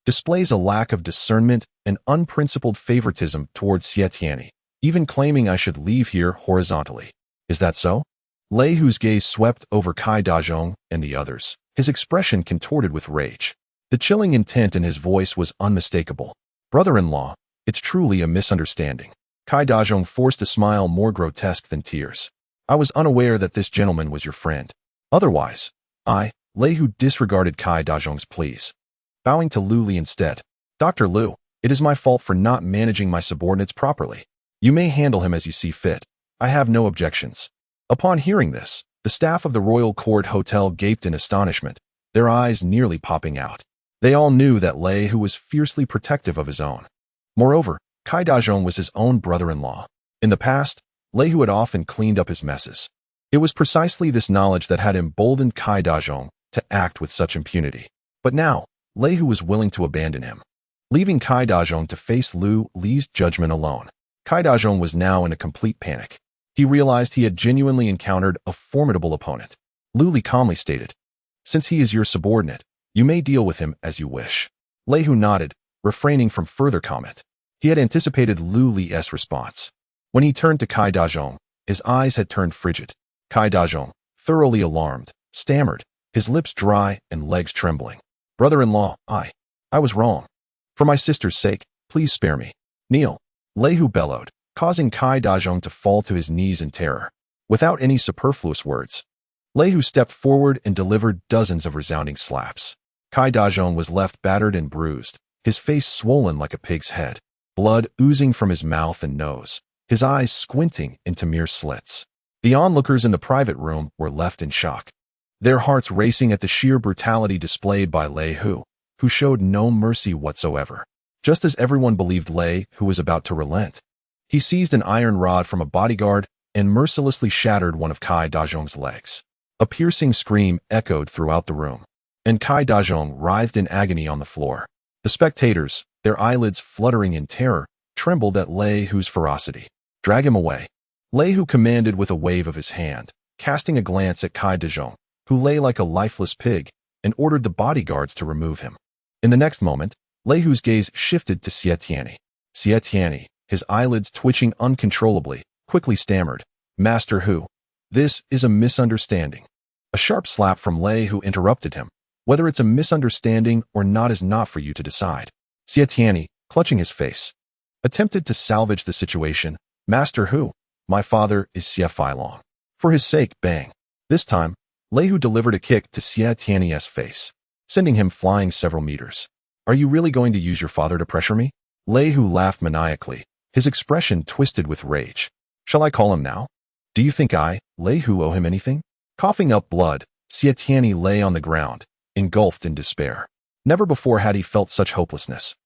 displays a lack of discernment and unprincipled favoritism towards Xie Tianyi, even claiming I should leave here horizontally. Is that so? Lei Hu's gaze swept over Kai Dazhong and the others, his expression contorted with rage. The chilling intent in his voice was unmistakable. Brother-in-law, it's truly a misunderstanding. Kai Dazhong forced a smile more grotesque than tears. I was unaware that this gentleman was your friend. Otherwise, Lei Hu disregarded Kai Dazhong's pleas, bowing to Lu Li instead. Dr. Lu, it is my fault for not managing my subordinates properly. You may handle him as you see fit. I have no objections. Upon hearing this, the staff of the Royal Court Hotel gaped in astonishment, their eyes nearly popping out. They all knew that Lei Hu was fiercely protective of his own. Moreover, Kai Dazhong was his own brother-in-law. In the past, Lei Hu had often cleaned up his messes. It was precisely this knowledge that had emboldened Kai Dazhong to act with such impunity. But now, Lei Hu was willing to abandon him, leaving Kai Dazhong to face Lu Li's judgment alone. Kai Dazhong was now in a complete panic. He realized he had genuinely encountered a formidable opponent. Lu Li calmly stated, "Since he is your subordinate, you may deal with him as you wish." Lei Hu nodded, refraining from further comment. He had anticipated Lu Li's response. When he turned to Kai Dazhong, his eyes had turned frigid. Kai Dazhong, thoroughly alarmed, stammered, his lips dry and legs trembling. "Brother-in-law, I was wrong. For my sister's sake, please spare me. Kneel." Lei Hu bellowed, causing Kai Dazhong to fall to his knees in terror. Without any superfluous words, Lei Hu stepped forward and delivered dozens of resounding slaps. Kai Dazhong was left battered and bruised, his face swollen like a pig's head, blood oozing from his mouth and nose, his eyes squinting into mere slits. The onlookers in the private room were left in shock, their hearts racing at the sheer brutality displayed by Lei Hu, who showed no mercy whatsoever. Just as everyone believed Lei Hu was about to relent, he seized an iron rod from a bodyguard and mercilessly shattered one of Kai Dazhong's legs. A piercing scream echoed throughout the room, and Kai Dazhong writhed in agony on the floor. The spectators, their eyelids fluttering in terror, trembled at Lei Hu's ferocity. "Drag him away," Lei Hu commanded with a wave of his hand, casting a glance at Kai Dazhong, who lay like a lifeless pig, and ordered the bodyguards to remove him. In the next moment, Lei Hu's gaze shifted to Xie Tianyi. Xie Tianyi, his eyelids twitching uncontrollably, quickly stammered, "Master Hu, this is a misunderstanding." A sharp slap from Lei Hu interrupted him. "Whether it's a misunderstanding or not is not for you to decide." Xie Tianyi, clutching his face, attempted to salvage the situation. "Master Hu, my father is Xie Feilong. For his sake, bang." This time, Lei Hu delivered a kick to Xie Tianyi's face, sending him flying several meters. "Are you really going to use your father to pressure me?" Lei Hu laughed maniacally, his expression twisted with rage. "Shall I call him now? Do you think I, Lei Hu, owe him anything?" Coughing up blood, Xie Tianyi lay on the ground, engulfed in despair. Never before had he felt such hopelessness.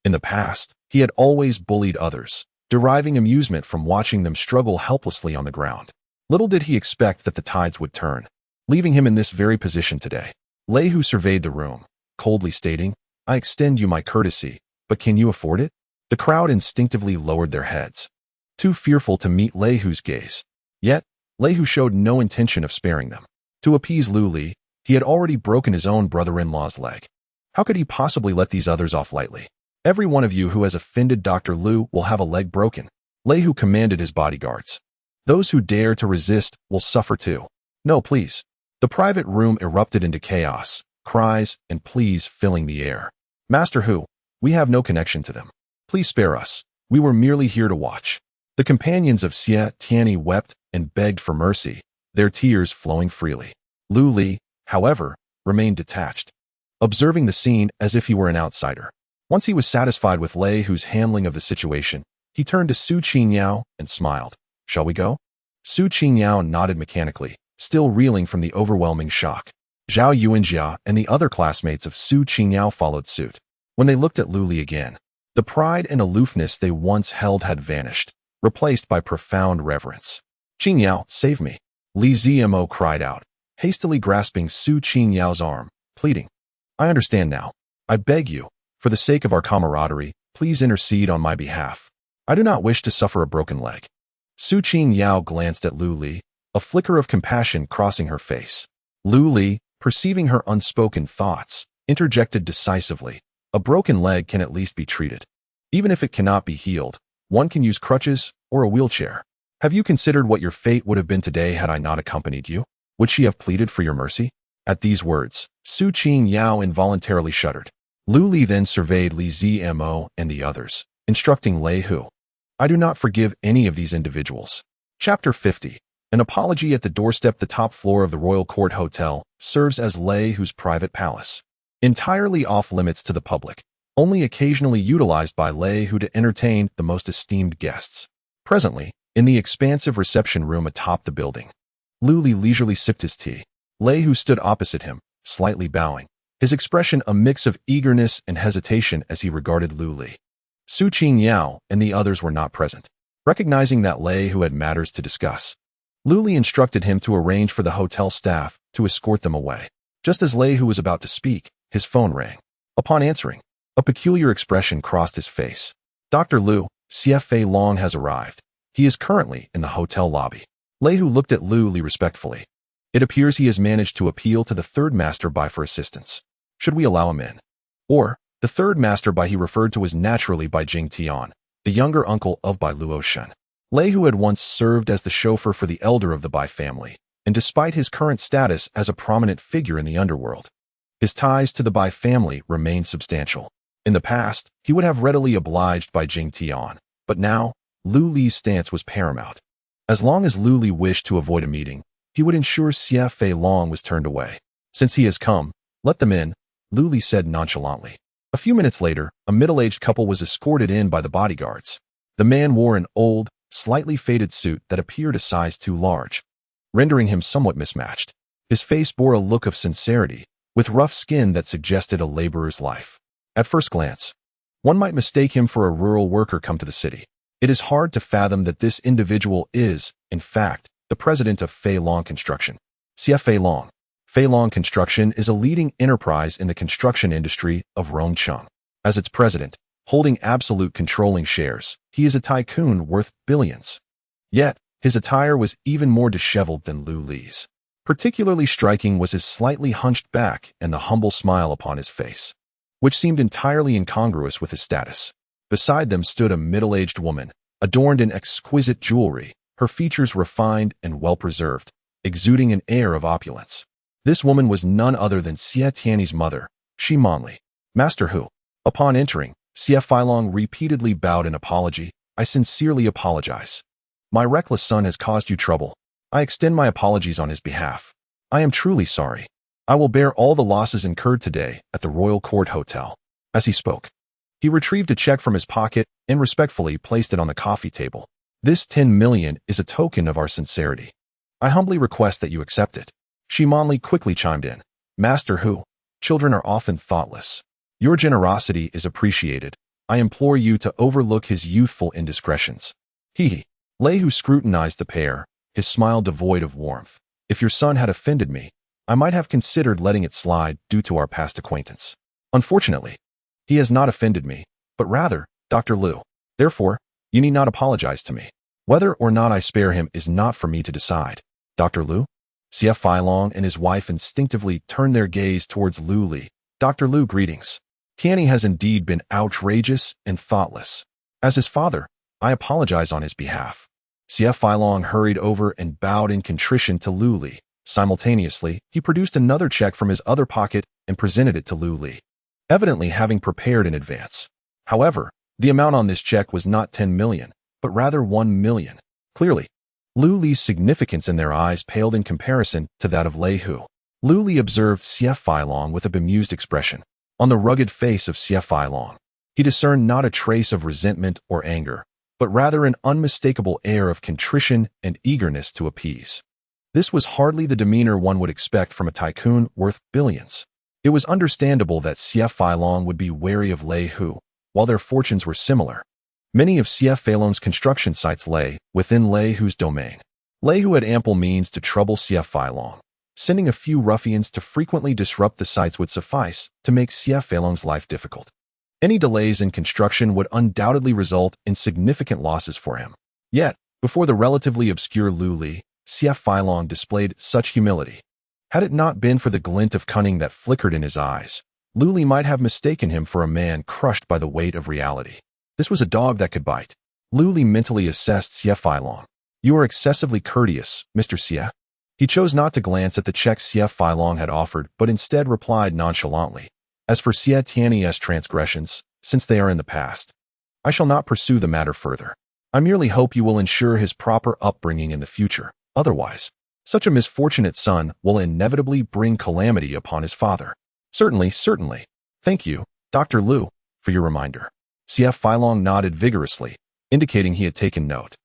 In the past, he had always bullied others, deriving amusement from watching them struggle helplessly on the ground. Little did he expect that the tides would turn, leaving him in this very position today. Lei Hu surveyed the room, coldly stating, "I extend you my courtesy, but can you afford it?" The crowd instinctively lowered their heads, too fearful to meet Lei Hu's gaze. Yet, Lei Hu showed no intention of sparing them. To appease Lu Li, he had already broken his own brother-in-law's leg. How could he possibly let these others off lightly? "Every one of you who has offended Dr. Lu will have a leg broken," Lei Hu commanded his bodyguards. "Those who dare to resist will suffer too." "No, please." The private room erupted into chaos, cries and pleas filling the air. "Master Hu, we have no connection to them. Please spare us. We were merely here to watch." The companions of Xie Tianyi wept and begged for mercy, their tears flowing freely. Lu Li, however, remained detached, observing the scene as if he were an outsider. Once he was satisfied with Lei Hu's handling of the situation, he turned to Su Qingyao and smiled. "Shall we go?" Su Qingyao nodded mechanically, still reeling from the overwhelming shock. Zhao Yuanjia and the other classmates of Su Qingyao followed suit. When they looked at Lu Li again, the pride and aloofness they once held had vanished, replaced by profound reverence. "Qingyao, save me!" Li Zmo cried out, hastily grasping Su Qingyao's arm, pleading. "I understand now. I beg you, for the sake of our camaraderie, please intercede on my behalf. I do not wish to suffer a broken leg." Su Qingyao glanced at Lu Li, a flicker of compassion crossing her face. Lu Li, perceiving her unspoken thoughts, interjected decisively, "A broken leg can at least be treated. Even if it cannot be healed, one can use crutches or a wheelchair. Have you considered what your fate would have been today had I not accompanied you? Would she have pleaded for your mercy?" At these words, Su Qingyao involuntarily shuddered. Lu Li then surveyed Li Zmo and the others, instructing Lei Hu, "I do not forgive any of these individuals." Chapter 50. An apology at the doorstep. The top floor of the Royal Court Hotel serves as Lei Hu's private palace, entirely off limits to the public, only occasionally utilized by Lei Hu to entertain the most esteemed guests. Presently, in the expansive reception room atop the building, Lu Li leisurely sipped his tea. Lei Hu stood opposite him, slightly bowing, his expression a mix of eagerness and hesitation as he regarded Lu Li. Su Qingyao and the others were not present. Recognizing that Lei Hu had matters to discuss, Lu Li instructed him to arrange for the hotel staff to escort them away. Just as Lei Hu was about to speak, his phone rang. Upon answering, a peculiar expression crossed his face. Dr. Lu, Fei Long has arrived. He is currently in the hotel lobby. Lei Hu looked at Lu Li respectfully. It appears he has managed to appeal to the third master by for assistance. Should we allow him in? Or, the third master by he referred to as naturally by Jing Tian, the younger uncle of Bai Luoshen. Lei Hu had once served as the chauffeur for the elder of the Bai family, and despite his current status as a prominent figure in the underworld, his ties to the Bai family remained substantial. In the past, he would have readily obliged by Jing Tian, but now, Lu Li's stance was paramount. As long as Lu Li wished to avoid a meeting, he would ensure Fei Long was turned away. Since he has come, let them in, Lu Li said nonchalantly. A few minutes later, a middle-aged couple was escorted in by the bodyguards. The man wore an old, slightly faded suit that appeared a size too large, rendering him somewhat mismatched. His face bore a look of sincerity, with rough skin that suggested a laborer's life. At first glance, one might mistake him for a rural worker come to the city. It is hard to fathom that this individual is, in fact, the president of Fei Long Construction. Fei Long. Fei Long Construction is a leading enterprise in the construction industry of Rongcheng. As its president, holding absolute controlling shares, he is a tycoon worth billions. Yet, his attire was even more disheveled than Lu Li's. Particularly striking was his slightly hunched back and the humble smile upon his face, which seemed entirely incongruous with his status. Beside them stood a middle-aged woman, adorned in exquisite jewelry, her features refined and well-preserved, exuding an air of opulence. This woman was none other than Xie Tianyi's mother, Shi Manli. Master Hu. Upon entering, Fei Long repeatedly bowed in apology. I sincerely apologize. My reckless son has caused you trouble. I extend my apologies on his behalf. I am truly sorry. I will bear all the losses incurred today at the Royal Court Hotel. As he spoke, he retrieved a check from his pocket and respectfully placed it on the coffee table. This 10 million is a token of our sincerity. I humbly request that you accept it. Shi Manli quickly chimed in. Master Hu, children are often thoughtless. Your generosity is appreciated. I implore you to overlook his youthful indiscretions. Lei Hu scrutinized the pair, his smile devoid of warmth. If your son had offended me, I might have considered letting it slide due to our past acquaintance. Unfortunately, he has not offended me, but rather, Dr. Lu. Therefore, you need not apologize to me. Whether or not I spare him is not for me to decide. Dr. Lu? Fei Long and his wife instinctively turned their gaze towards Lu Li. Dr. Lu, greetings. Tianyi has indeed been outrageous and thoughtless. As his father, I apologize on his behalf. Fei Long hurried over and bowed in contrition to Lu Li. Simultaneously, he produced another check from his other pocket and presented it to Lu Li, evidently having prepared in advance. However, the amount on this check was not 10 million, but rather 1 million. Clearly, Lu Li's significance in their eyes paled in comparison to that of Lei Hu. Lu Li observed Fei Long with a bemused expression. On the rugged face of Fei Long, he discerned not a trace of resentment or anger, but rather an unmistakable air of contrition and eagerness to appease. This was hardly the demeanor one would expect from a tycoon worth billions. It was understandable that Fei Long would be wary of Lei Hu, while their fortunes were similar. Many of Fei Long's construction sites lay within Lei Hu's domain. Lei Hu had ample means to trouble Fei Long. Sending a few ruffians to frequently disrupt the sites would suffice to make Fei Long's life difficult. Any delays in construction would undoubtedly result in significant losses for him. Yet, before the relatively obscure Lu Li, Fei Long displayed such humility. Had it not been for the glint of cunning that flickered in his eyes, Lu Li might have mistaken him for a man crushed by the weight of reality. This was a dog that could bite. Lu Li mentally assessed Fei Long. You are excessively courteous, Mr. Xie. He chose not to glance at the check Fei Long had offered, but instead replied nonchalantly. As for Xie Tianyi's transgressions, since they are in the past, I shall not pursue the matter further. I merely hope you will ensure his proper upbringing in the future. Otherwise, such a misfortunate son will inevitably bring calamity upon his father. Certainly. Thank you, Dr. Lu, for your reminder. Fei Long nodded vigorously, indicating he had taken note.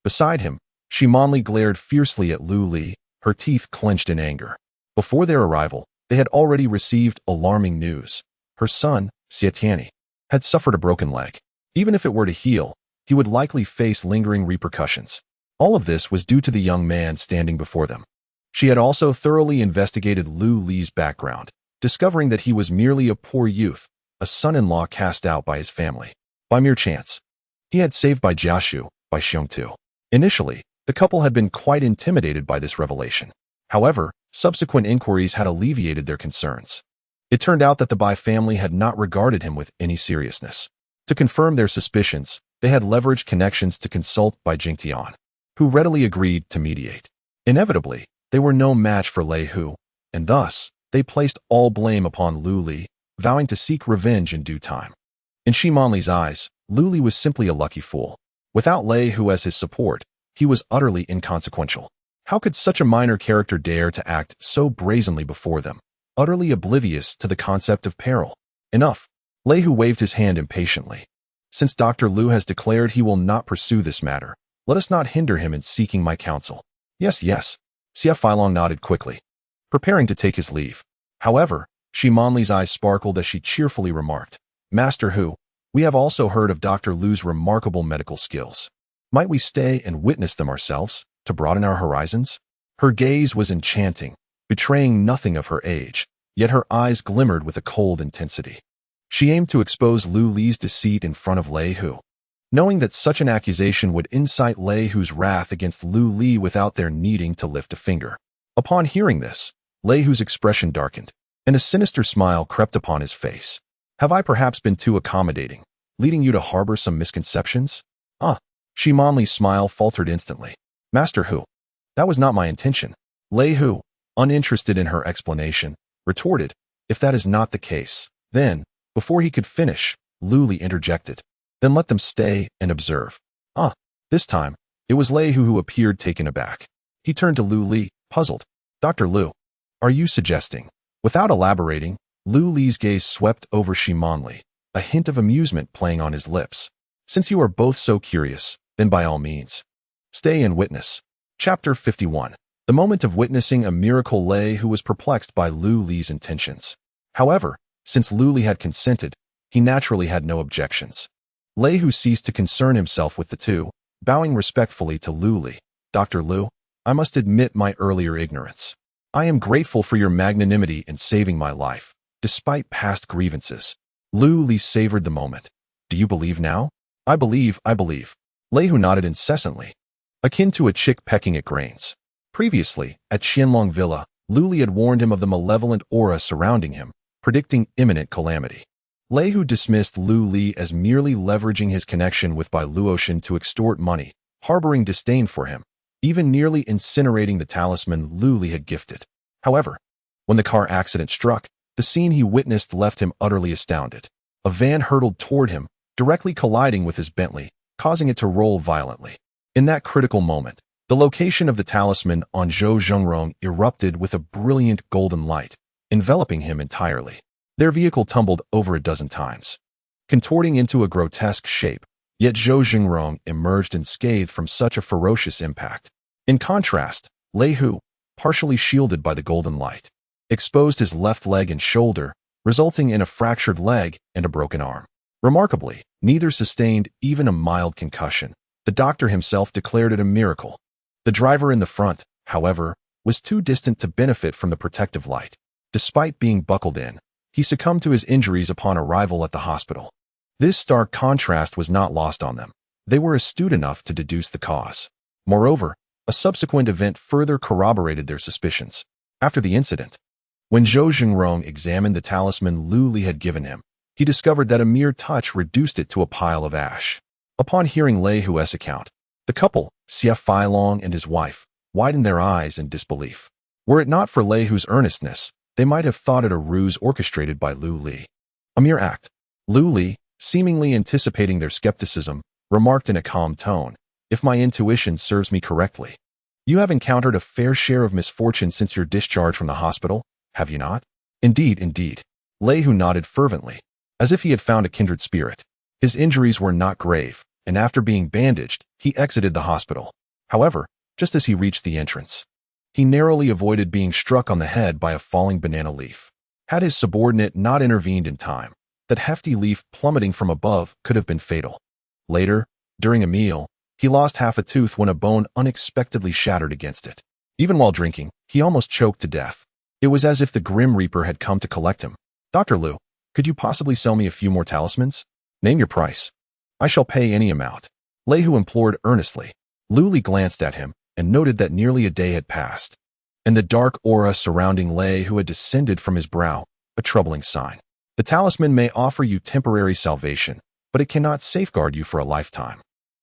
Beside him, Shi Manli glared fiercely at Lu Li, her teeth clenched in anger. Before their arrival, they had already received alarming news. Her son, Fiancée, had suffered a broken leg. Even if it were to heal, he would likely face lingering repercussions. All of this was due to the young man standing before them. She had also thoroughly investigated Lu Li's background, discovering that he was merely a poor youth, a son-in-law cast out by his family. By mere chance, he had saved by Jiashu, by Xiongtu. Initially, the couple had been quite intimidated by this revelation. However, subsequent inquiries had alleviated their concerns. It turned out that the Bai family had not regarded him with any seriousness. To confirm their suspicions, they had leveraged connections to consult Bai Jingtian, who readily agreed to mediate. Inevitably, they were no match for Lei Hu, and thus, they placed all blame upon Lu Li, vowing to seek revenge in due time. In Shi Manli's eyes, Lu Li was simply a lucky fool. Without Lei Hu as his support, he was utterly inconsequential. How could such a minor character dare to act so brazenly before them, utterly oblivious to the concept of peril? Enough. Lei Hu waved his hand impatiently. Since Dr. Lu has declared he will not pursue this matter, let us not hinder him in seeking my counsel. Yes, yes. Xia Feilong nodded quickly, preparing to take his leave. However, Shi Manli's eyes sparkled as she cheerfully remarked, Master Hu, we have also heard of Dr. Lu's remarkable medical skills. Might we stay and witness them ourselves, to broaden our horizons? Her gaze was enchanting, betraying nothing of her age, yet her eyes glimmered with a cold intensity. She aimed to expose Lu Li's deceit in front of Lei Hu. Knowing that such an accusation would incite Lei Hu's wrath against Lu Li without their needing to lift a finger. Upon hearing this, Lei Hu's expression darkened, and a sinister smile crept upon his face. Have I perhaps been too accommodating, leading you to harbor some misconceptions? Shi Manli's smile faltered instantly. Master Hu, that was not my intention. Lei Hu, uninterested in her explanation, retorted, if that is not the case, then, before he could finish, Lu Li interjected. Then let them stay and observe. This time, it was Lei Hu who appeared taken aback. He turned to Lu Li, puzzled. Dr. Lu, are you suggesting? Without elaborating, Lu Li's gaze swept over Shi Manli, a hint of amusement playing on his lips. Since you are both so curious, then by all means, stay and witness. Chapter 51. The moment of witnessing a miracle. Lei Hu was perplexed by Lu Li's intentions. However, since Lu Li had consented, he naturally had no objections. Lei Hu ceased to concern himself with the two, bowing respectfully to Lu Li. Dr. Lu, I must admit my earlier ignorance. I am grateful for your magnanimity in saving my life, despite past grievances. Lu Li savored the moment. Do you believe now? I believe. Lei Hu nodded incessantly, akin to a chick pecking at grains. Previously, at Qianlong Villa, Lu Li had warned him of the malevolent aura surrounding him, predicting imminent calamity. Lei Hu dismissed Lu Li as merely leveraging his connection with Bai Luotian to extort money, harboring disdain for him, even nearly incinerating the talisman Lu Li had gifted. However, when the car accident struck, the scene he witnessed left him utterly astounded. A van hurtled toward him, directly colliding with his Bentley, causing it to roll violently. In that critical moment, the location of the talisman on Zhou Zhengrong erupted with a brilliant golden light, enveloping him entirely. Their vehicle tumbled over a dozen times, contorting into a grotesque shape, yet Zhou Zhengrong emerged unscathed from such a ferocious impact. In contrast, Lei Hu, partially shielded by the golden light, exposed his left leg and shoulder, resulting in a fractured leg and a broken arm. Remarkably, neither sustained even a mild concussion. The doctor himself declared it a miracle. The driver in the front, however, was too distant to benefit from the protective light. Despite being buckled in, he succumbed to his injuries upon arrival at the hospital. This stark contrast was not lost on them. They were astute enough to deduce the cause. Moreover, a subsequent event further corroborated their suspicions. After the incident, when Zhou Zhengrong examined the talisman Lu Li had given him, he discovered that a mere touch reduced it to a pile of ash. Upon hearing Lei Hu's account, the couple, Xia Feilong and his wife, widened their eyes in disbelief. Were it not for Lei Hu's earnestness, they might have thought it a ruse orchestrated by Lu Li. A mere act. Lu Li, seemingly anticipating their skepticism, remarked in a calm tone, if my intuition serves me correctly, you have encountered a fair share of misfortune since your discharge from the hospital, have you not? Indeed. Lei Hu nodded fervently, as if he had found a kindred spirit. His injuries were not grave, and after being bandaged, he exited the hospital. However, just as he reached the entrance, He narrowly avoided being struck on the head by a falling banana leaf. Had his subordinate not intervened in time, that hefty leaf plummeting from above could have been fatal. Later, during a meal, he lost half a tooth when a bone unexpectedly shattered against it. Even while drinking, he almost choked to death. It was as if the Grim Reaper had come to collect him. "Dr. Liu, could you possibly sell me a few more talismans? Name your price. I shall pay any amount." Lei Hu implored earnestly. Lu Li glanced at him and noted that nearly a day had passed, and the dark aura surrounding Lei Hu had descended from his brow, a troubling sign. "The talisman may offer you temporary salvation, but it cannot safeguard you for a lifetime,"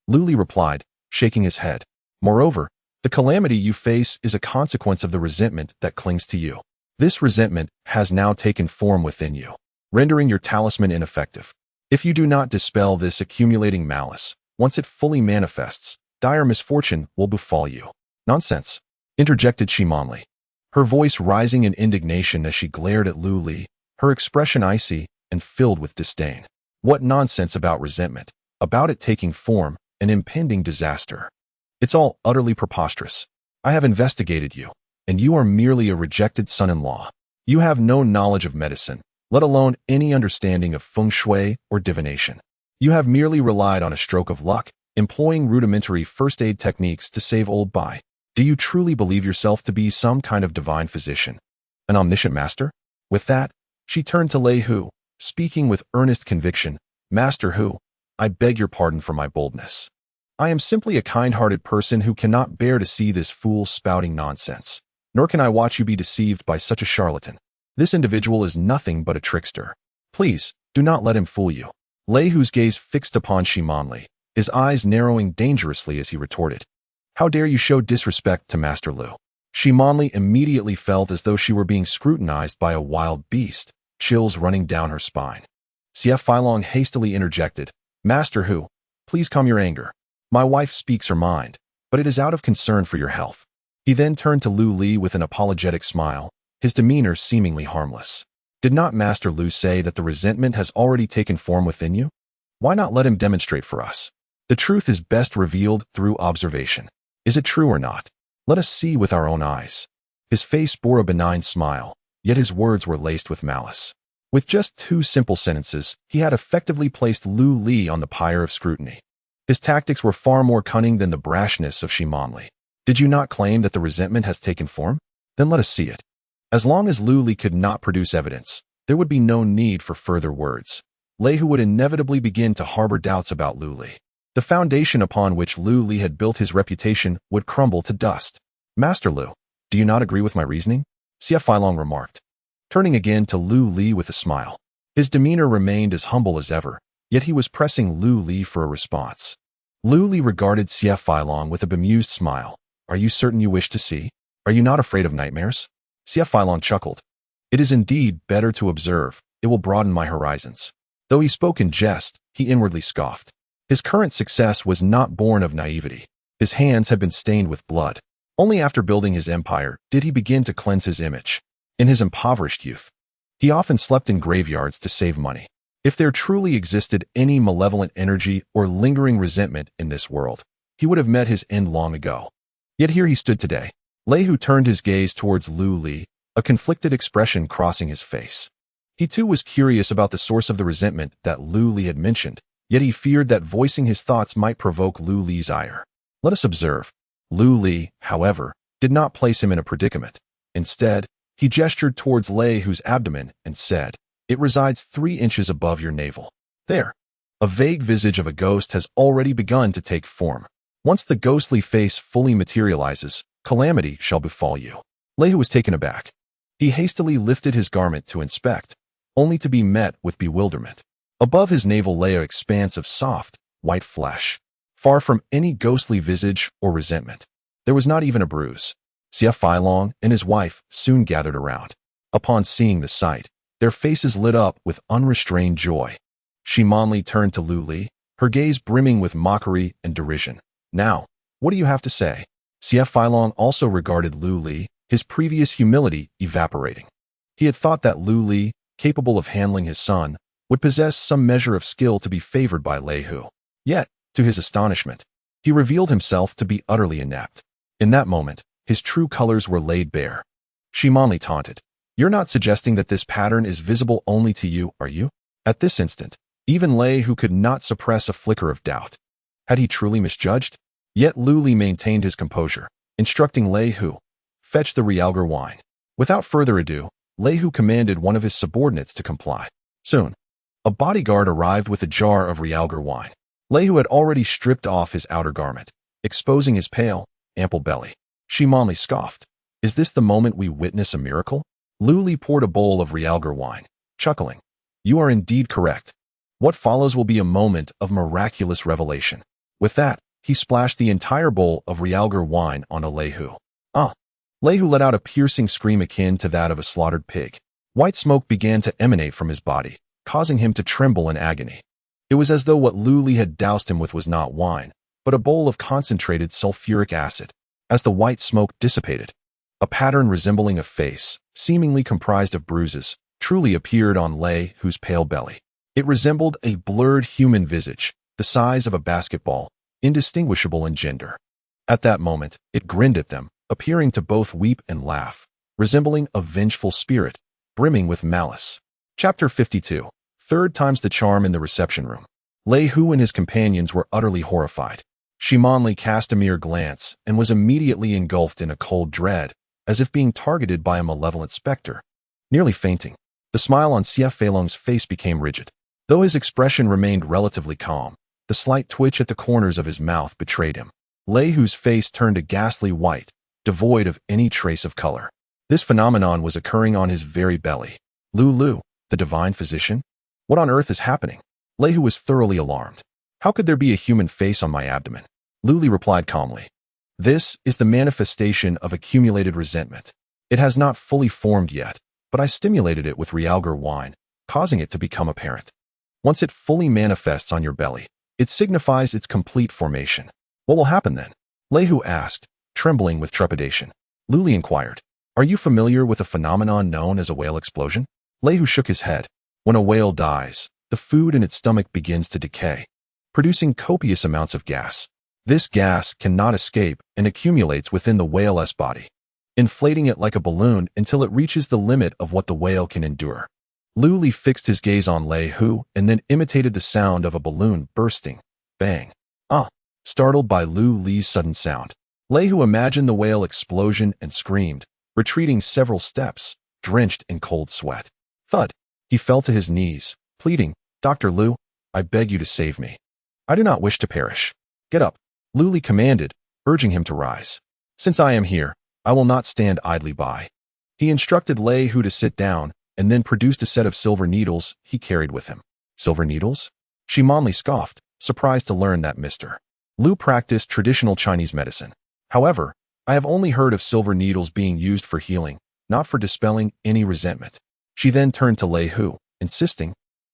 Lu Li replied, shaking his head. "Moreover, the calamity you face is a consequence of the resentment that clings to you. This resentment has now taken form within you, rendering your talisman ineffective. If you do not dispel this accumulating malice, once it fully manifests, dire misfortune will befall you." "Nonsense," interjected Shimonli, her voice rising in indignation as she glared at Lu Li, her expression icy and filled with disdain. "What nonsense about resentment, about it taking form, an impending disaster. It's all utterly preposterous. I have investigated you, and you are merely a rejected son-in-law. You have no knowledge of medicine, let alone any understanding of feng shui or divination. You have merely relied on a stroke of luck, employing rudimentary first aid techniques to save old Bai. Do you truly believe yourself to be some kind of divine physician, an omniscient master?" With that, she turned to Lei Hu, speaking with earnest conviction. "Master Hu, I beg your pardon for my boldness. I am simply a kind-hearted person who cannot bear to see this fool spouting nonsense, nor can I watch you be deceived by such a charlatan. This individual is nothing but a trickster. Please, do not let him fool you." Lei Hu's gaze fixed upon Shimonli, his eyes narrowing dangerously as he retorted, "How dare you show disrespect to Master Liu?" Shimonli immediately felt as though she were being scrutinized by a wild beast, chills running down her spine. CF Filong hastily interjected, "Master Hu, please calm your anger. My wife speaks her mind, but it is out of concern for your health." He then turned to Lu Li with an apologetic smile, his demeanor seemingly harmless. "Did not Master Liu say that the resentment has already taken form within you? Why not let him demonstrate for us? The truth is best revealed through observation. Is it true or not? Let us see with our own eyes." His face bore a benign smile, yet his words were laced with malice. With just 2 simple sentences, he had effectively placed Lu Li on the pyre of scrutiny. His tactics were far more cunning than the brashness of Shimonli. "Did you not claim that the resentment has taken form? Then let us see it." As long as Lu Li could not produce evidence, there would be no need for further words. Lei Hu would inevitably begin to harbor doubts about Lu Li. The foundation upon which Lu Li had built his reputation would crumble to dust. "Master Liu, do you not agree with my reasoning?" Xie Filong remarked, turning again to Lu Li with a smile. His demeanor remained as humble as ever, yet he was pressing Lu Li for a response. Lu Li regarded Xie Filong with a bemused smile. "Are you certain you wish to see? Are you not afraid of nightmares?" Xie Filong chuckled. "It is indeed better to observe. It will broaden my horizons." Though he spoke in jest, he inwardly scoffed. His current success was not born of naivety. His hands had been stained with blood. Only after building his empire did he begin to cleanse his image. In his impoverished youth, he often slept in graveyards to save money. If there truly existed any malevolent energy or lingering resentment in this world, he would have met his end long ago. Yet here he stood today. Lei Hu turned his gaze towards Lu Li, a conflicted expression crossing his face. He too was curious about the source of the resentment that Lu Li had mentioned, yet he feared that voicing his thoughts might provoke Lu Li's ire. Let us observe. Lu Li, however, did not place him in a predicament. Instead, he gestured towards Lei Hu's abdomen and said, "It resides 3 inches above your navel. There." A vague visage of a ghost has already begun to take form. Once the ghostly face fully materializes, calamity shall befall you. Lei Hu was taken aback. He hastily lifted his garment to inspect, only to be met with bewilderment. Above his navel lay an expanse of soft, white flesh, far from any ghostly visage or resentment. There was not even a bruise. Xie Filong and his wife soon gathered around. Upon seeing the sight, their faces lit up with unrestrained joy. Shimonli turned to Lu Li, her gaze brimming with mockery and derision. "Now, what do you have to say?" Xie Filong also regarded Lu Li, his previous humility evaporating. He had thought that Lu Li, capable of handling his son, would possess some measure of skill to be favored by Lei Hu. Yet, to his astonishment, he revealed himself to be utterly inept. In that moment, His true colors were laid bare. Shimonli taunted. You're not suggesting that this pattern is visible only to you, are you? At this instant, even Lei Hu could not suppress a flicker of doubt. Had he truly misjudged? Yet Lu Li maintained his composure, instructing Lei Hu, fetch the Realgar wine. Without further ado, Lei Hu commanded one of his subordinates to comply. Soon, a bodyguard arrived with a jar of Realgar wine. Lei Hu had already stripped off his outer garment, exposing his pale, ample belly. Shimonli scoffed. Is this the moment we witness a miracle? Lu Li poured a bowl of Realgar wine, chuckling. You are indeed correct. What follows will be a moment of miraculous revelation. With that, he splashed the entire bowl of Realgar wine onto Lei Hu. Lei Hu let out a piercing scream akin to that of a slaughtered pig. White smoke began to emanate from his body, causing him to tremble in agony. It was as though what Lu Li had doused him with was not wine, but a bowl of concentrated sulfuric acid. As the white smoke dissipated, a pattern resembling a face, seemingly comprised of bruises, truly appeared on Lei Hu's pale belly. It resembled a blurred human visage, the size of a basketball, indistinguishable in gender. At that moment, it grinned at them, appearing to both weep and laugh, resembling a vengeful spirit, brimming with malice. Chapter 52. Third time's the charm in the reception room. Lei Hu and his companions were utterly horrified. Shimonli cast a mere glance and was immediately engulfed in a cold dread, as if being targeted by a malevolent specter. Nearly fainting, the smile on Xie Feilong's face became rigid. Though his expression remained relatively calm, the slight twitch at the corners of his mouth betrayed him. Lei Hu's face turned a ghastly white, devoid of any trace of color. This phenomenon was occurring on his very belly. Lu, the divine physician? What on earth is happening? Lei Hu was thoroughly alarmed. How could there be a human face on my abdomen? Lu Li replied calmly. This is the manifestation of accumulated resentment. It has not fully formed yet, but I stimulated it with Realgar wine, causing it to become apparent. Once it fully manifests on your belly, it signifies its complete formation. What will happen then? Lei Hu asked, trembling with trepidation. Lu Li inquired. Are you familiar with a phenomenon known as a whale explosion? Lei Hu shook his head. When a whale dies, the food in its stomach begins to decay, producing copious amounts of gas. This gas cannot escape and accumulates within the whale's body, inflating it like a balloon until it reaches the limit of what the whale can endure. Lu Li fixed his gaze on Lei Hu and then imitated the sound of a balloon bursting. Bang. Startled by Lu Li's sudden sound, Lei Hu imagined the whale explosion and screamed, retreating several steps, drenched in cold sweat. Thud. He fell to his knees, pleading, Dr. Lu, I beg you to save me. I do not wish to perish. Get up. Lu Li commanded, urging him to rise. Since I am here, I will not stand idly by. He instructed Lei Hu to sit down and then produced a set of silver needles he carried with him. Silver needles? Shimonli scoffed, surprised to learn that Mr. Lu practiced traditional Chinese medicine. However, I have only heard of silver needles being used for healing, not for dispelling any resentment. She then turned to Lei Hu, insisting,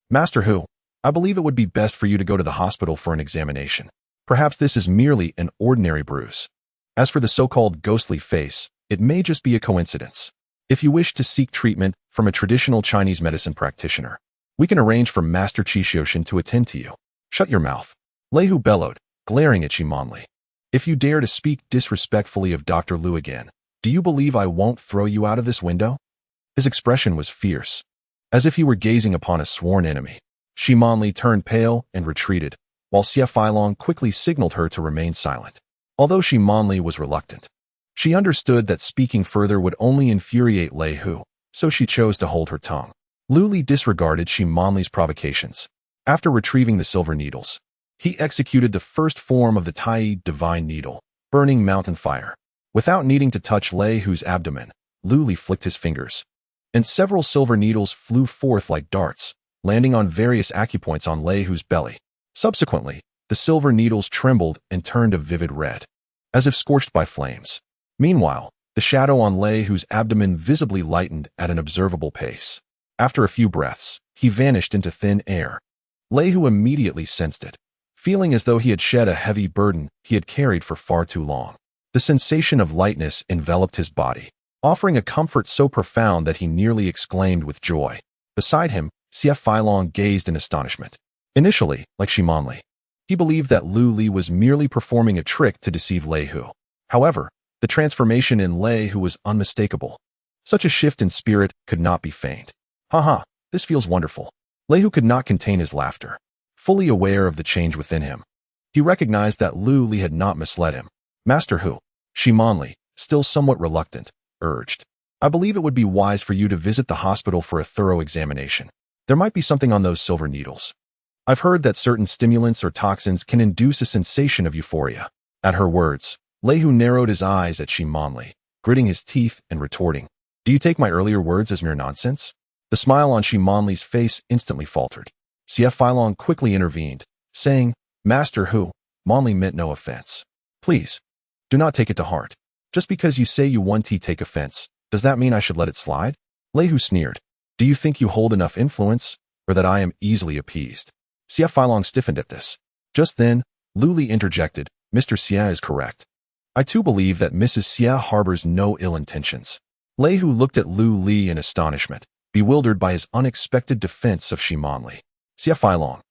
Master Hu, I believe it would be best for you to go to the hospital for an examination. Perhaps this is merely an ordinary bruise. As for the so-called ghostly face, it may just be a coincidence. If you wish to seek treatment from a traditional Chinese medicine practitioner, we can arrange for Master Qi Xiuxian to attend to you. Shut your mouth. Lei Hu bellowed, glaring at Shimonli. If you dare to speak disrespectfully of Dr. Lu again, do you believe I won't throw you out of this window? His expression was fierce, as if he were gazing upon a sworn enemy. Shimonli turned pale and retreated, while Xie Feilong quickly signaled her to remain silent. Although Shimonli was reluctant, she understood that speaking further would only infuriate Lei Hu, so she chose to hold her tongue. Lu Li disregarded Shimonli's provocations. After retrieving the silver needles, he executed the first form of the Tai divine needle, burning mountain fire. Without needing to touch Lei Hu's abdomen, Lu Li flicked his fingers, and several silver needles flew forth like darts, landing on various acupoints on Lei Hu's belly. Subsequently, the silver needles trembled and turned a vivid red, as if scorched by flames. Meanwhile, the shadow on Lei Hu's abdomen visibly lightened at an observable pace. After a few breaths, he vanished into thin air. Lei Hu immediately sensed it, feeling as though he had shed a heavy burden he had carried for far too long. The sensation of lightness enveloped his body, offering a comfort so profound that he nearly exclaimed with joy. Beside him, Xie Feilong gazed in astonishment. Initially, like Shimonli, he believed that Lu Li was merely performing a trick to deceive Lei Hu. However, The transformation in Lei Hu was unmistakable. Such a shift in spirit could not be feigned. Haha, this feels wonderful. Lei Hu could not contain his laughter, fully aware of the change within him. He recognized that Lu Li had not misled him. Master Hu, Shimonli, still somewhat reluctant, urged. I believe it would be wise for you to visit the hospital for a thorough examination. There might be something on those silver needles. I've heard that certain stimulants or toxins can induce a sensation of euphoria. At her words, Lei Hu narrowed his eyes at Shimonli, gritting his teeth and retorting. Do you take my earlier words as mere nonsense? The smile on Shimonli's face instantly faltered. CF Filong quickly intervened, saying, Master Hu, Monli meant no offense. Please, do not take it to heart. Just because you say you want to take offense, does that mean I should let it slide? Lei Hu sneered. Do you think you hold enough influence, or that I am easily appeased? CF Filong stiffened at this. Just then, Lu Li interjected, Mr. Xie is correct. I too believe that Mrs. Xie harbors no ill intentions. Lei Hu looked at Lu Li in astonishment, bewildered by his unexpected defense of Shimonli. CF Filong,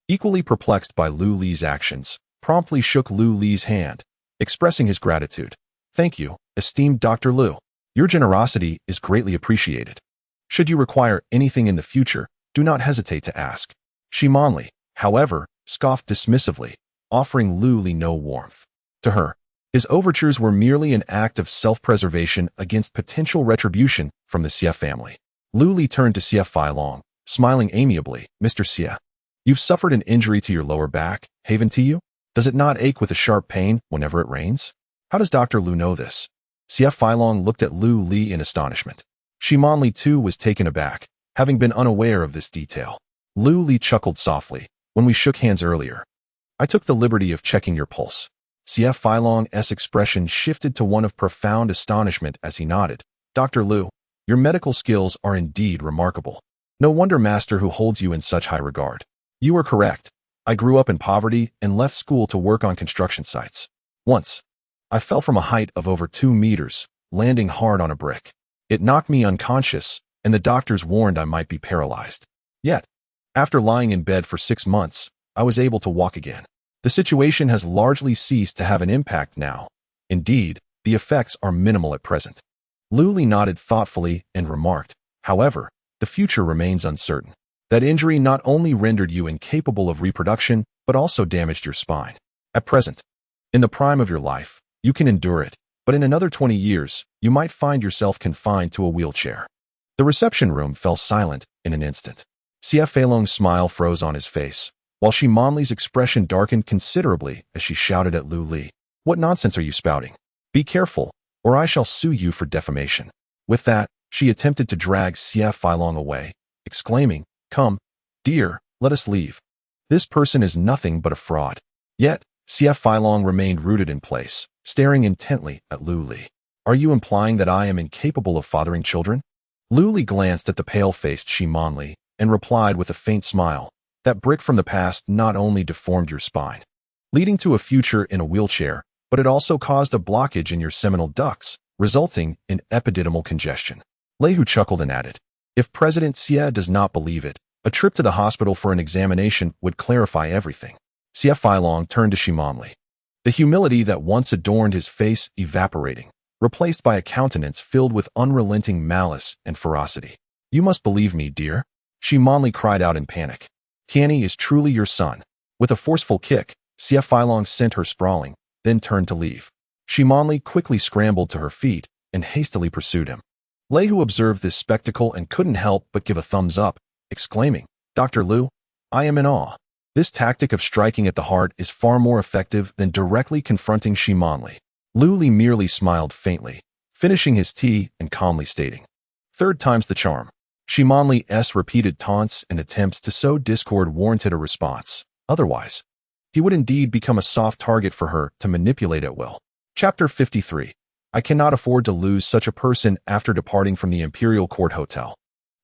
equally perplexed by Lu Li's actions, promptly shook Lu Li's hand, expressing his gratitude. Thank you, esteemed Dr. Lu. Your generosity is greatly appreciated. Should you require anything in the future, do not hesitate to ask. Shimonli, however, scoffed dismissively, offering Lu Li no warmth. To her, his overtures were merely an act of self-preservation against potential retribution from the Xie family. Lu Li turned to CF Filong, smiling amiably. Mr. Xie, you've suffered an injury to your lower back, haven't you? Does it not ache with a sharp pain whenever it rains? How does Dr. Lu know this? CF Filong looked at Lu Li in astonishment. Shimonli too was taken aback, having been unaware of this detail. Lu Li chuckled softly. When we shook hands earlier, I took the liberty of checking your pulse. CF Filong's expression shifted to one of profound astonishment as he nodded. Dr. Lu, your medical skills are indeed remarkable. No wonder Master Hu holds you in such high regard. You are correct. I grew up in poverty and left school to work on construction sites. Once, I fell from a height of over 2 meters, landing hard on a brick. It knocked me unconscious, and the doctors warned I might be paralyzed. Yet, after lying in bed for 6 months, I was able to walk again. The situation has largely ceased to have an impact now. Indeed, the effects are minimal at present. Lu Li nodded thoughtfully and remarked, however, the future remains uncertain. That injury not only rendered you incapable of reproduction, but also damaged your spine. At present, in the prime of your life, you can endure it, but in another 20 years, you might find yourself confined to a wheelchair. The reception room fell silent in an instant. CF Filong's smile froze on his face, while Shimonli's expression darkened considerably as she shouted at Lu Li. What nonsense are you spouting? Be careful, or I shall sue you for defamation. With that, she attempted to drag CF Filong away, exclaiming, Come, dear, let us leave. This person is nothing but a fraud. Yet, CF Filong remained rooted in place, staring intently at Lu Li. Are you implying that I am incapable of fathering children? Lu Li glanced at the pale-faced Shimonli and replied with a faint smile. That brick from the past not only deformed your spine, leading to a future in a wheelchair, but it also caused a blockage in your seminal ducts, resulting in epididymal congestion. Lei Hu chuckled and added, If President Xie does not believe it, a trip to the hospital for an examination would clarify everything. CF Filong turned to Shimonli. The humility that once adorned his face evaporating, replaced by a countenance filled with unrelenting malice and ferocity. You must believe me, dear. Shimonli cried out in panic. Tianyi is truly your son. With a forceful kick, CF Filong sent her sprawling, then turned to leave. Shimonli quickly scrambled to her feet and hastily pursued him. Lei Hu observed this spectacle and couldn't help but give a thumbs up, exclaiming, Dr. Lu, I am in awe. This tactic of striking at the heart is far more effective than directly confronting Shimonli. Lu Li merely smiled faintly, finishing his tea and calmly stating, Third time's the charm. Shimonli's repeated taunts and attempts to sow discord warranted a response. Otherwise, he would indeed become a soft target for her to manipulate at will. Chapter 53. I cannot afford to lose such a person after departing from the Imperial Court Hotel.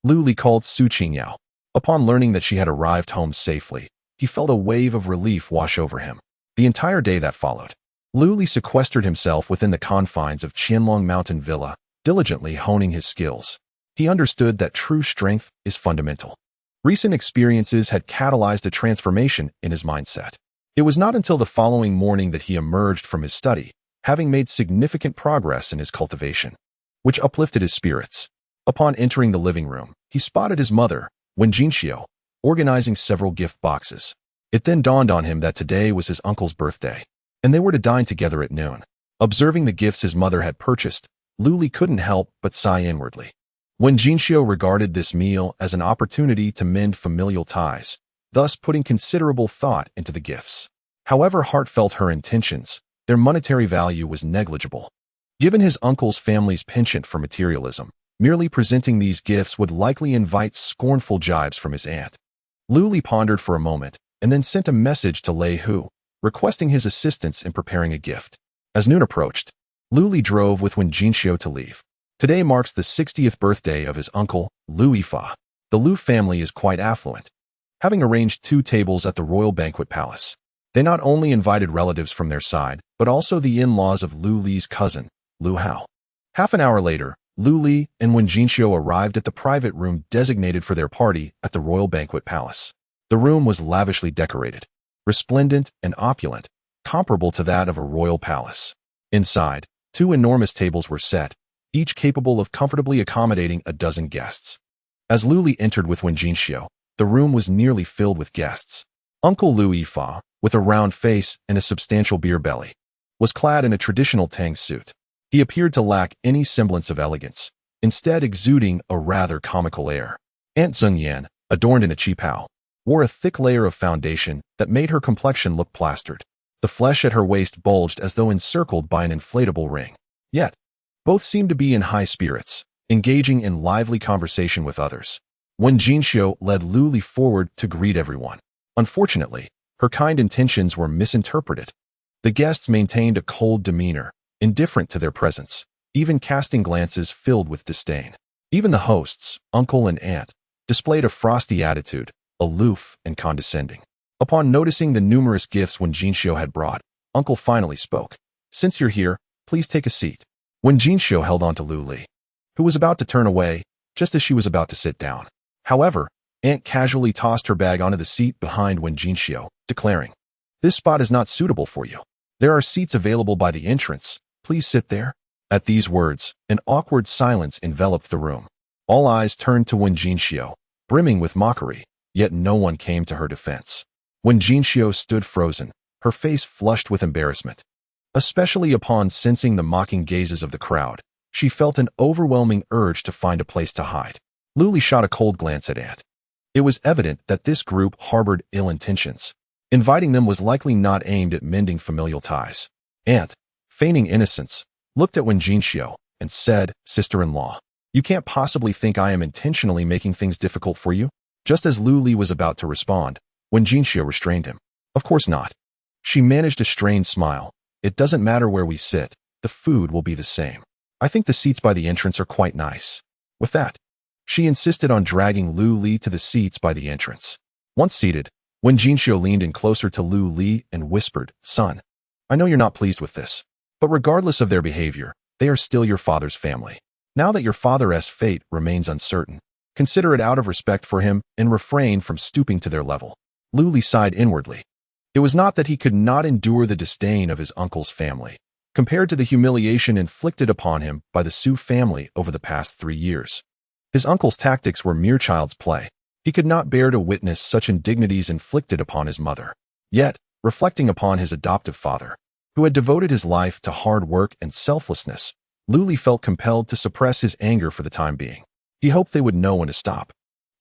Lu Li called Su Qingyao. Upon learning that she had arrived home safely, he felt a wave of relief wash over him. The entire day that followed, Lu Li sequestered himself within the confines of Qianlong Mountain Villa, diligently honing his skills. He understood that true strength is fundamental. Recent experiences had catalyzed a transformation in his mindset. It was not until the following morning that he emerged from his study, having made significant progress in his cultivation, which uplifted his spirits. Upon entering the living room, he spotted his mother, Wenjinxiu, organizing several gift boxes. It then dawned on him that today was his uncle's birthday, and they were to dine together at noon. Observing the gifts his mother had purchased, Luli couldn't help but sigh inwardly. Wenjinxiu regarded this meal as an opportunity to mend familial ties, thus putting considerable thought into the gifts. However heartfelt her intentions, their monetary value was negligible. Given his uncle's family's penchant for materialism, merely presenting these gifts would likely invite scornful jibes from his aunt. Luli pondered for a moment and then sent a message to Lei Hu, requesting his assistance in preparing a gift. As noon approached, Luli drove with Wenjinxiu to leave. Today marks the 60th birthday of his uncle, Lu Yifa. The Lu family is quite affluent, having arranged 2 tables at the royal banquet palace. They not only invited relatives from their side, but also the in-laws of Lu Li's cousin, Lu Hao. Half an hour later, Lu Li and Wenjinxiu arrived at the private room designated for their party at the royal banquet palace. The room was lavishly decorated, resplendent and opulent, comparable to that of a royal palace. Inside, 2 enormous tables were set, each capable of comfortably accommodating a dozen guests. As Luli entered with Wenjinxiu, the room was nearly filled with guests. Uncle Lu Yifa, with a round face and a substantial beer belly, was clad in a traditional Tang suit. He appeared to lack any semblance of elegance, instead exuding a rather comical air. Aunt Zhengyan, adorned in a qipao, wore a thick layer of foundation that made her complexion look plastered. The flesh at her waist bulged as though encircled by an inflatable ring. Yet, both seemed to be in high spirits, engaging in lively conversation with others. Wenjinxiu led Luli forward to greet everyone. Unfortunately, her kind intentions were misinterpreted. The guests maintained a cold demeanor, indifferent to their presence, even casting glances filled with disdain. Even the hosts, uncle and aunt, displayed a frosty attitude, aloof and condescending. Upon noticing the numerous gifts Wenjinxiu had brought, uncle finally spoke. "Since you're here, please take a seat." Wenjinxiu held on to Lu Li, who was about to turn away, just as she was about to sit down. However, aunt casually tossed her bag onto the seat behind Wenjinxiu, declaring, "This spot is not suitable for you. There are seats available by the entrance. Please sit there." At these words, an awkward silence enveloped the room. All eyes turned to Wenjinxiu, brimming with mockery, yet no one came to her defense. Wenjinxiu stood frozen, her face flushed with embarrassment. Especially upon sensing the mocking gazes of the crowd, she felt an overwhelming urge to find a place to hide. Luli shot a cold glance at Aunt. It was evident that this group harbored ill intentions. Inviting them was likely not aimed at mending familial ties. Aunt, feigning innocence, looked at Wenjinxiu and said, "Sister-in-law, you can't possibly think I am intentionally making things difficult for you?" Just as Luli was about to respond, Wenjinxiu restrained him. "Of course not." She managed a strained smile. "It doesn't matter where we sit, the food will be the same. I think the seats by the entrance are quite nice." With that, she insisted on dragging Lu Li to the seats by the entrance. Once seated, Wenjinxiu leaned in closer to Lu Li and whispered, "Son, I know you're not pleased with this, but regardless of their behavior, they are still your father's family. Now that your father's fate remains uncertain, consider it out of respect for him and refrain from stooping to their level." Lu Li sighed inwardly. It was not that he could not endure the disdain of his uncle's family, compared to the humiliation inflicted upon him by the Su family over the past 3 years. His uncle's tactics were mere child's play. He could not bear to witness such indignities inflicted upon his mother. Yet, reflecting upon his adoptive father, who had devoted his life to hard work and selflessness, Lu Li felt compelled to suppress his anger for the time being. He hoped they would know when to stop.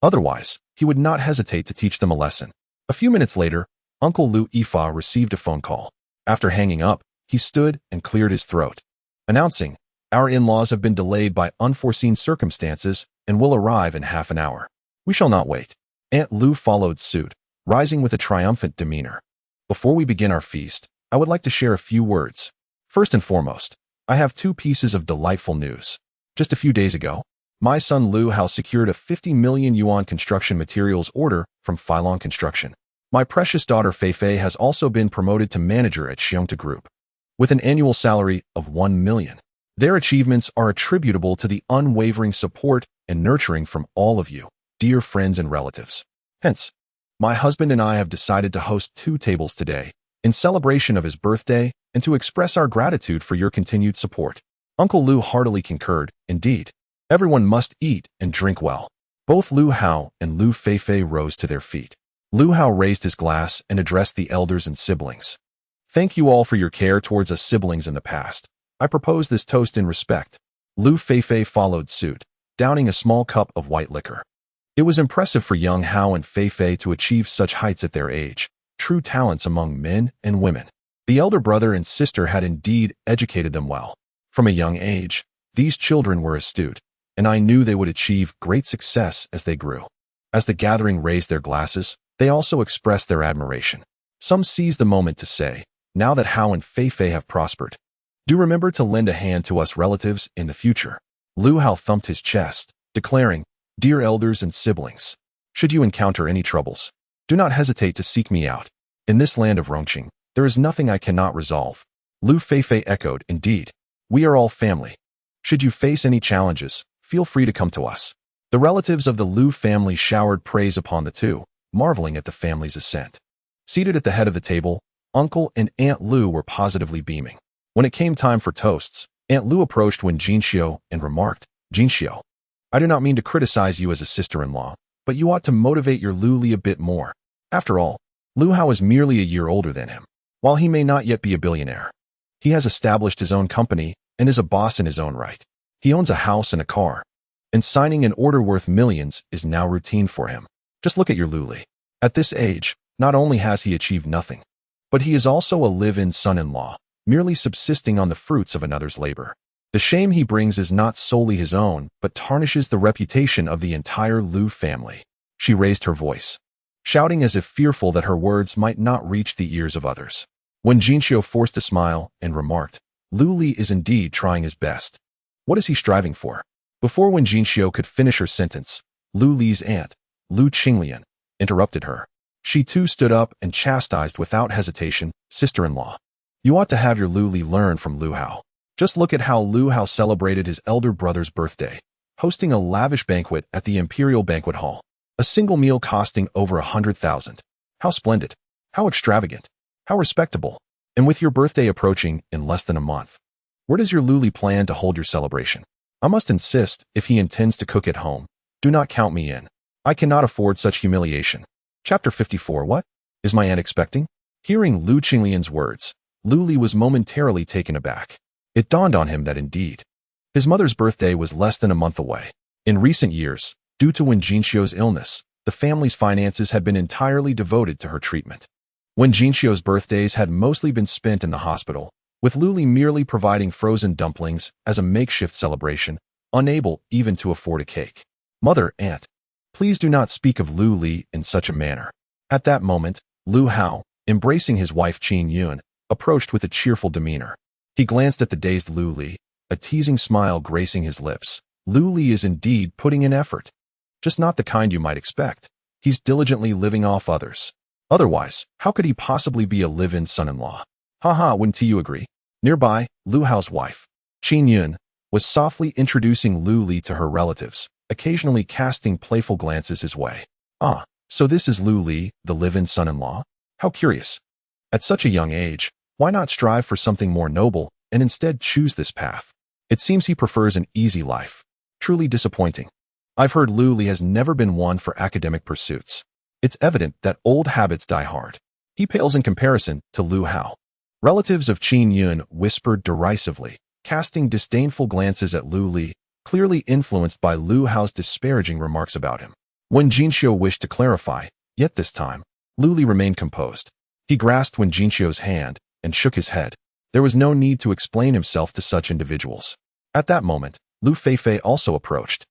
Otherwise, he would not hesitate to teach them a lesson. A few minutes later, Uncle Lu Yifa received a phone call. After hanging up, he stood and cleared his throat, announcing, "Our in-laws have been delayed by unforeseen circumstances and will arrive in half an hour. We shall not wait." Aunt Lu followed suit, rising with a triumphant demeanor. "Before we begin our feast, I would like to share a few words. First and foremost, I have 2 pieces of delightful news. Just a few days ago, my son Lu Hao secured a 50 million yuan construction materials order from Filong Construction. My precious daughter Feifei has also been promoted to manager at Xiongta Group, with an annual salary of 1 million. Their achievements are attributable to the unwavering support and nurturing from all of you, dear friends and relatives. Hence, my husband and I have decided to host 2 tables today, in celebration of his birthday and to express our gratitude for your continued support. Uncle Lu heartily concurred. Indeed, everyone must eat and drink well. Both Lu Hao and Lu Feifei rose to their feet. Lu Hao raised his glass and addressed the elders and siblings. Thank you all for your care towards us siblings in the past. I propose this toast in respect. Lu Feifei followed suit, downing a small cup of white liquor. It was impressive for young Hao and Feifei to achieve such heights at their age, true talents among men and women. The elder brother and sister had indeed educated them well. From a young age, these children were astute, and I knew they would achieve great success as they grew. As the gathering raised their glasses, they also expressed their admiration. Some seized the moment to say, now that Hao and Feifei have prospered, do remember to lend a hand to us relatives in the future. Lu Hao thumped his chest, declaring, Dear elders and siblings, should you encounter any troubles, do not hesitate to seek me out. In this land of Rongqing, there is nothing I cannot resolve. Lu Feifei echoed, Indeed, we are all family. Should you face any challenges, feel free to come to us. The relatives of the Lu family showered praise upon the two, marveling at the family's ascent. Seated at the head of the table, Uncle and Aunt Lu were positively beaming. When it came time for toasts, Aunt Lu approached Wen Jinxiu and remarked, Jinxiu, I do not mean to criticize you as a sister-in-law, but you ought to motivate your Lu Li a bit more. After all, Lu Hao is merely a year older than him. While he may not yet be a billionaire, he has established his own company and is a boss in his own right. He owns a house and a car, and signing an order worth millions is now routine for him. Just look at your Lu Li. At this age, not only has he achieved nothing, but he is also a live-in son-in-law, merely subsisting on the fruits of another's labor. The shame he brings is not solely his own, but tarnishes the reputation of the entire Lu family. She raised her voice, shouting as if fearful that her words might not reach the ears of others. When Jinxiu forced a smile and remarked, Lu Li is indeed trying his best. What is he striving for? Before Wen Jinxiu could finish her sentence, Lu Li's aunt, Lu Qinglian, interrupted her. She too stood up and chastised without hesitation, Sister-in-law, you ought to have your Lu Li learn from Lu Hao. Just look at how Lu Hao celebrated his elder brother's birthday, hosting a lavish banquet at the Imperial Banquet Hall. A single meal costing over 100,000. How splendid. How extravagant. How respectable. And with your birthday approaching in less than a month, where does your Lu Li plan to hold your celebration? I must insist, if he intends to cook at home, do not count me in. I cannot afford such humiliation. Chapter 54. What? Is my aunt expecting? Hearing Lu Qinglian's words, Lu Li was momentarily taken aback. It dawned on him that indeed, his mother's birthday was less than a month away. In recent years, due to Wen Jinxiu's illness, the family's finances had been entirely devoted to her treatment. Wen Jinxiu's birthdays had mostly been spent in the hospital, with Lu Li merely providing frozen dumplings as a makeshift celebration, unable even to afford a cake. Mother, aunt, please do not speak of Lu Li in such a manner. At that moment, Lu Hao, embracing his wife Qin Yun, approached with a cheerful demeanor. He glanced at the dazed Lu Li, a teasing smile gracing his lips. Lu Li is indeed putting in effort. Just not the kind you might expect. He's diligently living off others. Otherwise, how could he possibly be a live-in son-in-law? Haha, wouldn't you agree? Nearby, Lu Hao's wife, Qin Yun, was softly introducing Lu Li to her relatives, occasionally casting playful glances his way. Ah, so this is Lu Li, the live-in son-in-law? How curious. At such a young age, why not strive for something more noble and instead choose this path? It seems he prefers an easy life. Truly disappointing. I've heard Lu Li has never been one for academic pursuits. It's evident that old habits die hard. He pales in comparison to Lu Hao. Relatives of Qin Yun whispered derisively, casting disdainful glances at Lu Li, clearly influenced by Lu Hao's disparaging remarks about him. Wen Jinxiu wished to clarify, yet this time, Lu Li remained composed. He grasped Wen Jinxiu's hand and shook his head. There was no need to explain himself to such individuals. At that moment, Lu Feifei also approached,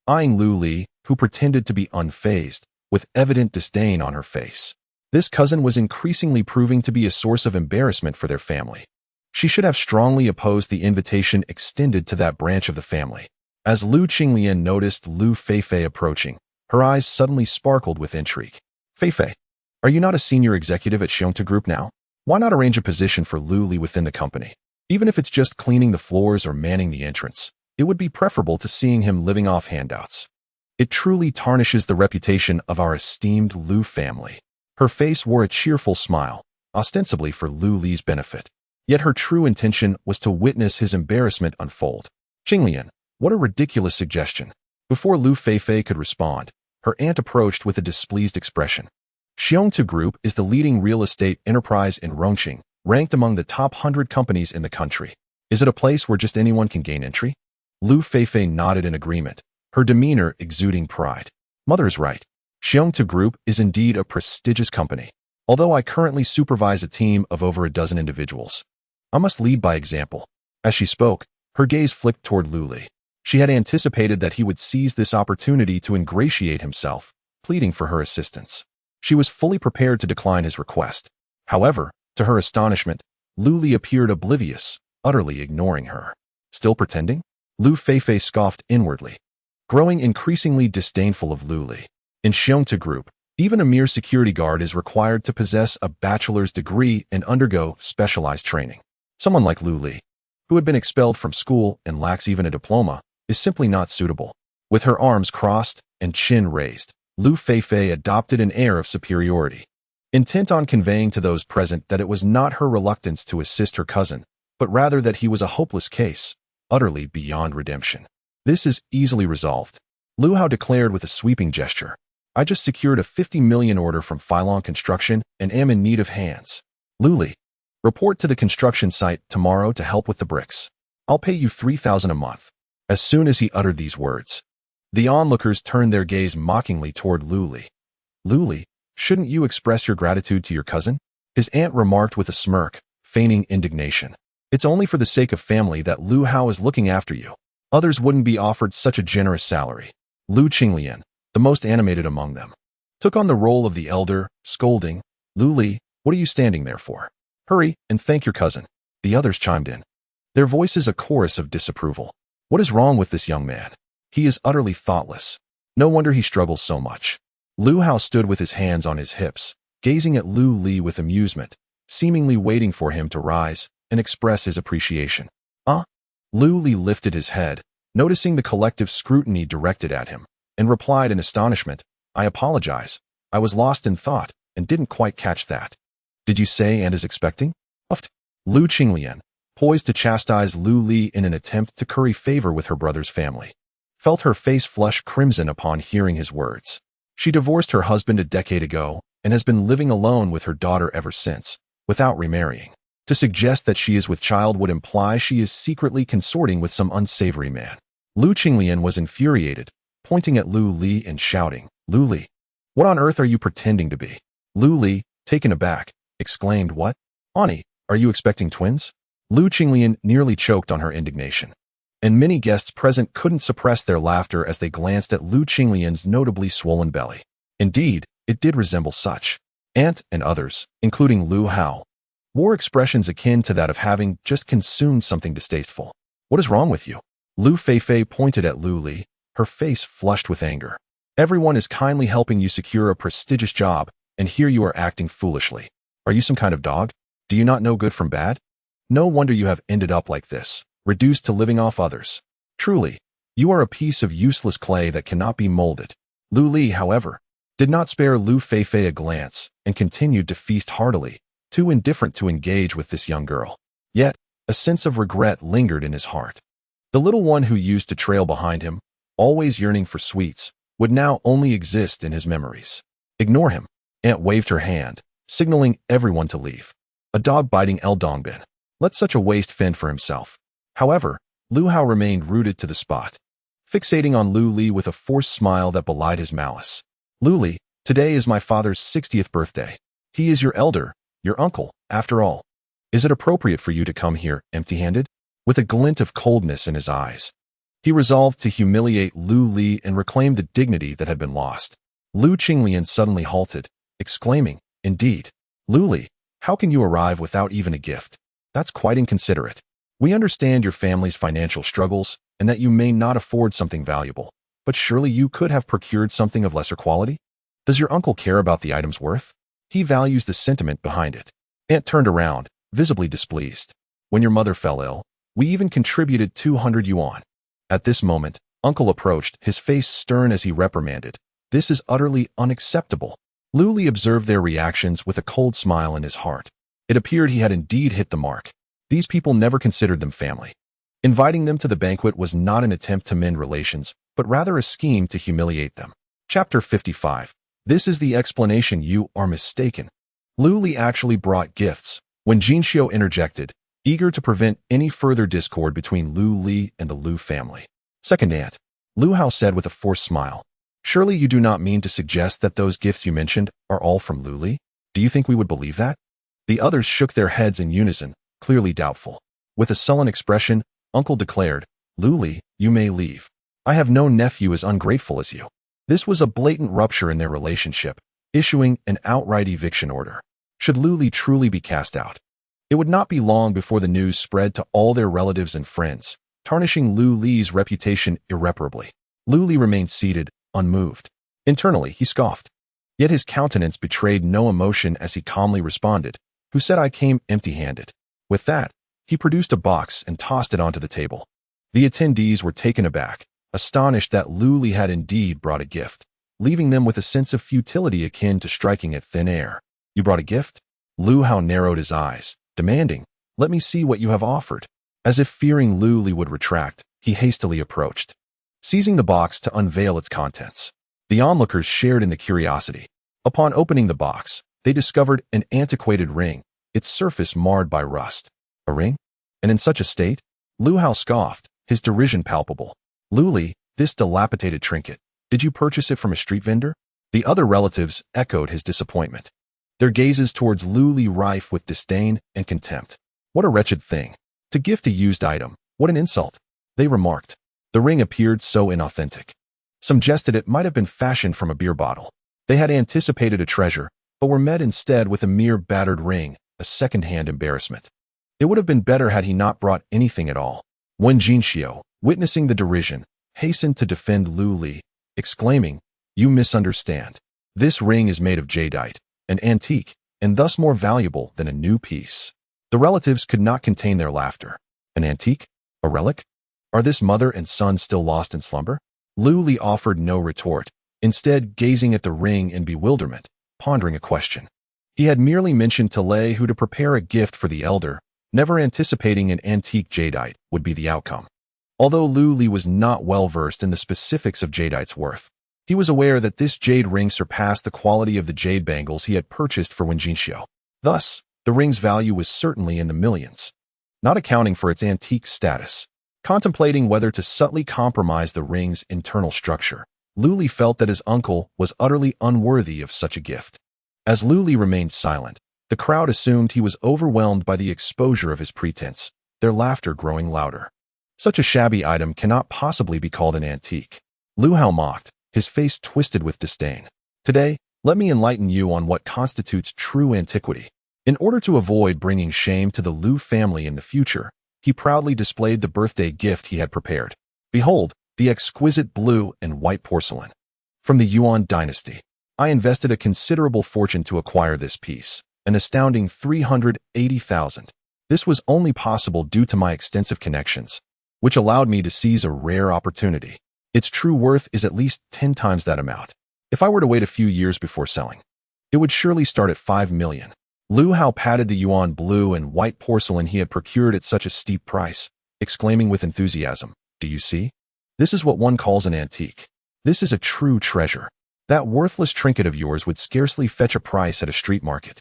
eyeing Lu Li, who pretended to be unfazed, with evident disdain on her face. This cousin was increasingly proving to be a source of embarrassment for their family. She should have strongly opposed the invitation extended to that branch of the family. As Lu Qinglian noticed Lu Feifei approaching, her eyes suddenly sparkled with intrigue. Feifei, are you not a senior executive at Xiongta Group now? Why not arrange a position for Lu Li within the company? Even if it's just cleaning the floors or manning the entrance, it would be preferable to seeing him living off handouts. It truly tarnishes the reputation of our esteemed Lu family. Her face wore a cheerful smile, ostensibly for Lu Li's benefit. Yet her true intention was to witness his embarrassment unfold. Qinglian, what a ridiculous suggestion. Before Lu Feifei could respond, her aunt approached with a displeased expression. Xiongtu Group is the leading real estate enterprise in Rongqing, ranked among the top 100 companies in the country. Is it a place where just anyone can gain entry? Lu Feifei nodded in agreement, her demeanor exuding pride. Mother is right. Xiongtu Group is indeed a prestigious company. Although I currently supervise a team of over a dozen individuals, I must lead by example. As she spoke, her gaze flicked toward Lu Li. She had anticipated that he would seize this opportunity to ingratiate himself, pleading for her assistance. She was fully prepared to decline his request. However, to her astonishment, Lu Li appeared oblivious, utterly ignoring her. Still pretending? Lu Feifei scoffed inwardly, growing increasingly disdainful of Lu Li. In Xiongtu Group, even a mere security guard is required to possess a bachelor's degree and undergo specialized training. Someone like Lu Li, who had been expelled from school and lacks even a diploma, is simply not suitable. With her arms crossed and chin raised, Lu Feifei adopted an air of superiority, intent on conveying to those present that it was not her reluctance to assist her cousin, but rather that he was a hopeless case, utterly beyond redemption. This is easily resolved, Lu Hao declared with a sweeping gesture. I just secured a 50 million order from Phylon Construction and am in need of hands. Lu Li, report to the construction site tomorrow to help with the bricks. I'll pay you 3,000 a month. As soon as he uttered these words, the onlookers turned their gaze mockingly toward Lu Li. Lu Li, shouldn't you express your gratitude to your cousin? His aunt remarked with a smirk, feigning indignation. It's only for the sake of family that Lu Hao is looking after you. Others wouldn't be offered such a generous salary. Lu Qinglian, the most animated among them, took on the role of the elder, scolding, Lu Li, what are you standing there for? Hurry and thank your cousin. The others chimed in, their voices a chorus of disapproval. What is wrong with this young man? He is utterly thoughtless. No wonder he struggles so much. Lu Hao stood with his hands on his hips, gazing at Lu Li with amusement, seemingly waiting for him to rise and express his appreciation. Lu Li lifted his head, noticing the collective scrutiny directed at him, and replied in astonishment, I apologize. I was lost in thought and didn't quite catch that. Did you say and is expecting? Uffed. Lu Qinglian, poised to chastise Lu Li in an attempt to curry favor with her brother's family, felt her face flush crimson upon hearing his words. She divorced her husband a decade ago and has been living alone with her daughter ever since, without remarrying. To suggest that she is with child would imply she is secretly consorting with some unsavory man. Lu Qinglian was infuriated, pointing at Lu Li and shouting, Lu Li, what on earth are you pretending to be? Lu Li, taken aback, exclaimed, what? Ani, are you expecting twins? Lu Qinglian nearly choked on her indignation, and many guests present couldn't suppress their laughter as they glanced at Lu Qinglian's notably swollen belly. Indeed, it did resemble such. Aunt and others, including Lu Hao, wore expressions akin to that of having just consumed something distasteful. What is wrong with you? Lu Feifei pointed at Lu Li, her face flushed with anger. Everyone is kindly helping you secure a prestigious job, and here you are acting foolishly. Are you some kind of dog? Do you not know good from bad? No wonder you have ended up like this, reduced to living off others. Truly, you are a piece of useless clay that cannot be molded. Lu Li, however, did not spare Lu Feifei a glance and continued to feast heartily, too indifferent to engage with this young girl. Yet, a sense of regret lingered in his heart. The little one who used to trail behind him, always yearning for sweets, would now only exist in his memories. Ignore him. Aunt waved her hand, signaling everyone to leave. A dog-biting Eldongbin. Let such a waste fend for himself. However, Lu Hao remained rooted to the spot, fixating on Lu Li with a forced smile that belied his malice. Lu Li, today is my father's 60th birthday. He is your elder, your uncle, after all. Is it appropriate for you to come here empty-handed? With a glint of coldness in his eyes, he resolved to humiliate Lu Li and reclaim the dignity that had been lost. Lu Qinglian suddenly halted, exclaiming, indeed, Lu Li, how can you arrive without even a gift? That's quite inconsiderate. We understand your family's financial struggles and that you may not afford something valuable, but surely you could have procured something of lesser quality? Does your uncle care about the item's worth? He values the sentiment behind it. Aunt turned around, visibly displeased. When your mother fell ill, we even contributed 200 yuan. At this moment, Uncle approached, his face stern as he reprimanded. This is utterly unacceptable. Lu Li observed their reactions with a cold smile in his heart. It appeared he had indeed hit the mark. These people never considered them family. Inviting them to the banquet was not an attempt to mend relations, but rather a scheme to humiliate them. Chapter 55. This is the explanation. You are mistaken. Lu Li actually brought gifts. When Jinxiu interjected, eager to prevent any further discord between Lu Li and the Lu family. Second aunt, Lu Hao said with a forced smile. Surely you do not mean to suggest that those gifts you mentioned are all from Lu Li? Do you think we would believe that? The others shook their heads in unison, clearly doubtful. With a sullen expression, Uncle declared, Lu Li, you may leave. I have no nephew as ungrateful as you. This was a blatant rupture in their relationship, issuing an outright eviction order. Should Lu Li truly be cast out, it would not be long before the news spread to all their relatives and friends, tarnishing Lu Li's reputation irreparably. Lu Li remained seated, unmoved. Internally, he scoffed. Yet his countenance betrayed no emotion as he calmly responded, Who said I came empty-handed? With that, he produced a box and tossed it onto the table. The attendees were taken aback, astonished that Lu Li had indeed brought a gift, leaving them with a sense of futility akin to striking at thin air. You brought a gift? Lu Hao narrowed his eyes, demanding, Let me see what you have offered. As if fearing Lu Li would retract, he hastily approached, seizing the box to unveil its contents. The onlookers shared in the curiosity. Upon opening the box, they discovered an antiquated ring, its surface marred by rust. A ring? And in such a state? Lu Hao scoffed, his derision palpable. Lu Li, this dilapidated trinket, did you purchase it from a street vendor? The other relatives echoed his disappointment, their gazes towards Lu Li rife with disdain and contempt. What a wretched thing. To gift a used item, what an insult, they remarked. The ring appeared so inauthentic. Some jested it might have been fashioned from a beer bottle. They had anticipated a treasure, but were met instead with a mere battered ring, a second-hand embarrassment. It would have been better had he not brought anything at all. When Jinxiu, witnessing the derision, hastened to defend Lu Li, exclaiming, You misunderstand. This ring is made of jadeite, an antique, and thus more valuable than a new piece. The relatives could not contain their laughter. An antique? A relic? Are this mother and son still lost in slumber? Lu Li offered no retort, instead gazing at the ring in bewilderment, pondering a question. He had merely mentioned to Lei who to prepare a gift for the elder, never anticipating an antique jadeite would be the outcome. Although Lu Li was not well versed in the specifics of jadeite's worth, he was aware that this jade ring surpassed the quality of the jade bangles he had purchased for Wen Jinxiu. Thus, the ring's value was certainly in the millions, not accounting for its antique status. Contemplating whether to subtly compromise the ring's internal structure, Lu Li felt that his uncle was utterly unworthy of such a gift. As Lu Li remained silent, the crowd assumed he was overwhelmed by the exposure of his pretense, their laughter growing louder. Such a shabby item cannot possibly be called an antique. Lu Hao mocked, his face twisted with disdain. Today, let me enlighten you on what constitutes true antiquity. In order to avoid bringing shame to the Lu family in the future, he proudly displayed the birthday gift he had prepared. Behold, the exquisite blue and white porcelain. From the Yuan dynasty, I invested a considerable fortune to acquire this piece, an astounding 380,000. This was only possible due to my extensive connections, which allowed me to seize a rare opportunity. Its true worth is at least 10 times that amount. If I were to wait a few years before selling, it would surely start at 5 million. Lu Hao patted the yuan blue and white porcelain he had procured at such a steep price, exclaiming with enthusiasm, Do you see? This is what one calls an antique. This is a true treasure. That worthless trinket of yours would scarcely fetch a price at a street market.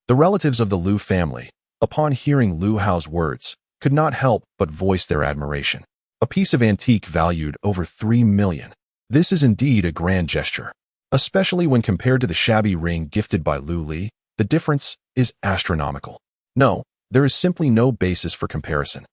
The relatives of the Lu family, upon hearing Lu Hao's words, could not help but voice their admiration. A piece of antique valued over 3 million. This is indeed a grand gesture, especially when compared to the shabby ring gifted by Lu Li. The difference is astronomical. No, there is simply no basis for comparison.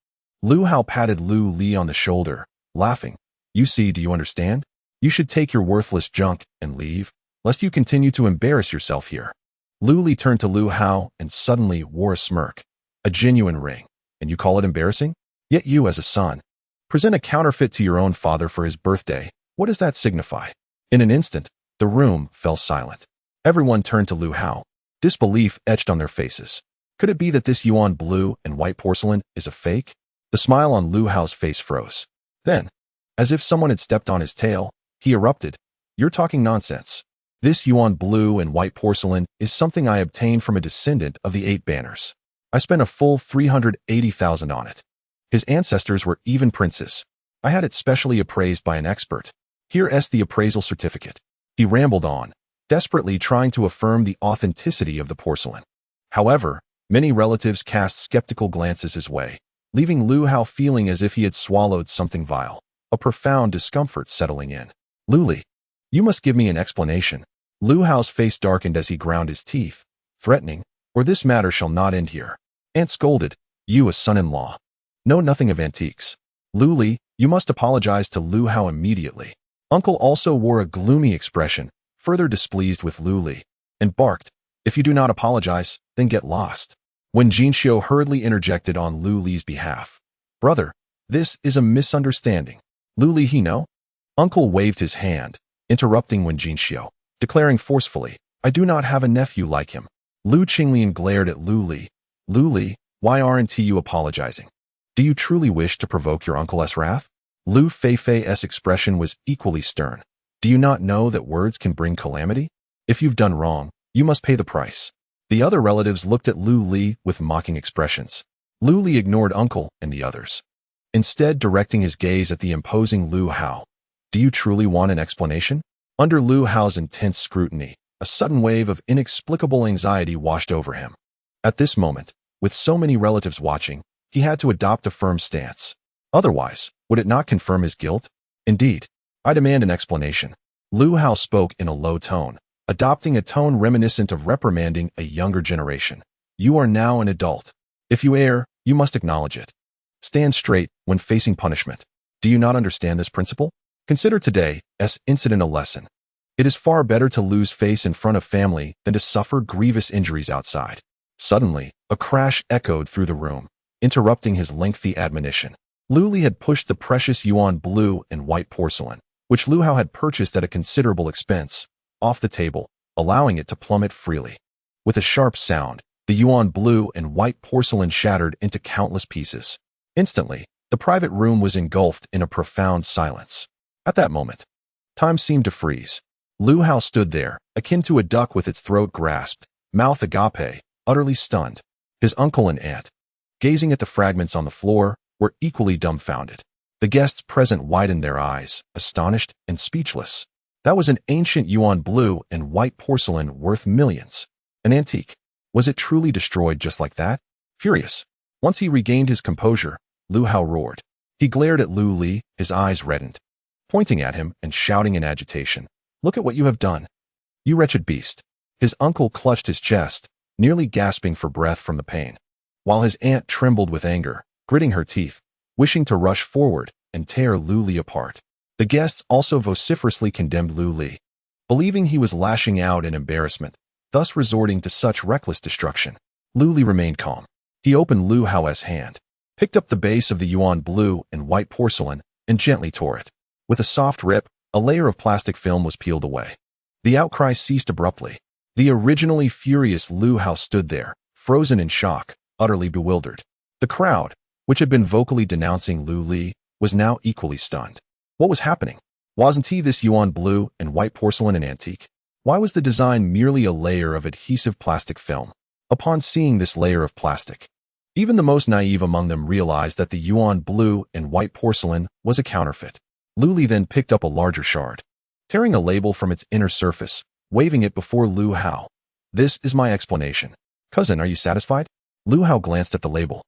Lu Hao patted Lu Li on the shoulder, laughing. You see, do you understand? You should take your worthless junk and leave, lest you continue to embarrass yourself here. Lu Li turned to Lu Hao and suddenly wore a smirk. A genuine ring, and you call it embarrassing? Yet you, as a son, present a counterfeit to your own father for his birthday. What does that signify? In an instant, the room fell silent. Everyone turned to Lu Hao, disbelief etched on their faces. Could it be that this yuan blue and white porcelain is a fake? The smile on Lu Hao's face froze. Then, as if someone had stepped on his tail, he erupted. You're talking nonsense. This yuan blue and white porcelain is something I obtained from a descendant of the 8 banners. I spent a full 380,000 on it. His ancestors were even princes. I had it specially appraised by an expert. Here's the appraisal certificate. He rambled on, desperately trying to affirm the authenticity of the porcelain. However, many relatives cast skeptical glances his way, leaving Lu Hao feeling as if he had swallowed something vile, a profound discomfort settling in. Luli, you must give me an explanation. Lu Hao's face darkened as he ground his teeth, threatening, or this matter shall not end here. Aunt scolded, you a son-in-law. Know nothing of antiques. Luli, you must apologize to Lu Hao immediately. Uncle also wore a gloomy expression, further displeased with Luli, and barked, if you do not apologize, then get lost. When Jinxiu hurriedly interjected on Lu Li's behalf. Brother, this is a misunderstanding. Lu Li he know? Uncle waved his hand, interrupting Wen Jinxiu, declaring forcefully, I do not have a nephew like him. Lu Qinglian glared at Lu Li. Lu Li, why aren't you apologizing? Do you truly wish to provoke your uncle's wrath? Lu Feifei's expression was equally stern. Do you not know that words can bring calamity? If you've done wrong, you must pay the price. The other relatives looked at Lu Li with mocking expressions. Lu Li ignored Uncle and the others, instead directing his gaze at the imposing Lu Hao. Do you truly want an explanation? Under Lu Hao's intense scrutiny, a sudden wave of inexplicable anxiety washed over him. At this moment, with so many relatives watching, he had to adopt a firm stance. Otherwise, would it not confirm his guilt? Indeed, I demand an explanation. Lu Hao spoke in a low tone, adopting a tone reminiscent of reprimanding a younger generation. You are now an adult. If you err, you must acknowledge it. Stand straight when facing punishment. Do you not understand this principle? Consider today's incident a lesson. It is far better to lose face in front of family than to suffer grievous injuries outside. Suddenly, a crash echoed through the room, interrupting his lengthy admonition. Lu Li had pushed the precious yuan blue and white porcelain, which Lu Hao had purchased at a considerable expense, off the table, allowing it to plummet freely. With a sharp sound, the yuan blue and white porcelain shattered into countless pieces. Instantly, the private room was engulfed in a profound silence. At that moment, time seemed to freeze. Lu Hao stood there, akin to a duck with its throat grasped, mouth agape, utterly stunned. His uncle and aunt, gazing at the fragments on the floor, were equally dumbfounded. The guests present widened their eyes, astonished and speechless. That was an ancient yuan blue and white porcelain worth millions. An antique. Was it truly destroyed just like that? Furious. Once he regained his composure, Lu Hao roared. He glared at Lu Li, his eyes reddened, pointing at him and shouting in agitation. Look at what you have done. You wretched beast. His uncle clutched his chest, nearly gasping for breath from the pain, while his aunt trembled with anger, gritting her teeth, wishing to rush forward and tear Lu Li apart. The guests also vociferously condemned Lu Li, believing he was lashing out in embarrassment, thus resorting to such reckless destruction. Lu Li remained calm. He opened Lu Hao's hand, picked up the base of the yuan blue and white porcelain, and gently tore it. With a soft rip, a layer of plastic film was peeled away. The outcry ceased abruptly. The originally furious Lu Hao stood there, frozen in shock, utterly bewildered. The crowd, which had been vocally denouncing Lu Li, was now equally stunned. What was happening? Wasn't this yuan blue and white porcelain an antique? Why was the design merely a layer of adhesive plastic film? Upon seeing this layer of plastic, even the most naive among them realized that the yuan blue and white porcelain was a counterfeit. Lu Li then picked up a larger shard, tearing a label from its inner surface, waving it before Lu Hao. This is my explanation. Cousin, are you satisfied? Lu Hao glanced at the label,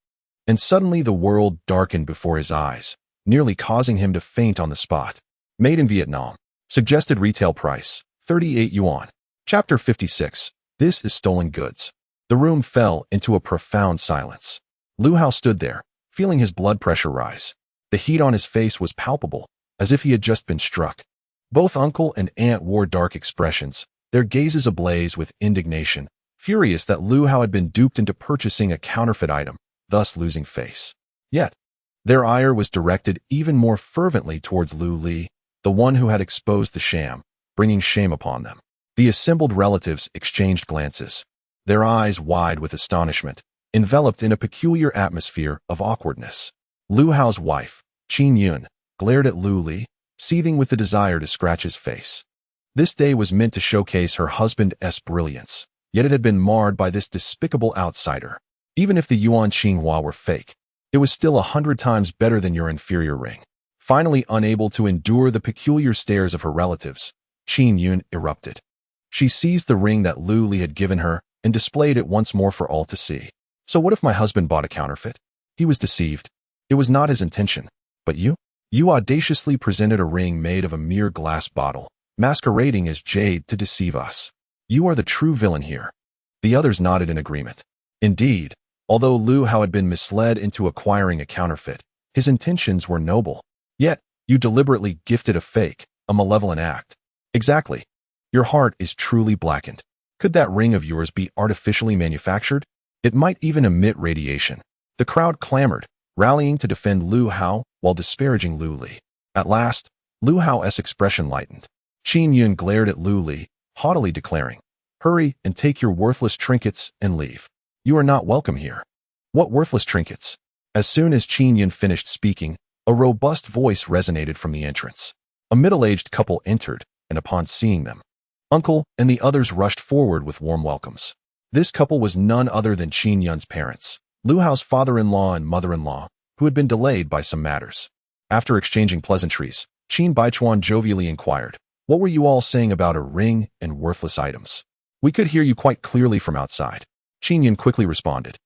and suddenly the world darkened before his eyes, nearly causing him to faint on the spot. Made in Vietnam. Suggested retail price, 38 yuan. Chapter 56. This is stolen goods. The room fell into a profound silence. Lu Hao stood there, feeling his blood pressure rise. The heat on his face was palpable, as if he had just been struck. Both uncle and aunt wore dark expressions, their gazes ablaze with indignation, furious that Lu Hao had been duped into purchasing a counterfeit item, thus losing face. Yet, their ire was directed even more fervently towards Lu Li, the one who had exposed the sham, bringing shame upon them. The assembled relatives exchanged glances, their eyes wide with astonishment, enveloped in a peculiar atmosphere of awkwardness. Lu Hao's wife, Qin Yun, glared at Lu Li, seething with the desire to scratch his face. This day was meant to showcase her husband's brilliance, yet it had been marred by this despicable outsider. Even if the Yuan Qinghua were fake, it was still 100 times better than your inferior ring. Finally unable to endure the peculiar stares of her relatives, Qin Yun erupted. She seized the ring that Lu Li had given her and displayed it once more for all to see. So what if my husband bought a counterfeit? He was deceived. It was not his intention. But you? You audaciously presented a ring made of a mere glass bottle, masquerading as jade to deceive us. You are the true villain here. The others nodded in agreement. Indeed, although Lu Hao had been misled into acquiring a counterfeit, his intentions were noble. Yet, you deliberately gifted a fake, a malevolent act. Exactly. Your heart is truly blackened. Could that ring of yours be artificially manufactured? It might even emit radiation. The crowd clamored, rallying to defend Lu Hao while disparaging Lu Li. At last, Lu Hao's expression lightened. Qin Yun glared at Lu Li, haughtily declaring, "Hurry and take your worthless trinkets and leave. You are not welcome here." What worthless trinkets? As soon as Qin Yun finished speaking, a robust voice resonated from the entrance. A middle-aged couple entered, and upon seeing them, Uncle and the others rushed forward with warm welcomes. This couple was none other than Qin Yun's parents, Lu Hao's father-in-law and mother-in-law, who had been delayed by some matters. After exchanging pleasantries, Qin Baichuan jovially inquired, "What were you all saying about a ring and worthless items? We could hear you quite clearly from outside." Qin Yun quickly responded,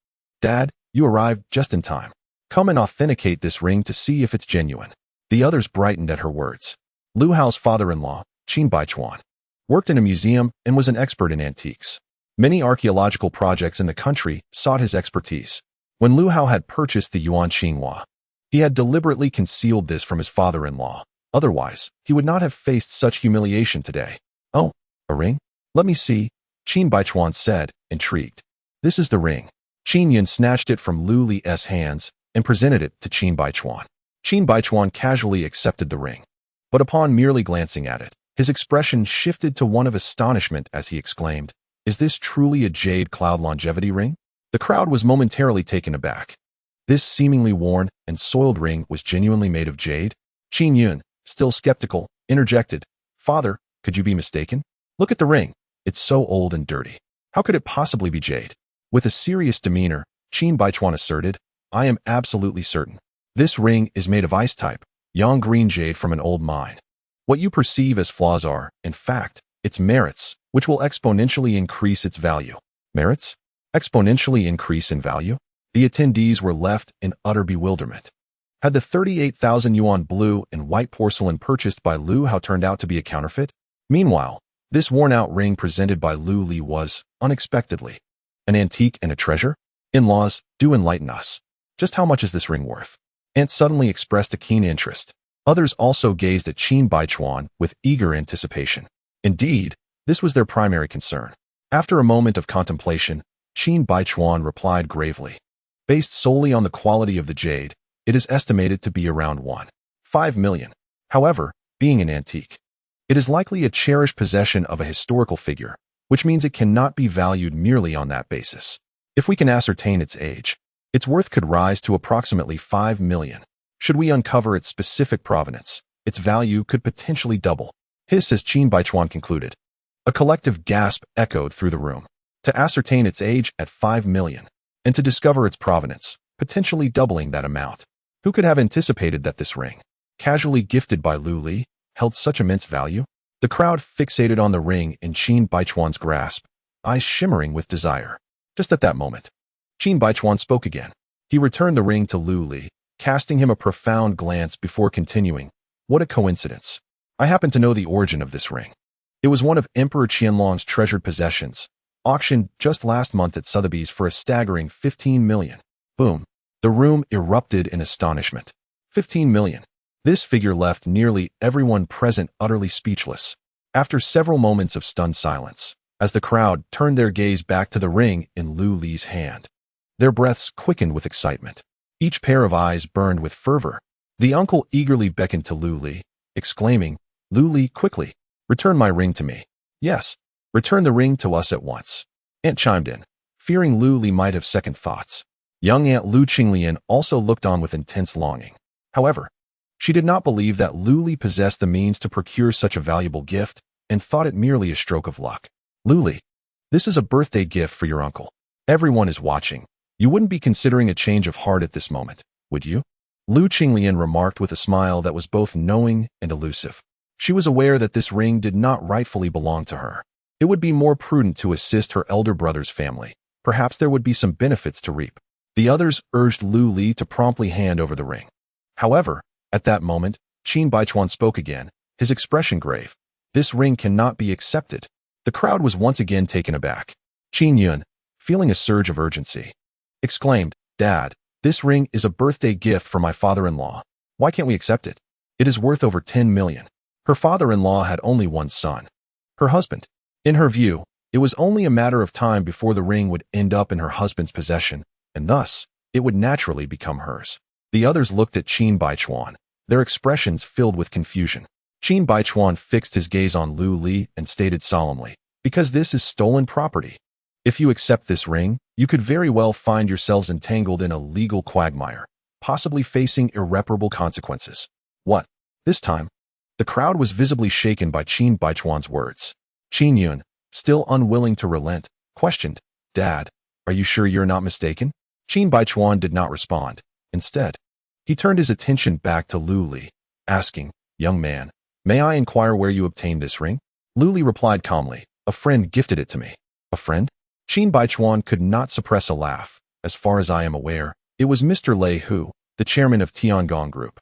"Dad, you arrived just in time. Come and authenticate this ring to see if it's genuine." The others brightened at her words. Lu Hao's father-in-law, Qin Baichuan, worked in a museum and was an expert in antiques. Many archaeological projects in the country sought his expertise. When Lu Hao had purchased the Yuan Qinghua, he had deliberately concealed this from his father-in-law. Otherwise, he would not have faced such humiliation today. "Oh, a ring? Let me see," Qin Baichuan said, intrigued. "This is the ring." Qin Yun snatched it from Lu Li's hands and presented it to Qin Baichuan. Qin Baichuan casually accepted the ring. But upon merely glancing at it, his expression shifted to one of astonishment as he exclaimed, "Is this truly a jade cloud longevity ring?" The crowd was momentarily taken aback. This seemingly worn and soiled ring was genuinely made of jade? Qin Yun, still skeptical, interjected, "Father, could you be mistaken? Look at the ring. It's so old and dirty. How could it possibly be jade?" With a serious demeanor, Qin Baichuan asserted, "I am absolutely certain. This ring is made of ice type, yang green jade from an old mine. What you perceive as flaws are, in fact, its merits, which will exponentially increase its value." Merits? Exponentially increase in value? The attendees were left in utter bewilderment. Had the 38,000 yuan blue and white porcelain purchased by Lu Hao turned out to be a counterfeit? Meanwhile, this worn-out ring presented by Lu Li was, unexpectedly, an antique and a treasure? In-laws, do enlighten us. Just how much is this ring worth? Aunt suddenly expressed a keen interest. Others also gazed at Qin Baichuan with eager anticipation. Indeed, this was their primary concern. After a moment of contemplation, Qin Baichuan replied gravely, "Based solely on the quality of the jade, it is estimated to be around 1.5 million. However, being an antique, it is likely a cherished possession of a historical figure, which means it cannot be valued merely on that basis. If we can ascertain its age, its worth could rise to approximately 5 million. Should we uncover its specific provenance, its value could potentially double." As Qin Baichuan concluded. A collective gasp echoed through the room. To ascertain its age at 5 million, and to discover its provenance, potentially doubling that amount. Who could have anticipated that this ring, casually gifted by Lu Li, held such immense value? The crowd fixated on the ring in Qin Baichuan's grasp, eyes shimmering with desire. Just at that moment, Qin Baichuan spoke again. He returned the ring to Lu Li, casting him a profound glance before continuing, "What a coincidence. I happen to know the origin of this ring. It was one of Emperor Qianlong's treasured possessions, auctioned just last month at Sotheby's for a staggering 15 million. Boom. The room erupted in astonishment. 15 million. This figure left nearly everyone present utterly speechless. After several moments of stunned silence, as the crowd turned their gaze back to the ring in Lu Li's hand, their breaths quickened with excitement. Each pair of eyes burned with fervor. The uncle eagerly beckoned to Lu Li, exclaiming, "Lu Li, quickly, return my ring to me." "Yes, return the ring to us at once." Aunt chimed in, fearing Lu Li might have second thoughts. Young Aunt Lu Qinglian also looked on with intense longing. However, she did not believe that Lu Li possessed the means to procure such a valuable gift and thought it merely a stroke of luck. "Lu Li, this is a birthday gift for your uncle. Everyone is watching. You wouldn't be considering a change of heart at this moment, would you? Lu Qinglian remarked with a smile that was both knowing and elusive. She was aware that this ring did not rightfully belong to her. It would be more prudent to assist her elder brother's family. Perhaps there would be some benefits to reap. The others urged Lu Li to promptly hand over the ring. However, at that moment, Qin Baichuan spoke again, his expression grave. This ring cannot be accepted. The crowd was once again taken aback. Qin Yun, feeling a surge of urgency, exclaimed, "Dad, this ring is a birthday gift for my father-in-law. Why can't we accept it? It is worth over 10 million. Her father-in-law had only one son, her husband. In her view, it was only a matter of time before the ring would end up in her husband's possession, and thus, it would naturally become hers." The others looked at Qin Baichuan, their expressions filled with confusion. Qin Baichuan fixed his gaze on Lu Li and stated solemnly, "Because this is stolen property. If you accept this ring, you could very well find yourselves entangled in a legal quagmire, possibly facing irreparable consequences." What? This time? The crowd was visibly shaken by Qin Baichuan's words. Qin Yun, still unwilling to relent, questioned, "Dad, are you sure you're not mistaken?" Qin Baichuan did not respond. Instead, he turned his attention back to Lu Li, asking, "Young man, may I inquire where you obtained this ring?" Lu Li replied calmly, "A friend gifted it to me." "A friend?" Qin Baichuan could not suppress a laugh. "As far as I am aware, it was Mr. Lei Hu, the chairman of Tiangong Group,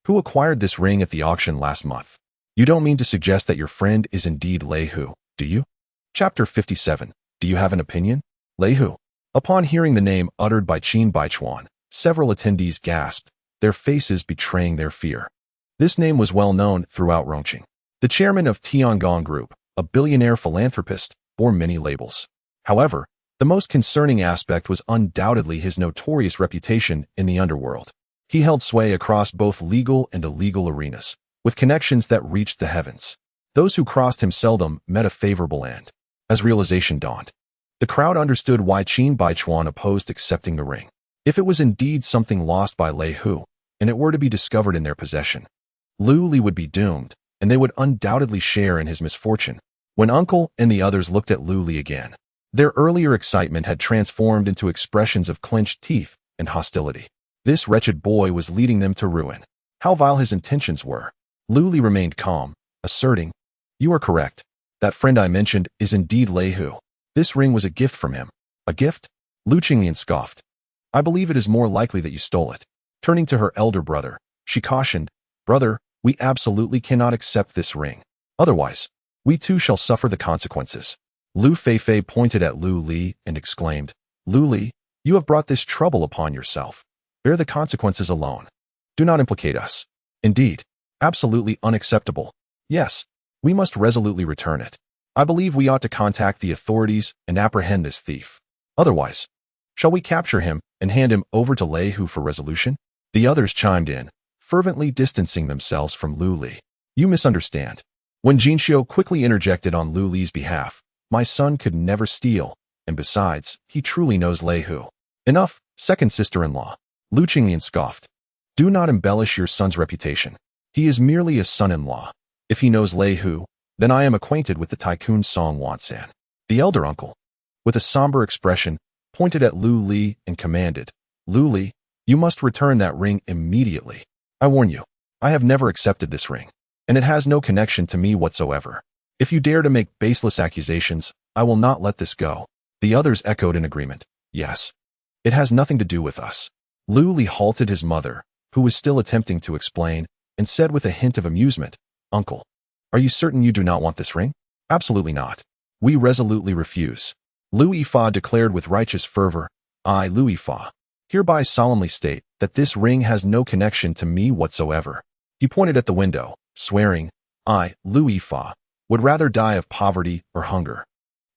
who acquired this ring at the auction last month. You don't mean to suggest that your friend is indeed Lei Hu, do you?" Chapter 57. Do you have an opinion? Lei Hu. Upon hearing the name uttered by Qin Baichuan, several attendees gasped, their faces betraying their fear. This name was well known throughout Rongqing. The chairman of Tiangong Group, a billionaire philanthropist, bore many labels. However, the most concerning aspect was undoubtedly his notorious reputation in the underworld. He held sway across both legal and illegal arenas, with connections that reached the heavens. Those who crossed him seldom met a favorable end. As realization dawned, the crowd understood why Qin Baichuan opposed accepting the ring. If it was indeed something lost by Lei Hu, and it were to be discovered in their possession, Lu Li would be doomed, and they would undoubtedly share in his misfortune. When Uncle and the others looked at Lu Li again, their earlier excitement had transformed into expressions of clenched teeth and hostility. This wretched boy was leading them to ruin. How vile his intentions were. Lu Li remained calm, asserting, "You are correct. That friend I mentioned is indeed Lei Hu. This ring was a gift from him." "A gift?" Lu Qinglian scoffed. "I believe it is more likely that you stole it." Turning to her elder brother, she cautioned, "Brother, we absolutely cannot accept this ring. Otherwise, we too shall suffer the consequences." Lu Feifei pointed at Lu Li and exclaimed, "Lu Li, you have brought this trouble upon yourself. Bear the consequences alone. Do not implicate us." "Indeed, absolutely unacceptable. Yes, we must resolutely return it. I believe we ought to contact the authorities and apprehend this thief. Otherwise, shall we capture him and hand him over to Lei Hu for resolution?" The others chimed in, fervently distancing themselves from Lu Li. "You misunderstand." When Jinxiu quickly interjected on Lu Li's behalf, "My son could never steal, and besides, he truly knows Lei Hu." "Enough, second sister-in-law." Lu Qinglian scoffed. "Do not embellish your son's reputation. He is merely a son-in-law. If he knows Lei Hu, then I am acquainted with the tycoon Song Wansan." The elder uncle, with a somber expression, pointed at Lu Li and commanded, "Lu Li, you must return that ring immediately. I warn you, I have never accepted this ring, and it has no connection to me whatsoever. If you dare to make baseless accusations, I will not let this go." The others echoed in agreement, "Yes, it has nothing to do with us." Lu Li halted his mother, who was still attempting to explain, and said with a hint of amusement, "Uncle, are you certain you do not want this ring?" "Absolutely not. We resolutely refuse." Lu Yifa declared with righteous fervor, "I, Lu Yifa, hereby solemnly state that this ring has no connection to me whatsoever." He pointed at the window, swearing, "I, Lu Yifa, would rather die of poverty or hunger,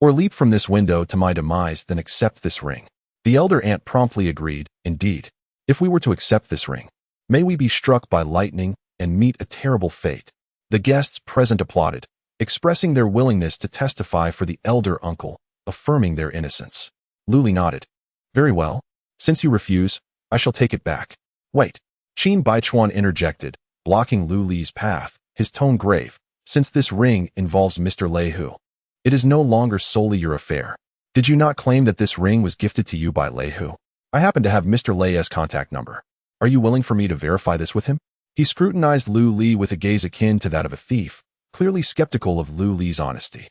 or leap from this window to my demise than accept this ring." The elder aunt promptly agreed, "Indeed, if we were to accept this ring, may we be struck by lightning and meet a terrible fate." The guests present applauded, expressing their willingness to testify for the elder uncle, affirming their innocence. Lu Li nodded. "Very well. Since you refuse, I shall take it back." "Wait." Qin Baichuan interjected, blocking Lu Li's path, his tone grave. "Since this ring involves Mr. Lei Hu, it is no longer solely your affair. Did you not claim that this ring was gifted to you by Lei Hu?" I happen to have Mr. Lei's contact number. Are you willing for me to verify this with him? He scrutinized Lu Li with a gaze akin to that of a thief, clearly skeptical of Lu Li's honesty.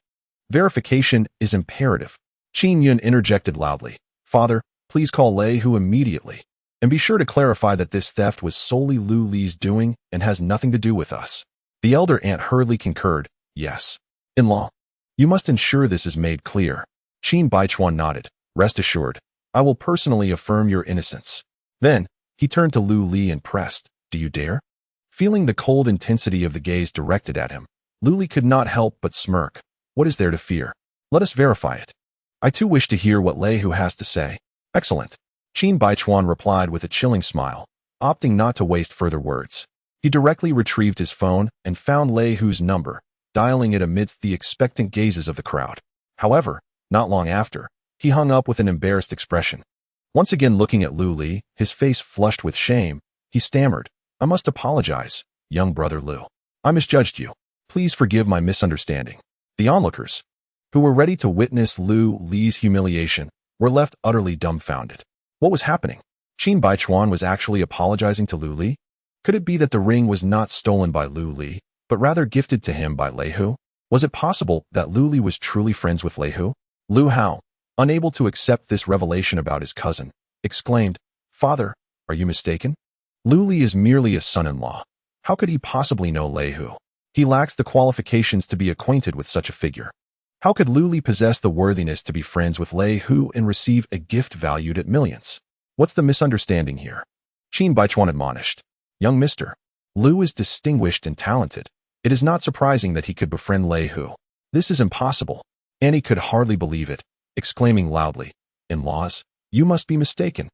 Verification is imperative. Qin Yun interjected loudly. Father, please call Lei Hu immediately. And be sure to clarify that this theft was solely Lu Li's doing and has nothing to do with us. The elder aunt hurriedly concurred. Yes. In-law, you must ensure this is made clear. Qin Baichuan nodded. Rest assured, I will personally affirm your innocence. Then, he turned to Lu Li and pressed, Do you dare? Feeling the cold intensity of the gaze directed at him, Lu Li could not help but smirk. What is there to fear? Let us verify it. I too wish to hear what Lei Hu has to say. Excellent. Qin Baichuan replied with a chilling smile, opting not to waste further words. He directly retrieved his phone and found Lei Hu's number, dialing it amidst the expectant gazes of the crowd. However, not long after, he hung up with an embarrassed expression. Once again looking at Lu Li, his face flushed with shame, he stammered, I must apologize, young brother Lu. I misjudged you. Please forgive my misunderstanding. The onlookers, who were ready to witness Lu Li's humiliation, were left utterly dumbfounded. What was happening? Qin Baichuan was actually apologizing to Lu Li? Could it be that the ring was not stolen by Lu Li, but rather gifted to him by Lei Hu? Was it possible that Lu Li was truly friends with Lei Hu? Lu Hao, unable to accept this revelation about his cousin, exclaimed, Father, are you mistaken? Lu Li is merely a son-in-law. How could he possibly know Lei Hu? He lacks the qualifications to be acquainted with such a figure. How could Lu Li possess the worthiness to be friends with Lei Hu and receive a gift valued at millions? What's the misunderstanding here? Qin Baichuan admonished. Young mister, Lu is distinguished and talented. It is not surprising that he could befriend Lei Hu. This is impossible. Annie could hardly believe it, exclaiming loudly, In-laws, you must be mistaken.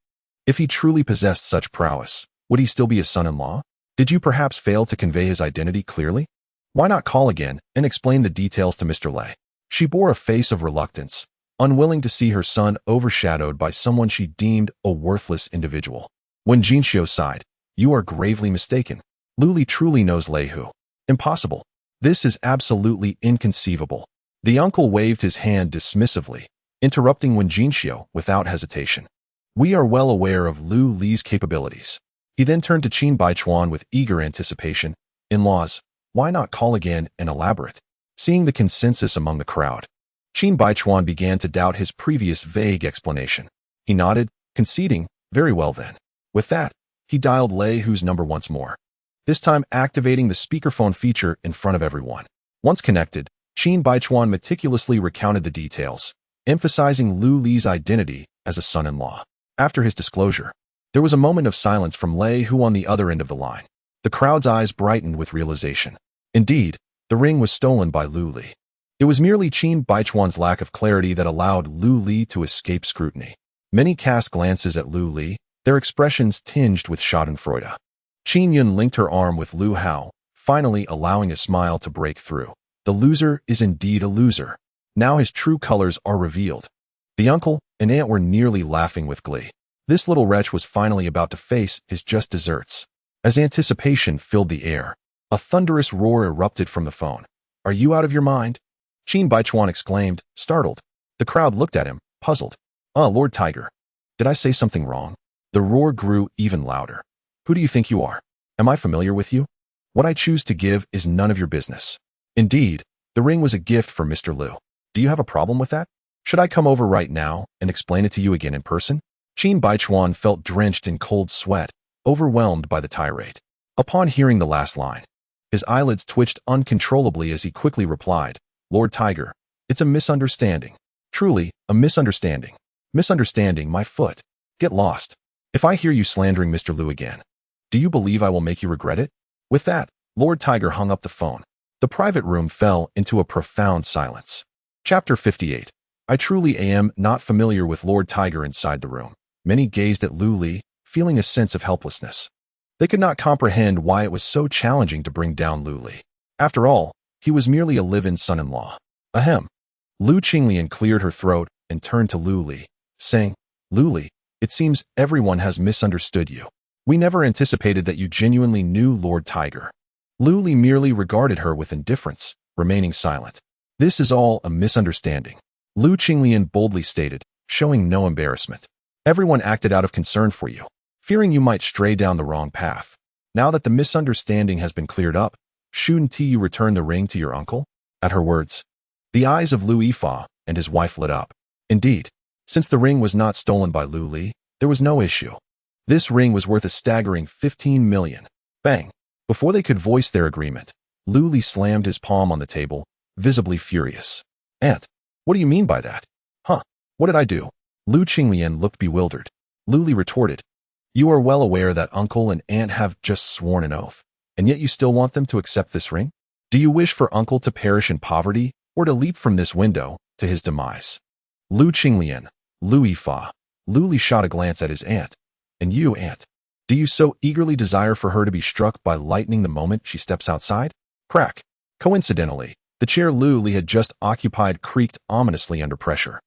If he truly possessed such prowess, would he still be a son-in-law? Did you perhaps fail to convey his identity clearly? Why not call again and explain the details to Mr. Lei? She bore a face of reluctance, unwilling to see her son overshadowed by someone she deemed a worthless individual. When Jinxiu sighed, You are gravely mistaken. Lu Li truly knows Lei Hu. Impossible. This is absolutely inconceivable. The uncle waved his hand dismissively, interrupting Wen Jinxiu without hesitation. We are well aware of Lu Li's capabilities. He then turned to Qin Baichuan with eager anticipation. In-laws, why not call again and elaborate? Seeing the consensus among the crowd, Qin Baichuan began to doubt his previous vague explanation. He nodded, conceding, Very well then. With that, he dialed Lei Hu's number once more, this time activating the speakerphone feature in front of everyone. Once connected, Qin Baichuan meticulously recounted the details, emphasizing Lu Li's identity as a son-in-law. After his disclosure, there was a moment of silence from Lei Hu on the other end of the line. The crowd's eyes brightened with realization. Indeed, the ring was stolen by Lu Li. It was merely Qin Baichuan's lack of clarity that allowed Lu Li to escape scrutiny. Many cast glances at Lu Li, their expressions tinged with schadenfreude. Qin Yun linked her arm with Lu Hao, finally allowing a smile to break through. The loser is indeed a loser. Now his true colors are revealed. The uncle and aunt were nearly laughing with glee. This little wretch was finally about to face his just desserts. As anticipation filled the air, a thunderous roar erupted from the phone. Are you out of your mind? Qin Baichuan exclaimed, startled. The crowd looked at him, puzzled. Lord Tiger. Did I say something wrong? The roar grew even louder. Who do you think you are? Am I familiar with you? What I choose to give is none of your business. Indeed, the ring was a gift for Mr. Lu. Do you have a problem with that? Should I come over right now and explain it to you again in person? Qin Baichuan felt drenched in cold sweat, overwhelmed by the tirade. Upon hearing the last line, his eyelids twitched uncontrollably as he quickly replied, Lord Tiger, it's a misunderstanding. Truly, a misunderstanding. Misunderstanding my foot. Get lost. If I hear you slandering Mr. Lu again, do you believe I will make you regret it? With that, Lord Tiger hung up the phone. The private room fell into a profound silence. Chapter 58. I truly am not familiar with Lord Tiger inside the room. Many gazed at Lu Li, feeling a sense of helplessness. They could not comprehend why it was so challenging to bring down Lu Li. After all, he was merely a live-in son-in-law. Ahem. Lu Qinglian cleared her throat and turned to Lu Li, saying, Lu Li, it seems everyone has misunderstood you. We never anticipated that you genuinely knew Lord Tiger. Lu Li merely regarded her with indifference, remaining silent. This is all a misunderstanding. Lu Qinglian boldly stated, showing no embarrassment. Everyone acted out of concern for you, fearing you might stray down the wrong path. Now that the misunderstanding has been cleared up, shouldn't you return the ring to your uncle?" At her words, the eyes of Lu Yifa and his wife lit up. Indeed, since the ring was not stolen by Lu Li, there was no issue. This ring was worth a staggering 15 million. Bang! Before they could voice their agreement, Lu Li slammed his palm on the table, visibly furious. "Aunt, what do you mean by that?" "Huh? What did I do?" Lu Qinglian looked bewildered. Lu Li retorted, "You are well aware that uncle and aunt have just sworn an oath, and yet you still want them to accept this ring? Do you wish for uncle to perish in poverty or to leap from this window to his demise?" Lu Qinglian, Lu Yifa, Lu Li shot a glance at his aunt. "And you, aunt, do you so eagerly desire for her to be struck by lightning the moment she steps outside?" Crack. Coincidentally, the chair Lu Li had just occupied creaked ominously under pressure.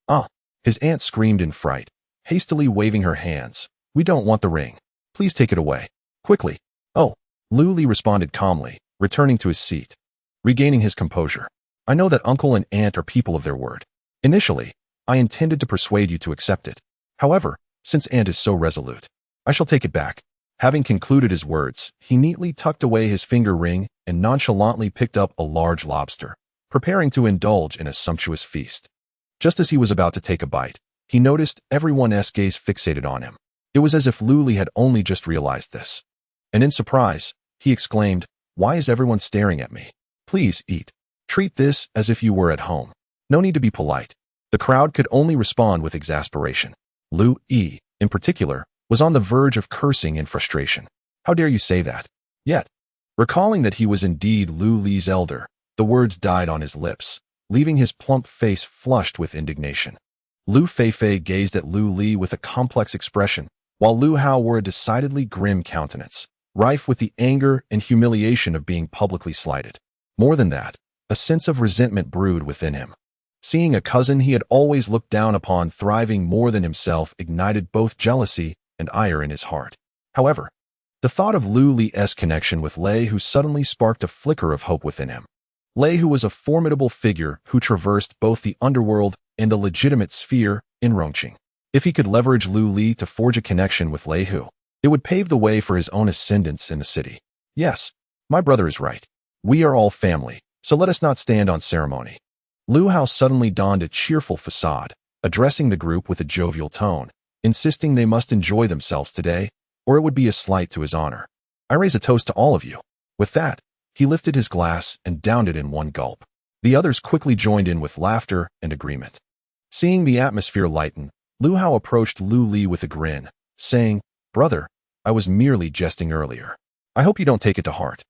"Ah!" His aunt screamed in fright, hastily waving her hands. "We don't want the ring. Please take it away. Quickly." "Oh," Lu Li responded calmly, returning to his seat. Regaining his composure, "I know that uncle and aunt are people of their word. Initially, I intended to persuade you to accept it. However, since aunt is so resolute, I shall take it back." Having concluded his words, he neatly tucked away his finger ring and nonchalantly picked up a large lobster, preparing to indulge in a sumptuous feast. Just as he was about to take a bite, he noticed everyone's gaze fixated on him. It was as if Lu Li had only just realized this. And in surprise, he exclaimed, "Why is everyone staring at me? Please eat. Treat this as if you were at home. No need to be polite." The crowd could only respond with exasperation. Lu Yi, in particular, was on the verge of cursing in frustration. "How dare you say that?" Yet, recalling that he was indeed Lu Li's elder, the words died on his lips, leaving his plump face flushed with indignation. Lu Feifei gazed at Lu Li with a complex expression, while Lu Hao wore a decidedly grim countenance, rife with the anger and humiliation of being publicly slighted. More than that, a sense of resentment brewed within him. Seeing a cousin he had always looked down upon thriving more than himself ignited both jealousy and ire in his heart. However, the thought of Lu Li's connection with Lei Hu suddenly sparked a flicker of hope within him. Lei Hu was a formidable figure who traversed both the underworld and the legitimate sphere in Rongqing. If he could leverage Lu Li to forge a connection with Lei Hu, it would pave the way for his own ascendance in the city. "Yes, my brother is right. We are all family, so let us not stand on ceremony." Lu Hao suddenly donned a cheerful facade, addressing the group with a jovial tone, insisting they must enjoy themselves today, or it would be a slight to his honor. "I raise a toast to all of you." With that, he lifted his glass and downed it in one gulp. The others quickly joined in with laughter and agreement. Seeing the atmosphere lighten, Lu Hao approached Lu Li with a grin, saying, "Brother, I was merely jesting earlier. I hope you don't take it to heart."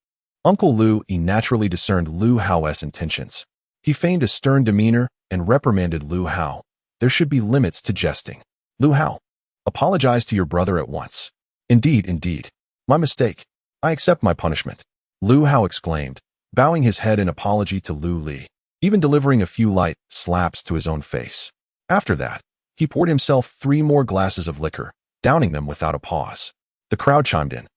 Uncle Lu Yi naturally discerned Lu Hao's intentions. He feigned a stern demeanor and reprimanded Lu Hao. "There should be limits to jesting. Lu Hao, apologize to your brother at once." Indeed. My mistake. I accept my punishment," Lu Hao exclaimed, bowing his head in apology to Lu Li, even delivering a few light slaps to his own face. After that, he poured himself 3 more glasses of liquor, downing them without a pause. The crowd chimed in,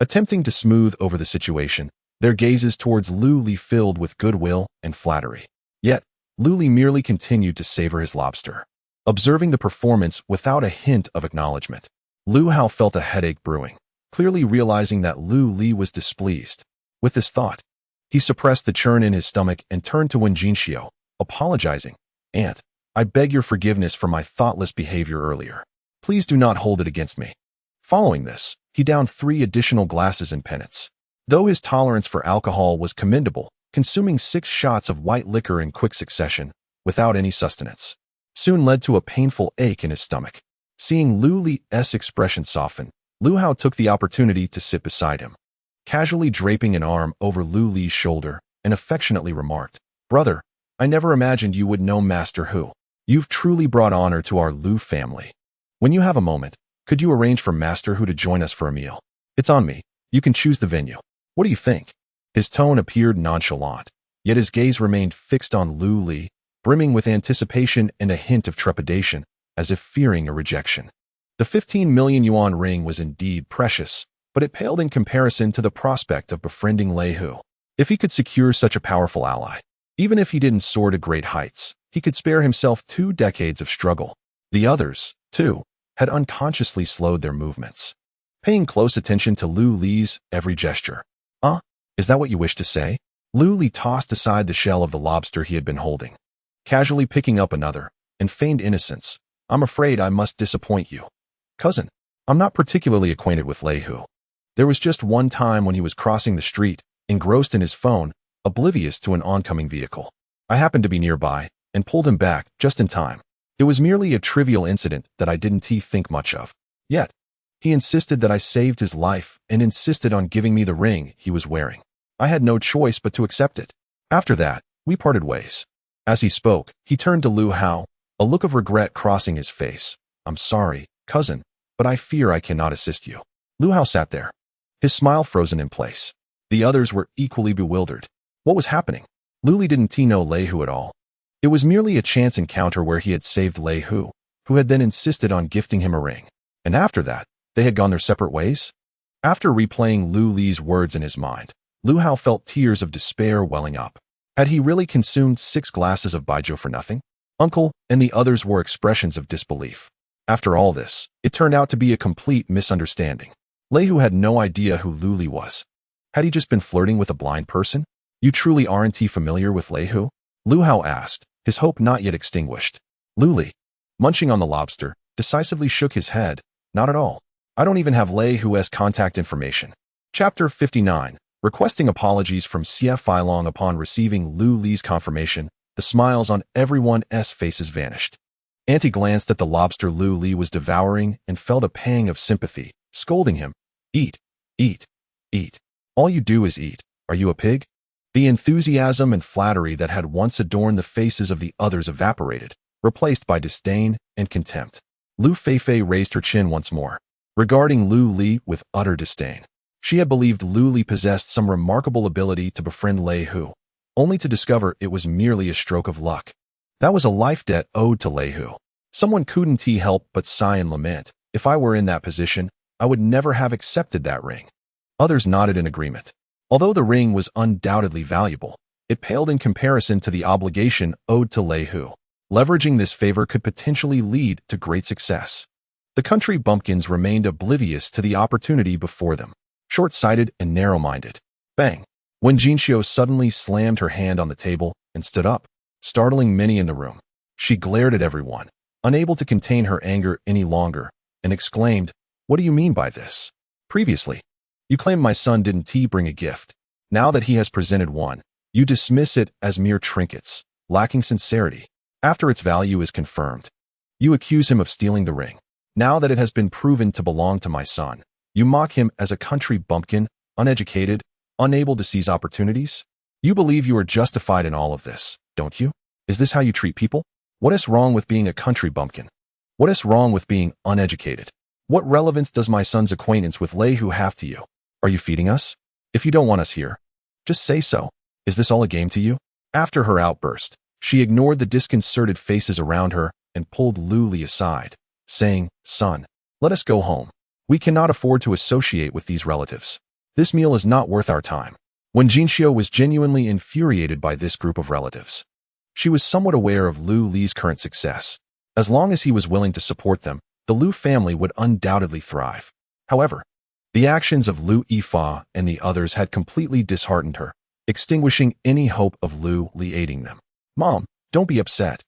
attempting to smooth over the situation, their gazes towards Lu Li filled with goodwill and flattery. Yet, Lu Li merely continued to savor his lobster, observing the performance without a hint of acknowledgement. Lu Hao felt a headache brewing, clearly realizing that Lu Li was displeased. With this thought, he suppressed the churn in his stomach and turned to Wen Jinxiu, apologizing. "Aunt, I beg your forgiveness for my thoughtless behavior earlier. Please do not hold it against me." Following this, he downed 3 additional glasses in penance. Though his tolerance for alcohol was commendable, consuming 6 shots of white liquor in quick succession, without any sustenance, soon led to a painful ache in his stomach. Seeing Lu Li's expression soften, Lu Hao took the opportunity to sit beside him, casually draping an arm over Lu Li's shoulder, and affectionately remarked, "Brother, I never imagined you would know Master Hu. You've truly brought honor to our Lu family. When you have a moment, could you arrange for Master Hu to join us for a meal? It's on me. You can choose the venue. What do you think?" His tone appeared nonchalant, yet his gaze remained fixed on Lu Li, brimming with anticipation and a hint of trepidation, as if fearing a rejection. The 15 million yuan ring was indeed precious, but it paled in comparison to the prospect of befriending Lei Hu. If he could secure such a powerful ally, even if he didn't soar to great heights, he could spare himself 2 decades of struggle. The others, too, had unconsciously slowed their movements, paying close attention to Lu Li's every gesture. Is that what you wish to say? Lu Li tossed aside the shell of the lobster he had been holding, casually picking up another, and feigned innocence. I'm afraid I must disappoint you. Cousin, I'm not particularly acquainted with Lei Hu. There was just one time when he was crossing the street, engrossed in his phone, oblivious to an oncoming vehicle. I happened to be nearby, and pulled him back, just in time. It was merely a trivial incident that I didn't think much of. Yet, he insisted that I saved his life, and insisted on giving me the ring he was wearing. I had no choice but to accept it. After that, we parted ways. As he spoke, he turned to Lu Hao, a look of regret crossing his face. I'm sorry, cousin, but I fear I cannot assist you. Lu Hao sat there, his smile frozen in place. The others were equally bewildered. What was happening? Lu Li didn't know Lei Hu at all. It was merely a chance encounter where he had saved Lei Hu, who had then insisted on gifting him a ring. And after that, they had gone their separate ways? After replaying Lu Li's words in his mind, Lu Hao felt tears of despair welling up. Had he really consumed 6 glasses of baijiu for nothing? Uncle and the others wore expressions of disbelief. After all this, it turned out to be a complete misunderstanding. Lei Hu had no idea who Lu Li was. Had he just been flirting with a blind person? You truly aren't familiar with Lei Hu? Lu Hao asked, his hope not yet extinguished. Lu Li, munching on the lobster, decisively shook his head. Not at all. I don't even have Lei Hu's contact information. Chapter 59. Requesting apologies from Xie Feilong. Upon receiving Lu Li's confirmation, the smiles on everyone's faces vanished. Auntie glanced at the lobster Lu Li was devouring and felt a pang of sympathy, scolding him. Eat, eat, eat. All you do is eat. Are you a pig? The enthusiasm and flattery that had once adorned the faces of the others evaporated, replaced by disdain and contempt. Lu Feifei raised her chin once more, regarding Lu Li with utter disdain. She had believed Lu Li possessed some remarkable ability to befriend Lei Hu, only to discover it was merely a stroke of luck. That was a life debt owed to Lei Hu. Someone couldn't help but sigh and lament. If I were in that position, I would never have accepted that ring. Others nodded in agreement. Although the ring was undoubtedly valuable, it paled in comparison to the obligation owed to Lei Hu. Leveraging this favor could potentially lead to great success. The country bumpkins remained oblivious to the opportunity before them, short-sighted and narrow-minded. Bang! When Jinxiu suddenly slammed her hand on the table and stood up, startling many in the room. She glared at everyone, unable to contain her anger any longer, and exclaimed, "What do you mean by this? Previously, you claimed my son didn't bring a gift. Now that he has presented one, you dismiss it as mere trinkets, lacking sincerity. After its value is confirmed, you accuse him of stealing the ring. Now that it has been proven to belong to my son, you mock him as a country bumpkin, uneducated, unable to seize opportunities? You believe you are justified in all of this, don't you? Is this how you treat people? What is wrong with being a country bumpkin? What is wrong with being uneducated? What relevance does my son's acquaintance with Lei Hu have to you? Are you feeding us? If you don't want us here, just say so. Is this all a game to you?" After her outburst, she ignored the disconcerted faces around her and pulled Lu Li aside, saying, "Son, let us go home. We cannot afford to associate with these relatives. This meal is not worth our time." When Jinxiu was genuinely infuriated by this group of relatives, she was somewhat aware of Lu Li's current success. As long as he was willing to support them, the Lu family would undoubtedly thrive. However, the actions of Lu Yifa and the others had completely disheartened her, extinguishing any hope of Lu Li aiding them. "Mom, don't be upset.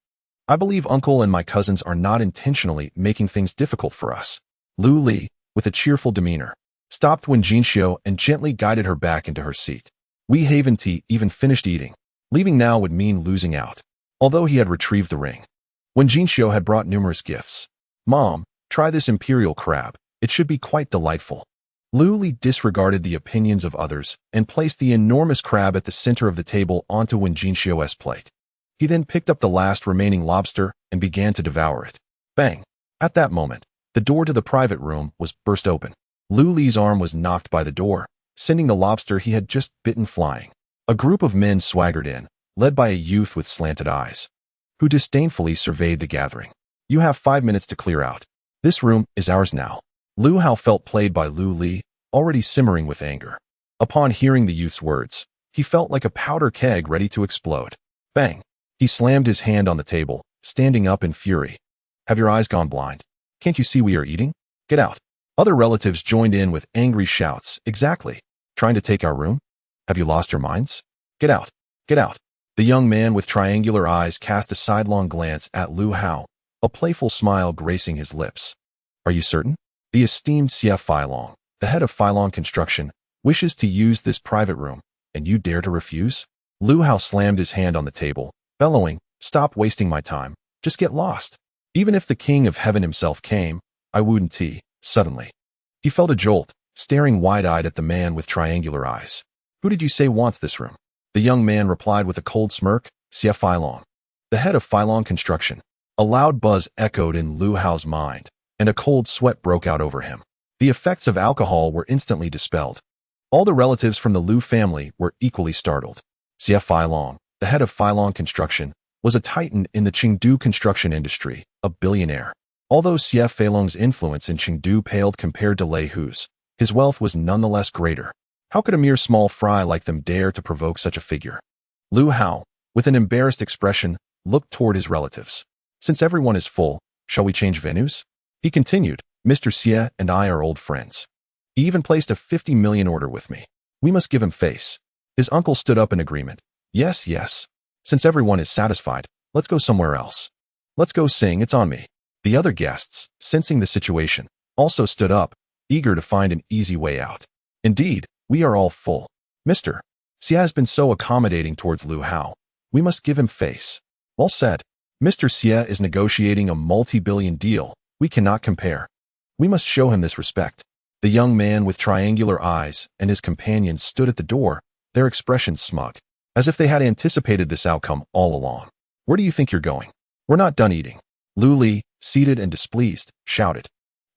I believe Uncle and my cousins are not intentionally making things difficult for us." Lu Li, with a cheerful demeanor, stopped when Jinxiu and gently guided her back into her seat. We haven't even finished eating. Leaving now would mean losing out. Although he had retrieved the ring, when Jinxiu had brought numerous gifts. "Mom, try this imperial crab. It should be quite delightful." Lu Li disregarded the opinions of others and placed the enormous crab at the center of the table onto Wen Jinxiu's plate. He then picked up the last remaining lobster and began to devour it. Bang! At that moment, the door to the private room was burst open. Lu Li's arm was knocked by the door, sending the lobster he had just bitten flying. A group of men swaggered in, led by a youth with slanted eyes, who disdainfully surveyed the gathering. "You have 5 minutes to clear out. This room is ours now." Lu Hao felt played by Lu Li, already simmering with anger. Upon hearing the youth's words, he felt like a powder keg ready to explode. Bang! He slammed his hand on the table, standing up in fury. "Have your eyes gone blind? Can't you see we are eating? Get out. Other relatives joined in with angry shouts. Exactly. Trying to take our room? Have you lost your minds? Get out. Get out. The young man with triangular eyes cast a sidelong glance at Lu Hao, a playful smile gracing his lips. Are you certain? The esteemed Xie Filong, the head of Filong Construction, wishes to use this private room, and you dare to refuse? Lu Hao slammed his hand on the table, bellowing, Stop wasting my time. Just get lost. Even if the King of Heaven himself came, I wouldn't. Suddenly, he felt a jolt, staring wide-eyed at the man with triangular eyes. Who did you say wants this room? The young man replied with a cold smirk, Xie Filong, the head of Filong Construction. A loud buzz echoed in Lu Hao's mind, and a cold sweat broke out over him. The effects of alcohol were instantly dispelled. All the relatives from the Lu family were equally startled. Xie Filong, the head of Filong Construction, was a titan in the Chengdu construction industry, a billionaire. Although Xie Filong's influence in Chengdu paled compared to Lei Hu's, his wealth was nonetheless greater. How could a mere small fry like them dare to provoke such a figure? Lu Hao, with an embarrassed expression, looked toward his relatives. Since everyone is full, shall we change venues? He continued, Mr. Xie and I are old friends. He even placed a 50 million order with me. We must give him face. His uncle stood up in agreement. Yes, yes. Since everyone is satisfied, let's go somewhere else. Let's go sing It's On Me. The other guests, sensing the situation, also stood up, eager to find an easy way out. Indeed, we are all full. Mr. Xie has been so accommodating towards Lu Hao. We must give him face. Well said. Mr. Xie is negotiating a multi-billion deal. We cannot compare. We must show him this respect. The young man with triangular eyes and his companions stood at the door, their expressions smug, as if they had anticipated this outcome all along. Where do you think you're going? We're not done eating. Lu Li, seated and displeased, shouted.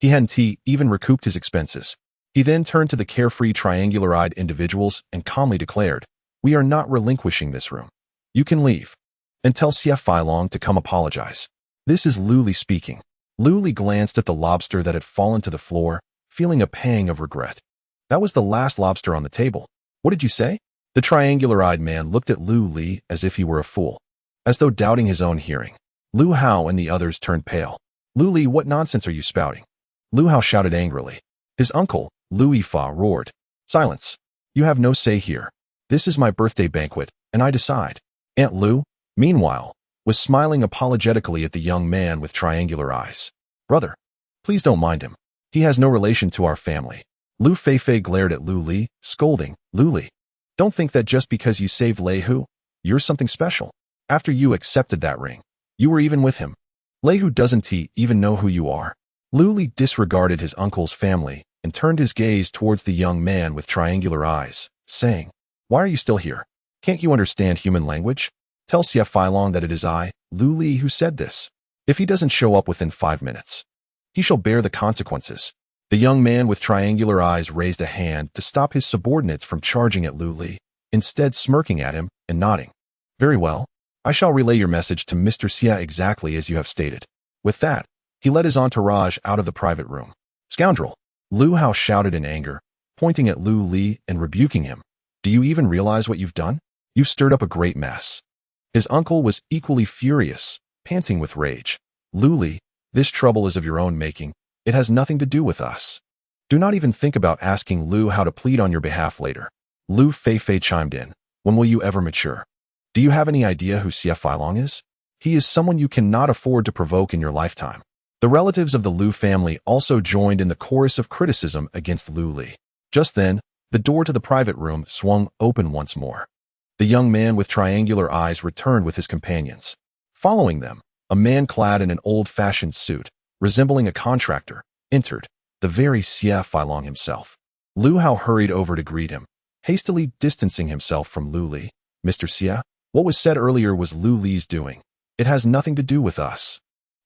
He hadn't even recouped his expenses. He then turned to the carefree triangular-eyed individuals and calmly declared, We are not relinquishing this room. You can leave. And tell Xie Filong to come apologize. This is Lu Li speaking. Lu Li glanced at the lobster that had fallen to the floor, feeling a pang of regret. That was the last lobster on the table. What did you say? The triangular-eyed man looked at Lu Li as if he were a fool, as though doubting his own hearing. Lu Hao and the others turned pale. Lu Li, what nonsense are you spouting? Lu Hao shouted angrily. His uncle, Lu Yifa, roared. Silence. You have no say here. This is my birthday banquet, and I decide. Aunt Lu, meanwhile, was smiling apologetically at the young man with triangular eyes. Brother, please don't mind him. He has no relation to our family. Lu Feifei glared at Lu Li, scolding, Lu Li, don't think that just because you saved Lei Hu, you're something special. After you accepted that ring, you were even with him. Lei Hu doesn't even know who you are. Lu Li disregarded his uncle's family and turned his gaze towards the young man with triangular eyes, saying, Why are you still here? Can't you understand human language? Tell Xie Filong that it is I, Lu Li, who said this. If he doesn't show up within 5 minutes, he shall bear the consequences. The young man with triangular eyes raised a hand to stop his subordinates from charging at Lu Li, instead smirking at him and nodding. Very well. I shall relay your message to Mr. Xie exactly as you have stated. With that, he led his entourage out of the private room. Scoundrel! Lu Hao shouted in anger, pointing at Lu Li and rebuking him. Do you even realize what you've done? You've stirred up a great mess. His uncle was equally furious, panting with rage. Lu Li, this trouble is of your own making. It has nothing to do with us. Do not even think about asking Lu Hao to plead on your behalf later. Lu Feifei chimed in. When will you ever mature? Do you have any idea who Xie Filong is? He is someone you cannot afford to provoke in your lifetime. The relatives of the Lu family also joined in the chorus of criticism against Lu Li. Just then, the door to the private room swung open once more. The young man with triangular eyes returned with his companions. Following them, a man clad in an old-fashioned suit, resembling a contractor, entered, the very Xie Filong himself. Lu Hao hurried over to greet him, hastily distancing himself from Lu Li. Mr. Xie, what was said earlier was Lu Li's doing. It has nothing to do with us.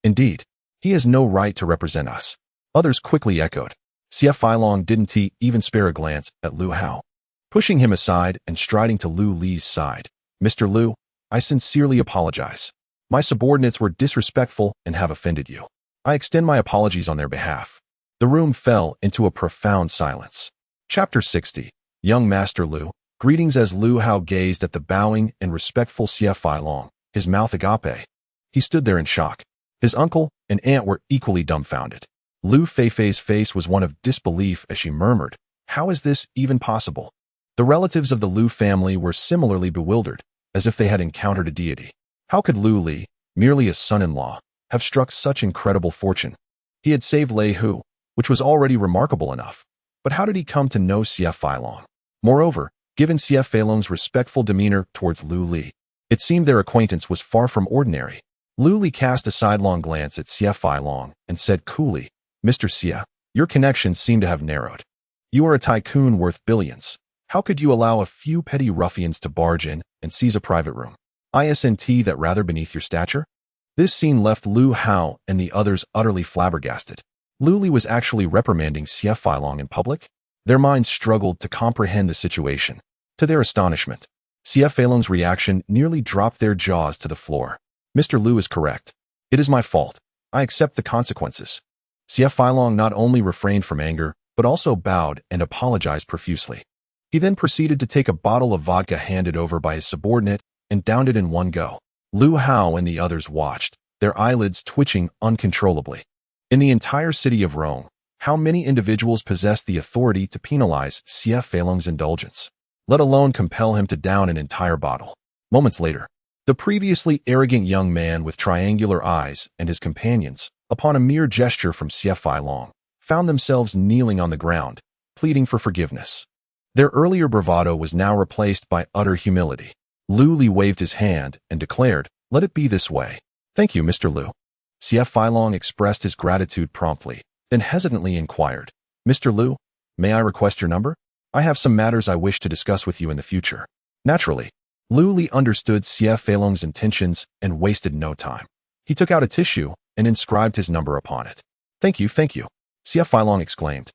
Indeed, he has no right to represent us. Others quickly echoed. Xie Filong didn't even spare a glance at Lu Hao. Pushing him aside and striding to Lu Li's side. Mr. Lu, I sincerely apologize. My subordinates were disrespectful and have offended you. I extend my apologies on their behalf. The room fell into a profound silence. Chapter 60. Young Master Lu. Greetings. As Lu Hao gazed at the bowing and respectful Xie Filong, his mouth agape. He stood there in shock. His uncle and aunt were equally dumbfounded. Lu Feifei's face was one of disbelief as she murmured, "How is this even possible?" The relatives of the Lu family were similarly bewildered, as if they had encountered a deity. How could Lu Li, merely a son-in-law, have struck such incredible fortune? He had saved Lei Hu, which was already remarkable enough. But how did he come to know Xie Feilong? Moreover, given Xie Feilong's respectful demeanor towards Lu Li, it seemed their acquaintance was far from ordinary. Lu Li cast a sidelong glance at Xie Feilong and said coolly, "Mr. Xie, your connections seem to have narrowed. You are a tycoon worth billions. How could you allow a few petty ruffians to barge in and seize a private room? Isn't that rather beneath your stature?" This scene left Lu Hao and the others utterly flabbergasted. Lu Li was actually reprimanding Xie Feilong in public? Their minds struggled to comprehend the situation. To their astonishment, Xie Feilong's reaction nearly dropped their jaws to the floor. "Mr. Lu is correct. It is my fault. I accept the consequences." Xie Feilong not only refrained from anger, but also bowed and apologized profusely. He then proceeded to take a bottle of vodka handed over by his subordinate and downed it in one go. Lu Hao and the others watched, their eyelids twitching uncontrollably. In the entire city of Rome, how many individuals possessed the authority to penalize Xie Feilong's indulgence, let alone compel him to down an entire bottle? Moments later, the previously arrogant young man with triangular eyes and his companions, upon a mere gesture from Xie Feilong, found themselves kneeling on the ground, pleading for forgiveness. Their earlier bravado was now replaced by utter humility. Lu Li waved his hand and declared, "Let it be this way." "Thank you, Mr. Lu." Xie Feilong expressed his gratitude promptly, then hesitantly inquired, "Mr. Lu, may I request your number? I have some matters I wish to discuss with you in the future." Naturally, Lu Li understood Xie Feilong's intentions and wasted no time. He took out a tissue and inscribed his number upon it. Thank you, Xie Feilong exclaimed,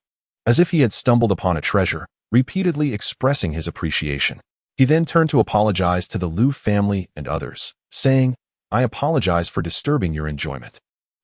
as if he had stumbled upon a treasure, repeatedly expressing his appreciation. He then turned to apologize to the Lu family and others, saying, "I apologize for disturbing your enjoyment.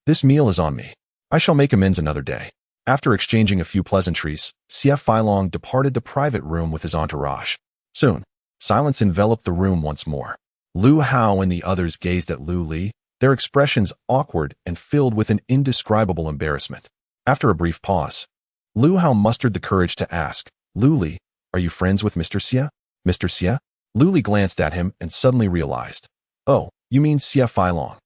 This meal is on me. I shall make amends another day." After exchanging a few pleasantries, Xie Feilong departed the private room with his entourage. Soon, silence enveloped the room once more. Lu Hao and the others gazed at Lu Li, their expressions awkward and filled with an indescribable embarrassment. After a brief pause, Lu Hao mustered the courage to ask, "Lu Li, are you friends with Mr. Xie?" "Mr. Xie?" Lu Li glanced at him and suddenly realized, "Oh, you mean Xie Feilong.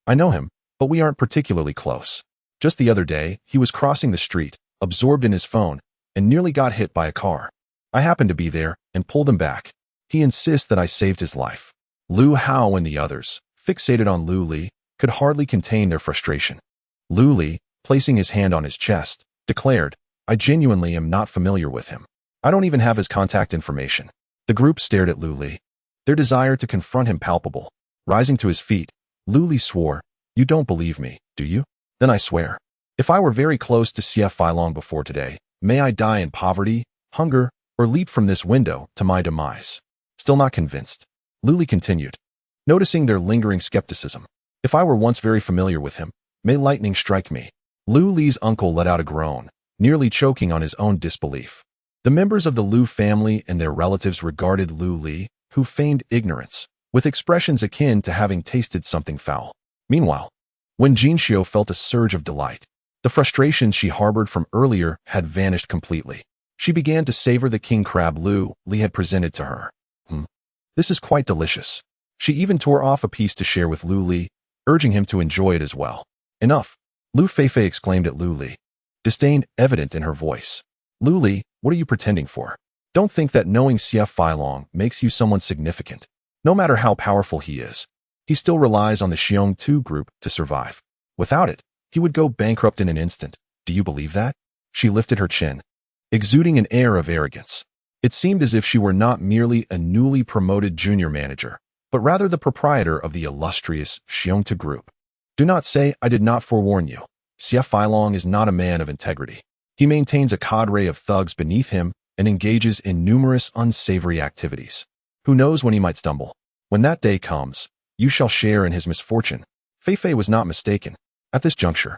I know him, but we aren't particularly close. Just the other day, he was crossing the street, absorbed in his phone, and nearly got hit by a car. I happened to be there and pulled him back. He insists that I saved his life." Lu Hao and the others, fixated on Lu Li, could hardly contain their frustration. Lu Li, placing his hand on his chest, declared, "I genuinely am not familiar with him. I don't even have his contact information." The group stared at Lu Li, their desire to confront him palpable. Rising to his feet, Lu Li swore, "You don't believe me, do you? Then I swear. If I were very close to Xie Feilong before today, may I die in poverty, hunger, or leap from this window to my demise." Still not convinced, Lu Li continued, noticing their lingering skepticism, "If I were once very familiar with him, may lightning strike me." Lu Li's uncle let out a groan, nearly choking on his own disbelief. The members of the Lu family and their relatives regarded Lu Li, who feigned ignorance, with expressions akin to having tasted something foul. Meanwhile, when Jinxiu felt a surge of delight, the frustration she harbored from earlier had vanished completely. She began to savor the king crab Lu Li had presented to her. This is quite delicious." She even tore off a piece to share with Lu Li, urging him to enjoy it as well. "Enough," Lu Feifei exclaimed at Lu Li, disdain evident in her voice. "Lu Li, what are you pretending for? Don't think that knowing Xie Feilong makes you someone significant. No matter how powerful he is, he still relies on the Xiong Tu group to survive. Without it, he would go bankrupt in an instant. Do you believe that?" She lifted her chin, exuding an air of arrogance. It seemed as if she were not merely a newly promoted junior manager, but rather the proprietor of the illustrious Xiongtu Group. "Do not say I did not forewarn you. Xie Feilong is not a man of integrity. He maintains a cadre of thugs beneath him and engages in numerous unsavory activities. Who knows when he might stumble? When that day comes, you shall share in his misfortune." Feifei was not mistaken. At this juncture,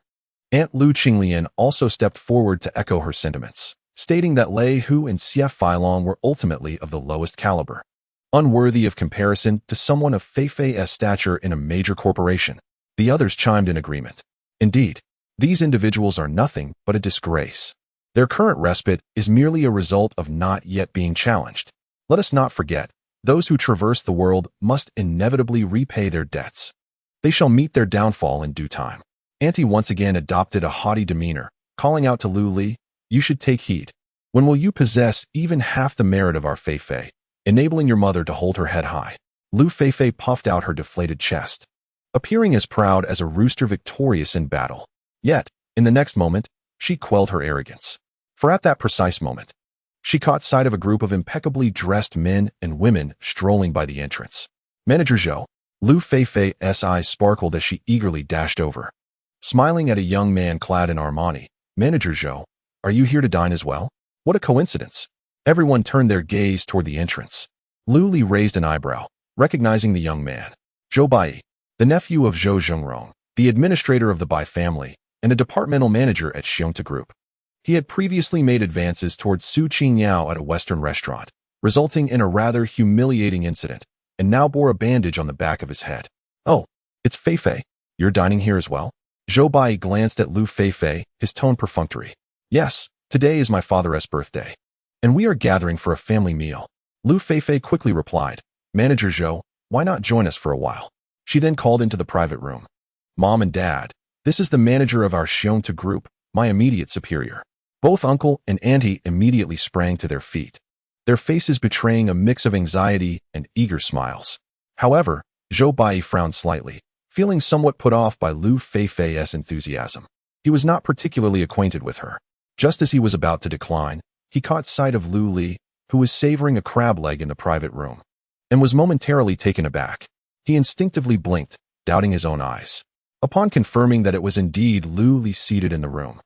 Aunt Lu Qinglian also stepped forward to echo her sentiments, stating that Lei Hu and Xie Feilong were ultimately of the lowest caliber, unworthy of comparison to someone of Feifei's stature in a major corporation. The others chimed in agreement. Indeed, these individuals are nothing but a disgrace. Their current respite is merely a result of not yet being challenged. Let us not forget, those who traverse the world must inevitably repay their debts. They shall meet their downfall in due time. Auntie once again adopted a haughty demeanor, calling out to Lu Li, "You should take heed. When will you possess even half the merit of our Fei-Fei, enabling your mother to hold her head high?" Lu Fei-Fei puffed out her deflated chest, appearing as proud as a rooster victorious in battle. Yet, in the next moment, she quelled her arrogance. For at that precise moment, she caught sight of a group of impeccably dressed men and women strolling by the entrance. Manager Zhou. Lu Fei-Fei's eyes sparkled as she eagerly dashed over. Smiling at a young man clad in Armani, "Manager Zhou, are you here to dine as well?" What a coincidence. Everyone turned their gaze toward the entrance. Lu Li raised an eyebrow, recognizing the young man. Zhou Bai, the nephew of Zhou Zhengrong, the administrator of the Bai family, and a departmental manager at Fiancée Group. He had previously made advances towards Su Qingyao at a Western restaurant, resulting in a rather humiliating incident, and now bore a bandage on the back of his head. "Oh, it's Fei-Fei. You're dining here as well?" Zhou Bai glanced at Lu Fei-Fei, his tone perfunctory. "Yes, today is my father's birthday, and we are gathering for a family meal." Lu Fei-Fei quickly replied, "Manager Zhou, why not join us for a while?" She then called into the private room. "Mom and Dad, this is the manager of our Fiancée Group, my immediate superior." Both uncle and auntie immediately sprang to their feet, their faces betraying a mix of anxiety and eager smiles. However, Zhou Bai frowned slightly, feeling somewhat put off by Lu Fei-Fei's enthusiasm. He was not particularly acquainted with her. Just as he was about to decline, he caught sight of Lu Li, who was savoring a crab leg in the private room, and was momentarily taken aback. He instinctively blinked, doubting his own eyes. Upon confirming that it was indeed Lu Li seated in the room,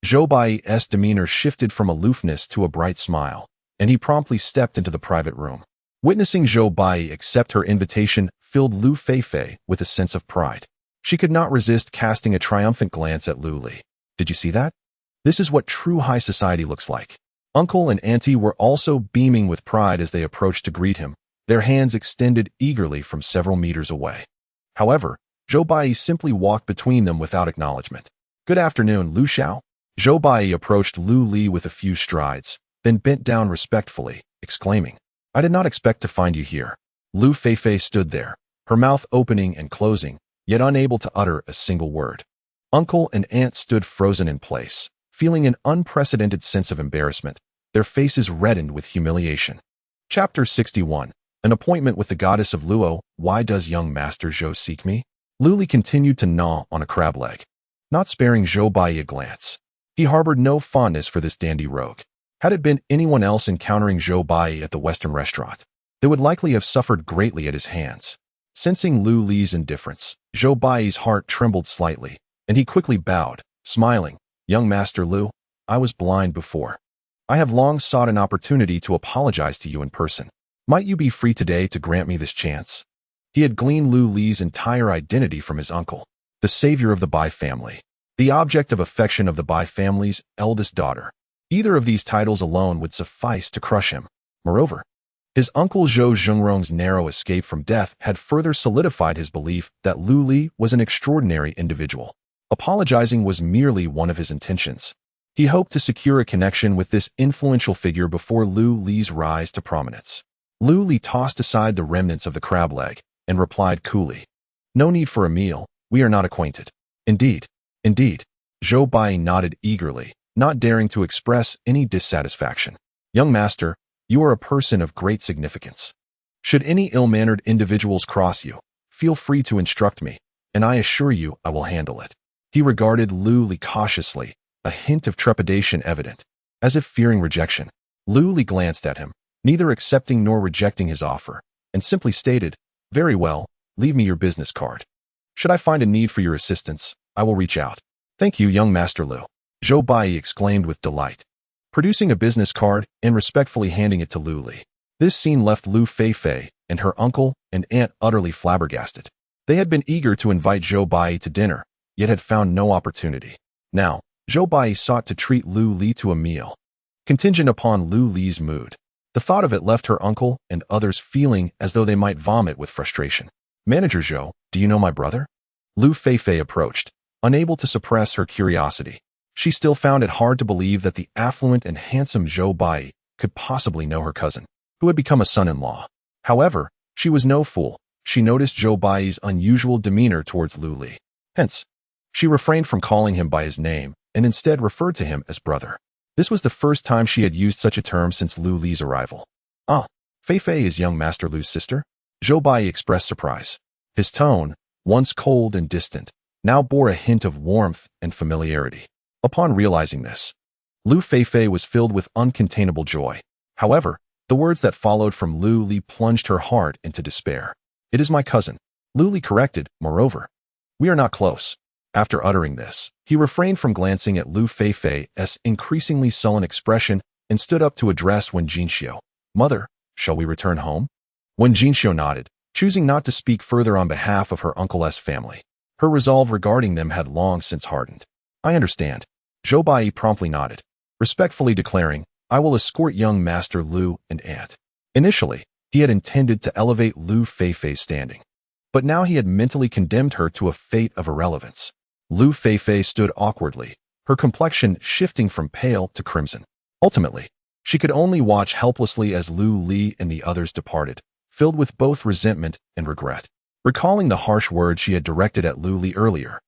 Zhou Bai's demeanor shifted from aloofness to a bright smile, and he promptly stepped into the private room. Witnessing Zhou Bai accept her invitation filled Lu Fei-Fei with a sense of pride. She could not resist casting a triumphant glance at Lu Li. "Did you see that? This is what true high society looks like." Uncle and auntie were also beaming with pride as they approached to greet him, their hands extended eagerly from several meters away. However, Zhou Bai simply walked between them without acknowledgement. "Good afternoon, Lu Xiao." Zhou Bai approached Lu Li with a few strides, then bent down respectfully, exclaiming, "I did not expect to find you here." Lu Fei-Fei stood there, her mouth opening and closing, yet unable to utter a single word. Uncle and aunt stood frozen in place, feeling an unprecedented sense of embarrassment, their faces reddened with humiliation. Chapter 61. An appointment with the goddess of Luo. Why does young Master Zhou seek me? Lu Li continued to gnaw on a crab leg, not sparing Zhou Bai a glance. He harbored no fondness for this dandy rogue. Had it been anyone else encountering Zhou Bai at the Western restaurant, they would likely have suffered greatly at his hands. Sensing Lu Li's indifference, Zhou Bai's heart trembled slightly, and he quickly bowed, smiling. "Young Master Lu, I was blind before. I have long sought an opportunity to apologize to you in person. Might you be free today to grant me this chance?" He had gleaned Lu Li's entire identity from his uncle, the savior of the Bai family, the object of affection of the Bai family's eldest daughter. Either of these titles alone would suffice to crush him. Moreover, his uncle Zhou Zhengrong's narrow escape from death had further solidified his belief that Lu Li was an extraordinary individual. Apologizing was merely one of his intentions. He hoped to secure a connection with this influential figure before Lu Li's rise to prominence. Lu Li tossed aside the remnants of the crab leg and replied coolly, "No need for a meal, we are not acquainted." Indeed. Zhou Bai nodded eagerly, not daring to express any dissatisfaction. "Young master, you are a person of great significance. Should any ill-mannered individuals cross you, feel free to instruct me, and I assure you I will handle it." He regarded Lu Li cautiously, a hint of trepidation evident, as if fearing rejection. Lu Li glanced at him, neither accepting nor rejecting his offer, and simply stated, "Very well, leave me your business card. Should I find a need for your assistance, I will reach out." "Thank you, young Master Lu," Zhou Bai exclaimed with delight, producing a business card and respectfully handing it to Lu Li. This scene left Lu Fei-Fei and her uncle and aunt utterly flabbergasted. They had been eager to invite Zhou Bai to dinner, yet had found no opportunity. Now, Zhou Bai sought to treat Lu Li to a meal, contingent upon Lu Li's mood. The thought of it left her uncle and others feeling as though they might vomit with frustration. "Manager Zhou, do you know my brother?" Lu Feifei approached, unable to suppress her curiosity. She still found it hard to believe that the affluent and handsome Zhou Bai could possibly know her cousin, who had become a son-in-law. However, she was no fool. She noticed Zhou Bai's unusual demeanor towards Lu Li. Hence, she refrained from calling him by his name and instead referred to him as brother. This was the first time she had used such a term since Lu Li's arrival. Ah, Feifei is young Master Lu's sister? Zhou Bai expressed surprise. His tone, once cold and distant, now bore a hint of warmth and familiarity. Upon realizing this, Lu Feifei was filled with uncontainable joy. However, the words that followed from Lu Li plunged her heart into despair. It is my cousin, Lu Li corrected, moreover. We are not close. After uttering this, he refrained from glancing at Lu Feifei's increasingly sullen expression and stood up to address Wen Jinxiu. Mother, shall we return home? Wen Jinxiu nodded, choosing not to speak further on behalf of her uncle's family. Her resolve regarding them had long since hardened. I understand. Zhou Bai promptly nodded, respectfully declaring, I will escort young Master Lu and Aunt. Initially, he had intended to elevate Lu Feifei's standing, but now he had mentally condemned her to a fate of irrelevance. Lu Feifei stood awkwardly, her complexion shifting from pale to crimson. Ultimately, she could only watch helplessly as Lu Li and the others departed, filled with both resentment and regret. Recalling the harsh words she had directed at Lu Li earlier,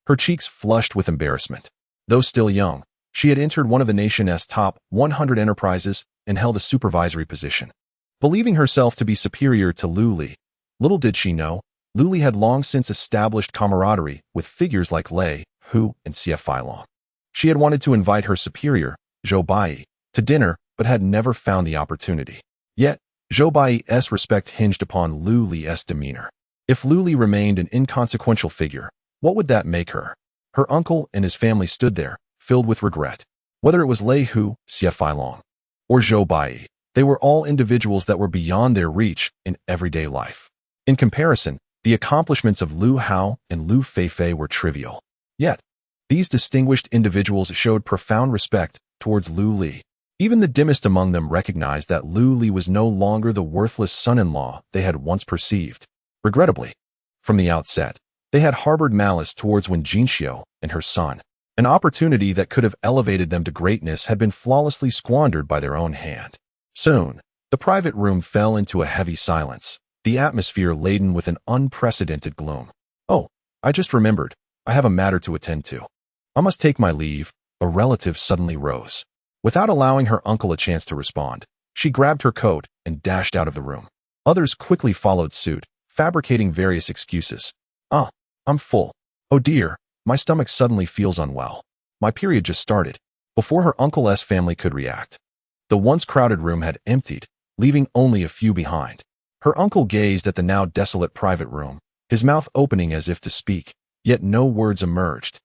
her cheeks flushed with embarrassment. Though still young, she had entered one of the nation's top 100 enterprises and held a supervisory position. Believing herself to be superior to Lu Li, little did she know, Lu Li had long since established camaraderie with figures like Lei, Hu, and Xie Feilong. She had wanted to invite her superior, Zhou Bai, to dinner but had never found the opportunity. Yet, Zhou Bai's respect hinged upon Lu Li's demeanor. If Lu Li remained an inconsequential figure, what would that make her? Her uncle and his family stood there, filled with regret. Whether it was Lei Hu, Xie Feilong, or Zhou Bai, they were all individuals that were beyond their reach in everyday life. In comparison, the accomplishments of Lu Hao and Lu Feifei were trivial. Yet, these distinguished individuals showed profound respect towards Lu Li. Even the dimmest among them recognized that Lu Li was no longer the worthless son-in-law they had once perceived. Regrettably, from the outset, they had harbored malice towards Wen Jinxiu and her son. An opportunity that could have elevated them to greatness had been flawlessly squandered by their own hand. Soon, the private room fell into a heavy silence, the atmosphere laden with an unprecedented gloom. Oh, I just remembered. I have a matter to attend to. I must take my leave. A relative suddenly rose. Without allowing her uncle a chance to respond, she grabbed her coat and dashed out of the room. Others quickly followed suit, fabricating various excuses. I'm full. Oh dear, my stomach suddenly feels unwell. My period just started. Before her uncle's family could react, the once crowded room had emptied, leaving only a few behind. Her uncle gazed at the now desolate private room, his mouth opening as if to speak, yet no words emerged.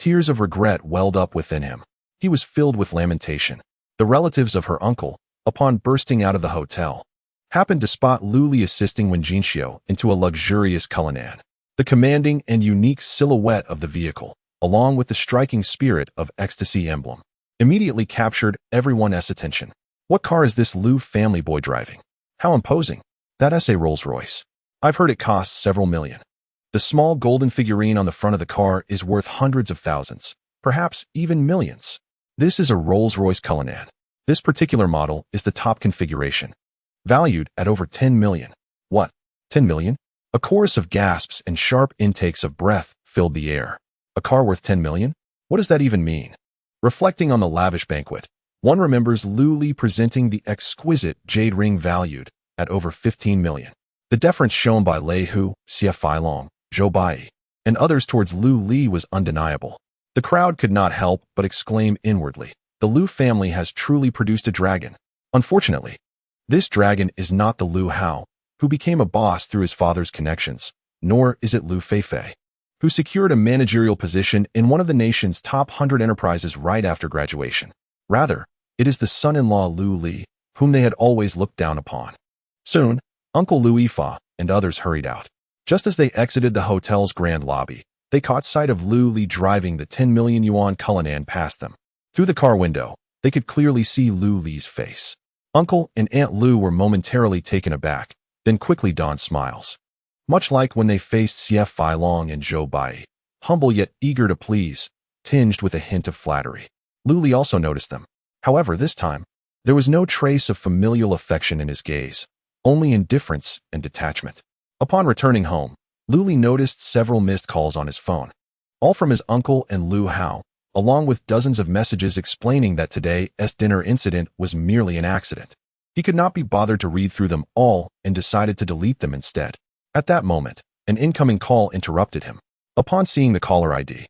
Tears of regret welled up within him. He was filled with lamentation. The relatives of her uncle, upon bursting out of the hotel, happened to spot Lu Li assisting Wen Jinxiu into a luxurious Cullinan. The commanding and unique silhouette of the vehicle, along with the striking spirit of ecstasy emblem, immediately captured everyone's attention. What car is this Lu family boy driving? How imposing. That's a Rolls-Royce. I've heard it costs several million. The small golden figurine on the front of the car is worth hundreds of thousands, perhaps even millions. This is a Rolls-Royce Cullinan. This particular model is the top configuration, valued at over 10 million. What? 10 million? A chorus of gasps and sharp intakes of breath filled the air. A car worth 10 million? What does that even mean? Reflecting on the lavish banquet, one remembers Lu Li presenting the exquisite jade ring valued at over 15 million. The deference shown by Lei Hu, Xie Feilong, Zhou Bai, and others towards Lu Li was undeniable. The crowd could not help but exclaim inwardly, the Lu family has truly produced a dragon. Unfortunately, this dragon is not the Lu Hao, who became a boss through his father's connections, nor is it Lu Feifei, who secured a managerial position in one of the nation's top 100 enterprises right after graduation. Rather, it is the son-in-law Lu Li, whom they had always looked down upon. Soon, Uncle Lu Yifa and others hurried out. Just as they exited the hotel's grand lobby, they caught sight of Lu Li driving the 10 million yuan Cullinan past them. Through the car window, they could clearly see Lu Li's face. Uncle and Aunt Lu were momentarily taken aback, then quickly donned smiles. much like when they faced Xie Feilong and Zhou Bai, humble yet eager to please, tinged with a hint of flattery. Luli also noticed them. However, this time, there was no trace of familial affection in his gaze, only indifference and detachment. Upon returning home, Luli noticed several missed calls on his phone, all from his uncle and Lu Hao, along with dozens of messages explaining that today's dinner incident was merely an accident. He could not be bothered to read through them all and decided to delete them instead. At that moment, an incoming call interrupted him. Upon seeing the caller ID,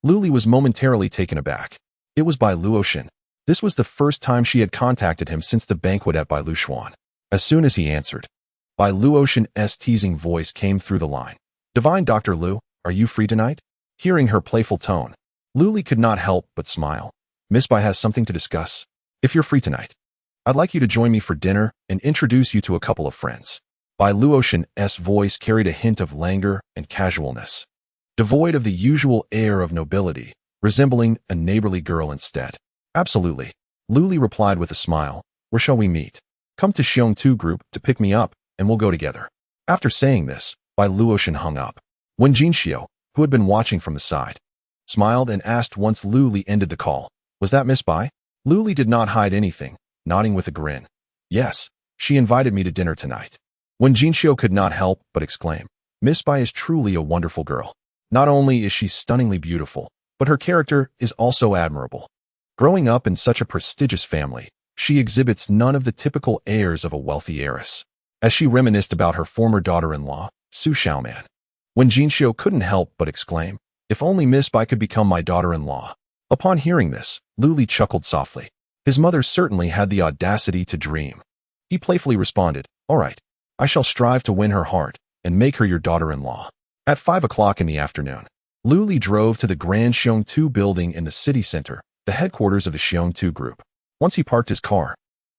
Luli was momentarily taken aback. It was by Luoshan. This was the first time she had contacted him since the banquet at Bai Luxuan. As soon as he answered, Bai Luoshan's teasing voice came through the line. "Divine Dr. Lu, are you free tonight?" Hearing her playful tone, Luli could not help but smile. "Miss Bai has something to discuss. If you're free tonight, I'd like you to join me for dinner and introduce you to a couple of friends." Bai Luoshan's voice carried a hint of languor and casualness, devoid of the usual air of nobility, resembling a neighborly girl instead. "Absolutely," Luli replied with a smile. "Where shall we meet?" "Come to Xiong2 Group to pick me up, and we'll go together." After saying this, Bai Luoshan hung up. When Jinxiu, who had been watching from the side, smiled and asked once Luli ended the call, "Was that Miss Bai?" Luli did not hide anything, nodding with a grin. "Yes, she invited me to dinner tonight." When Jinxiu could not help but exclaim, "Miss Bai is truly a wonderful girl. Not only is she stunningly beautiful, but her character is also admirable. Growing up in such a prestigious family, she exhibits none of the typical airs of a wealthy heiress." As she reminisced about her former daughter-in-law, Su Xiaoman, when Jinxiu couldn't help but exclaim, "If only Miss Bai could become my daughter-in-law." Upon hearing this, Luli chuckled softly. His mother certainly had the audacity to dream. He playfully responded, "All right, I shall strive to win her heart and make her your daughter-in-law." At 5 o'clock in the afternoon, Luli drove to the Grand Xiong2 building in the city center, the headquarters of the Xiong2 Group. Once he parked his car,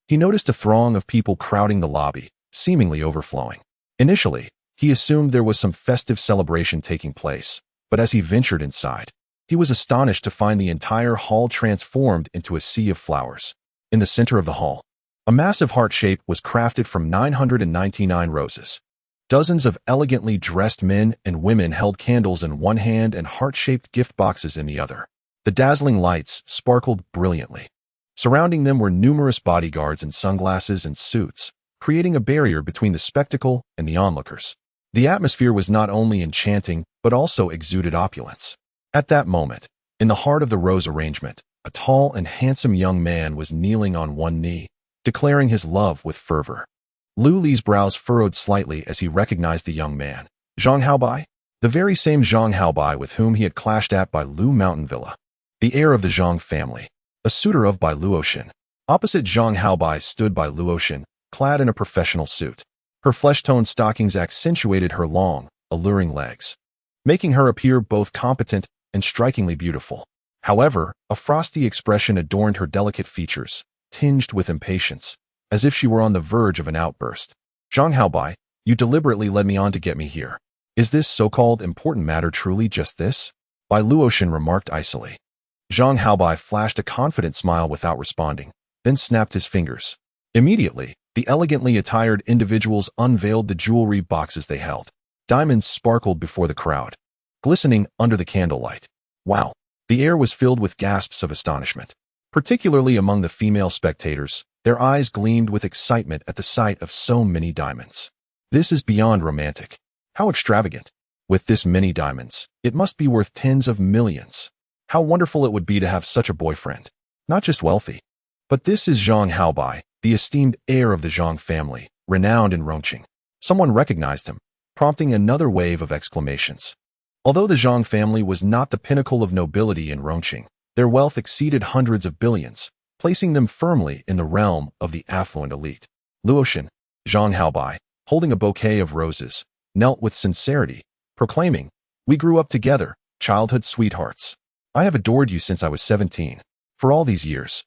he noticed a throng of people crowding the lobby, seemingly overflowing. Initially, he assumed there was some festive celebration taking place, but as he ventured inside, he was astonished to find the entire hall transformed into a sea of flowers. In the center of the hall, a massive heart shape was crafted from 999 roses. Dozens of elegantly dressed men and women held candles in one hand and heart-shaped gift boxes in the other. The dazzling lights sparkled brilliantly. Surrounding them were numerous bodyguards in sunglasses and suits, creating a barrier between the spectacle and the onlookers. The atmosphere was not only enchanting, but also exuded opulence. At that moment, in the heart of the rose arrangement, a tall and handsome young man was kneeling on one knee, declaring his love with fervor. Luli's brows furrowed slightly as he recognized the young man. Zhang Haobai? The very same Zhang Haobai with whom he had clashed at Bai Lu Mountain Villa. The heir of the Zhang family, a suitor of Bai Luoshan. Opposite Zhang Haobai stood Bai Luoshan, clad in a professional suit. Her flesh-toned stockings accentuated her long, alluring legs, making her appear both competent and strikingly beautiful. However, a frosty expression adorned her delicate features, tinged with impatience, as if she were on the verge of an outburst. "Zhang Haobai, you deliberately led me on to get me here. Is this so-called important matter truly just this?" Bai Luoshan remarked icily. Zhang Haobai flashed a confident smile without responding, then snapped his fingers. Immediately, the elegantly attired individuals unveiled the jewelry boxes they held. Diamonds sparkled before the crowd, glistening under the candlelight. Wow! The air was filled with gasps of astonishment. Particularly among the female spectators, their eyes gleamed with excitement at the sight of so many diamonds. This is beyond romantic. How extravagant! With this many diamonds, it must be worth tens of millions. How wonderful it would be to have such a boyfriend. Not just wealthy. But this is Zhang Haobai, the esteemed heir of the Zhang family, renowned in Rongqing. Someone recognized him, prompting another wave of exclamations. Although the Zhang family was not the pinnacle of nobility in Rongqing, their wealth exceeded hundreds of billions, placing them firmly in the realm of the affluent elite. Luoshan, Zhang Haobai, holding a bouquet of roses, knelt with sincerity, proclaiming, "We grew up together, childhood sweethearts. I have adored you since I was 17. For all these years,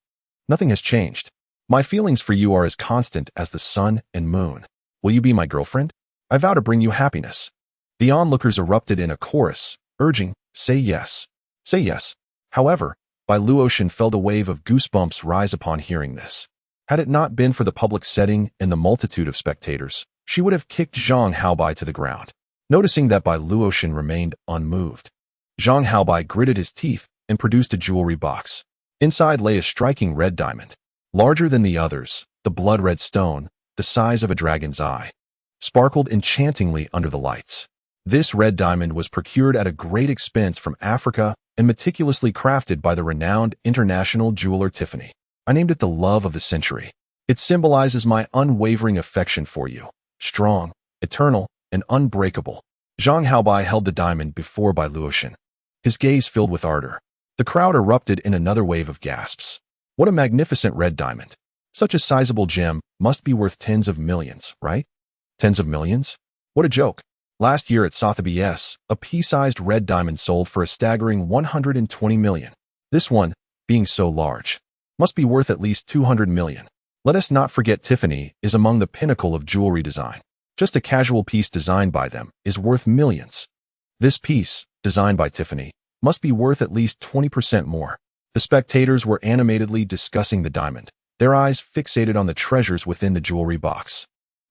nothing has changed. My feelings for you are as constant as the sun and moon. Will you be my girlfriend? I vow to bring you happiness." The onlookers erupted in a chorus, urging, "Say yes. Say yes." However, Bai Luoshan felt a wave of goosebumps rise upon hearing this. Had it not been for the public setting and the multitude of spectators, she would have kicked Zhang Haobai to the ground. Noticing that Bai Luotian remained unmoved, Zhang Haobai gritted his teeth and produced a jewelry box. Inside lay a striking red diamond, larger than the others, the blood-red stone, the size of a dragon's eye, sparkled enchantingly under the lights. This red diamond was procured at a great expense from Africa and meticulously crafted by the renowned international jeweler Tiffany. I named it the love of the century. It symbolizes my unwavering affection for you, strong, eternal, and unbreakable. Zhang Haobai held the diamond before Bai Luotian, his gaze filled with ardor. The crowd erupted in another wave of gasps. What a magnificent red diamond. Such a sizable gem must be worth tens of millions, right? Tens of millions? What a joke. Last year at Sotheby's, a pea-sized red diamond sold for a staggering 120 million. This one, being so large, must be worth at least 200 million. Let us not forget Tiffany is among the pinnacle of jewelry design. Just a casual piece designed by them is worth millions. This piece, designed by Tiffany, must be worth at least 20% more. The spectators were animatedly discussing the diamond, their eyes fixated on the treasures within the jewelry box.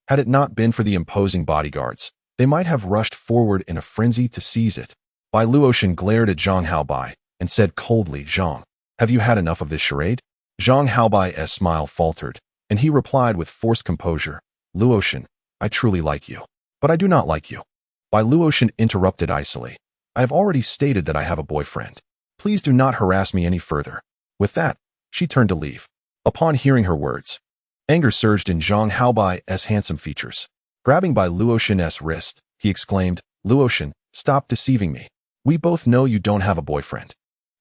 Had it not been for the imposing bodyguards, they might have rushed forward in a frenzy to seize it. Bai Luotian glared at Zhang Haobai and said coldly, "Zhang, have you had enough of this charade?" Zhang Haobai's smile faltered, and he replied with forced composure, "Luotian, I truly like you, but I do not like you." Bai Luotian interrupted icily, "I have already stated that I have a boyfriend. Please do not harass me any further." With that, she turned to leave. Upon hearing her words, anger surged in Zhang Haobai's handsome features. Grabbing Bai Luotian's wrist, he exclaimed, "Luotian, stop deceiving me. We both know you don't have a boyfriend.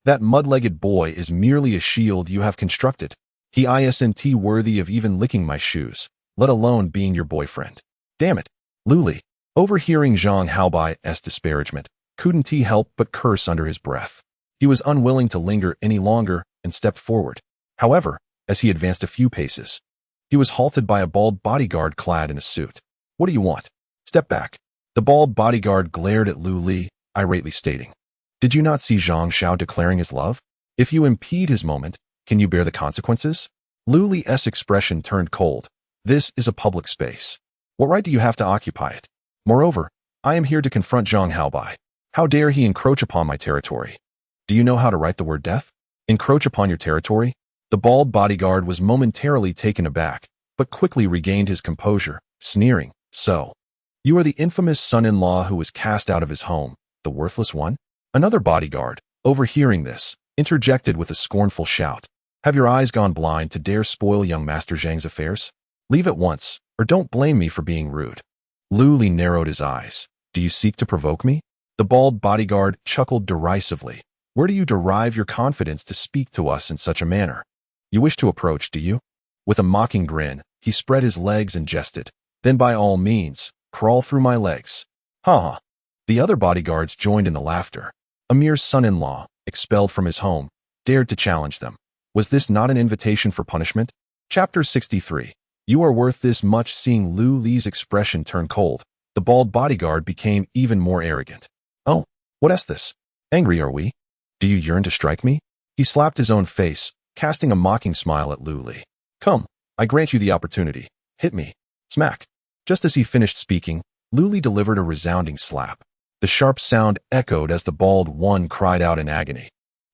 That mud-legged boy is merely a shield you have constructed. He isn't worthy of even licking my shoes, let alone being your boyfriend. Damn it." Luli, overhearing Zhang Haobai's disparagement, couldn't he help but curse under his breath. He was unwilling to linger any longer and stepped forward. However, as he advanced a few paces, he was halted by a bald bodyguard clad in a suit. "What do you want? Step back." The bald bodyguard glared at Lu Li, irately stating, "Did you not see Zhang Xiao declaring his love? If you impede his moment, can you bear the consequences?" Lu Li's expression turned cold. "This is a public space. What right do you have to occupy it? Moreover, I am here to confront Zhang Haobai. How dare he encroach upon my territory? Do you know how to write the word death? Encroach upon your territory?" The bald bodyguard was momentarily taken aback, but quickly regained his composure, sneering, "So, you are the infamous son-in-law who was cast out of his home, the worthless one?" Another bodyguard, overhearing this, interjected with a scornful shout. "Have your eyes gone blind to dare spoil young Master Zhang's affairs? Leave at once, or don't blame me for being rude." Lu Li narrowed his eyes. "Do you seek to provoke me?" The bald bodyguard chuckled derisively. "Where do you derive your confidence to speak to us in such a manner? You wish to approach, do you?" With a mocking grin, he spread his legs and jested. "Then by all means, crawl through my legs." "Ha ha." The other bodyguards joined in the laughter. A mere son-in-law, expelled from his home, dared to challenge them. Was this not an invitation for punishment? Chapter 63. You are worth this much. Seeing Lu Li's expression turn cold, the bald bodyguard became even more arrogant. "Oh, what is this? Angry are we? Do you yearn to strike me?" He slapped his own face, casting a mocking smile at Lu Li. "Come, I grant you the opportunity. Hit me." Smack. Just as he finished speaking, Lu Li delivered a resounding slap. The sharp sound echoed as the bald one cried out in agony,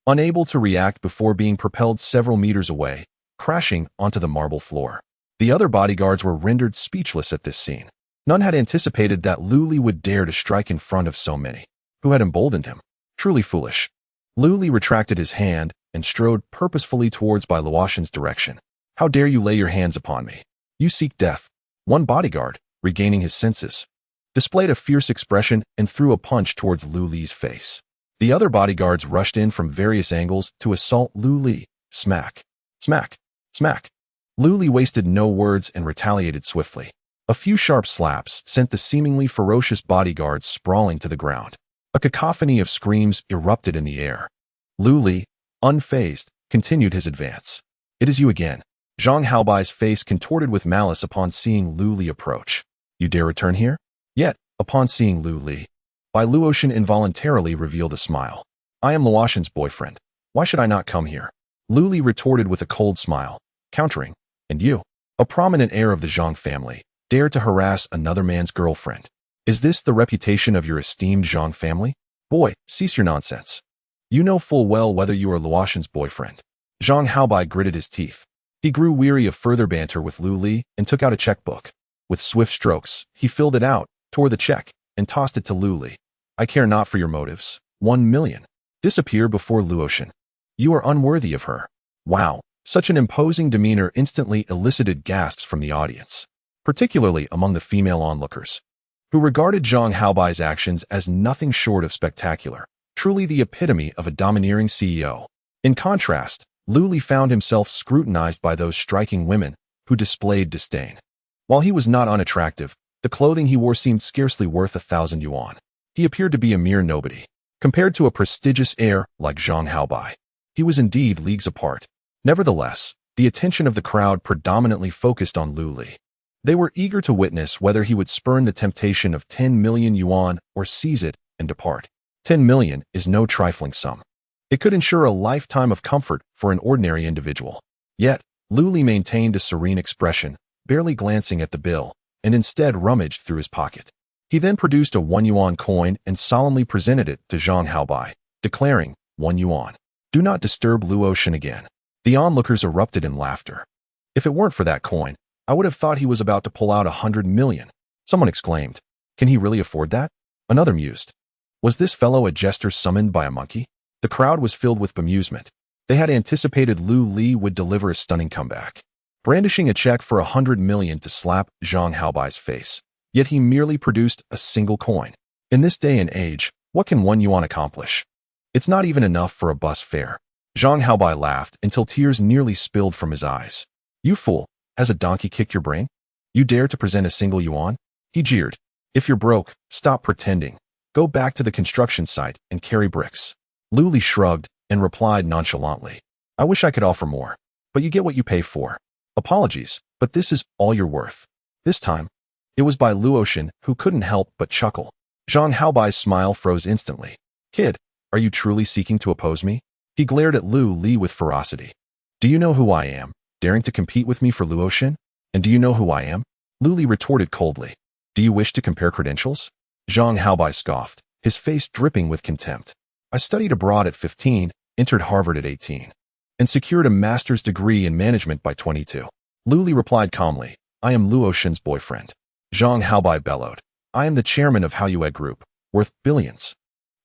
unable to react before being propelled several meters away, crashing onto the marble floor. The other bodyguards were rendered speechless at this scene. None had anticipated that Lu Li would dare to strike in front of so many, who had emboldened him. Truly foolish. Lu Li retracted his hand and strode purposefully towards Bai Luotian's direction. "How dare you lay your hands upon me? You seek death." One bodyguard, regaining his senses, displayed a fierce expression and threw a punch towards Lu Li's face. The other bodyguards rushed in from various angles to assault Lu Li. Smack. Smack. Smack. Lu Li wasted no words and retaliated swiftly. A few sharp slaps sent the seemingly ferocious bodyguards sprawling to the ground. A cacophony of screams erupted in the air. Lu Li, unfazed, continued his advance. "It is you again." Zhang Haobai's face contorted with malice upon seeing Lu Li approach. "You dare return here?" Yet, upon seeing Lu Li, Bai Luotian involuntarily revealed a smile. "I am Luotian's boyfriend. Why should I not come here?" Lu Li retorted with a cold smile, countering, "And you, a prominent heir of the Zhang family, dare to harass another man's girlfriend. Is this the reputation of your esteemed Zhang family? Boy, cease your nonsense. You know full well whether you are Luotian's boyfriend. Zhang Haobai gritted his teeth. He grew weary of further banter with Lu Li and took out a checkbook. With swift strokes, he filled it out, tore the check, and tossed it to Lu Li. I care not for your motives. 1 million. Disappear before Luotian. You are unworthy of her. Wow, such an imposing demeanor instantly elicited gasps from the audience, particularly among the female onlookers, who regarded Zhang Haobai's actions as nothing short of spectacular, truly the epitome of a domineering CEO. In contrast, Lu Li found himself scrutinized by those striking women who displayed disdain. While he was not unattractive, the clothing he wore seemed scarcely worth 1,000 yuan. He appeared to be a mere nobody. Compared to a prestigious heir like Zhang Haobai, he was indeed leagues apart. Nevertheless, the attention of the crowd predominantly focused on Lu Li. They were eager to witness whether he would spurn the temptation of 10 million yuan or seize it and depart. 10 million is no trifling sum. It could ensure a lifetime of comfort for an ordinary individual. Yet, Lu Li maintained a serene expression, barely glancing at the bill, and instead rummaged through his pocket. He then produced a 1 yuan coin and solemnly presented it to Zhang Haobai, declaring, 1 yuan. Do not disturb Luotian again. The onlookers erupted in laughter. If it weren't for that coin, I would have thought he was about to pull out 100 million. Someone exclaimed, can he really afford that? Another mused. Was this fellow a jester summoned by a monkey? The crowd was filled with bemusement. They had anticipated Lu Li would deliver a stunning comeback, brandishing a check for 100 million to slap Zhang Haobai's face. Yet he merely produced a single coin. In this day and age, what can 1 yuan accomplish? It's not even enough for a bus fare. Zhang Haobai laughed until tears nearly spilled from his eyes. You fool, has a donkey kicked your brain? You dare to present a single yuan? He jeered. If you're broke, stop pretending. Go back to the construction site and carry bricks. Lu Li shrugged and replied nonchalantly. I wish I could offer more, but you get what you pay for. Apologies, but this is all you're worth. This time, it was by Luotian, who couldn't help but chuckle. Zhang Haobai's smile froze instantly. Kid, are you truly seeking to oppose me? He glared at Lu Li with ferocity. Do you know who I am, daring to compete with me for Luotian? And do you know who I am? Lu Li retorted coldly. Do you wish to compare credentials? Zhang Haobai scoffed, his face dripping with contempt. I studied abroad at 15, entered Harvard at 18, and secured a master's degree in management by 22. Lu Li replied calmly, I am Luotian's boyfriend. Zhang Haobai bellowed. I am the chairman of Haoyue Group, worth billions.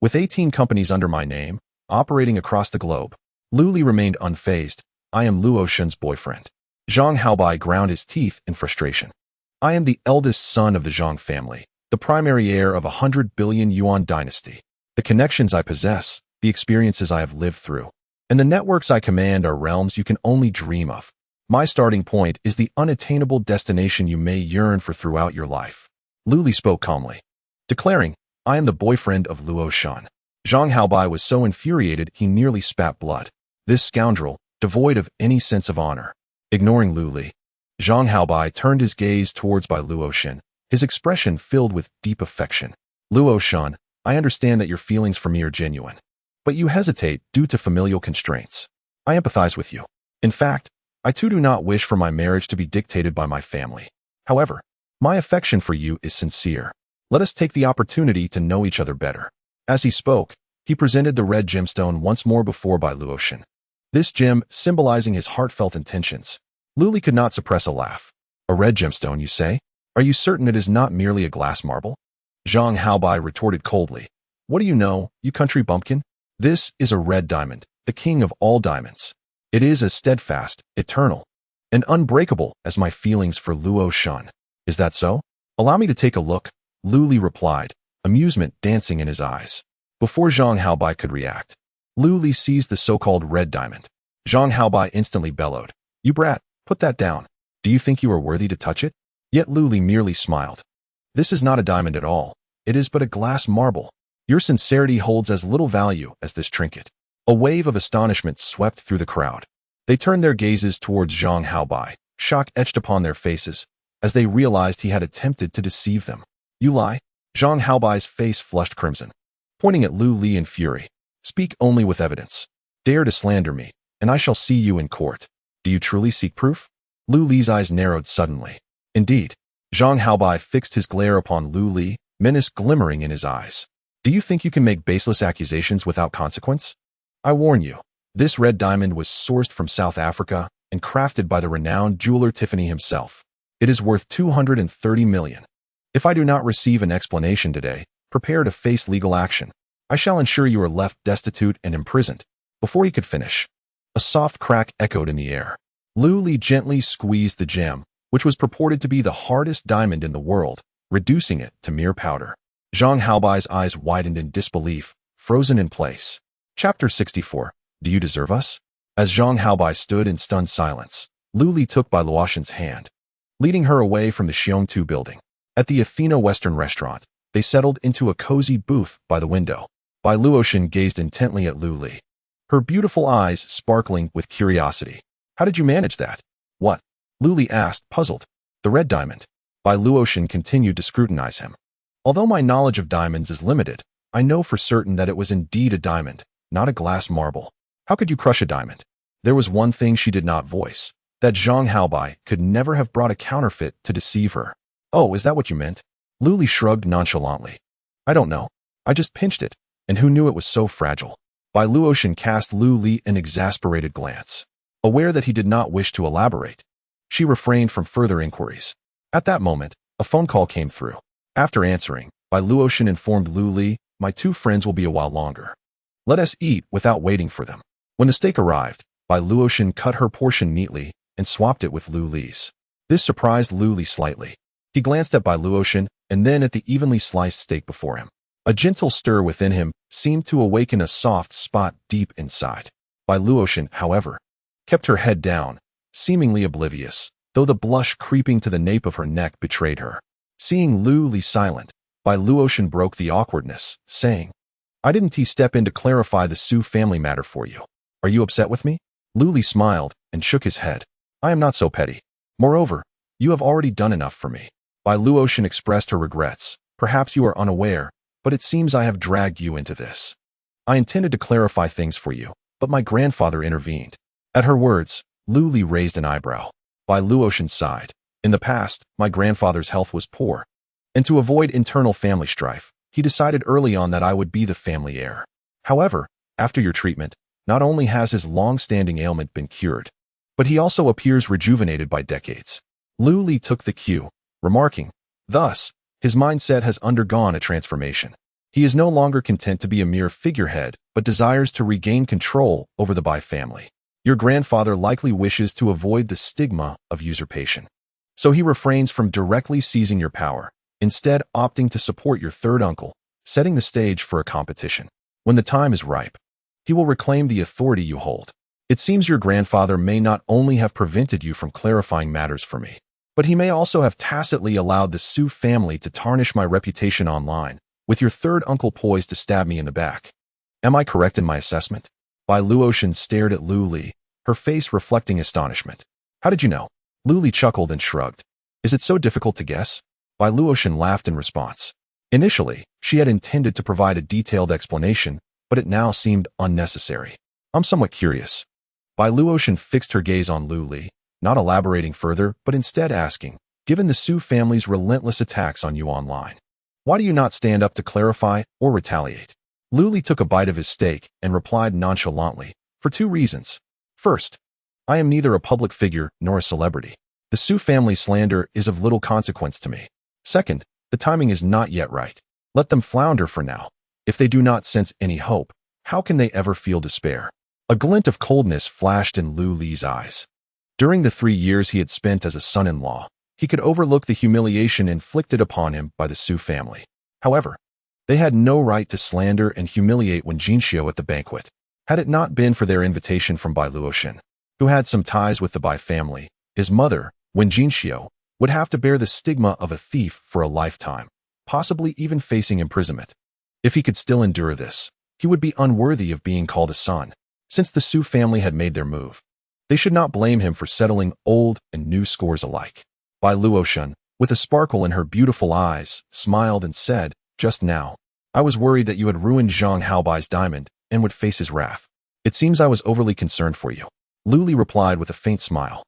With 18 companies under my name, operating across the globe, Lu Li remained unfazed. I am Luotian's boyfriend. Zhang Haobai ground his teeth in frustration. I am the eldest son of the Zhang family, the primary heir of 100 billion yuan dynasty. The connections I possess, the experiences I have lived through, and the networks I command are realms you can only dream of. My starting point is the unattainable destination you may yearn for throughout your life. Lu Li spoke calmly, declaring, I am the boyfriend of Luotian. Zhang Haobai was so infuriated he nearly spat blood. This scoundrel, devoid of any sense of honor. Ignoring Lu Li, Zhang Haobai turned his gaze towards by Luotian, his expression filled with deep affection. Luotian, I understand that your feelings for me are genuine, but you hesitate due to familial constraints. I empathize with you. In fact, I too do not wish for my marriage to be dictated by my family. However, my affection for you is sincere. Let us take the opportunity to know each other better. As he spoke, he presented the red gemstone once more before by Luotian. This gem symbolizing his heartfelt intentions. Lu Li could not suppress a laugh. A red gemstone, you say? Are you certain it is not merely a glass marble? Zhang Haobai retorted coldly. What do you know, you country bumpkin? This is a red diamond, the king of all diamonds. It is as steadfast, eternal, and unbreakable as my feelings for Luotian. Is that so? Allow me to take a look, Lu Li replied, amusement dancing in his eyes. Before Zhang Haobai could react, Lu Li seized the so-called red diamond. Zhang Haobai instantly bellowed. You brat, put that down. Do you think you are worthy to touch it? Yet Lu Li merely smiled. This is not a diamond at all. It is but a glass marble. Your sincerity holds as little value as this trinket. A wave of astonishment swept through the crowd. They turned their gazes towards Zhang Haobai, shock etched upon their faces, as they realized he had attempted to deceive them. You lie? Zhang Haobai's face flushed crimson. Pointing at Lu Li in fury. Speak only with evidence. Dare to slander me, and I shall see you in court. Do you truly seek proof? Lu Li's eyes narrowed suddenly. Indeed. Zhang Haobai fixed his glare upon Lu Li, menace glimmering in his eyes. Do you think you can make baseless accusations without consequence? I warn you, this red diamond was sourced from South Africa and crafted by the renowned jeweler Tiffany himself. It is worth 230 million. If I do not receive an explanation today, prepare to face legal action. I shall ensure you are left destitute and imprisoned. Before he could finish, a soft crack echoed in the air. Lu Li gently squeezed the gem, which was purported to be the hardest diamond in the world, reducing it to mere powder. Zhang Haobai's eyes widened in disbelief, frozen in place. Chapter 64. Do you deserve us? As Zhang Haobai stood in stunned silence, Lu Li took Bai Luoxin's hand, leading her away from the Xiongtu building. At the Athena Western restaurant, they settled into a cozy booth by the window. Bai Luoxin gazed intently at Lu Li, her beautiful eyes sparkling with curiosity. How did you manage that? What? Lu Li asked, puzzled. The red diamond. Bai Luoxin continued to scrutinize him. Although my knowledge of diamonds is limited, I know for certain that it was indeed a diamond, not a glass marble. How could you crush a diamond? There was one thing she did not voice, that Zhang Haobai could never have brought a counterfeit to deceive her. Oh, is that what you meant? Lu Li shrugged nonchalantly. I don't know. I just pinched it, and who knew it was so fragile? Bai Luoxin cast Lu Li an exasperated glance. Aware that he did not wish to elaborate, she refrained from further inquiries. At that moment, a phone call came through. After answering, Bai Luoxin informed Lu Li, my two friends will be a while longer. Let us eat without waiting for them. When the steak arrived, Bai Luoxin cut her portion neatly and swapped it with Lu Li's. This surprised Lu Li slightly. He glanced at Bai Luoxin and then at the evenly sliced steak before him. A gentle stir within him seemed to awaken a soft spot deep inside. Bai Luoxin, however, kept her head down, seemingly oblivious, though the blush creeping to the nape of her neck betrayed her. Seeing Lu Li silent, Bai Luoxin broke the awkwardness, saying, I didn't step in to clarify the Su family matter for you. Are you upset with me? Lu Li smiled and shook his head. I am not so petty. Moreover, you have already done enough for me. Bai Luoxin expressed her regrets. Perhaps you are unaware, but it seems I have dragged you into this. I intended to clarify things for you, but my grandfather intervened. At her words, Lu Li raised an eyebrow. Bai Luoxin sighed. In the past, my grandfather's health was poor, and to avoid internal family strife, he decided early on that I would be the family heir. However, after your treatment, not only has his long-standing ailment been cured, but he also appears rejuvenated by decades. Lu Li took the cue, remarking, thus, his mindset has undergone a transformation. He is no longer content to be a mere figurehead, but desires to regain control over the Bai family. Your grandfather likely wishes to avoid the stigma of usurpation, so he refrains from directly seizing your power, instead opting to support your third uncle, setting the stage for a competition. When the time is ripe, he will reclaim the authority you hold. It seems your grandfather may not only have prevented you from clarifying matters for me, but he may also have tacitly allowed the Su family to tarnish my reputation online, with your third uncle poised to stab me in the back. Am I correct in my assessment? Bai Luoxin stared at Lu Li, her face reflecting astonishment. How did you know? Lu Li chuckled and shrugged. Is it so difficult to guess? Bai Luoxin laughed in response. Initially, she had intended to provide a detailed explanation, but it now seemed unnecessary. I'm somewhat curious. Bai Luoxin fixed her gaze on Lu Li, not elaborating further, but instead asking, given the Su family's relentless attacks on you online, why do you not stand up to clarify or retaliate? Lu Li took a bite of his steak and replied nonchalantly, for two reasons. First, I am neither a public figure nor a celebrity. The Su family slander is of little consequence to me. Second, the timing is not yet right. Let them flounder for now. If they do not sense any hope, how can they ever feel despair? A glint of coldness flashed in Lu Li's eyes. During the 3 years he had spent as a son-in-law, he could overlook the humiliation inflicted upon him by the Su family. However, they had no right to slander and humiliate Wen Jinxiu at the banquet. Had it not been for their invitation from Bai Luoxin, who had some ties with the Bai family, his mother, Wen Jinxiu, would have to bear the stigma of a thief for a lifetime, possibly even facing imprisonment. If he could still endure this, he would be unworthy of being called a son. Since the Su family had made their move, they should not blame him for settling old and new scores alike. Bai Luoxin, with a sparkle in her beautiful eyes, smiled and said, just now, I was worried that you had ruined Zhang Haobai's diamond and would face his wrath. It seems I was overly concerned for you. Lu Li replied with a faint smile.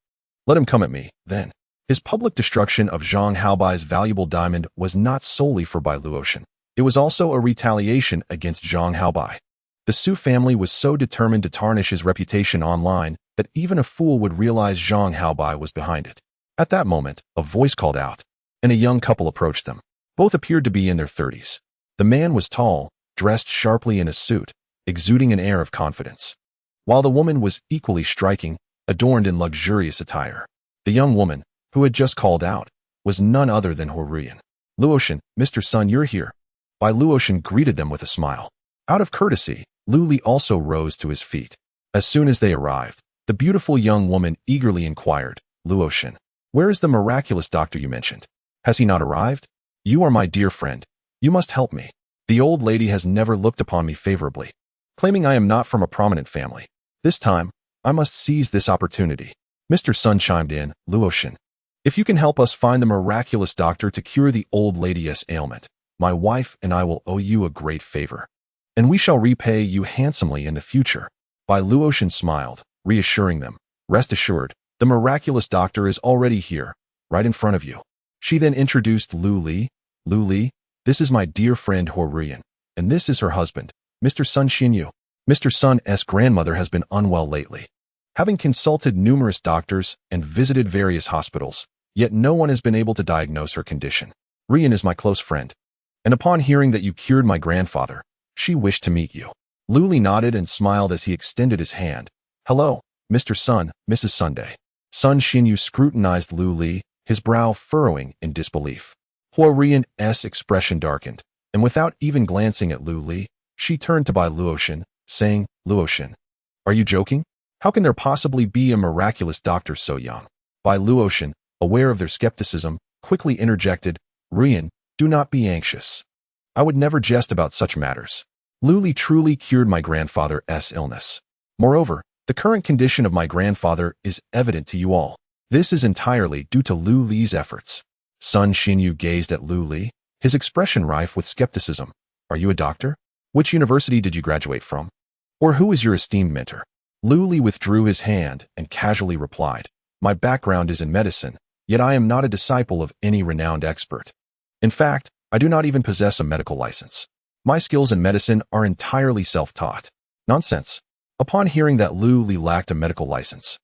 Let him come at me, then. His public destruction of Zhang Haobai's valuable diamond was not solely for Bai Luotian. It was also a retaliation against Zhang Haobai. The Su family was so determined to tarnish his reputation online that even a fool would realize Zhang Haobai was behind it. At that moment, a voice called out, and a young couple approached them. Both appeared to be in their 30s. The man was tall, dressed sharply in a suit, exuding an air of confidence, while the woman was equally striking, adorned in luxurious attire. The young woman, who had just called out, was none other than Huorian. Luotian, Mr. Sun, you're here. Bai Luotian greeted them with a smile. Out of courtesy, Lu Li also rose to his feet. As soon as they arrived, the beautiful young woman eagerly inquired, Luotian, where is the miraculous doctor you mentioned? Has he not arrived? You are my dear friend. You must help me. The old lady has never looked upon me favorably, claiming I am not from a prominent family. This time, I must seize this opportunity. Mr. Sun chimed in, Luotian, if you can help us find the miraculous doctor to cure the old lady's ailment, my wife and I will owe you a great favor, and we shall repay you handsomely in the future. Bai Luotian smiled, reassuring them, rest assured, the miraculous doctor is already here, right in front of you. She then introduced Lu Li. Lu Li, this is my dear friend Huorian, and this is her husband, Mr. Sun Xinyu. Mr. Sun's grandmother has been unwell lately. Having consulted numerous doctors and visited various hospitals, yet no one has been able to diagnose her condition. Rian is my close friend, and upon hearing that you cured my grandfather, she wished to meet you. Lu Li nodded and smiled as he extended his hand. Hello, Mr. Sun, Mrs. Sunday. Sun Xinyu scrutinized Lu Li, his brow furrowing in disbelief. Huorian's expression darkened, and without even glancing at Lu Li, she turned to Bai Luotian, saying, Luotian, are you joking? How can there possibly be a miraculous doctor so young? Bai Luotian, aware of their skepticism, quickly interjected, Rian, do not be anxious. I would never jest about such matters. Lu Li truly cured my grandfather's illness. Moreover, the current condition of my grandfather is evident to you all. This is entirely due to Lu Li's efforts. Sun Xinyu gazed at Lu Li, his expression rife with skepticism. Are you a doctor? Which university did you graduate from? Or who is your esteemed mentor? Lu Li withdrew his hand and casually replied, my background is in medicine, yet I am not a disciple of any renowned expert. In fact, I do not even possess a medical license. My skills in medicine are entirely self-taught. Nonsense. Upon hearing that Lu Li lacked a medical license,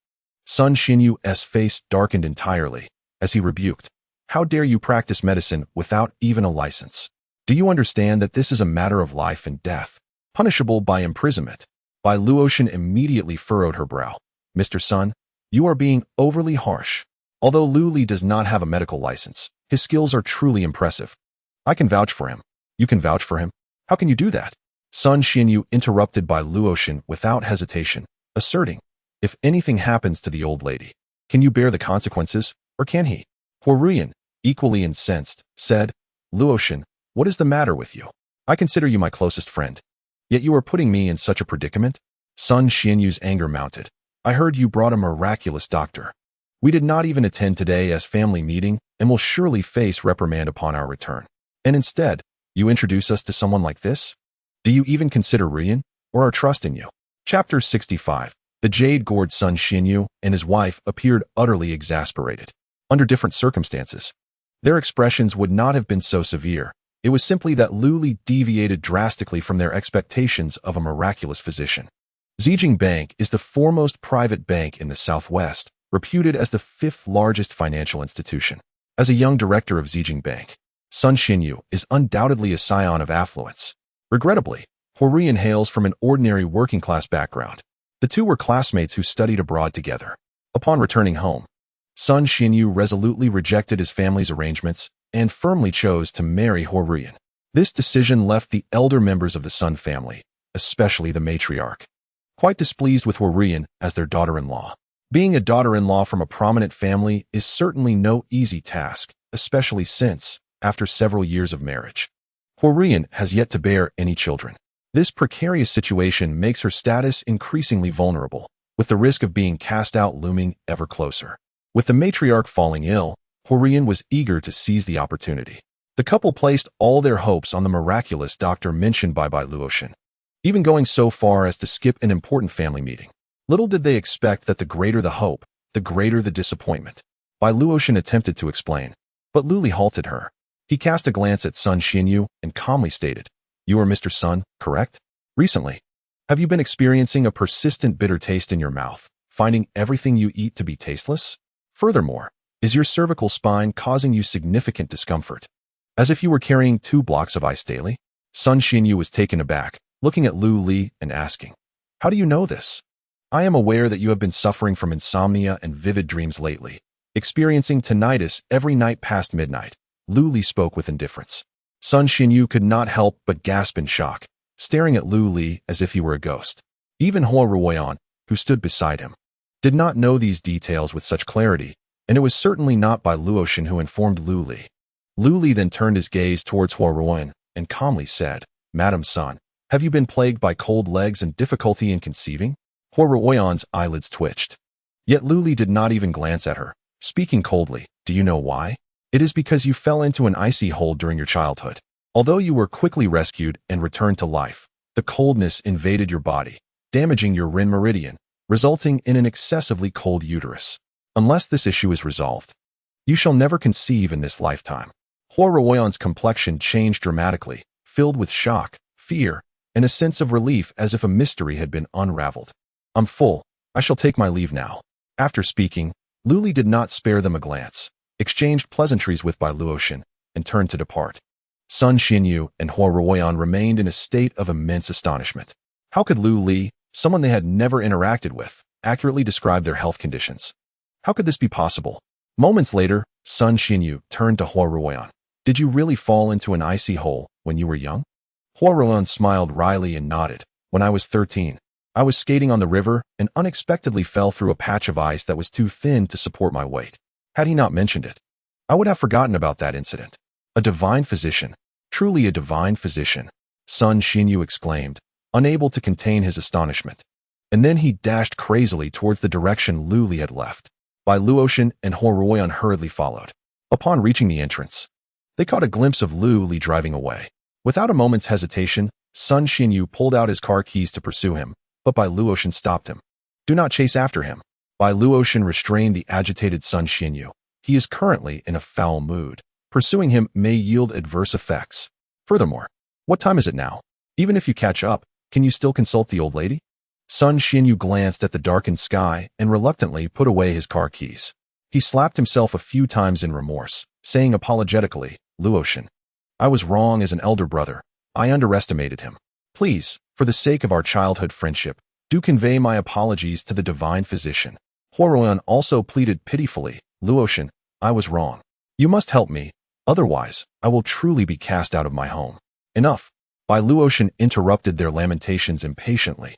Sun Xinyu's face darkened entirely as he rebuked, how dare you practice medicine without even a license? Do you understand that this is a matter of life and death, punishable by imprisonment? Bai Luotian immediately furrowed her brow. Mr. Sun, you are being overly harsh. Although Lu Li does not have a medical license, his skills are truly impressive. I can vouch for him. You can vouch for him? How can you do that? Sun Xinyu interrupted Bai Luotian without hesitation, asserting, if anything happens to the old lady, can you bear the consequences, or can he? Huorian, equally incensed, said, Luotian, what is the matter with you? I consider you my closest friend. Yet you are putting me in such a predicament? Sun Xinyu's anger mounted. I heard you brought a miraculous doctor. We did not even attend today's family meeting and will surely face reprimand upon our return. And instead, you introduce us to someone like this? Do you even consider Rian, or our trust in you? Chapter 65. The jade-gored Sun Xinyu and his wife appeared utterly exasperated. Under different circumstances, their expressions would not have been so severe. It was simply that Lu Li deviated drastically from their expectations of a miraculous physician. Zijing Bank is the foremost private bank in the Southwest, reputed as the 5th largest financial institution. As a young director of Zijing Bank, Sun Xinyu is undoubtedly a scion of affluence. Regrettably, Huorian hails from an ordinary working-class background. The two were classmates who studied abroad together. Upon returning home, Sun Xinyu resolutely rejected his family's arrangements and firmly chose to marry Huorian. This decision left the elder members of the Sun family, especially the matriarch, quite displeased with Huorian as their daughter-in-law. Being a daughter-in-law from a prominent family is certainly no easy task, especially since, after several years of marriage, Huorian has yet to bear any children. This precarious situation makes her status increasingly vulnerable, with the risk of being cast out looming ever closer. With the matriarch falling ill, Huorian was eager to seize the opportunity. The couple placed all their hopes on the miraculous doctor mentioned by Bai Luotian, even going so far as to skip an important family meeting. Little did they expect that the greater the hope, the greater the disappointment. Bai Luotian attempted to explain, but Luli halted her. He cast a glance at Sun Xinyu and calmly stated, "You are Mr. Sun, correct? Recently, have you been experiencing a persistent bitter taste in your mouth, finding everything you eat to be tasteless? Furthermore, is your cervical spine causing you significant discomfort? As if you were carrying 2 blocks of ice daily?" Sun Xinyu was taken aback, looking at Lu Li and asking, "How do you know this?" "I am aware that you have been suffering from insomnia and vivid dreams lately, experiencing tinnitus every night past midnight." Lu Li spoke with indifference. Sun Xinyu could not help but gasp in shock, staring at Lu Li as if he were a ghost. Even Hua Ruoyan, who stood beside him, did not know these details with such clarity, and it was certainly not Bai Luotian who informed Lu Li. Lu Li then turned his gaze towards Hua Ruoyan and calmly said, "Madam Sun, have you been plagued by cold legs and difficulty in conceiving?" Hua Ruoyan's eyelids twitched. Yet Lu Li did not even glance at her, speaking coldly, "Do you know why? It is because you fell into an icy hole during your childhood. Although you were quickly rescued and returned to life, the coldness invaded your body, damaging your Rin meridian, resulting in an excessively cold uterus. Unless this issue is resolved, you shall never conceive in this lifetime." Hua Ruoyan's complexion changed dramatically, filled with shock, fear, and a sense of relief as if a mystery had been unraveled. "I'm full. I shall take my leave now." After speaking, Lu Li did not spare them a glance, exchanged pleasantries with Bai Luotian, and turned to depart. Sun Xinyu and Hua Ruoyan remained in a state of immense astonishment. How could Lu Li, someone they had never interacted with, accurately describe their health conditions? How could this be possible? Moments later, Sun Xinyu turned to Hua Ruoyan. "Did you really fall into an icy hole when you were young?" Hua Ruoyan smiled wryly and nodded. "When I was 13, I was skating on the river and unexpectedly fell through a patch of ice that was too thin to support my weight. Had he not mentioned it, I would have forgotten about that incident." "A divine physician, truly a divine physician," Sun Xinyu exclaimed, unable to contain his astonishment. And then he dashed crazily towards the direction Lu Li had left. Bai Luotian and Hua Ruoyan hurriedly followed. Upon reaching the entrance, they caught a glimpse of Lu Li driving away. Without a moment's hesitation, Sun Xinyu pulled out his car keys to pursue him, but Bai Luotian stopped him. "Do not chase after him." Bai Luotian restrained the agitated Sun Xinyu. "He is currently in a foul mood. Pursuing him may yield adverse effects. Furthermore, what time is it now? Even if you catch up, can you still consult the old lady?" Sun Xinyu glanced at the darkened sky and reluctantly put away his car keys. He slapped himself a few times in remorse, saying apologetically, "Luotian, I was wrong as an elder brother. I underestimated him. Please, for the sake of our childhood friendship, do convey my apologies to the divine physician." Hua Ruoyan also pleaded pitifully, "Luotian, I was wrong. You must help me, otherwise I will truly be cast out of my home." "Enough." Bai Luotian interrupted their lamentations impatiently.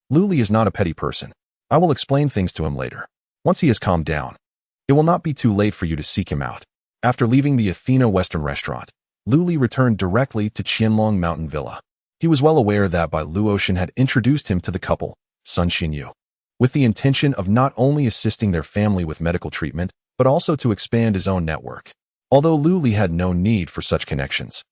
"Lu Li is not a petty person. I will explain things to him later. Once he has calmed down, it will not be too late for you to seek him out." After leaving the Athena Western restaurant, Lu Li returned directly to Qianlong Mountain Villa. He was well aware that Bai Luotian had introduced him to the couple, Sun Xinyu, with the intention of not only assisting their family with medical treatment, but also to expand his own network. Although Lu Li had no need for such connections,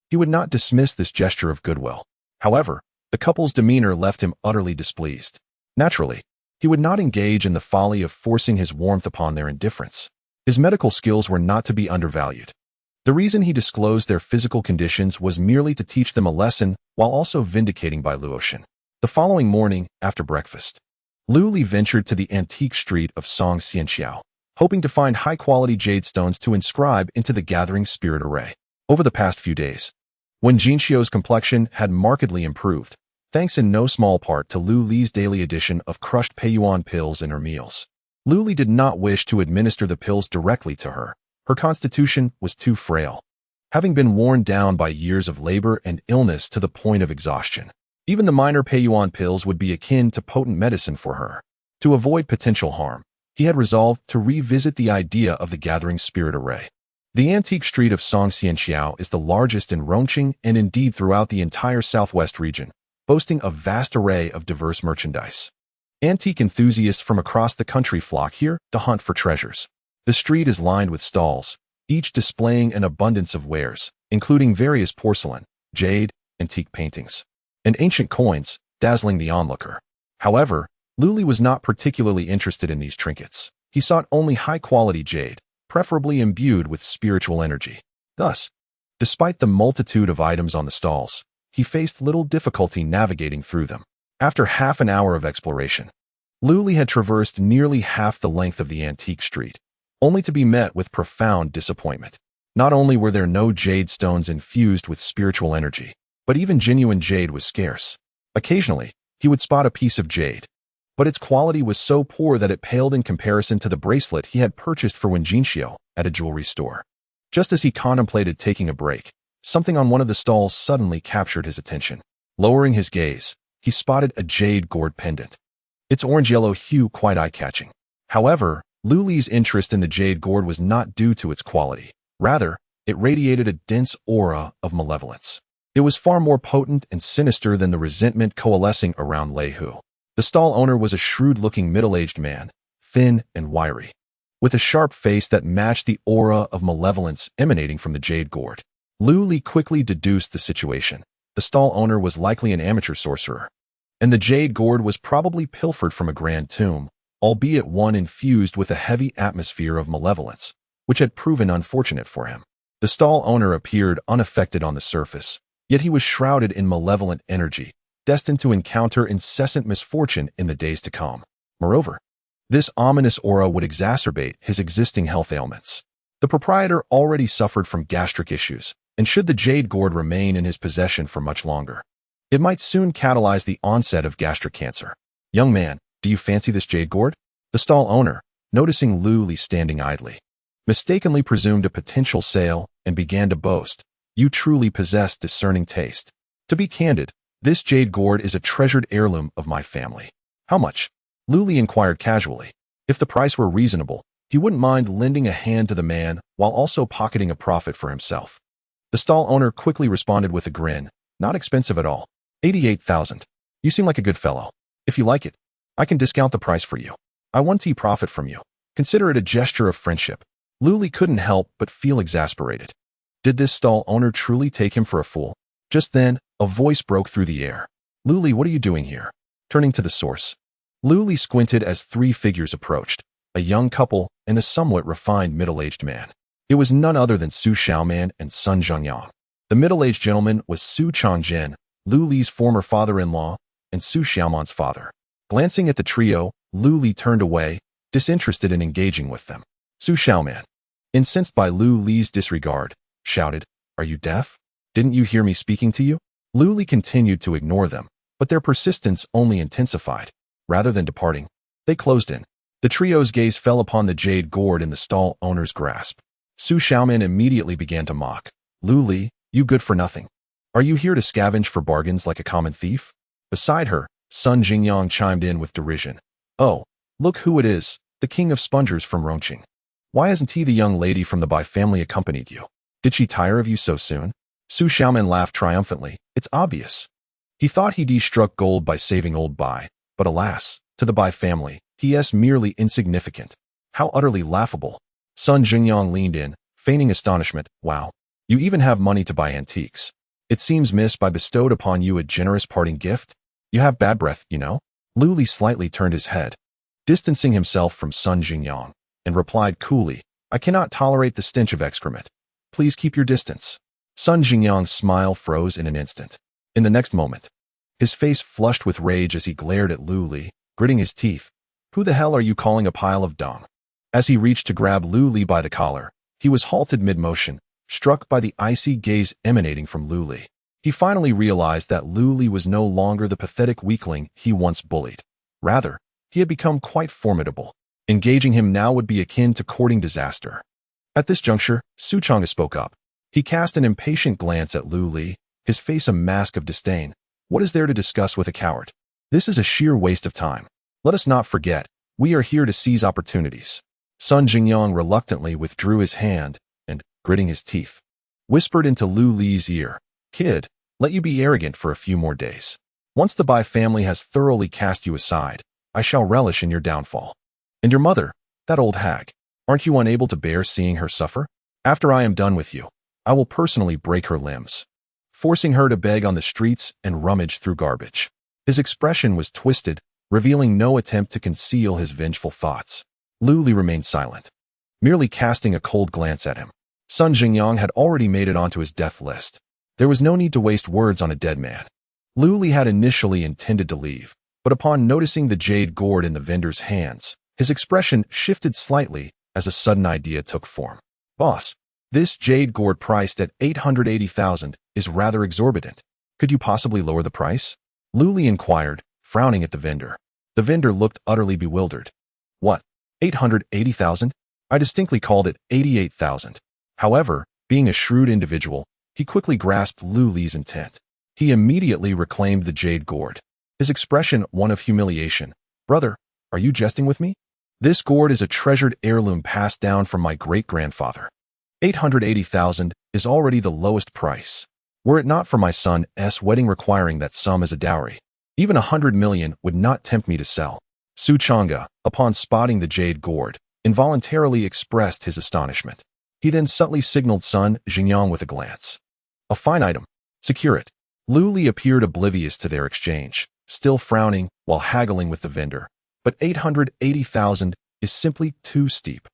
he would not dismiss this gesture of goodwill. However, the couple's demeanor left him utterly displeased. Naturally, he would not engage in the folly of forcing his warmth upon their indifference. His medical skills were not to be undervalued. The reason he disclosed their physical conditions was merely to teach them a lesson while also vindicating Bai Luotian. The following morning, after breakfast, Lu Li ventured to the antique street of Song Xianxiao, hoping to find high-quality jade stones to inscribe into the gathering spirit array. Over the past few days, when Jinxiu's complexion had markedly improved, thanks in no small part to Lu Li's daily addition of crushed Peiyuan pills in her meals, Lu Li did not wish to administer the pills directly to her. Her constitution was too frail, having been worn down by years of labor and illness to the point of exhaustion. Even the minor Peiyuan pills would be akin to potent medicine for her. To avoid potential harm, he had resolved to revisit the idea of the gathering spirit array. The antique street of Song Xianxiao is the largest in Rongqing and indeed throughout the entire southwest region, boasting a vast array of diverse merchandise. Antique enthusiasts from across the country flock here to hunt for treasures. The street is lined with stalls, each displaying an abundance of wares, including various porcelain, jade, antique paintings, and ancient coins, dazzling the onlooker. However, Lu Li was not particularly interested in these trinkets. He sought only high-quality jade, preferably imbued with spiritual energy. Thus, despite the multitude of items on the stalls, he faced little difficulty navigating through them. After half an hour of exploration, Luli had traversed nearly half the length of the antique street, only to be met with profound disappointment. Not only were there no jade stones infused with spiritual energy, but even genuine jade was scarce. Occasionally, he would spot a piece of jade, but its quality was so poor that it paled in comparison to the bracelet he had purchased for Wenjinxiu at a jewelry store. Just as he contemplated taking a break, something on one of the stalls suddenly captured his attention. Lowering his gaze, he spotted a jade gourd pendant, its orange-yellow hue quite eye-catching. However, Luli's interest in the jade gourd was not due to its quality. Rather, it radiated a dense aura of malevolence. It was far more potent and sinister than the resentment coalescing around Lei Hu. The stall owner was a shrewd-looking middle-aged man, thin and wiry, with a sharp face that matched the aura of malevolence emanating from the jade gourd. Luli quickly deduced the situation. The stall owner was likely an amateur sorcerer, and the jade gourd was probably pilfered from a grand tomb, albeit one infused with a heavy atmosphere of malevolence, which had proven unfortunate for him. The stall owner appeared unaffected on the surface, yet he was shrouded in malevolent energy, destined to encounter incessant misfortune in the days to come. Moreover, this ominous aura would exacerbate his existing health ailments. The proprietor already suffered from gastric issues, and should the jade gourd remain in his possession for much longer, it might soon catalyze the onset of gastric cancer. "Young man, do you fancy this jade gourd?" The stall owner, noticing Luli standing idly, mistakenly presumed a potential sale and began to boast, "You truly possess discerning taste. To be candid, this jade gourd is a treasured heirloom of my family." "How much?" Luli inquired casually. If the price were reasonable, he wouldn't mind lending a hand to the man while also pocketing a profit for himself. The stall owner quickly responded with a grin, "Not expensive at all. 88,000. You seem like a good fellow. If you like it, I can discount the price for you. I want to profit from you. Consider it a gesture of friendship." Luli couldn't help but feel exasperated. Did this stall owner truly take him for a fool? Just then, a voice broke through the air. "Luli, what are you doing here?" Turning to the source, Luli squinted as three figures approached, a young couple and a somewhat refined middle-aged man. It was none other than Su Xiaoman and Sun Zhengyang. The middle-aged gentleman was Su Changzhen, Luli's former father-in-law, and Su Xiaoman's father. Glancing at the trio, Luli turned away, disinterested in engaging with them. Su Xiaoman, incensed by Luli's disregard, shouted, "Are you deaf? Didn't you hear me speaking to you?" Luli continued to ignore them, but their persistence only intensified. Rather than departing, they closed in. The trio's gaze fell upon the jade gourd in the stall owner's grasp. Su Xiaoman immediately began to mock. "Luli, you good for nothing. Are you here to scavenge for bargains like a common thief?" Beside her, Sun Jingyang chimed in with derision. "Oh, look who it is, the king of spongers from Rongqing. Why hasn't he the young lady from the Bai family accompanied you? Did she tire of you so soon?" Su Xiaoman laughed triumphantly. "It's obvious. He thought he struck gold by saving old Bai, but alas, to the Bai family, he is merely insignificant. How utterly laughable." Sun Jingyang leaned in, feigning astonishment. "Wow, you even have money to buy antiques. It seems Miss Bai bestowed upon you a generous parting gift. You have bad breath, you know." Luli slightly turned his head, distancing himself from Sun Jingyang, and replied coolly, "I cannot tolerate the stench of excrement. Please keep your distance." Sun Jingyang's smile froze in an instant. In the next moment, his face flushed with rage as he glared at Luli, gritting his teeth. "Who the hell are you calling a pile of dung?" As he reached to grab Luli by the collar, he was halted mid-motion, struck by the icy gaze emanating from Luli. He finally realized that Luli was no longer the pathetic weakling he once bullied. Rather, he had become quite formidable. Engaging him now would be akin to courting disaster. At this juncture, Su Chang'e spoke up. He cast an impatient glance at Luli, his face a mask of disdain. "What is there to discuss with a coward? This is a sheer waste of time. Let us not forget, we are here to seize opportunities." Sun Jingyang reluctantly withdrew his hand and, gritting his teeth, whispered into Luli's ear, "Kid, let you be arrogant for a few more days. Once the Bai family has thoroughly cast you aside, I shall relish in your downfall. And your mother, that old hag, aren't you unable to bear seeing her suffer? After I am done with you, I will personally break her limbs, forcing her to beg on the streets and rummage through garbage." His expression was twisted, revealing no attempt to conceal his vengeful thoughts. Luli remained silent. merely casting a cold glance at him. Sun Jingyang had already made it onto his death list. There was no need to waste words on a dead man. Lu Li had initially intended to leave, but upon noticing the jade gourd in the vendor's hands, his expression shifted slightly as a sudden idea took form. Boss, this jade gourd priced at 880,000 is rather exorbitant. Could you possibly lower the price? Lu Li inquired, frowning at the vendor. The vendor looked utterly bewildered. What? 880,000? I distinctly called it 88,000. However, being a shrewd individual, he quickly grasped Lu Li's intent. He immediately reclaimed the jade gourd. His expression one of humiliation. Brother, are you jesting with me? This gourd is a treasured heirloom passed down from my great-grandfather. 880,000 is already the lowest price. Were it not for my son's wedding requiring that sum as a dowry, even 100 million would not tempt me to sell. Su Chang'e, upon spotting the jade gourd, involuntarily expressed his astonishment. He then subtly signaled Sun Jingyang with a glance. A fine item. Secure it. Lu Li appeared oblivious to their exchange, still frowning while haggling with the vendor. But 880,000 is simply too steep.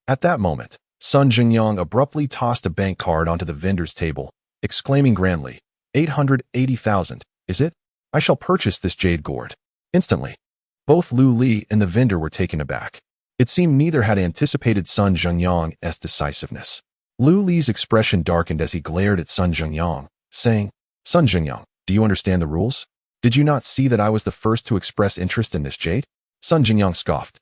At that moment, Sun Jingyang abruptly tossed a bank card onto the vendor's table, exclaiming grandly, 880,000, is it? I shall purchase this jade gourd. Instantly. Both Lu Li and the vendor were taken aback. It seemed neither had anticipated Sun Jingyang's decisiveness. Lu Li's expression darkened as he glared at Sun Jingyang, saying, Sun Jingyang, do you understand the rules? Did you not see that I was the first to express interest in this jade? Sun Jingyang scoffed.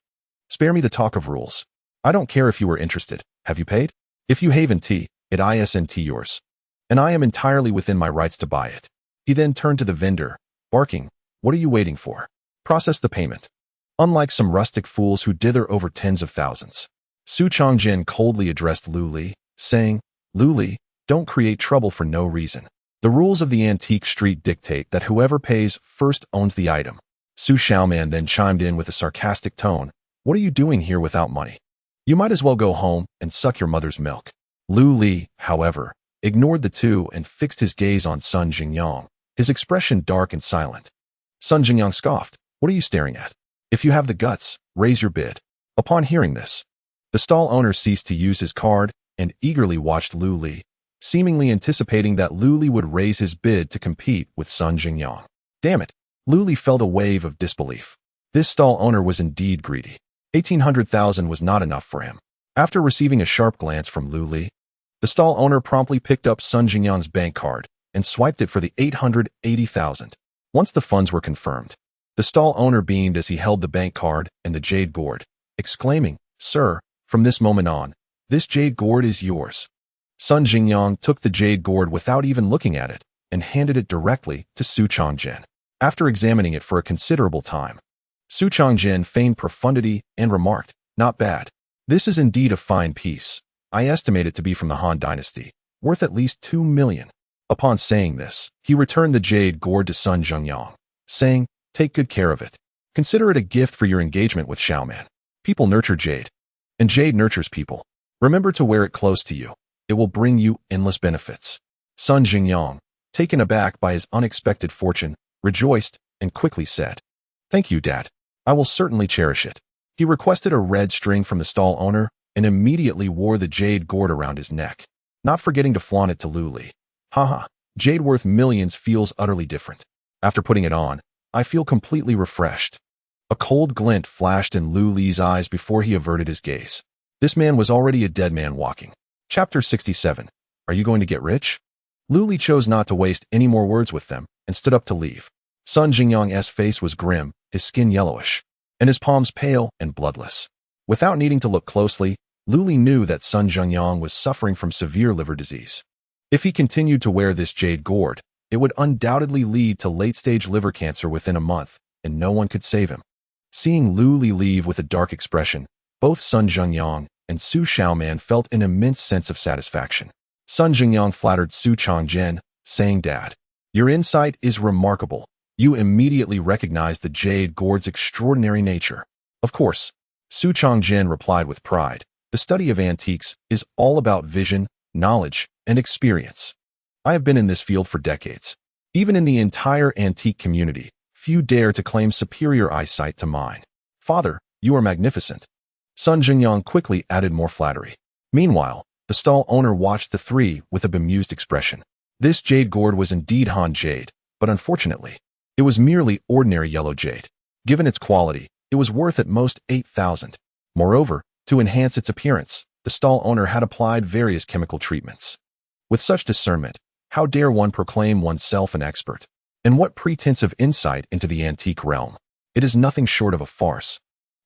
Spare me the talk of rules. I don't care if you were interested. Have you paid? If you haven't, it isn't yours. And I am entirely within my rights to buy it. He then turned to the vendor, barking, what are you waiting for? Process the payment. Unlike some rustic fools who dither over tens of thousands, Su Changjin coldly addressed Lu Li, saying, Lu Li, don't create trouble for no reason. The rules of the antique street dictate that whoever pays first owns the item. Su Xiaoman then chimed in with a sarcastic tone, what are you doing here without money? You might as well go home and suck your mother's milk. Lu Li, however, ignored the two and fixed his gaze on Sun Jingyang, his expression dark and silent. Sun Jingyang scoffed, what are you staring at? If you have the guts, raise your bid. Upon hearing this, the stall owner ceased to use his card and eagerly watched Lu Li, seemingly anticipating that Lu Li would raise his bid to compete with Sun Jingyang. Damn it! Lu Li felt a wave of disbelief. This stall owner was indeed greedy. 1,800,000 was not enough for him. After receiving a sharp glance from Lu Li, the stall owner promptly picked up Sun Jingyang's bank card and swiped it for the 880,000. Once the funds were confirmed, the stall owner beamed as he held the bank card and the jade gourd, exclaiming, Sir, from this moment on, this jade gourd is yours. Sun Jingyang took the jade gourd without even looking at it and handed it directly to Su Changjin. After examining it for a considerable time, Su Changjin feigned profundity and remarked, not bad. This is indeed a fine piece. I estimate it to be from the Han Dynasty, worth at least 2 million. Upon saying this, he returned the jade gourd to Sun Jingyang, saying, take good care of it. Consider it a gift for your engagement with Xiaoman. People nurture jade, and jade nurtures people. Remember to wear it close to you. It will bring you endless benefits. Sun Jingyang, taken aback by his unexpected fortune, rejoiced and quickly said, thank you, Dad. I will certainly cherish it. He requested a red string from the stall owner and immediately wore the jade gourd around his neck, not forgetting to flaunt it to Lu Li. Haha, jade worth millions feels utterly different. After putting it on, I feel completely refreshed. A cold glint flashed in Lu Li's eyes before he averted his gaze. This man was already a dead man walking. Chapter 67. Are you going to get rich? Lu Li chose not to waste any more words with them and stood up to leave. Sun Jingyang's face was grim, his skin yellowish, and his palms pale and bloodless. Without needing to look closely, Lu Li knew that Sun Jingyang was suffering from severe liver disease. If he continued to wear this jade gourd, it would undoubtedly lead to late-stage liver cancer within a month, and no one could save him. Seeing Lu Li leave with a dark expression, both Sun Jingyang and Su Xiaoman felt an immense sense of satisfaction. Sun Jingyang flattered Su Changjin, saying, Dad, your insight is remarkable. You immediately recognized the jade gourd's extraordinary nature. Of course, Su Changjin replied with pride, the study of antiques is all about vision, knowledge, and experience. I have been in this field for decades. Even in the entire antique community, few dare to claim superior eyesight to mine. Father, you are magnificent. Sun Jingyang quickly added more flattery. Meanwhile, the stall owner watched the three with a bemused expression. This jade gourd was indeed Han jade, but unfortunately, it was merely ordinary yellow jade. Given its quality, it was worth at most 8,000. Moreover, to enhance its appearance, the stall owner had applied various chemical treatments. With such discernment, how dare one proclaim oneself an expert? And what pretense of insight into the antique realm? It is nothing short of a farce.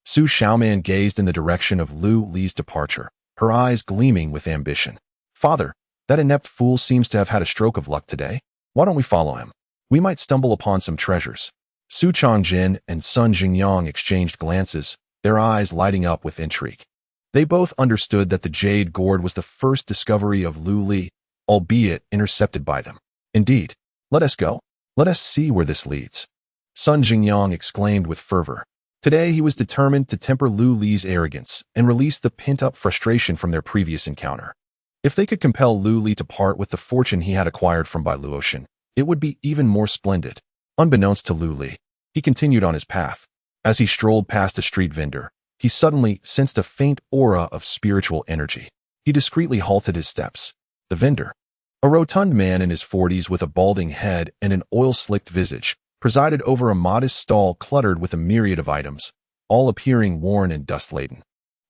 Su Xiaoman gazed in the direction of Lu Li's departure, her eyes gleaming with ambition. Father, that inept fool seems to have had a stroke of luck today. Why don't we follow him? We might stumble upon some treasures. Su Changjin and Sun Jingyang exchanged glances, their eyes lighting up with intrigue. They both understood that the jade gourd was the first discovery of Lu Li, albeit intercepted by them. Indeed, let us go. Let us see where this leads. Sun Jingyang exclaimed with fervor. Today he was determined to temper Lu Li's arrogance and release the pent-up frustration from their previous encounter. If they could compel Lu Li to part with the fortune he had acquired from Bailu Ocean, it would be even more splendid. Unbeknownst to Lu Li, he continued on his path. As he strolled past a street vendor, he suddenly sensed a faint aura of spiritual energy. He discreetly halted his steps. The vendor, a rotund man in his 40s with a balding head and an oil-slicked visage, presided over a modest stall cluttered with a myriad of items, all appearing worn and dust-laden.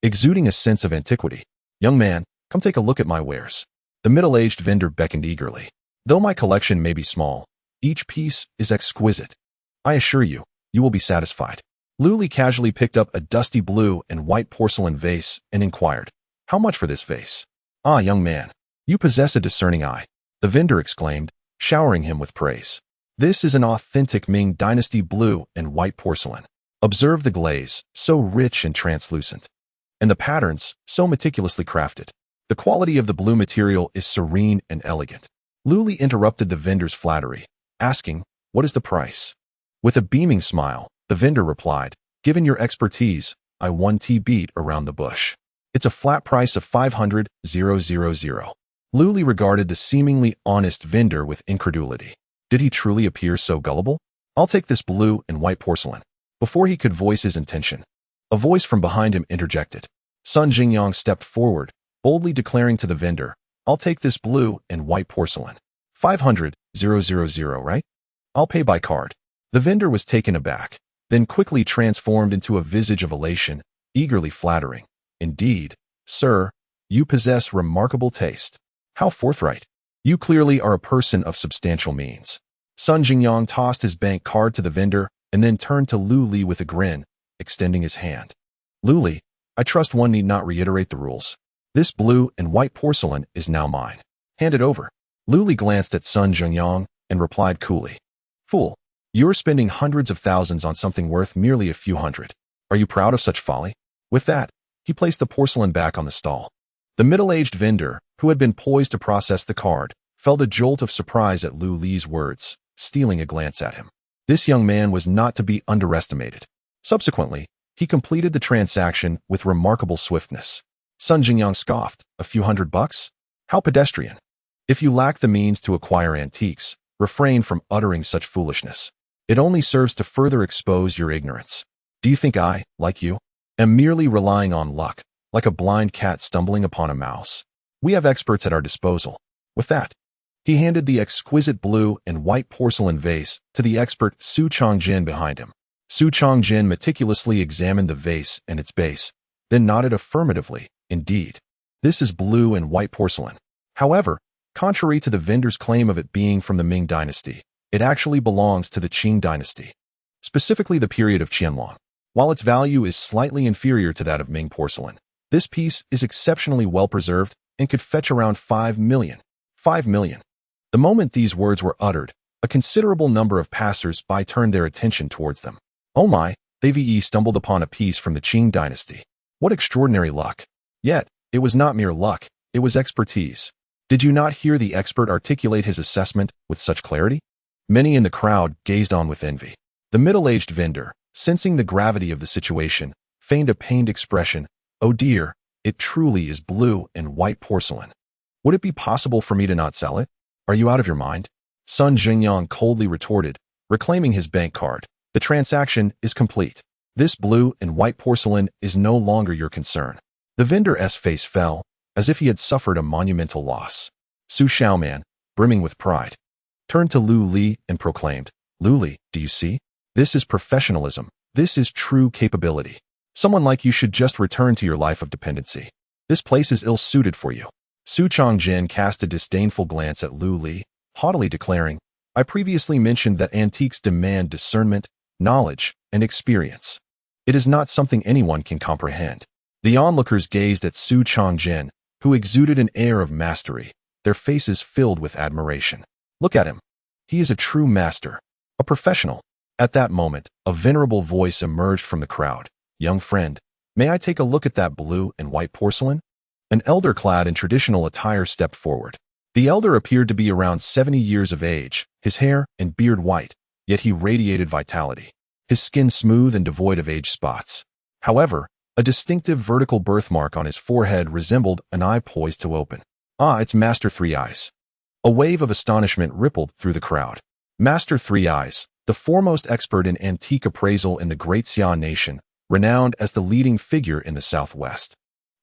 Exuding a sense of antiquity, "Young man, come take a look at my wares." The middle-aged vendor beckoned eagerly. "Though my collection may be small, each piece is exquisite. I assure you, you will be satisfied." Lu Li casually picked up a dusty blue and white porcelain vase and inquired, "How much for this vase?" "Ah, young man, you possess a discerning eye," the vendor exclaimed, showering him with praise. "This is an authentic Ming Dynasty blue and white porcelain. Observe the glaze, so rich and translucent, and the patterns, so meticulously crafted. The quality of the blue material is serene and elegant." Lu Li interrupted the vendor's flattery, asking, "What is the price?" With a beaming smile, the vendor replied, "Given your expertise, I 1T beat around the bush. It's a flat price of 500,000. Lu Li regarded the seemingly honest vendor with incredulity. Did he truly appear so gullible? "I'll take this blue and white porcelain." Before he could voice his intention, a voice from behind him interjected. Sun Jingyang stepped forward, boldly declaring to the vendor, "I'll take this blue and white porcelain. 500,000, right? I'll pay by card." The vendor was taken aback, then quickly transformed into a visage of elation, eagerly flattering. "Indeed, sir, you possess remarkable taste. How forthright. You clearly are a person of substantial means." Sun Jingyang tossed his bank card to the vendor and then turned to Lu Li with a grin, extending his hand. "Lu Li, I trust one need not reiterate the rules. This blue and white porcelain is now mine. Hand it over." Lu Li glanced at Sun Jingyang and replied coolly, "Fool, you're spending hundreds of thousands on something worth merely a few hundred. Are you proud of such folly?" With that, he placed the porcelain back on the stall. The middle-aged vendor, who had been poised to process the card, felt a jolt of surprise at Lu Li's words, stealing a glance at him. This young man was not to be underestimated. Subsequently, he completed the transaction with remarkable swiftness. Sun Jingyang scoffed, "A few $100? How pedestrian. If you lack the means to acquire antiques, refrain from uttering such foolishness. It only serves to further expose your ignorance. Do you think I, like you, am merely relying on luck, like a blind cat stumbling upon a mouse? We have experts at our disposal." With that, he handed the exquisite blue and white porcelain vase to the expert Su Changjin behind him. Su Changjin meticulously examined the vase and its base, then nodded affirmatively. "Indeed, this is blue and white porcelain. However, contrary to the vendor's claim of it being from the Ming Dynasty, it actually belongs to the Qing Dynasty, specifically the period of Qianlong. While its value is slightly inferior to that of Ming porcelain, this piece is exceptionally well preserved and could fetch around 5 million. 5 million. The moment these words were uttered, a considerable number of passers-by turned their attention towards them. "Oh my, they've stumbled upon a piece from the Qing Dynasty. What extraordinary luck." Yet, it was not mere luck, it was expertise. Did you not hear the expert articulate his assessment with such clarity? Many in the crowd gazed on with envy. The middle-aged vendor, sensing the gravity of the situation, feigned a pained expression. "Oh dear, it truly is blue and white porcelain. Would it be possible for me to not sell it? Are you out of your mind?" Sun Jingyang coldly retorted, reclaiming his bank card. "The transaction is complete. This blue and white porcelain is no longer your concern. The vendor's face fell, as if he had suffered a monumental loss. Su Xiaoman, brimming with pride, turned to Lu Li and proclaimed, "Lu Li, do you see? This is professionalism. This is true capability. Someone like you should just return to your life of dependency. This place is ill-suited for you." Su Changjin cast a disdainful glance at Lu Li, haughtily declaring, "I previously mentioned that antiques demand discernment, knowledge, and experience. It is not something anyone can comprehend." The onlookers gazed at Su Changjin, who exuded an air of mastery, their faces filled with admiration. "Look at him. He is a true master, a professional." At that moment, a venerable voice emerged from the crowd. "Young friend, may I take a look at that blue and white porcelain?" An elder clad in traditional attire stepped forward. The elder appeared to be around 70 years of age, his hair and beard white, yet he radiated vitality, his skin smooth and devoid of age spots. However, a distinctive vertical birthmark on his forehead resembled an eye poised to open. "Ah, it's Master Three Eyes." A wave of astonishment rippled through the crowd. Master Three Eyes, the foremost expert in antique appraisal in the Great Xia nation, renowned as the leading figure in the Southwest.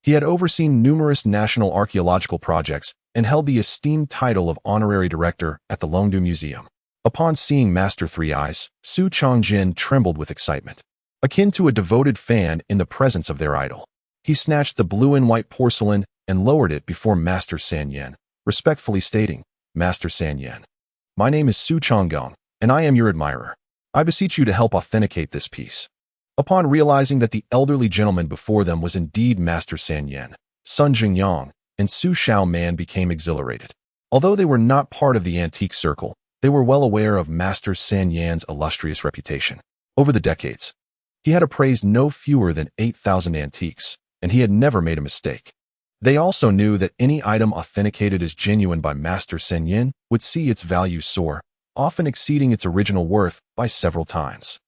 He had overseen numerous national archaeological projects and held the esteemed title of honorary director at the Longdu Museum. Upon seeing Master Three Eyes, Su Changjin trembled with excitement, akin to a devoted fan in the presence of their idol. He snatched the blue and white porcelain and lowered it before Master San Yen, respectfully stating, "Master San Yen, my name is Su Changgong, and I am your admirer. I beseech you to help authenticate this piece." Upon realizing that the elderly gentleman before them was indeed Master San Yen, Sun Jingyang and Su Xiaoman became exhilarated. Although they were not part of the antique circle, they were well aware of Master San Yan's illustrious reputation. Over the decades, he had appraised no fewer than 8,000 antiques, and he had never made a mistake. They also knew that any item authenticated as genuine by Master San Yen would see its value soar, often exceeding its original worth by several times.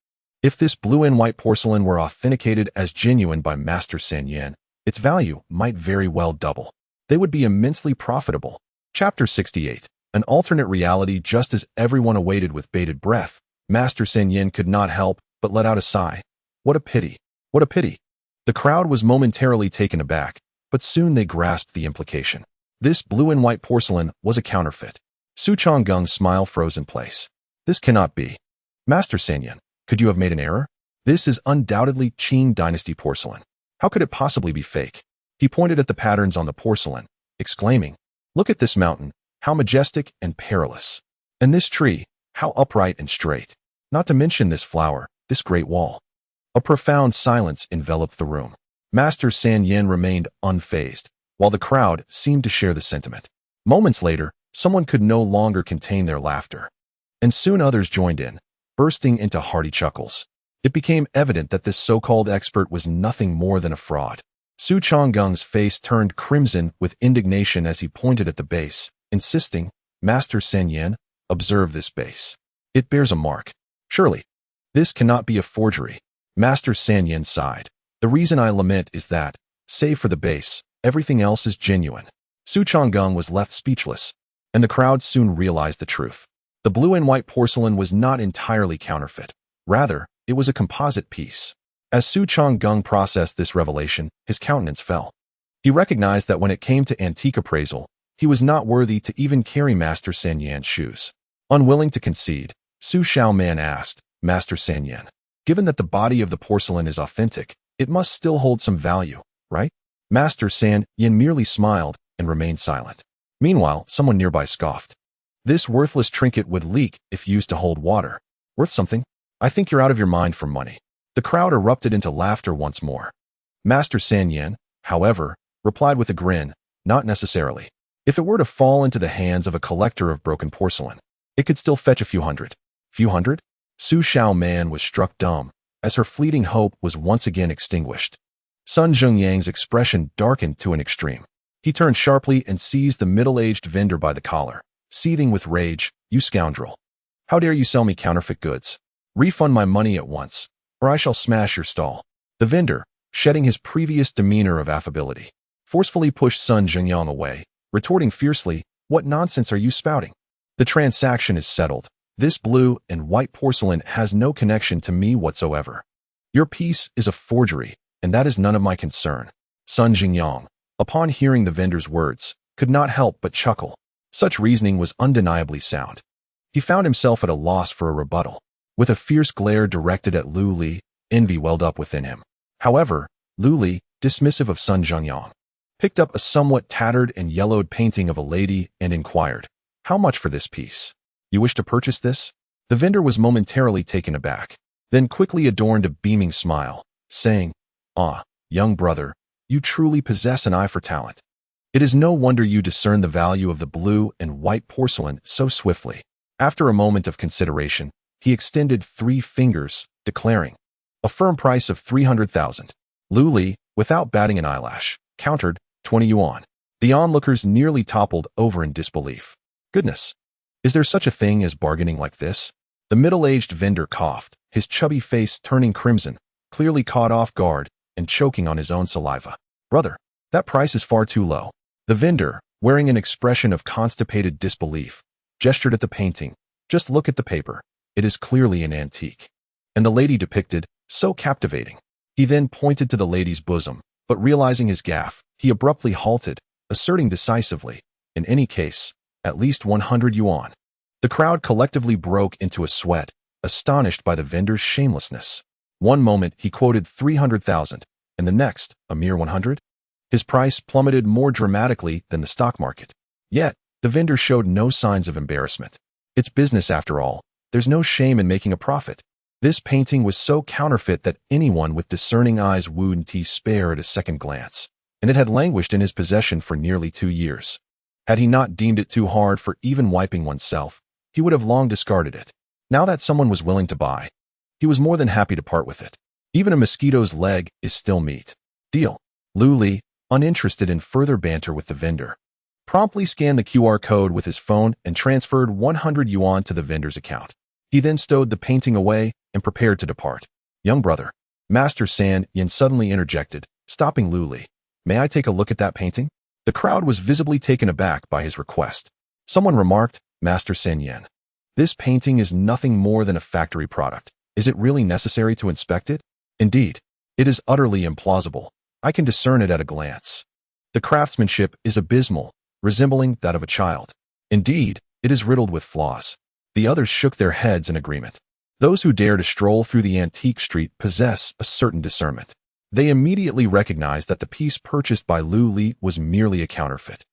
If this blue and white porcelain were authenticated as genuine by Master San Yen, its value might very well double. They would be immensely profitable. Chapter 68. An alternate reality. Just as everyone awaited with bated breath, Master San Yen could not help but let out a sigh. What a pity! What a pity! The crowd was momentarily taken aback, but soon they grasped the implication. This blue and white porcelain was a counterfeit. Su Changgung's smile froze in place. "This cannot be. Master San Yen, could you have made an error? This is undoubtedly Qing Dynasty porcelain. How could it possibly be fake?" He pointed at the patterns on the porcelain, exclaiming, "Look at this mountain, how majestic and perilous. And this tree, how upright and straight. Not to mention this flower, this great wall." A profound silence enveloped the room. Master San Yen remained unfazed, while the crowd seemed to share the sentiment. Moments later, someone could no longer contain their laughter. And soon others joined in, bursting into hearty chuckles. It became evident that this so-called expert was nothing more than a fraud. Su Changgung's face turned crimson with indignation as he pointed at the base, insisting, "Master San Yen, observe this base. It bears a mark. Surely, this cannot be a forgery." Master San Yen sighed. "The reason I lament is that, save for the base, everything else is genuine." Su Changgong was left speechless, and the crowd soon realized the truth. The blue and white porcelain was not entirely counterfeit. Rather, it was a composite piece. As Su Changgong processed this revelation, his countenance fell. He recognized that when it came to antique appraisal, he was not worthy to even carry Master San Yan's shoes. Unwilling to concede, Su Xiaoman asked, "Master San Yan, given that the body of the porcelain is authentic, it must still hold some value, right?" Master San Yan merely smiled and remained silent. Meanwhile, someone nearby scoffed. "This worthless trinket would leak if used to hold water. Worth something? I think you're out of your mind for money." The crowd erupted into laughter once more. Master San Yen, however, replied with a grin, "Not necessarily. If it were to fall into the hands of a collector of broken porcelain, it could still fetch a few hundred." "Few hundred?" Su Xiaoman was struck dumb, as her fleeting hope was once again extinguished. Sun Zhengyang's expression darkened to an extreme. He turned sharply and seized the middle-aged vendor by the collar, seething with rage. "You scoundrel! How dare you sell me counterfeit goods? Refund my money at once, or I shall smash your stall." The vendor, shedding his previous demeanor of affability, forcefully pushed Sun Zhengyang away, retorting fiercely, "What nonsense are you spouting? The transaction is settled. This blue and white porcelain has no connection to me whatsoever. Your piece is a forgery, and that is none of my concern. Sun Jingyang, upon hearing the vendor's words, could not help but chuckle. Such reasoning was undeniably sound. He found himself at a loss for a rebuttal. With a fierce glare directed at Lu Li, envy welled up within him. However, Lu Li, dismissive of Sun Jingyang, picked up a somewhat tattered and yellowed painting of a lady and inquired, "How much for this piece? You wish to purchase this?" The vendor was momentarily taken aback, then quickly adorned a beaming smile, saying, "Ah, young brother, you truly possess an eye for talent. It is no wonder you discern the value of the blue and white porcelain so swiftly." After a moment of consideration, he extended 3 fingers, declaring, "A firm price of 300,000. Lu Li, without batting an eyelash, countered, 20 yuan. The onlookers nearly toppled over in disbelief. Goodness! Is there such a thing as bargaining like this? The middle-aged vendor coughed, his chubby face turning crimson, clearly caught off guard and choking on his own saliva. Brother, that price is far too low. The vendor, wearing an expression of constipated disbelief, gestured at the painting. Just look at the paper. It is clearly an antique. And the lady depicted, so captivating. He then pointed to the lady's bosom, but realizing his gaffe, he abruptly halted, asserting decisively, in any case, at least 100 yuan. The crowd collectively broke into a sweat, astonished by the vendor's shamelessness. One moment he quoted 300,000, and the next, a mere 100? His price plummeted more dramatically than the stock market. Yet, the vendor showed no signs of embarrassment. It's business after all. There's no shame in making a profit. This painting was so counterfeit that anyone with discerning eyes wouldn't spare at a second glance, and it had languished in his possession for nearly 2 years. Had he not deemed it too hard for even wiping oneself, he would have long discarded it. Now that someone was willing to buy, he was more than happy to part with it. Even a mosquito's leg is still meat. Deal. Lu Li, uninterested in further banter with the vendor, promptly scanned the QR code with his phone and transferred 100 yuan to the vendor's account. He then stowed the painting away and prepared to depart. Young brother, Master San Yin suddenly interjected, stopping Lu Li. May I take a look at that painting? The crowd was visibly taken aback by his request. Someone remarked, Master San Yin, this painting is nothing more than a factory product. Is it really necessary to inspect it? Indeed, it is utterly implausible. I can discern it at a glance. The craftsmanship is abysmal, resembling that of a child. Indeed, it is riddled with flaws. The others shook their heads in agreement. Those who dare to stroll through the antique street possess a certain discernment. They immediately recognized that the piece purchased by Lu Li was merely a counterfeit,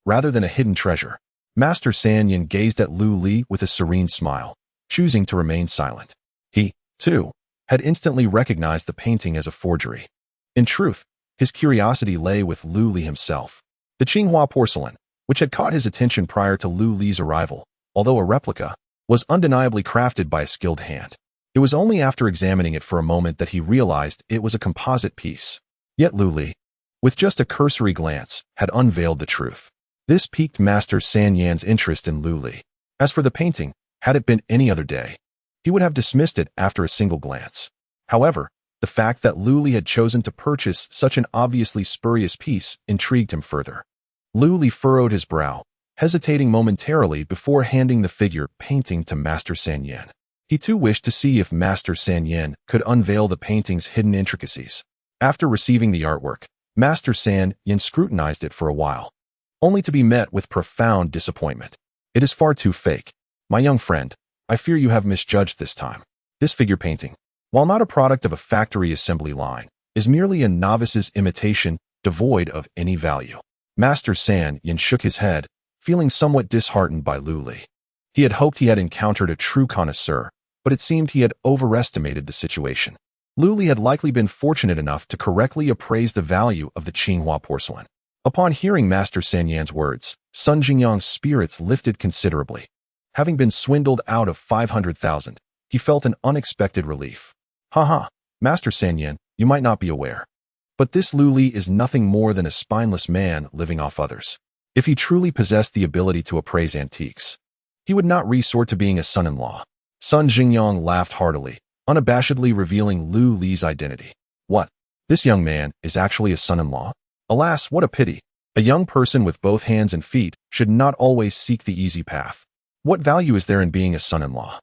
rather than a hidden treasure. Master San Yin gazed at Lu Li with a serene smile, choosing to remain silent. He, too, had instantly recognized the painting as a forgery. In truth, his curiosity lay with Lu Li himself. The Qinghua porcelain, which had caught his attention prior to Lu Li's arrival, although a replica, was undeniably crafted by a skilled hand. It was only after examining it for a moment that he realized it was a composite piece. Yet Lu Li, with just a cursory glance, had unveiled the truth. This piqued Master San Yan's interest in Lu Li. As for the painting, had it been any other day, he would have dismissed it after a single glance. However, the fact that Lu Li had chosen to purchase such an obviously spurious piece intrigued him further. Lu Li furrowed his brow, hesitating momentarily before handing the figure painting to Master San Yin. He too wished to see if Master San Yin could unveil the painting's hidden intricacies. After receiving the artwork, Master San Yin scrutinized it for a while, only to be met with profound disappointment. It is far too fake. My young friend, I fear you have misjudged this time. This figure painting, while not a product of a factory assembly line, is merely a novice's imitation devoid of any value. Master San Yin shook his head, feeling somewhat disheartened by Lu Li. He had hoped he had encountered a true connoisseur, but it seemed he had overestimated the situation. Lu Li had likely been fortunate enough to correctly appraise the value of the Qinghua porcelain. Upon hearing Master San Yan's words, Sun Jingyang's spirits lifted considerably. Having been swindled out of 500,000, he felt an unexpected relief. Haha, Master San Yin, you might not be aware, but this Lu Li is nothing more than a spineless man living off others. If he truly possessed the ability to appraise antiques, he would not resort to being a son-in-law. Sun Jingyang laughed heartily, unabashedly revealing Lu Li's identity. What? This young man is actually a son-in-law? Alas, what a pity. A young person with both hands and feet should not always seek the easy path. What value is there in being a son-in-law?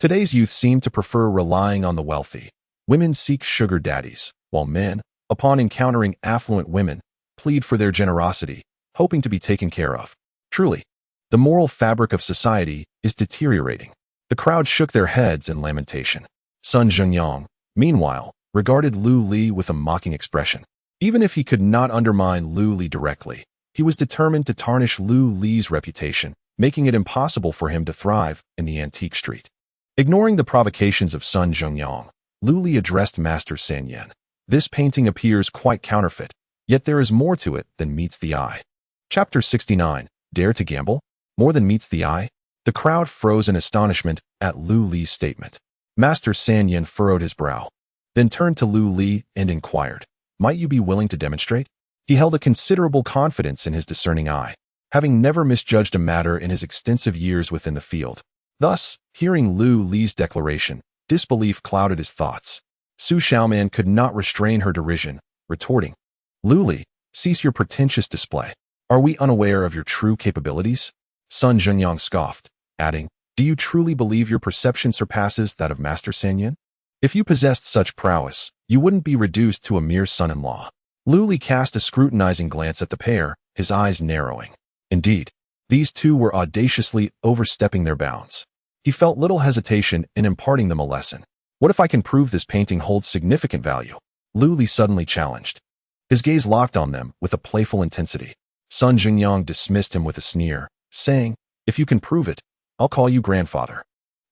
Today's youth seem to prefer relying on the wealthy, Women seek sugar daddies, while men, upon encountering affluent women, plead for their generosity, hoping to be taken care of. Truly, the moral fabric of society is deteriorating. The crowd shook their heads in lamentation. Sun Zhengyang, meanwhile, regarded Lu Li with a mocking expression. Even if he could not undermine Lu Li directly, he was determined to tarnish Lu Li's reputation, making it impossible for him to thrive in the antique street. Ignoring the provocations of Sun Zhengyang, Lu Li addressed Master San Yan. This painting appears quite counterfeit, yet there is more to it than meets the eye. Chapter 69. Dare to gamble? More than meets the eye? The crowd froze in astonishment at Lu Li's statement. Master San Yan furrowed his brow, then turned to Lu Li and inquired, "Might you be willing to demonstrate?" He held a considerable confidence in his discerning eye, having never misjudged a matter in his extensive years within the field. Thus, hearing Lu Li's declaration, disbelief clouded his thoughts. Su Xiaoman could not restrain her derision, retorting, "Lu Li, cease your pretentious display. Are we unaware of your true capabilities?" Sun Zhengyang scoffed, adding, "Do you truly believe your perception surpasses that of Master San Yan? If you possessed such prowess, you wouldn't be reduced to a mere son-in-law." Lu Li cast a scrutinizing glance at the pair, his eyes narrowing. Indeed, these two were audaciously overstepping their bounds. He felt little hesitation in imparting them a lesson. "What if I can prove this painting holds significant value?" Lu Li suddenly challenged. His gaze locked on them with a playful intensity. Sun Zhengyang dismissed him with a sneer, saying, "If you can prove it, I'll call you grandfather."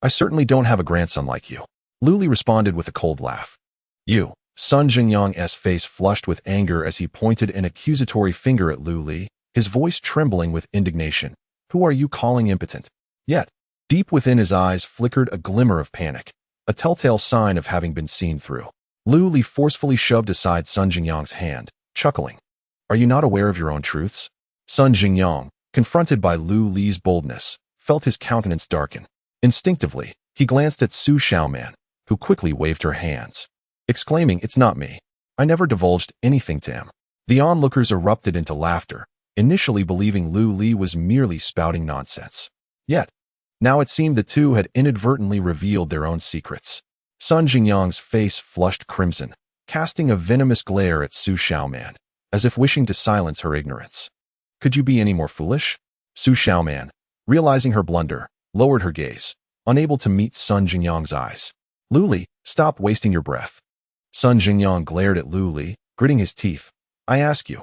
"I certainly don't have a grandson like you." Lu Li responded with a cold laugh. "You." Sun Zhengyang's face flushed with anger as he pointed an accusatory finger at Lu Li, his voice trembling with indignation. "Who are you calling impotent?" Yet, deep within his eyes flickered a glimmer of panic, a telltale sign of having been seen through. Lu Li forcefully shoved aside Sun Zhengyang's hand, chuckling. "Are you not aware of your own truths?" Sun Zhengyang, confronted by Lu Li's boldness, felt his countenance darken. Instinctively, he glanced at Su Xiaoman, who quickly waved her hands, exclaiming, "It's not me. I never divulged anything to him." The onlookers erupted into laughter, initially believing Lu Li was merely spouting nonsense. Yet, now it seemed the two had inadvertently revealed their own secrets. Sun Zhengyang's face flushed crimson, casting a venomous glare at Su Xiaoman, as if wishing to silence her ignorance. "Could you be any more foolish?" Su Xiaoman, realizing her blunder, lowered her gaze, unable to meet Sun Zhengyang's eyes. "Lu Li, stop wasting your breath." Sun Zhengyang glared at Lu Li, gritting his teeth. "I ask you,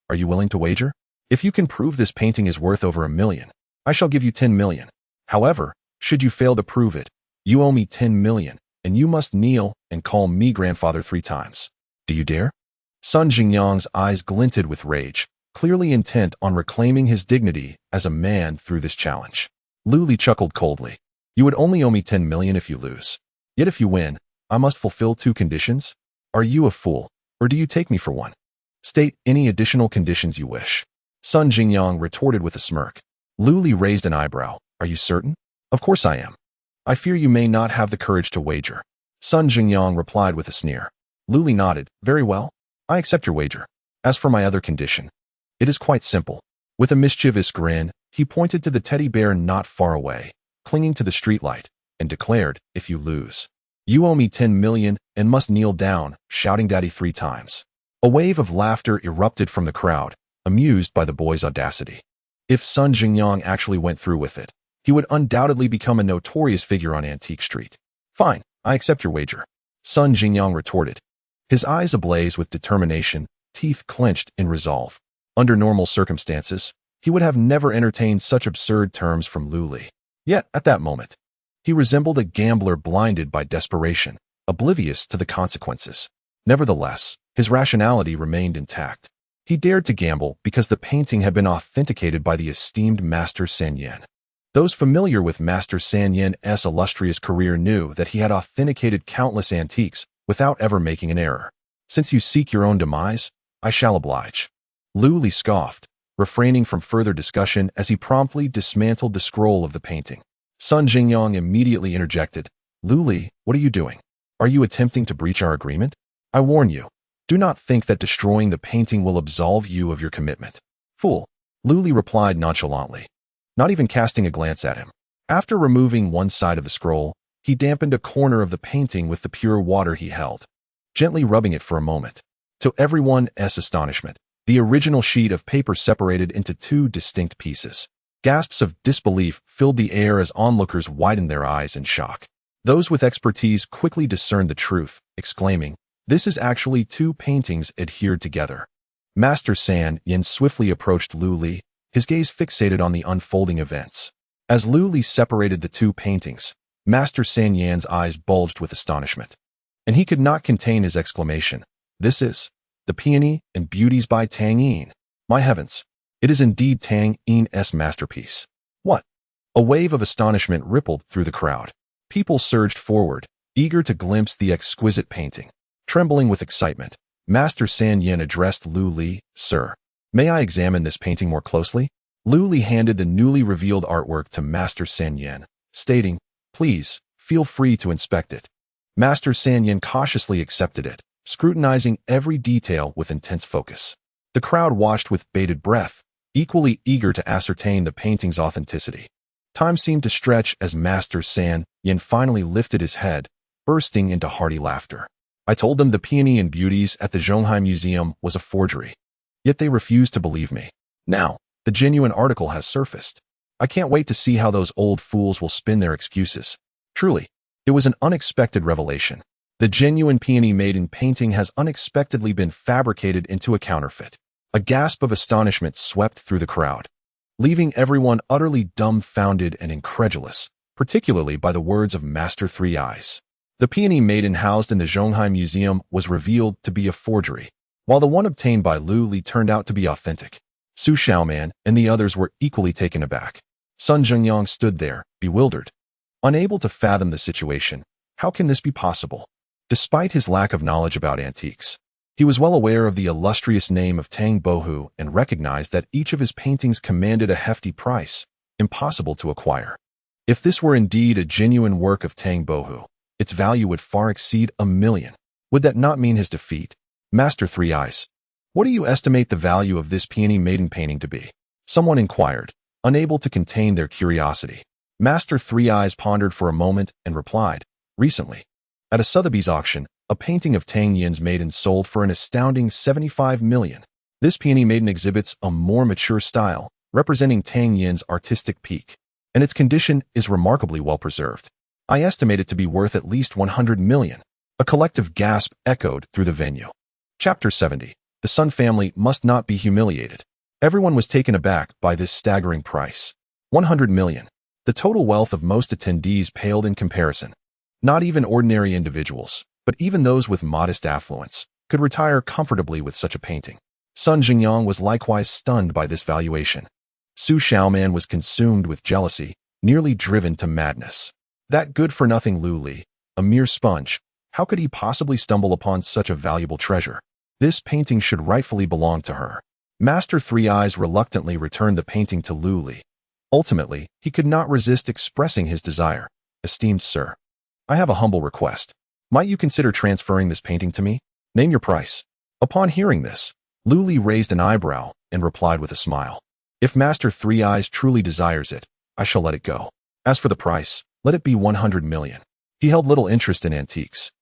are you willing to wager? If you can prove this painting is worth over 1 million, I shall give you 10 million. However, should you fail to prove it, you owe me 10 million, and you must kneel and call me grandfather 3 times. Do you dare?" Sun Zhengyang's eyes glinted with rage, clearly intent on reclaiming his dignity as a man through this challenge. Lu Li chuckled coldly. "You would only owe me 10 million if you lose. Yet if you win, I must fulfill 2 conditions. Are you a fool, or do you take me for one? State any additional conditions you wish." Sun Zhengyang retorted with a smirk. Lu Li raised an eyebrow. "Are you certain?" "Of course I am. I fear you may not have the courage to wager." Sun Zhengyang replied with a sneer. Lu Li nodded. "Very well. I accept your wager. As for my other condition, it is quite simple." With a mischievous grin, he pointed to the teddy bear not far away, clinging to the streetlight, and declared, "If you lose, you owe me 10 million and must kneel down, shouting daddy 3 times. A wave of laughter erupted from the crowd, amused by the boy's audacity. If Sun Zhengyang actually went through with it, he would undoubtedly become a notorious figure on Antique Street. "Fine, I accept your wager," Sun Zhengyang retorted, his eyes ablaze with determination, teeth clenched in resolve. Under normal circumstances, he would have never entertained such absurd terms from Lu Li. Yet, at that moment, he resembled a gambler blinded by desperation, oblivious to the consequences. Nevertheless, his rationality remained intact. He dared to gamble because the painting had been authenticated by the esteemed Master San Yan. Those familiar with Master San Yan's illustrious career knew that he had authenticated countless antiques without ever making an error. "Since you seek your own demise, I shall oblige." Lu Li scoffed, refraining from further discussion as he promptly dismantled the scroll of the painting. Sun Zhengyang immediately interjected. "Lu Li, what are you doing? Are you attempting to breach our agreement? I warn you, do not think that destroying the painting will absolve you of your commitment." "Fool," Lu Li replied nonchalantly, not even casting a glance at him. After removing one side of the scroll, He dampened a corner of the painting with the pure water he held, gently rubbing it for a moment. To everyone's astonishment, the original sheet of paper separated into two distinct pieces. Gasps of disbelief filled the air as onlookers widened their eyes in shock. Those with expertise quickly discerned the truth, exclaiming, "This is actually two paintings adhered together." Master San Yin swiftly approached Lu Li, his gaze fixated on the unfolding events. As Lu Li separated the two paintings, Master San Yan's eyes bulged with astonishment, and he could not contain his exclamation. "This is the Peony and Beauties by Tang Yin. My heavens, it is indeed Tang Yin's masterpiece." What? A wave of astonishment rippled through the crowd. People surged forward, eager to glimpse the exquisite painting. Trembling with excitement, Master San Yin addressed Lu Li, "Sir, may I examine this painting more closely?" Lu Li handed the newly revealed artwork to Master San Yin, stating, "Please, feel free to inspect it." Master San Yin cautiously accepted it, scrutinizing every detail with intense focus. The crowd watched with bated breath, equally eager to ascertain the painting's authenticity. Time seemed to stretch as Master San Yin finally lifted his head, bursting into hearty laughter. "I told them the Peony and Beauties at the Zhonghai Museum was a forgery. Yet they refused to believe me. Now, the genuine article has surfaced. I can't wait to see how those old fools will spin their excuses." Truly, it was an unexpected revelation. The genuine Peony Maiden painting has unexpectedly been fabricated into a counterfeit. A gasp of astonishment swept through the crowd, leaving everyone utterly dumbfounded and incredulous, particularly by the words of Master Three Eyes. The Peony Maiden housed in the Zhonghai Museum was revealed to be a forgery, while the one obtained by Lu Li turned out to be authentic. Su Xiaoman and the others were equally taken aback. Sun Zhengyang stood there, bewildered, unable to fathom the situation. How can this be possible? Despite his lack of knowledge about antiques, he was well aware of the illustrious name of Tang Bohu and recognized that each of his paintings commanded a hefty price, impossible to acquire. If this were indeed a genuine work of Tang Bohu, its value would far exceed $1 million. Would that not mean his defeat? Master Three Eyes, what do you estimate the value of this Peony Maiden painting to be? Someone inquired, unable to contain their curiosity. Master Three Eyes pondered for a moment and replied, "Recently, at a Sotheby's auction, a painting of Tang Yin's maiden sold for an astounding $75 million. This Peony Maiden exhibits a more mature style, representing Tang Yin's artistic peak, and its condition is remarkably well preserved. I estimate it to be worth at least $100 million. A collective gasp echoed through the venue. Chapter 70. The Sun family must not be humiliated. Everyone was taken aback by this staggering price. $100 million. The total wealth of most attendees paled in comparison. Not even ordinary individuals, but even those with modest affluence, could retire comfortably with such a painting. Sun Jingyang was likewise stunned by this valuation. Su Xiaoman was consumed with jealousy, nearly driven to madness. That good-for-nothing Lu Li, a mere sponge, how could he possibly stumble upon such a valuable treasure? This painting should rightfully belong to her. Master Three Eyes reluctantly returned the painting to Lu Li. Ultimately, he could not resist expressing his desire. "Esteemed sir, I have a humble request. Might you consider transferring this painting to me? Name your price." Upon hearing this, Lu Li raised an eyebrow and replied with a smile, "If Master Three Eyes truly desires it, I shall let it go. As for the price, let it be $100 million. He held little interest in antiques.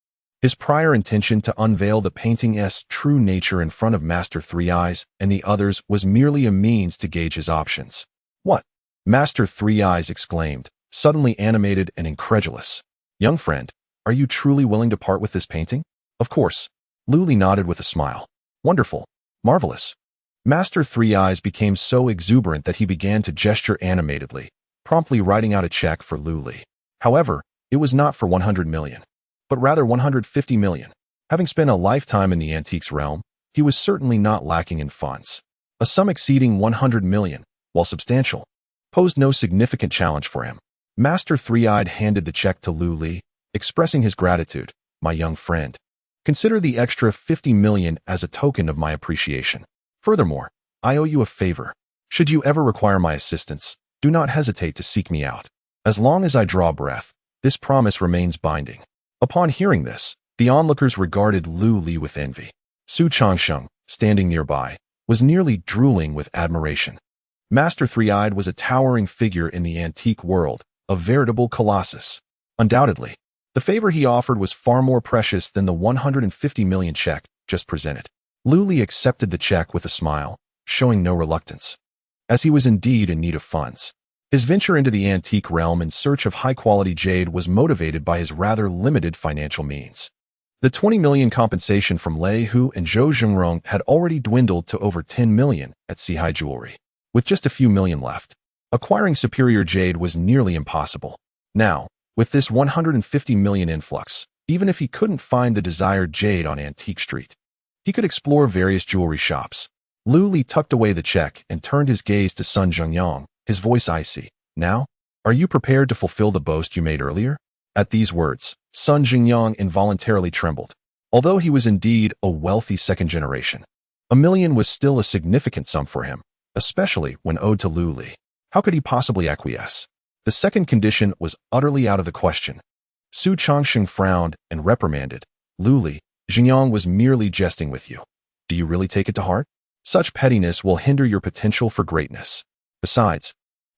His prior intention to unveil the painting's true nature in front of Master Three Eyes and the others was merely a means to gauge his options. "What?" Master Three Eyes exclaimed, suddenly animated and incredulous. "Young friend, are you truly willing to part with this painting?" "Of course." Lu Li nodded with a smile. "Wonderful. Marvelous." Master Three Eyes became so exuberant that he began to gesture animatedly, promptly writing out a check for Lu Li. However, it was not for $100 million, but rather $150 million. Having spent a lifetime in the antiques realm, he was certainly not lacking in funds. A sum exceeding $100 million, while substantial, posed no significant challenge for him. Master Three-Eyed handed the check to Lu Li, expressing his gratitude. "My young friend, consider the extra $50 million as a token of my appreciation. Furthermore, I owe you a favor. Should you ever require my assistance, do not hesitate to seek me out. As long as I draw breath, this promise remains binding." Upon hearing this, the onlookers regarded Lu Li with envy. Su Changsheng, standing nearby, was nearly drooling with admiration. Master Three-Eyed was a towering figure in the antique world, a veritable colossus. Undoubtedly, the favor he offered was far more precious than the 150 million check just presented. Lu Li accepted the check with a smile, showing no reluctance, as he was indeed in need of funds. His venture into the antique realm in search of high-quality jade was motivated by his rather limited financial means. The 20 million compensation from Lei Hu and Zhou Zhengrong had already dwindled to over 10 million at Sihai Jewelry. With just a few million left, acquiring superior jade was nearly impossible. Now, with this 150 million influx, even if he couldn't find the desired jade on Antique Street, he could explore various jewelry shops. Lu Li tucked away the check and turned his gaze to Sun Zhengyang, his voice icy. Now, are you prepared to fulfill the boast you made earlier? At these words, Sun Zhengyang involuntarily trembled. Although he was indeed a wealthy second generation, a million was still a significant sum for him, especially when owed to Lu Li. How could he possibly acquiesce? The second condition was utterly out of the question. Su Changsheng frowned and reprimanded. Lu Li, Zhengyang was merely jesting with you. Do you really take it to heart? Such pettiness will hinder your potential for greatness. Besides,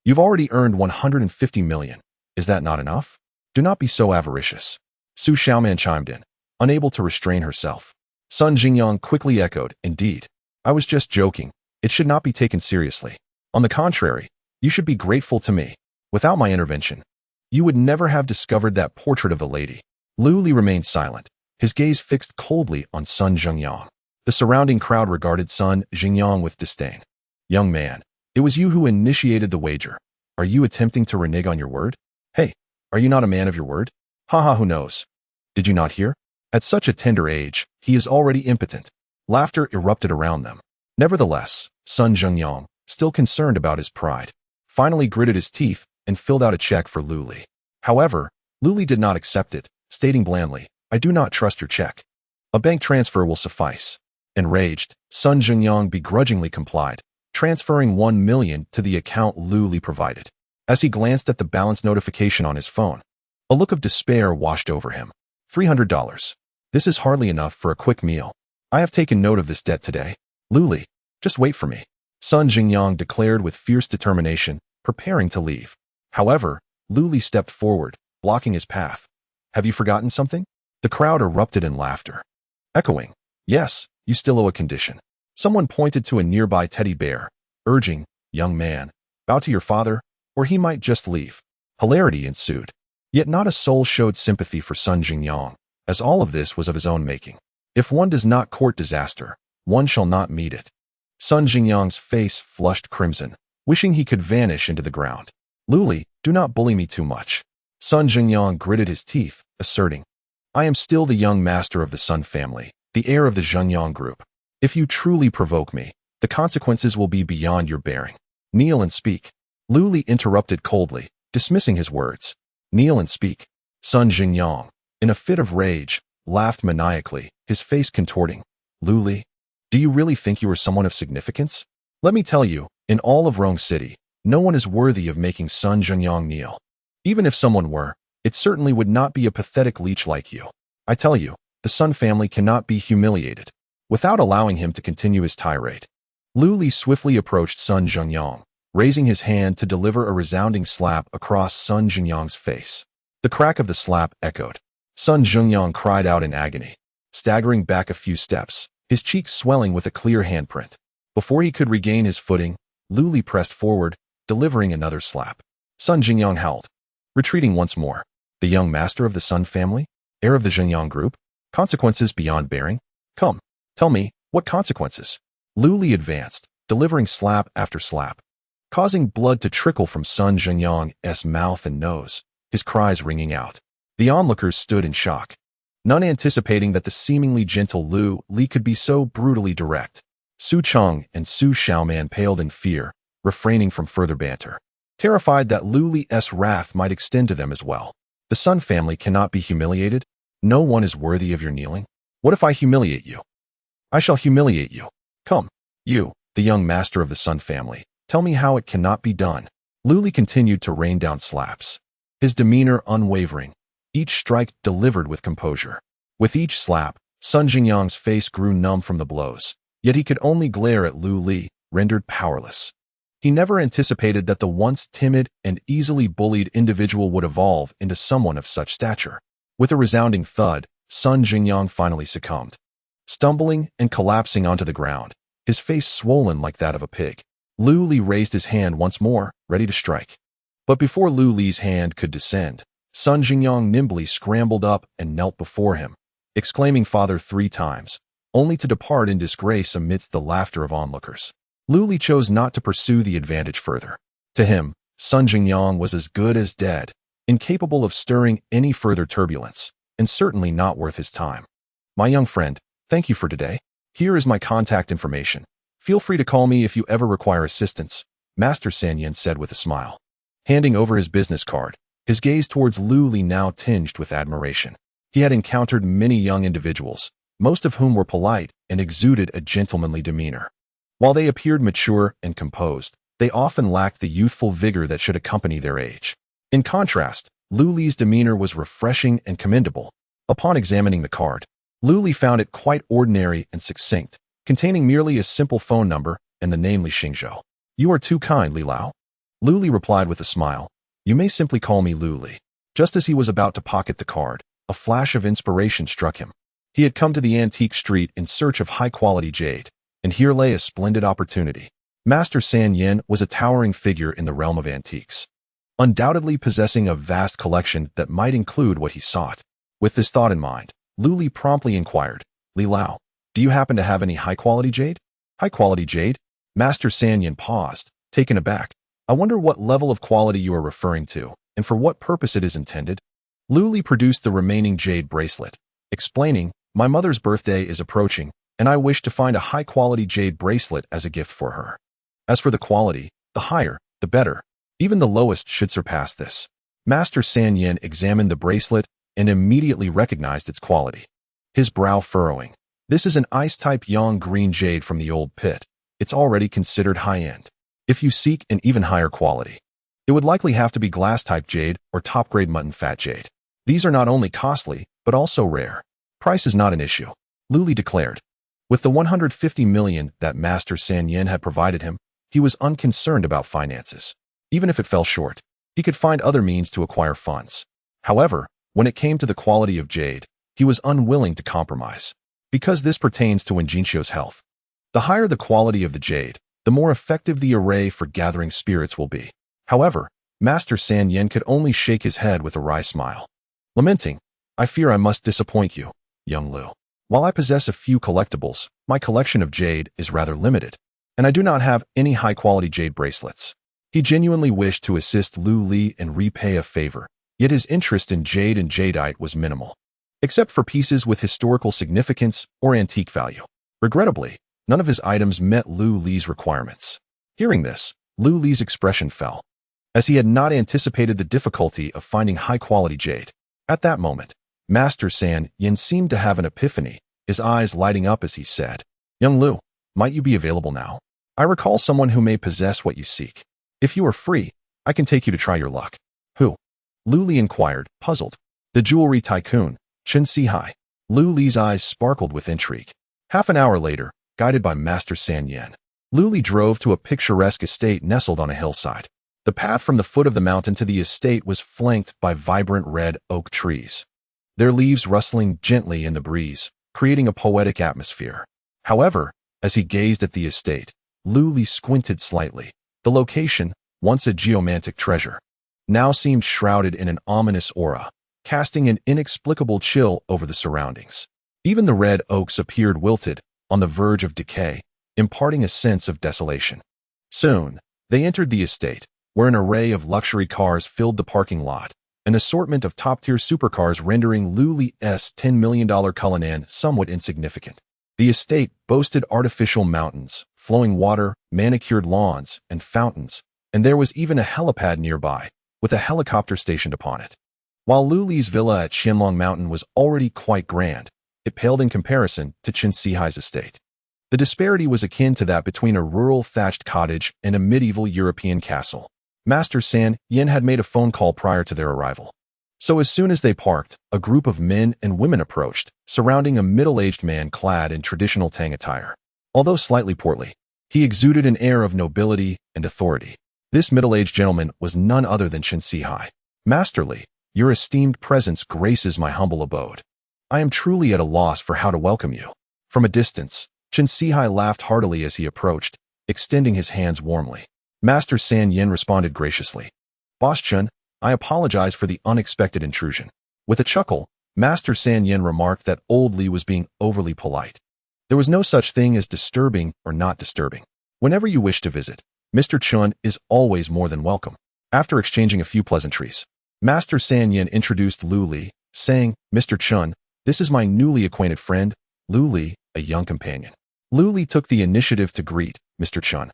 you've already earned 150 million. Is that not enough? Do not be so avaricious. Su Xiaoman chimed in, unable to restrain herself. Sun Zhengyang quickly echoed, indeed. I was just joking. It should not be taken seriously. On the contrary, you should be grateful to me. Without my intervention, you would never have discovered that portrait of the lady. Lu Li remained silent, his gaze fixed coldly on Sun Zhengyang. The surrounding crowd regarded Sun Zhengyang with disdain. Young man, it was you who initiated the wager. Are you attempting to renege on your word? Hey, are you not a man of your word? Haha, who knows? Did you not hear? At such a tender age, he is already impotent. Laughter erupted around them. Nevertheless, Sun Zhengyang, still concerned about his pride, finally gritted his teeth and filled out a check for Lu Li. However, Lu Li did not accept it, stating blandly, I do not trust your check. A bank transfer will suffice. Enraged, Sun Zhengyang begrudgingly complied, transferring 1 million to the account Lu Li provided. As he glanced at the balance notification on his phone, a look of despair washed over him. $300. This is hardly enough for a quick meal. I have taken note of this debt today. Lu Li, just wait for me. Sun Zhengyang declared with fierce determination, preparing to leave. However, Lu Li stepped forward, blocking his path. Have you forgotten something? The crowd erupted in laughter, echoing, yes, you still owe a condition. Someone pointed to a nearby teddy bear, urging, young man, bow to your father, or he might just leave. Hilarity ensued. Yet not a soul showed sympathy for Sun Zhengyang, as all of this was of his own making. If one does not court disaster, one shall not meet it. Sun Zhengyang's face flushed crimson, wishing he could vanish into the ground. Lu Li, do not bully me too much. Sun Zhengyang gritted his teeth, asserting, I am still the young master of the Sun family, the heir of the Zhenyang group. If you truly provoke me, the consequences will be beyond your bearing. Kneel and speak. Lu Li interrupted coldly, dismissing his words. Kneel and speak. Sun Zhengyang, in a fit of rage, laughed maniacally, his face contorting. Lu Li, do you really think you are someone of significance? Let me tell you, in all of Rong City, no one is worthy of making Sun Zhengyang kneel. Even if someone were, it certainly would not be a pathetic leech like you. I tell you, the Sun family cannot be humiliated. Without allowing him to continue his tirade, Lu Li swiftly approached Sun Zhengyang, raising his hand to deliver a resounding slap across Sun Zhengyang's face. The crack of the slap echoed. Sun Zhengyang cried out in agony, staggering back a few steps, his cheeks swelling with a clear handprint. Before he could regain his footing, Lu Li pressed forward, delivering another slap. Sun Zhengyang howled, retreating once more. The young master of the Sun family? Heir of the Zhenyang group? Consequences beyond bearing? Come, tell me, what consequences? Lu Li advanced, delivering slap after slap, causing blood to trickle from Sun Zhengyang's mouth and nose, his cries ringing out. The onlookers stood in shock, none anticipating that the seemingly gentle Lu Li could be so brutally direct. Su Cheng and Su Xiaoman paled in fear, refraining from further banter, terrified that Lu Li's wrath might extend to them as well. The Sun family cannot be humiliated. No one is worthy of your kneeling. What if I humiliate you? I shall humiliate you. Come, you, the young master of the Sun family, tell me how it cannot be done. Lu Li continued to rain down slaps, his demeanor unwavering, each strike delivered with composure. With each slap, Sun Zhengyang's face grew numb from the blows, yet he could only glare at Lu Li, rendered powerless. He never anticipated that the once timid and easily bullied individual would evolve into someone of such stature. With a resounding thud, Sun Jingyang finally succumbed, stumbling and collapsing onto the ground, his face swollen like that of a pig. Lu Li raised his hand once more, ready to strike. But before Lu Li's hand could descend, Sun Jingyang nimbly scrambled up and knelt before him, exclaiming "Father" 3 times, only to depart in disgrace amidst the laughter of onlookers. Lu Li chose not to pursue the advantage further. To him, Sun Jingyang was as good as dead, incapable of stirring any further turbulence, and certainly not worth his time. "My young friend, thank you for today. Here is my contact information. Feel free to call me if you ever require assistance," Master San Yin said with a smile. Handing over his business card, his gaze towards Lu Li now tinged with admiration. He had encountered many young individuals, most of whom were polite and exuded a gentlemanly demeanor. While they appeared mature and composed, they often lacked the youthful vigor that should accompany their age. In contrast, Lu Li's demeanor was refreshing and commendable. Upon examining the card, Lu Li found it quite ordinary and succinct, containing merely a simple phone number and the name Li Xingzhou. "You are too kind, Li Lao." Lu Li replied with a smile. "You may simply call me Lu Li." Just as he was about to pocket the card, a flash of inspiration struck him. He had come to the antique street in search of high-quality jade, and here lay a splendid opportunity. Master San Yin was a towering figure in the realm of antiques, undoubtedly possessing a vast collection that might include what he sought. With this thought in mind, Lu Li promptly inquired, "Li Lao, do you happen to have any high-quality jade?" "High-quality jade?" Master San Yin paused, taken aback. "I wonder what level of quality you are referring to, and for what purpose it is intended." Lu Li produced the remaining jade bracelet, explaining, "My mother's birthday is approaching, and I wish to find a high-quality jade bracelet as a gift for her. As for the quality, the higher, the better. Even the lowest should surpass this." Master San Yin examined the bracelet and immediately recognized its quality. His brow furrowing. "This is an ice-type yang green jade from the old pit. It's already considered high-end. If you seek an even higher quality, it would likely have to be glass-type jade or top-grade mutton fat jade. These are not only costly, but also rare. Price is not an issue," Lu Li declared. With the 150 million that Master San Yin had provided him, he was unconcerned about finances. Even if it fell short, he could find other means to acquire funds. However, when it came to the quality of jade, he was unwilling to compromise, because this pertains to Wenjinxiu's health. The higher the quality of the jade, the more effective the array for gathering spirits will be. However, Master San Yin could only shake his head with a wry smile. Lamenting, "I fear I must disappoint you, young Lu. While I possess a few collectibles, my collection of jade is rather limited, and I do not have any high-quality jade bracelets." He genuinely wished to assist Lu Li and repay a favor, yet his interest in jade and jadeite was minimal, except for pieces with historical significance or antique value. Regrettably, none of his items met Lu Li's requirements. Hearing this, Lu Li's expression fell, as he had not anticipated the difficulty of finding high-quality jade. At that moment, Master San Yin seemed to have an epiphany, his eyes lighting up as he said, "Young Lu, might you be available now? I recall someone who may possess what you seek. If you are free, I can take you to try your luck." "Who?" Lu Li inquired, puzzled. "The jewelry tycoon, Chen Sihai." Lu Li's eyes sparkled with intrigue. Half an hour later, guided by Master San Yin, Lu Li drove to a picturesque estate nestled on a hillside. The path from the foot of the mountain to the estate was flanked by vibrant red oak trees, their leaves rustling gently in the breeze, creating a poetic atmosphere. However, as he gazed at the estate, Lu Li squinted slightly. The location, once a geomantic treasure, now seemed shrouded in an ominous aura, casting an inexplicable chill over the surroundings. Even the red oaks appeared wilted, on the verge of decay, imparting a sense of desolation. Soon, they entered the estate, where an array of luxury cars filled the parking lot, an assortment of top-tier supercars rendering Lu Li's $10 million Cullinan somewhat insignificant. The estate boasted artificial mountains, flowing water, manicured lawns, and fountains, and there was even a helipad nearby, with a helicopter stationed upon it. While Lu Li's villa at Qianlong Mountain was already quite grand, it paled in comparison to Chen Sihai's estate. The disparity was akin to that between a rural thatched cottage and a medieval European castle. Master San Yin had made a phone call prior to their arrival. So as soon as they parked, a group of men and women approached, surrounding a middle-aged man clad in traditional Tang attire. Although slightly portly, He exuded an air of nobility and authority. This middle-aged gentleman was none other than Chen Sihai. Masterly, your esteemed presence graces my humble abode. I am truly at a loss for how to welcome you. From a distance, Chen Sihai laughed heartily as he approached, extending his hands warmly. Master San Yin responded graciously. Boss Chen, I apologize for the unexpected intrusion. With a chuckle, Master San Yin remarked that old Li was being overly polite. There was no such thing as disturbing or not disturbing. Whenever you wish to visit, Mr. Chen is always more than welcome. After exchanging a few pleasantries, Master San Yin introduced Lu Li, saying, Mr. Chen, this is my newly acquainted friend, Lu Li, a young companion. Lu Li took the initiative to greet Mr. Chen.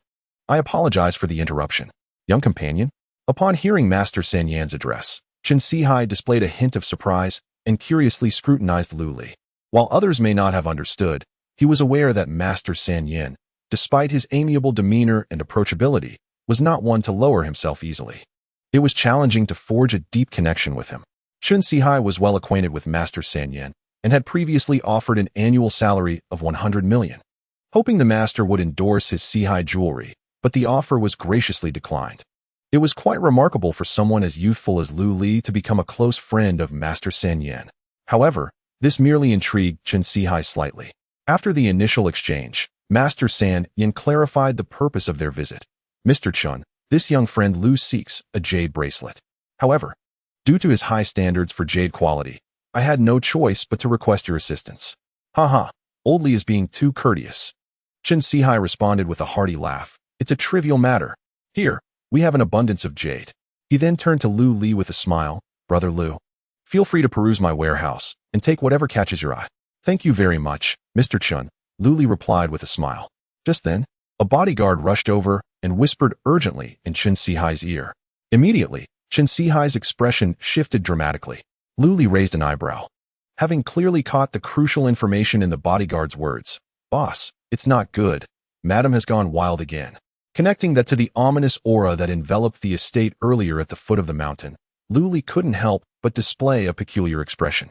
I apologize for the interruption. Young companion? Upon hearing Master San Yin's address, Chen Sihai displayed a hint of surprise and curiously scrutinized Lu Li. While others may not have understood, he was aware that Master San Yin, despite his amiable demeanor and approachability, was not one to lower himself easily. It was challenging to forge a deep connection with him. Chen Sihai was well acquainted with Master San Yin and had previously offered an annual salary of 100 million, hoping the master would endorse his Sihai jewelry, but the offer was graciously declined. It was quite remarkable for someone as youthful as Lu Li to become a close friend of Master San Yin. However, this merely intrigued Chen Sihai slightly. After the initial exchange, Master San Yin clarified the purpose of their visit. Mr. Chen, this young friend Lu seeks a jade bracelet. However, due to his high standards for jade quality, I had no choice but to request your assistance. Haha, old Li is being too courteous. Chen Sihai responded with a hearty laugh. It's a trivial matter. Here, we have an abundance of jade. He then turned to Lu Li with a smile. Brother Lu, feel free to peruse my warehouse and take whatever catches your eye. Thank you very much, Mr. Chen, Lu Li replied with a smile. Just then, a bodyguard rushed over and whispered urgently in Chen Sihai's ear. Immediately, Chen Sihai's expression shifted dramatically. Lu Li raised an eyebrow. Having clearly caught the crucial information in the bodyguard's words, Boss, it's not good. Madam has gone wild again. Connecting that to the ominous aura that enveloped the estate earlier at the foot of the mountain, Lu Li couldn't help but display a peculiar expression.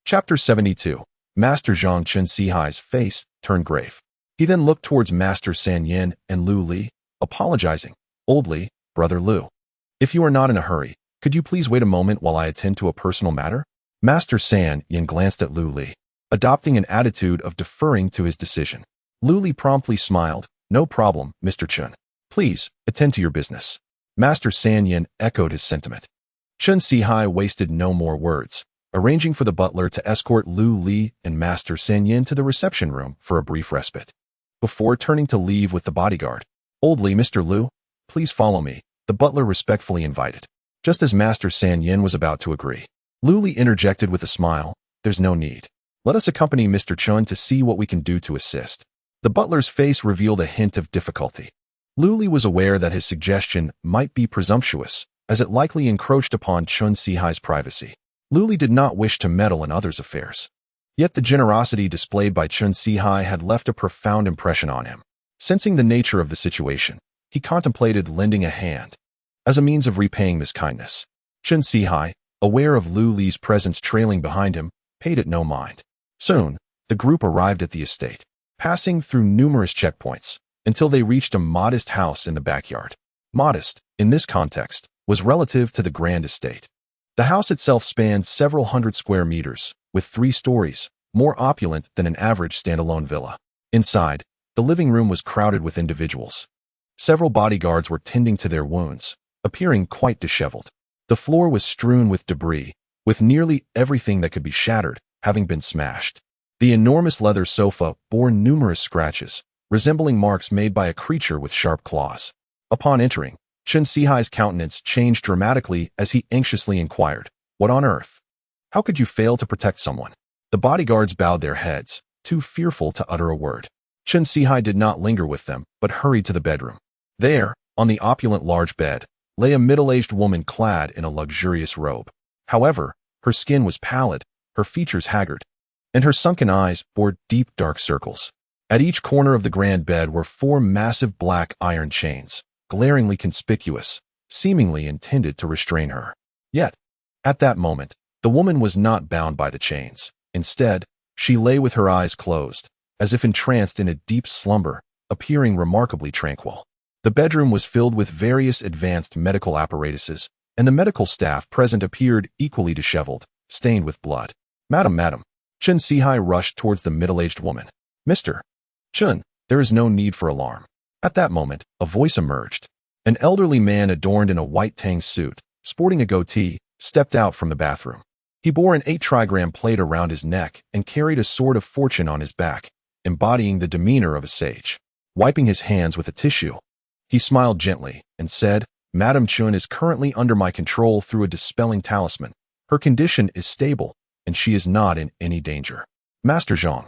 Chapter 72. Master Zhang. Chen Sihai's face turned grave. He then looked towards Master San Yin and Lu Li, apologizing. Old Li, Brother Lu. If you are not in a hurry, could you please wait a moment while I attend to a personal matter? Master San Yin glanced at Lu Li, adopting an attitude of deferring to his decision. Lu Li promptly smiled. No problem, Mr. Chen. Please, attend to your business. Master San Yin echoed his sentiment. Chen Sihai wasted no more words, arranging for the butler to escort Lu Li and Master San Yin to the reception room for a brief respite. Before turning to leave with the bodyguard, Old Li, Mr. Lu, please follow me, the butler respectfully invited. Just as Master San Yin was about to agree, Lu Li interjected with a smile. There's no need. Let us accompany Mr. Chen to see what we can do to assist. The butler's face revealed a hint of difficulty. Lu Li was aware that his suggestion might be presumptuous, as it likely encroached upon Chen Sihai's privacy. Lu Li did not wish to meddle in others' affairs. Yet the generosity displayed by Chen Sihai had left a profound impression on him. Sensing the nature of the situation, he contemplated lending a hand as a means of repaying this kindness. Chen Sihai, aware of Lu Li's presence trailing behind him, paid it no mind. Soon, the group arrived at the estate, passing through numerous checkpoints, until they reached a modest house in the backyard. Modest, in this context, was relative to the grand estate. The house itself spanned several hundred square meters, with 3 stories, more opulent than an average standalone villa. Inside, the living room was crowded with individuals. Several bodyguards were tending to their wounds, appearing quite disheveled. The floor was strewn with debris, with nearly everything that could be shattered having been smashed. The enormous leather sofa bore numerous scratches, resembling marks made by a creature with sharp claws. Upon entering, Chen Sihai's countenance changed dramatically as he anxiously inquired, What on earth? How could you fail to protect someone? The bodyguards bowed their heads, too fearful to utter a word. Chen Sihai did not linger with them, but hurried to the bedroom. There, on the opulent large bed, lay a middle-aged woman clad in a luxurious robe. However, her skin was pallid, her features haggard, and her sunken eyes bore deep dark circles. At each corner of the grand bed were 4 massive black iron chains, glaringly conspicuous, seemingly intended to restrain her. Yet, at that moment, the woman was not bound by the chains. Instead, she lay with her eyes closed, as if entranced in a deep slumber, appearing remarkably tranquil. The bedroom was filled with various advanced medical apparatuses, and the medical staff present appeared equally disheveled, stained with blood. Madam. Chen Sihai rushed towards the middle-aged woman. Mr. Chun, there is no need for alarm. At that moment, a voice emerged. An elderly man adorned in a white tang suit, sporting a goatee, stepped out from the bathroom. He bore an 8-trigram plate around his neck and carried a sword of fortune on his back, embodying the demeanor of a sage. Wiping his hands with a tissue, he smiled gently and said, Madam Chun is currently under my control through a dispelling talisman. Her condition is stable, and she is not in any danger. Master Zhang.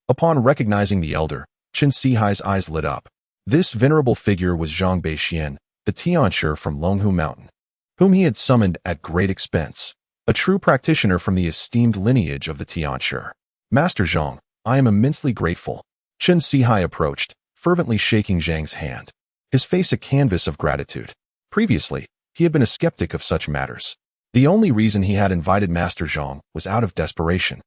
Upon recognizing the elder, Chen Sihai's eyes lit up. This venerable figure was Zhang Beixian, the Tianshi from Longhu Mountain, whom he had summoned at great expense, a true practitioner from the esteemed lineage of the Tianshi. Master Zhang, I am immensely grateful. Chen Sihai approached, fervently shaking Zhang's hand, his face a canvas of gratitude. Previously, he had been a skeptic of such matters. The only reason he had invited Master Zhang was out of desperation,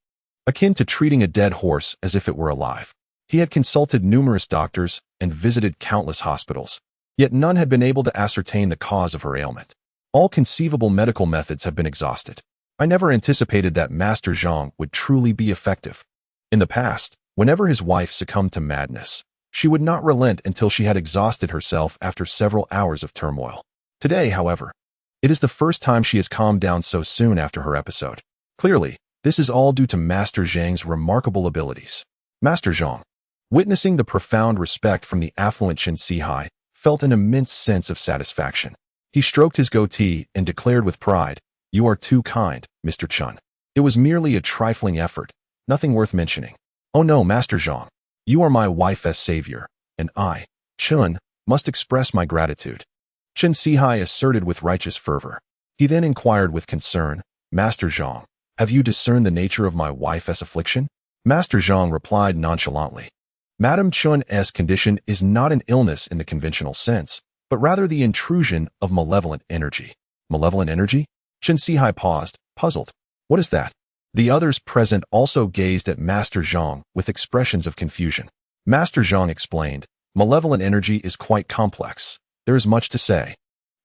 akin to treating a dead horse as if it were alive. He had consulted numerous doctors and visited countless hospitals, yet none had been able to ascertain the cause of her ailment. All conceivable medical methods have been exhausted. I never anticipated that Master Zhang would truly be effective. In the past, whenever his wife succumbed to madness, she would not relent until she had exhausted herself after several hours of turmoil. Today, however, it is the first time she has calmed down so soon after her episode. Clearly, this is all due to Master Zhang's remarkable abilities. Master Zhang, witnessing the profound respect from the affluent Chen Sihai, felt an immense sense of satisfaction. He stroked his goatee and declared with pride, You are too kind, Mr. Chun. It was merely a trifling effort, nothing worth mentioning. Oh no, Master Zhang. You are my wife's savior, and I, Chun, must express my gratitude. Chen Sihai asserted with righteous fervor. He then inquired with concern, Master Zhang, have you discerned the nature of my wife's affliction? Master Zhang replied nonchalantly. Madam Chun's condition is not an illness in the conventional sense, but rather the intrusion of malevolent energy. Malevolent energy? Chen Sihai paused, puzzled. What is that? The others present also gazed at Master Zhang with expressions of confusion. Master Zhang explained, Malevolent energy is quite complex. There is much to say,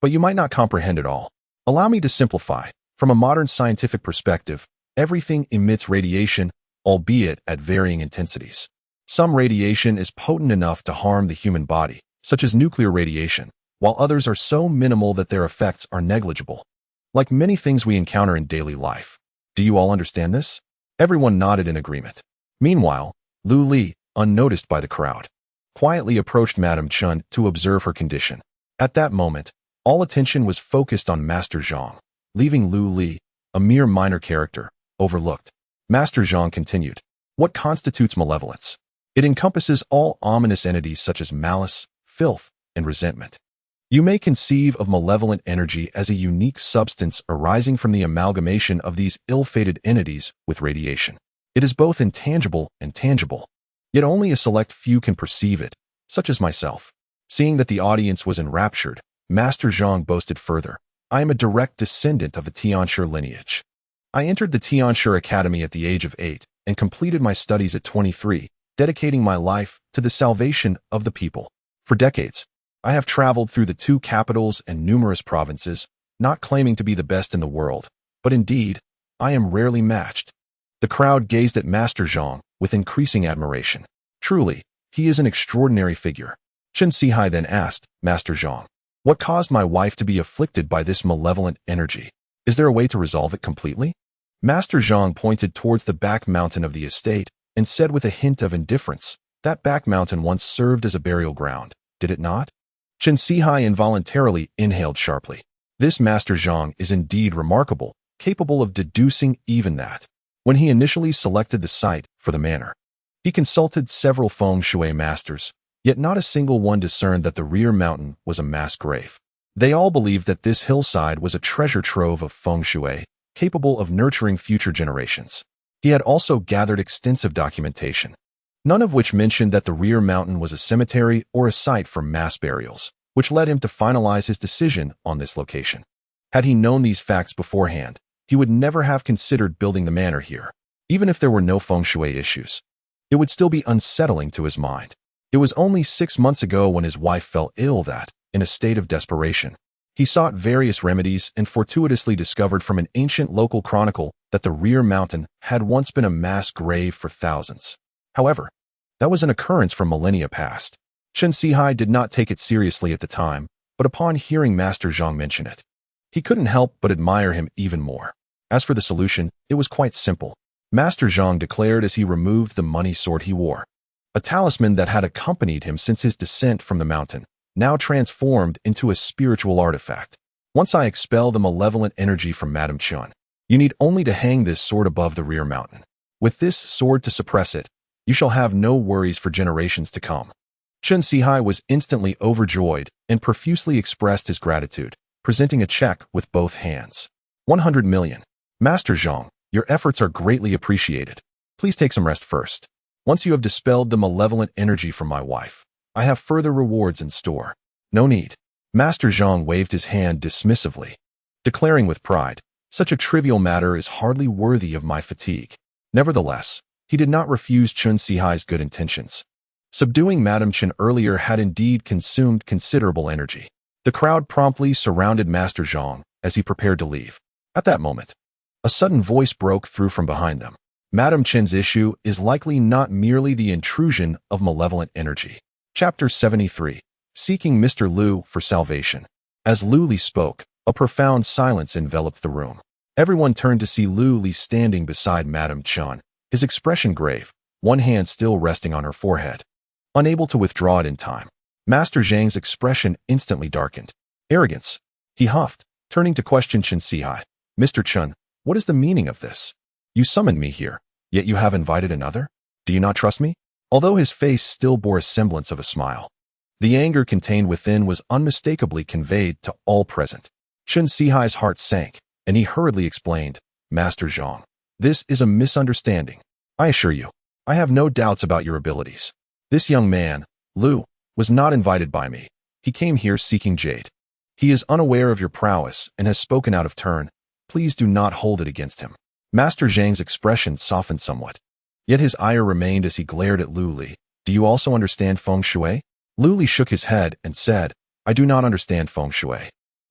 but you might not comprehend it all. Allow me to simplify. From a modern scientific perspective, everything emits radiation, albeit at varying intensities. Some radiation is potent enough to harm the human body, such as nuclear radiation, while others are so minimal that their effects are negligible. Like many things we encounter in daily life. Do you all understand this? Everyone nodded in agreement. Meanwhile, Lu Li, unnoticed by the crowd, quietly approached Madame Chun to observe her condition. At that moment, all attention was focused on Master Zhang, leaving Lu Li, a mere minor character, overlooked. Master Zhang continued, What constitutes malevolence? It encompasses all ominous entities such as malice, filth, and resentment. You may conceive of malevolent energy as a unique substance arising from the amalgamation of these ill-fated entities with radiation. It is both intangible and tangible, yet only a select few can perceive it, such as myself. Seeing that the audience was enraptured, Master Zhang boasted further, I am a direct descendant of the Tianshi lineage. I entered the Tianshi Academy at the age of 8 and completed my studies at 23, dedicating my life to the salvation of the people. For decades, I have traveled through the 2 capitals and numerous provinces, not claiming to be the best in the world, but indeed, I am rarely matched. The crowd gazed at Master Zhang with increasing admiration. Truly, he is an extraordinary figure. Chen Sihai then asked, Master Zhang, what caused my wife to be afflicted by this malevolent energy? Is there a way to resolve it completely? Master Zhang pointed towards the back mountain of the estate and said with a hint of indifference, that back mountain once served as a burial ground, did it not? Chen Sihai involuntarily inhaled sharply. This Master Zhang is indeed remarkable, capable of deducing even that. When he initially selected the site for the manor, he consulted several feng shui masters, yet not a single one discerned that the rear mountain was a mass grave. They all believed that this hillside was a treasure trove of feng shui, capable of nurturing future generations. He had also gathered extensive documentation, none of which mentioned that the rear mountain was a cemetery or a site for mass burials, which led him to finalize his decision on this location. Had he known these facts beforehand, he would never have considered building the manor here. Even if there were no feng shui issues, it would still be unsettling to his mind. It was only 6 months ago when his wife fell ill that, in a state of desperation, he sought various remedies and fortuitously discovered from an ancient local chronicle that the rear mountain had once been a mass grave for thousands. However, that was an occurrence from millennia past. Chen Sihai did not take it seriously at the time, but upon hearing Master Zhang mention it, he couldn't help but admire him even more. As for the solution, it was quite simple. Master Zhang declared as he removed the money sword he wore, a talisman that had accompanied him since his descent from the mountain, now transformed into a spiritual artifact. Once I expel the malevolent energy from Madame Chun, you need only to hang this sword above the rear mountain. With this sword to suppress it, you shall have no worries for generations to come. Chen Sihai was instantly overjoyed and profusely expressed his gratitude, presenting a check with both hands. 100 million. Master Zhang, your efforts are greatly appreciated. Please take some rest first. Once you have dispelled the malevolent energy from my wife, I have further rewards in store. No need. Master Zhang waved his hand dismissively, declaring with pride, such a trivial matter is hardly worthy of my fatigue. Nevertheless, he did not refuse Chen Sihai's good intentions. Subduing Madame Chen earlier had indeed consumed considerable energy. The crowd promptly surrounded Master Zhang as he prepared to leave. At that moment, a sudden voice broke through from behind them. Madame Chen's issue is likely not merely the intrusion of malevolent energy. Chapter 73. Seeking Mr. Liu for Salvation. As Liu Li spoke, a profound silence enveloped the room. Everyone turned to see Liu Li standing beside Madame Chen, his expression grave, one hand still resting on her forehead. Unable to withdraw it in time, Master Zhang's expression instantly darkened. Arrogance, he huffed, turning to question Chen Sihai. Mr. Chen, what is the meaning of this? You summoned me here, yet you have invited another? Do you not trust me? Although his face still bore a semblance of a smile, the anger contained within was unmistakably conveyed to all present. Chen Sihai's heart sank, and he hurriedly explained, Master Zhang, this is a misunderstanding. I assure you, I have no doubts about your abilities. This young man, Liu, was not invited by me. He came here seeking jade. He is unaware of your prowess and has spoken out of turn. Please do not hold it against him. Master Zhang's expression softened somewhat, yet his ire remained as he glared at Liu Li. Do you also understand feng shui? Liu Li shook his head and said, I do not understand feng shui,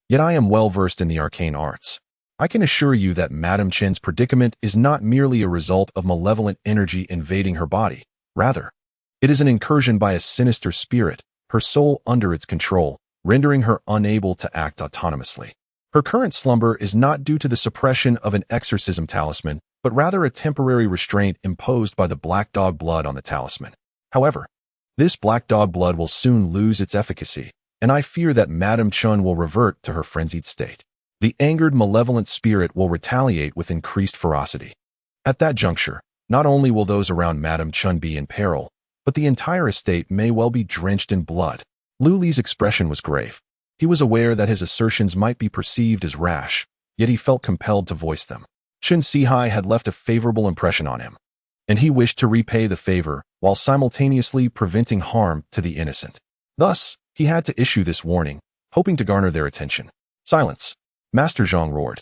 yet I am well versed in the arcane arts. I can assure you that Madame Chen's predicament is not merely a result of malevolent energy invading her body. Rather, it is an incursion by a sinister spirit, her soul under its control, rendering her unable to act autonomously. Her current slumber is not due to the suppression of an exorcism talisman, but rather a temporary restraint imposed by the black dog blood on the talisman. However, this black dog blood will soon lose its efficacy, and I fear that Madame Chun will revert to her frenzied state. The angered malevolent spirit will retaliate with increased ferocity. At that juncture, not only will those around Madame Chun be in peril, but the entire estate may well be drenched in blood. Liu Li's expression was grave. He was aware that his assertions might be perceived as rash, yet he felt compelled to voice them. Chen Sihai had left a favorable impression on him, and he wished to repay the favor while simultaneously preventing harm to the innocent. Thus, he had to issue this warning, hoping to garner their attention. Silence, Master Zhang roared,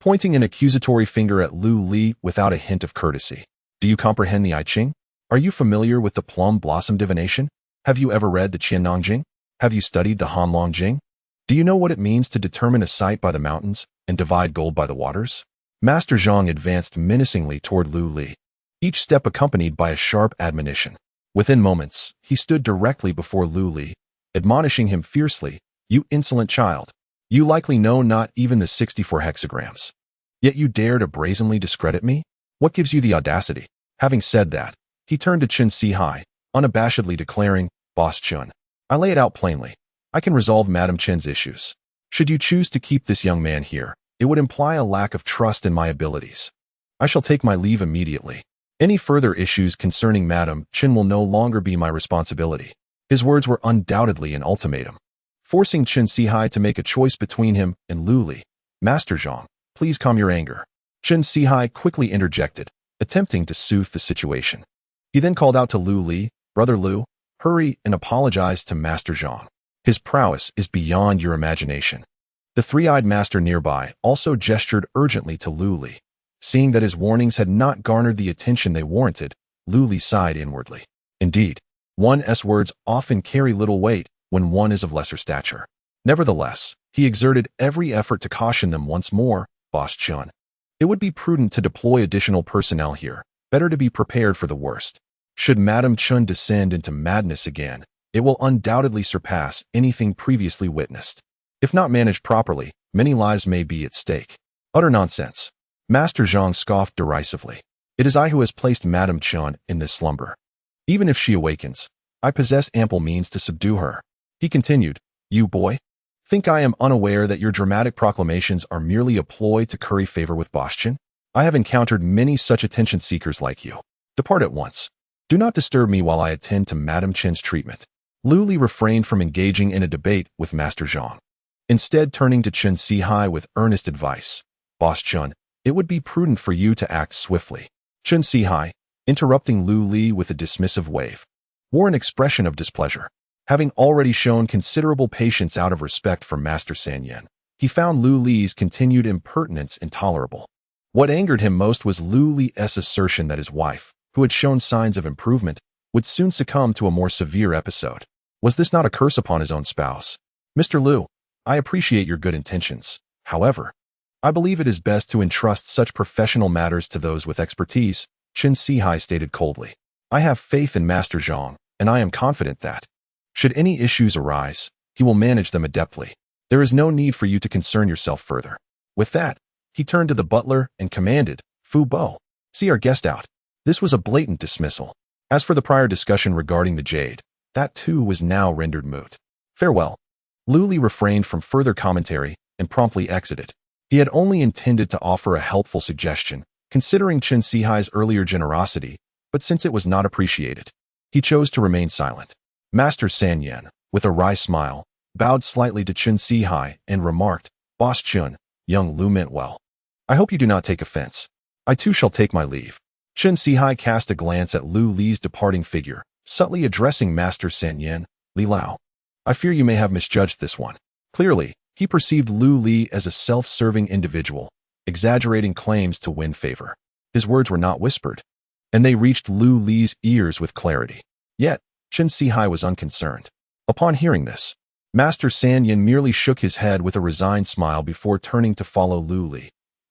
pointing an accusatory finger at Liu Li without a hint of courtesy. Do you comprehend the I Ching? Are you familiar with the plum blossom divination? Have you ever read the Qiannong Jing? Have you studied the Hanlong Jing? Do you know what it means to determine a site by the mountains and divide gold by the waters? Master Zhang advanced menacingly toward Liu Li, each step accompanied by a sharp admonition. Within moments, he stood directly before Liu Li, admonishing him fiercely, You insolent child, you likely know not even the 64 hexagrams. Yet you dare to brazenly discredit me? What gives you the audacity? Having said that, he turned to Chen Sihai, unabashedly declaring, Boss Chun, I lay it out plainly. I can resolve Madame Chen's issues. Should you choose to keep this young man here, it would imply a lack of trust in my abilities. I shall take my leave immediately. Any further issues concerning Madame Chen will no longer be my responsibility. His words were undoubtedly an ultimatum, forcing Chen Sihai to make a choice between him and Liu Li. Master Zhang, please calm your anger. Chen Sihai quickly interjected, attempting to soothe the situation. He then called out to Liu Li, Brother Liu, hurry and apologize to Master Zhang. His prowess is beyond your imagination. The three-eyed master nearby also gestured urgently to Liu Li. Seeing that his warnings had not garnered the attention they warranted, Liu Li sighed inwardly. Indeed, One's words often carry little weight when one is of lesser stature. Nevertheless, he exerted every effort to caution them once more. Boss Chun, it would be prudent to deploy additional personnel here. Better to be prepared for the worst. Should Madame Chun descend into madness again, it will undoubtedly surpass anything previously witnessed. If not managed properly, many lives may be at stake. Utter nonsense. Master Zhang scoffed derisively. It is I who has placed Madame Chun in this slumber. Even if she awakens, I possess ample means to subdue her. He continued, you boy? Think I am unaware that your dramatic proclamations are merely a ploy to curry favor with Boschin? I have encountered many such attention-seekers like you. Depart at once. Do not disturb me while I attend to Madame Chen's treatment. Lu Li refrained from engaging in a debate with Master Zhang. Instead, turning to Chen Sihai with earnest advice. Boss Chun, it would be prudent for you to act swiftly. Chen Sihai, interrupting Lu Li with a dismissive wave, wore an expression of displeasure. Having already shown considerable patience out of respect for Master San Yen, he found Lu Li's continued impertinence intolerable. What angered him most was Lu Li's assertion that his wife, who had shown signs of improvement, would soon succumb to a more severe episode. Was this not a curse upon his own spouse? Mr. Lu, I appreciate your good intentions. However, I believe it is best to entrust such professional matters to those with expertise, Chen Sihai stated coldly. I have faith in Master Zhang, and I am confident that, should any issues arise, he will manage them adeptly. There is no need for you to concern yourself further. With that, he turned to the butler and commanded, Fu Bo, see our guest out. This was a blatant dismissal. As for the prior discussion regarding the jade, that too was now rendered moot. Farewell. Lu Li refrained from further commentary and promptly exited. He had only intended to offer a helpful suggestion, considering Chen Sihai's earlier generosity, but since it was not appreciated, he chose to remain silent. Master San Yen, with a wry smile, bowed slightly to Chen Sihai and remarked, Boss Chun, young Lu meant well. I hope you do not take offense. I too shall take my leave. Chen Sihai cast a glance at Lu Li's departing figure, subtly addressing Master San Yen, Li Lao. I fear you may have misjudged this one. Clearly, he perceived Lu Li as a self-serving individual, exaggerating claims to win favor. His words were not whispered, and they reached Lu Li's ears with clarity. Yet, Chen Sihai was unconcerned. Upon hearing this, Master San Yen merely shook his head with a resigned smile before turning to follow Lu Li.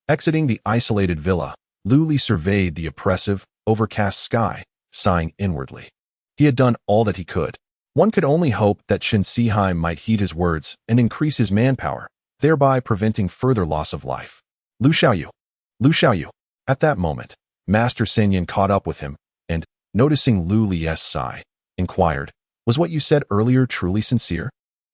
Exiting the isolated villa, Lu Li surveyed the oppressive, overcast sky, sighing inwardly. He had done all that he could. One could only hope that Chen Sihai might heed his words and increase his manpower, thereby preventing further loss of life. Lu Xiaoyu. Lu Xiaoyu. At that moment, Master San Yen caught up with him, and, noticing Lu Li's sigh, inquired, was what you said earlier truly sincere?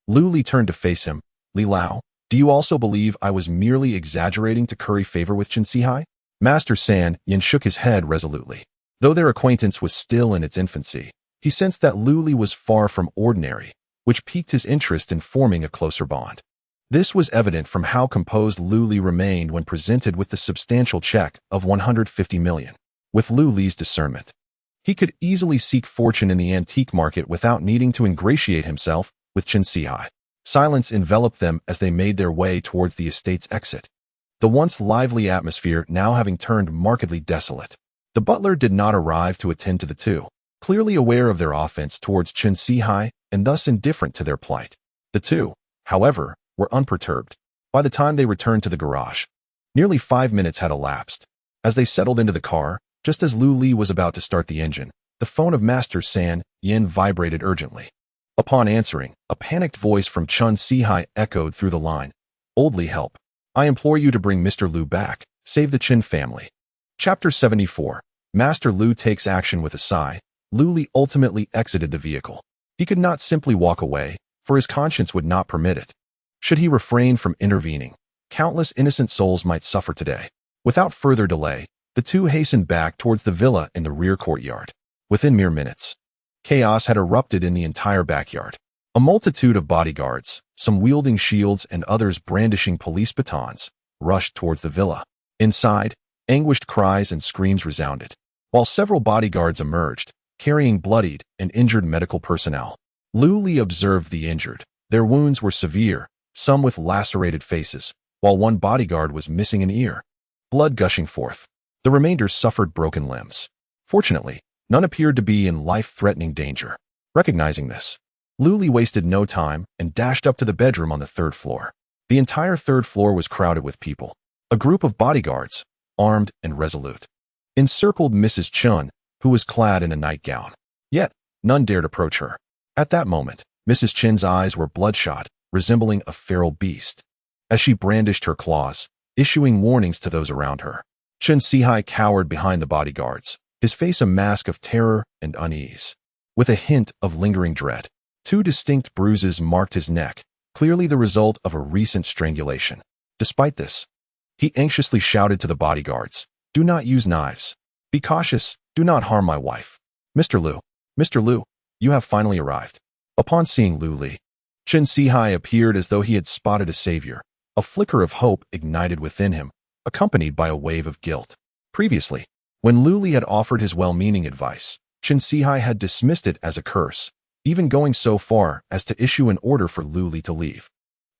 Lu Li turned to face him. Li Lao, do you also believe I was merely exaggerating to curry favor with Chen Sihai? Master San Yen shook his head resolutely. Though their acquaintance was still in its infancy, he sensed that Lu Li was far from ordinary, which piqued his interest in forming a closer bond. This was evident from how composed Lu Li remained when presented with the substantial check of 150 million. With Lu Li's discernment, he could easily seek fortune in the antique market without needing to ingratiate himself with Chen Sihai. Silence enveloped them as they made their way towards the estate's exit, the once lively atmosphere now having turned markedly desolate. The butler did not arrive to attend to the two, clearly aware of their offense towards Chen Sihai and thus indifferent to their plight. The two, however, were unperturbed. By the time they returned to the garage, nearly 5 minutes had elapsed. As they settled into the car, just as Lu Li was about to start the engine, the phone of Master San Yen vibrated urgently. Upon answering, a panicked voice from Chen Sihai echoed through the line. Old Li, help. I implore you to bring Mr. Lu back. Save the Chen family. Chapter 74. Master Lu takes action. With a sigh, Lu Li ultimately exited the vehicle. He could not simply walk away, for his conscience would not permit it. Should he refrain from intervening, countless innocent souls might suffer today. Without further delay, the two hastened back towards the villa in the rear courtyard. Within mere minutes, chaos had erupted in the entire backyard. A multitude of bodyguards, some wielding shields and others brandishing police batons, rushed towards the villa. Inside, anguished cries and screams resounded, while several bodyguards emerged, carrying bloodied and injured medical personnel. Lu Li observed the injured. Their wounds were severe, some with lacerated faces, while one bodyguard was missing an ear, blood gushing forth. The remainder suffered broken limbs. Fortunately, none appeared to be in life-threatening danger. Recognizing this, Luli wasted no time and dashed up to the bedroom on the third floor. The entire third floor was crowded with people. A group of bodyguards, armed and resolute, encircled Mrs. Chun, who was clad in a nightgown. Yet, none dared approach her. At that moment, Mrs. Chin's eyes were bloodshot, resembling a feral beast, as she brandished her claws, issuing warnings to those around her. Chen Sihai cowered behind the bodyguards, his face a mask of terror and unease, with a hint of lingering dread. 2 distinct bruises marked his neck, clearly the result of a recent strangulation. Despite this, he anxiously shouted to the bodyguards, "Do not use knives. Be cautious, do not harm my wife. Mr. Lu, you have finally arrived." Upon seeing Lu Li, Chen Sihai appeared as though he had spotted a savior. A flicker of hope ignited within him, accompanied by a wave of guilt. Previously, when Lu Li had offered his well-meaning advice, Chen Sihai had dismissed it as a curse, even going so far as to issue an order for Lu Li to leave,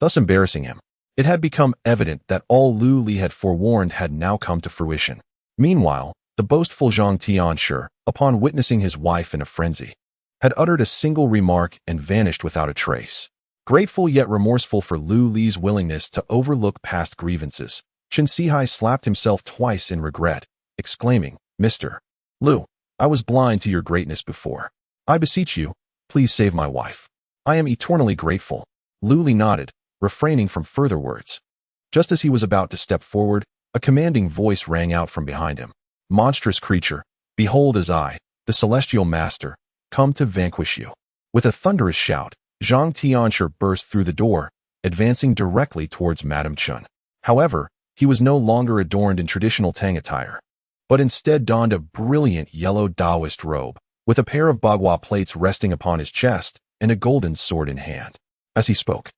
thus embarrassing him. It had become evident that all Lu Li had forewarned had now come to fruition. Meanwhile, the boastful Zhang Tianshi, upon witnessing his wife in a frenzy, had uttered a single remark and vanished without a trace. Grateful yet remorseful for Lu Li's willingness to overlook past grievances, Chen Sihai slapped himself twice in regret, exclaiming, "Mr. Lu, I was blind to your greatness before. I beseech you, please save my wife. I am eternally grateful." Lu Li nodded, refraining from further words. Just as he was about to step forward, a commanding voice rang out from behind him. "Monstrous creature, behold as I, the celestial master, come to vanquish you." With a thunderous shout, Zhang Tianshi burst through the door, advancing directly towards Madame Chun. However, he was no longer adorned in traditional Tang attire, but instead donned a brilliant yellow Taoist robe, with a pair of bagua plates resting upon his chest and a golden sword in hand. As he spoke,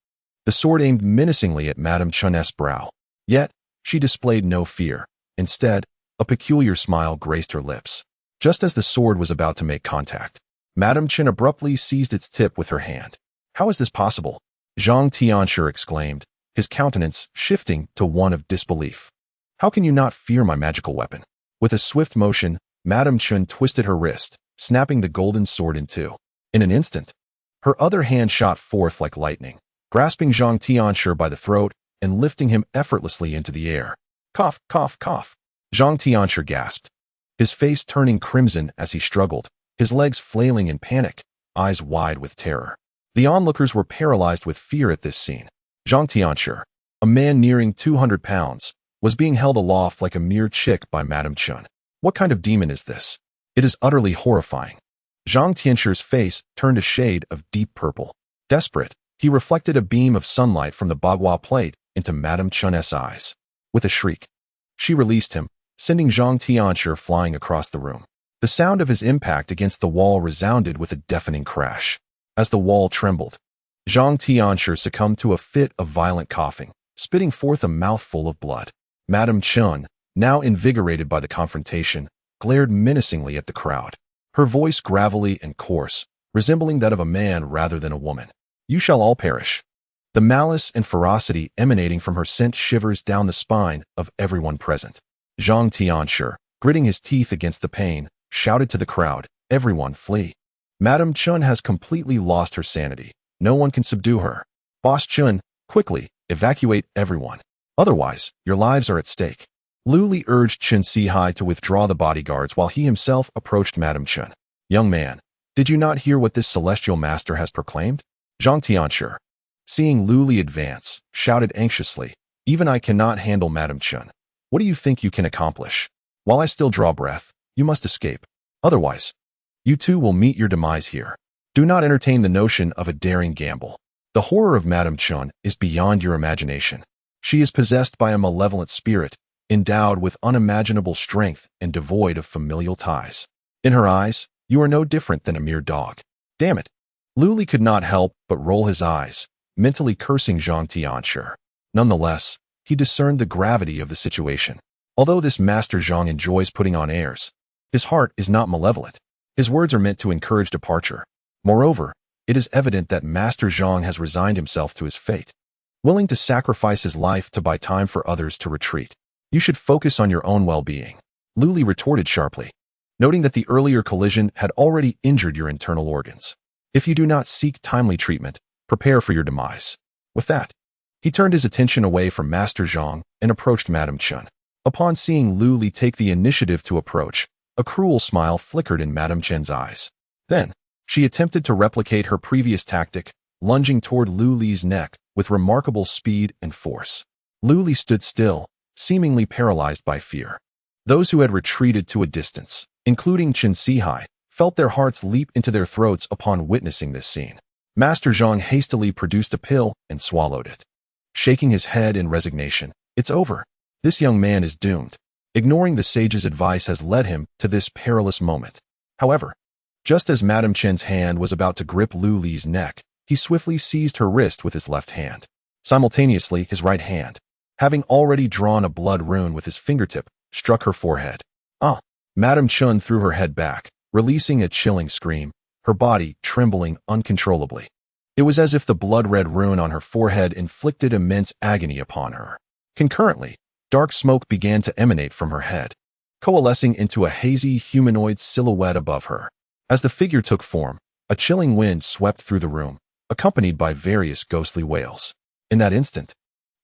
the sword aimed menacingly at Madame Chun's brow. Yet, she displayed no fear. Instead, a peculiar smile graced her lips. Just as the sword was about to make contact, Madame Chun abruptly seized its tip with her hand. "How is this possible?" Zhang Tianshi exclaimed, his countenance shifting to one of disbelief. "How can you not fear my magical weapon?" With a swift motion, Madame Chun twisted her wrist, snapping the golden sword in two. In an instant, her other hand shot forth like lightning, grasping Zhang Tianshi by the throat and lifting him effortlessly into the air. "Cough, cough, cough." Zhang Tianshi gasped, his face turning crimson as he struggled, his legs flailing in panic, eyes wide with terror. The onlookers were paralyzed with fear at this scene. Zhang Tianshi, a man nearing 200 pounds, was being held aloft like a mere chick by Madame Chun. What kind of demon is this? It is utterly horrifying. Zhang Tianshi's face turned a shade of deep purple. Desperate, he reflected a beam of sunlight from the bagua plate into Madame Chun's eyes. With a shriek, she released him, sending Zhang Tianshi flying across the room. The sound of his impact against the wall resounded with a deafening crash. As the wall trembled, Zhang Tianshi succumbed to a fit of violent coughing, spitting forth a mouthful of blood. Madame Chun, now invigorated by the confrontation, glared menacingly at the crowd, her voice gravelly and coarse, resembling that of a man rather than a woman. "You shall all perish." The malice and ferocity emanating from her sent shivers down the spine of everyone present. Zhang Tianshi, gritting his teeth against the pain, shouted to the crowd, "Everyone flee. Madame Chun has completely lost her sanity. No one can subdue her. Boss Chun, quickly, evacuate everyone. Otherwise, your lives are at stake." Lu Li urged Chen Sihai to withdraw the bodyguards while he himself approached Madame Chun. "Young man, did you not hear what this celestial master has proclaimed?" Zhang Tianshi, seeing Lu Li advance, shouted anxiously, "Even I cannot handle Madame Chun. What do you think you can accomplish? While I still draw breath, you must escape. Otherwise, you too will meet your demise here. Do not entertain the notion of a daring gamble. The horror of Madame Chun is beyond your imagination. She is possessed by a malevolent spirit, endowed with unimaginable strength and devoid of familial ties. In her eyes, you are no different than a mere dog. Damn it." Lu Li could not help but roll his eyes, mentally cursing Zhang Tianshi. Nonetheless, he discerned the gravity of the situation. Although this Master Zhang enjoys putting on airs, his heart is not malevolent. His words are meant to encourage departure. Moreover, it is evident that Master Zhang has resigned himself to his fate, willing to sacrifice his life to buy time for others to retreat. "You should focus on your own well-being," Lu Li retorted sharply, noting that the earlier collision had already injured your internal organs. If you do not seek timely treatment, prepare for your demise. With that, he turned his attention away from Master Zhang and approached Madame Chen. Upon seeing Lu Li take the initiative to approach, a cruel smile flickered in Madame Chen's eyes. Then, she attempted to replicate her previous tactic, lunging toward Lu Li's neck with remarkable speed and force. Lu Li stood still, seemingly paralyzed by fear. Those who had retreated to a distance, including Chen Sihai, felt their hearts leap into their throats upon witnessing this scene. Master Zhang hastily produced a pill and swallowed it. Shaking his head in resignation, "It's over. This young man is doomed." Ignoring the sage's advice has led him to this perilous moment. However, just as Madame Chen's hand was about to grip Lu Li's neck, he swiftly seized her wrist with his left hand. Simultaneously, his right hand, having already drawn a blood rune with his fingertip, struck her forehead. "Ah!" Madame Chen threw her head back, releasing a chilling scream, her body trembling uncontrollably. It was as if the blood-red rune on her forehead inflicted immense agony upon her. Concurrently, dark smoke began to emanate from her head, coalescing into a hazy humanoid silhouette above her. As the figure took form, a chilling wind swept through the room, accompanied by various ghostly wails. In that instant,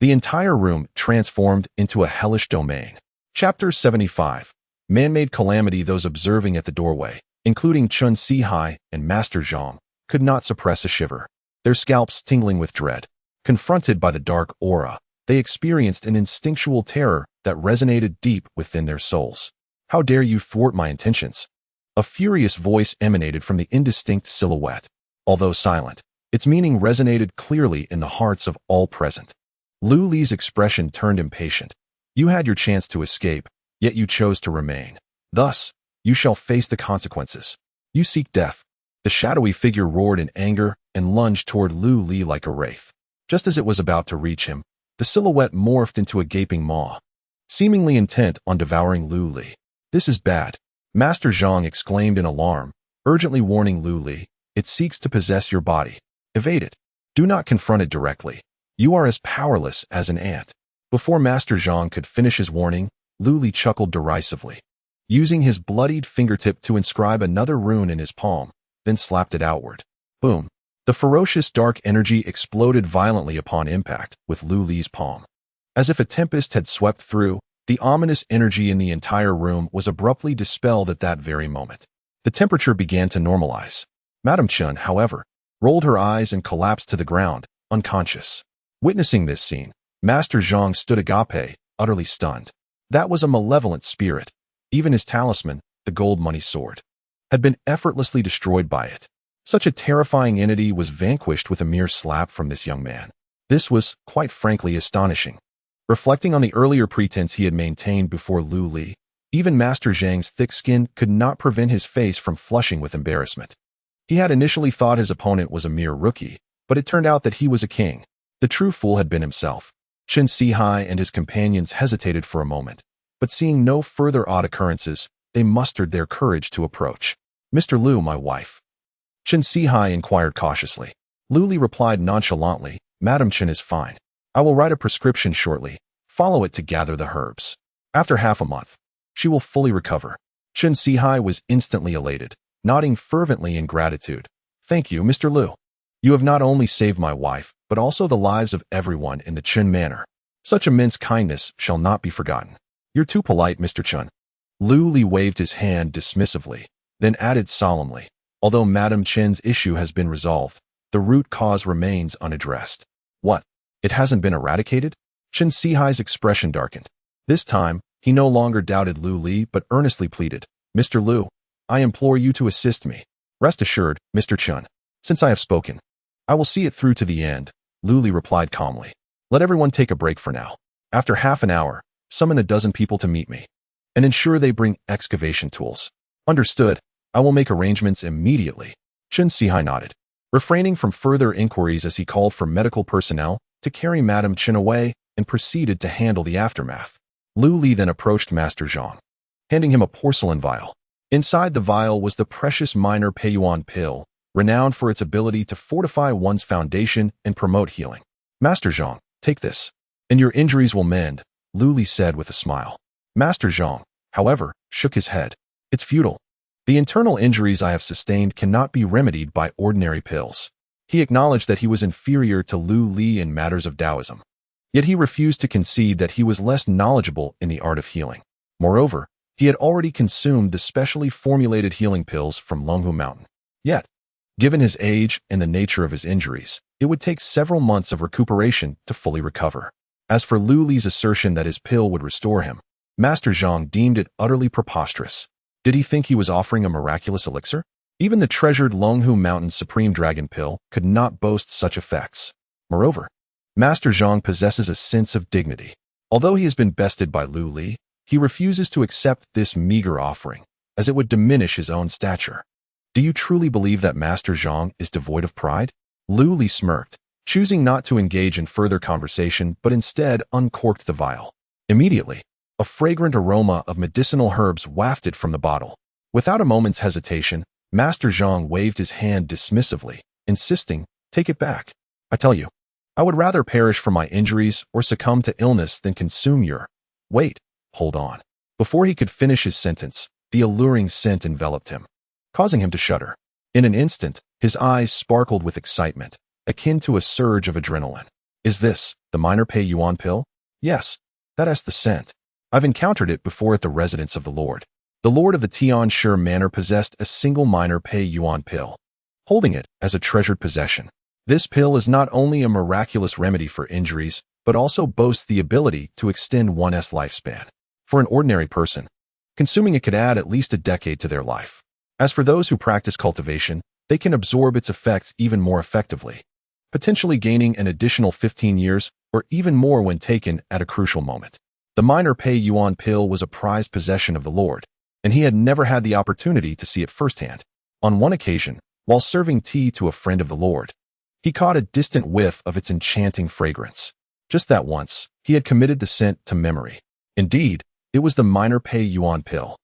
the entire room transformed into a hellish domain. Chapter 75. Man-made calamity. Those observing at the doorway, including Chen Sihai and Master Zhang, could not suppress a shiver, their scalps tingling with dread. Confronted by the dark aura, they experienced an instinctual terror that resonated deep within their souls. "How dare you thwart my intentions?" A furious voice emanated from the indistinct silhouette. Although silent, its meaning resonated clearly in the hearts of all present. Lu Li's expression turned impatient. "You had your chance to escape, yet you chose to remain. Thus, you shall face the consequences. You seek death." The shadowy figure roared in anger and lunged toward Lu Li like a wraith. Just as it was about to reach him, the silhouette morphed into a gaping maw, seemingly intent on devouring Lu Li. "This is bad," Master Zhang exclaimed in alarm, urgently warning Lu Li. "It seeks to possess your body. Evade it. Do not confront it directly. You are as powerless as an ant." Before Master Zhang could finish his warning, Lu Li chuckled derisively, using his bloodied fingertip to inscribe another rune in his palm, then slapped it outward. Boom! The ferocious dark energy exploded violently upon impact with Lu Li's palm. As if a tempest had swept through, the ominous energy in the entire room was abruptly dispelled at that very moment. The temperature began to normalize. Madame Chen, however, rolled her eyes and collapsed to the ground, unconscious. Witnessing this scene, Master Zhang stood agape, utterly stunned. That was a malevolent spirit. Even his talisman, the gold money sword, had been effortlessly destroyed by it. Such a terrifying entity was vanquished with a mere slap from this young man. This was, quite frankly, astonishing. Reflecting on the earlier pretense he had maintained before Lu Li, even Master Zhang's thick skin could not prevent his face from flushing with embarrassment. He had initially thought his opponent was a mere rookie, but it turned out that he was a king. The true fool had been himself. Chen Sihai and his companions hesitated for a moment, but seeing no further odd occurrences, they mustered their courage to approach. "Mr. Lu, my wife?" Chen Sihai inquired cautiously. Lu Li replied nonchalantly, "Madame Chen is fine. I will write a prescription shortly. Follow it to gather the herbs. After half a month, she will fully recover." Chen Sihai was instantly elated, nodding fervently in gratitude. "Thank you, Mr. Lu. You have not only saved my wife, but also the lives of everyone in the Chen manor. Such immense kindness shall not be forgotten." "You're too polite, Mr. Chen." Lu Li waved his hand dismissively, then added solemnly, "Although Madame Chen's issue has been resolved, the root cause remains unaddressed." "What? It hasn't been eradicated?" Chen Sihai's expression darkened. This time, he no longer doubted Lu Li but earnestly pleaded, "Mr. Lu, I implore you to assist me. Rest assured, Mr. Chen, since I have spoken, I will see it through to the end." Lu Li replied calmly, "Let everyone take a break for now. After half an hour, summon a dozen people to meet me, and ensure they bring excavation tools." "Understood. I will make arrangements immediately." Chen Sihai nodded, refraining from further inquiries as he called for medical personnel to carry Madame Chen away and proceeded to handle the aftermath. Lu Li then approached Master Zhang, handing him a porcelain vial. Inside the vial was the precious minor Peiyuan pill, renowned for its ability to fortify one's foundation and promote healing. "Master Zhang, take this, and your injuries will mend," Lu Li said with a smile. Master Zhang, however, shook his head. "It's futile. The internal injuries I have sustained cannot be remedied by ordinary pills. He acknowledged that he was inferior to Lu Li in matters of Taoism. Yet he refused to concede that he was less knowledgeable in the art of healing. Moreover, he had already consumed the specially formulated healing pills from Longhu Mountain. Yet, given his age and the nature of his injuries, it would take several months of recuperation to fully recover. As for Lu Li's assertion that his pill would restore him, Master Zhang deemed it utterly preposterous. Did he think he was offering a miraculous elixir? Even the treasured Longhu Mountain Supreme Dragon Pill could not boast such effects. Moreover, Master Zhang possesses a sense of dignity. Although he has been bested by Lu Li, he refuses to accept this meager offering, as it would diminish his own stature. Do you truly believe that Master Zhang is devoid of pride? Lu Li smirked, choosing not to engage in further conversation but instead uncorked the vial. Immediately, a fragrant aroma of medicinal herbs wafted from the bottle. Without a moment's hesitation, Master Zhang waved his hand dismissively, insisting, "Take it back. I tell you, I would rather perish from my injuries or succumb to illness than consume your—" "Wait, hold on." Before he could finish his sentence, the alluring scent enveloped him, causing him to shudder. In an instant, his eyes sparkled with excitement, akin to a surge of adrenaline. "Is this the minor Pei Yuan pill?" "Yes, that has the scent. I've encountered it before at the residence of the Lord." The Lord of the Tianshi Manor possessed a single minor Pei Yuan pill, holding it as a treasured possession. This pill is not only a miraculous remedy for injuries, but also boasts the ability to extend one's lifespan. For an ordinary person, consuming it could add at least a decade to their life. As for those who practice cultivation, they can absorb its effects even more effectively, potentially gaining an additional 15 years or even more when taken at a crucial moment. The minor Pei Yuan pill was a prized possession of the Lord, and he had never had the opportunity to see it firsthand. On one occasion, while serving tea to a friend of the Lord, he caught a distant whiff of its enchanting fragrance. Just that once, he had committed the scent to memory. Indeed, it was the minor Pei Yuan pill.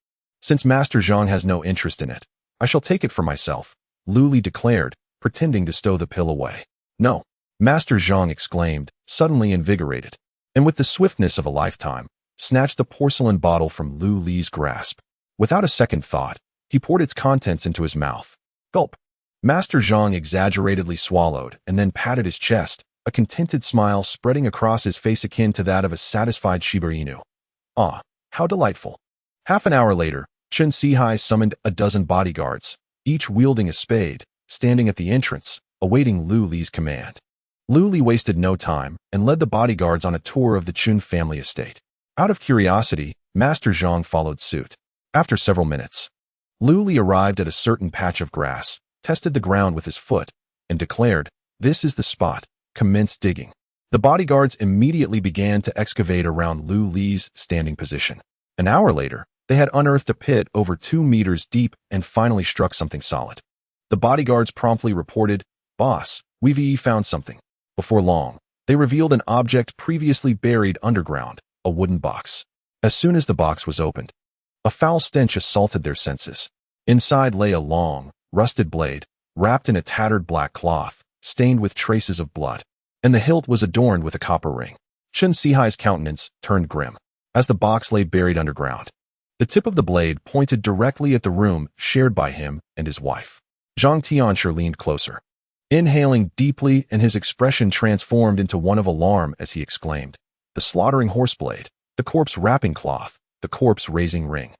"Since Master Zhang has no interest in it, I shall take it for myself," Lu Li declared, pretending to stow the pill away. "No," Master Zhang exclaimed, suddenly invigorated, and with the swiftness of a lifetime, snatched the porcelain bottle from Lu Li's grasp. Without a second thought, he poured its contents into his mouth. Gulp. Master Zhang exaggeratedly swallowed and then patted his chest, a contented smile spreading across his face akin to that of a satisfied Shiba Inu. "Ah, how delightful." Half an hour later, Chen Sihai summoned a dozen bodyguards, each wielding a spade, standing at the entrance, awaiting Lu Li's command. Lu Li wasted no time and led the bodyguards on a tour of the Chun family estate. Out of curiosity, Master Zhang followed suit. After several minutes, Lu Li arrived at a certain patch of grass, tested the ground with his foot, and declared, "This is the spot. Commence digging." The bodyguards immediately began to excavate around Lu Li's standing position. An hour later, they had unearthed a pit over 2 meters deep and finally struck something solid. The bodyguards promptly reported, "Boss, we've found something." Before long, they revealed an object previously buried underground, a wooden box. As soon as the box was opened, a foul stench assaulted their senses. Inside lay a long, rusted blade, wrapped in a tattered black cloth, stained with traces of blood, and the hilt was adorned with a copper ring. Chen Sihai's countenance turned grim as the box lay buried underground. The tip of the blade pointed directly at the room shared by him and his wife. Zhang Tianshi leaned closer, inhaling deeply, and his expression transformed into one of alarm as he exclaimed, "The slaughtering horseblade, the corpse wrapping cloth, the corpse raising ring,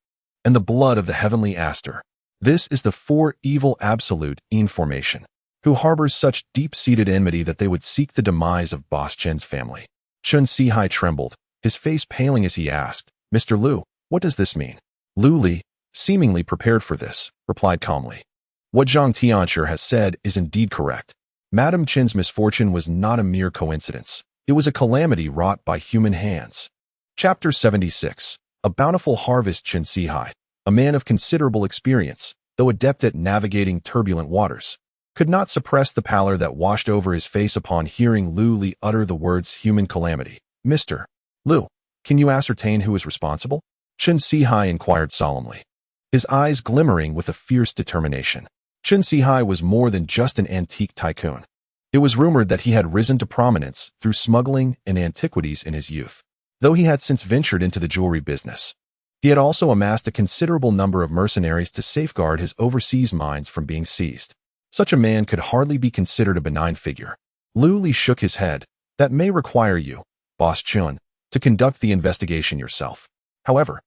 and the blood of the heavenly Aster. This is the four evil absolute in formation, who harbors such deep-seated enmity that they would seek the demise of Boss Chen's family." Chen Sihai trembled, his face paling as he asked, "Mr. Lu, what does this mean?" Lu Li, seemingly prepared for this, replied calmly, "What Zhang Tianshi has said is indeed correct. Madame Chen's misfortune was not a mere coincidence. It was a calamity wrought by human hands." Chapter 76. A bountiful harvest. Chen Sihai, a man of considerable experience, though adept at navigating turbulent waters, could not suppress the pallor that washed over his face upon hearing Lu Li utter the words human calamity. "Mr. Lu, can you ascertain who is responsible?" Chen Sihai inquired solemnly, his eyes glimmering with a fierce determination. Chen Sihai was more than just an antique tycoon. It was rumored that he had risen to prominence through smuggling and antiquities in his youth, though he had since ventured into the jewelry business. He had also amassed a considerable number of mercenaries to safeguard his overseas mines from being seized. Such a man could hardly be considered a benign figure. Lu Li shook his head. That may require you, Boss Chun, to conduct the investigation yourself. However,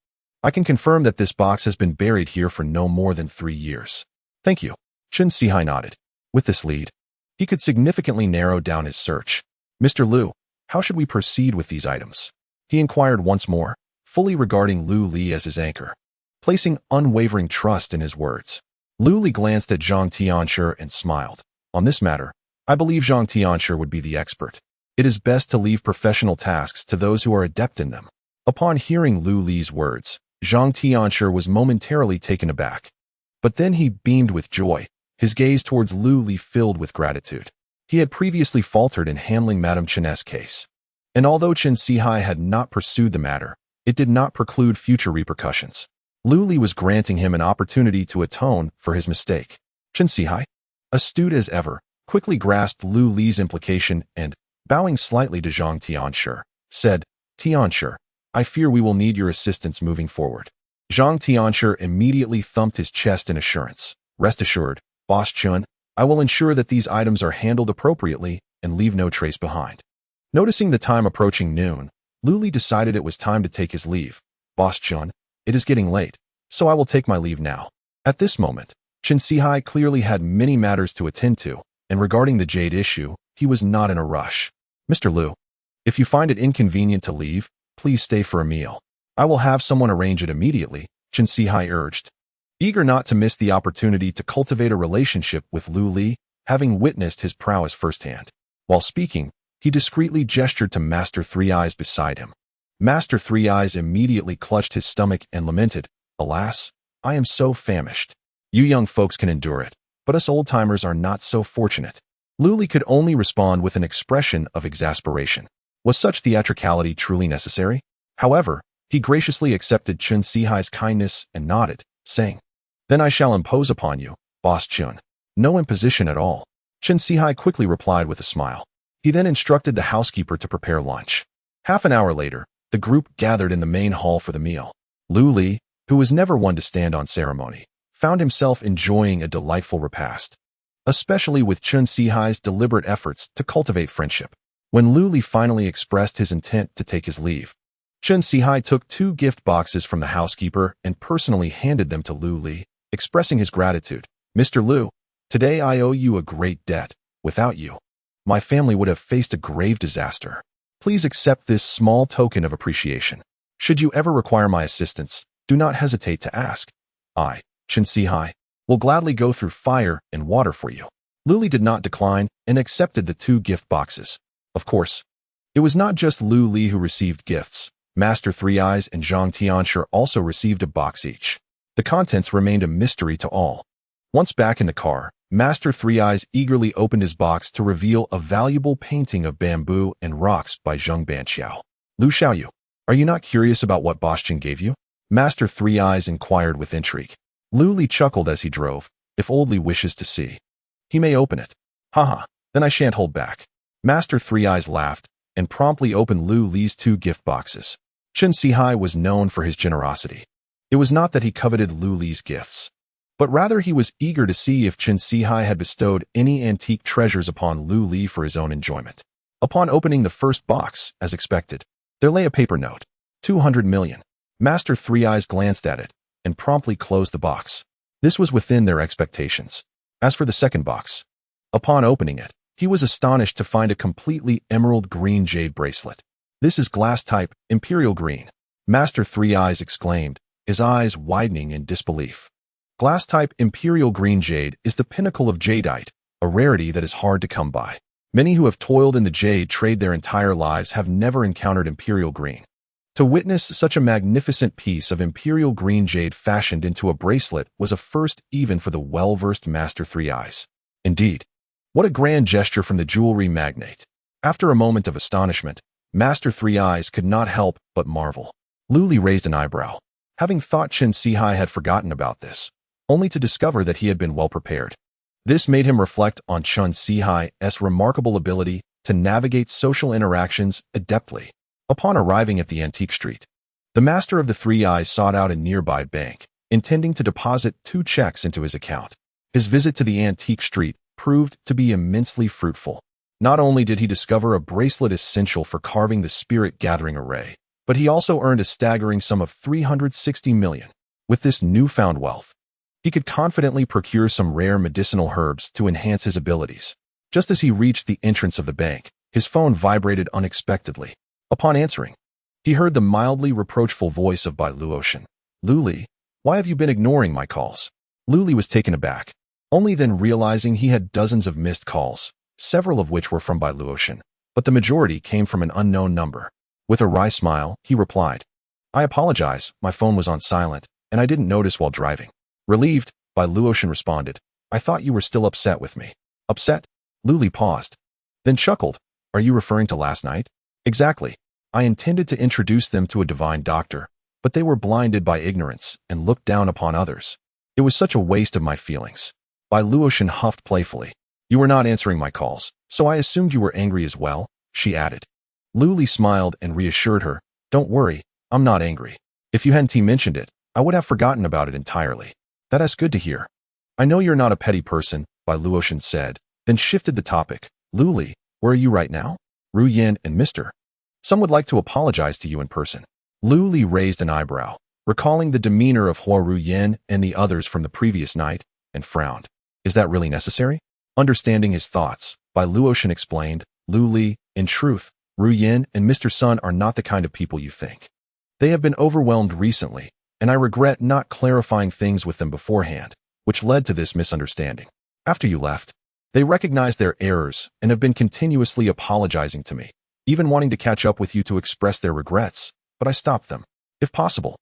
I can confirm that this box has been buried here for no more than 3 years. Thank you. Chun Sihai nodded. With this lead, he could significantly narrow down his search. Mr. Lu, how should we proceed with these items? He inquired once more, fully regarding Lu Li as his anchor, placing unwavering trust in his words. Lu Li glanced at Zhang Tianshi and smiled. On this matter, I believe Zhang Tianshi would be the expert. It is best to leave professional tasks to those who are adept in them. Upon hearing Lu Li's words, Zhang Tianshi was momentarily taken aback. But then he beamed with joy, his gaze towards Lu Li filled with gratitude. He had previously faltered in handling Madame Chen's case. And although Chen Sihai had not pursued the matter, it did not preclude future repercussions. Lu Li was granting him an opportunity to atone for his mistake. Chen Sihai, astute as ever, quickly grasped Lu Li's implication and, bowing slightly to Zhang Tianshi, said, Tianshi, I fear we will need your assistance moving forward. Zhang Tianshi immediately thumped his chest in assurance. Rest assured, Boss Chun, I will ensure that these items are handled appropriately and leave no trace behind. Noticing the time approaching noon, Lu Li decided it was time to take his leave. Boss Chun, it is getting late, so I will take my leave now. At this moment, Chen Sihai clearly had many matters to attend to, and regarding the jade issue, he was not in a rush. Mr. Lu, if you find it inconvenient to leave, please stay for a meal. I will have someone arrange it immediately, Chen Sihai urged. Eager not to miss the opportunity to cultivate a relationship with Lu Li, having witnessed his prowess firsthand. While speaking, he discreetly gestured to Master Three Eyes beside him. Master Three Eyes immediately clutched his stomach and lamented, Alas, I am so famished. You young folks can endure it, but us old-timers are not so fortunate. Lu Li could only respond with an expression of exasperation. Was such theatricality truly necessary? However, he graciously accepted Chen Sihai's kindness and nodded, saying, Then I shall impose upon you, Boss Chun. No imposition at all. Chen Sihai quickly replied with a smile. He then instructed the housekeeper to prepare lunch. Half an hour later, the group gathered in the main hall for the meal. Lu Li, who was never one to stand on ceremony, found himself enjoying a delightful repast, especially with Chen Sihai's deliberate efforts to cultivate friendship. When Lu Li finally expressed his intent to take his leave, Chen Sihai took 2 gift boxes from the housekeeper and personally handed them to Lu Li, expressing his gratitude. Mr. Lu, today I owe you a great debt. Without you, my family would have faced a grave disaster. Please accept this small token of appreciation. Should you ever require my assistance, do not hesitate to ask. I, Chen Sihai, will gladly go through fire and water for you. Lu Li did not decline and accepted the 2 gift boxes. Of course, it was not just Lu Li who received gifts. Master Three Eyes and Zhang Tianshi also received a box each. The contents remained a mystery to all. Once back in the car, Master Three Eyes eagerly opened his box to reveal a valuable painting of bamboo and rocks by Zheng Banqiao. Lu Xiaoyu, are you not curious about what Boss Chun gave you? Master Three Eyes inquired with intrigue. Lu Li chuckled as he drove. If Old Li wishes to see, he may open it. Haha, then I shan't hold back. Master Three Eyes laughed and promptly opened Lu Li's 2 gift boxes. Chen Sihai was known for his generosity. It was not that he coveted Lu Li's gifts, but rather he was eager to see if Chen Sihai had bestowed any antique treasures upon Lu Li for his own enjoyment. Upon opening the first box, as expected, there lay a paper note. 200 million. Master Three Eyes glanced at it and promptly closed the box. This was within their expectations. As for the second box, upon opening it, he was astonished to find a completely emerald green jade bracelet. This is glass type, imperial green. Master Three Eyes exclaimed, his eyes widening in disbelief. Glass type imperial green jade is the pinnacle of jadeite, a rarity that is hard to come by. Many who have toiled in the jade trade their entire lives have never encountered imperial green. To witness such a magnificent piece of imperial green jade fashioned into a bracelet was a first even for the well-versed Master Three Eyes. Indeed, what a grand gesture from the jewelry magnate. After a moment of astonishment, Master Three Eyes could not help but marvel. Lu Li raised an eyebrow, having thought Chen Sihai had forgotten about this, only to discover that he had been well prepared. This made him reflect on Chen Sihai's remarkable ability to navigate social interactions adeptly. Upon arriving at the antique street, The master of the three eyes sought out a nearby bank, intending to deposit 2 checks into his account. His visit to the antique street proved to be immensely fruitful. Not only did he discover a bracelet essential for carving the spirit-gathering array, but he also earned a staggering sum of 360 million. With this newfound wealth, he could confidently procure some rare medicinal herbs to enhance his abilities. Just as he reached the entrance of the bank, his phone vibrated unexpectedly. Upon answering, he heard the mildly reproachful voice of Bai Luotian. "Luli, why have you been ignoring my calls?" Luli was taken aback, only then realizing he had dozens of missed calls, several of which were from Bai Luotian, but the majority came from an unknown number. With a wry smile, he replied, "I apologize, my phone was on silent, and I didn't notice while driving." Relieved, Bai Luotian responded, "I thought you were still upset with me." "Upset?" Luli paused, then chuckled. "Are you referring to last night?" "Exactly. I intended to introduce them to a divine doctor, but they were blinded by ignorance and looked down upon others. It was such a waste of my feelings." Bai Luotian huffed playfully. "You were not answering my calls, so I assumed you were angry as well," she added. Luli smiled and reassured her, "Don't worry, I'm not angry. If you hadn't mentioned it, I would have forgotten about it entirely." "That is good to hear. I know you're not a petty person," Bai Luotian said, then shifted the topic. "Luli, where are you right now?" "Ru Yin and Mr. Some would like to apologize to you in person." Luli raised an eyebrow, recalling the demeanor of Hua Ru Yin and the others from the previous night, and frowned. "Is that really necessary?" Understanding his thoughts, Bai Luotian explained, "Luli, in truth, Ru Yin and Mr. Sun are not the kind of people you think. They have been overwhelmed recently, and I regret not clarifying things with them beforehand, which led to this misunderstanding. After you left, they recognized their errors and have been continuously apologizing to me, even wanting to catch up with you to express their regrets, but I stopped them. If possible,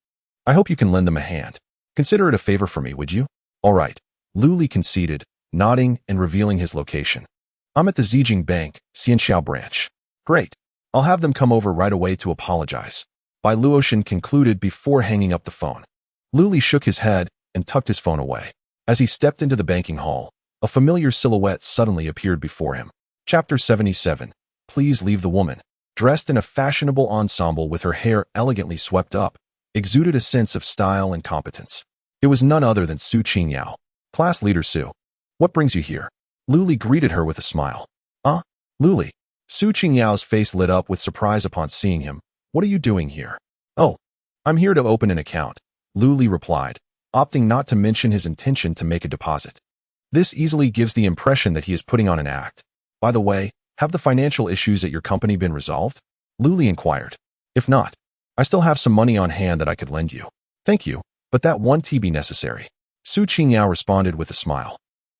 I hope you can lend them a hand. Consider it a favor for me, would you?" "All right," Luli conceded, nodding and revealing his location. "I'm at the Zijing Bank, Xianxiao branch." "Great. I'll have them come over right away to apologize," Bai Luotian concluded before hanging up the phone. Luli shook his head and tucked his phone away. As he stepped into the banking hall, a familiar silhouette suddenly appeared before him. Chapter 77. Please leave the woman. Dressed in a fashionable ensemble with her hair elegantly swept up, exuded a sense of style and competence. It was none other than Su Qingyao. "Class leader Su. What brings you here?" Luli greeted her with a smile. Luli." Su Qingyao's face lit up with surprise upon seeing him. "What are you doing here?" "Oh, I'm here to open an account," Luli replied, opting not to mention his intention to make a deposit. This easily gives the impression that he is putting on an act. "By the way, have the financial issues at your company been resolved?" Luli inquired. "If not, I still have some money on hand that I could lend you." "Thank you, but that won't be necessary," Su Qingyao responded with a smile.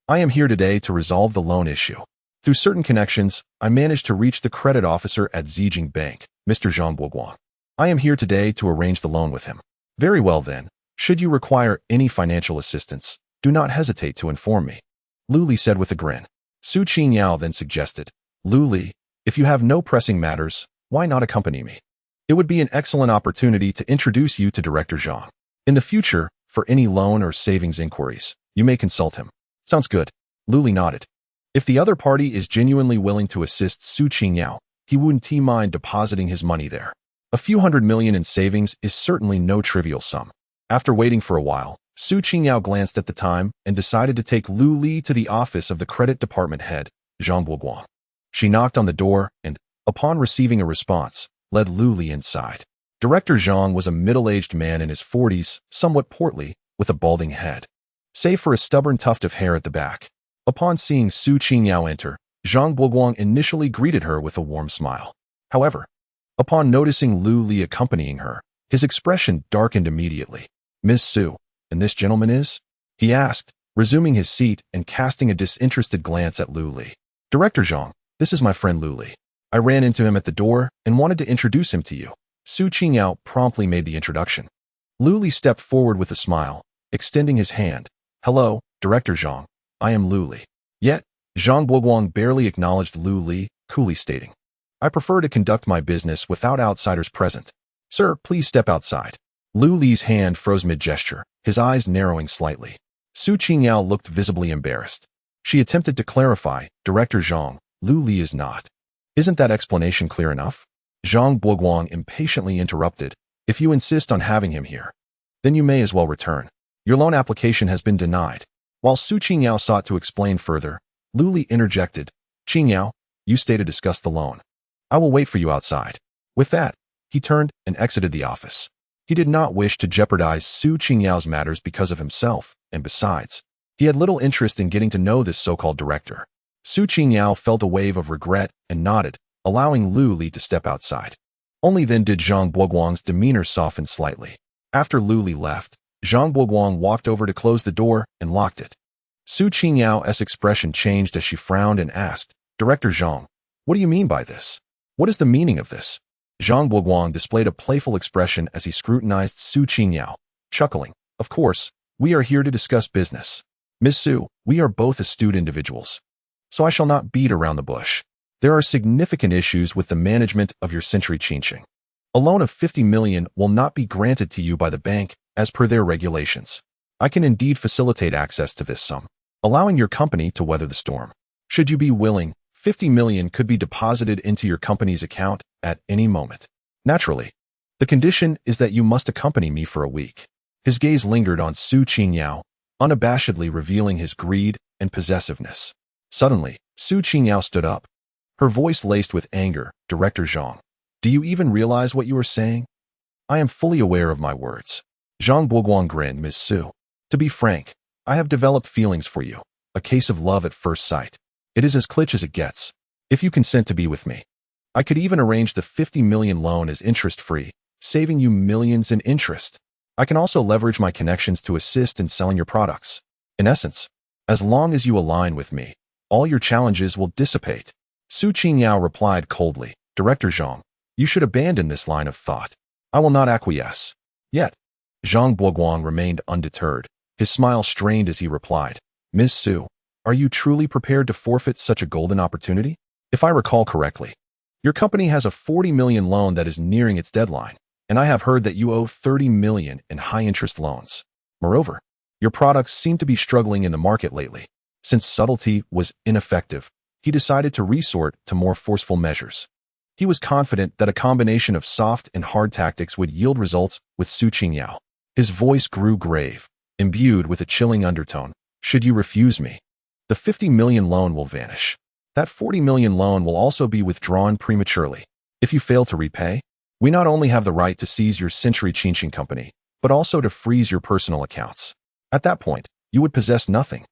"I am here today to resolve the loan issue. Through certain connections, I managed to reach the credit officer at Zijing Bank, Mr. Zhang Buoguang. I am here today to arrange the loan with him." "Very well then. Should you require any financial assistance, do not hesitate to inform me," Luli said with a grin. Su Qingyao then suggested, "Luli, if you have no pressing matters, why not accompany me? It would be an excellent opportunity to introduce you to Director Zhang. In the future, for any loan or savings inquiries, you may consult him." "Sounds good," Luli nodded. If the other party is genuinely willing to assist Su Qingyao, he wouldn't mind depositing his money there. A few $100 million in savings is certainly no trivial sum. After waiting for a while, Su Qingyao glanced at the time and decided to take Luli to the office of the credit department head, Zhang Buoguang. She knocked on the door and, upon receiving a response, led Luli inside. Director Zhang was a middle-aged man in his 40s, somewhat portly, with a balding head, save for a stubborn tuft of hair at the back. Upon seeing Su Qingyao enter, Zhang Buoguang initially greeted her with a warm smile. However, upon noticing Luli accompanying her, his expression darkened immediately. "Ms. Su, and this gentleman is?" he asked, resuming his seat and casting a disinterested glance at Luli. "Director Zhang, this is my friend Luli. I ran into him at the door and wanted to introduce him to you." Su Qingyao promptly made the introduction. Luli stepped forward with a smile, extending his hand. "Hello, Director Zhang. I am Luli." Yet, Zhang Buoguang barely acknowledged Luli, coolly stating, "I prefer to conduct my business without outsiders present. Sir, please step outside." Luli's hand froze mid-gesture, his eyes narrowing slightly. Su Qingyao looked visibly embarrassed. She attempted to clarify, "Director Zhang, Luli is not." "Isn't that explanation clear enough?" Zhang Buoguang impatiently interrupted, If you insist on having him here, then you may as well return. Your loan application has been denied. While Su Qingyao sought to explain further, Lu Li interjected, Qingyao, you stay to discuss the loan. I will wait for you outside. With that, he turned and exited the office. He did not wish to jeopardize Su Qingyao's matters because of himself, and besides, he had little interest in getting to know this so-called director. Su Qingyao felt a wave of regret and nodded, allowing Lu Li to step outside. Only then did Zhang Buoguang's demeanor soften slightly. After Lu Li left, Zhang Buoguang walked over to close the door and locked it. Su Qingyao's expression changed as she frowned and asked, Director Zhang, what do you mean by this? What is the meaning of this? Zhang Buoguang displayed a playful expression as he scrutinized Su Qingyao, chuckling, Of course, we are here to discuss business. Ms. Su, we are both astute individuals, so I shall not beat around the bush. There are significant issues with the management of your Century Qingqing. A loan of 50 million will not be granted to you by the bank as per their regulations. I can indeed facilitate access to this sum, allowing your company to weather the storm. Should you be willing, 50 million could be deposited into your company's account at any moment. Naturally, the condition is that you must accompany me for a week. His gaze lingered on Su Qingyao, unabashedly revealing his greed and possessiveness. Suddenly, Su Qingyao stood up, her voice laced with anger. Director Zhang, do you even realize what you are saying? I am fully aware of my words. Zhang Buoguang grinned. Ms. Su, to be frank, I have developed feelings for you, a case of love at first sight. It is as cliche as it gets. If you consent to be with me, I could even arrange the 50 million loan as interest-free, saving you millions in interest. I can also leverage my connections to assist in selling your products. In essence, as long as you align with me, all your challenges will dissipate. Su Qingyao replied coldly, Director Zhang, you should abandon this line of thought. I will not acquiesce. Yet, Zhang Buoguang remained undeterred, his smile strained as he replied, Ms. Su, are you truly prepared to forfeit such a golden opportunity? If I recall correctly, your company has a 40 million loan that is nearing its deadline, and I have heard that you owe 30 million in high-interest loans. Moreover, your products seem to be struggling in the market lately. Since subtlety was ineffective, he decided to resort to more forceful measures. He was confident that a combination of soft and hard tactics would yield results with Su Qingyao. His voice grew grave, imbued with a chilling undertone. Should you refuse me, the 50 million loan will vanish. That 40 million loan will also be withdrawn prematurely. If you fail to repay, we not only have the right to seize your Century Qingqing company, but also to freeze your personal accounts. At that point, you would possess nothing.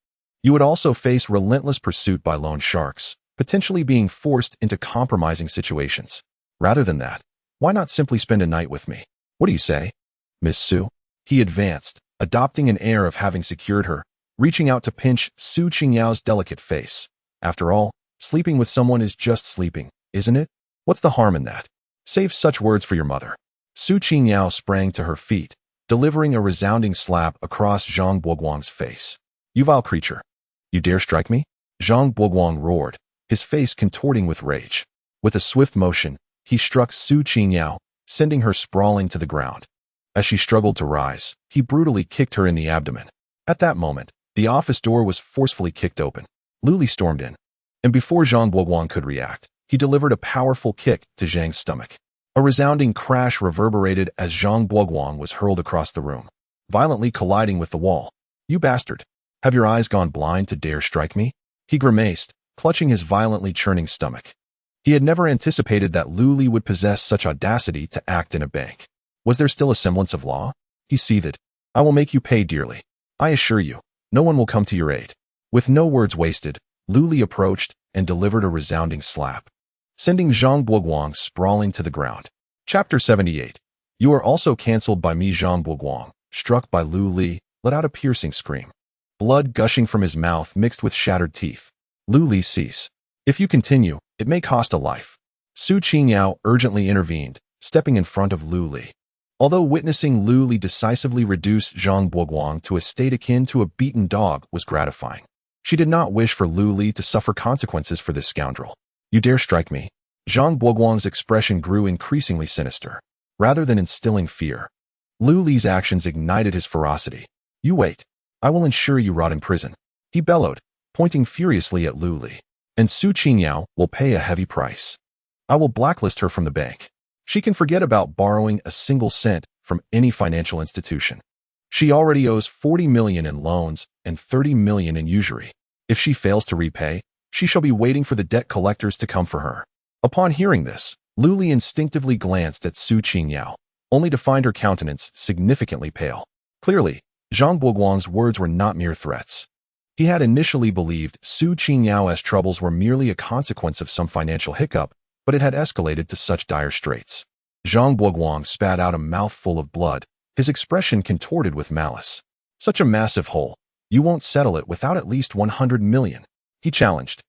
You would also face relentless pursuit by loan sharks, potentially being forced into compromising situations. Rather than that, why not simply spend a night with me? What do you say, Miss Su? He advanced, adopting an air of having secured her, reaching out to pinch Su Qingyao's delicate face. After all, sleeping with someone is just sleeping, isn't it? What's the harm in that? Save such words for your mother. Su Qingyao sprang to her feet, delivering a resounding slap across Zhang Buoguang's face. You vile creature! You dare strike me? Zhang Buoguang roared, his face contorting with rage. With a swift motion, he struck Su Qingyao, sending her sprawling to the ground. As she struggled to rise, he brutally kicked her in the abdomen. At that moment, the office door was forcefully kicked open. Lu Li stormed in, and before Zhang Buoguang could react, he delivered a powerful kick to Zhang's stomach. A resounding crash reverberated as Zhang Buoguang was hurled across the room, violently colliding with the wall. You bastard! Have your eyes gone blind to dare strike me? He grimaced, clutching his violently churning stomach. He had never anticipated that Lu Li would possess such audacity to act in a bank. Was there still a semblance of law? He seethed. I will make you pay dearly. I assure you, no one will come to your aid. With no words wasted, Lu Li approached and delivered a resounding slap, sending Zhang Buoguang sprawling to the ground. Chapter 78. You are also cancelled by me. Zhang Buoguang, struck by Lu Li, let out a piercing scream. Blood gushing from his mouth mixed with shattered teeth. Lu Li, cease. If you continue, it may cost a life. Su Qingyao urgently intervened, stepping in front of Lu Li. Although witnessing Lu Li decisively reduce Zhang Buoguang to a state akin to a beaten dog was gratifying, she did not wish for Lu Li to suffer consequences for this scoundrel. You dare strike me? Zhang Buoguang's expression grew increasingly sinister. Rather than instilling fear, Lu Li's actions ignited his ferocity. You wait. I will ensure you rot in prison, he bellowed, pointing furiously at Lu Li. And Su Qingyao will pay a heavy price. I will blacklist her from the bank. She can forget about borrowing a single cent from any financial institution. She already owes 40 million in loans and 30 million in usury. If she fails to repay, she shall be waiting for the debt collectors to come for her. Upon hearing this, Lu Li instinctively glanced at Su Qingyao, only to find her countenance significantly pale. Clearly, Zhang Buoguang's words were not mere threats. He had initially believed Su Qinyao's troubles were merely a consequence of some financial hiccup, but it had escalated to such dire straits. Zhang Buoguang spat out a mouthful of blood, his expression contorted with malice. Such a massive hole. You won't settle it without at least 100 million, he challenged.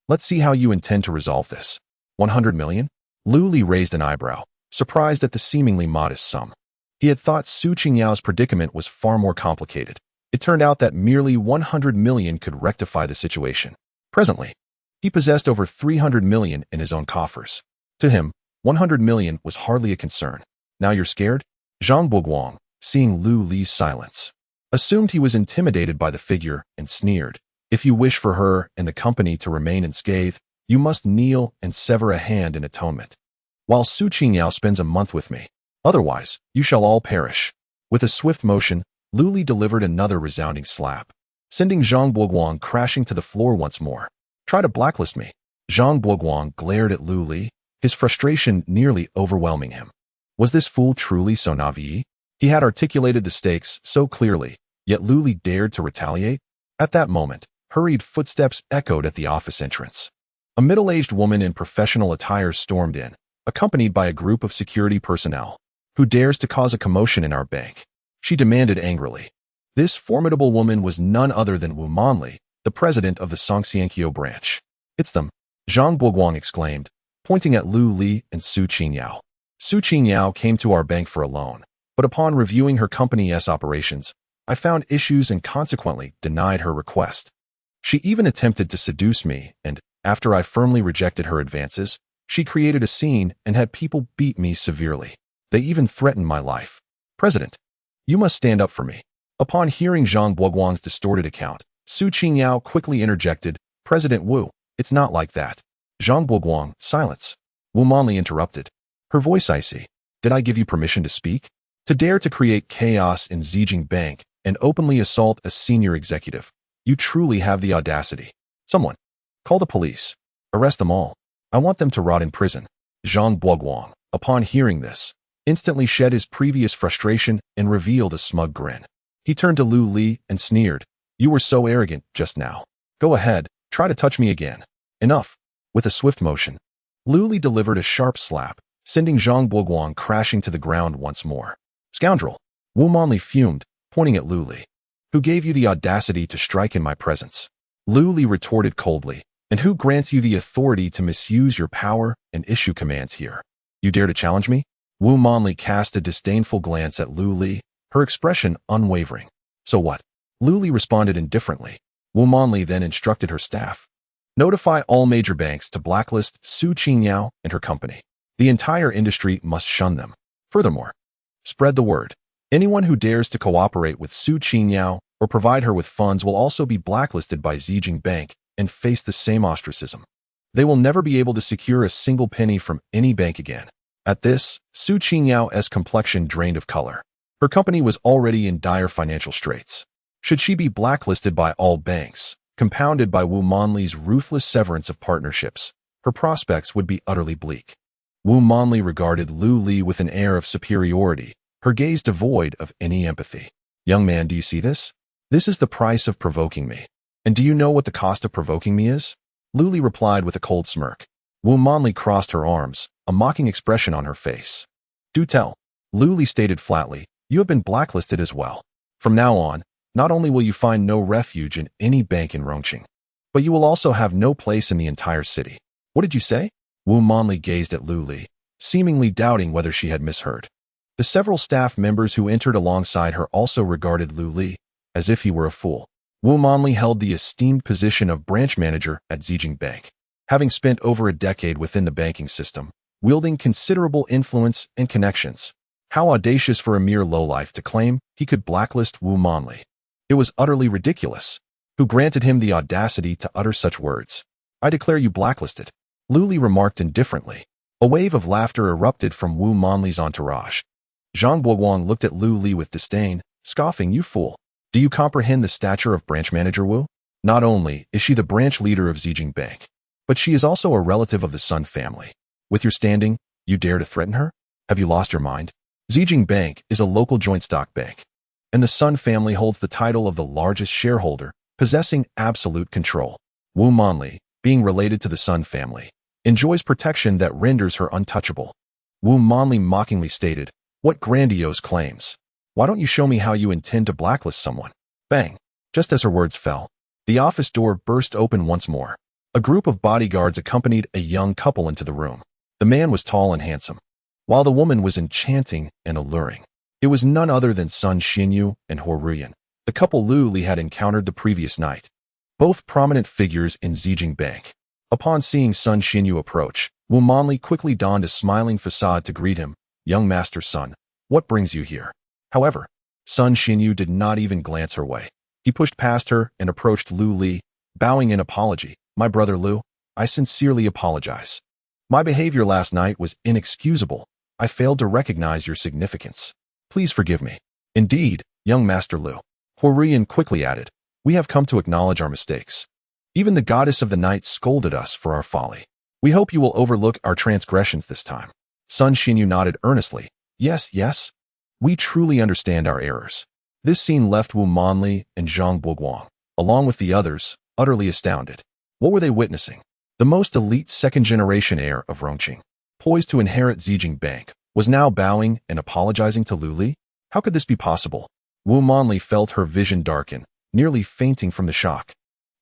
Let's see how you intend to resolve this. 100 million? Lu Li raised an eyebrow, surprised at the seemingly modest sum. He had thought Su Qingyao's predicament was far more complicated. It turned out that merely 100 million could rectify the situation. Presently, he possessed over 300 million in his own coffers. To him, 100 million was hardly a concern. Now you're scared? Zhang Buoguang, seeing Lu Li's silence, assumed he was intimidated by the figure and sneered. If you wish for her and the company to remain unscathed, you must kneel and sever a hand in atonement, while Su Qingyao spends a month with me. Otherwise, you shall all perish. With a swift motion, Lu Li delivered another resounding slap, sending Zhang Buoguang crashing to the floor once more. Try to blacklist me. Zhang Buoguang glared at Lu Li, his frustration nearly overwhelming him. Was this fool truly so naive? He had articulated the stakes so clearly, yet Lu Li dared to retaliate? At that moment, hurried footsteps echoed at the office entrance. A middle-aged woman in professional attire stormed in, accompanied by a group of security personnel. Who dares to cause a commotion in our bank? She demanded angrily. This formidable woman was none other than Wu Manli, the president of the Songxiankyo branch. It's them, Zhang Buoguang exclaimed, pointing at Lu Li and Su Qingyao. Su Qingyao came to our bank for a loan, but upon reviewing her company's operations, I found issues and consequently denied her request. She even attempted to seduce me, and, after I firmly rejected her advances, she created a scene and had people beat me severely. They even threatened my life. President, you must stand up for me. Upon hearing Zhang Buoguang's distorted account, Su Qingyao quickly interjected, President Wu, it's not like that. Zhang Buoguang, silence. Wu Manli interrupted, her voice icy. Did I give you permission to speak? To dare to create chaos in Zijing Bank and openly assault a senior executive. You truly have the audacity. Someone, call the police. Arrest them all. I want them to rot in prison. Zhang Buoguang, upon hearing this, instantly shed his previous frustration and revealed a smug grin. He turned to Lu Li and sneered. You were so arrogant just now. Go ahead, try to touch me again. Enough. With a swift motion, Lu Li delivered a sharp slap, sending Zhang Buoguang crashing to the ground once more. Scoundrel! Wu Manli fumed, pointing at Lu Li. Who gave you the audacity to strike in my presence? Lu Li retorted coldly. And who grants you the authority to misuse your power and issue commands here? You dare to challenge me? Wu Manli cast a disdainful glance at Lu Li, her expression unwavering. So what? Lu Li responded indifferently. Wu Manli then instructed her staff. Notify all major banks to blacklist Su Qingyao and her company. The entire industry must shun them. Furthermore, spread the word. Anyone who dares to cooperate with Su Qingyao or provide her with funds will also be blacklisted by Zijing Bank and face the same ostracism. They will never be able to secure a single penny from any bank again. At this, Su Qingyao's complexion drained of color. Her company was already in dire financial straits. Should she be blacklisted by all banks, compounded by Wu Manli's ruthless severance of partnerships, her prospects would be utterly bleak. Wu Manli regarded Lu Li with an air of superiority, her gaze devoid of any empathy. Young man, do you see this? This is the price of provoking me. And do you know what the cost of provoking me is? Lu Li replied with a cold smirk. Wu Manli crossed her arms, a mocking expression on her face. Do tell. Lu Li stated flatly, you have been blacklisted as well. From now on, not only will you find no refuge in any bank in Rongqing, but you will also have no place in the entire city. What did you say? Wu Manli gazed at Lu Li, seemingly doubting whether she had misheard. The several staff members who entered alongside her also regarded Lu Li as if he were a fool. Wu Manli held the esteemed position of branch manager at Zijing Bank, having spent over a decade within the banking system, wielding considerable influence and connections. How audacious for a mere lowlife to claim he could blacklist Wu Manli. It was utterly ridiculous. Who granted him the audacity to utter such words? I declare you blacklisted. Lu Li remarked indifferently. A wave of laughter erupted from Wu Manli's entourage. Zhang Buoguang looked at Lu Li with disdain, scoffing, "You fool. Do you comprehend the stature of branch manager Wu? Not only is she the branch leader of Zijing Bank, but she is also a relative of the Sun family. With your standing, you dare to threaten her? Have you lost your mind? Zijing Bank is a local joint stock bank, and the Sun family holds the title of the largest shareholder, possessing absolute control. Wu Manli, being related to the Sun family, enjoys protection that renders her untouchable." Wu Manli mockingly stated, "What grandiose claims! Why don't you show me how you intend to blacklist someone?" Bang! Just as her words fell, the office door burst open once more. A group of bodyguards accompanied a young couple into the room. The man was tall and handsome, while the woman was enchanting and alluring. It was none other than Sun Xinyu and He Ruyan, the couple Lu Li had encountered the previous night, both prominent figures in Zijing Bank. Upon seeing Sun Xinyu approach, Wu Manli quickly donned a smiling facade to greet him. "Young Master Sun, what brings you here?" However, Sun Xinyu did not even glance her way. He pushed past her and approached Lu Li, bowing in apology. "My brother Lu, I sincerely apologize. My behavior last night was inexcusable. I failed to recognize your significance. Please forgive me." "Indeed, young Master Lu," He Ruyan quickly added, "we have come to acknowledge our mistakes. Even the goddess of the night scolded us for our folly. We hope you will overlook our transgressions this time." Sun Xinyu nodded earnestly. Yes, we truly understand our errors." This scene left Wu Manli and Zhang Buoguang, along with the others, utterly astounded. What were they witnessing? The most elite second-generation heir of Rongqing, poised to inherit Zijing Bank, was now bowing and apologizing to Lu Li? How could this be possible? Wu Manli felt her vision darken, nearly fainting from the shock.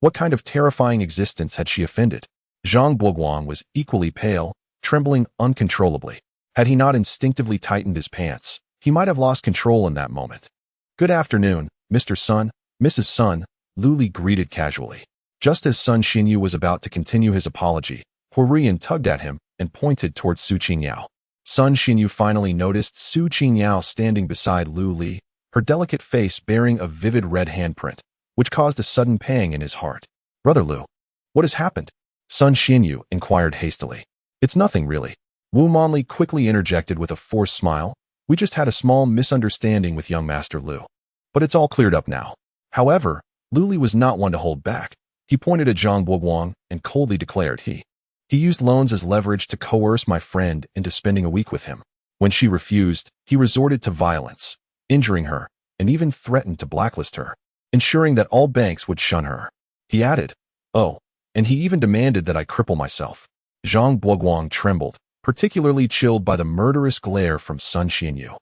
What kind of terrifying existence had she offended? Zhang Buoguang was equally pale, trembling uncontrollably. Had he not instinctively tightened his pants, he might have lost control in that moment. "Good afternoon, Mr. Sun, Mrs. Sun," Lu Li greeted casually. Just as Sun Xinyu was about to continue his apology, He Ruyan tugged at him and pointed towards Su Qingyao. Sun Xinyu finally noticed Su Qingyao standing beside Lu Li, her delicate face bearing a vivid red handprint, which caused a sudden pang in his heart. "Brother Lu, what has happened?" Sun Xinyu inquired hastily. "It's nothing, really," Wu Manli quickly interjected with a forced smile. "We just had a small misunderstanding with young Master Lu. But it's all cleared up now." However, Lu Li was not one to hold back. He pointed at Zhang Buoguang and coldly declared he used loans as leverage to coerce my friend into spending a week with him. When she refused, he resorted to violence, injuring her, and even threatened to blacklist her, ensuring that all banks would shun her. He added, "Oh, and he even demanded that I cripple myself." Zhang Buoguang trembled, particularly chilled by the murderous glare from Sun Xinyu.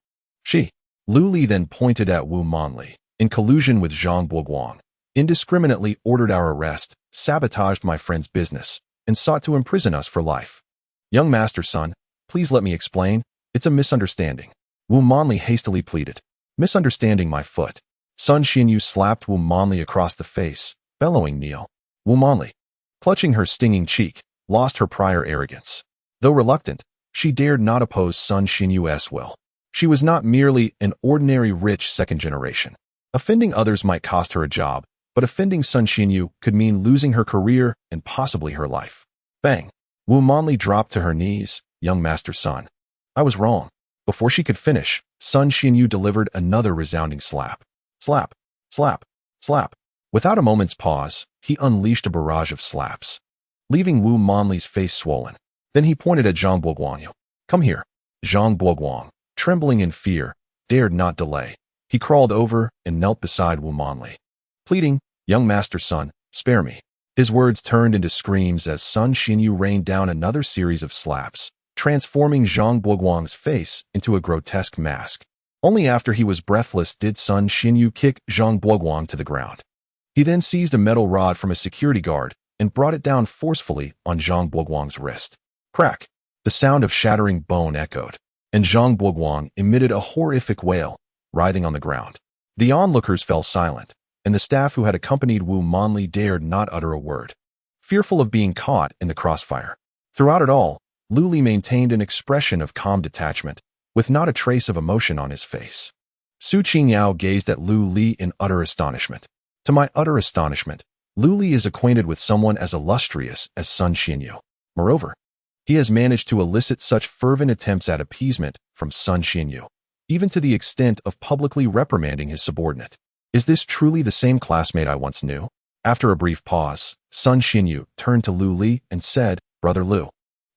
Lu Li then pointed at Wu Manli, in collusion with Zhang Buoguang, indiscriminately ordered our arrest, sabotaged my friend's business, and sought to imprison us for life. "Young Master Sun, please let me explain. It's a misunderstanding," Wu Manli hastily pleaded. "Misunderstanding my foot." Sun Xinyu slapped Wu Manli across the face, bellowing, "Kneel." Wu Manli, clutching her stinging cheek, lost her prior arrogance. Though reluctant, she dared not oppose Sun Xinyu's will. She was not merely an ordinary rich second generation. Offending others might cost her a job, but offending Sun Xinyu could mean losing her career and possibly her life. Bang! Wu Manli dropped to her knees. "Young Master Sun, I was wrong." Before she could finish, Sun Xinyu delivered another resounding slap. Slap, slap, slap. Without a moment's pause, he unleashed a barrage of slaps, leaving Wu Manli's face swollen. Then he pointed at Zhang Buoguang. "Come here." Zhang Buoguang, trembling in fear, dared not delay. He crawled over and knelt beside Wu Manli, pleading, "Young Master Sun, spare me." His words turned into screams as Sun Xinyu rained down another series of slaps, transforming Zhang Buoguang's face into a grotesque mask. Only after he was breathless did Sun Xinyu kick Zhang Buoguang to the ground. He then seized a metal rod from a security guard and brought it down forcefully on Zhang Buoguang's wrist. Crack! The sound of shattering bone echoed, and Zhang Buoguang emitted a horrific wail, writhing on the ground. The onlookers fell silent, and the staff who had accompanied Wu Manli dared not utter a word, fearful of being caught in the crossfire. Throughout it all, Lu Li maintained an expression of calm detachment, with not a trace of emotion on his face. Su Qingyao gazed at Lu Li in utter astonishment. To my utter astonishment, Lu Li is acquainted with someone as illustrious as Sun Xinyu. Moreover, He has managed to elicit such fervent attempts at appeasement from Sun Xinyu, even to the extent of publicly reprimanding his subordinate. Is this truly the same classmate I once knew? After a brief pause, Sun Xinyu turned to Lu Li and said, Brother Lu,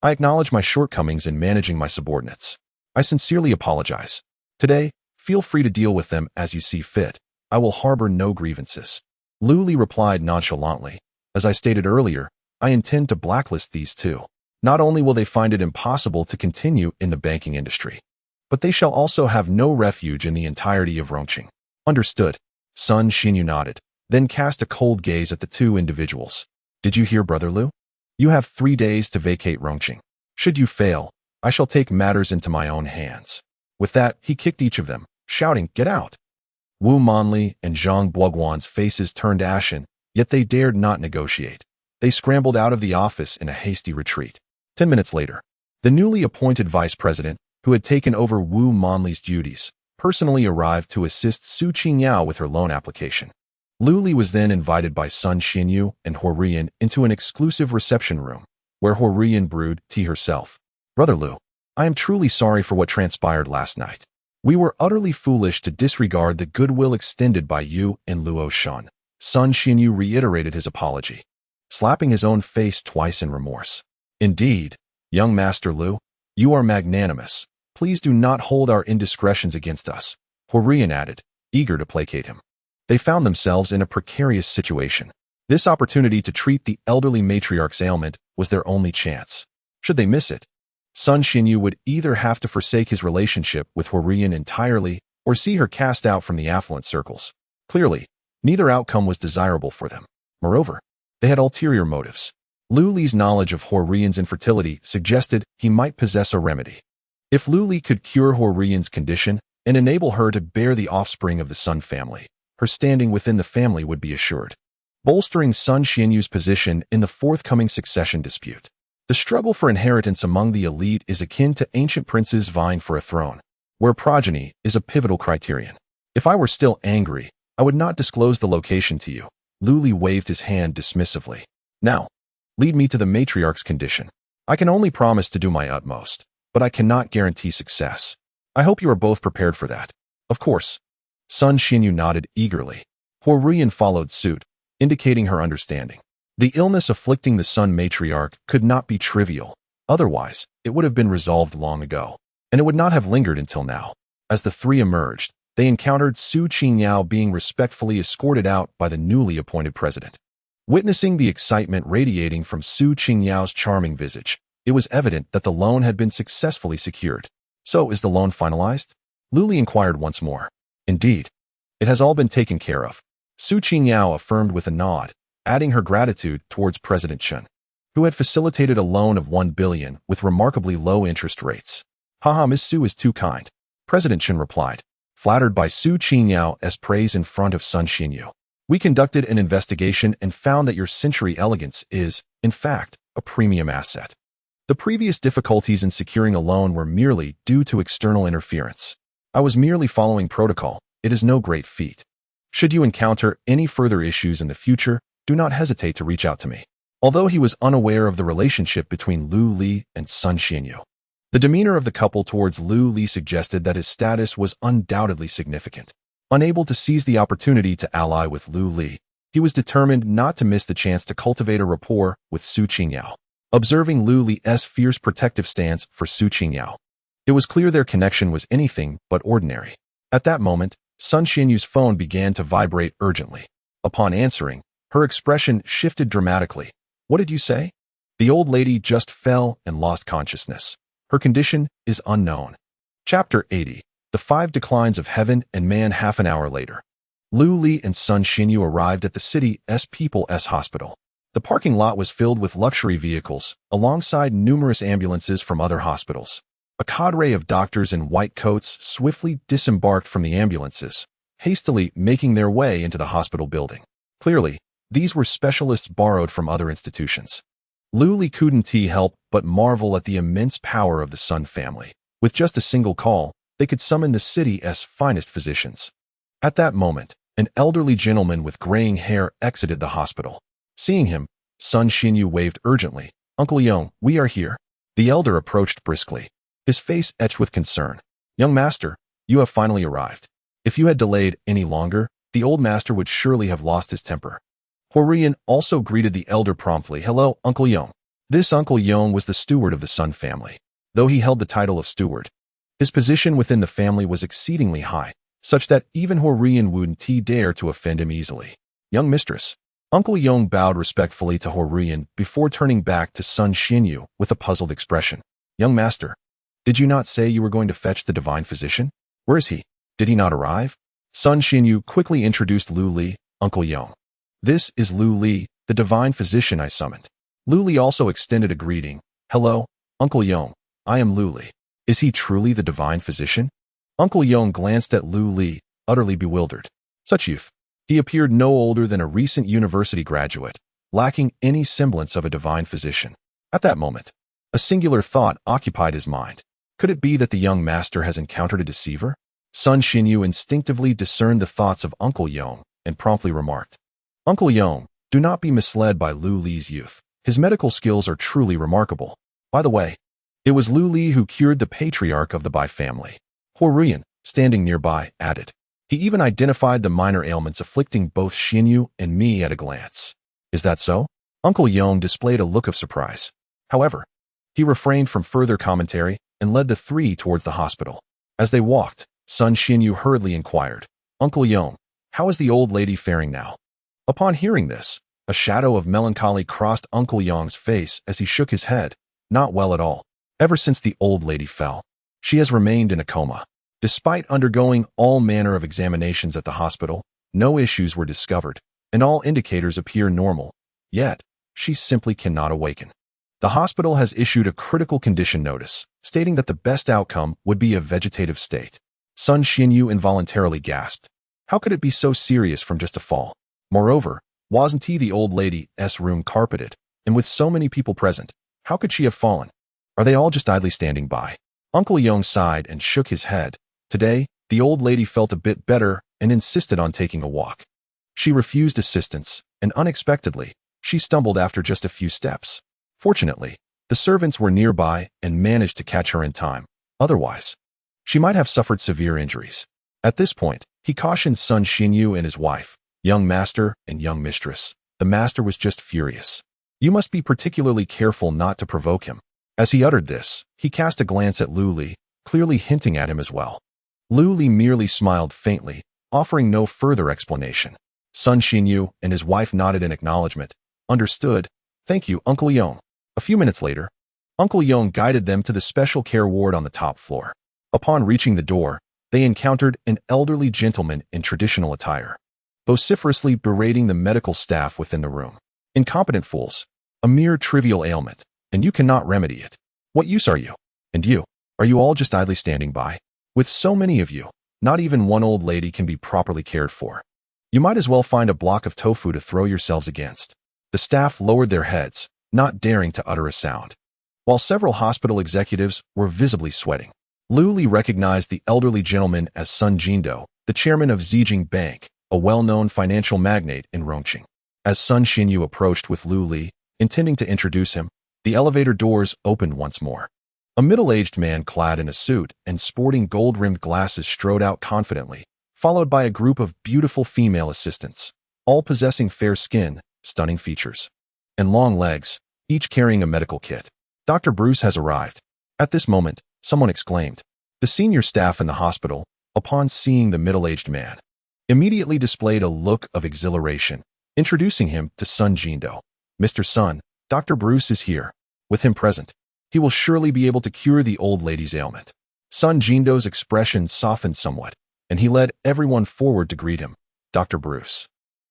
I acknowledge my shortcomings in managing my subordinates. I sincerely apologize. Today, feel free to deal with them as you see fit. I will harbor no grievances. Lu Li replied nonchalantly, As I stated earlier, I intend to blacklist these two. Not only will they find it impossible to continue in the banking industry, but they shall also have no refuge in the entirety of Rongqing. Understood. Sun Xinyu nodded, then cast a cold gaze at the two individuals. Did you hear, Brother Lu? You have 3 days to vacate Rongqing. Should you fail, I shall take matters into my own hands. With that, he kicked each of them, shouting, Get out! Wu Manli and Zhang Buoguan's faces turned ashen, yet they dared not negotiate. They scrambled out of the office in a hasty retreat. 10 minutes later, the newly appointed vice president, who had taken over Wu Manli's duties, personally arrived to assist Su Qingyao with her loan application. Lu Li was then invited by Sun Xinyu and Horian into an exclusive reception room, where Horian brewed tea herself. Brother Lu, I am truly sorry for what transpired last night. We were utterly foolish to disregard the goodwill extended by you and Luo Shan. Sun Xinyu reiterated his apology, slapping his own face twice in remorse. Indeed, young Master Lu, you are magnanimous. Please do not hold our indiscretions against us, Horian added, eager to placate him. They found themselves in a precarious situation. This opportunity to treat the elderly matriarch's ailment was their only chance. Should they miss it, Sun Xinyu would either have to forsake his relationship with Horian entirely or see her cast out from the affluent circles. Clearly, neither outcome was desirable for them. Moreover, they had ulterior motives. Lu Li's knowledge of Horian's infertility suggested he might possess a remedy. If Lu Li could cure Horian's condition and enable her to bear the offspring of the Sun family, her standing within the family would be assured, bolstering Sun Xinyu's position in the forthcoming succession dispute. The struggle for inheritance among the elite is akin to ancient princes vying for a throne, where progeny is a pivotal criterion. If I were still angry, I would not disclose the location to you. Lu Li waved his hand dismissively. Now, lead me to the matriarch's condition. I can only promise to do my utmost, but I cannot guarantee success. I hope you are both prepared for that. Of course. Sun Xinyu nodded eagerly. Horian followed suit, indicating her understanding. The illness afflicting the Sun matriarch could not be trivial. Otherwise, it would have been resolved long ago, and it would not have lingered until now. As the three emerged, they encountered Su Qingyao being respectfully escorted out by the newly appointed president. Witnessing the excitement radiating from Su Qingyao's charming visage, it was evident that the loan had been successfully secured. So, is the loan finalized? Lu Li inquired once more. Indeed. It has all been taken care of. Su Qingyao affirmed with a nod, adding her gratitude towards President Chen, who had facilitated a loan of 1 billion with remarkably low interest rates. Haha, Miss Su is too kind, President Chen replied, flattered by Su Qingyao's praise in front of Sun Xinyu. We conducted an investigation and found that your century elegance is, in fact, a premium asset. The previous difficulties in securing a loan were merely due to external interference. I was merely following protocol. It is no great feat. Should you encounter any further issues in the future, do not hesitate to reach out to me. Although he was unaware of the relationship between Lu Li and Sun Xinyu, the demeanor of the couple towards Lu Li suggested that his status was undoubtedly significant. Unable to seize the opportunity to ally with Lu Li, he was determined not to miss the chance to cultivate a rapport with Su Qingyao. Observing Lu Li's fierce protective stance for Su Qingyao, it was clear their connection was anything but ordinary. At that moment, Sun Xinyu's phone began to vibrate urgently. Upon answering, her expression shifted dramatically. What did you say? The old lady just fell and lost consciousness. Her condition is unknown. Chapter 80. The 5 Declines of Heaven and Man. Half an hour later, Lu Li and Sun Xinyu arrived at the city's People's Hospital. The parking lot was filled with luxury vehicles, alongside numerous ambulances from other hospitals. A cadre of doctors in white coats swiftly disembarked from the ambulances, hastily making their way into the hospital building. Clearly, these were specialists borrowed from other institutions. Lu Li couldn't help but marvel at the immense power of the Sun family. With just a single call, they could summon the city's finest physicians. At that moment, an elderly gentleman with graying hair exited the hospital. Seeing him, Sun Xinyu waved urgently. Uncle Yong, we are here. The elder approached briskly, his face etched with concern. Young master, you have finally arrived. If you had delayed any longer, the old master would surely have lost his temper. Horian also greeted the elder promptly. Hello, Uncle Yong. This Uncle Yong was the steward of the Sun family. Though he held the title of steward, his position within the family was exceedingly high, such that even Horian wouldn't dare to offend him easily. Young mistress. Uncle Yong bowed respectfully to Horian before turning back to Sun Xinyu with a puzzled expression. Young master, did you not say you were going to fetch the divine physician? Where is he? Did he not arrive? Sun Xinyu quickly introduced Lu Li, Uncle Yong. This is Lu Li, the divine physician I summoned. Lu Li also extended a greeting. Hello, Uncle Yong. I am Lu Li. Is he truly the divine physician? Uncle Yong glanced at Lu Li, utterly bewildered. Such youth. He appeared no older than a recent university graduate, lacking any semblance of a divine physician. At that moment, a singular thought occupied his mind. Could it be that the young master has encountered a deceiver? Sun Xinyu instinctively discerned the thoughts of Uncle Yong and promptly remarked, Uncle Yong, do not be misled by Lu Li's youth. His medical skills are truly remarkable. By the way, it was Lu Li who cured the patriarch of the Bai family. Horian, standing nearby, added. He even identified the minor ailments afflicting both Xinyu and me at a glance. Is that so? Uncle Yong displayed a look of surprise. However, he refrained from further commentary and led the three towards the hospital. As they walked, Sun Xinyu hurriedly inquired, Uncle Yong, how is the old lady faring now? Upon hearing this, a shadow of melancholy crossed Uncle Yong's face as he shook his head. Not well at all. Ever since the old lady fell, she has remained in a coma. Despite undergoing all manner of examinations at the hospital, no issues were discovered, and all indicators appear normal. Yet, she simply cannot awaken. The hospital has issued a critical condition notice, stating that the best outcome would be a vegetative state. Sun Xinyu involuntarily gasped. How could it be so serious from just a fall? Moreover, wasn't the old lady's room carpeted, and with so many people present, how could she have fallen? Are they all just idly standing by? Uncle Yong sighed and shook his head. Today, the old lady felt a bit better and insisted on taking a walk. She refused assistance, and unexpectedly, she stumbled after just a few steps. Fortunately, the servants were nearby and managed to catch her in time. Otherwise, she might have suffered severe injuries. At this point, he cautioned Sun Xinyu and his wife, young master and young mistress. The master was just furious. You must be particularly careful not to provoke him. As he uttered this, he cast a glance at Lu Li, clearly hinting at him as well. Lu Li merely smiled faintly, offering no further explanation. Sun Xinyu and his wife nodded in acknowledgement. Understood. Thank you, Uncle Yong. A few minutes later, Uncle Yong guided them to the special care ward on the top floor. Upon reaching the door, they encountered an elderly gentleman in traditional attire, vociferously berating the medical staff within the room. Incompetent fools. A mere trivial ailment, and you cannot remedy it. What use are you? And you? Are you all just idly standing by? With so many of you, not even one old lady can be properly cared for. You might as well find a block of tofu to throw yourselves against. The staff lowered their heads, not daring to utter a sound. While several hospital executives were visibly sweating, Lu Li recognized the elderly gentleman as Sun Jindo, the chairman of Zijing Bank, a well-known financial magnate in Rongqing. As Sun Xinyu approached with Lu Li, intending to introduce him, the elevator doors opened once more. A middle-aged man clad in a suit and sporting gold-rimmed glasses strode out confidently, followed by a group of beautiful female assistants, all possessing fair skin, stunning features, and long legs, each carrying a medical kit. Dr. Bruce has arrived. At this moment, someone exclaimed. The senior staff in the hospital, upon seeing the middle-aged man, immediately displayed a look of exhilaration, introducing him to Sun Jindo. Mr. Sun, Dr. Bruce is here. With him present, he will surely be able to cure the old lady's ailment. Sun Jindo's expression softened somewhat, and he led everyone forward to greet him. Dr. Bruce,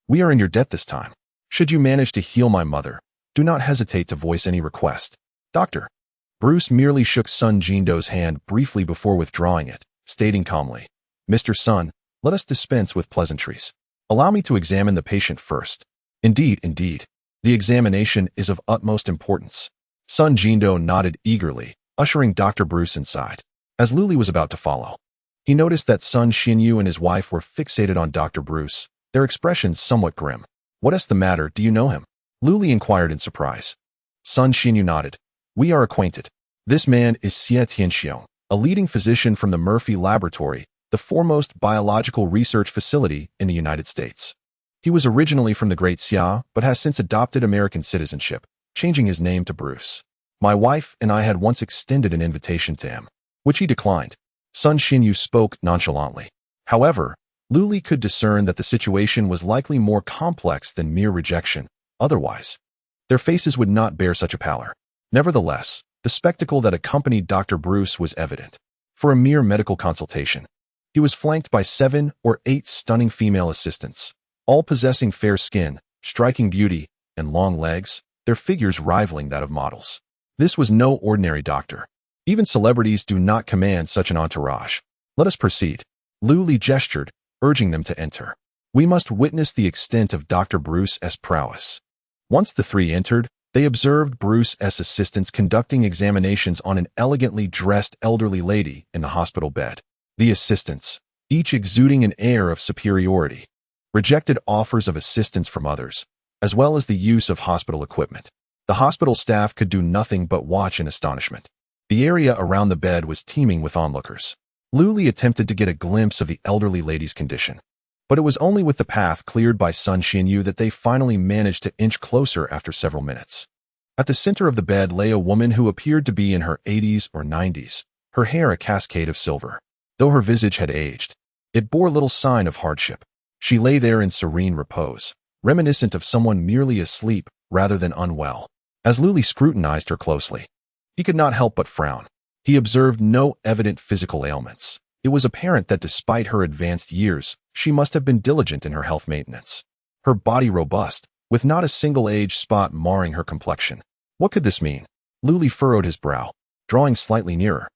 we are in your debt this time. Should you manage to heal my mother, do not hesitate to voice any request. Doctor. Bruce merely shook Sun Jindo's hand briefly before withdrawing it, stating calmly, Mr. Sun, let us dispense with pleasantries. Allow me to examine the patient first. Indeed, indeed. The examination is of utmost importance. Sun Jindo nodded eagerly, ushering Dr. Bruce inside. As Lu Li was about to follow, he noticed that Sun Xinyu and his wife were fixated on Dr. Bruce, their expressions somewhat grim. What is the matter? Do you know him? Lu Li inquired in surprise. Sun Xinyu nodded. We are acquainted. This man is Fiancée, a leading physician from the Murphy Laboratory, the foremost biological research facility in the United States. He was originally from the Great Xia, but has since adopted American citizenship, changing his name to Bruce. My wife and I had once extended an invitation to him, which he declined. Sun Xinyu spoke nonchalantly. However, Luli could discern that the situation was likely more complex than mere rejection. Otherwise, their faces would not bear such a pallor. Nevertheless, the spectacle that accompanied Dr. Bruce was evident. For a mere medical consultation, he was flanked by 7 or 8 stunning female assistants, all possessing fair skin, striking beauty, and long legs, their figures rivaling that of models. This was no ordinary doctor. Even celebrities do not command such an entourage. Let us proceed. Luli gestured, urging them to enter. We must witness the extent of Dr. Bruce's prowess. Once the 3 entered, they observed Bruce's assistants conducting examinations on an elegantly dressed elderly lady in the hospital bed. The assistants, each exuding an air of superiority, rejected offers of assistance from others, as well as the use of hospital equipment. The hospital staff could do nothing but watch in astonishment. The area around the bed was teeming with onlookers. Luli attempted to get a glimpse of the elderly lady's condition, but it was only with the path cleared by Sun Xinyu that they finally managed to inch closer after several minutes. At the center of the bed lay a woman who appeared to be in her 80s or 90s, her hair a cascade of silver. Though her visage had aged, it bore little sign of hardship. She lay there in serene repose, reminiscent of someone merely asleep rather than unwell. As Luli scrutinized her closely, he could not help but frown. He observed no evident physical ailments. It was apparent that despite her advanced years, she must have been diligent in her health maintenance. Her body robust, with not a single age spot marring her complexion. What could this mean? Luli furrowed his brow, drawing slightly nearer.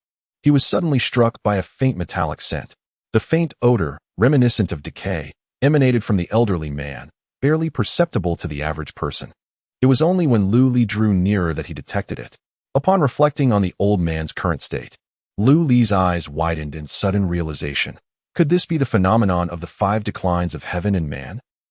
He was suddenly struck by a faint metallic scent. The faint odor, reminiscent of decay, emanated from the elderly man, barely perceptible to the average person. It was only when Luli drew nearer that he detected it. Upon reflecting on the old man's current state, Luli's eyes widened in sudden realization. Could this be the phenomenon of the 5 declines of heaven and man?